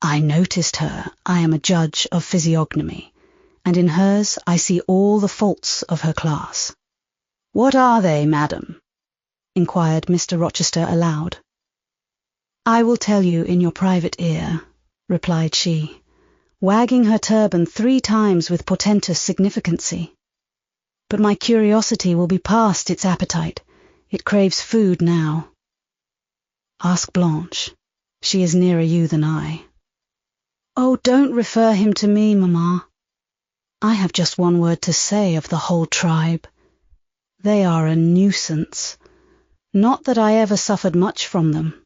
I noticed her. I am a judge of physiognomy, and in hers I see all the faults of her class. What are they, madam? Inquired Mr. Rochester aloud. I will tell you in your private ear, replied she, wagging her turban 3 times with portentous significancy. But my curiosity will be past its appetite. It craves food now. Ask Blanche. She is nearer you than I. Oh, don't refer him to me, Mamma. I have just one word to say of the whole tribe. They are a nuisance. Not that I ever suffered much from them.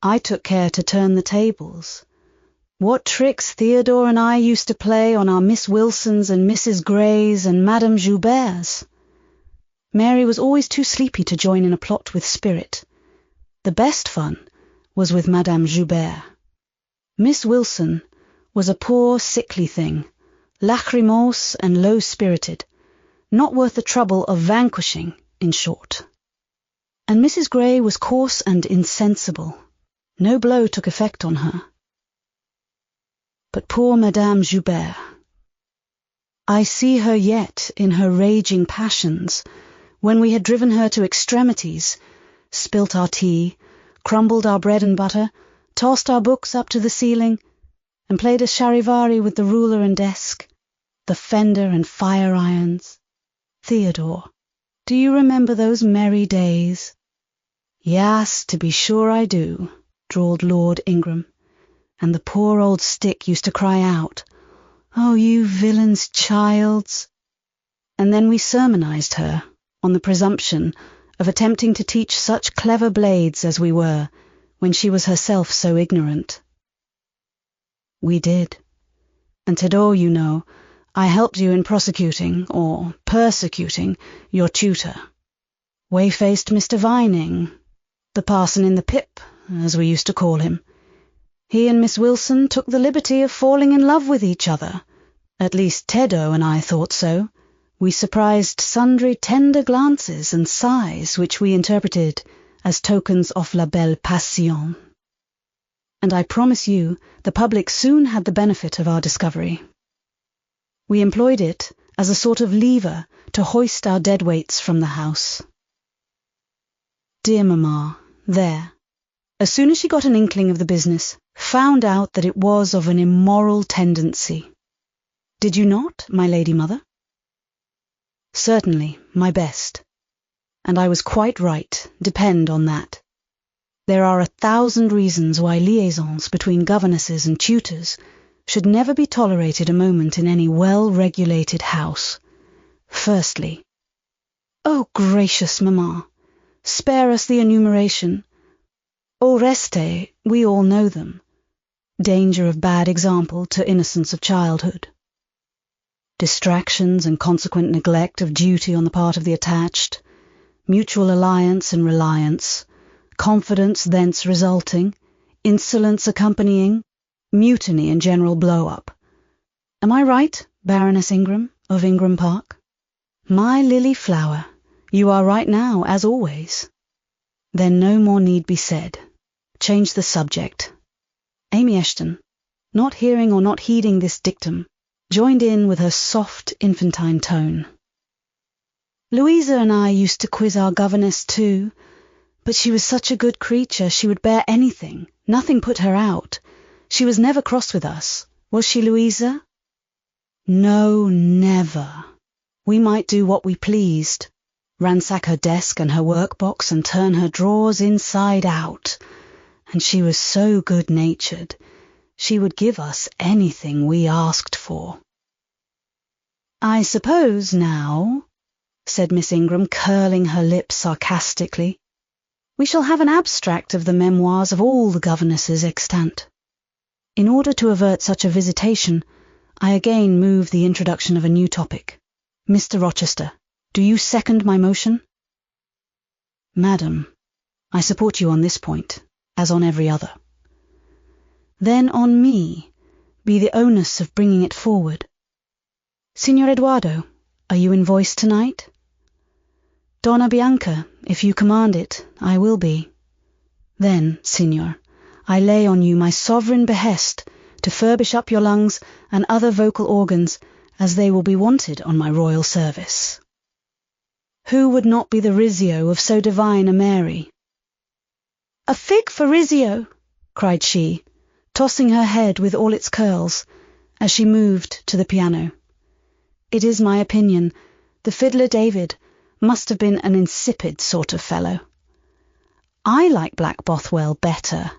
I took care to turn the tables. What tricks Theodore and I used to play on our Miss Wilsons and Mrs. Greys and Madame Jouberts. Mary was always too sleepy to join in a plot with spirit. The best fun was with Madame Joubert. Miss Wilson was a poor, sickly thing, lachrymose and low-spirited, not worth the trouble of vanquishing, in short. And Mrs. Grey was coarse and insensible. No blow took effect on her. But poor Madame Joubert. I see her yet in her raging passions, when we had driven her to extremities, spilt our tea, crumbled our bread and butter, tossed our books up to the ceiling, and played a charivari with the ruler and desk, the fender and fire irons. Theodore, do you remember those merry days? Yes, to be sure I do, drawled Lord Ingram. And the poor old stick used to cry out, Oh, you villains' childs! And then we sermonized her on the presumption of attempting to teach such clever blades as we were, when she was herself so ignorant. We did. And Théodore, you know, I helped you in prosecuting, or persecuting, your tutor. Way-faced Mr. Vining, the parson in the pip, as we used to call him. He and Miss Wilson took the liberty of falling in love with each other. At least Théodore and I thought so. We surprised sundry tender glances and sighs which we interpreted as tokens of la belle passion. And I promise you the public soon had the benefit of our discovery. We employed it as a sort of lever to hoist our dead weights from the house. Dear Mamma, there. As soon as she got an inkling of the business, found out that it was of an immoral tendency. Did you not, my lady mother? Certainly, my best. And I was quite right, depend on that. There are 1,000 reasons why liaisons between governesses and tutors should never be tolerated a moment in any well-regulated house. Firstly, oh, gracious Mamma, spare us the enumeration. Au reste, we all know them. Danger of bad example to innocence of childhood. Distractions and consequent neglect of duty on the part of the attached, mutual alliance and reliance, confidence thence resulting, insolence accompanying, mutiny and general blow-up. Am I right, Baroness Ingram of Ingram Park? My lily flower, you are right now, as always. Then no more need be said. Change the subject. Amy Eshton, not hearing or not heeding this dictum, joined in with her soft, infantine tone. Louisa and I used to quiz our governess too, but she was such a good creature she would bear anything, nothing put her out. She was never cross with us, was she, Louisa? No, never. We might do what we pleased, ransack her desk and her workbox and turn her drawers inside out, and she was so good-natured, she would give us anything we asked for. I suppose now, said Miss Ingram, curling her lips sarcastically, we shall have an abstract of the memoirs of all the governesses extant. In order to avert such a visitation, I again move the introduction of a new topic. Mr. Rochester, do you second my motion? Madam, I support you on this point, as on every other. Then on me be the onus of bringing it forward. Signor Eduardo, are you in voice tonight? Donna Bianca, if you command it, I will be. Then, signor, I lay on you my sovereign behest to furbish up your lungs and other vocal organs, as they will be wanted on my royal service. Who would not be the Rizzio of so divine a Mary? A fig for Rizzio, cried she, tossing her head with all its curls, as she moved to the piano. It is my opinion, the fiddler David must have been an insipid sort of fellow. I like Black Bothwell better.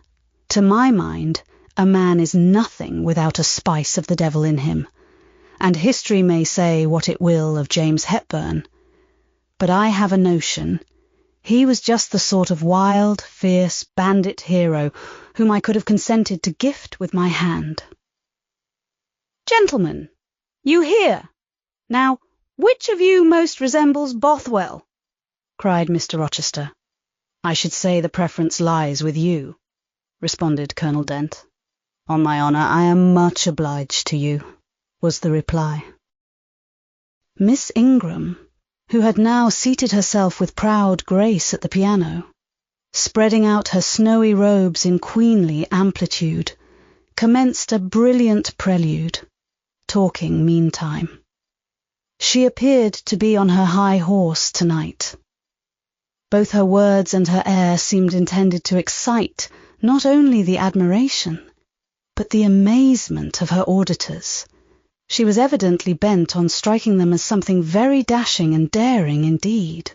To my mind, a man is nothing without a spice of the devil in him, and history may say what it will of James Hepburn, but I have a notion he was just the sort of wild, fierce, bandit hero whom I could have consented to gift with my hand. Gentlemen, you hear? Now, which of you most resembles Bothwell? Cried Mr. Rochester. I should say the preference lies with you, responded Colonel Dent. On my honour, I am much obliged to you, was the reply. Miss Ingram, who had now seated herself with proud grace at the piano, spreading out her snowy robes in queenly amplitude, commenced a brilliant prelude, talking meantime. She appeared to be on her high horse tonight. Both her words and her air seemed intended to excite not only the admiration, but the amazement of her auditors. She was evidently bent on striking them as something very dashing and daring indeed.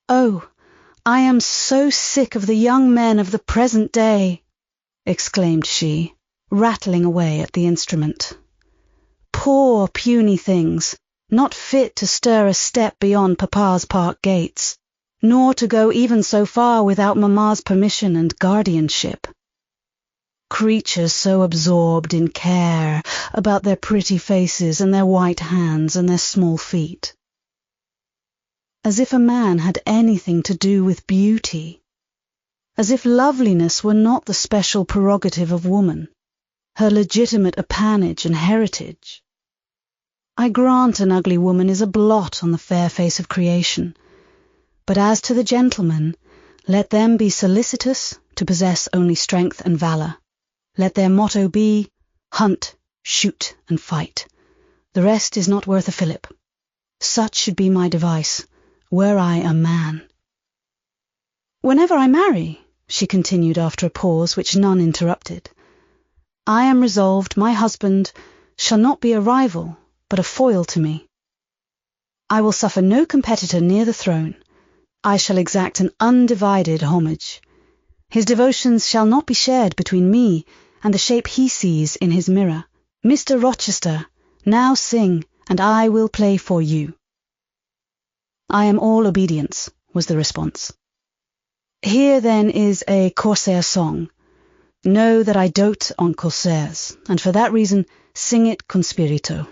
"Oh, I am so sick of the young men of the present day," exclaimed she, rattling away at the instrument. "Poor puny things, not fit to stir a step beyond Papa's park gates, nor to go even so far without Mamma's permission and guardianship. Creatures so absorbed in care about their pretty faces and their white hands and their small feet. As if a man had anything to do with beauty. As if loveliness were not the special prerogative of woman, her legitimate appanage and heritage. I grant an ugly woman is a blot on the fair face of creation, but as to the gentlemen, let them be solicitous to possess only strength and valour. Let their motto be, hunt, shoot, and fight. The rest is not worth a fillip. Such should be my device, were I a man. Whenever I marry, she continued after a pause which none interrupted, I am resolved my husband shall not be a rival, but a foil to me. I will suffer no competitor near the throne. I shall exact an undivided homage. His devotions shall not be shared between me and the shape he sees in his mirror. Mr. Rochester, now sing, and I will play for you. I am all obedience, was the response. Here then is a corsair song. Know that I dote on corsairs, and for that reason sing it con spirito.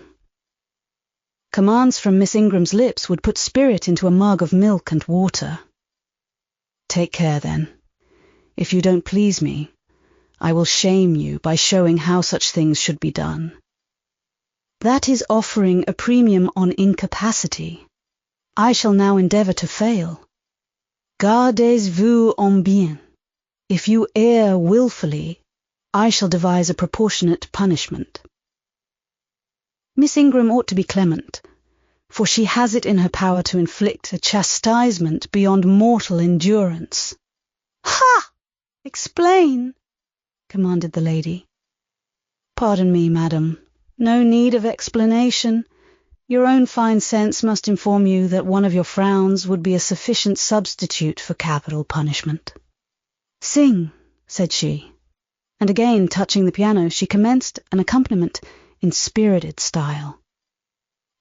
Commands from Miss Ingram's lips would put spirit into a mug of milk and water. Take care, then. If you don't please me, I will shame you by showing how such things should be done. That is offering a premium on incapacity. I shall now endeavour to fail. Gardez-vous en bien. If you err wilfully, I shall devise a proportionate punishment. Miss Ingram ought to be clement, for she has it in her power to inflict a chastisement beyond mortal endurance. Ha! Explain, commanded the lady. Pardon me, madam. No need of explanation. Your own fine sense must inform you that one of your frowns would be a sufficient substitute for capital punishment. Sing, said she, and again touching the piano, she commenced an accompaniment in spirited style.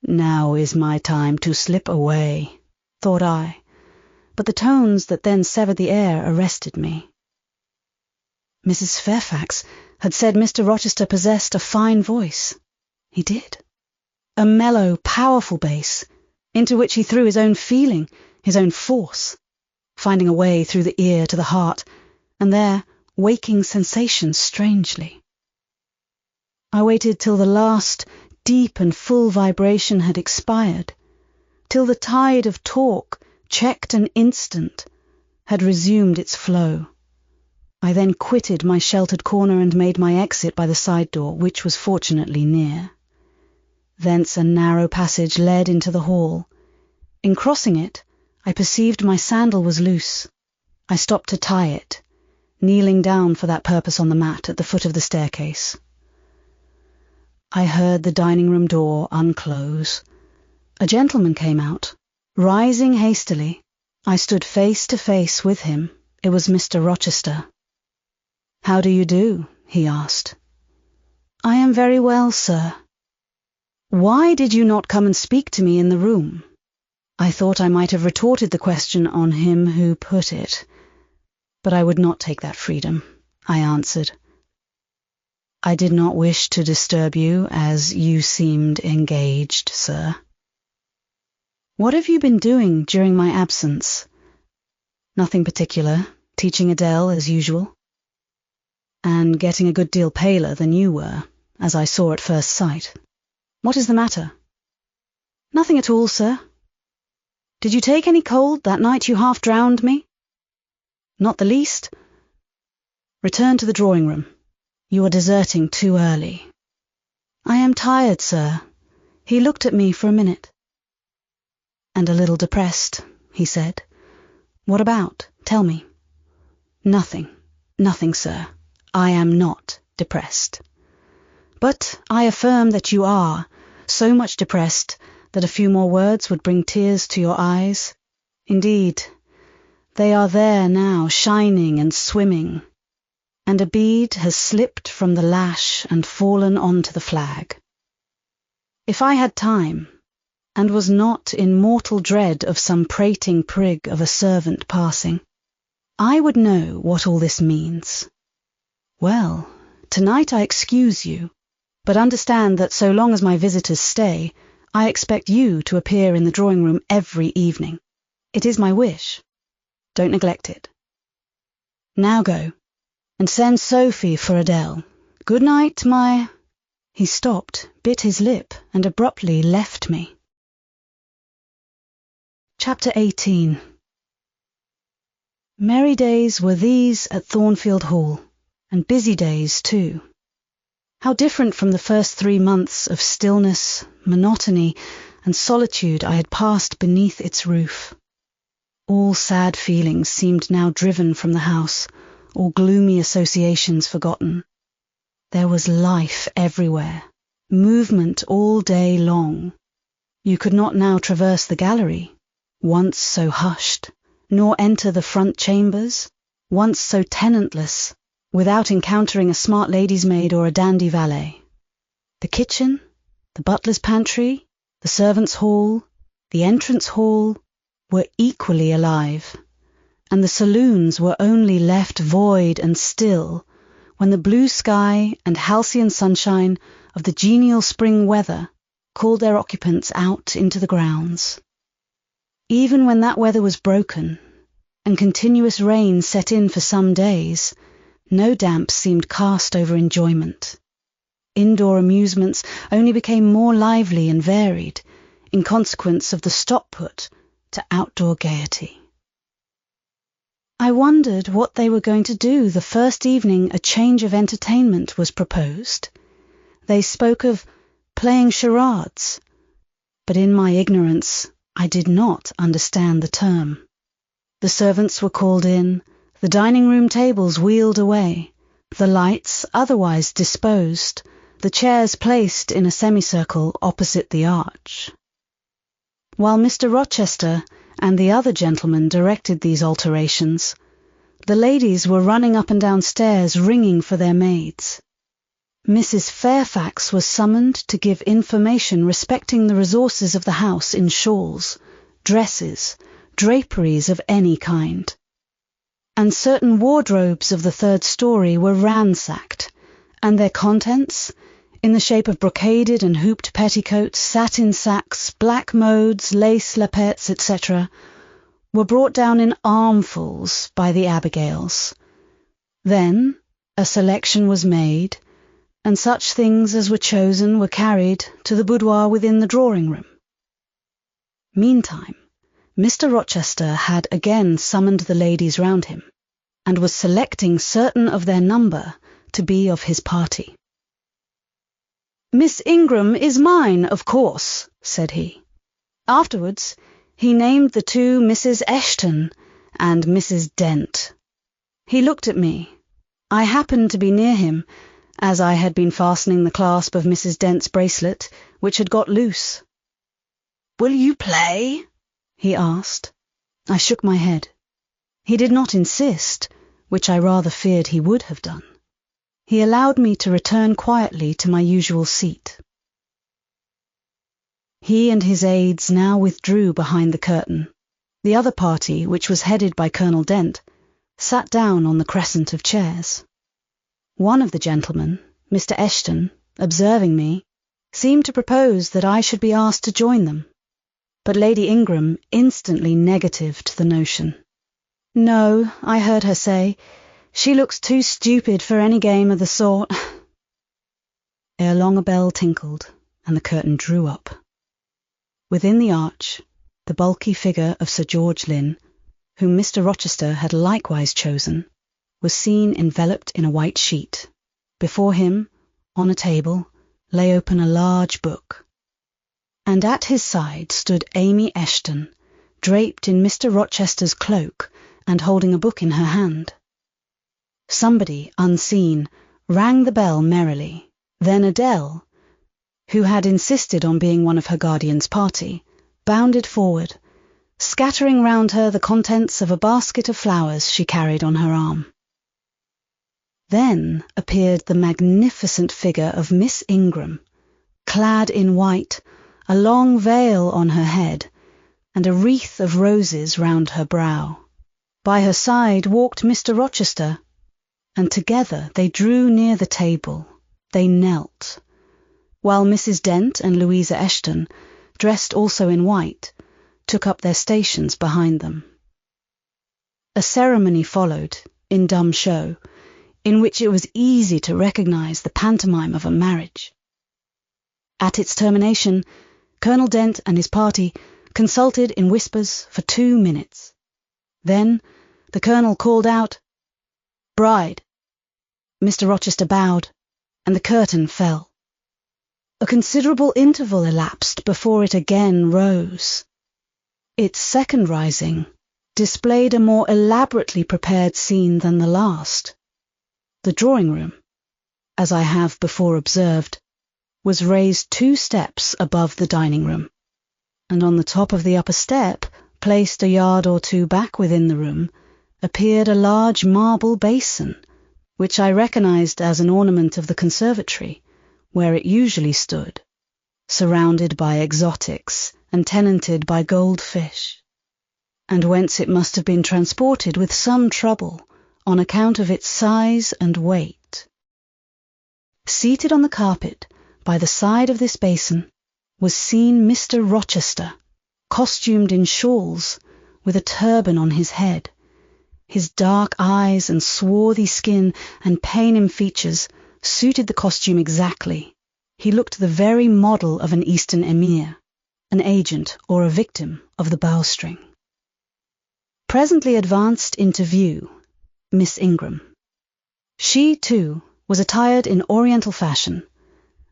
Now is my time to slip away, thought I, but the tones that then severed the air arrested me. Mrs. Fairfax had said Mr. Rochester possessed a fine voice. He did. A mellow, powerful bass, into which he threw his own feeling, his own force, finding a way through the ear to the heart, and there waking sensations strangely. I waited till the last deep and full vibration had expired, till the tide of talk, checked an instant, had resumed its flow. I then quitted my sheltered corner and made my exit by the side door, which was fortunately near. Thence a narrow passage led into the hall. In crossing it, I perceived my sandal was loose. I stopped to tie it, kneeling down for that purpose on the mat at the foot of the staircase. I heard the dining-room door unclose. A gentleman came out. Rising hastily, I stood face to face with him. It was Mr. Rochester. "How do you do?" he asked. "I am very well, sir." "Why did you not come and speak to me in the room?" I thought I might have retorted the question on him who put it, but I would not take that freedom. I answered, "I did not wish to disturb you, as you seemed engaged, sir." "What have you been doing during my absence?" "Nothing particular. Teaching Adele, as usual." "And getting a good deal paler than you were, as I saw at first sight. What is the matter?" "Nothing at all, sir." "Did you take any cold that night you half drowned me?" "Not the least." "Return to the drawing-room. You are deserting too early." "I am tired, sir." He looked at me for a minute. "And a little depressed," he said. "What about? Tell me." "Nothing. Nothing, sir. I am not depressed." "But I affirm that you are, so much depressed that a few more words would bring tears to your eyes. Indeed, they are there now, shining and swimming, and a bead has slipped from the lash and fallen onto the flag. If I had time, and was not in mortal dread of some prating prig of a servant passing, I would know what all this means. Well, tonight I excuse you, but understand that so long as my visitors stay, I expect you to appear in the drawing-room every evening. It is my wish. Don't neglect it. Now go, and send Sophie for Adele. Good night, my—" He stopped, bit his lip, and abruptly left me. Chapter 18. Merry days were these at Thornfield Hall, and busy days too. How different from the first 3 months of stillness, monotony, and solitude I had passed beneath its roof. All sad feelings seemed now driven from the house, all gloomy associations forgotten. There was life everywhere, movement all day long. You could not now traverse the gallery, once so hushed, nor enter the front chambers, once so tenantless, without encountering a smart lady's maid or a dandy valet. The kitchen, the butler's pantry, the servants' hall, the entrance hall were equally alive, and the saloons were only left void and still when the blue sky and halcyon sunshine of the genial spring weather called their occupants out into the grounds. Even when that weather was broken, and continuous rain set in for some days, no damp seemed cast over enjoyment. Indoor amusements only became more lively and varied in consequence of the stop put to outdoor gaiety. I wondered what they were going to do the first evening a change of entertainment was proposed. They spoke of playing charades, but in my ignorance I did not understand the term. The servants were called in, the dining-room tables wheeled away, the lights otherwise disposed, the chairs placed in a semicircle opposite the arch. While Mr. Rochester and the other gentlemen directed these alterations, the ladies were running up and down stairs ringing for their maids. Mrs. Fairfax was summoned to give information respecting the resources of the house in shawls, dresses, draperies of any kind, and certain wardrobes of the third story were ransacked, and their contents, in the shape of brocaded and hooped petticoats, satin sacks, black modes, lace lappets, etc., were brought down in armfuls by the Abigails. Then a selection was made, and such things as were chosen were carried to the boudoir within the drawing-room. Meantime, Mr. Rochester had again summoned the ladies round him, and was selecting certain of their number to be of his party. "Miss Ingram is mine, of course," said he. Afterwards, he named the two Mrs. Eshton and Mrs. Dent. He looked at me. I happened to be near him, as I had been fastening the clasp of Mrs. Dent's bracelet, which had got loose. "Will you play?" he asked. I shook my head. He did not insist, which I rather feared he would have done. He allowed me to return quietly to my usual seat. He and his aides now withdrew behind the curtain. The other party, which was headed by Colonel Dent, sat down on the crescent of chairs. One of the gentlemen, Mr. Eshton, observing me, seemed to propose that I should be asked to join them, but Lady Ingram instantly negatived the notion. "No," I heard her say, "she looks too stupid for any game of the sort." Ere long a bell tinkled, and the curtain drew up. Within the arch, the bulky figure of Sir George Lynn, whom Mr. Rochester had likewise chosen, was seen enveloped in a white sheet. Before him, on a table, lay open a large book, and at his side stood Amy Eshton, draped in Mr. Rochester's cloak and holding a book in her hand. Somebody, unseen, rang the bell merrily. Then Adele, who had insisted on being one of her guardian's party, bounded forward, scattering round her the contents of a basket of flowers she carried on her arm. Then appeared the magnificent figure of Miss Ingram, clad in white, a long veil on her head, and a wreath of roses round her brow. By her side walked Mr. Rochester, and together they drew near the table. They knelt, while Mrs. Dent and Louisa Eshton, dressed also in white, took up their stations behind them. A ceremony followed, in dumb show, in which it was easy to recognize the pantomime of a marriage. At its termination, Colonel Dent and his party consulted in whispers for 2 minutes. Then the Colonel called out, "Bride." Mr. Rochester bowed, and the curtain fell. A considerable interval elapsed before it again rose. Its second rising displayed a more elaborately prepared scene than the last. The drawing-room, as I have before observed, was raised 2 steps above the dining-room, and on the top of the upper step, placed a yard or 2 back within the room, appeared a large marble basin, which I recognized as an ornament of the conservatory, where it usually stood, surrounded by exotics and tenanted by goldfish. and whence it must have been transported with some trouble on account of its size and weight. Seated on the carpet by the side of this basin was seen Mr. Rochester, costumed in shawls, with a turban on his head. His dark eyes and swarthy skin and Paynim features suited the costume exactly. He looked the very model of an Eastern emir, an agent or a victim of the bowstring. Presently advanced into view Miss Ingram. She, too, was attired in Oriental fashion,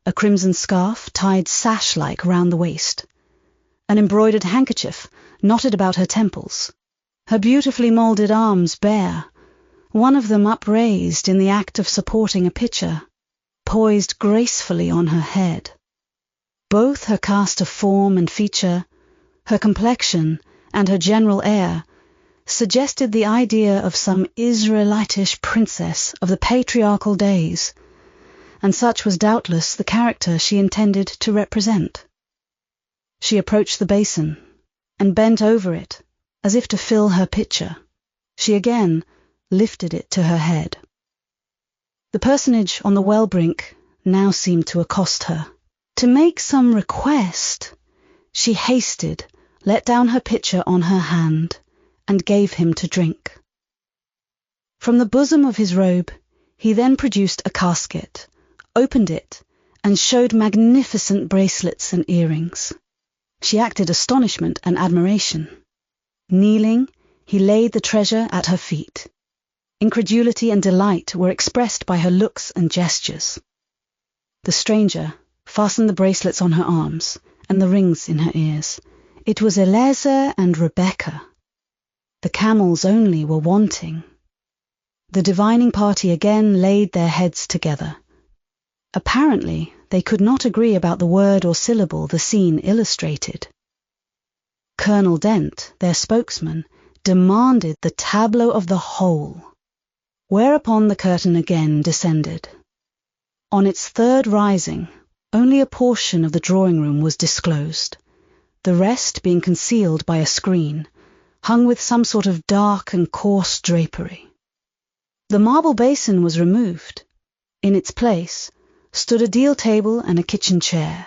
a crimson scarf tied sash-like round the waist, an embroidered handkerchief knotted about her temples, her beautifully moulded arms bare, one of them upraised in the act of supporting a pitcher, poised gracefully on her head. Both her cast of form and feature, her complexion, and her general air suggested the idea of some Israelitish princess of the patriarchal days, and such was doubtless the character she intended to represent. She approached the basin and bent over it as if to fill her pitcher. She again lifted it to her head. The personage on the well brink now seemed to accost her. To make some request, she hasted, let down her pitcher on her hand, and gave him to drink. From the bosom of his robe he then produced a casket, opened it, and showed magnificent bracelets and earrings. She acted astonishment and admiration. Kneeling, he laid the treasure at her feet. Incredulity and delight were expressed by her looks and gestures. The stranger fastened the bracelets on her arms and the rings in her ears. It was Eleazar and Rebecca. The camels only were wanting. The divining party again laid their heads together. Apparently, they could not agree about the word or syllable the scene illustrated. Colonel Dent, their spokesman, demanded the tableau of the whole, whereupon the curtain again descended. On its third rising, only a portion of the drawing-room was disclosed, the rest being concealed by a screen, hung with some sort of dark and coarse drapery. The marble basin was removed. In its place stood a deal table and a kitchen chair.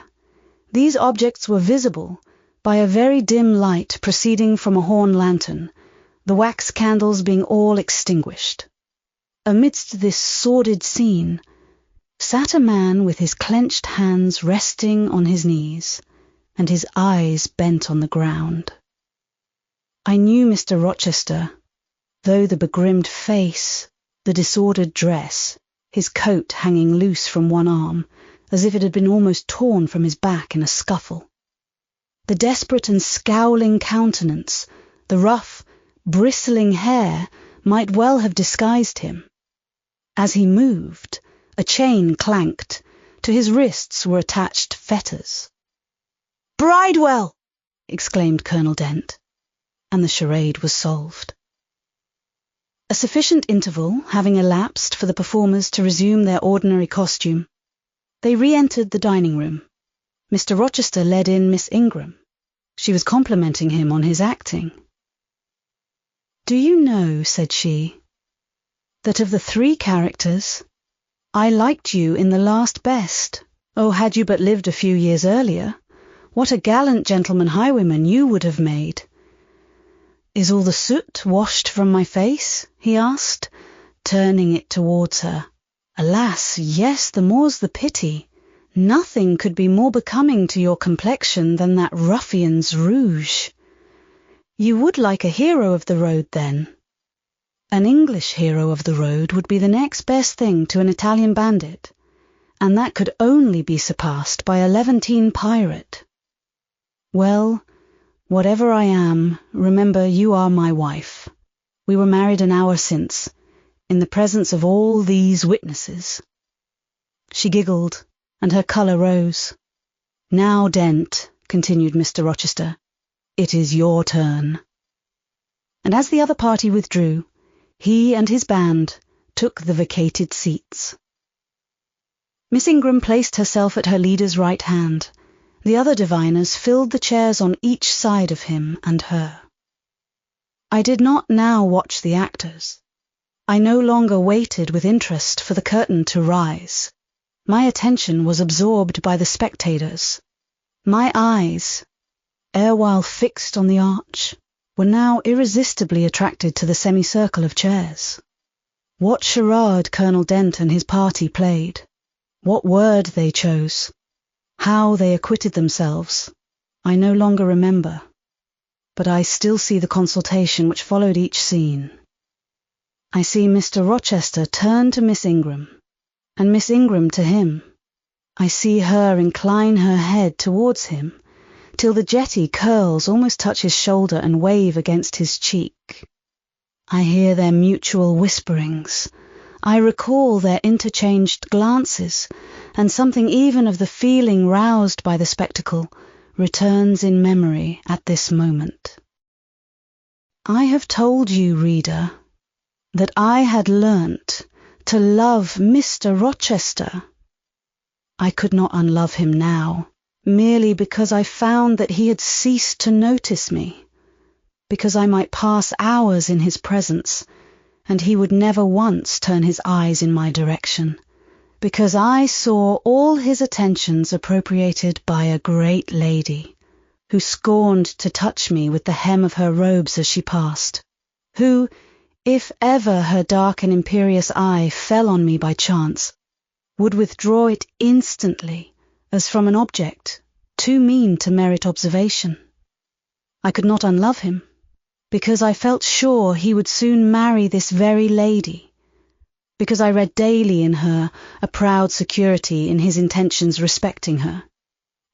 These objects were visible by a very dim light proceeding from a horn lantern, the wax candles being all extinguished. Amidst this sordid scene sat a man with his clenched hands resting on his knees and his eyes bent on the ground. I knew Mr. Rochester, though the begrimed face, the disordered dress, his coat hanging loose from one arm, as if it had been almost torn from his back in a scuffle. The desperate and scowling countenance, the rough, bristling hair might well have disguised him. As he moved, a chain clanked. To his wrists were attached fetters. "Bridewell!" exclaimed Colonel Dent, and the charade was solved. A sufficient interval having elapsed for the performers to resume their ordinary costume, they re-entered the dining-room. Mr. Rochester led in Miss Ingram. She was complimenting him on his acting. "Do you know," said she, "that of the three characters, I liked you in the last best. Oh, had you but lived a few years earlier, what a gallant gentleman highwayman you would have made." "Is all the soot washed from my face?" he asked, turning it towards her. "Alas, yes, the more's the pity. Nothing could be more becoming to your complexion than that ruffian's rouge. You would like a hero of the road, then?" "An English hero of the road would be the next best thing to an Italian bandit, and that could only be surpassed by a Levantine pirate. Well, whatever I am, remember you are my wife. We were married an hour since, in the presence of all these witnesses." She giggled, and her colour rose. "Now, Dent," continued Mr. Rochester, "it is your turn." And as the other party withdrew, he and his band took the vacated seats. Miss Ingram placed herself at her leader's right hand. The other diviners filled the chairs on each side of him and her. I did not now watch the actors. I no longer waited with interest for the curtain to rise. My attention was absorbed by the spectators. My eyes, erewhile fixed on the arch, were now irresistibly attracted to the semicircle of chairs. What charade Colonel Dent and his party played, what word they chose, how they acquitted themselves, I no longer remember, but I still see the consultation which followed each scene. I see Mr. Rochester turn to Miss Ingram, and Miss Ingram to him. I see her incline her head towards him, till the jetty curls almost touch his shoulder and wave against his cheek. I hear their mutual whisperings. I recall their interchanged glances, and something even of the feeling roused by the spectacle returns in memory at this moment. I have told you, reader, that I had learnt to love Mr. Rochester. I could not unlove him now, merely because I found that he had ceased to notice me, because I might pass hours in his presence, and he would never once turn his eyes in my direction, because I saw all his attentions appropriated by a great lady, who scorned to touch me with the hem of her robes as she passed, who, if ever her dark and imperious eye fell on me by chance, would withdraw it instantly as from an object too mean to merit observation. I could not unlove him, because I felt sure he would soon marry this very lady, because I read daily in her a proud security in his intentions respecting her,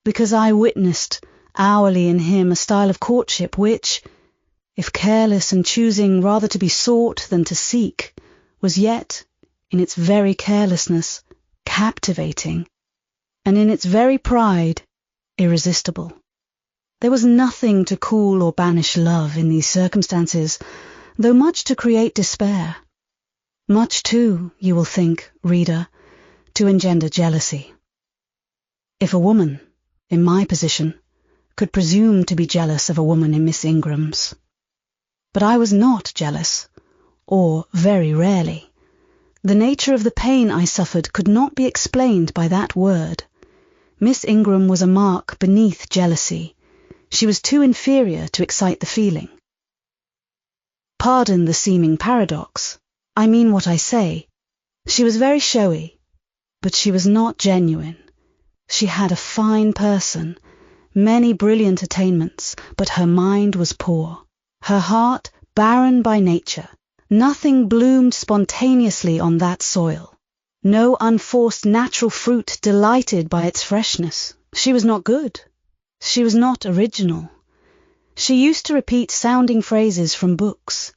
because I witnessed hourly in him a style of courtship which, if careless and choosing rather to be sought than to seek, was yet, in its very carelessness, captivating, and in its very pride, irresistible. There was nothing to cool or banish love in these circumstances, though much to create despair. Much, too, you will think, reader, to engender jealousy. If a woman, in my position, could presume to be jealous of a woman in Miss Ingram's. But I was not jealous, or very rarely. The nature of the pain I suffered could not be explained by that word. Miss Ingram was a mark beneath jealousy. She was too inferior to excite the feeling. Pardon the seeming paradox. I mean what I say. She was very showy, but she was not genuine. She had a fine person, many brilliant attainments, but her mind was poor, her heart barren by nature. Nothing bloomed spontaneously on that soil. No unforced natural fruit delighted by its freshness. She was not good. She was not original. She used to repeat sounding phrases from books.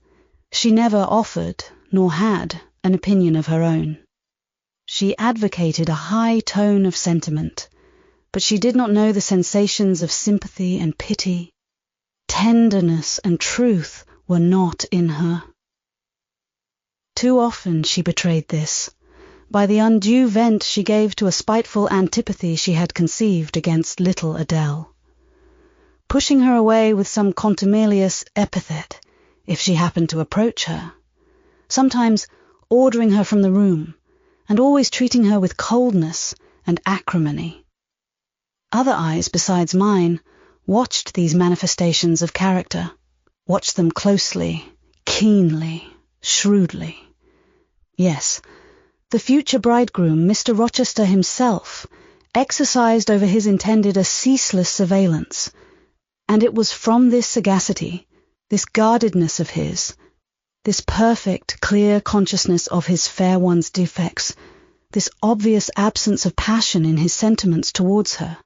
She never offered, nor had, an opinion of her own. She advocated a high tone of sentiment, but she did not know the sensations of sympathy and pity. Tenderness and truth were not in her. Too often she betrayed this, by the undue vent she gave to a spiteful antipathy she had conceived against little Adele, pushing her away with some contumelious epithet if she happened to approach her, sometimes ordering her from the room, and always treating her with coldness and acrimony. Other eyes besides mine watched these manifestations of character, watched them closely, keenly, shrewdly. Yes, the future bridegroom, Mr. Rochester himself, exercised over his intended a ceaseless surveillance, and it was from this sagacity, this guardedness of his, this perfect, clear consciousness of his fair one's defects, this obvious absence of passion in his sentiments towards her,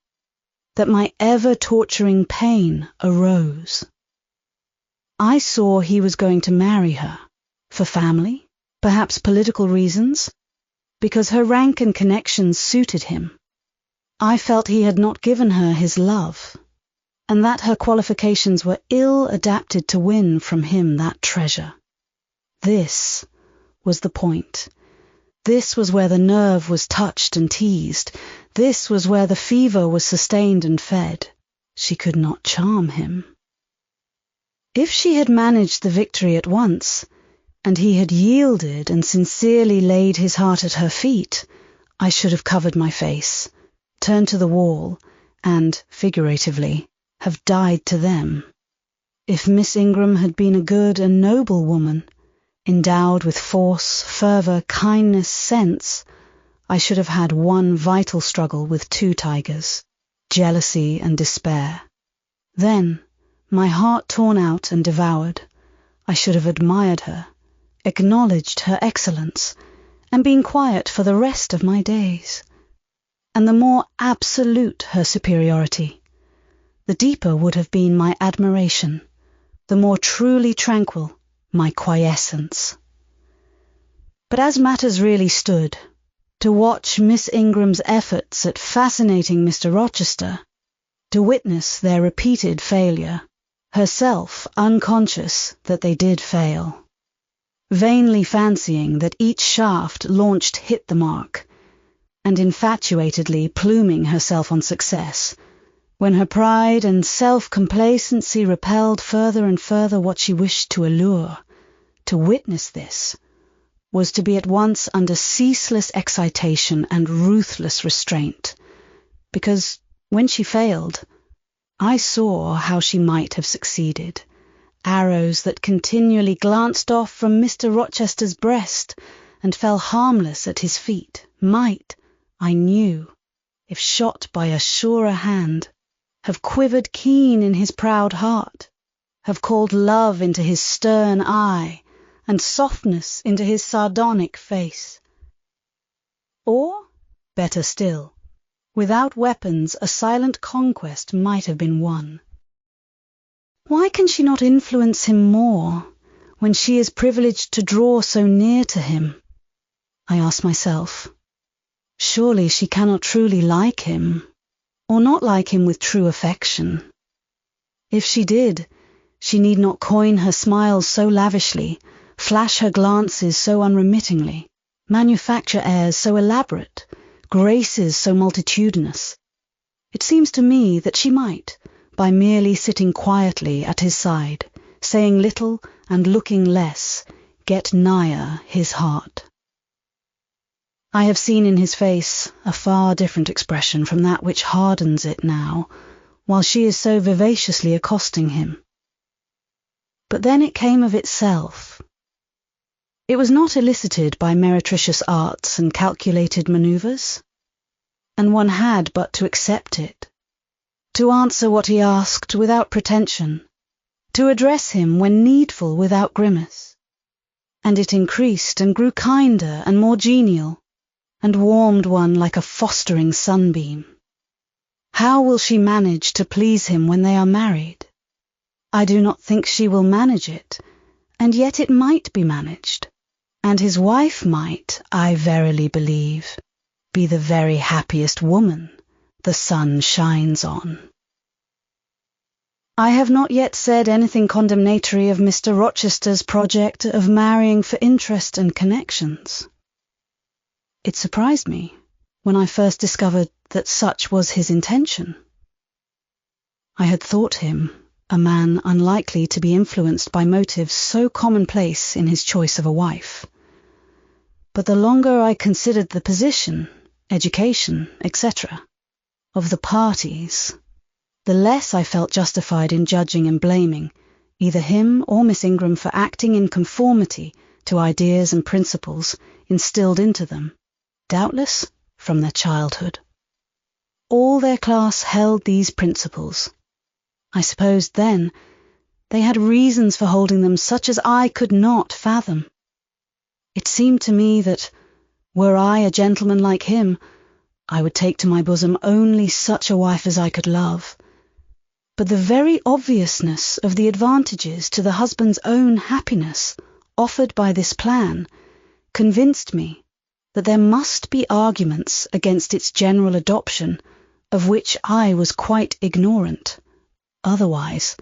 that my ever-torturing pain arose. I saw he was going to marry her, for family, perhaps political reasons, because her rank and connections suited him. I felt he had not given her his love, and that her qualifications were ill adapted to win from him that treasure. This was the point. This was where the nerve was touched and teased. This was where the fever was sustained and fed. She could not charm him. If she had managed the victory at once, and he had yielded and sincerely laid his heart at her feet, I should have covered my face, turned to the wall, and, figuratively, have died to them. If Miss Ingram had been a good and noble woman, endowed with force, fervour, kindness, sense, I should have had one vital struggle with two tigers, jealousy and despair. Then, my heart torn out and devoured, I should have admired her, acknowledged her excellence, and been quiet for the rest of my days. And the more absolute her superiority, the deeper would have been my admiration, the more truly tranquil my quiescence. But as matters really stood, to watch Miss Ingram's efforts at fascinating Mr. Rochester, to witness their repeated failure, herself unconscious that they did fail, vainly fancying that each shaft launched hit the mark, and infatuatedly pluming herself on success, when her pride and self-complacency repelled further and further what she wished to allure, to witness this was to be at once under ceaseless excitation and ruthless restraint, because when she failed, I saw how she might have succeeded. Arrows that continually glanced off from Mr. Rochester's breast and fell harmless at his feet might, I knew, if shot by a surer hand, have quivered keen in his proud heart, have called love into his stern eye, and softness into his sardonic face. Or, better still, without weapons a silent conquest might have been won. Why can she not influence him more, when she is privileged to draw so near to him? I ask myself. Surely she cannot truly like him, or not like him with true affection. If she did, she need not coin her smiles so lavishly, flash her glances so unremittingly, manufacture airs so elaborate, graces so multitudinous. It seems to me that she might, by merely sitting quietly at his side, saying little and looking less, get nigher his heart. I have seen in his face a far different expression from that which hardens it now, while she is so vivaciously accosting him. But then it came of itself. It was not elicited by meretricious arts and calculated manoeuvres, and one had but to accept it, to answer what he asked without pretension, to address him when needful without grimace, and it increased and grew kinder and more genial, and warmed one like a fostering sunbeam. How will she manage to please him when they are married? I do not think she will manage it, and yet it might be managed, and his wife might, I verily believe, be the very happiest woman the sun shines on. I have not yet said anything condemnatory of Mr. Rochester's project of marrying for interest and connections. It surprised me when I first discovered that such was his intention. I had thought him a man unlikely to be influenced by motives so commonplace in his choice of a wife. But the longer I considered the position, education, etc., of the parties, the less I felt justified in judging and blaming either him or Miss Ingram for acting in conformity to ideas and principles instilled into them, doubtless from their childhood. All their class held these principles. I supposed then they had reasons for holding them such as I could not fathom. It seemed to me that, were I a gentleman like him, I would take to my bosom only such a wife as I could love. But the very obviousness of the advantages to the husband's own happiness offered by this plan convinced me that there must be arguments against its general adoption of which I was quite ignorant. Otherwise,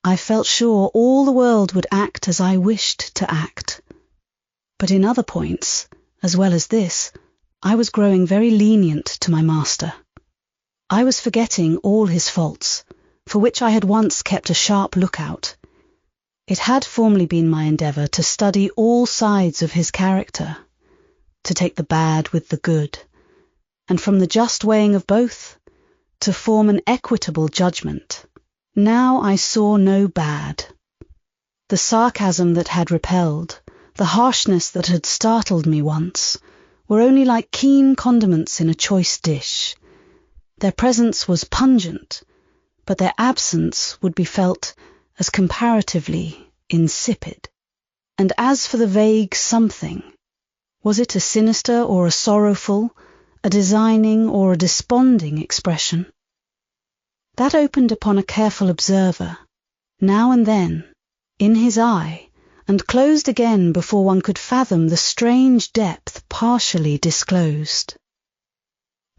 I felt sure all the world would act as I wished to act. But in other points, as well as this, I was growing very lenient to my master. I was forgetting all his faults, for which I had once kept a sharp lookout, It had formerly been my endeavour to study all sides of his character, to take the bad with the good, and from the just weighing of both, to form an equitable judgment. Now I saw no bad. The sarcasm that had repelled, the harshness that had startled me once, were only like keen condiments in a choice dish. Their presence was pungent, but their absence would be felt as comparatively insipid. And as for the vague something, was it a sinister or a sorrowful, a designing or a desponding expression? That opened upon a careful observer, now and then, in his eye, and closed again before one could fathom the strange depth partially disclosed.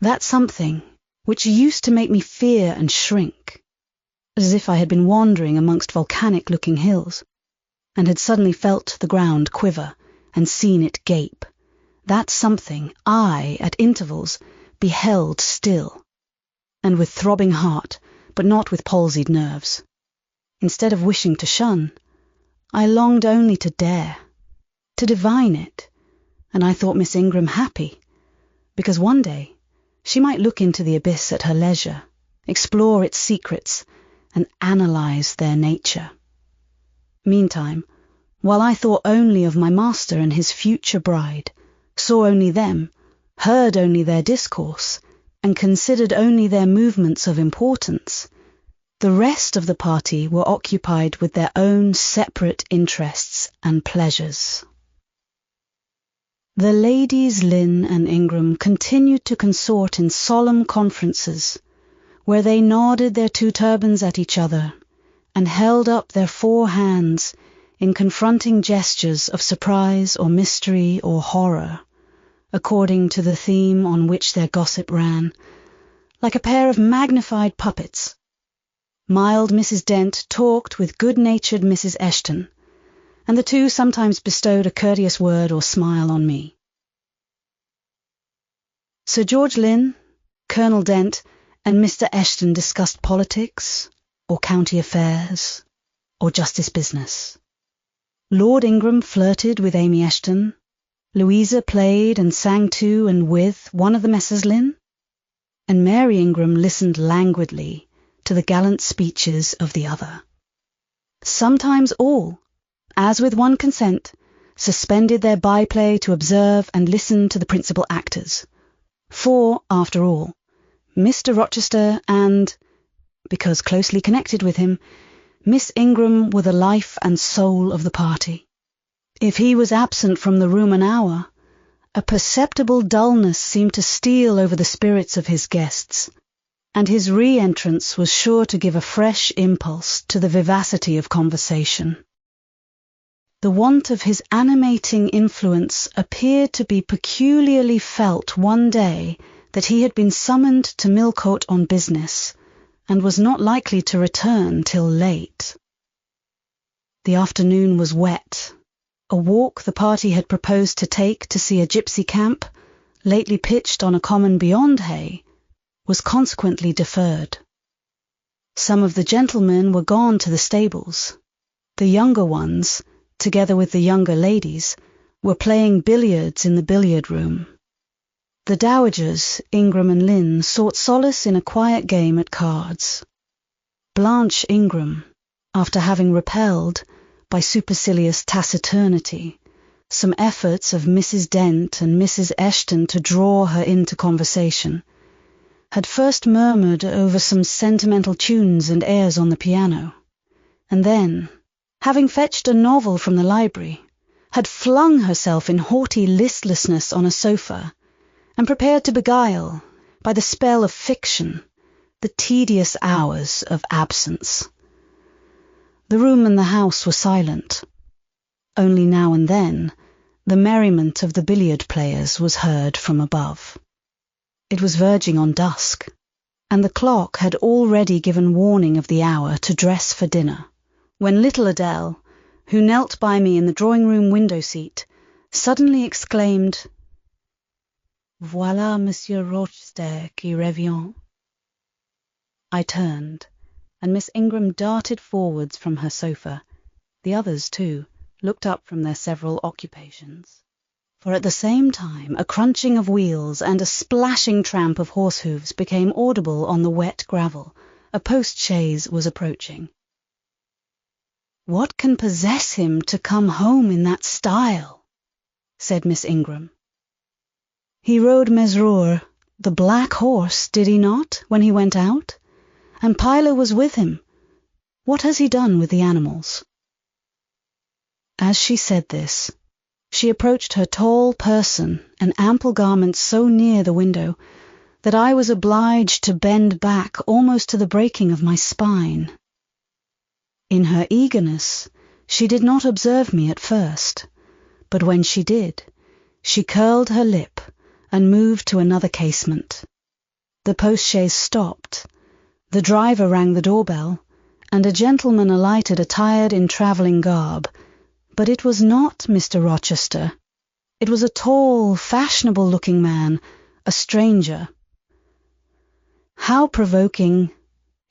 That something which used to make me fear and shrink, as if I had been wandering amongst volcanic-looking hills, and had suddenly felt the ground quiver and seen it gape, that something I, at intervals, beheld still, and with throbbing heart, but not with palsied nerves. Instead of wishing to shun, I longed only to dare, to divine it, and I thought Miss Ingram happy, because one day she might look into the abyss at her leisure, explore its secrets, and analyse their nature. Meantime, while I thought only of my master and his future bride, saw only them, heard only their discourse, and considered only their movements of importance, the rest of the party were occupied with their own separate interests and pleasures. The ladies Lynn and Ingram continued to consort in solemn conferences, where they nodded their two turbans at each other, and held up their four hands in confronting gestures of surprise or mystery or horror, according to the theme on which their gossip ran, like a pair of magnified puppets. Mild Mrs. Dent talked with good-natured Mrs. Eshton, and the two sometimes bestowed a courteous word or smile on me. Sir George Lynn, Colonel Dent, and Mr. Eshton discussed politics, or county affairs, or justice business. Lord Ingram flirted with Amy Eshton. Louisa played and sang to and with one of the Messrs. Lynn, and Mary Ingram listened languidly to the gallant speeches of the other. Sometimes all, as with one consent, suspended their byplay to observe and listen to the principal actors. For, after all, Mr. Rochester and, because closely connected with him, Miss Ingram were the life and soul of the party. If he was absent from the room an hour, a perceptible dullness seemed to steal over the spirits of his guests, and his re-entrance was sure to give a fresh impulse to the vivacity of conversation. The want of his animating influence appeared to be peculiarly felt one day that he had been summoned to Millcote on business, and was not likely to return till late. The afternoon was wet. A walk the party had proposed to take to see a gypsy camp, lately pitched on a common beyond Hay, was consequently deferred. Some of the gentlemen were gone to the stables. The younger ones, together with the younger ladies, were playing billiards in the billiard-room. The dowagers, Ingram and Lynn, sought solace in a quiet game at cards. Blanche Ingram, after having repelled, by supercilious taciturnity, some efforts of Mrs. Dent and Mrs. Eshton to draw her into conversation, had first murmured over some sentimental tunes and airs on the piano, and then, having fetched a novel from the library, had flung herself in haughty listlessness on a sofa, and prepared to beguile, by the spell of fiction, the tedious hours of absence. The room and the house were silent. Only now and then the merriment of the billiard players was heard from above. It was verging on dusk, and the clock had already given warning of the hour to dress for dinner, when little Adele, who knelt by me in the drawing-room window-seat, suddenly exclaimed, "Voilà Monsieur Rochester qui revient." I turned, and Miss Ingram darted forwards from her sofa, The others, too, looked up from their several occupations, for at the same time a crunching of wheels and a splashing tramp of horse hoofs became audible on the wet gravel. A post-chaise was approaching. "What can possess him to come home in that style?" said Miss Ingram. "He rode Mesrour, the black horse, did he not, when he went out? And Pyla was with him. What has he done with the animals?" As she said this, she approached her tall person and ample garments so near the window that I was obliged to bend back almost to the breaking of my spine. In her eagerness, she did not observe me at first, but when she did, she curled her lip and moved to another casement. The post-chaise stopped, the driver rang the doorbell, and a gentleman alighted attired in travelling garb. But it was not Mr. Rochester. It was a tall, fashionable-looking man, a stranger. "How provoking!"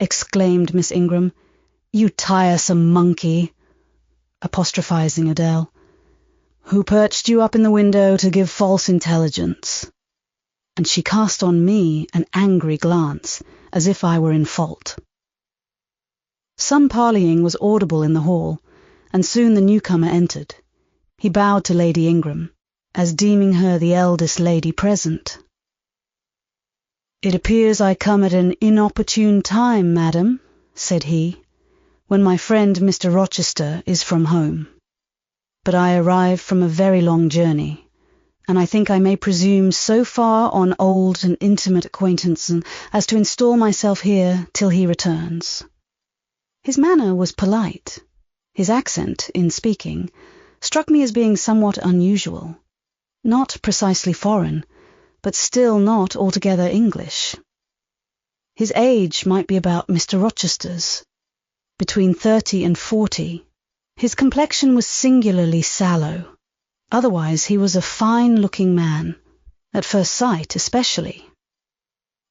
exclaimed Miss Ingram. "You tiresome monkey," apostrophizing Adele. "Who perched you up in the window to give false intelligence?" And she cast on me an angry glance, as if I were in fault. Some parleying was audible in the hall, and soon the newcomer entered. He bowed to Lady Ingram, as deeming her the eldest lady present. "It appears I come at an inopportune time, madam," said he, "when my friend Mr. Rochester is from home. But I arrive from a very long journey, and I think I may presume so far on old and intimate acquaintance as to install myself here till he returns." His manner was polite. His accent, in speaking, struck me as being somewhat unusual, not precisely foreign, but still not altogether English. His age might be about Mr. Rochester's, between 30 and 40. His complexion was singularly sallow. Otherwise he was a fine-looking man, at first sight especially.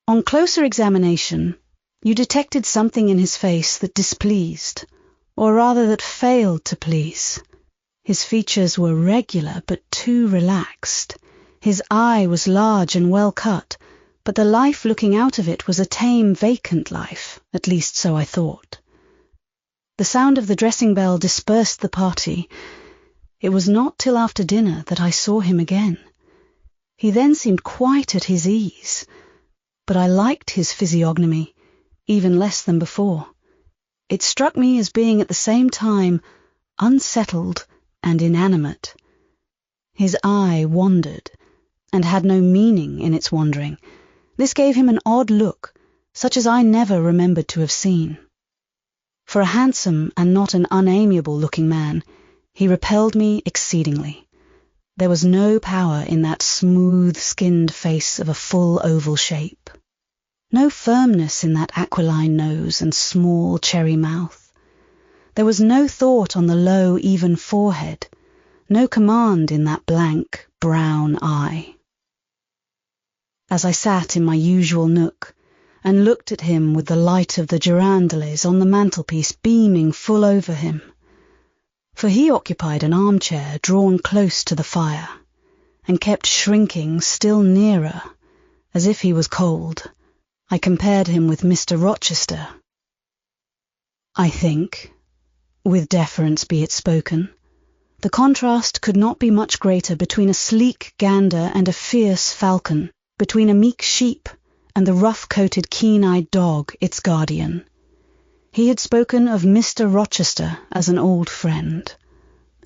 On closer examination, you detected something in his face that displeased, or rather that failed to please. His features were regular but too relaxed. His eye was large and well cut, but the life looking out of it was a tame, vacant life, at least so I thought. The sound of the dressing bell dispersed the party. It was not till after dinner that I saw him again. He then seemed quite at his ease, but I liked his physiognomy even less than before. It struck me as being at the same time unsettled and inanimate. His eye wandered, and had no meaning in its wandering. This gave him an odd look, such as I never remembered to have seen. For a handsome and not an unamiable-looking man, he repelled me exceedingly. There was no power in that smooth-skinned face of a full oval shape. No firmness in that aquiline nose and small cherry mouth. There was no thought on the low, even forehead, no command in that blank, brown eye. As I sat in my usual nook, and looked at him with the light of the girandoles on the mantelpiece beaming full over him, for he occupied an armchair drawn close to the fire, and kept shrinking still nearer, as if he was cold, I compared him with Mr. Rochester. I think, with deference be it spoken, the contrast could not be much greater between a sleek gander and a fierce falcon, between a meek sheep and the rough-coated, keen-eyed dog, its guardian. He had spoken of Mr. Rochester as an old friend.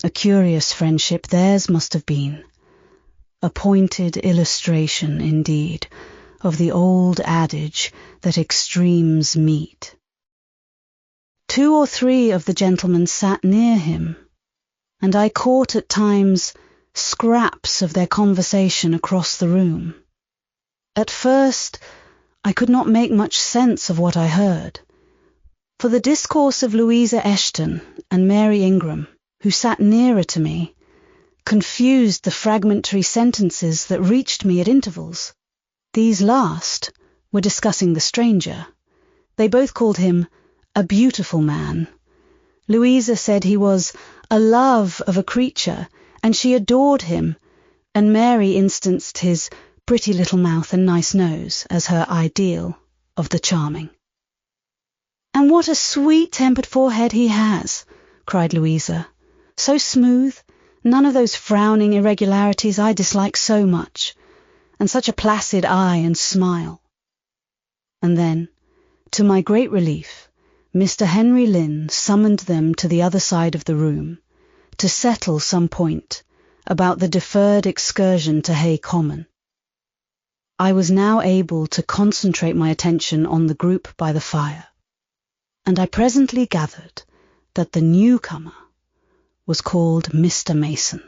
A curious friendship theirs must have been. A pointed illustration, indeed, of the old adage that extremes meet. 2 or 3 of the gentlemen sat near him, and I caught at times scraps of their conversation across the room. At first, I could not make much sense of what I heard, for the discourse of Louisa Eshton and Mary Ingram, who sat nearer to me, confused the fragmentary sentences that reached me at intervals. These last were discussing the stranger. They both called him a beautiful man. Louisa said he was a love of a creature, and she adored him, and Mary instanced his pretty little mouth and nice nose as her ideal of the charming. "And what a sweet-tempered forehead he has," cried Louisa. "So smooth, none of those frowning irregularities I dislike so much, and such a placid eye and smile." And then, to my great relief, Mr. Henry Lynn summoned them to the other side of the room to settle some point about the deferred excursion to Hay Common. I was now able to concentrate my attention on the group by the fire, and I presently gathered that the newcomer was called Mr. Mason.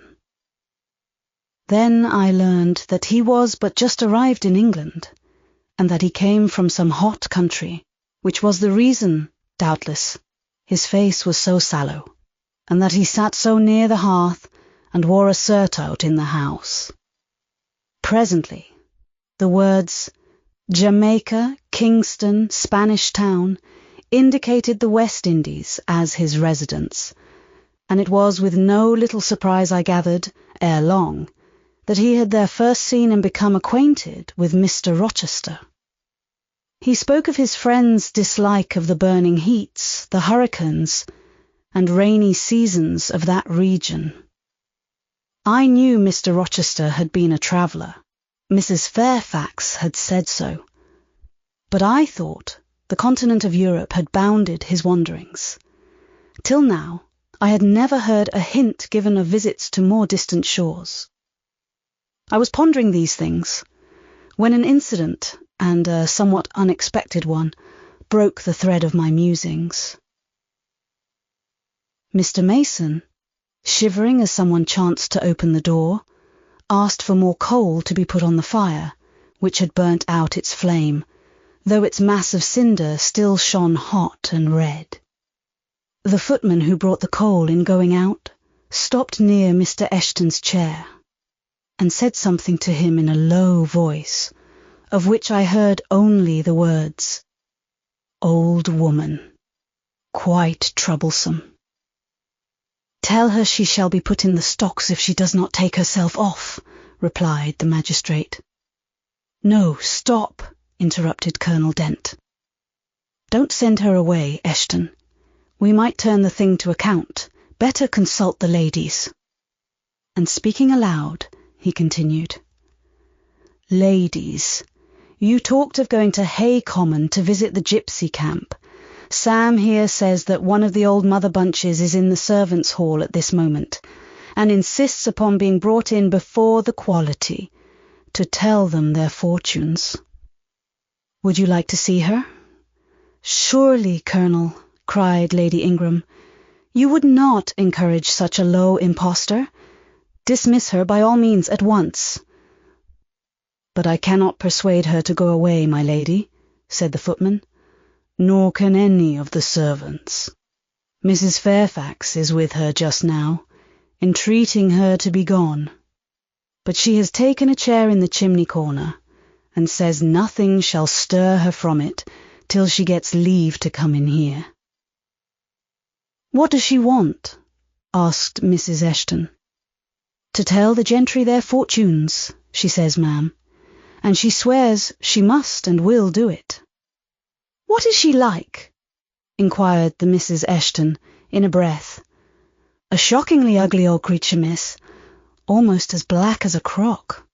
Then I learned that he was but just arrived in England, and that he came from some hot country, which was the reason, doubtless, his face was so sallow, and that he sat so near the hearth and wore a surtout in the house. Presently, the words Jamaica, Kingston, Spanish Town indicated the West Indies as his residence, and it was with no little surprise I gathered, ere long, that he had there first seen and become acquainted with Mr. Rochester. He spoke of his friend's dislike of the burning heats, the hurricanes, and rainy seasons of that region. I knew Mr. Rochester had been a traveller. Mrs. Fairfax had said so. But I thought the continent of Europe had bounded his wanderings. Till now, I had never heard a hint given of visits to more distant shores. I was pondering these things when an incident, and a somewhat unexpected one, broke the thread of my musings. Mr. Mason, shivering as someone chanced to open the door, asked for more coal to be put on the fire, which had burnt out its flame, though its mass of cinder still shone hot and red. The footman who brought the coal in going out stopped near Mr. Eshton's chair, and said something to him in a low voice, of which I heard only the words, "Old woman, quite troublesome." "Tell her she shall be put in the stocks if she does not take herself off," replied the magistrate. "No, stop," interrupted Colonel Dent. "Don't send her away, Eshton. We might turn the thing to account. Better consult the ladies." And speaking aloud, he continued, "Ladies, you talked of going to Hay Common to visit the gypsy camp. Sam here says that one of the old Mother Bunches is in the servants' hall at this moment, and insists upon being brought in before the quality, to tell them their fortunes. Would you like to see her?" "Surely, Colonel," cried Lady Ingram, "you would not encourage such a low impostor. Dismiss her by all means at once." "But I cannot persuade her to go away, my lady," said the footman, "nor can any of the servants. Mrs. Fairfax is with her just now, entreating her to be gone. But she has taken a chair in the chimney corner, and says nothing shall stir her from it till she gets leave to come in here." "What does she want?" asked Mrs. Eshton. "To tell the gentry their fortunes, she says, ma'am, and she swears she must and will do it." "What is she like?" inquired the Mrs. Eshton in a breath. "A shockingly ugly old creature, miss, almost as black as a crock."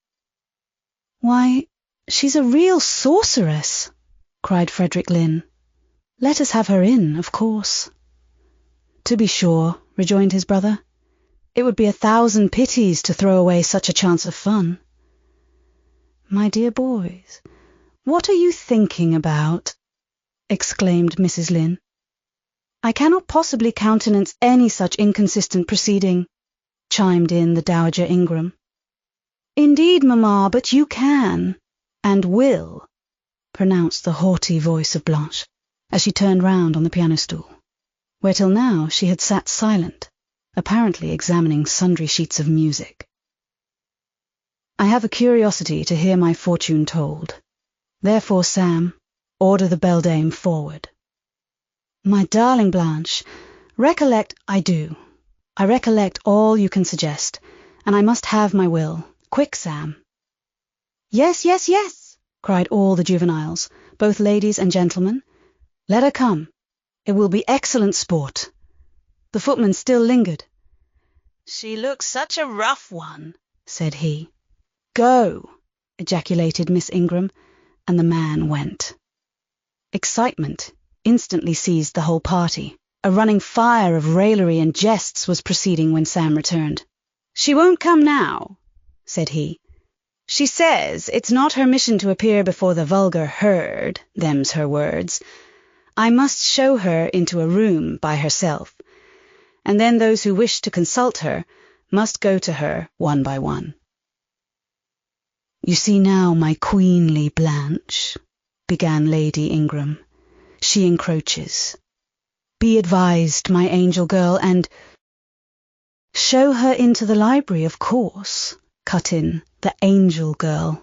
"Why, she's a real sorceress," cried Frederick Lynn. "Let us have her in, of course." "To be sure," rejoined his brother. "It would be 1,000 pities to throw away such a chance of fun." "My dear boys, what are you thinking about?" exclaimed Mrs. Lynn. "I cannot possibly countenance any such inconsistent proceeding," chimed in the Dowager Ingram. "Indeed, mamma, but you can, and will," pronounced the haughty voice of Blanche, as she turned round on the piano stool, where till now she had sat silent, apparently examining sundry sheets of music. "I have a curiosity to hear my fortune told. Therefore, Sam, order the beldame forward." "My darling Blanche, Recollect I do. I recollect all you can suggest, and I must have my will. Quick, Sam. Yes, yes, yes, cried all the juveniles, both ladies and gentlemen. Let her come. It will be excellent sport. The footman still lingered. She looks such a rough one, said he. Go, ejaculated Miss Ingram, and the man went. Excitement instantly seized the whole party. A running fire of raillery and jests was proceeding when Sam returned. She won't come now, said he. She says it's not her mission to appear before the vulgar herd, them's her words. I must show her into a room by herself, and then those who wish to consult her must go to her one by one. You see now, my queenly Blanche, began Lady Ingram. She encroaches. Be advised, my angel girl, and— Show her into the library, of course, cut in the angel girl.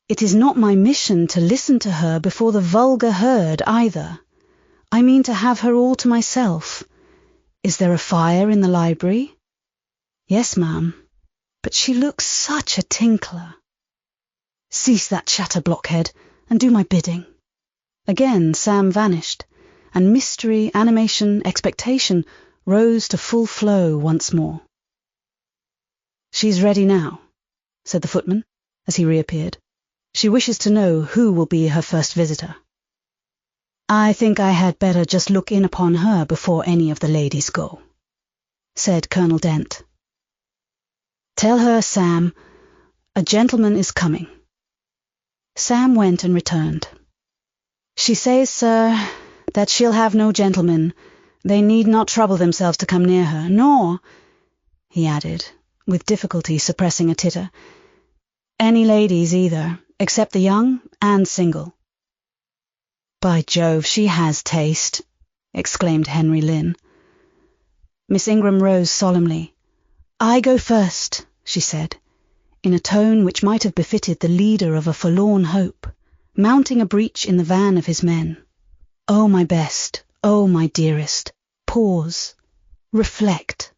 It is not my mission to listen to her before the vulgar herd either. I mean to have her all to myself. Is there a fire in the library? Yes, ma'am, but she looks such a tinkler. Cease that chatter, blockhead, and do my bidding. Again Sam vanished, and mystery, animation, expectation rose to full flow once more. She's ready now, said the footman, as he reappeared. She wishes to know who will be her first visitor. I think I had better just look in upon her before any of the ladies go, said Colonel Dent. Tell her, Sam, a gentleman is coming. Sam went and returned. She says, sir, that she'll have no gentlemen. They need not trouble themselves to come near her, nor, he added, with difficulty suppressing a titter, any ladies either, except the young and single. By Jove, she has taste, exclaimed Henry Lynn. Miss Ingram rose solemnly. I go first, she said, in a tone which might have befitted the leader of a forlorn hope, mounting a breach in the van of his men. Oh, my best, oh, my dearest, pause, reflect,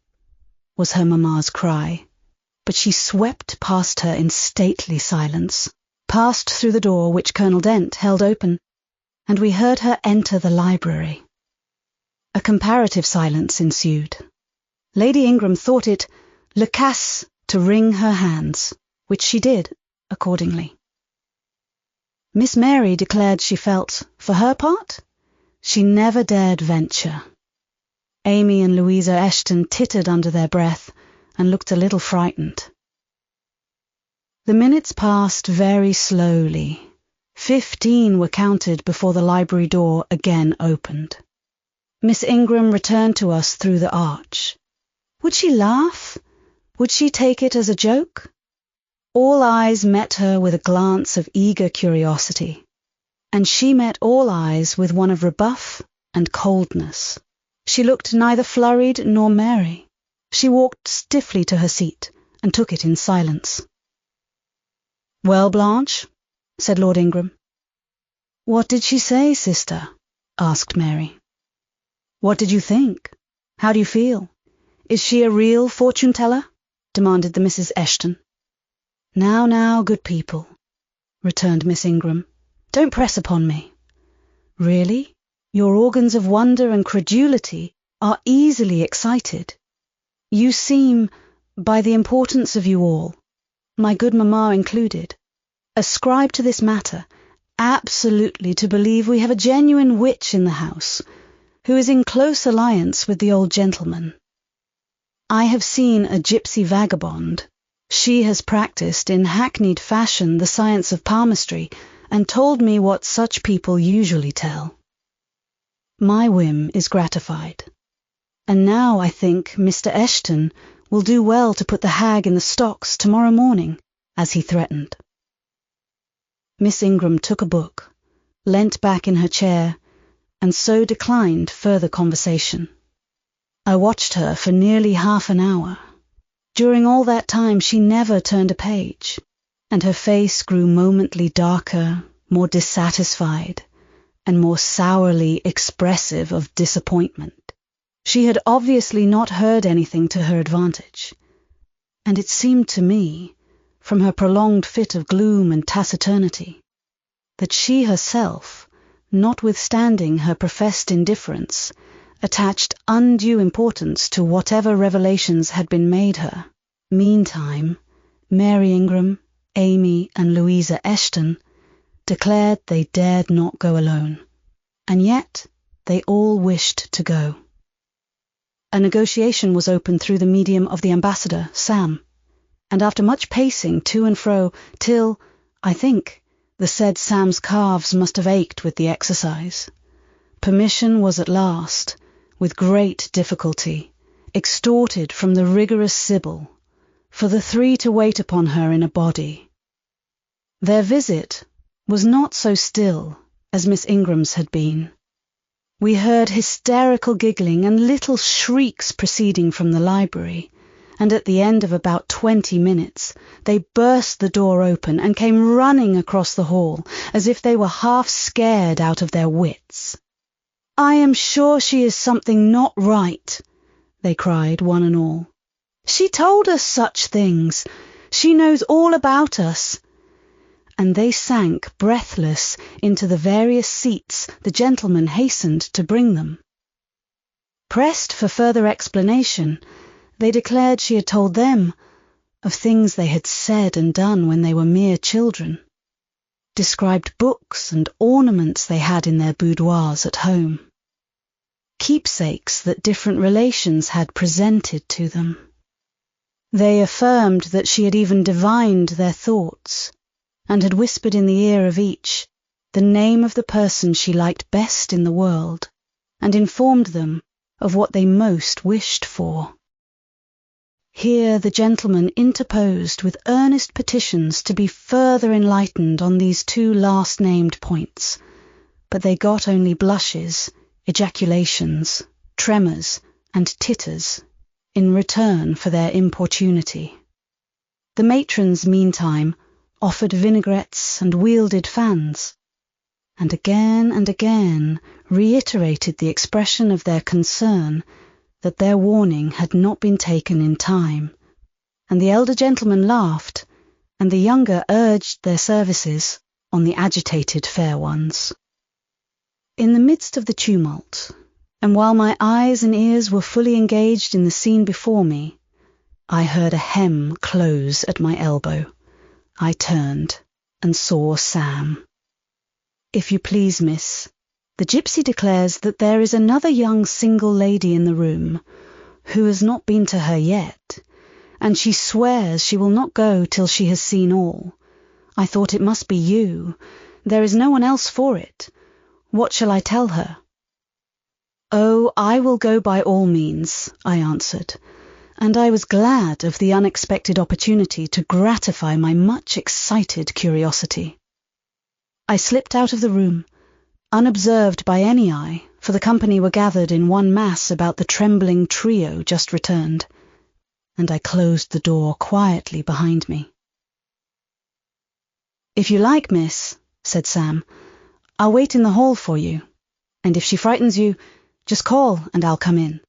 was her mamma's cry, but she swept past her in stately silence, passed through the door which Colonel Dent held open, and we heard her enter the library. A comparative silence ensued. Lady Ingram thought it le casse to wring her hands, which she did accordingly. Miss Mary declared she felt, for her part, she never dared venture. Amy and Louisa Eshton tittered under their breath and looked a little frightened. The minutes passed very slowly. 15 were counted before the library door again opened. Miss Ingram returned to us through the arch. Would she laugh? Would she take it as a joke? All eyes met her with a glance of eager curiosity, and she met all eyes with one of rebuff and coldness. She looked neither flurried nor merry. She walked stiffly to her seat and took it in silence. Well, Blanche, said Lord Ingram. What did she say, sister? Asked Mary. What did you think? How do you feel? Is she a real fortune-teller? Demanded the Mrs. Eshton. Now, good people, returned Miss Ingram, don't press upon me. Really, your organs of wonder and credulity are easily excited. You seem, by the importance of you all, my good mamma included, ascribe to this matter absolutely to believe we have a genuine witch in the house, who is in close alliance with the old gentleman. I have seen a gypsy vagabond. She has practised in hackneyed fashion the science of palmistry, and told me what such people usually tell. My whim is gratified, and now I think Mr. Eshton will do well to put the hag in the stocks tomorrow morning, as he threatened. Miss Ingram took a book, leant back in her chair, and so declined further conversation. I watched her for nearly half an hour. During all that time she never turned a page, and her face grew momently darker, more dissatisfied, and more sourly expressive of disappointment. She had obviously not heard anything to her advantage, and it seemed to me, from her prolonged fit of gloom and taciturnity, that she herself, notwithstanding her professed indifference, attached undue importance to whatever revelations had been made her. Meantime, Mary Ingram, Amy, and Louisa Eshton declared they dared not go alone, and yet they all wished to go. A negotiation was opened through the medium of the ambassador, Sam, and after much pacing to and fro, till, I think, the said Sam's calves must have ached with the exercise, permission was at last, with great difficulty, extorted from the rigorous Sybil, for the three to wait upon her in a body. Their visit was not so still as Miss Ingram's had been. We heard hysterical giggling and little shrieks proceeding from the library, and at the end of about 20 minutes they burst the door open and came running across the hall as if they were half scared out of their wits. "I am sure she is something not right," they cried, one and all. "She told us such things. She knows all about us." And they sank breathless into the various seats the gentleman hastened to bring them. Pressed for further explanation, they declared she had told them of things they had said and done when they were mere children, described books and ornaments they had in their boudoirs at home, keepsakes that different relations had presented to them. They affirmed that she had even divined their thoughts, and had whispered in the ear of each the name of the person she liked best in the world, and informed them of what they most wished for. Here the gentleman interposed with earnest petitions to be further enlightened on these two last-named points, but they got only blushes, ejaculations, tremors, and titters in return for their importunity. The matrons, meantime, offered vinaigrettes and wielded fans, and again reiterated the expression of their concern that their warning had not been taken in time, and the elder gentleman laughed, and the younger urged their services on the agitated fair ones. In the midst of the tumult, and while my eyes and ears were fully engaged in the scene before me, I heard a hem close at my elbow. I turned and saw Sam. "If you please, miss, the gypsy declares that there is another young single lady in the room who has not been to her yet, and she swears she will not go till she has seen all. I thought it must be you. There is no one else for it. What shall I tell her?" "Oh, I will go by all means," I answered, and I was glad of the unexpected opportunity to gratify my much excited curiosity. I slipped out of the room, unobserved by any eye, for the company were gathered in one mass about the trembling trio just returned, and I closed the door quietly behind me. "If you like, miss," said Sam, "I'll wait in the hall for you, and if she frightens you, just call and I'll come in."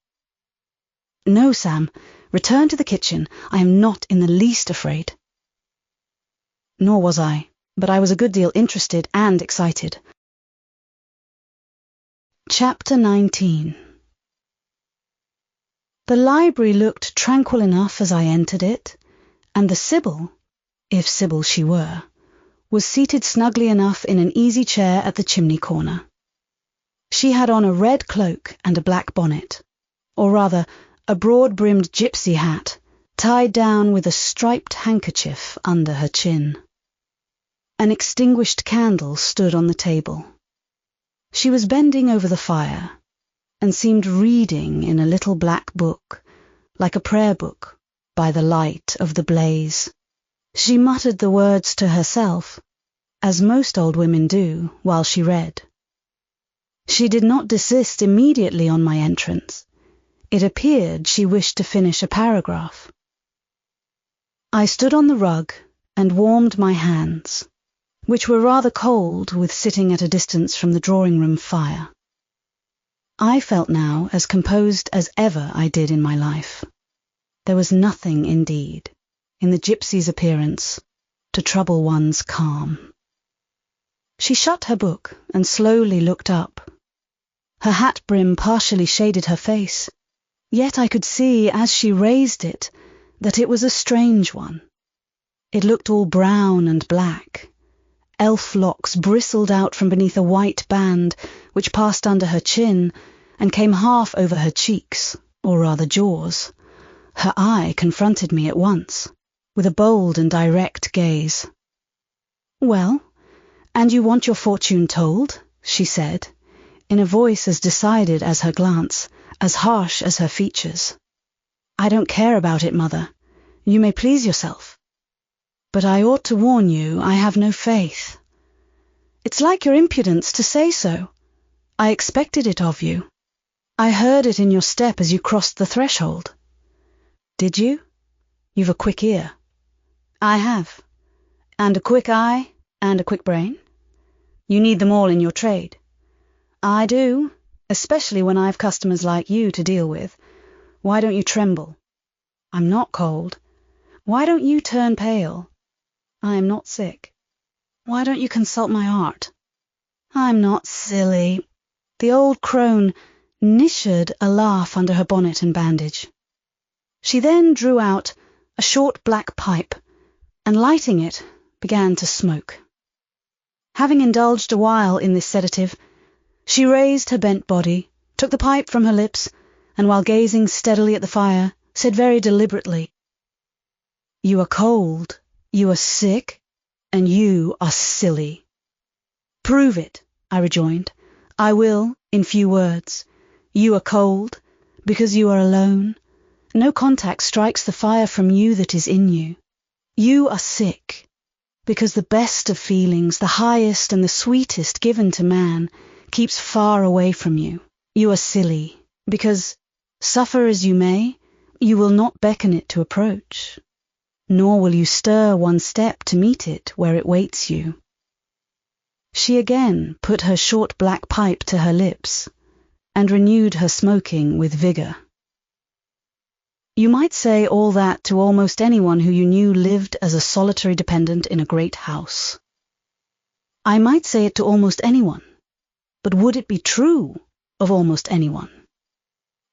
"No, Sam, return to the kitchen. I am not in the least afraid." Nor was I, but I was a good deal interested and excited. Chapter 19. The library looked tranquil enough as I entered it, and the Sybil, if Sybil she were, was seated snugly enough in an easy chair at the chimney corner. She had on a red cloak and a black bonnet, or rather a broad-brimmed gypsy hat, tied down with a striped handkerchief under her chin. An extinguished candle stood on the table. She was bending over the fire, and seemed reading in a little black book, like a prayer book, by the light of the blaze. She muttered the words to herself, as most old women do, while she read. She did not desist immediately on my entrance. It appeared she wished to finish a paragraph. I stood on the rug and warmed my hands, which were rather cold with sitting at a distance from the drawing-room fire. I felt now as composed as ever I did in my life. There was nothing, indeed, in the gypsy's appearance to trouble one's calm. She shut her book and slowly looked up. Her hat brim partially shaded her face, yet I could see, as she raised it, that it was a strange one. It looked all brown and black. Elf locks bristled out from beneath a white band which passed under her chin and came half over her cheeks, or rather jaws. Her eye confronted me at once, with a bold and direct gaze. "Well, and you want your fortune told?" she said, in a voice as decided as her glance, as harsh as her features. "I don't care about it, Mother. You may please yourself. But I ought to warn you I have no faith. It's like your impudence to say so. I expected it of you. I heard it in your step as you crossed the threshold." "Did you? You've a quick ear." "I have. And a quick eye, and a quick brain. You need them all in your trade." "I do, especially when I've customers like you to deal with. Why don't you tremble?" "I'm not cold." "Why don't you turn pale?" "I am not sick." "Why don't you consult my art?" "I'm not silly." The old crone nished a laugh under her bonnet and bandage. She then drew out a short black pipe, and lighting it, began to smoke. Having indulged a while in this sedative, she raised her bent body, took the pipe from her lips, and while gazing steadily at the fire, said very deliberately, "You are cold, you are sick, and you are silly." "Prove it," I rejoined. "I will, in few words. You are cold, because you are alone. No contact strikes the fire from you that is in you. You are sick, because the best of feelings, the highest and the sweetest given to man, keeps far away from you. You are silly, because, suffer as you may, you will not beckon it to approach, nor will you stir one step to meet it where it waits you." She again put her short black pipe to her lips, and renewed her smoking with vigour. "You might say all that to almost anyone who you knew lived as a solitary dependent in a great house." "I might say it to almost anyone, but would it be true of almost anyone?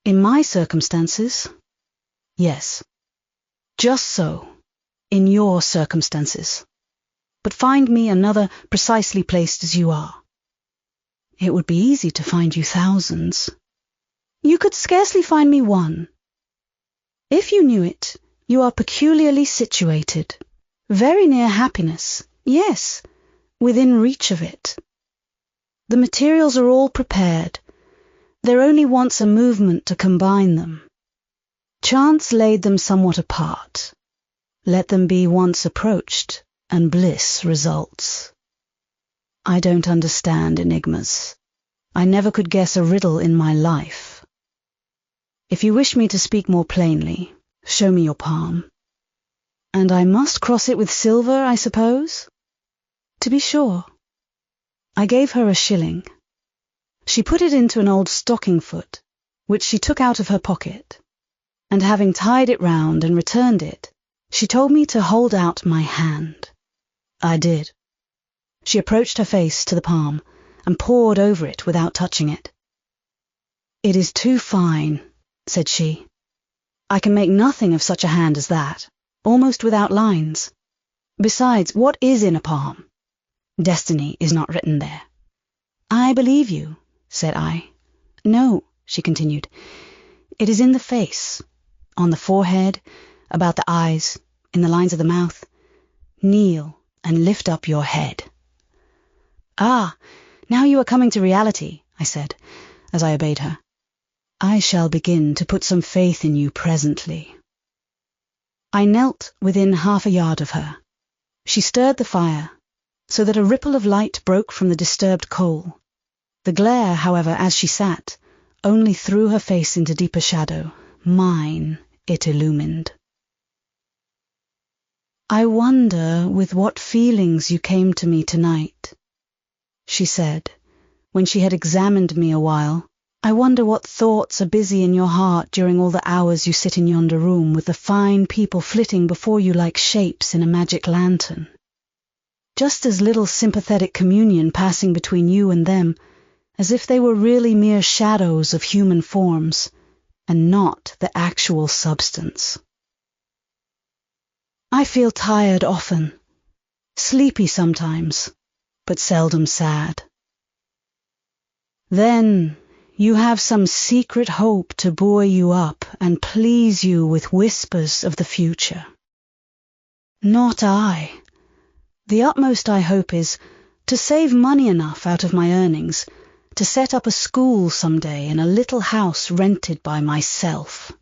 In my circumstances, yes. Just so, in your circumstances. But find me another precisely placed as you are." "It would be easy to find you thousands." "You could scarcely find me one. If you knew it, you are peculiarly situated, very near happiness, yes, within reach of it. The materials are all prepared. There only wants a movement to combine them. Chance laid them somewhat apart. Let them be once approached, and bliss results. I don't understand enigmas. I never could guess a riddle in my life. If you wish me to speak more plainly, show me your palm. And I must cross it with silver, I suppose?" "To be sure." I gave her a shilling. She put it into an old stocking foot, which she took out of her pocket, and having tied it round and returned it, she told me to hold out my hand. I did. She approached her face to the palm, and pored over it without touching it. "It is too fine," said she. "I can make nothing of such a hand as that, almost without lines. Besides, what is in a palm? Destiny is not written there." "I believe you," said I. "No," she continued, "it is in the face, on the forehead, about the eyes, in the lines of the mouth. Kneel and lift up your head." "Ah, now you are coming to reality," I said, as I obeyed her. "I shall begin to put some faith in you presently." I knelt within half a yard of her. She stirred the fire, so that a ripple of light broke from the disturbed coal. The glare, however, as she sat, only threw her face into deeper shadow. Mine it illumined. "I wonder with what feelings you came to me tonight," she said, when she had examined me a while, I wonder what thoughts are busy in your heart during all the hours you sit in yonder room with the fine people flitting before you like shapes in a magic lantern. Just as little sympathetic communion passing between you and them, as if they were really mere shadows of human forms, and not the actual substance. I feel tired often, sleepy sometimes, but seldom sad. Then you have some secret hope to buoy you up and please you with whispers of the future. Not I. The utmost I hope is to save money enough out of my earnings to set up a school some day in a little house rented by myself.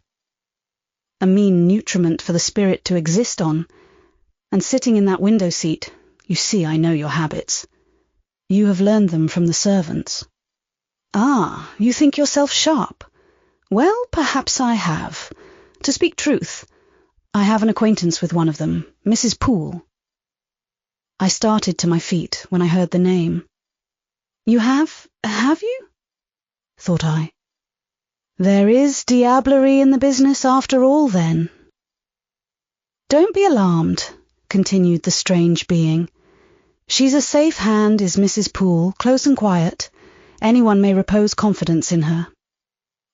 A mean nutriment for the spirit to exist on, and sitting in that window seat, you see I know your habits. You have learned them from the servants. Ah, you think yourself sharp? Well, perhaps I have. To speak truth, I have an acquaintance with one of them, Mrs. Poole. I started to my feet when I heard the name. You have you? Thought I. There is diablerie in the business after all, then. Don't be alarmed, continued the strange being. She's a safe hand, is Mrs. Poole, close and quiet. Anyone may repose confidence in her.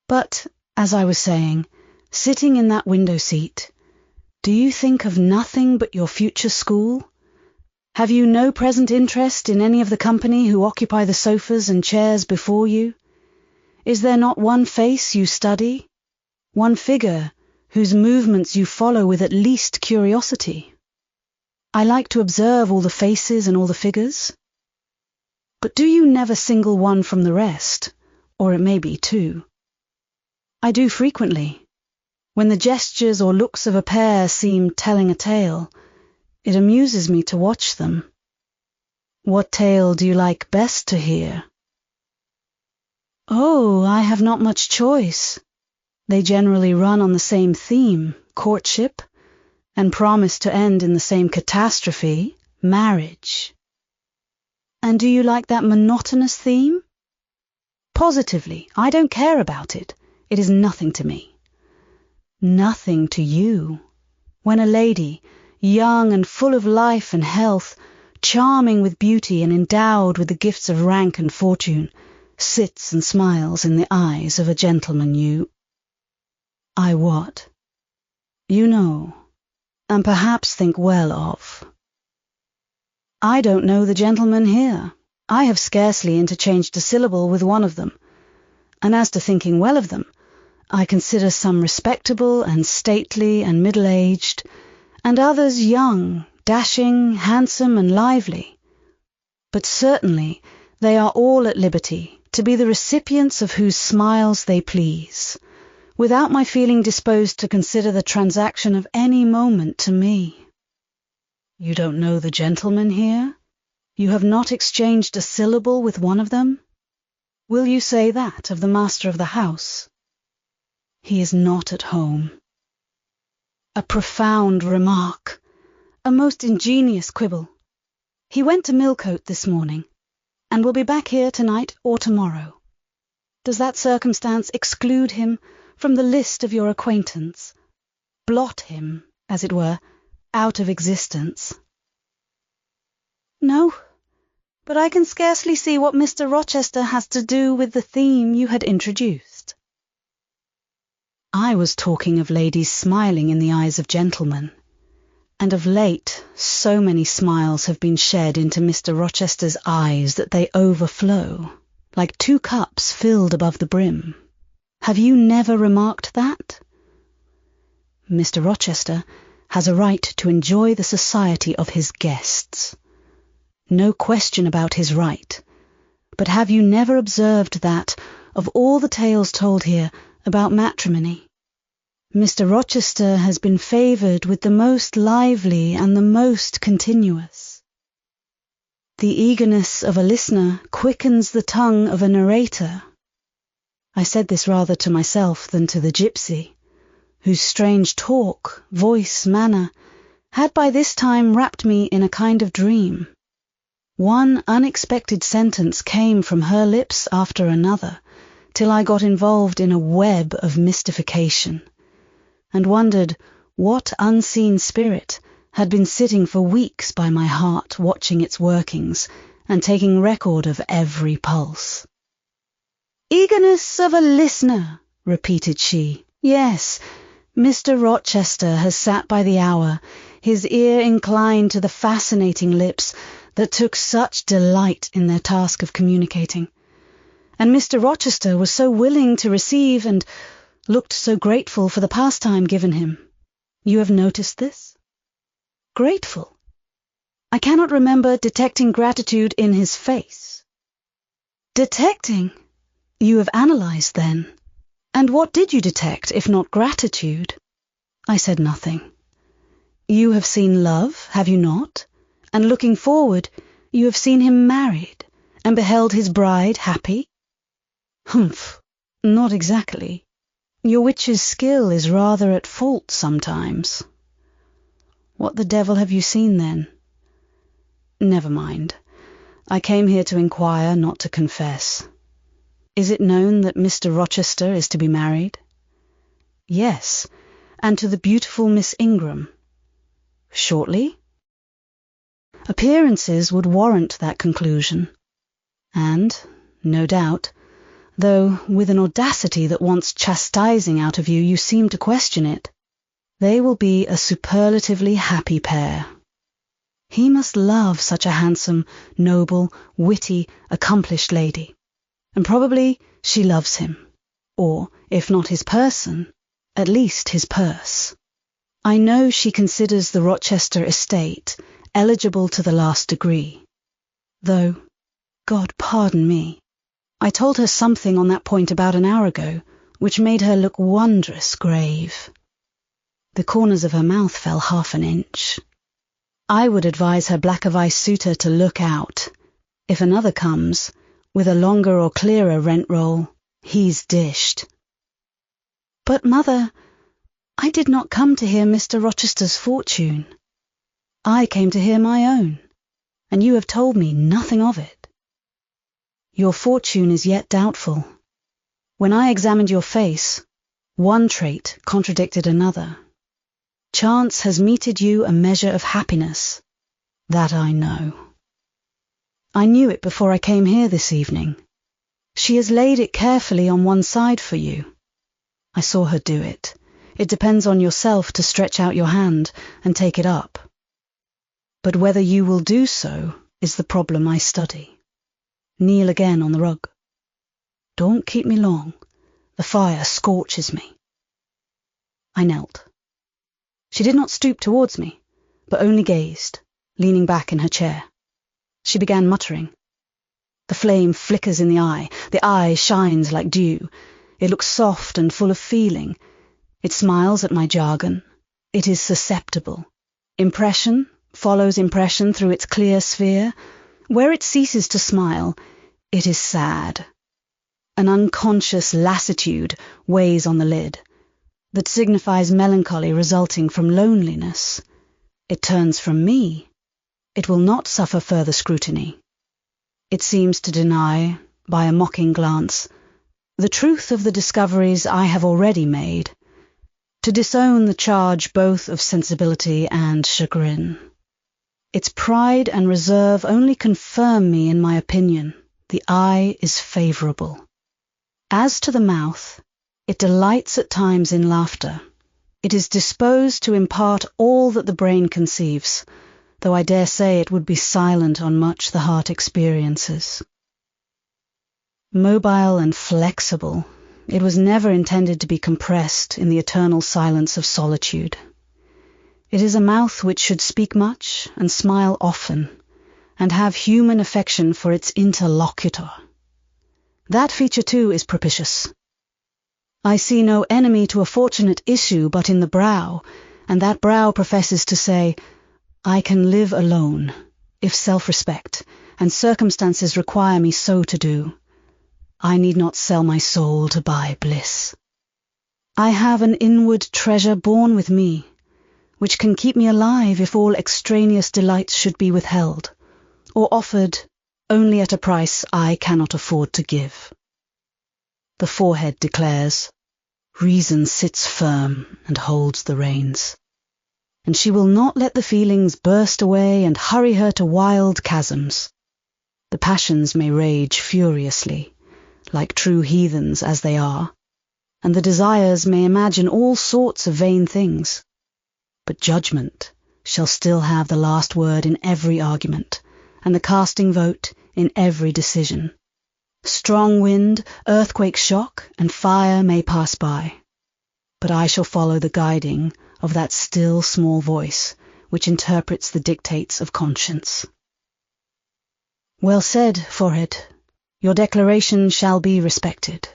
But, as I was saying, sitting in that window seat, do you think of nothing but your future school? Have you no present interest in any of the company who occupy the sofas and chairs before you? Is there not one face you study, one figure whose movements you follow with at least curiosity? I like to observe all the faces and all the figures. But do you never single one from the rest, or it may be two? I do frequently. When the gestures or looks of a pair seem telling a tale, it amuses me to watch them. What tale do you like best to hear? Oh, I have not much choice. They generally run on the same theme, courtship, and promise to end in the same catastrophe, marriage. And do you like that monotonous theme? Positively, I don't care about it. It is nothing to me. Nothing to you. When a lady, young and full of life and health, charming with beauty and endowed with the gifts of rank and fortune, sits and smiles in the eyes of a gentleman I what? You know, and perhaps think well of. I don't know the gentlemen here. I have scarcely interchanged a syllable with one of them, and as to thinking well of them, I consider some respectable and stately and middle-aged, and others young, dashing, handsome, and lively. But certainly they are all at liberty to be the recipients of whose smiles they please, without my feeling disposed to consider the transaction of any moment to me. You don't know the gentlemen here? You have not exchanged a syllable with one of them? Will you say that of the master of the house? He is not at home. A profound remark, a most ingenious quibble. He went to Millcote this morning, and will be back here tonight or tomorrow. Does that circumstance exclude him from the list of your acquaintance? Blot him, as it were, out of existence? No, but I can scarcely see what Mr. Rochester has to do with the theme you had introduced. I was talking of ladies smiling in the eyes of gentlemen, and of late so many smiles have been shed into Mr. Rochester's eyes that they overflow, like two cups filled above the brim. Have you never remarked that? Mr. Rochester has a right to enjoy the society of his guests. No question about his right. But have you never observed that, of all the tales told here about matrimony, Mr. Rochester has been favoured with the most lively and the most continuous? The eagerness of a listener quickens the tongue of a narrator. I said this rather to myself than to the gypsy, whose strange talk, voice, manner, had by this time wrapped me in a kind of dream. One unexpected sentence came from her lips after another, till I got involved in a web of mystification, and wondered what unseen spirit had been sitting for weeks by my heart watching its workings and taking record of every pulse. "Eagerness of a listener," repeated she. "Yes, Mr. Rochester has sat by the hour, his ear inclined to the fascinating lips that took such delight in their task of communicating. And Mr. Rochester was so willing to receive and looked so grateful for the pastime given him. You have noticed this? Grateful? I cannot remember detecting gratitude in his face." "Detecting? You have analysed, then. And what did you detect, if not gratitude?" I said nothing. "You have seen love, have you not? And looking forward, you have seen him married, and beheld his bride happy?" "Humph, not exactly. Your witch's skill is rather at fault sometimes." "What the devil have you seen, then?" "Never mind. I came here to inquire, not to confess. Is it known that Mr. Rochester is to be married?" "Yes, and to the beautiful Miss Ingram." "Shortly?" Appearances would warrant that conclusion, and, no doubt, though with an audacity that wants chastising out of you, you seem to question it, they will be a superlatively happy pair. He must love such a handsome, noble, witty, accomplished lady, and probably she loves him, or, if not his person, at least his purse. I know she considers the Rochester estate eligible to the last degree, though, God pardon me, I told her something on that point about an hour ago, which made her look wondrous grave. The corners of her mouth fell half an inch. I would advise her black-of-ice suitor to look out. If another comes, with a longer or clearer rent-roll, he's dished. "But, mother, I did not come to hear Mr. Rochester's fortune. I came to hear my own, and you have told me nothing of it." "Your fortune is yet doubtful. When I examined your face, one trait contradicted another. Chance has meted you a measure of happiness. That I know. I knew it before I came here this evening. She has laid it carefully on one side for you. I saw her do it. It depends on yourself to stretch out your hand and take it up. But whether you will do so is the problem I study. Kneel again on the rug. Don't keep me long. The fire scorches me." I knelt. She did not stoop towards me, but only gazed, leaning back in her chair. She began muttering. "The flame flickers in the eye shines like dew. It looks soft and full of feeling. It smiles at my jargon. It is susceptible. Impression follows impression through its clear sphere. Where it ceases to smile, it is sad. An unconscious lassitude weighs on the lid, that signifies melancholy resulting from loneliness. It turns from me. It will not suffer further scrutiny. It seems to deny, by a mocking glance, the truth of the discoveries I have already made, to disown the charge both of sensibility and chagrin. Its pride and reserve only confirm me in my opinion. The eye is favourable. As to the mouth, it delights at times in laughter. It is disposed to impart all that the brain conceives, though I dare say it would be silent on much the heart experiences. Mobile and flexible, it was never intended to be compressed in the eternal silence of solitude. It is a mouth which should speak much and smile often, and have human affection for its interlocutor. That feature, too, is propitious. I see no enemy to a fortunate issue but in the brow, and that brow professes to say, "I can live alone, if self-respect and circumstances require me so to do. I need not sell my soul to buy bliss. I have an inward treasure born with me, which can keep me alive if all extraneous delights should be withheld, or offered only at a price I cannot afford to give." the forehead declares. Reason sits firm and holds the reins, and she will not let the feelings burst away and hurry her to wild chasms. The passions may rage furiously, like true heathens as they are, and the desires may imagine all sorts of vain things, but judgment shall still have the last word in every argument, and the casting vote in every decision. Strong wind, earthquake shock, and fire may pass by, but I shall follow the guiding of that still small voice which interprets the dictates of conscience. Well said, forehead. Your declaration shall be respected.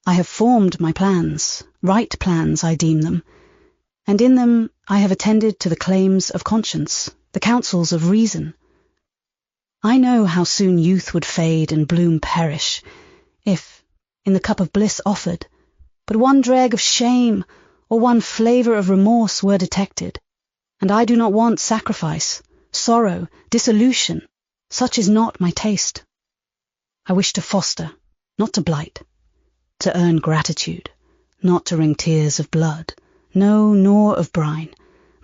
I have formed my plans, right plans I deem them, and in them I have attended to the claims of conscience, the counsels of reason. I know how soon youth would fade and bloom perish, if, in the cup of bliss offered, but one dreg of shame or one flavour of remorse were detected, and I do not want sacrifice, sorrow, dissolution. Such is not my taste. I wish to foster, not to blight, to earn gratitude, not to wring tears of blood, no, nor of brine.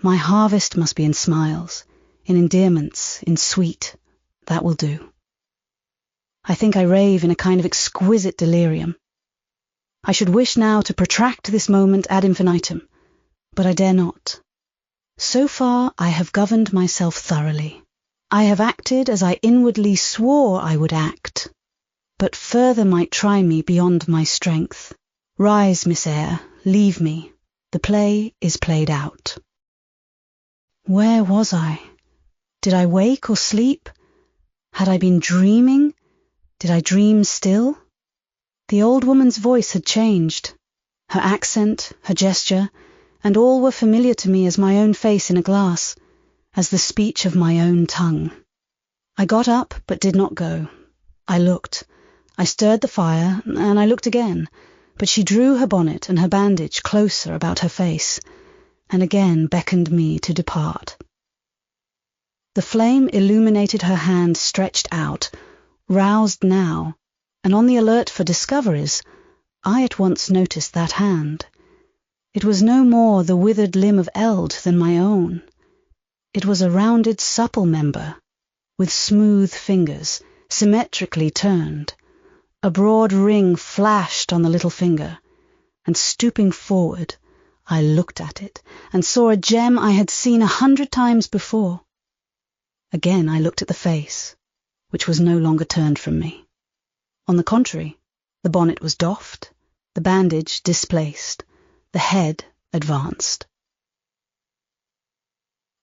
My harvest must be in smiles, in endearments, in sweet. That will do. I think I rave in a kind of exquisite delirium. I should wish now to protract this moment ad infinitum, but I dare not. So far I have governed myself thoroughly. I have acted as I inwardly swore I would act, but further might try me beyond my strength. Rise, Miss Eyre, leave me. The play is played out. Where was I? Did I wake or sleep? Had I been dreaming? Did I dream still? The old woman's voice had changed. Her accent, her gesture, and all were familiar to me as my own face in a glass, as the speech of my own tongue. I got up, but did not go. I looked. I stirred the fire, and I looked again, but she drew her bonnet and her bandage closer about her face, and again beckoned me to depart. The flame illuminated her hand stretched out, roused now, and on the alert for discoveries, I at once noticed that hand. It was no more the withered limb of eld than my own. It was a rounded, supple member, with smooth fingers, symmetrically turned. A broad ring flashed on the little finger, and stooping forward, I looked at it, and saw a gem I had seen 100 times before. Again I looked at the face, which was no longer turned from me. On the contrary, the bonnet was doffed, the bandage displaced, the head advanced.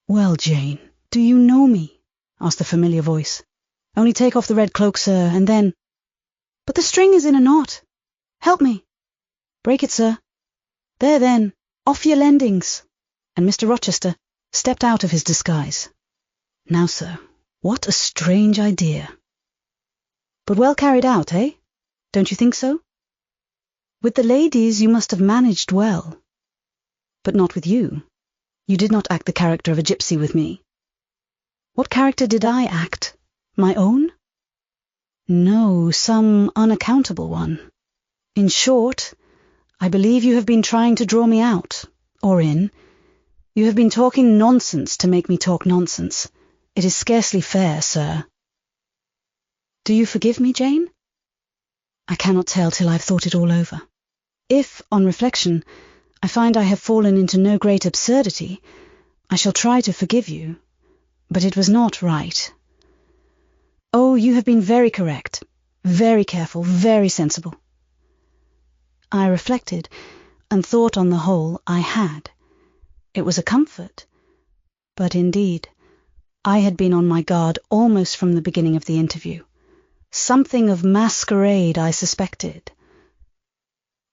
"Well, Jane, do you know me?" asked the familiar voice. "Only take off the red cloak, sir, and then—" "But the string is in a knot. Help me." "Break it, sir. There, then, off your lendings." And Mr. Rochester stepped out of his disguise. Now, sir, what a strange idea. But well carried out, eh? Don't you think so? With the ladies you must have managed well. But not with you. You did not act the character of a gypsy with me. What character did I act? My own? No, some unaccountable one. In short, I believe you have been trying to draw me out, or in. You have been talking nonsense to make me talk nonsense. It is scarcely fair, sir. Do you forgive me, Jane? I cannot tell till I've thought it all over. If, on reflection, I find I have fallen into no great absurdity, I shall try to forgive you. But it was not right. Oh, you have been very correct, very careful, very sensible. I reflected, and thought on the whole I had. It was a comfort. But indeed, I had been on my guard almost from the beginning of the interview. Something of masquerade I suspected.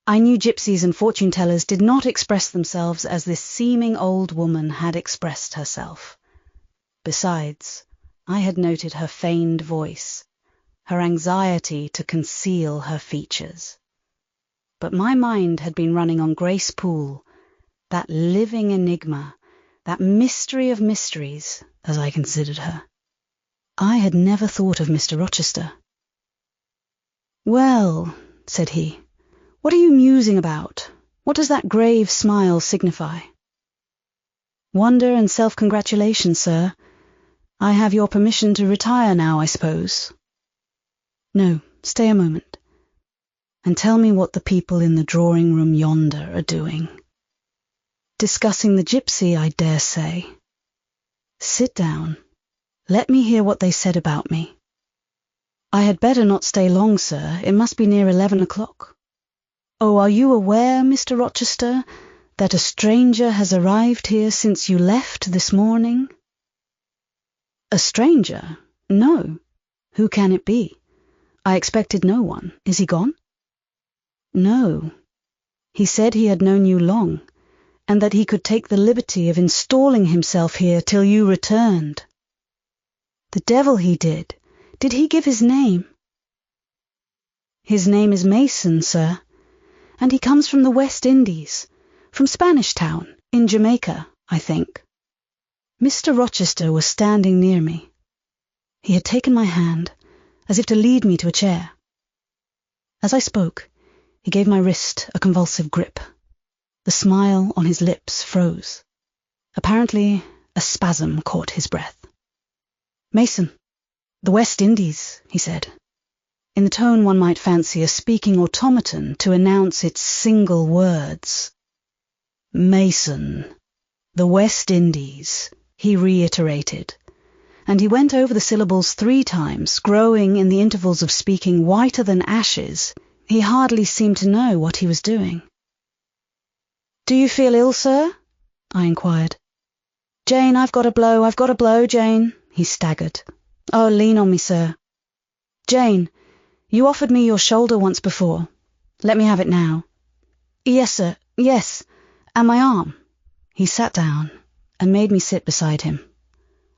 I knew gypsies and fortune-tellers did not express themselves as this seeming old woman had expressed herself. Besides, I had noted her feigned voice, her anxiety to conceal her features. But my mind had been running on Grace Poole, that living enigma, that mystery of mysteries, as I considered her. I had never thought of Mr. Rochester. Well, said he. "What are you musing about? What does that grave smile signify?" "Wonder and self-congratulation, sir. I have your permission to retire now, I suppose." "No, stay a moment, and tell me what the people in the drawing-room yonder are doing." "Discussing the gypsy, I dare say." "Sit down. Let me hear what they said about me." "I had better not stay long, sir. It must be near 11 o'clock. Oh, are you aware, Mr. Rochester, that a stranger has arrived here since you left this morning?" "A stranger? No. Who can it be? I expected no one. Is he gone?" "No. He said he had known you long, and that he could take the liberty of installing himself here till you returned." "The devil he did! Did he give his name?" "His name is Mason, sir, and he comes from the West Indies, from Spanish Town, in Jamaica, I think." Mr. Rochester was standing near me. He had taken my hand, as if to lead me to a chair. As I spoke, he gave my wrist a convulsive grip. The smile on his lips froze. Apparently, a spasm caught his breath. "Mason, the West Indies," he said, in the tone one might fancy a speaking automaton to announce its single words. "Mason, the West Indies," he reiterated, and he went over the syllables 3 times, growing in the intervals of speaking whiter than ashes. He hardly seemed to know what he was doing. "Do you feel ill, sir?" I inquired. "Jane, I've got a blow, Jane," he staggered. "Oh, lean on me, sir." "Jane, you offered me your shoulder once before. Let me have it now." "Yes, sir, yes, and my arm." He sat down and made me sit beside him.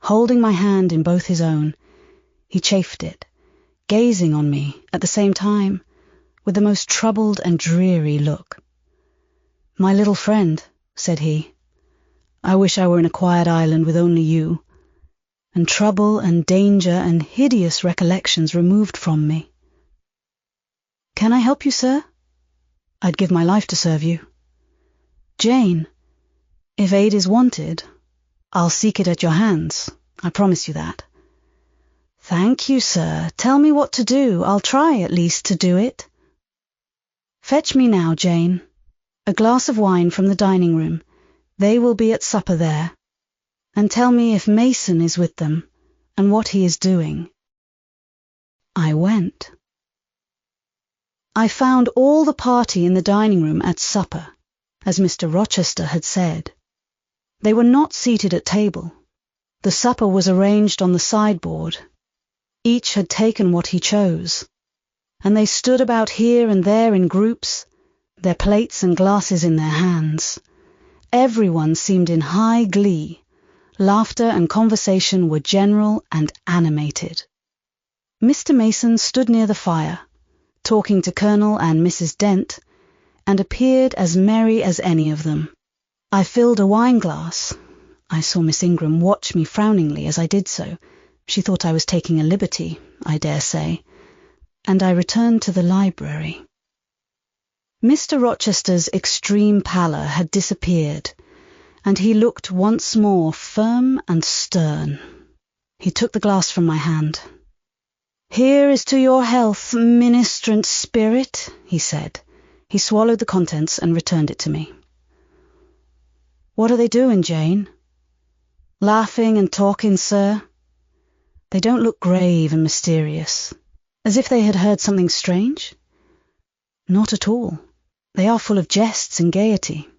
Holding my hand in both his own, he chafed it, gazing on me at the same time with the most troubled and dreary look. "My little friend," said he, "I wish I were in a quiet island with only you, and trouble and danger and hideous recollections removed from me." "Can I help you, sir?" "I'd give my life to serve you." "Jane, if aid is wanted, I'll seek it at your hands. I promise you that." "Thank you, sir. Tell me what to do. I'll try, at least, to do it." "Fetch me now, Jane, a glass of wine from the dining room. They will be at supper there. And tell me if Mason is with them, and what he is doing." I went. I found all the party in the dining room at supper, as Mr. Rochester had said. They were not seated at table. The supper was arranged on the sideboard. Each had taken what he chose, and they stood about here and there in groups, their plates and glasses in their hands. Everyone seemed in high glee. Laughter and conversation were general and animated. Mr. Mason stood near the fire, talking to Colonel and Mrs. Dent, and appeared as merry as any of them. I filled a wine-glass. I saw Miss Ingram watch me frowningly as I did so. She thought I was taking a liberty, I dare say, and I returned to the library. Mr. Rochester's extreme pallor had disappeared, and he looked once more firm and stern. He took the glass from my hand. "Here is to your health, ministrant spirit," he said. He swallowed the contents and returned it to me. "What are they doing, Jane?" "Laughing and talking, sir." "They don't look grave and mysterious, as if they had heard something strange?" "Not at all. They are full of jests and gaiety."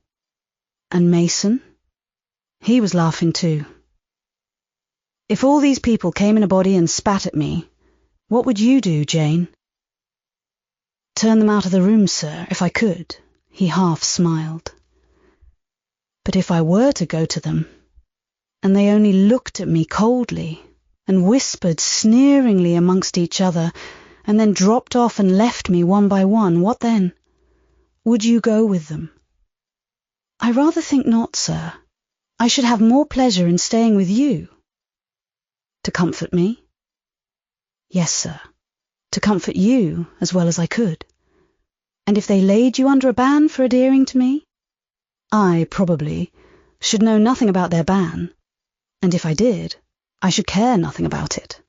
"And Mason?" "He was laughing too." "If all these people came in a body and spat at me, what would you do, Jane?" "Turn them out of the room, sir, if I could." He half smiled. "But if I were to go to them, and they only looked at me coldly, and whispered sneeringly amongst each other, and then dropped off and left me one by one, what then? Would you go with them?" "I rather think not, sir. I should have more pleasure in staying with you." "To comfort me?" "Yes, sir, to comfort you as well as I could." And if they laid you under a ban for adhering to me, I, probably, should know nothing about their ban, and if I did, I should care nothing about it.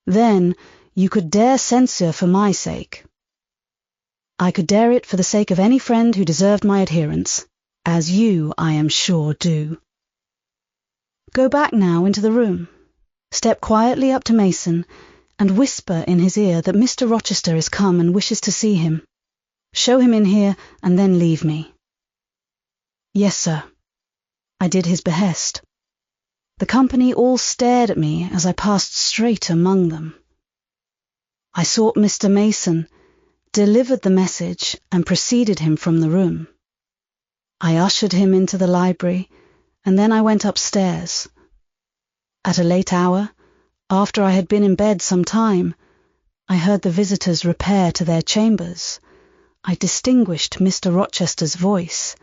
Then you could dare censure for my sake. I could dare it for the sake of any friend who deserved my adherence, as you, I am sure, do. Go back now into the room, step quietly up to Mason, and whisper in his ear that Mr. Rochester is come and wishes to see him. Show him in here, and then leave me. Yes, sir. I did his behest. The company all stared at me as I passed straight among them. I sought Mr. Mason, delivered the message, and preceded him from the room. I ushered him into the library, and then I went upstairs. At a late hour, after I had been in bed some time, I heard the visitors repair to their chambers. I distinguished Mr. Rochester's voice,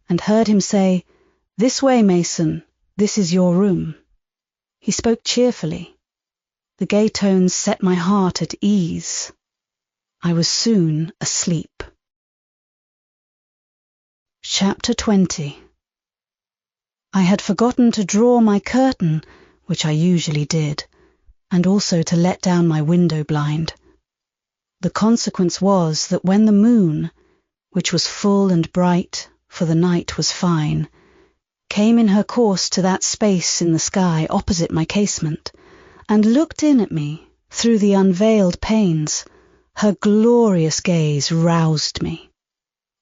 and heard him say, "This way, Mason, this is your room." He spoke cheerfully. The gay tones set my heart at ease. I was soon asleep. Chapter 20. I had forgotten to draw my curtain, which I usually did, and also to let down my window blind. The consequence was that when the moon, which was full and bright, for the night was fine, came in her course to that space in the sky opposite my casement, and looked in at me through the unveiled panes, her glorious gaze roused me.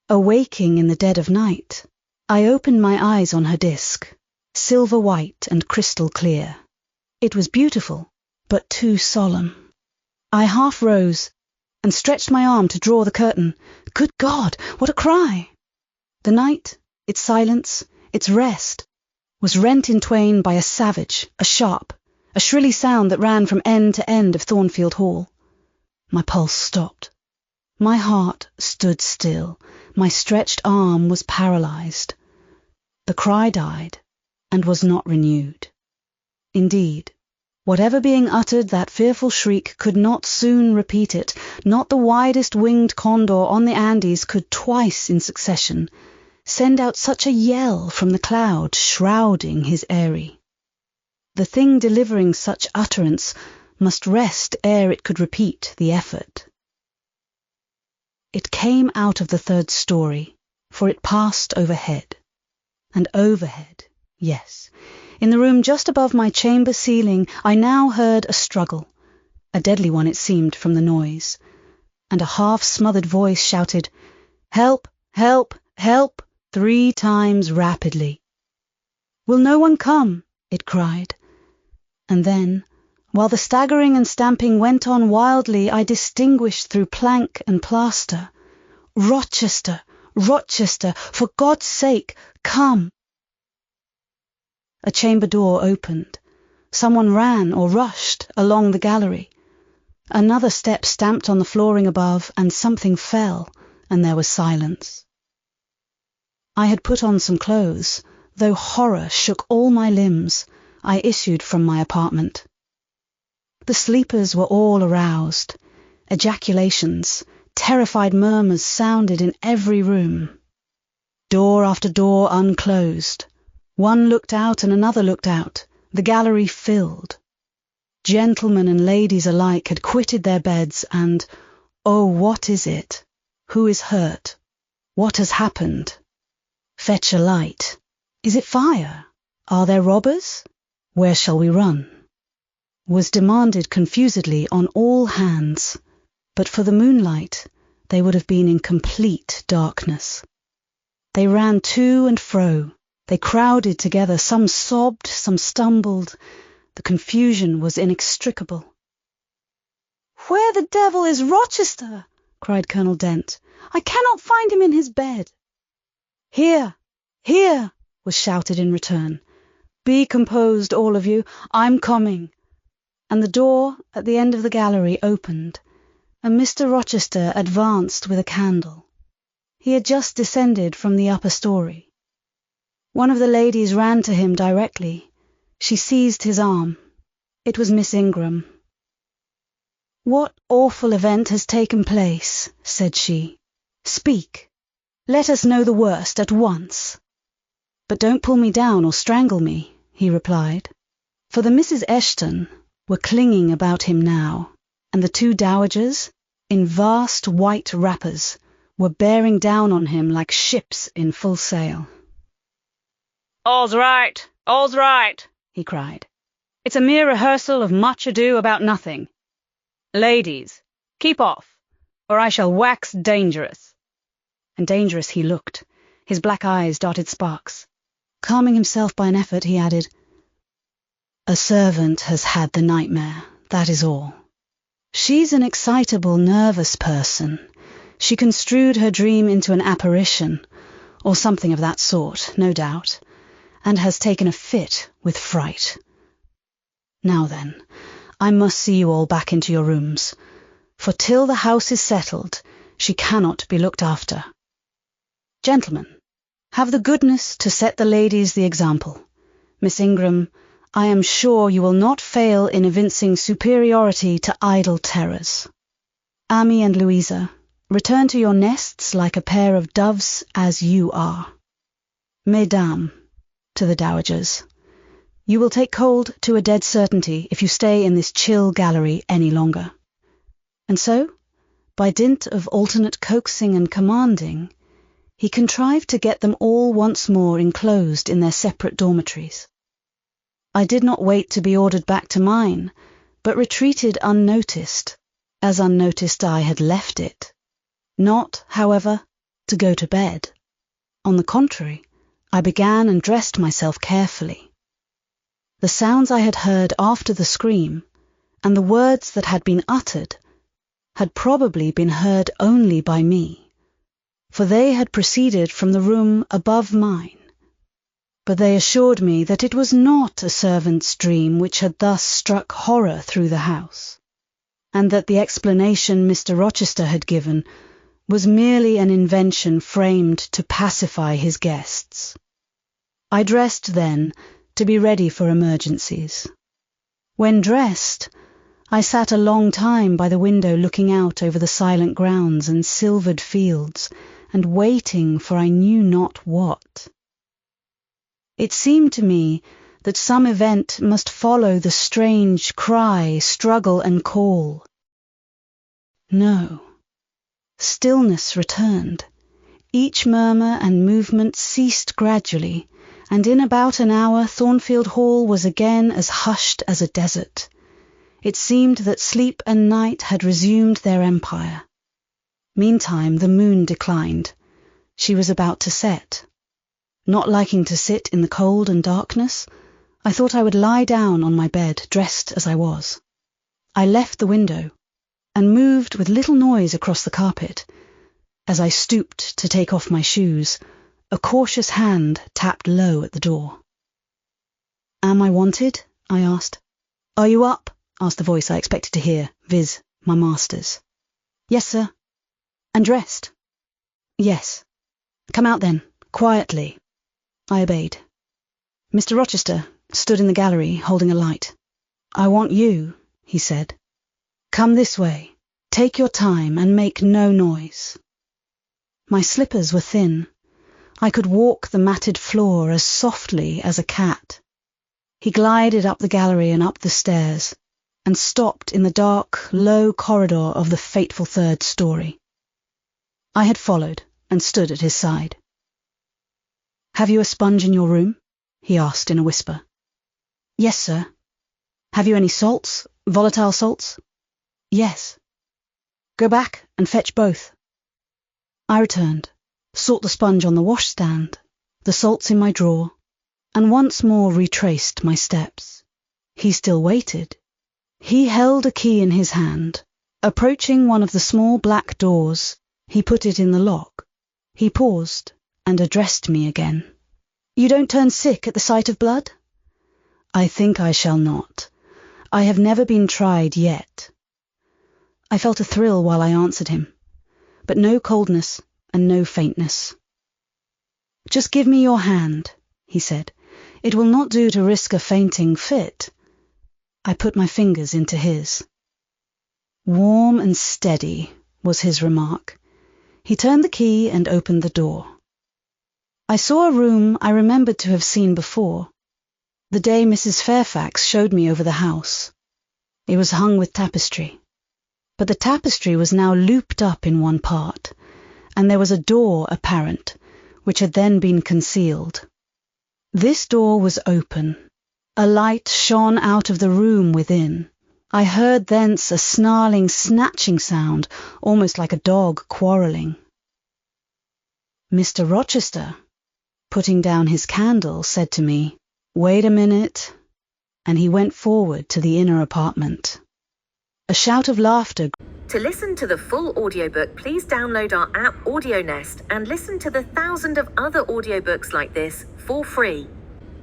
Awaking in the dead of night, I opened my eyes on her disk, silver white and crystal clear. It was beautiful, but too solemn. I half rose, and stretched my arm to draw the curtain. Good God, what a cry! The night, its silence, its rest, was rent in twain by a savage, a sharp, a shrilly sound that ran from end to end of Thornfield Hall. My pulse stopped. My heart stood still. My stretched arm was paralyzed. The cry died, and was not renewed. Indeed, whatever being uttered that fearful shriek could not soon repeat it. Not the widest winged condor on the Andes could twice in succession send out such a yell from the cloud shrouding his eyrie. The thing delivering such utterance must rest ere it could repeat the effort. It came out of the third story, for it passed overhead. And overhead, yes, in the room just above my chamber ceiling, I now heard a struggle, a deadly one it seemed from the noise, and a half-smothered voice shouted, "Help! Help! Help!" 3 times rapidly. "Will no one come?" it cried. And then, while the staggering and stamping went on wildly, I distinguished through plank and plaster, "Rochester! Rochester! For God's sake, come!" A chamber door opened. Someone ran or rushed along the gallery. Another step stamped on the flooring above, and something fell, and there was silence. I had put on some clothes. Though horror shook all my limbs, I issued from my apartment. The sleepers were all aroused. Ejaculations, terrified murmurs sounded in every room. Door after door unclosed. One looked out and another looked out. The gallery filled. Gentlemen and ladies alike had quitted their beds, and, oh, what is it? Who is hurt? What has happened? Fetch a light. Is it fire? Are there robbers? Where shall we run? Was demanded confusedly on all hands, but for the moonlight they would have been in complete darkness. They ran to and fro, they crowded together, some sobbed, some stumbled. The confusion was inextricable. "Where the devil is Rochester?" cried Colonel Dent. "I cannot find him in his bed." "Here, here," was shouted in return. "Be composed, all of you. I'm coming." And the door at the end of the gallery opened, and Mr. Rochester advanced with a candle. He had just descended from the upper story. One of the ladies ran to him directly. She seized his arm. It was Miss Ingram. "What awful event has taken place?" said she. Speak. Let us know the worst at once. But don't pull me down or strangle me, he replied, for the Misses Eshton were clinging about him now, and the two dowagers, in vast white wrappers, were bearing down on him like ships in full sail. All's right, he cried. It's a mere rehearsal of Much Ado About Nothing. Ladies, keep off, or I shall wax dangerous. And dangerous he looked. His black eyes darted sparks. Calming himself by an effort, he added, A servant has had the nightmare, that is all. She's an excitable, nervous person. She construed her dream into an apparition, or something of that sort, no doubt, and has taken a fit with fright. Now then, I must see you all back into your rooms, for till the house is settled, she cannot be looked after. Gentlemen, have the goodness to set the ladies the example. Miss Ingram, I am sure you will not fail in evincing superiority to idle terrors. Amy and Louisa, return to your nests like a pair of doves as you are. Mesdames, to the dowagers, you will take cold to a dead certainty if you stay in this chill gallery any longer. And so, by dint of alternate coaxing and commanding, he contrived to get them all once more enclosed in their separate dormitories. I did not wait to be ordered back to mine, but retreated unnoticed, as unnoticed I had left it. Not, however, to go to bed. On the contrary, I began and dressed myself carefully. The sounds I had heard after the scream, and the words that had been uttered, had probably been heard only by me, for they had proceeded from the room above mine. But they assured me that it was not a servant's dream which had thus struck horror through the house, and that the explanation Mr. Rochester had given was merely an invention framed to pacify his guests. I dressed then to be ready for emergencies. When dressed, I sat a long time by the window looking out over the silent grounds and silvered fields, and waiting for I knew not what. It seemed to me that some event must follow the strange cry, struggle, and call. No. Stillness returned. Each murmur and movement ceased gradually, and in about an hour Thornfield Hall was again as hushed as a desert. It seemed that sleep and night had resumed their empire. Meantime the moon declined. She was about to set. Not liking to sit in the cold and darkness, I thought I would lie down on my bed, dressed as I was. I left the window, and moved with little noise across the carpet. As I stooped to take off my shoes, a cautious hand tapped low at the door. "Am I wanted?" I asked. "Are you up?" asked the voice I expected to hear, viz., my master's. "Yes, sir." "And dressed?" "Yes." "Come out then, quietly." I obeyed. Mr. Rochester stood in the gallery, holding a light. "I want you," he said. "Come this way. Take your time and make no noise." My slippers were thin. I could walk the matted floor as softly as a cat. He glided up the gallery and up the stairs, and stopped in the dark, low corridor of the fateful third story. I had followed and stood at his side. "Have you a sponge in your room?" he asked in a whisper. "Yes, sir." "Have you any salts, volatile salts?" "Yes." "Go back and fetch both." I returned, sought the sponge on the washstand, the salts in my drawer, and once more retraced my steps. He still waited. He held a key in his hand. Approaching one of the small black doors, he put it in the lock. He paused and addressed me again. "You don't turn sick at the sight of blood?" "I think I shall not. I have never been tried yet." I felt a thrill while I answered him, but no coldness and no faintness. "Just give me your hand," he said. "It will not do to risk a fainting fit." I put my fingers into his. "Warm and steady," was his remark. He turned the key and opened the door. I saw a room I remembered to have seen before, the day Mrs. Fairfax showed me over the house. It was hung with tapestry, but the tapestry was now looped up in one part, and there was a door apparent, which had then been concealed. This door was open. A light shone out of the room within. I heard thence a snarling, snatching sound, almost like a dog quarrelling. Mr. Rochester, putting down his candle, said to me, "Wait a minute," and he went forward to the inner apartment. A shout of laughter. To listen to the full audiobook, please download our app AudioNest and listen to the thousands of other audiobooks like this for free.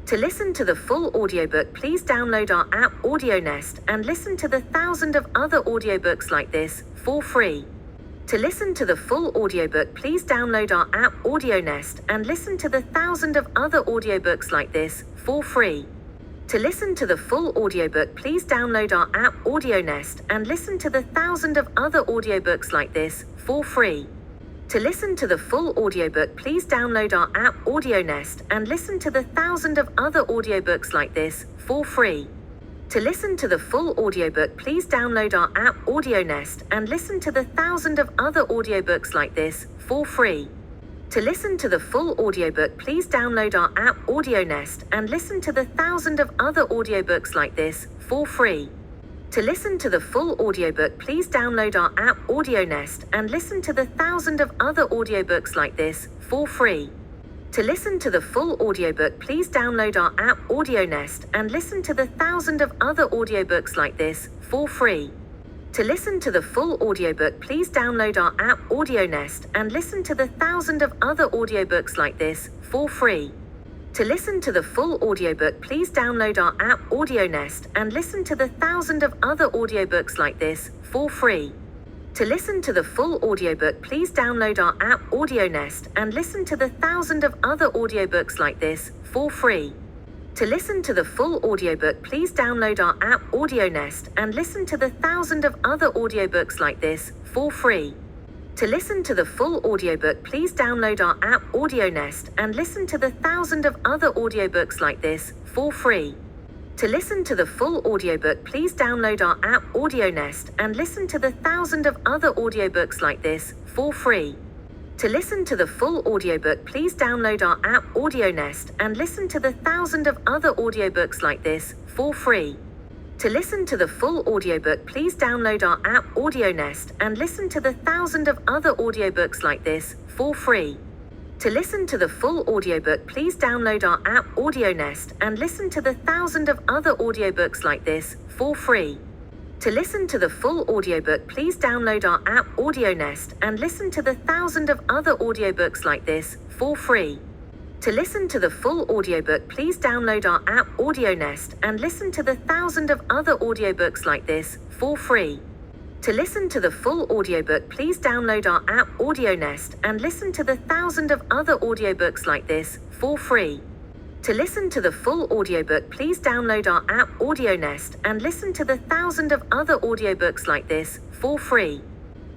To listen to the full audiobook, please download our app AudioNest and listen to the thousands of other audiobooks like this for free. To listen to the full audiobook, please download our app AudioNest and listen to the thousands of other audiobooks like this for free. To listen to the full audiobook, please download our app AudioNest and listen to the thousands of other audiobooks like this for free. To listen to the full audiobook, please download our app AudioNest and listen to the thousands of other audiobooks like this for free. To listen to the full audiobook, please download our app AudioNest and listen to the thousands of other audiobooks like this for free. To listen to the full audiobook, please download our app AudioNest and listen to the thousands of other audiobooks like this for free. To listen to the full audiobook, please download our app AudioNest and listen to the thousands of other audiobooks like this for free. To listen to the full audiobook, please download our app AudioNest and listen to the thousands of other audiobooks like this for free. To listen to the full audiobook, please download our app AudioNest and listen to the thousands of other audiobooks like this for free. To listen to the full audiobook, please download our app AudioNest and listen to the thousands of other audiobooks like this for free. To listen to the full audiobook, please download our app AudioNest and listen to the thousands of other audiobooks like this for free. To listen to the full audiobook, please download our app AudioNest and listen to the thousands of other audiobooks like this for free. To listen to the full audiobook, please download our app AudioNest and listen to the thousands of other audiobooks like this for free. To listen to the full audiobook, please download our app AudioNest and listen to the thousands of other audiobooks like this for free. To listen to the full audiobook, please download our app AudioNest and listen to the thousands of other audiobooks like this for free. To listen to the full audiobook, please download our app AudioNest and listen to the thousands of other audiobooks like this for free. To listen to the full audiobook, please download our app AudioNest and listen to the thousands of other audiobooks like this for free. To listen to the full audiobook, please download our app AudioNest and listen to the thousands of other audiobooks like this for free. To listen to the full audiobook, please download our app AudioNest and listen to the thousands of other audiobooks like this for free. To listen to the full audiobook, please download our app AudioNest and listen to the thousands of other audiobooks like this for free. To listen to the full audiobook, please download our app AudioNest and listen to the thousands of other audiobooks like this for free.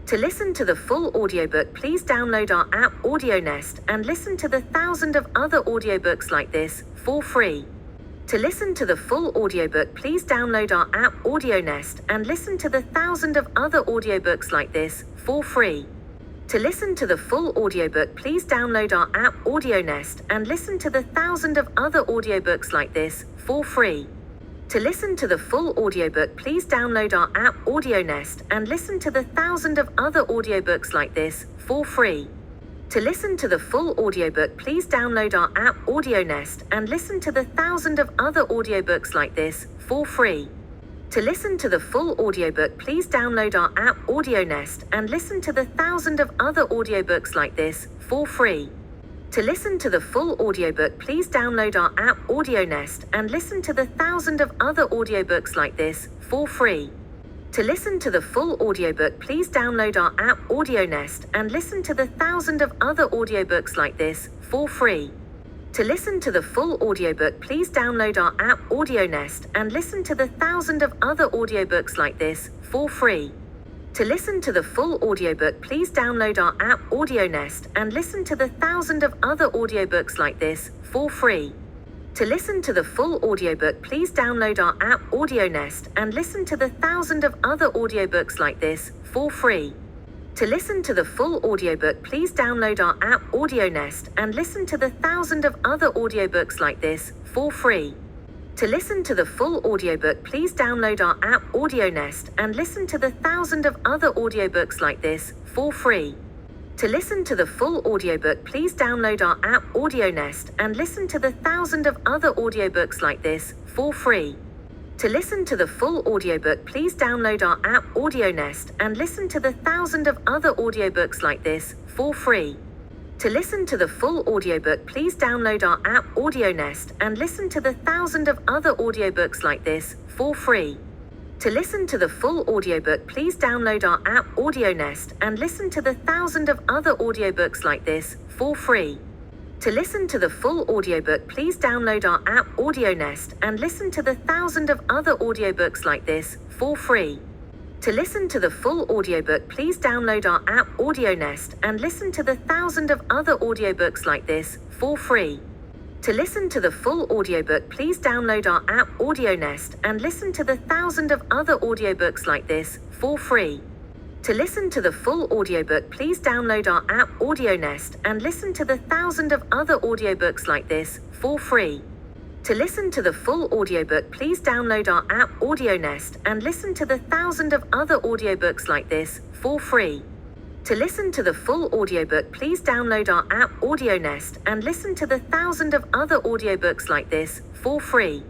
To listen to the full audiobook, please download our app AudioNest and listen to the thousands of other audiobooks like this for free. To listen to the full audiobook, please download our app AudioNest and listen to the thousands of other audiobooks like this for free. To listen to the full audiobook, please download our app AudioNest and listen to the thousands of other audiobooks like this for free. To listen to the full audiobook, please download our app AudioNest and listen to the thousands of other audiobooks like this for free. To listen to the full audiobook, please download our app AudioNest and listen to the thousands of other audiobooks like this for free. To listen to the full audiobook, please download our app AudioNest and listen to the thousands of other audiobooks like this for free. To listen to the full audiobook, please download our app AudioNest and listen to the thousands of other audiobooks like this for free. To listen to the full audiobook, please download our app AudioNest and listen to the thousands of other audiobooks like this for free. To listen to the full audiobook, please download our app AudioNest and listen to the thousands of other audiobooks like this for free. To listen to the full audiobook, please download our app AudioNest and listen to the thousands of other audiobooks like this for free. To listen to the full audiobook, please download our app AudioNest and listen to the thousands of other audiobooks like this for free. To listen to the full audiobook, please download our app AudioNest and listen to the thousands of other audiobooks like this for free. To listen to the full audiobook, please download our app AudioNest and listen to the thousands of other audiobooks like this for free. To listen to the full audiobook, please download our app AudioNest and listen to the thousands of other audiobooks like this for free. To listen to the full audiobook, please download our app AudioNest and listen to the thousands of other audiobooks like this for free. To listen to the full audiobook, please download our app AudioNest and listen to the thousands of other audiobooks like this for free. To listen to the full audiobook, please download our app AudioNest and listen to the thousands of other audiobooks like this for free. To listen to the full audiobook, please download our app AudioNest and listen to the thousands of other audiobooks like this for free. To listen to the full audiobook, please download our app AudioNest and listen to the thousands of other audiobooks like this for free. To listen to the full audiobook, please download our app AudioNest and listen to the thousands of other audiobooks like this for free. To listen to the full audiobook, please download our app AudioNest and listen to the thousands of other audiobooks like this for free. To listen to the full audiobook, please download our app AudioNest and listen to the thousands of other audiobooks like this for free. To listen to the full audiobook, please download our app AudioNest and listen to the thousands of other audiobooks like this for free.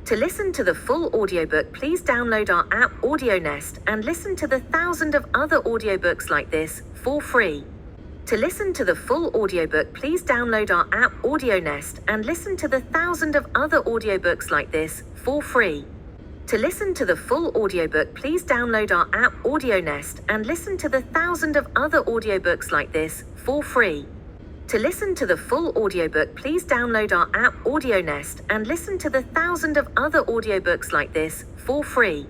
To listen to the full audiobook, please download our app AudioNest and listen to the thousands of other audiobooks like this for free. To listen to the full audiobook, please download our app AudioNest and listen to the thousands of other audiobooks like this for free. To listen to the full audiobook, please download our app AudioNest and listen to the thousands of other audiobooks like this for free. To listen to the full audiobook, please download our app AudioNest and listen to the thousands of other audiobooks like this for free.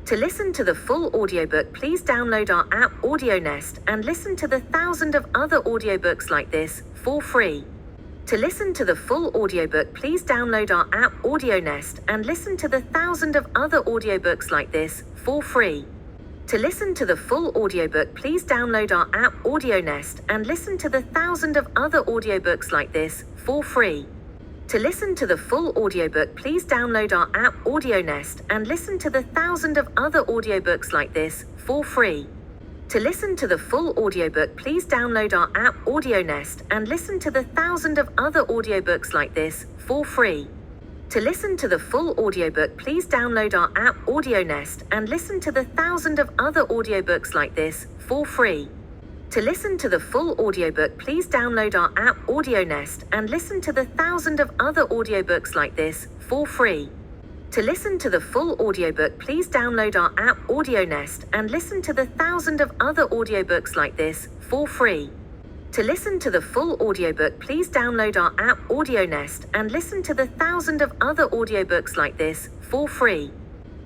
To listen to the full audiobook, please download our app AudioNest and listen to the thousands of other audiobooks like this for free. To listen to the full audiobook, please download our app AudioNest and listen to the thousands of other audiobooks like this for free. To listen to the full audiobook, please download our app AudioNest and listen to the thousands of other audiobooks like this for free. To listen to the full audiobook, please download our app AudioNest and listen to the thousands of other audiobooks like this for free. To listen to the full audiobook, please download our app AudioNest and listen to the thousands of other audiobooks like this for free. To listen to the full audiobook, please download our app AudioNest and listen to the thousands of other audiobooks like this for free. To listen to the full audiobook, please download our app AudioNest and listen to the thousands of other audiobooks like this for free. To listen to the full audiobook, please download our app AudioNest and listen to the thousands of other audiobooks like this for free. To listen to the full audiobook, please download our app AudioNest and listen to the thousands of other audiobooks like this for free.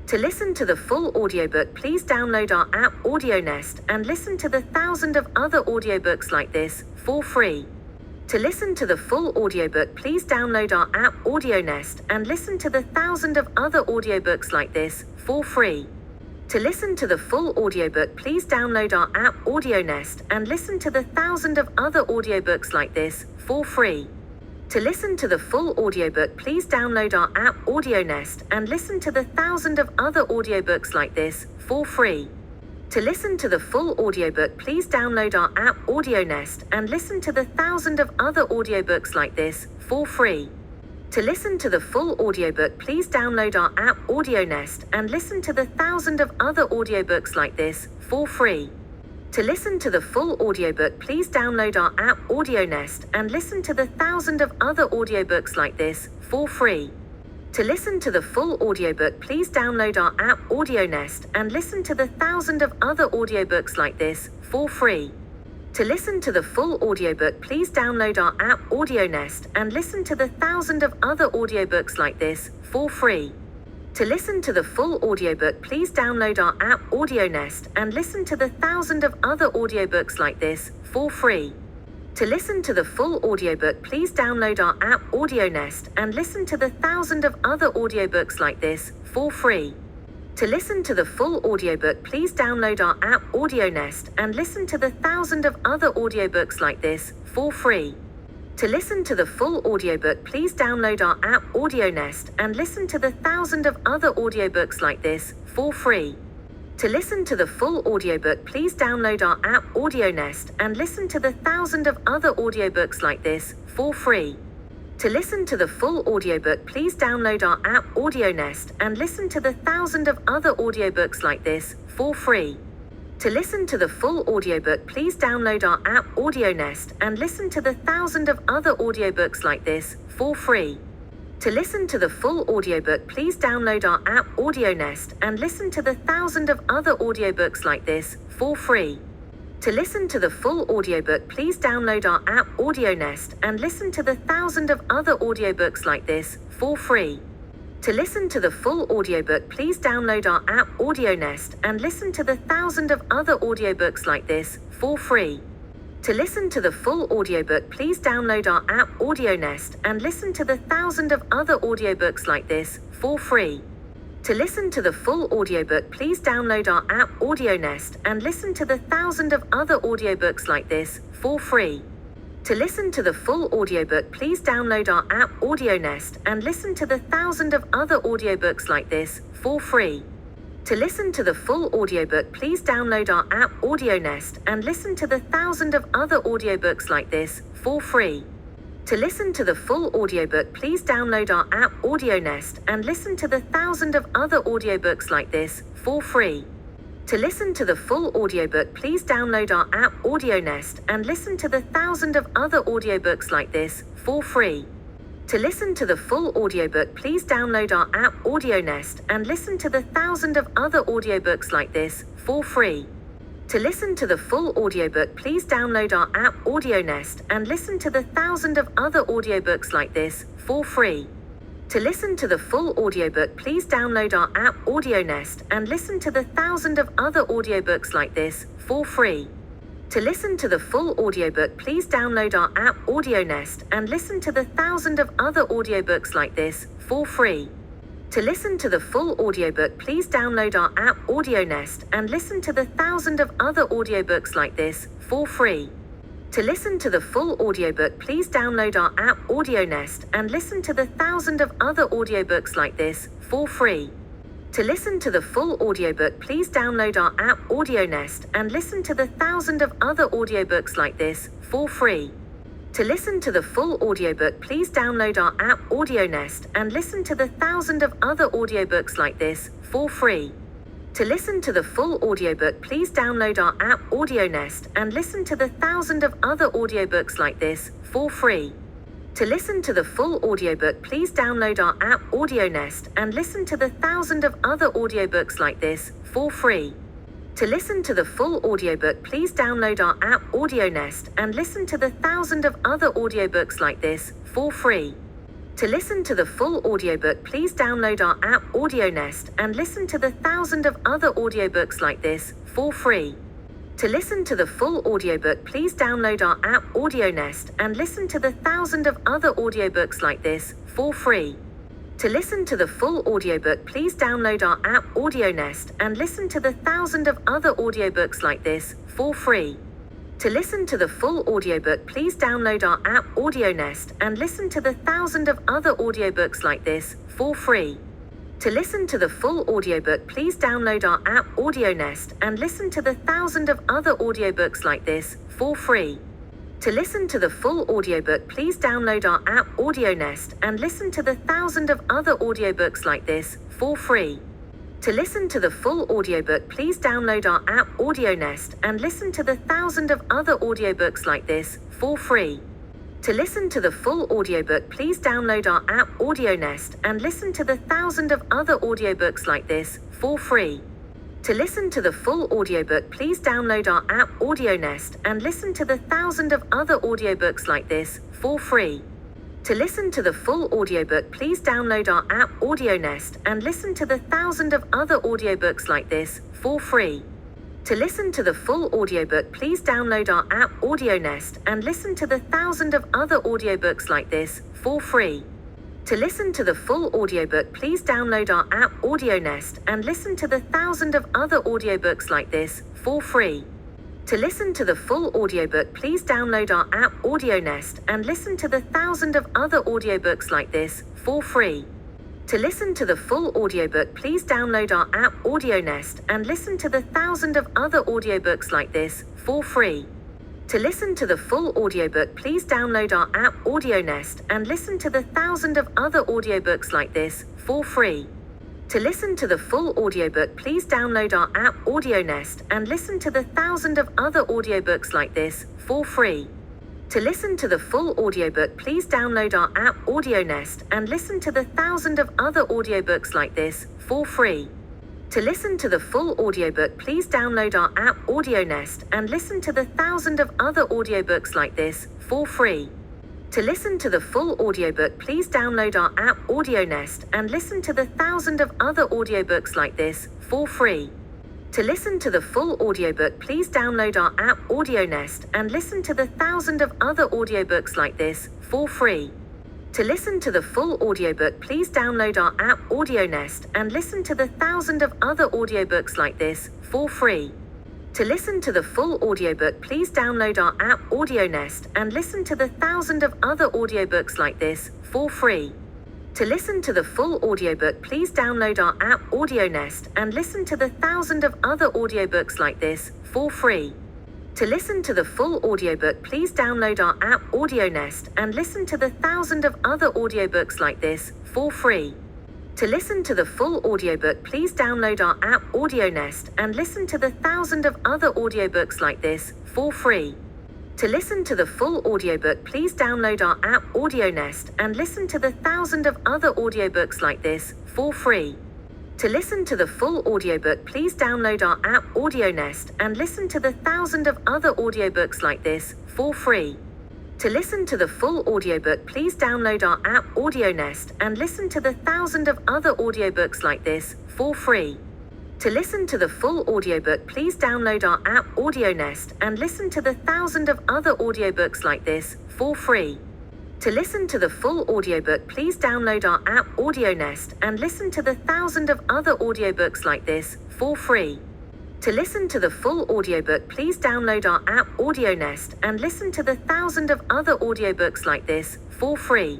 To listen to the full audiobook, please download our app AudioNest and listen to the thousands of other audiobooks like this for free. To listen to the full audiobook, please download our app AudioNest and listen to the thousands of other audiobooks like this for free. To listen to the full audiobook, please download our app AudioNest and listen to the thousands of other audiobooks like this for free. To listen to the full audiobook, please download our app AudioNest and listen to the thousands of other audiobooks like this for free. To listen to the full audiobook, please download our app AudioNest and listen to the thousands of other audiobooks like this for free. To listen to the full audiobook, please download our app AudioNest and listen to the thousands of other audiobooks like this for free. To listen to the full audiobook, please download our app AudioNest and listen to the thousands of other audiobooks like this for free. To listen to the full audiobook, please download our app AudioNest and listen to the thousands of other audiobooks like this for free. To listen to the full audiobook, please download our app AudioNest and listen to the thousands of other audiobooks like this for free. To listen to the full audiobook, please download our app AudioNest and listen to the thousands of other audiobooks like this for free. To listen to the full audiobook, please download our app AudioNest and listen to the thousands of other audiobooks like this for free. To listen to the full audiobook, please download our app AudioNest and listen to the thousands of other audiobooks like this for free. To listen to the full audiobook, please download our app AudioNest and listen to the thousands of other audiobooks like this for free. To listen to the full audiobook, please download our app AudioNest and listen to the thousands of other audiobooks like this for free. To listen to the full audiobook, please download our app AudioNest and listen to the thousands of other audiobooks like this for free. To listen to the full audiobook, please download our app AudioNest and listen to the thousands of other audiobooks like this for free. To listen to the full audiobook, please download our app AudioNest and listen to the thousands of other audiobooks like this for free. To listen to the full audiobook, please download our app AudioNest and listen to the thousands of other audiobooks like this for free. To listen to the full audiobook, please download our app AudioNest and listen to the thousands of other audiobooks like this for free. To listen to the full audiobook, please download our app AudioNest and listen to the thousands of other audiobooks like this for free. To listen to the full audiobook, please download our app AudioNest and listen to the thousands of other audiobooks like this for free. To listen to the full audiobook, please download our app AudioNest and listen to the thousands of other audiobooks like this for free. To listen to the full audiobook, please download our app AudioNest and listen to the thousands of other audiobooks like this for free. To listen to the full audiobook, please download our app AudioNest and listen to the thousands of other audiobooks like this for free. To listen to the full audiobook, please download our app AudioNest and listen to the thousands of other audiobooks like this for free. To listen to the full audiobook, please download our app AudioNest and listen to the thousands of other audiobooks like this for free. To listen to the full audiobook, please download our app AudioNest and listen to the thousands of other audiobooks like this for free. To listen to the full audiobook, please download our app AudioNest and listen to the thousands of other audiobooks like this for free. To listen to the full audiobook, please download our app AudioNest and listen to the thousands of other audiobooks like this for free. To listen to the full audiobook, please download our app AudioNest and listen to the thousands of other audiobooks like this for free. To listen to the full audiobook, please download our app AudioNest and listen to the thousands of other audiobooks like this for free. To listen to the full audiobook, please download our app AudioNest and listen to the thousands of other audiobooks like this for free. To listen to the full audiobook, please download our app AudioNest and listen to the thousands of other audiobooks like this for free. To listen to the full audiobook, please download our app AudioNest and listen to the thousands of other audiobooks like this for free. To listen to the full audiobook, please download our app AudioNest and listen to the thousands of other audiobooks like this for free. To listen to the full audiobook, please download our app AudioNest and listen to the thousands of other audiobooks like this for free. To listen to the full audiobook, please download our app AudioNest and listen to the thousands of other audiobooks like this for free. To listen to the full audiobook, please download our app AudioNest and listen to the thousands of other audiobooks like this for free. To listen to the full audiobook, please download our app AudioNest and listen to the thousands of other audiobooks like this for free. To listen to the full audiobook, please download our app AudioNest and listen to the thousands of other audiobooks like this for free. To listen to the full audiobook, please download our app AudioNest and listen to the thousands of other audiobooks like this for free. To listen to the full audiobook, please download our app AudioNest and listen to the thousands of other audiobooks like this for free. To listen to the full audiobook, please download our app AudioNest and listen to the thousands of other audiobooks like this for free. To listen to the full audiobook, please download our app AudioNest and listen to the thousands of other audiobooks like this for free. To listen to the full audiobook, please download our app AudioNest and listen to the thousands of other audiobooks like this for free. To listen to the full audiobook, please download our app AudioNest and listen to the thousands of other audiobooks like this for free. To listen to the full audiobook, please download our app AudioNest and listen to the thousands of other audiobooks like this for free. To listen to the full audiobook, please download our app AudioNest and listen to the thousands of other audiobooks like this for free. To listen to the full audiobook, please download our app AudioNest and listen to the thousands of other audiobooks like this for free. To listen to the full audiobook, please download our app AudioNest and listen to the thousands of other audiobooks like this for free. To listen to the full audiobook, please download our app AudioNest and listen to the thousands of other audiobooks like this for free. To listen to the full audiobook, please download our app AudioNest and listen to the thousands of other audiobooks like this for free. To listen to the full audiobook, please download our app AudioNest and listen to the thousands of other audiobooks like this for free. To listen to the full audiobook, please download our app AudioNest and listen to the thousands of other audiobooks like this for free. To listen to the full audiobook, please download our app AudioNest and listen to the thousands of other audiobooks like this for free. To listen to the full audiobook, please download our app AudioNest and listen to the thousands of other audiobooks like this for free. To listen to the full audiobook, please download our app AudioNest and listen to the thousands of other audiobooks like this for free. To listen to the full audiobook, please download our app AudioNest and listen to the thousands of other audiobooks like this for free. To listen to the full audiobook, please download our app AudioNest and listen to the thousands of other audiobooks like this for free. To listen to the full audiobook, please download our app AudioNest and listen to the thousands of other audiobooks like this for free. To listen to the full audiobook, please download our app AudioNest and listen to the thousands of other audiobooks like this for free. To listen to the full audiobook, please download our app AudioNest and listen to the thousands of other audiobooks like this for free. To listen to the full audiobook, please download our app AudioNest and listen to the thousands of other audiobooks like this for free. To listen to the full audiobook, please download our app AudioNest and listen to the thousands of other audiobooks like this for free. To listen to the full audiobook, please download our app AudioNest and listen to the thousands of other audiobooks like this for free. To listen to the full audiobook, please download our app AudioNest and listen to the thousands of other audiobooks like this for free. To listen to the full audiobook, please download our app AudioNest and listen to the thousands of other audiobooks like this for free.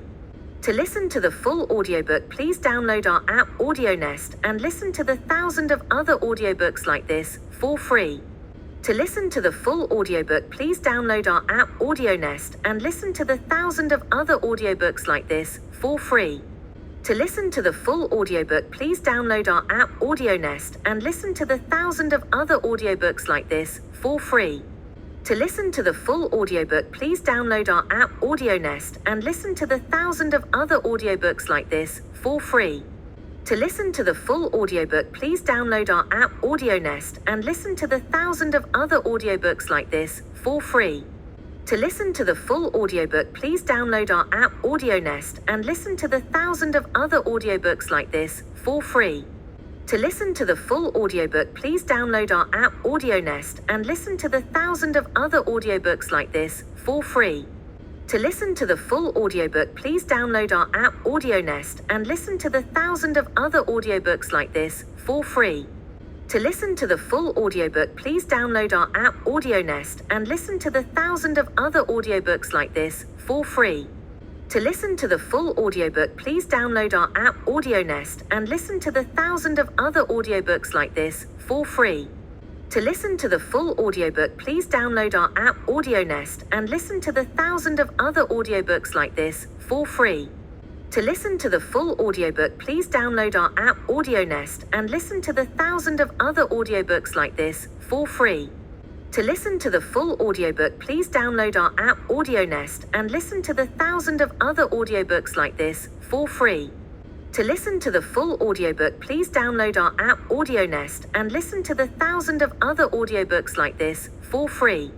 To listen to the full audiobook, please download our app AudioNest and listen to the thousands of other audiobooks like this for free. To listen to the full audiobook, please download our app AudioNest and listen to the thousands of other audiobooks like this for free. To listen to the full audiobook, please download our app AudioNest and listen to the thousands of other audiobooks like this for free. To listen to the full audiobook, please download our app AudioNest and listen to the thousands of other audiobooks like this for free. To listen to the full audiobook, please download our app AudioNest and listen to the thousands of other audiobooks like this for free. To listen to the full audiobook, please download our app AudioNest and listen to the thousands of other audiobooks like this for free. To listen to the full audiobook, please download our app AudioNest and listen to the thousands of other audiobooks like this for free. To listen to the full audiobook, please download our app AudioNest and listen to the thousands of other audiobooks like this for free. To listen to the full audiobook, please download our app AudioNest and listen to the thousands of other audiobooks like this for free. To listen to the full audiobook, please download our app AudioNest and listen to the thousands of other audiobooks like this for free. To listen to the full audiobook, please download our app AudioNest and listen to the thousands of other audiobooks like this for free. To listen to the full audiobook, please download our app AudioNest and listen to the thousands of other audiobooks like this for free. To listen to the full audiobook, please download our app AudioNest and listen to the thousands of other audiobooks like this for free. To listen to the full audiobook, please download our app AudioNest and listen to the thousands of other audiobooks like this for free.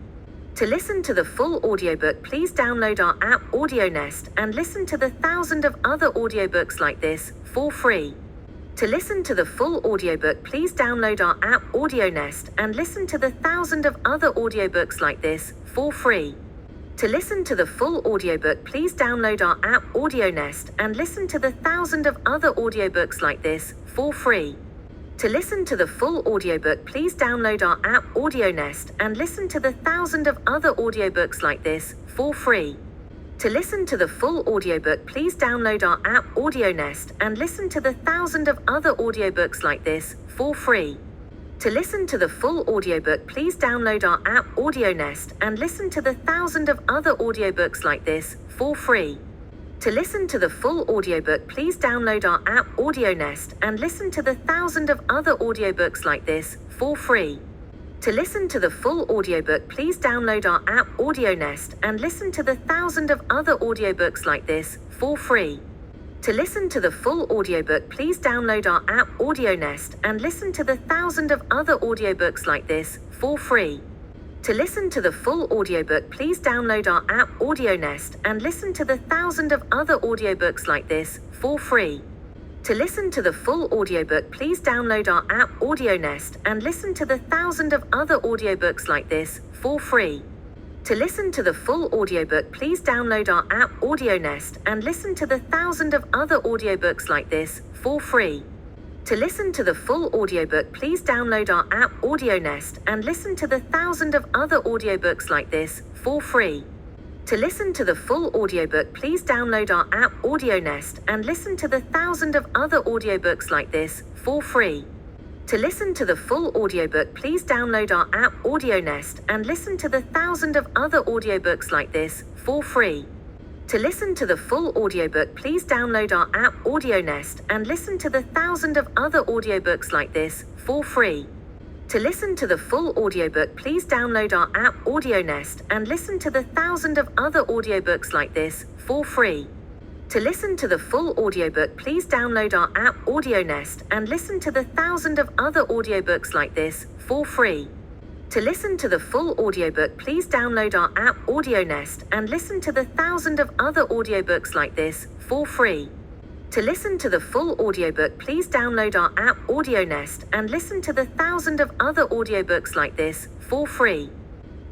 To listen to the full audiobook, please download our app AudioNest and listen to the thousands of other audiobooks like this for free. To listen to the full audiobook, please download our app AudioNest and listen to the thousands of other audiobooks like this for free. To listen to the full audiobook, please download our app AudioNest and listen to the thousands of other audiobooks like this for free. To listen to the full audiobook, please download our app AudioNest and listen to the thousands of other audiobooks like this for free. To listen to the full audiobook, please download our app AudioNest and listen to the thousands of other audiobooks like this for free. To listen to the full audiobook, please download our app AudioNest and listen to the thousands of other audiobooks like this for free. To listen to the full audiobook, please download our app AudioNest and listen to the thousands of other audiobooks like this for free. To listen to the full audiobook, please download our app AudioNest and listen to the thousands of other audiobooks like this for free. To listen to the full audiobook, please download our app AudioNest and listen to the thousands of other audiobooks like this for free. To listen to the full audiobook, please download our app AudioNest and listen to the thousands of other audiobooks like this for free. To listen to the full audiobook, please download our app AudioNest and listen to the thousands of other audiobooks like this for free. To listen to the full audiobook, please download our app AudioNest and listen to the thousands of other audiobooks like this for free. To listen to the full audiobook, please download our app AudioNest and listen to the thousands of other audiobooks like this for free. To listen to the full audiobook, please download our app AudioNest and listen to the thousands of other audiobooks like this for free. To listen to the full audiobook, please download our app AudioNest and listen to the thousands of other audiobooks like this for free. To listen to the full audiobook, please download our app AudioNest and listen to the thousands of other audiobooks like this for free. To listen to the full audiobook, please download our app AudioNest and listen to the thousands of other audiobooks like this for free. To listen to the full audiobook, please download our app AudioNest and listen to the thousands of other audiobooks like this for free. To listen to the full audiobook, please download our app AudioNest and listen to the thousands of other audiobooks like this for free. To listen to the full audiobook, please download our app AudioNest and listen to the thousands of other audiobooks like this for free.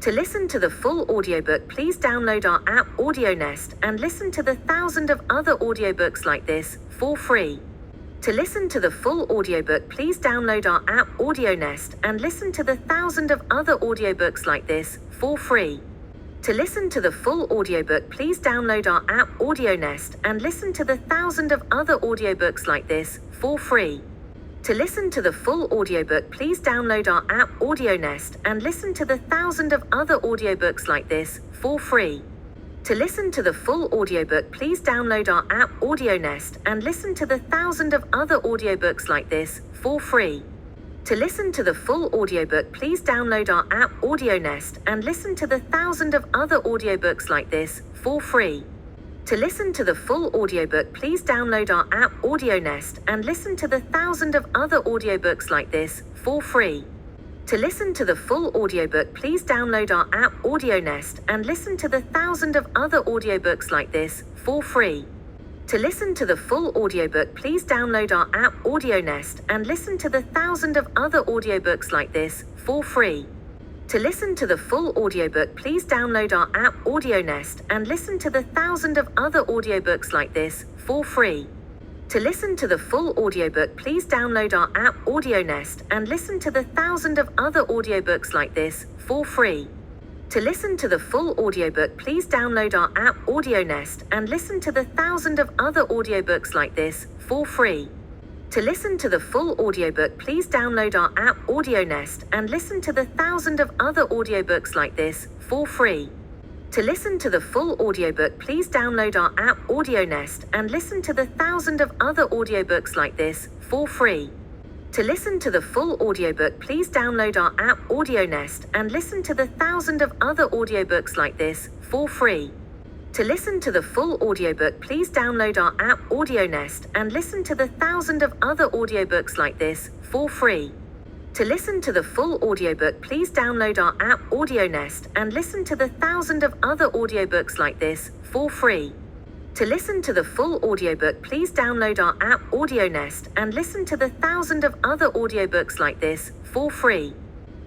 To listen to the full audiobook, please download our app AudioNest and listen to the thousands of other audiobooks like this for free. To listen to the full audiobook, please download our app AudioNest and listen to the thousands of other audiobooks like this for free. To listen to the full audiobook, please download our app AudioNest and listen to the thousands of other audiobooks like this for free. To listen to the full audiobook, please download our app AudioNest and listen to the thousands of other audiobooks like this for free. To listen to the full audiobook, please download our app AudioNest and listen to the thousands of other audiobooks like this for free. To listen to the full audiobook, please download our app AudioNest and listen to the thousands of other audiobooks like this for free. To listen to the full audiobook, please download our app AudioNest and listen to the thousands of other audiobooks like this for free. To listen to the full audiobook, please download our app AudioNest and listen to the thousands of other audiobooks like this for free. To listen to the full audiobook, please download our app AudioNest and listen to the thousands of other audiobooks like this for free. To listen to the full audiobook, please download our app AudioNest and listen to the thousands of other audiobooks like this for free. To listen to the full audiobook, please download our app AudioNest and listen to the thousands of other audiobooks like this for free. To listen to the full audiobook, please download our app AudioNest and listen to the thousands of other audiobooks like this for free. To listen to the full audiobook, please download our app AudioNest and listen to the thousands of other audiobooks like this for free. To listen to the full audiobook, please download our app AudioNest and listen to the thousands of other audiobooks like this for free. To listen to the full audiobook, please download our app AudioNest and listen to the thousands of other audiobooks like this for free. To listen to the full audiobook, please download our app AudioNest and listen to the thousands of other audiobooks like this for free. To listen to the full audiobook, please download our app AudioNest and listen to the thousands of other audiobooks like this for free. To listen to the full audiobook, please download our app AudioNest and listen to the thousands of other audiobooks like this for free.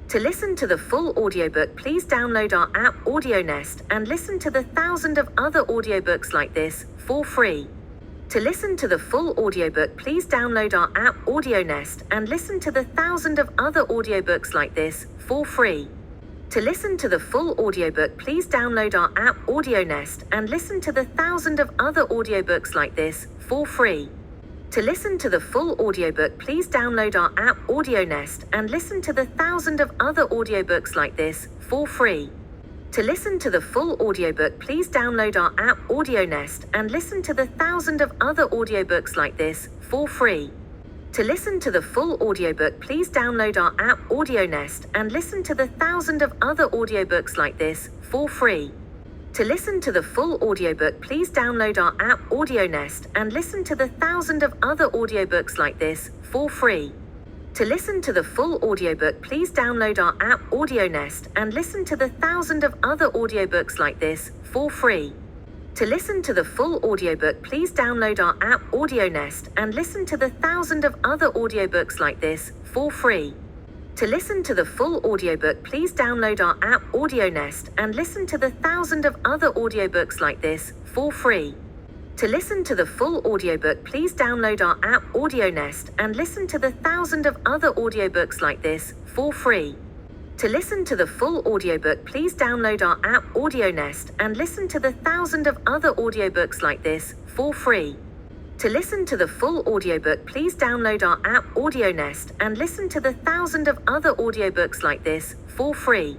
To listen to the full audiobook, please download our app AudioNest and listen to the thousands of other audiobooks like this for free. To listen to the full audiobook, please download our app AudioNest and listen to the thousands of other audiobooks like this for free. To listen to the full audiobook, please download our app AudioNest and listen to the thousands of other audiobooks like this for free. To listen to the full audiobook, please download our app AudioNest and listen to the thousands of other audiobooks like this for free. To listen to the full audiobook, please download our app AudioNest and listen to the thousands of other audiobooks like this for free. To listen to the full audiobook, please download our app AudioNest and listen to the thousands of other audiobooks like this for free. To listen to the full audiobook, please download our app AudioNest and listen to the thousands of other audiobooks like this for free. To listen to the full audiobook, please download our app AudioNest and listen to the thousands of other audiobooks like this for free. To listen to the full audiobook, please download our app AudioNest and listen to the thousands of other audiobooks like this for free. To listen to the full audiobook, please download our app AudioNest and listen to the thousands of other audiobooks like this for free. To listen to the full audiobook, please download our app AudioNest and listen to the thousands of other audiobooks like this for free. To listen to the full audiobook, please download our app AudioNest and listen to the thousands of other audiobooks like this for free. To listen to the full audiobook, please download our app AudioNest and listen to the thousands of other audiobooks like this for free.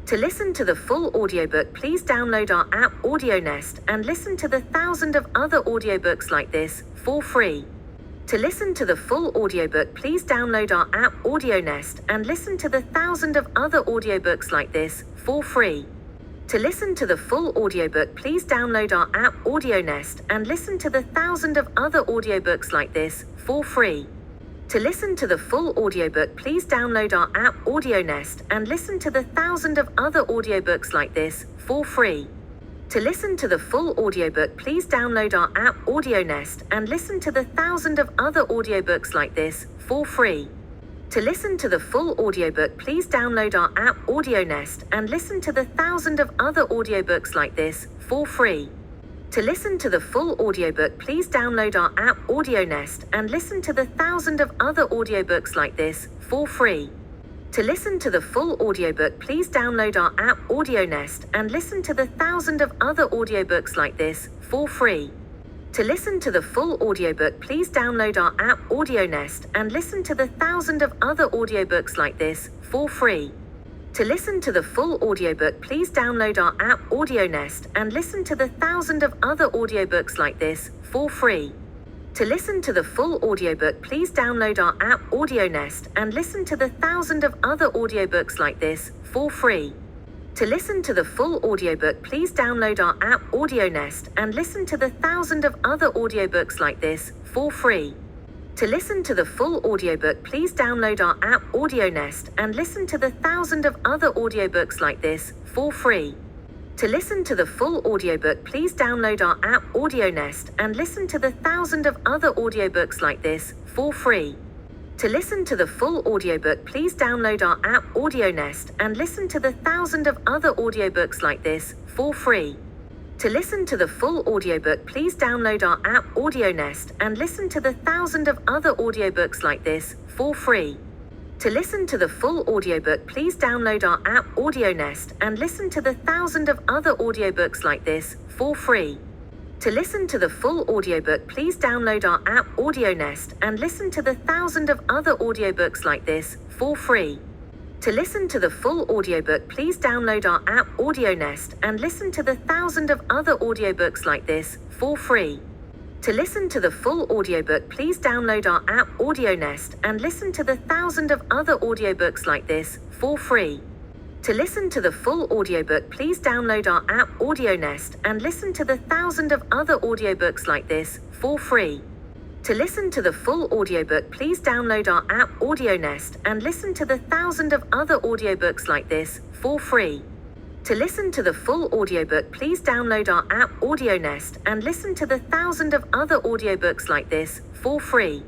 To listen to the full audiobook, please download our app AudioNest and listen to the thousands of other audiobooks like this for free. To listen to the full audiobook, please download our app AudioNest and listen to the thousands of other audiobooks like this for free. To listen to the full audiobook, please download our app AudioNest and listen to the thousands of other audiobooks like this for free. To listen to the full audiobook, please download our app AudioNest and listen to the thousands of other audiobooks like this for free. To listen to the full audiobook, please download our app AudioNest and listen to the thousands of other audiobooks like this for free. To listen to the full audiobook, please download our app AudioNest and listen to the thousands of other audiobooks like this for free. To listen to the full audiobook, please download our app AudioNest and listen to the thousands of other audiobooks like this for free. To listen to the full audiobook, please download our app AudioNest and listen to the thousands of other audiobooks like this for free. To listen to the full audiobook, please download our app AudioNest and listen to the thousands of other audiobooks like this for free. To listen to the full audiobook, please download our app AudioNest and listen to the thousands of other audiobooks like this for free. To listen to the full audiobook, please download our app AudioNest and listen to the thousands of other audiobooks like this for free. To listen to the full audiobook, please download our app AudioNest and listen to the thousands of other audiobooks like this for free. To listen to the full audiobook, please download our app AudioNest and listen to the thousands of other audiobooks like this for free. To listen to the full audiobook, please download our app AudioNest and listen to the thousands of other audiobooks like this for free. To listen to the full audiobook, please download our app AudioNest and listen to the thousands of other audiobooks like this for free. To listen to the full audiobook, please download our app AudioNest and listen to the thousands of other audiobooks like this for free. To listen to the full audiobook, please download our app AudioNest and listen to the thousands of other audiobooks like this for free. To listen to the full audiobook, please download our app AudioNest and listen to the thousands of other audiobooks like this for free. To listen to the full audiobook, please download our app AudioNest and listen to the thousands of other audiobooks like this for free. To listen to the full audiobook, please download our app AudioNest and listen to the thousands of other audiobooks like this for free. To listen to the full audiobook, please download our app AudioNest and listen to the thousands of other audiobooks like this for free. To listen to the full audiobook, please download our app AudioNest and listen to the thousands of other audiobooks like this for free. To listen to the full audiobook, please download our app AudioNest and listen to the thousands of other audiobooks like this for free.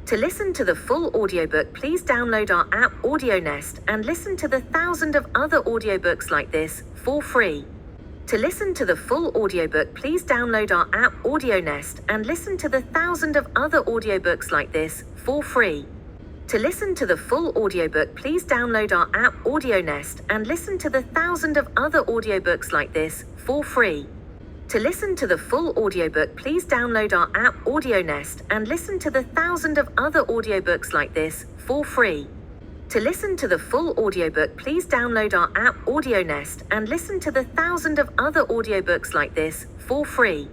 To listen to the full audiobook, please download our app AudioNest and listen to the thousands of other audiobooks like this for free. To listen to the full audiobook, please download our app AudioNest and listen to the thousands of other audiobooks like this for free. To listen to the full audiobook, please download our app AudioNest and listen to the thousands of other audiobooks like this for free. To listen to the full audiobook, please download our app AudioNest and listen to the thousands of other audiobooks like this for free. To listen to the full audiobook, please download our app AudioNest and listen to the thousands of other audiobooks like this for free.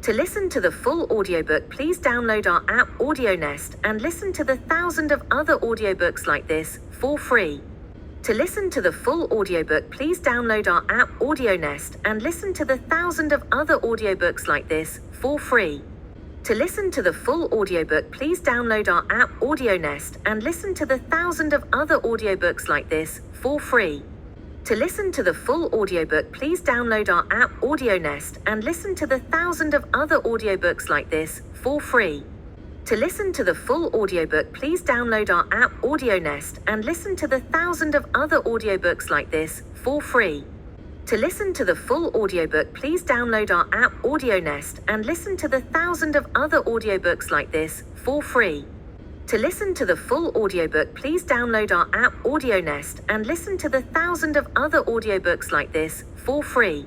To listen to the full audiobook, please download our app AudioNest and listen to the thousands of other audiobooks like this for free. To listen to the full audiobook, please download our app AudioNest and listen to the thousands of other audiobooks like this for free. To listen to the full audiobook, please download our app AudioNest and listen to the thousands of other audiobooks like this for free. To listen to the full audiobook, please download our app AudioNest and listen to the thousands of other audiobooks like this for free. To listen to the full audiobook, please download our app AudioNest and listen to the thousands of other audiobooks like this for free. To listen to the full audiobook, please download our app AudioNest and listen to the thousands of other audiobooks like this for free. To listen to the full audiobook, please download our app AudioNest and listen to the thousands of other audiobooks like this for free.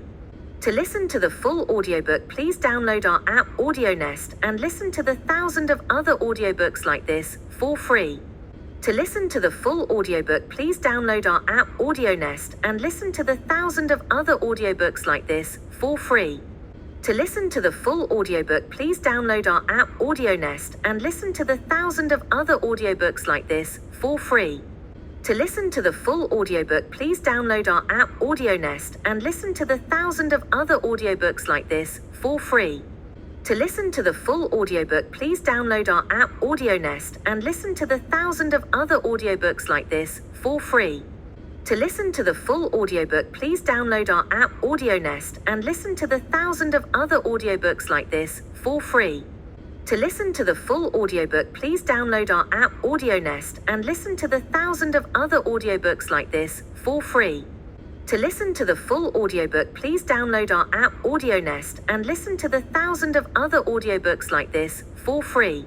To listen to the full audiobook, please download our app AudioNest and listen to the thousands of other audiobooks like this for free. To listen to the full audiobook, please download our app AudioNest and listen to the thousands of other audiobooks like this for free. To listen to the full audiobook, please download our app AudioNest and listen to the thousands of other audiobooks like this for free. To listen to the full audiobook, please download our app AudioNest and listen to the thousands of other audiobooks like this for free. To listen to the full audiobook, please download our app AudioNest and listen to the thousands of other audiobooks like this for free. To listen to the full audiobook, please download our app AudioNest and listen to the thousands of other audiobooks like this for free. To listen to the full audiobook, please download our app AudioNest and listen to the thousands of other audiobooks like this for free. To listen to the full audiobook, please download our app AudioNest and listen to the thousands of other audiobooks like this for free.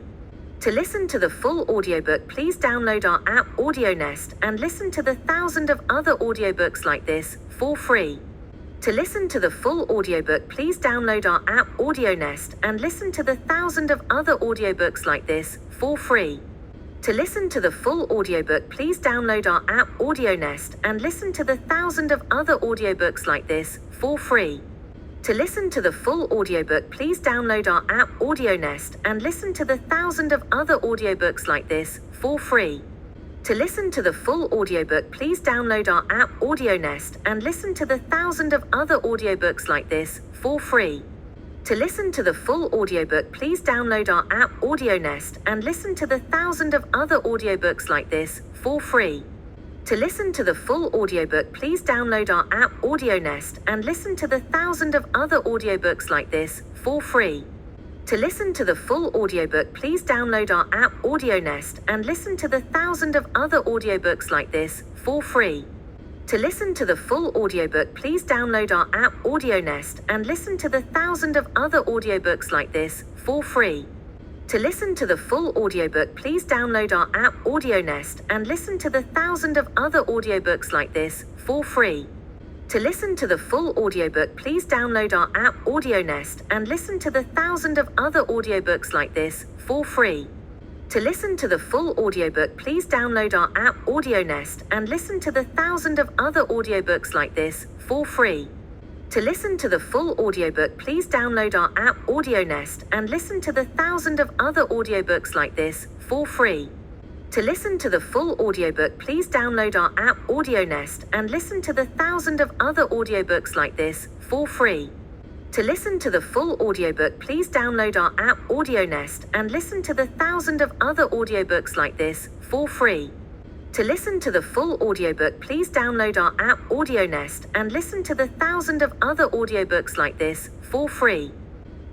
To listen to the full audiobook, please download our app AudioNest and listen to the thousands of other audiobooks like this for free. To listen to the full audiobook, please download our app AudioNest and listen to the thousands of other audiobooks like this for free. To listen to the full audiobook, please download our app AudioNest and listen to the thousands of other audiobooks like this for free. To listen to the full audiobook, please download our app AudioNest and listen to the thousands of other audiobooks like this for free. To listen to the full audiobook, please download our app AudioNest and listen to the thousands of other audiobooks like this for free. To listen to the full audiobook, please download our app AudioNest and listen to the thousands of other audiobooks like this for free. To listen to the full audiobook, please download our app AudioNest and listen to the thousands of other audiobooks like this for free. To listen to the full audiobook, please download our app AudioNest and listen to the thousands of other audiobooks like this for free. To listen to the full audiobook, please download our app AudioNest and listen to the thousands of other audiobooks like this for free. To listen to the full audiobook, please download our app AudioNest and listen to the thousands of other audiobooks like this for free. To listen to the full audiobook, please download our app AudioNest and listen to the thousands of other audiobooks like this for free. To listen to the full audiobook, please download our app AudioNest and listen to the thousands of other audiobooks like this for free. To listen to the full audiobook, please download our app AudioNest and listen to the thousands of other audiobooks like this for free. To listen to the full audiobook, please download our app AudioNest and listen to the thousands of other audiobooks like this for free. To listen to the full audiobook, please download our app AudioNest and listen to the thousands of other audiobooks like this for free. To listen to the full audiobook, please download our app AudioNest and listen to the thousands of other audiobooks like this for free.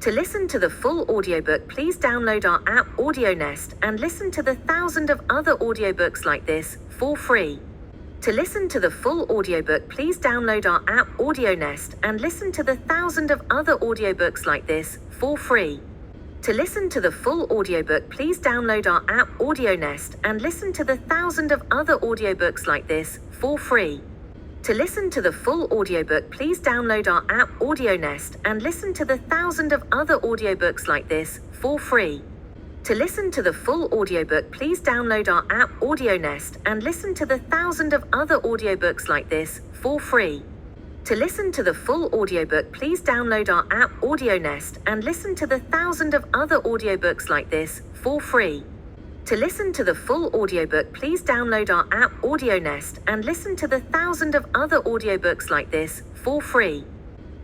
To listen to the full audiobook, please download our app AudioNest and listen to the thousands of other audiobooks like this for free. To listen to the full audiobook, please download our app AudioNest and listen to the thousands of other audiobooks like this for free. To listen to the full audiobook, please download our app AudioNest and listen to the thousands of other audiobooks like this for free. To listen to the full audiobook, please download our app AudioNest and listen to the thousands of other audiobooks like this for free. To listen to the full audiobook, please download our app AudioNest and listen to the thousands of other audiobooks like this for free. To listen to the full audiobook, please download our app AudioNest and listen to the thousands of other audiobooks like this for free. To listen to the full audiobook, please download our app AudioNest and listen to the thousands of other audiobooks like this for free.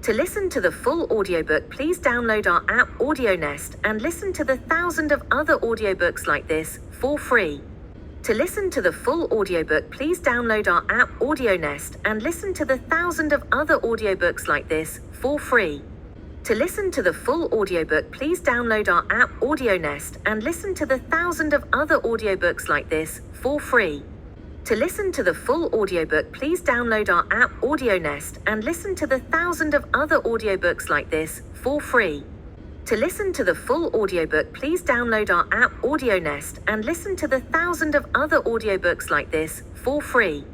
To listen to the full audiobook, please download our app AudioNest and listen to the thousands of other audiobooks like this for free. To listen to the full audiobook, please download our app AudioNest and listen to the thousands of other audiobooks like this for free. To listen to the full audiobook, please download our app AudioNest and listen to the thousands of other audiobooks like this for free. To listen to the full audiobook, please download our app AudioNest and listen to the thousands of other audiobooks like this for free. To listen to the full audiobook, please download our app AudioNest and listen to the thousands of other audiobooks like this for free.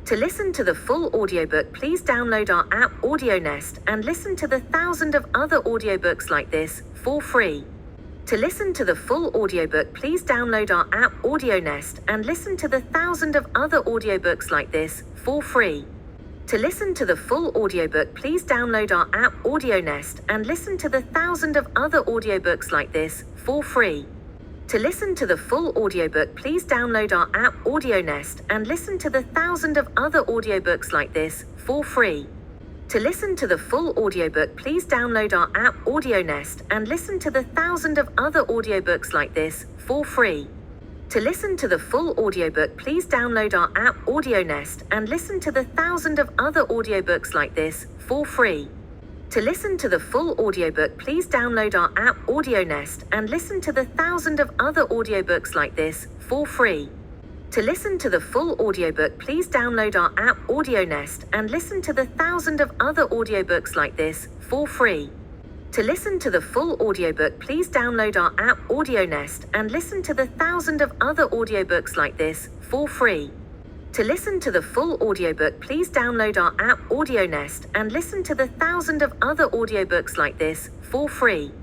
To listen to the full audiobook, please download our app AudioNest and listen to the thousands of other audiobooks like this for free. To listen to the full audiobook, please download our app AudioNest and listen to the thousands of other audiobooks like this for free. To listen to the full audiobook, please download our app AudioNest and listen to the thousands of other audiobooks like this for free. To listen to the full audiobook, please download our app AudioNest and listen to the thousands of other audiobooks like this for free. To listen to the full audiobook, please download our app AudioNest and listen to the thousands of other audiobooks like this for free. To listen to the full audiobook, please download our app AudioNest and listen to the thousands of other audiobooks like this for free. To listen to the full audiobook, please download our app AudioNest and listen to the thousands of other audiobooks like this for free. To listen to the full audiobook, please download our app AudioNest and listen to the thousands of other audiobooks like this for free. To listen to the full audiobook, please download our app AudioNest and listen to the thousands of other audiobooks like this for free. To listen to the full audiobook, please download our app AudioNest and listen to the thousands of other audiobooks like this for free.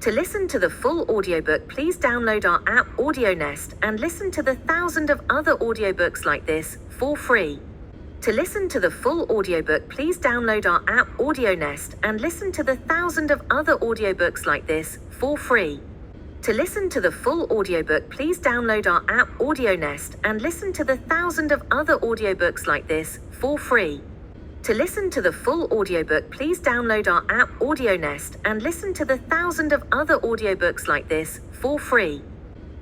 To listen to the full audiobook, please download our app AudioNest and listen to the thousands of other audiobooks like this for free. To listen to the full audiobook, please download our app AudioNest and listen to the thousands of other audiobooks like this for free. To listen to the full audiobook, please download our app AudioNest and listen to the thousands of other audiobooks like this for free. To listen to the full audiobook, please download our app AudioNest and listen to the thousands of other audiobooks like this for free.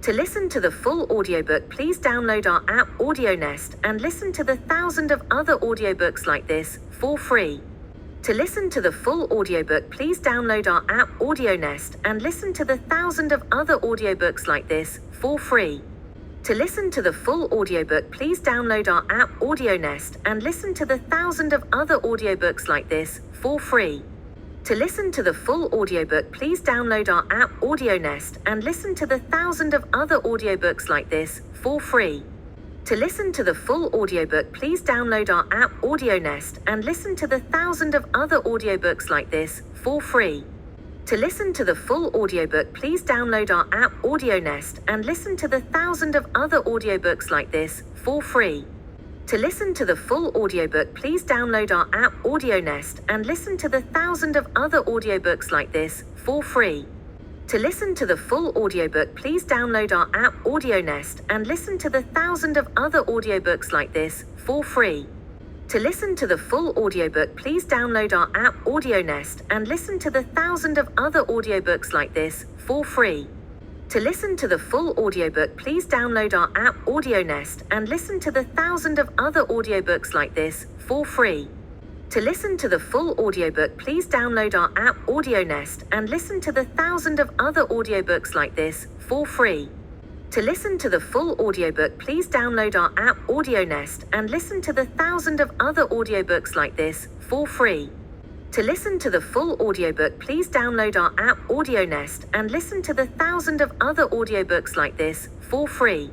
To listen to the full audiobook, please download our app AudioNest and listen to the thousands of other audiobooks like this for free. To listen to the full audiobook, please download our app AudioNest and listen to the thousands of other audiobooks like this for free. To listen to the full audiobook, please download our app AudioNest and listen to the thousands of other audiobooks like this for free. To listen to the full audiobook, please download our app AudioNest and listen to the thousands of other audiobooks like this for free. To listen to the full audiobook, please download our app AudioNest and listen to the thousands of other audiobooks like this for free. To listen to the full audiobook, please download our app AudioNest and listen to the thousands of other audiobooks like this for free. To listen to the full audiobook, please download our app AudioNest and listen to the thousands of other audiobooks like this for free. To listen to the full audiobook, please download our app AudioNest and listen to the thousands of other audiobooks like this for free. To listen to the full audiobook, please download our app AudioNest and listen to the thousands of other audiobooks like this for free. To listen to the full audiobook, please download our app AudioNest and listen to the thousands of other audiobooks like this for free. To listen to the full audiobook, please download our app AudioNest and listen to the thousands of other audiobooks like this for free. To listen to the full audiobook, please download our app AudioNest and listen to the thousands of other audiobooks like this for free. To listen to the full audiobook, please download our app AudioNest and listen to the thousands of other audiobooks like this for free.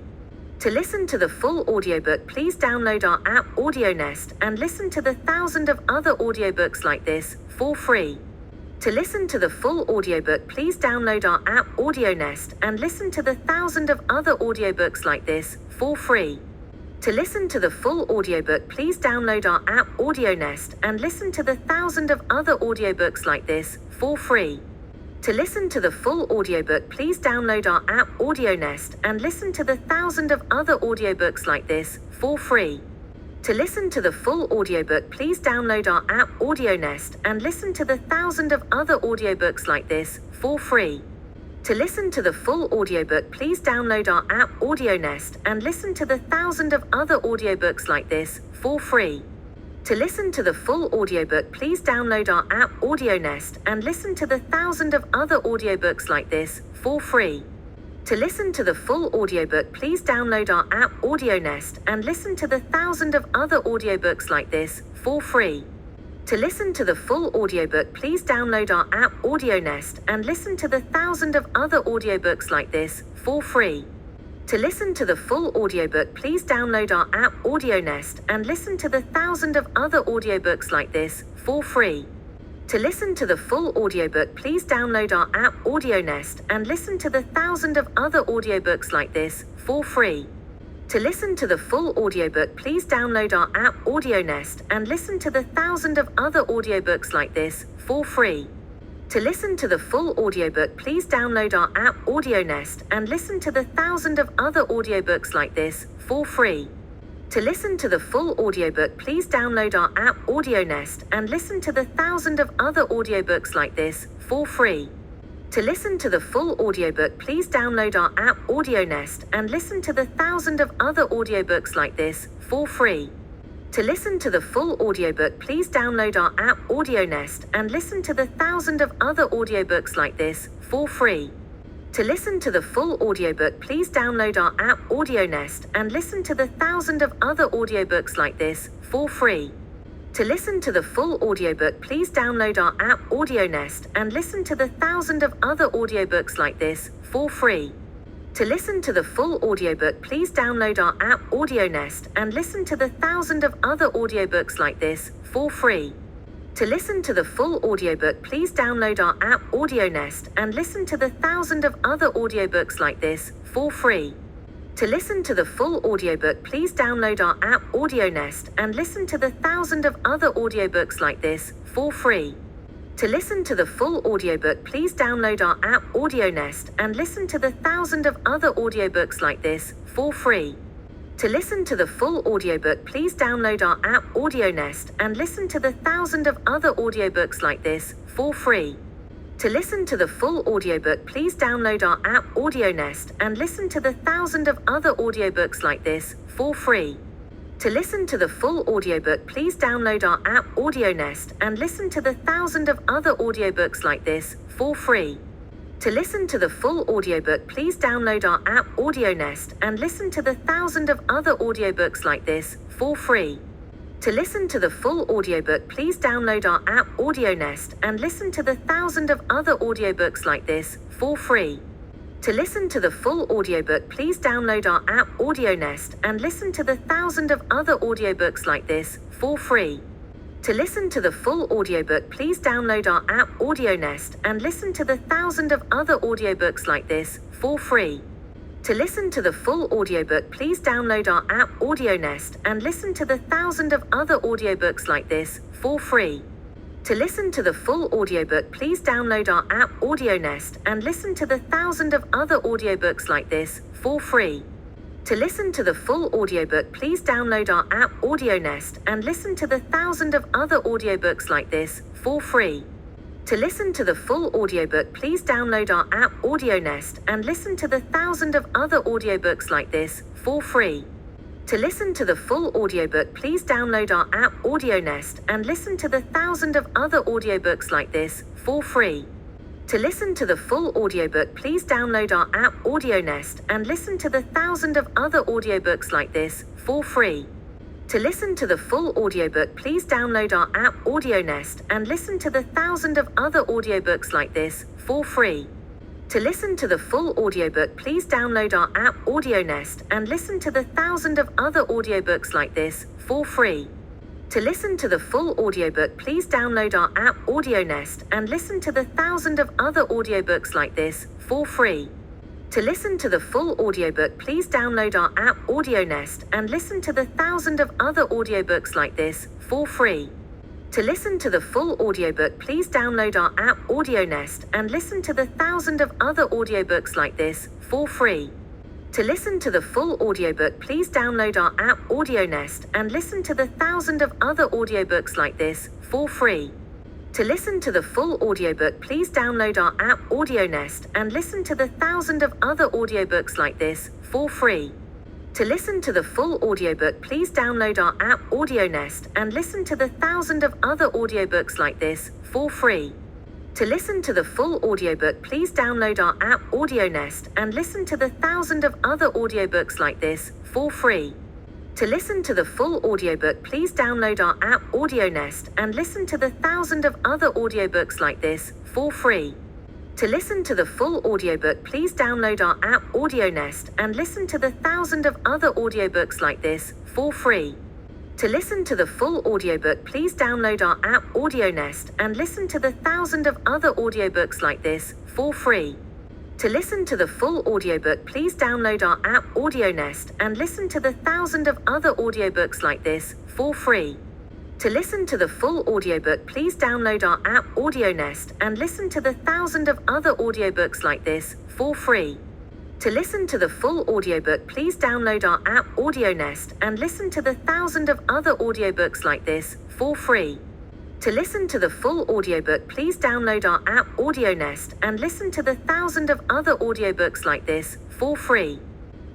To listen to the full audiobook, please download our app AudioNest and listen to the thousands of other audiobooks like this for free. To listen to the full audiobook, please download our app AudioNest and listen to the thousands of other audiobooks like this for free. To listen to the full audiobook, please download our app AudioNest and listen to the thousands of other audiobooks like this for free. To listen to the full audiobook, please download our app AudioNest and listen to the thousands of other audiobooks like this for free. To listen to the full audiobook, please download our app AudioNest and listen to the thousands of other audiobooks like this for free. To listen to the full audiobook, please download our app AudioNest and listen to the thousands of other audiobooks like this for free. To listen to the full audiobook, please download our app AudioNest and listen to the thousands of other audiobooks like this for free. To listen to the full audiobook, please download our app AudioNest and listen to the thousands of other audiobooks like this for free. To listen to the full audiobook, please download our app AudioNest and listen to the thousands of other audiobooks like this for free. To listen to the full audiobook, please download our app AudioNest and listen to the thousands of other audiobooks like this for free. To listen to the full audiobook, please download our app AudioNest and listen to the thousands of other audiobooks like this for free. To listen to the full audiobook, please download our app AudioNest and listen to the thousands of other audiobooks like this for free. To listen to the full audiobook, please download our app AudioNest and listen to the thousands of other audiobooks like this for free. To listen to the full audiobook, please download our app AudioNest and listen to the thousands of other audiobooks like this for free. To listen to the full audiobook, please download our app AudioNest and listen to the thousands of other audiobooks like this for free. To listen to the full audiobook, please download our app AudioNest and listen to the thousands of other audiobooks like this for free. To listen to the full audiobook, please download our app AudioNest and listen to the thousands of other audiobooks like this for free. To listen to the full audiobook, please download our app AudioNest and listen to the thousands of other audiobooks like this for free. To listen to the full audiobook, please download our app AudioNest and listen to the thousands of other audiobooks like this for free. To listen to the full audiobook, please download our app AudioNest and listen to the thousands of other audiobooks like this for free. To listen to the full audiobook, please download our app AudioNest and listen to the thousands of other audiobooks like this for free. To listen to the full audiobook, please download our app AudioNest and listen to the thousands of other audiobooks like this for free. To listen to the full audiobook, please download our app AudioNest and listen to the thousands of other audiobooks like this for free. To listen to the full audiobook, please download our app AudioNest and listen to the thousands of other audiobooks like this for free. To listen to the full audiobook, please download our app AudioNest and listen to the thousands of other audiobooks like this for free. To listen to the full audiobook, please download our app AudioNest and listen to the thousands of other audiobooks like this for free. To listen to the full audiobook, please download our app AudioNest and listen to the thousands of other audiobooks like this for free. To listen to the full audiobook, please download our app AudioNest and listen to the thousands of other audiobooks like this for free. To listen to the full audiobook, please download our app AudioNest and listen to the thousands of other audiobooks like this for free. To listen to the full audiobook, please download our app AudioNest and listen to the thousands of other audiobooks like this for free. To listen to the full audiobook, please download our app AudioNest and listen to the thousands of other audiobooks like this for free. To listen to the full audiobook, please download our app AudioNest and listen to the thousands of other audiobooks like this for free. To listen to the full audiobook, please download our app AudioNest and listen to the thousands of other audiobooks like this for free. To listen to the full audiobook, please download our app AudioNest and listen to the thousands of other audiobooks like this for free. To listen to the full audiobook, please download our app AudioNest and listen to the thousands of other audiobooks like this for free. To listen to the full audiobook, please download our app AudioNest and listen to the thousands of other audiobooks like this for free. To listen to the full audiobook, please download our app AudioNest and listen to the thousands of other audiobooks like this for free. To listen to the full audiobook, please download our app AudioNest and listen to the thousands of other audiobooks like this for free. To listen to the full audiobook, please download our app AudioNest and listen to the thousands of other audiobooks like this for free. To listen to the full audiobook, please download our app AudioNest and listen to the thousands of other audiobooks like this for free. To listen to the full audiobook, please download our app AudioNest and listen to the thousands of other audiobooks like this for free. To listen to the full audiobook, please download our app AudioNest and listen to the thousands of other audiobooks like this for free. To listen to the full audiobook, please download our app AudioNest and listen to the thousands of other audiobooks like this for free. To listen to the full audiobook, please download our app AudioNest and listen to the thousands of other audiobooks like this for free. To listen to the full audiobook, please download our app AudioNest and listen to the thousands of other audiobooks like this for free. To listen to the full audiobook, please download our app AudioNest and listen to the thousands of other audiobooks like this for free. To listen to the full audiobook, please download our app AudioNest and listen to the thousands of other audiobooks like this for free. To listen to the full audiobook, please download our app AudioNest and listen to the thousands of other audiobooks like this for free. To listen to the full audiobook, please download our app AudioNest and listen to the thousands of other audiobooks like this for free. To listen to the full audiobook, please download our app AudioNest and listen to the thousands of other audiobooks like this for free. To listen to the full audiobook, please download our app AudioNest and listen to the thousands of other audiobooks like this for free.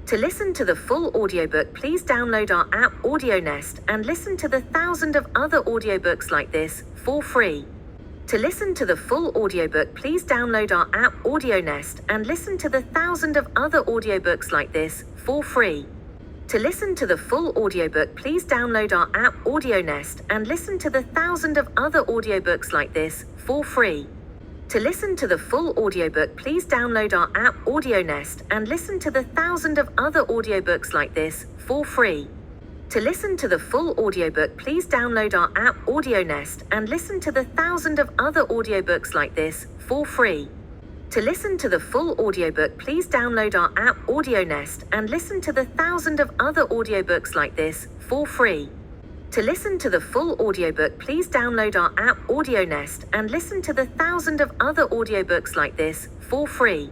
To listen to the full audiobook, please download our app AudioNest and listen to the thousands of other audiobooks like this for free. To listen to the full audiobook, please download our app AudioNest and listen to the thousands of other audiobooks like this for free. To listen to the full audiobook, please download our app AudioNest and listen to the thousands of other audiobooks like this for free. To listen to the full audiobook, please download our app AudioNest and listen to the thousands of other audiobooks like this for free. To listen to the full audiobook, please download our app AudioNest and listen to the thousands of other audiobooks like this for free. To listen to the full audiobook, please download our app AudioNest and listen to the thousands of other audiobooks like this for free. To listen to the full audiobook, please download our app AudioNest and listen to the thousands of other audiobooks like this for free.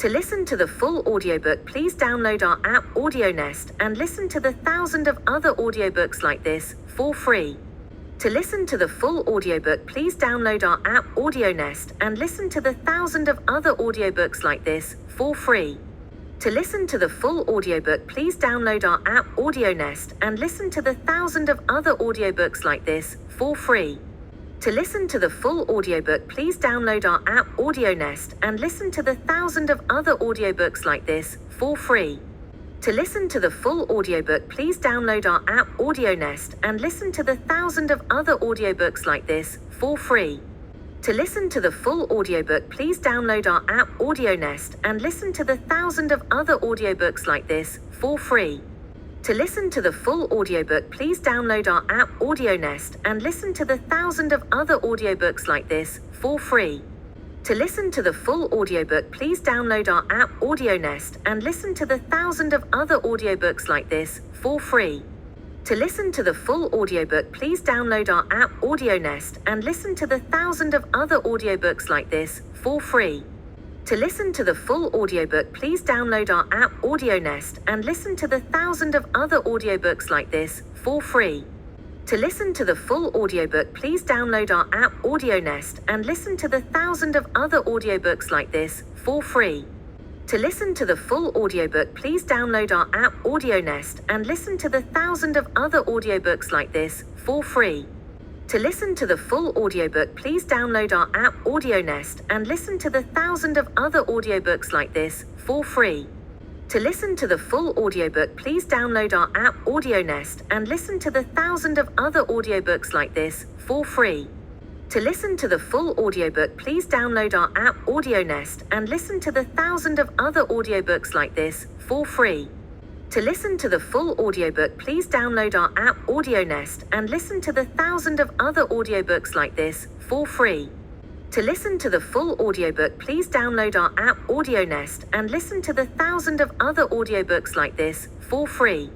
To listen to the full audiobook, please download our app AudioNest and listen to the thousands of other audiobooks like this for free. To listen to the full audiobook, please download our app AudioNest and listen to the thousands of other audiobooks like this for free. To listen to the full audiobook, please download our app AudioNest and listen to the thousands of other audiobooks like this for free. To listen to the full audiobook, please download our app AudioNest and listen to the thousands of other audiobooks like this for free. To listen to the full audiobook, please download our app AudioNest and listen to the thousands of other audiobooks like this for free. To listen to the full audiobook, please download our app AudioNest and listen to the thousands of other audiobooks like this for free. To listen to the full audiobook, please download our app AudioNest and listen to the thousands of other audiobooks like this for free. To listen to the full audiobook, please download our app AudioNest and listen to the thousands of other audiobooks like this for free. To listen to the full audiobook, please download our app AudioNest and listen to the thousands of other audiobooks like this for free. To listen to the full audiobook, please download our app AudioNest and listen to the 1,000 of other audiobooks like this for free. To listen to the full audiobook, please download our app AudioNest and listen to the 1,000 of other audiobooks like this for free. To listen to the full audiobook, please download our app AudioNest and listen to the 1,000 of other audiobooks like this for free. To listen to the full audiobook, please download our app AudioNest and listen to the 1,000 of other audiobooks like this for free. To listen to the full audiobook, please download our app AudioNest and listen to the 1,000 of other audiobooks like this for free. To listen to the full audiobook, please download our app AudioNest and listen to the 1,000 of other audiobooks like this for free. To listen to the full audiobook, please download our app AudioNest and listen to the 1,000 of other audiobooks like this for free. To listen to the full audiobook, please download our app AudioNest and listen to the 1,000 of other audiobooks like this for free.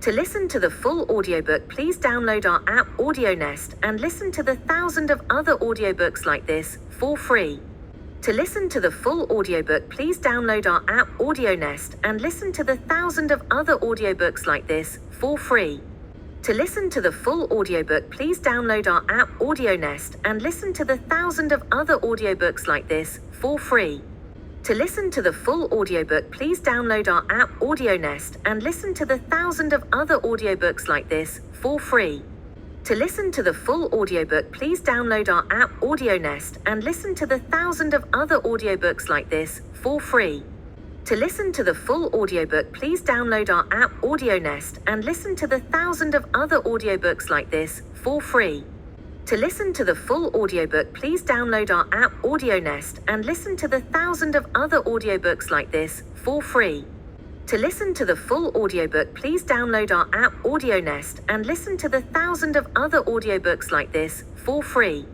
To listen to the full audiobook, please download our app AudioNest and listen to the 1,000 of other audiobooks like this for free. To listen to the full audiobook, please download our app AudioNest and listen to the 1,000 of other audiobooks like this for free. To listen to the full audiobook, please download our app AudioNest and listen to the 1,000 of other audiobooks like this for free. To listen to the full audiobook, please download our app AudioNest and listen to the 1,000 of other audiobooks like this for free. To listen to the full audiobook, please download our app AudioNest and listen to the 1,000 of other audiobooks like this for free. To listen to the full audiobook, please download our app AudioNest and listen to the 1,000 of other audiobooks like this for free. To listen to the full audiobook, please download our app AudioNest and listen to the 1,000 of other audiobooks like this for free. To listen to the full audiobook, please download our app AudioNest and listen to the 1,000 of other audiobooks like this for free.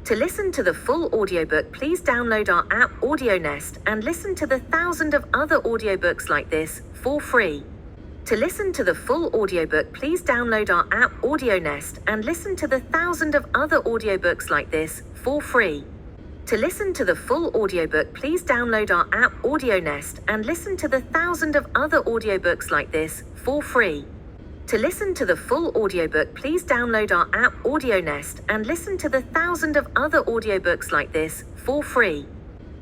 To listen to the full audiobook, please download our app AudioNest and listen to the 1,000 of other audiobooks like this for free. To listen to the full audiobook, please download our app AudioNest and listen to the 1,000 of other audiobooks like this for free. To listen to the full audiobook, please download our app AudioNest and listen to the 1,000 of other audiobooks like this for free. To listen to the full audiobook, please download our app AudioNest and listen to the 1,000 of other audiobooks like this for free.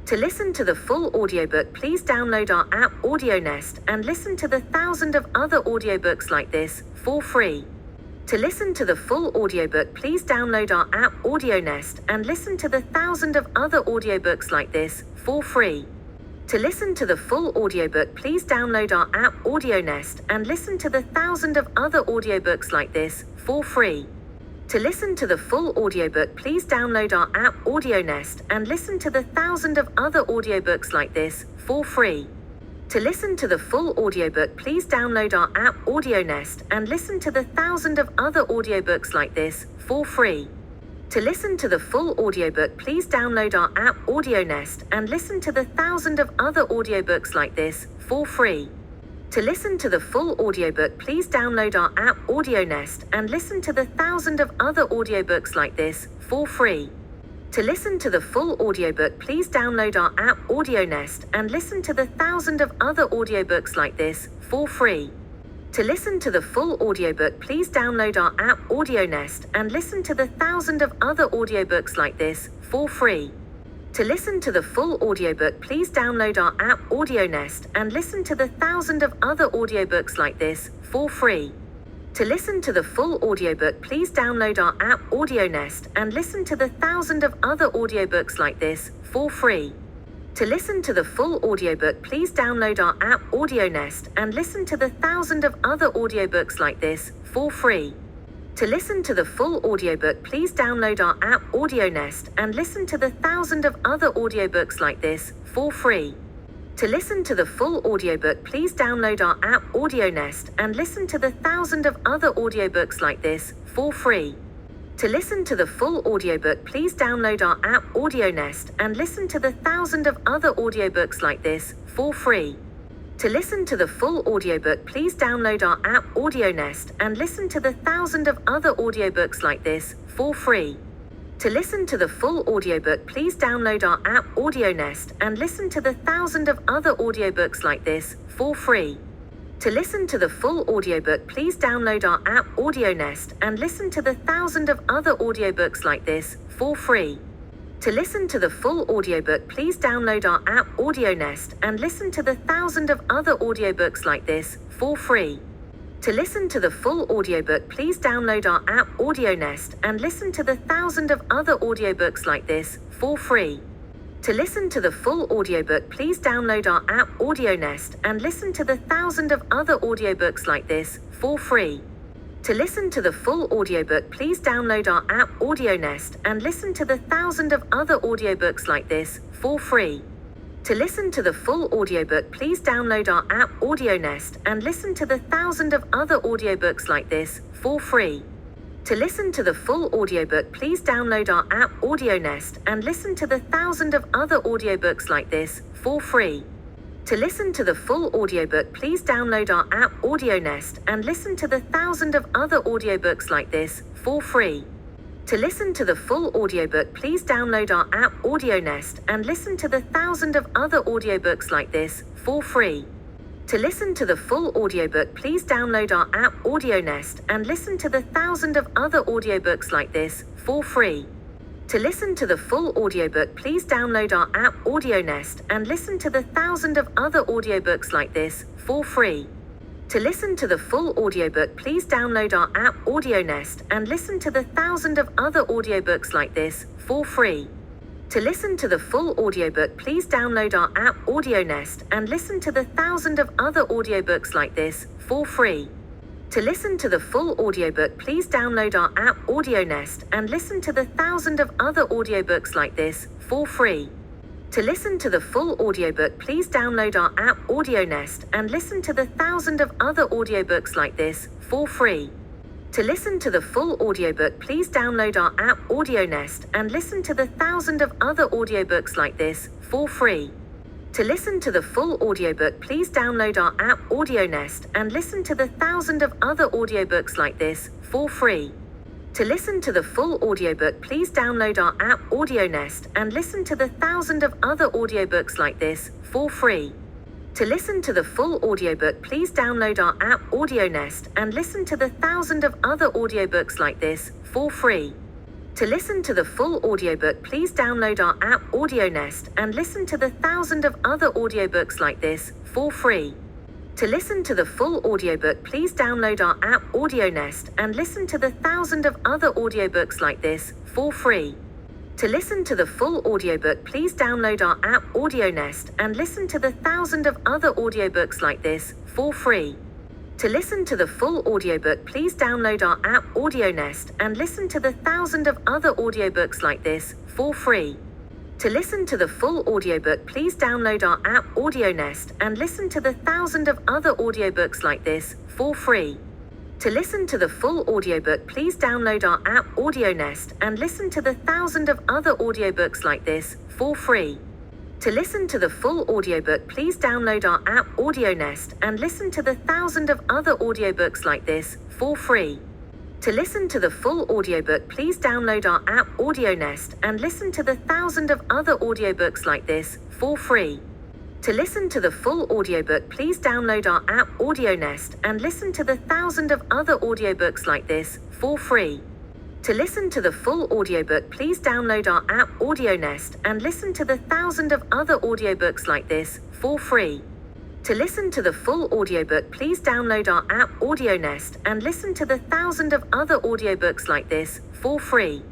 To listen to the full audiobook, please download our app AudioNest and listen to the 1,000 of other audiobooks like this for free. To listen to the full audiobook, please download our app AudioNest and listen to the 1,000 of other audiobooks like this for free. To listen to the full audiobook, please download our app AudioNest and listen to the 1,000 of other audiobooks like this for free. To listen to the full audiobook, please download our app AudioNest and listen to the 1,000 of other audiobooks like this for free. To listen to the full audiobook, please download our app AudioNest and listen to the 1,000 of other audiobooks like this for free. To listen to the full audiobook, please download our app AudioNest and listen to the 1,000 of other audiobooks like this for free. To listen to the full audiobook, please download our app AudioNest and listen to the 1,000 of other audiobooks like this for free. To listen to the full audiobook, please download our app AudioNest and listen to the 1,000 of other audiobooks like this for free. To listen to the full audiobook, please download our app AudioNest and listen to the 1,000 of other audiobooks like this for free. To listen to the full audiobook, please download our app AudioNest and listen to the 1,000 of other audiobooks like this for free. To listen to the full audiobook, please download our app AudioNest and listen to the 1,000 of other audiobooks like this for free. To listen to the full audiobook, please download our app AudioNest and listen to the 1,000 of other audiobooks like this for free. To listen to the full audiobook, please download our app AudioNest and listen to the 1,000 of other audiobooks like this for free. To listen to the full audiobook, please download our app AudioNest and listen to the 1,000 of other audiobooks like this for free. To listen to the full audiobook, please download our app AudioNest and listen to the 1,000 of other audiobooks like this for free. To listen to the full audiobook, please download our app AudioNest and listen to the 1,000 of other audiobooks like this for free. To listen to the full audiobook, please download our app AudioNest and listen to the thousands of other audiobooks like this for free. To listen to the full audiobook, please download our app AudioNest and listen to the thousands of other audiobooks like this for free. To listen to the full audiobook, please download our app AudioNest and listen to the thousands of other audiobooks like this for free. To listen to the full audiobook, please download our app AudioNest and listen to the thousands of other audiobooks like this for free. To listen to the full audiobook, please download our app AudioNest and listen to the thousands of other audiobooks like this for free. To listen to the full audiobook, please download our app AudioNest and listen to the thousands of other audiobooks like this for free. To listen to the full audiobook, please download our app AudioNest and listen to the thousands of other audiobooks like this for free. To listen to the full audiobook, please download our app AudioNest and listen to the thousands of other audiobooks like this for free. To listen to the full audiobook, please download our app AudioNest and listen to the thousands of other audiobooks like this for free. To listen to the full audiobook, please download our app AudioNest and listen to the thousands of other audiobooks like this for free. To listen to the full audiobook, please download our app AudioNest and listen to the thousands of other audiobooks like this for free. To listen to the full audiobook, please download our app AudioNest and listen to the thousands of other audiobooks like this for free. To listen to the full audiobook, please download our app AudioNest and listen to the thousands of other audiobooks like this for free. To listen to the full audiobook, please download our app AudioNest and listen to the thousands of other audiobooks like this for free. To listen to the full audiobook, please download our app AudioNest and listen to the thousands of other audiobooks like this for free. To listen to the full audiobook, please download our app AudioNest and listen to the thousands of other audiobooks like this for free. To listen to the full audiobook, please download our app AudioNest and listen to the thousands of other audiobooks like this for free. To listen to the full audiobook, please download our app AudioNest and listen to the thousands of other audiobooks like this for free. To listen to the full audiobook, please download our app AudioNest and listen to the thousands of other audiobooks like this for free. To listen to the full audiobook, please download our app AudioNest and listen to the thousands of other audiobooks like this for free. To listen to the full audiobook, please download our app AudioNest and listen to the thousands of other audiobooks like this for free. To listen to the full audiobook, please download our app AudioNest and listen to the thousands of other audiobooks like this for free. To listen to the full audiobook, please download our app AudioNest and listen to the thousands of other audiobooks like this for free. To listen to the full audiobook, please download our app AudioNest and listen to the thousands of other audiobooks like this for free. To listen to the full audiobook, please download our app AudioNest and listen to the thousands of other audiobooks like this for free. To listen to the full audiobook, please download our app AudioNest and listen to the thousands of other audiobooks like this for free. To listen to the full audiobook, please download our app AudioNest and listen to the thousands of other audiobooks like this for free. To listen to the full audiobook, please download our app AudioNest and listen to the thousands of other audiobooks like this for free. To listen to the full audiobook, please download our app AudioNest and listen to the thousands of other audiobooks like this for free. To listen to the full audiobook, please download our app AudioNest and listen to the thousands of other audiobooks like this for free. To listen to the full audiobook, please download our app AudioNest and listen to the thousands of other audiobooks like this for free.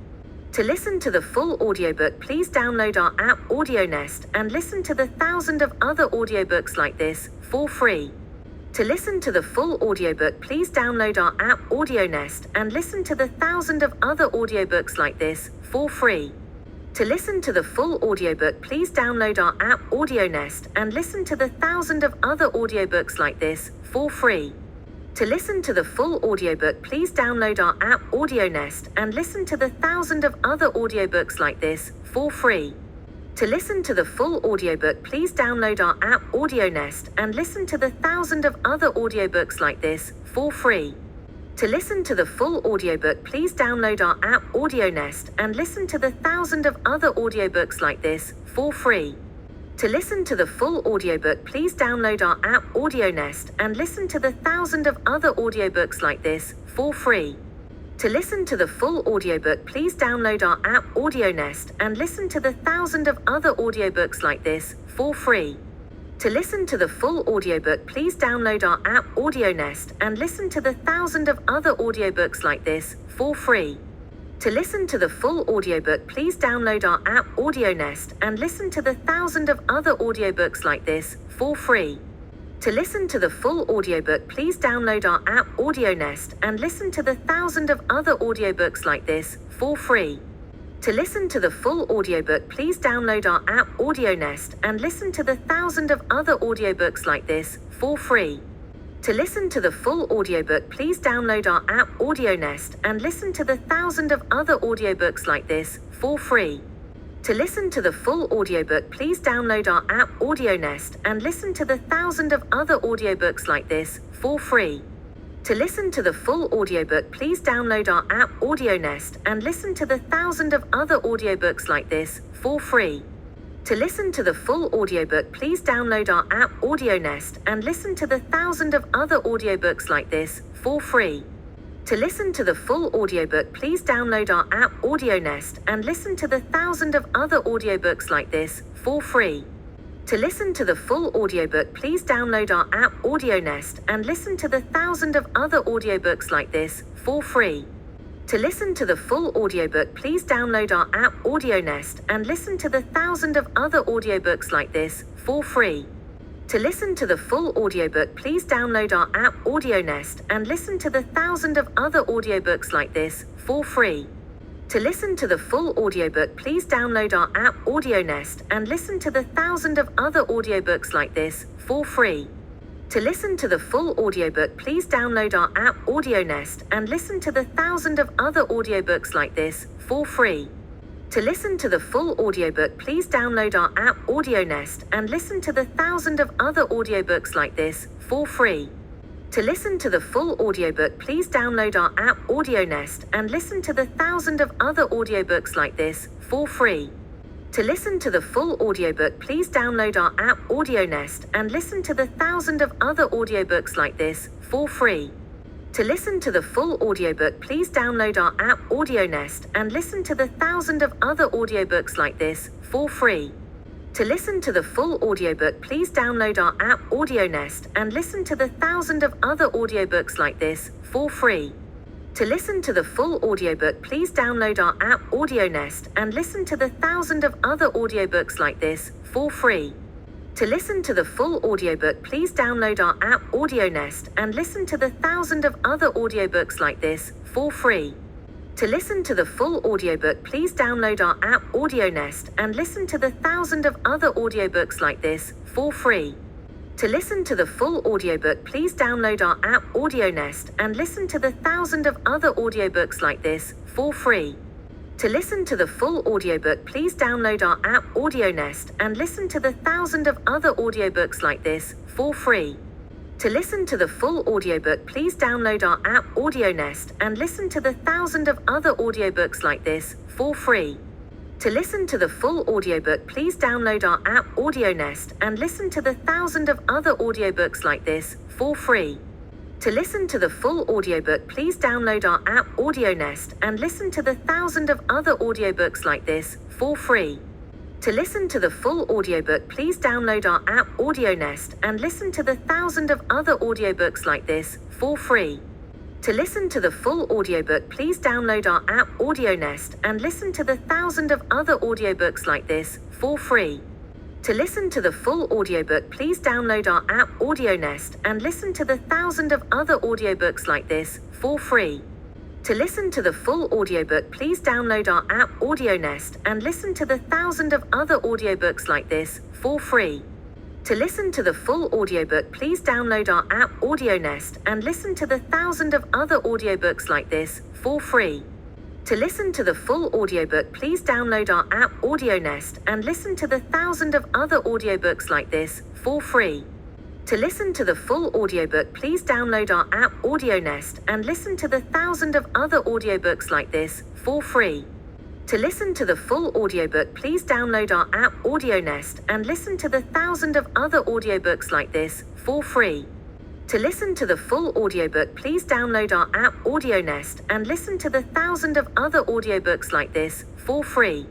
To listen to the full audiobook, please download our app AudioNest and listen to the thousands of other audiobooks like this for free. To listen to the full audiobook, please download our app AudioNest and listen to the thousands of other audiobooks like this for free. To listen to the full audiobook, please download our app AudioNest and listen to the thousands of other audiobooks like this for free. To listen to the full audiobook, please download our app AudioNest and listen to the thousands of other audiobooks like this for free. To listen to the full audiobook, please download our app AudioNest and listen to the thousands of other audiobooks like this for free. To listen to the full audiobook, please download our app AudioNest and listen to the thousands of other audiobooks like this for free. To listen to the full audiobook, please download our app AudioNest and listen to the thousands of other audiobooks like this for free. To listen to the full audiobook, please download our app AudioNest and listen to the thousands of other audiobooks like this for free. To listen to the full audiobook, please download our app AudioNest and listen to the thousands of other audiobooks like this for free. To listen to the full audiobook, please download our app AudioNest and listen to the thousands of other audiobooks like this for free. To listen to the full audiobook, please download our app AudioNest and listen to the thousands of other audiobooks like this for free. To listen to the full audiobook, please download our app AudioNest and listen to the thousands of other audiobooks like this for free. To listen to the full audiobook, please download our app AudioNest and listen to the thousands of other audiobooks like this for free. To listen to the full audiobook, please download our app AudioNest and listen to the thousands of other audiobooks like this for free. To listen to the full audiobook, please download our app AudioNest and listen to the thousands of other audiobooks like this for free. To listen to the full audiobook, please download our app AudioNest and listen to the thousands of other audiobooks like this for free. To listen to the full audiobook, please download our app AudioNest and listen to the thousands of other audiobooks like this for free. To listen to the full audiobook, please download our app AudioNest and listen to the thousands of other audiobooks like this for free. To listen to the full audiobook, please download our app AudioNest and listen to the thousands of other audiobooks like this for free. To listen to the full audiobook, please download our app AudioNest and listen to the thousands of other audiobooks like this for free. To listen to the full audiobook, please download our app AudioNest and listen to the thousands of other audiobooks like this for free. To listen to the full audiobook, please download our app AudioNest and listen to the thousands of other audiobooks like this for free. To listen to the full audiobook, please download our app AudioNest and listen to the thousands of other audiobooks like this for free. To listen to the full audiobook, please download our app AudioNest and listen to the thousands of other audiobooks like this for free. To listen to the full audiobook, please download our app AudioNest and listen to the thousands of other audiobooks like this for free. To listen to the full audiobook, please download our app AudioNest and listen to the thousands of other audiobooks like this for free. To listen to the full audiobook, please download our app AudioNest and listen to the thousands of other audiobooks like this for free. To listen to the full audiobook, please download our app AudioNest and listen to the thousands of other audiobooks like this for free. To listen to the full audiobook, please download our app AudioNest and listen to the thousands of other audiobooks like this for free. To listen to the full audiobook, please download our app AudioNest and listen to the thousands of other audiobooks like this for free. To listen to the full audiobook, please download our app AudioNest and listen to the thousands of other audiobooks like this for free. To listen to the full audiobook, please download our app AudioNest and listen to the thousands of other audiobooks like this for free. To listen to the full audiobook, please download our app AudioNest and listen to the thousands of other audiobooks like this for free. To listen to the full audiobook, please download our app AudioNest and listen to the thousands of other audiobooks like this for free. To listen to the full audiobook, please download our app AudioNest and listen to the thousands of other audiobooks like this for free. To listen to the full audiobook, please download our app AudioNest and listen to the thousands of other audiobooks like this for free. To listen to the full audiobook, please download our app AudioNest and listen to the thousands of other audiobooks like this for free. To listen to the full audiobook, please download our app AudioNest and listen to the thousands of other audiobooks like this for free. To listen to the full audiobook, please download our app AudioNest and listen to the thousands of other audiobooks like this for free. To listen to the full audiobook, please download our app AudioNest and listen to the thousands of other audiobooks like this for free. To listen to the full audiobook, please download our app AudioNest and listen to the thousands of other audiobooks like this for free. To listen to the full audiobook, please download our app AudioNest and listen to the thousands of other audiobooks like this for free. To listen to the full audiobook, please download our app AudioNest and listen to the thousands of other audiobooks like this for free. To listen to the full audiobook, please download our app AudioNest and listen to the thousands of other audiobooks like this for free.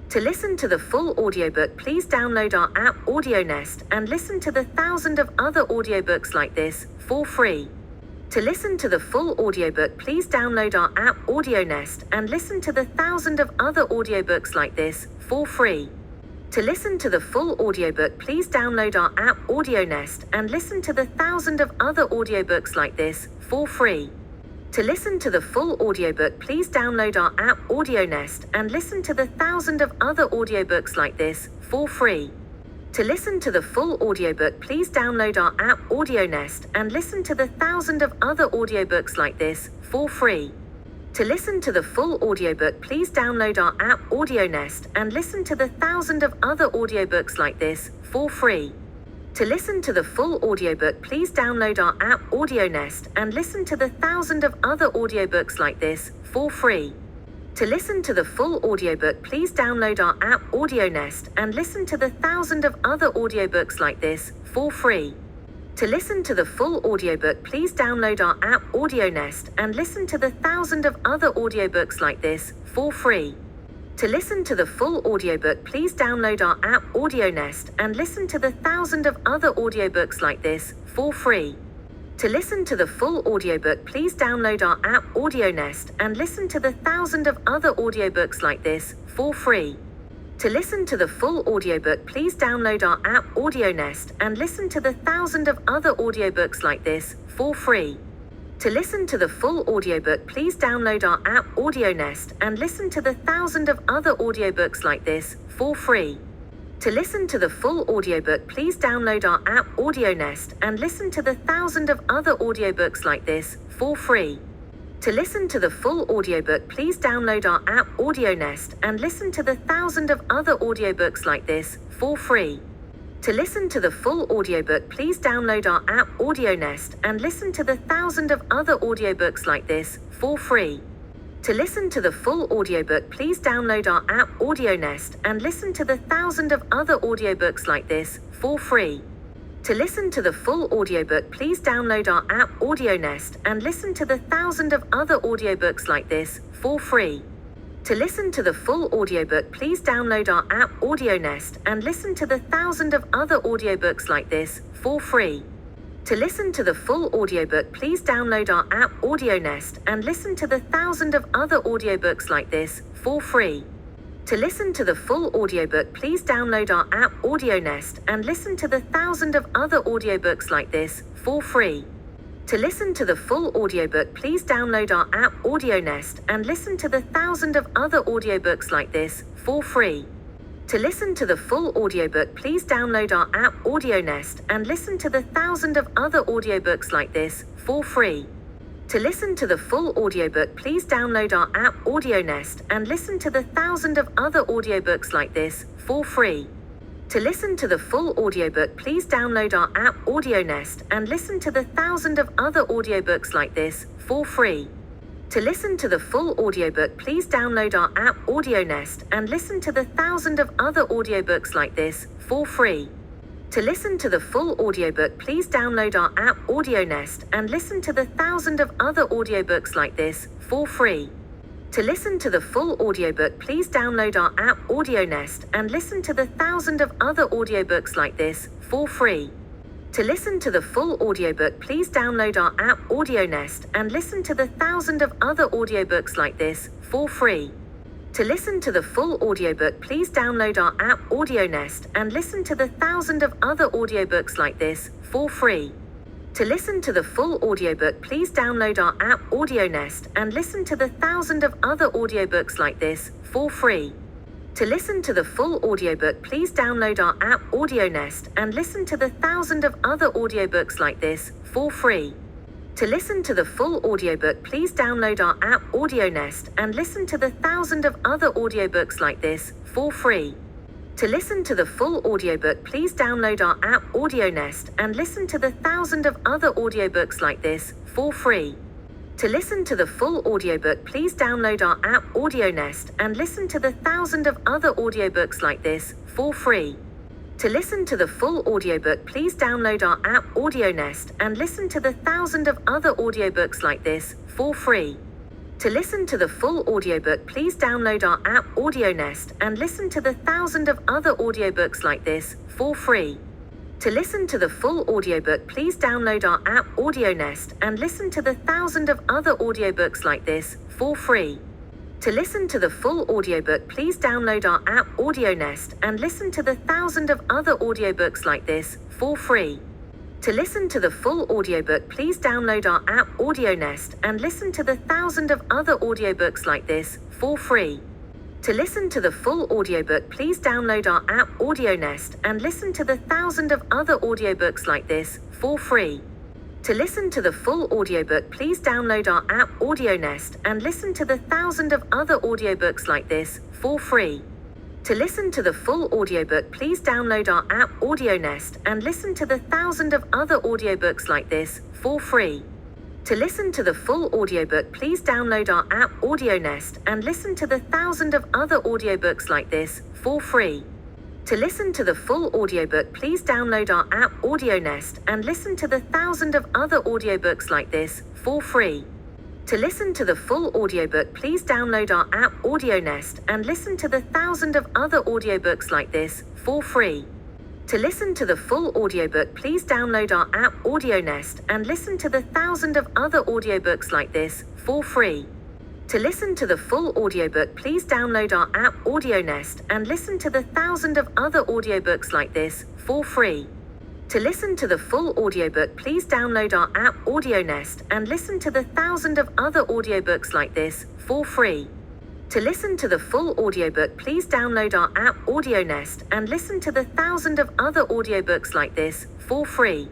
To listen to the full audiobook, please download our app AudioNest and listen to the thousands of other audiobooks like this for free. To listen to the full audiobook, please download our app AudioNest and listen to the thousands of other audiobooks like this for free. To listen to the full audiobook, please download our app AudioNest and listen to the thousands of other audiobooks like this for free. To listen to the full audiobook, please download our app AudioNest and listen to the thousands of other audiobooks like this for free. To listen to the full audiobook, please download our app AudioNest and listen to the thousands of other audiobooks like this for free. To listen to the full audiobook, please download our app AudioNest and listen to the thousands of other audiobooks like this for free. To listen to the full audiobook, please download our app AudioNest and listen to the thousands of other audiobooks like this for free. To listen to the full audiobook, please download our app AudioNest and listen to the thousands of other audiobooks like this for free. To listen to the full audiobook, please download our app AudioNest and listen to the thousands of other audiobooks like this for free. To listen to the full audiobook, please download our app AudioNest and listen to the thousands of other audiobooks like this for free. To listen to the full audiobook, please download our app AudioNest and listen to the thousands of other audiobooks like this for free. To listen to the full audiobook, please download our app AudioNest and listen to the thousands of other audiobooks like this for free. To listen to the full audiobook, please download our app AudioNest and listen to the thousands of other audiobooks like this for free. To listen to the full audiobook, please download our app AudioNest and listen to the thousands of other audiobooks like this for free. To listen to the full audiobook, please download our app AudioNest and listen to the thousands of other audiobooks like this for free. To listen to the full audiobook, please download our app AudioNest and listen to the thousands of other audiobooks like this for free. To listen to the full audiobook, please download our app AudioNest and listen to the thousands of other audiobooks like this for free. To listen to the full audiobook, please download our app AudioNest and listen to the thousands of other audiobooks like this for free. To listen to the full audiobook, please download our app AudioNest and listen to the thousands of other audiobooks like this for free. To listen to the full audiobook, please download our app AudioNest and listen to the thousands of other audiobooks like this for free. To listen to the full audiobook, please download our app AudioNest and listen to the thousands of other audiobooks like this for free. To listen to the full audiobook, please download our app AudioNest and listen to the thousands of other audiobooks like this for free. To listen to the full audiobook, please download our app AudioNest and listen to the thousands of other audiobooks like this for free. To listen to the full audiobook, please download our app AudioNest and listen to the thousands of other audiobooks like this for free. To listen to the full audiobook, please download our app AudioNest and listen to the thousands of other audiobooks like this for free. To listen to the full audiobook, please download our app AudioNest and listen to the thousands of other audiobooks like this for free. To listen to the full audiobook, please download our app AudioNest and listen to the thousands of other audiobooks like this for free. To listen to the full audiobook, please download our app AudioNest and listen to the thousands of other audiobooks like this for free. To listen to the full audiobook, please download our app AudioNest and listen to the thousands of other audiobooks like this for free. To listen to the full audiobook, please download our app AudioNest and listen to the thousands of other audiobooks like this for free. To listen to the full audiobook, please download our app AudioNest and listen to the thousands of other audiobooks like this for free. To listen to the full audiobook, please download our app AudioNest and listen to the thousands of other audiobooks like this for free. To listen to the full audiobook, please download our app AudioNest and listen to the thousands of other audiobooks like this for free. To listen to the full audiobook, please download our app AudioNest and listen to the thousands of other audiobooks like this for free. To listen to the full audiobook, please download our app AudioNest and listen to the thousands of other audiobooks like this for free. To listen to the full audiobook, please download our app AudioNest and listen to the thousands of other audiobooks like this for free. To listen to the full audiobook, please download our app AudioNest and listen to the thousands of other audiobooks like this for free. To listen to the full audiobook, please download our app AudioNest and listen to the thousands of other audiobooks like this for free. To listen to the full audiobook, please download our app AudioNest and listen to the thousands of other audiobooks like this for free. To listen to the full audiobook, please download our app AudioNest and listen to the thousands of other audiobooks like this for free. To listen to the full audiobook, please download our app AudioNest and listen to the thousands of other audiobooks like this for free. To listen to the full audiobook, please download our app AudioNest and listen to the thousands of other audiobooks like this for free. To listen to the full audiobook, please download our app AudioNest and listen to the thousands of other audiobooks like this for free. To listen to the full audiobook, please download our app AudioNest and listen to the thousands of other audiobooks like this for free. To listen to the full audiobook, please download our app AudioNest and listen to the thousands of other audiobooks like this for free. To listen to the full audiobook, please download our app AudioNest and listen to the thousands of other audiobooks like this for free. To listen to the full audiobook, please download our app AudioNest and listen to the thousands of other audiobooks like this for free. To listen to the full audiobook, please download our app AudioNest and listen to the thousands of other audiobooks like this for free. To listen to the full audiobook, please download our app AudioNest and listen to the thousands of other audiobooks like this for free. To listen to the full audiobook, please download our app AudioNest and listen to the thousands of other audiobooks like this for free.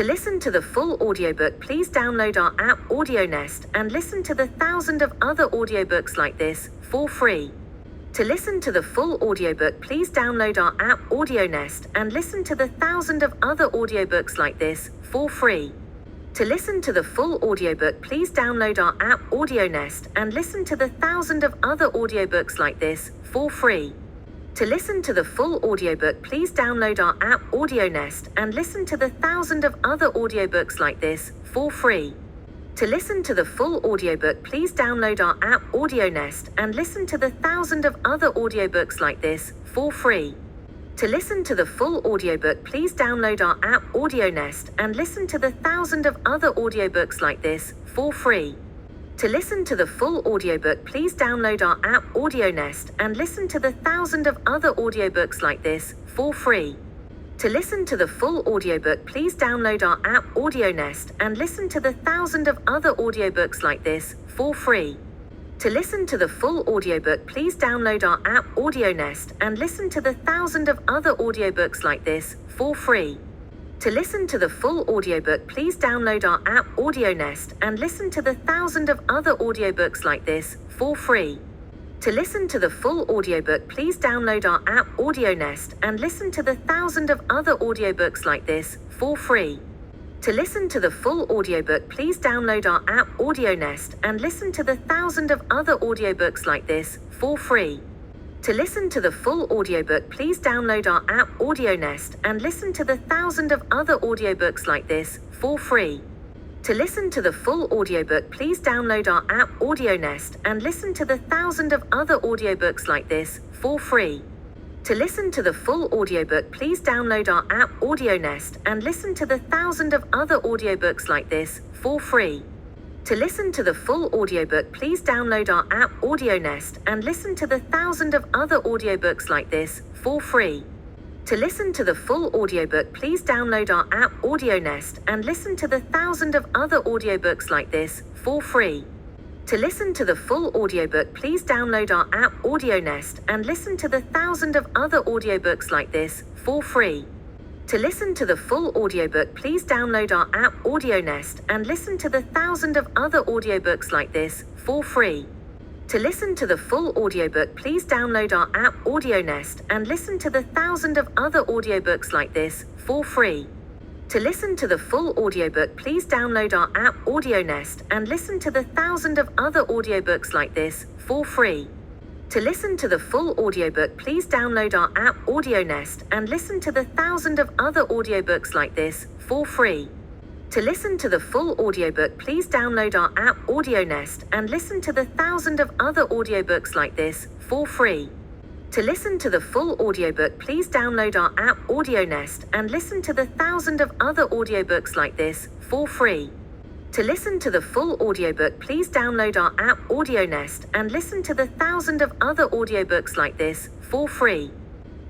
To listen to the full audiobook, please download our app AudioNest and listen to the thousands of other audiobooks like this for free. To listen to the full audiobook, please download our app AudioNest and listen to the thousands of other audiobooks like this for free. To listen to the full audiobook, please download our app AudioNest and listen to the thousands of other audiobooks like this for free. To listen to the full audiobook, please download our app AudioNest and listen to the thousands of other audiobooks like this for free. To listen to the full audiobook, please download our app AudioNest and listen to the thousands of other audiobooks like this for free. To listen to the full audiobook, please download our app AudioNest and listen to the thousands of other audiobooks like this for free. To listen to the full audiobook, please download our app AudioNest and listen to the thousands of other audiobooks like this for free. To listen to the full audiobook, please download our app AudioNest and listen to the thousands of other audiobooks like this for free. To listen to the full audiobook, please download our app AudioNest and listen to the thousands of other audiobooks like this for free. To listen to the full audiobook, please download our app AudioNest and listen to the thousands of other audiobooks like this for free. To listen to the full audiobook, please download our app AudioNest and listen to the thousands of other audiobooks like this for free. To listen to the full audiobook, please download our app AudioNest and listen to the thousands of other audiobooks like this for free. To listen to the full audiobook, please download our app AudioNest and listen to the thousands of other audiobooks like this for free. To listen to the full audiobook, please download our app AudioNest and listen to the thousands of other audiobooks like this for free. To listen to the full audiobook, please download our app AudioNest and listen to the thousands of other audiobooks like this for free. To listen to the full audiobook, please download our app AudioNest and listen to the thousands of other audiobooks like this for free. To listen to the full audiobook, please download our app AudioNest and listen to the thousands of other audiobooks like this for free. To listen to the full audiobook, please download our app AudioNest and listen to the thousands of other audiobooks like this for free. To listen to the full audiobook, please download our app AudioNest and listen to the thousands of other audiobooks like this for free. To listen to the full audiobook, please download our app AudioNest and listen to the thousands of other audiobooks like this for free. To listen to the full audiobook, please download our app AudioNest and listen to the thousands of other audiobooks like this for free. To listen to the full audiobook, please download our app AudioNest and listen to the thousands of other audiobooks like this for free. To listen to the full audiobook, please download our app AudioNest and listen to the thousands of other audiobooks like this for free. To listen to the full audiobook, please download our app AudioNest and listen to the thousands of other audiobooks like this for free. To listen to the full audiobook, please download our app AudioNest and listen to the thousands of other audiobooks like this for free.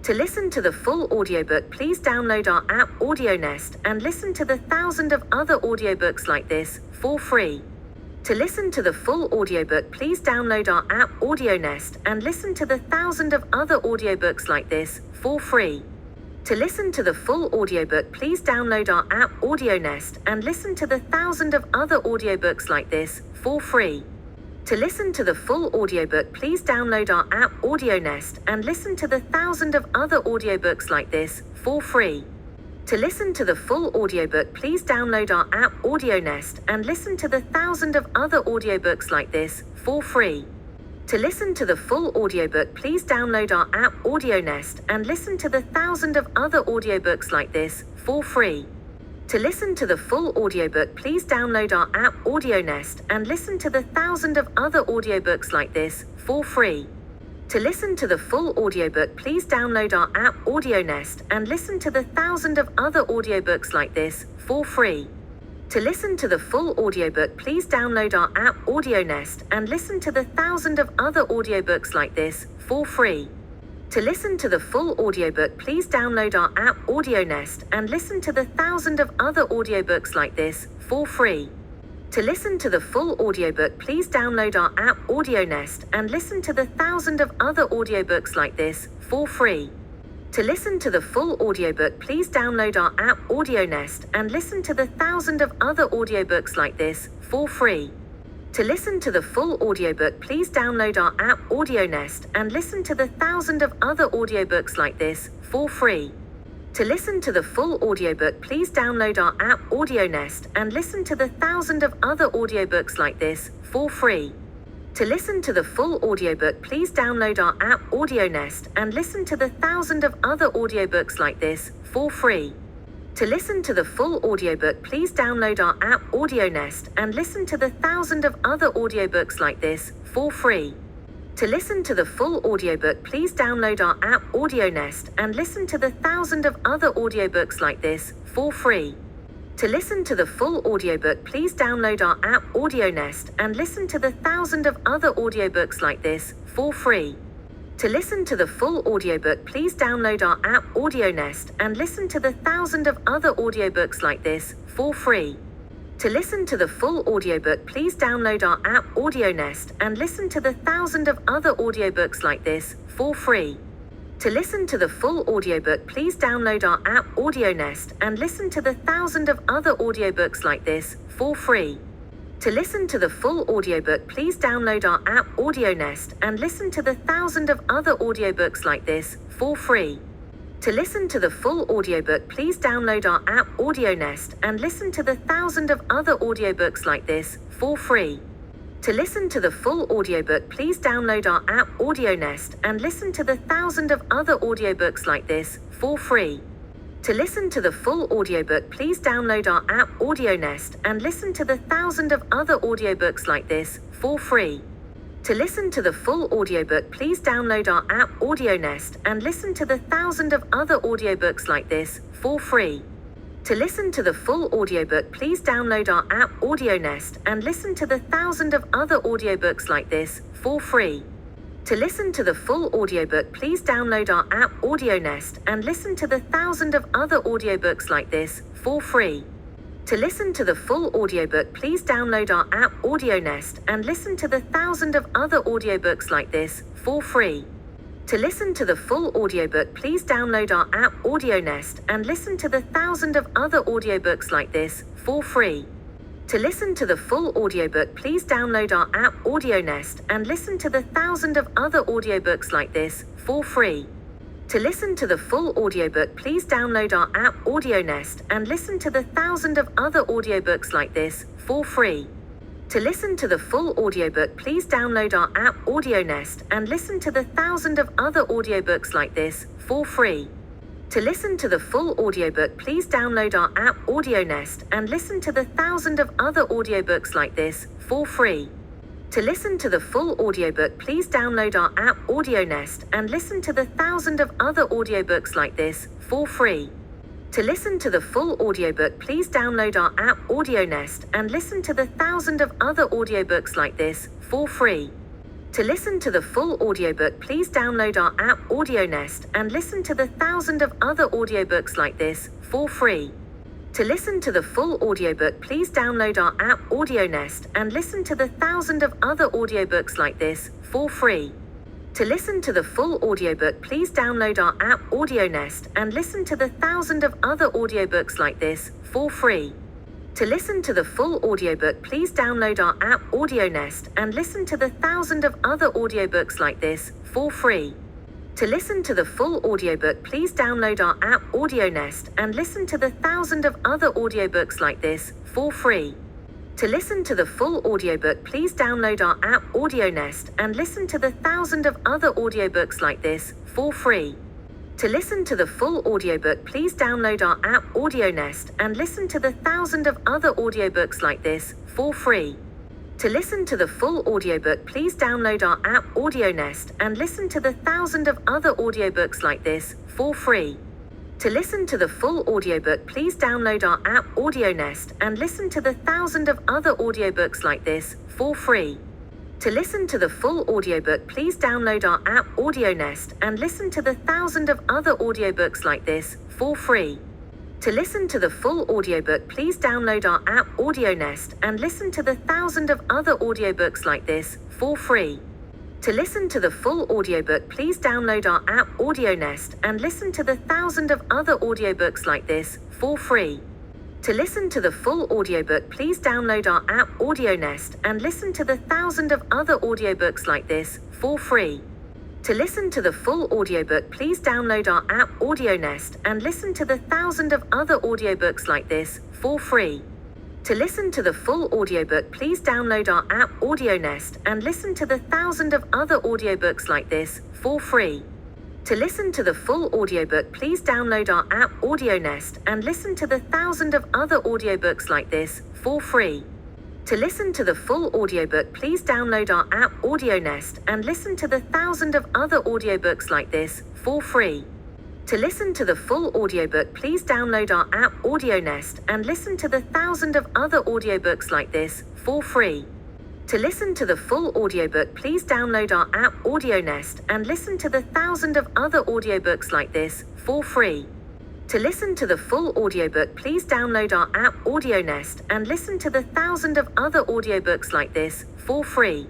To listen to the full audiobook, please download our app AudioNest and listen to the thousands of other audiobooks like this for free. To listen to the full audiobook, please download our app AudioNest and listen to the thousands of other audiobooks like this for free. To listen to the full audiobook, please download our app AudioNest and listen to the thousands of other audiobooks like this for free. To listen to the full audiobook, please download our app AudioNest and listen to the thousands of other audiobooks like this for free. To listen to the full audiobook, please download our app AudioNest and listen to the thousands of other audiobooks like this for free. To listen to the full audiobook, please download our app AudioNest and listen to the thousands of other audiobooks like this for free. To listen to the full audiobook, please download our app AudioNest and listen to the thousands of other audiobooks like this for free. To listen to the full audiobook, please download our app AudioNest and listen to the thousands of other audiobooks like this for free. To listen to the full audiobook, please download our app AudioNest and listen to the thousands of other audiobooks like this for free. To listen to the full audiobook, please download our app AudioNest and listen to the thousands of other audiobooks like this for free. To listen to the full audiobook, please download our app AudioNest and listen to the thousands of other audiobooks like this for free. To listen to the full audiobook, please download our app AudioNest and listen to the thousands of other audiobooks like this for free. To listen to the full audiobook, please download our app AudioNest and listen to the thousands of other audiobooks like this for free. To listen to the full audiobook, please download our app AudioNest and listen to the thousands of other audiobooks like this for free. To listen to the full audiobook, please download our app AudioNest and listen to the thousands of other audiobooks like this for free. To listen to the full audiobook, please download our app AudioNest and listen to the thousands of other audiobooks like this for free. To listen to the full audiobook, please download our app AudioNest and listen to the thousands of other audiobooks like this for free. To listen to the full audiobook, please download our app AudioNest and listen to the thousands of other audiobooks like this for free. To listen to the full audiobook, please download our app AudioNest and listen to the thousands of other audiobooks like this for free. To listen to the full audiobook, please download our app AudioNest and listen to the thousands of other audiobooks like this for free. To listen to the full audiobook, please download our app AudioNest and listen to the thousands of other audiobooks like this for free. To listen to the full audiobook, please download our app AudioNest and listen to the thousands of other audiobooks like this for free. To listen to the full audiobook, please download our app AudioNest and listen to the thousands of other audiobooks like this for free. To listen to the full audiobook, please download our app AudioNest and listen to the thousands of other audiobooks like this for free. To listen to the full audiobook, please download our app AudioNest and listen to the thousands of other audiobooks like this for free. To listen to the full audiobook, please download our app AudioNest and listen to the thousands of other audiobooks like this for free. To listen to the full audiobook, please download our app AudioNest and listen to the thousands of other audiobooks like this for free. To listen to the full audiobook, please download our app AudioNest and listen to the thousands of other audiobooks like this for free. To listen to the full audiobook, please download our app AudioNest and listen to the thousands of other audiobooks like this for free. To listen to the full audiobook, please download our app AudioNest and listen to the thousands of other audiobooks like this for free. To listen to the full audiobook, please download our app AudioNest and listen to the thousands of other audiobooks like this for free. To listen to the full audiobook, please download our app AudioNest and listen to the thousands of other audiobooks like this for free. To listen to the full audiobook, please download our app AudioNest and listen to the thousands of other audiobooks like this for free. To listen to the full audiobook, please download our app AudioNest and listen to the thousands of other audiobooks like this for free. To listen to the full audiobook, please download our app AudioNest and listen to the thousands of other audiobooks like this for free. To listen to the full audiobook, please download our app AudioNest and listen to the thousands of other audiobooks like this for free. To listen to the full audiobook, please download our app AudioNest and listen to the thousands of other audiobooks like this for free. To listen to the full audiobook, please download our app AudioNest and listen to the thousands of other audiobooks like this for free. To listen to the full audiobook, please download our app AudioNest and listen to the thousands of other audiobooks like this for free. To listen to the full audiobook, please download our app AudioNest and listen to the thousands of other audiobooks like this for free. To listen to the full audiobook, please download our app AudioNest and listen to the thousands of other audiobooks like this for free. To listen to the full audiobook, please download our app AudioNest and listen to the thousands of other audiobooks like this for free. To listen to the full audiobook, please download our app AudioNest and listen to the thousands of other audiobooks like this for free. To listen to the full audiobook, please download our app AudioNest and listen to the thousands of other audiobooks like this for free. To listen to the full audiobook, please download our app AudioNest and listen to the thousands of other audiobooks like this for free. To listen to the full audiobook, please download our app AudioNest and listen to the thousands of other audiobooks like this for free. To listen to the full audiobook, please download our app AudioNest and listen to the thousands of other audiobooks like this for free. To listen to the full audiobook, please download our app AudioNest and listen to the thousands of other audiobooks like this for free. To listen to the full audiobook, please download our app AudioNest and listen to the thousands of other audiobooks like this for free. To listen to the full audiobook, please download our app AudioNest and listen to the thousands of other audiobooks like this for free. To listen to the full audiobook, please download our app AudioNest and listen to the thousands of other audiobooks like this for free. To listen to the full audiobook, please download our app AudioNest and listen to the thousands of other audiobooks like this for free. To listen to the full audiobook, please download our app AudioNest and listen to the thousands of other audiobooks like this for free. To listen to the full audiobook, please download our app AudioNest and listen to the thousands of other audiobooks like this for free. To listen to the full audiobook, please download our app AudioNest and listen to the thousands of other audiobooks like this for free. To listen to the full audiobook, please download our app AudioNest and listen to the thousands of other audiobooks like this for free.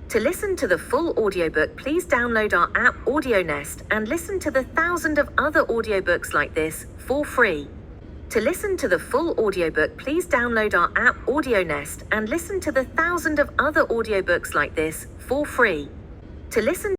To listen to the full audiobook, please download our app AudioNest and listen to the thousands of other audiobooks like this for free. To listen to the full audiobook, please download our app AudioNest and listen to the thousands of other audiobooks like this for free. To listen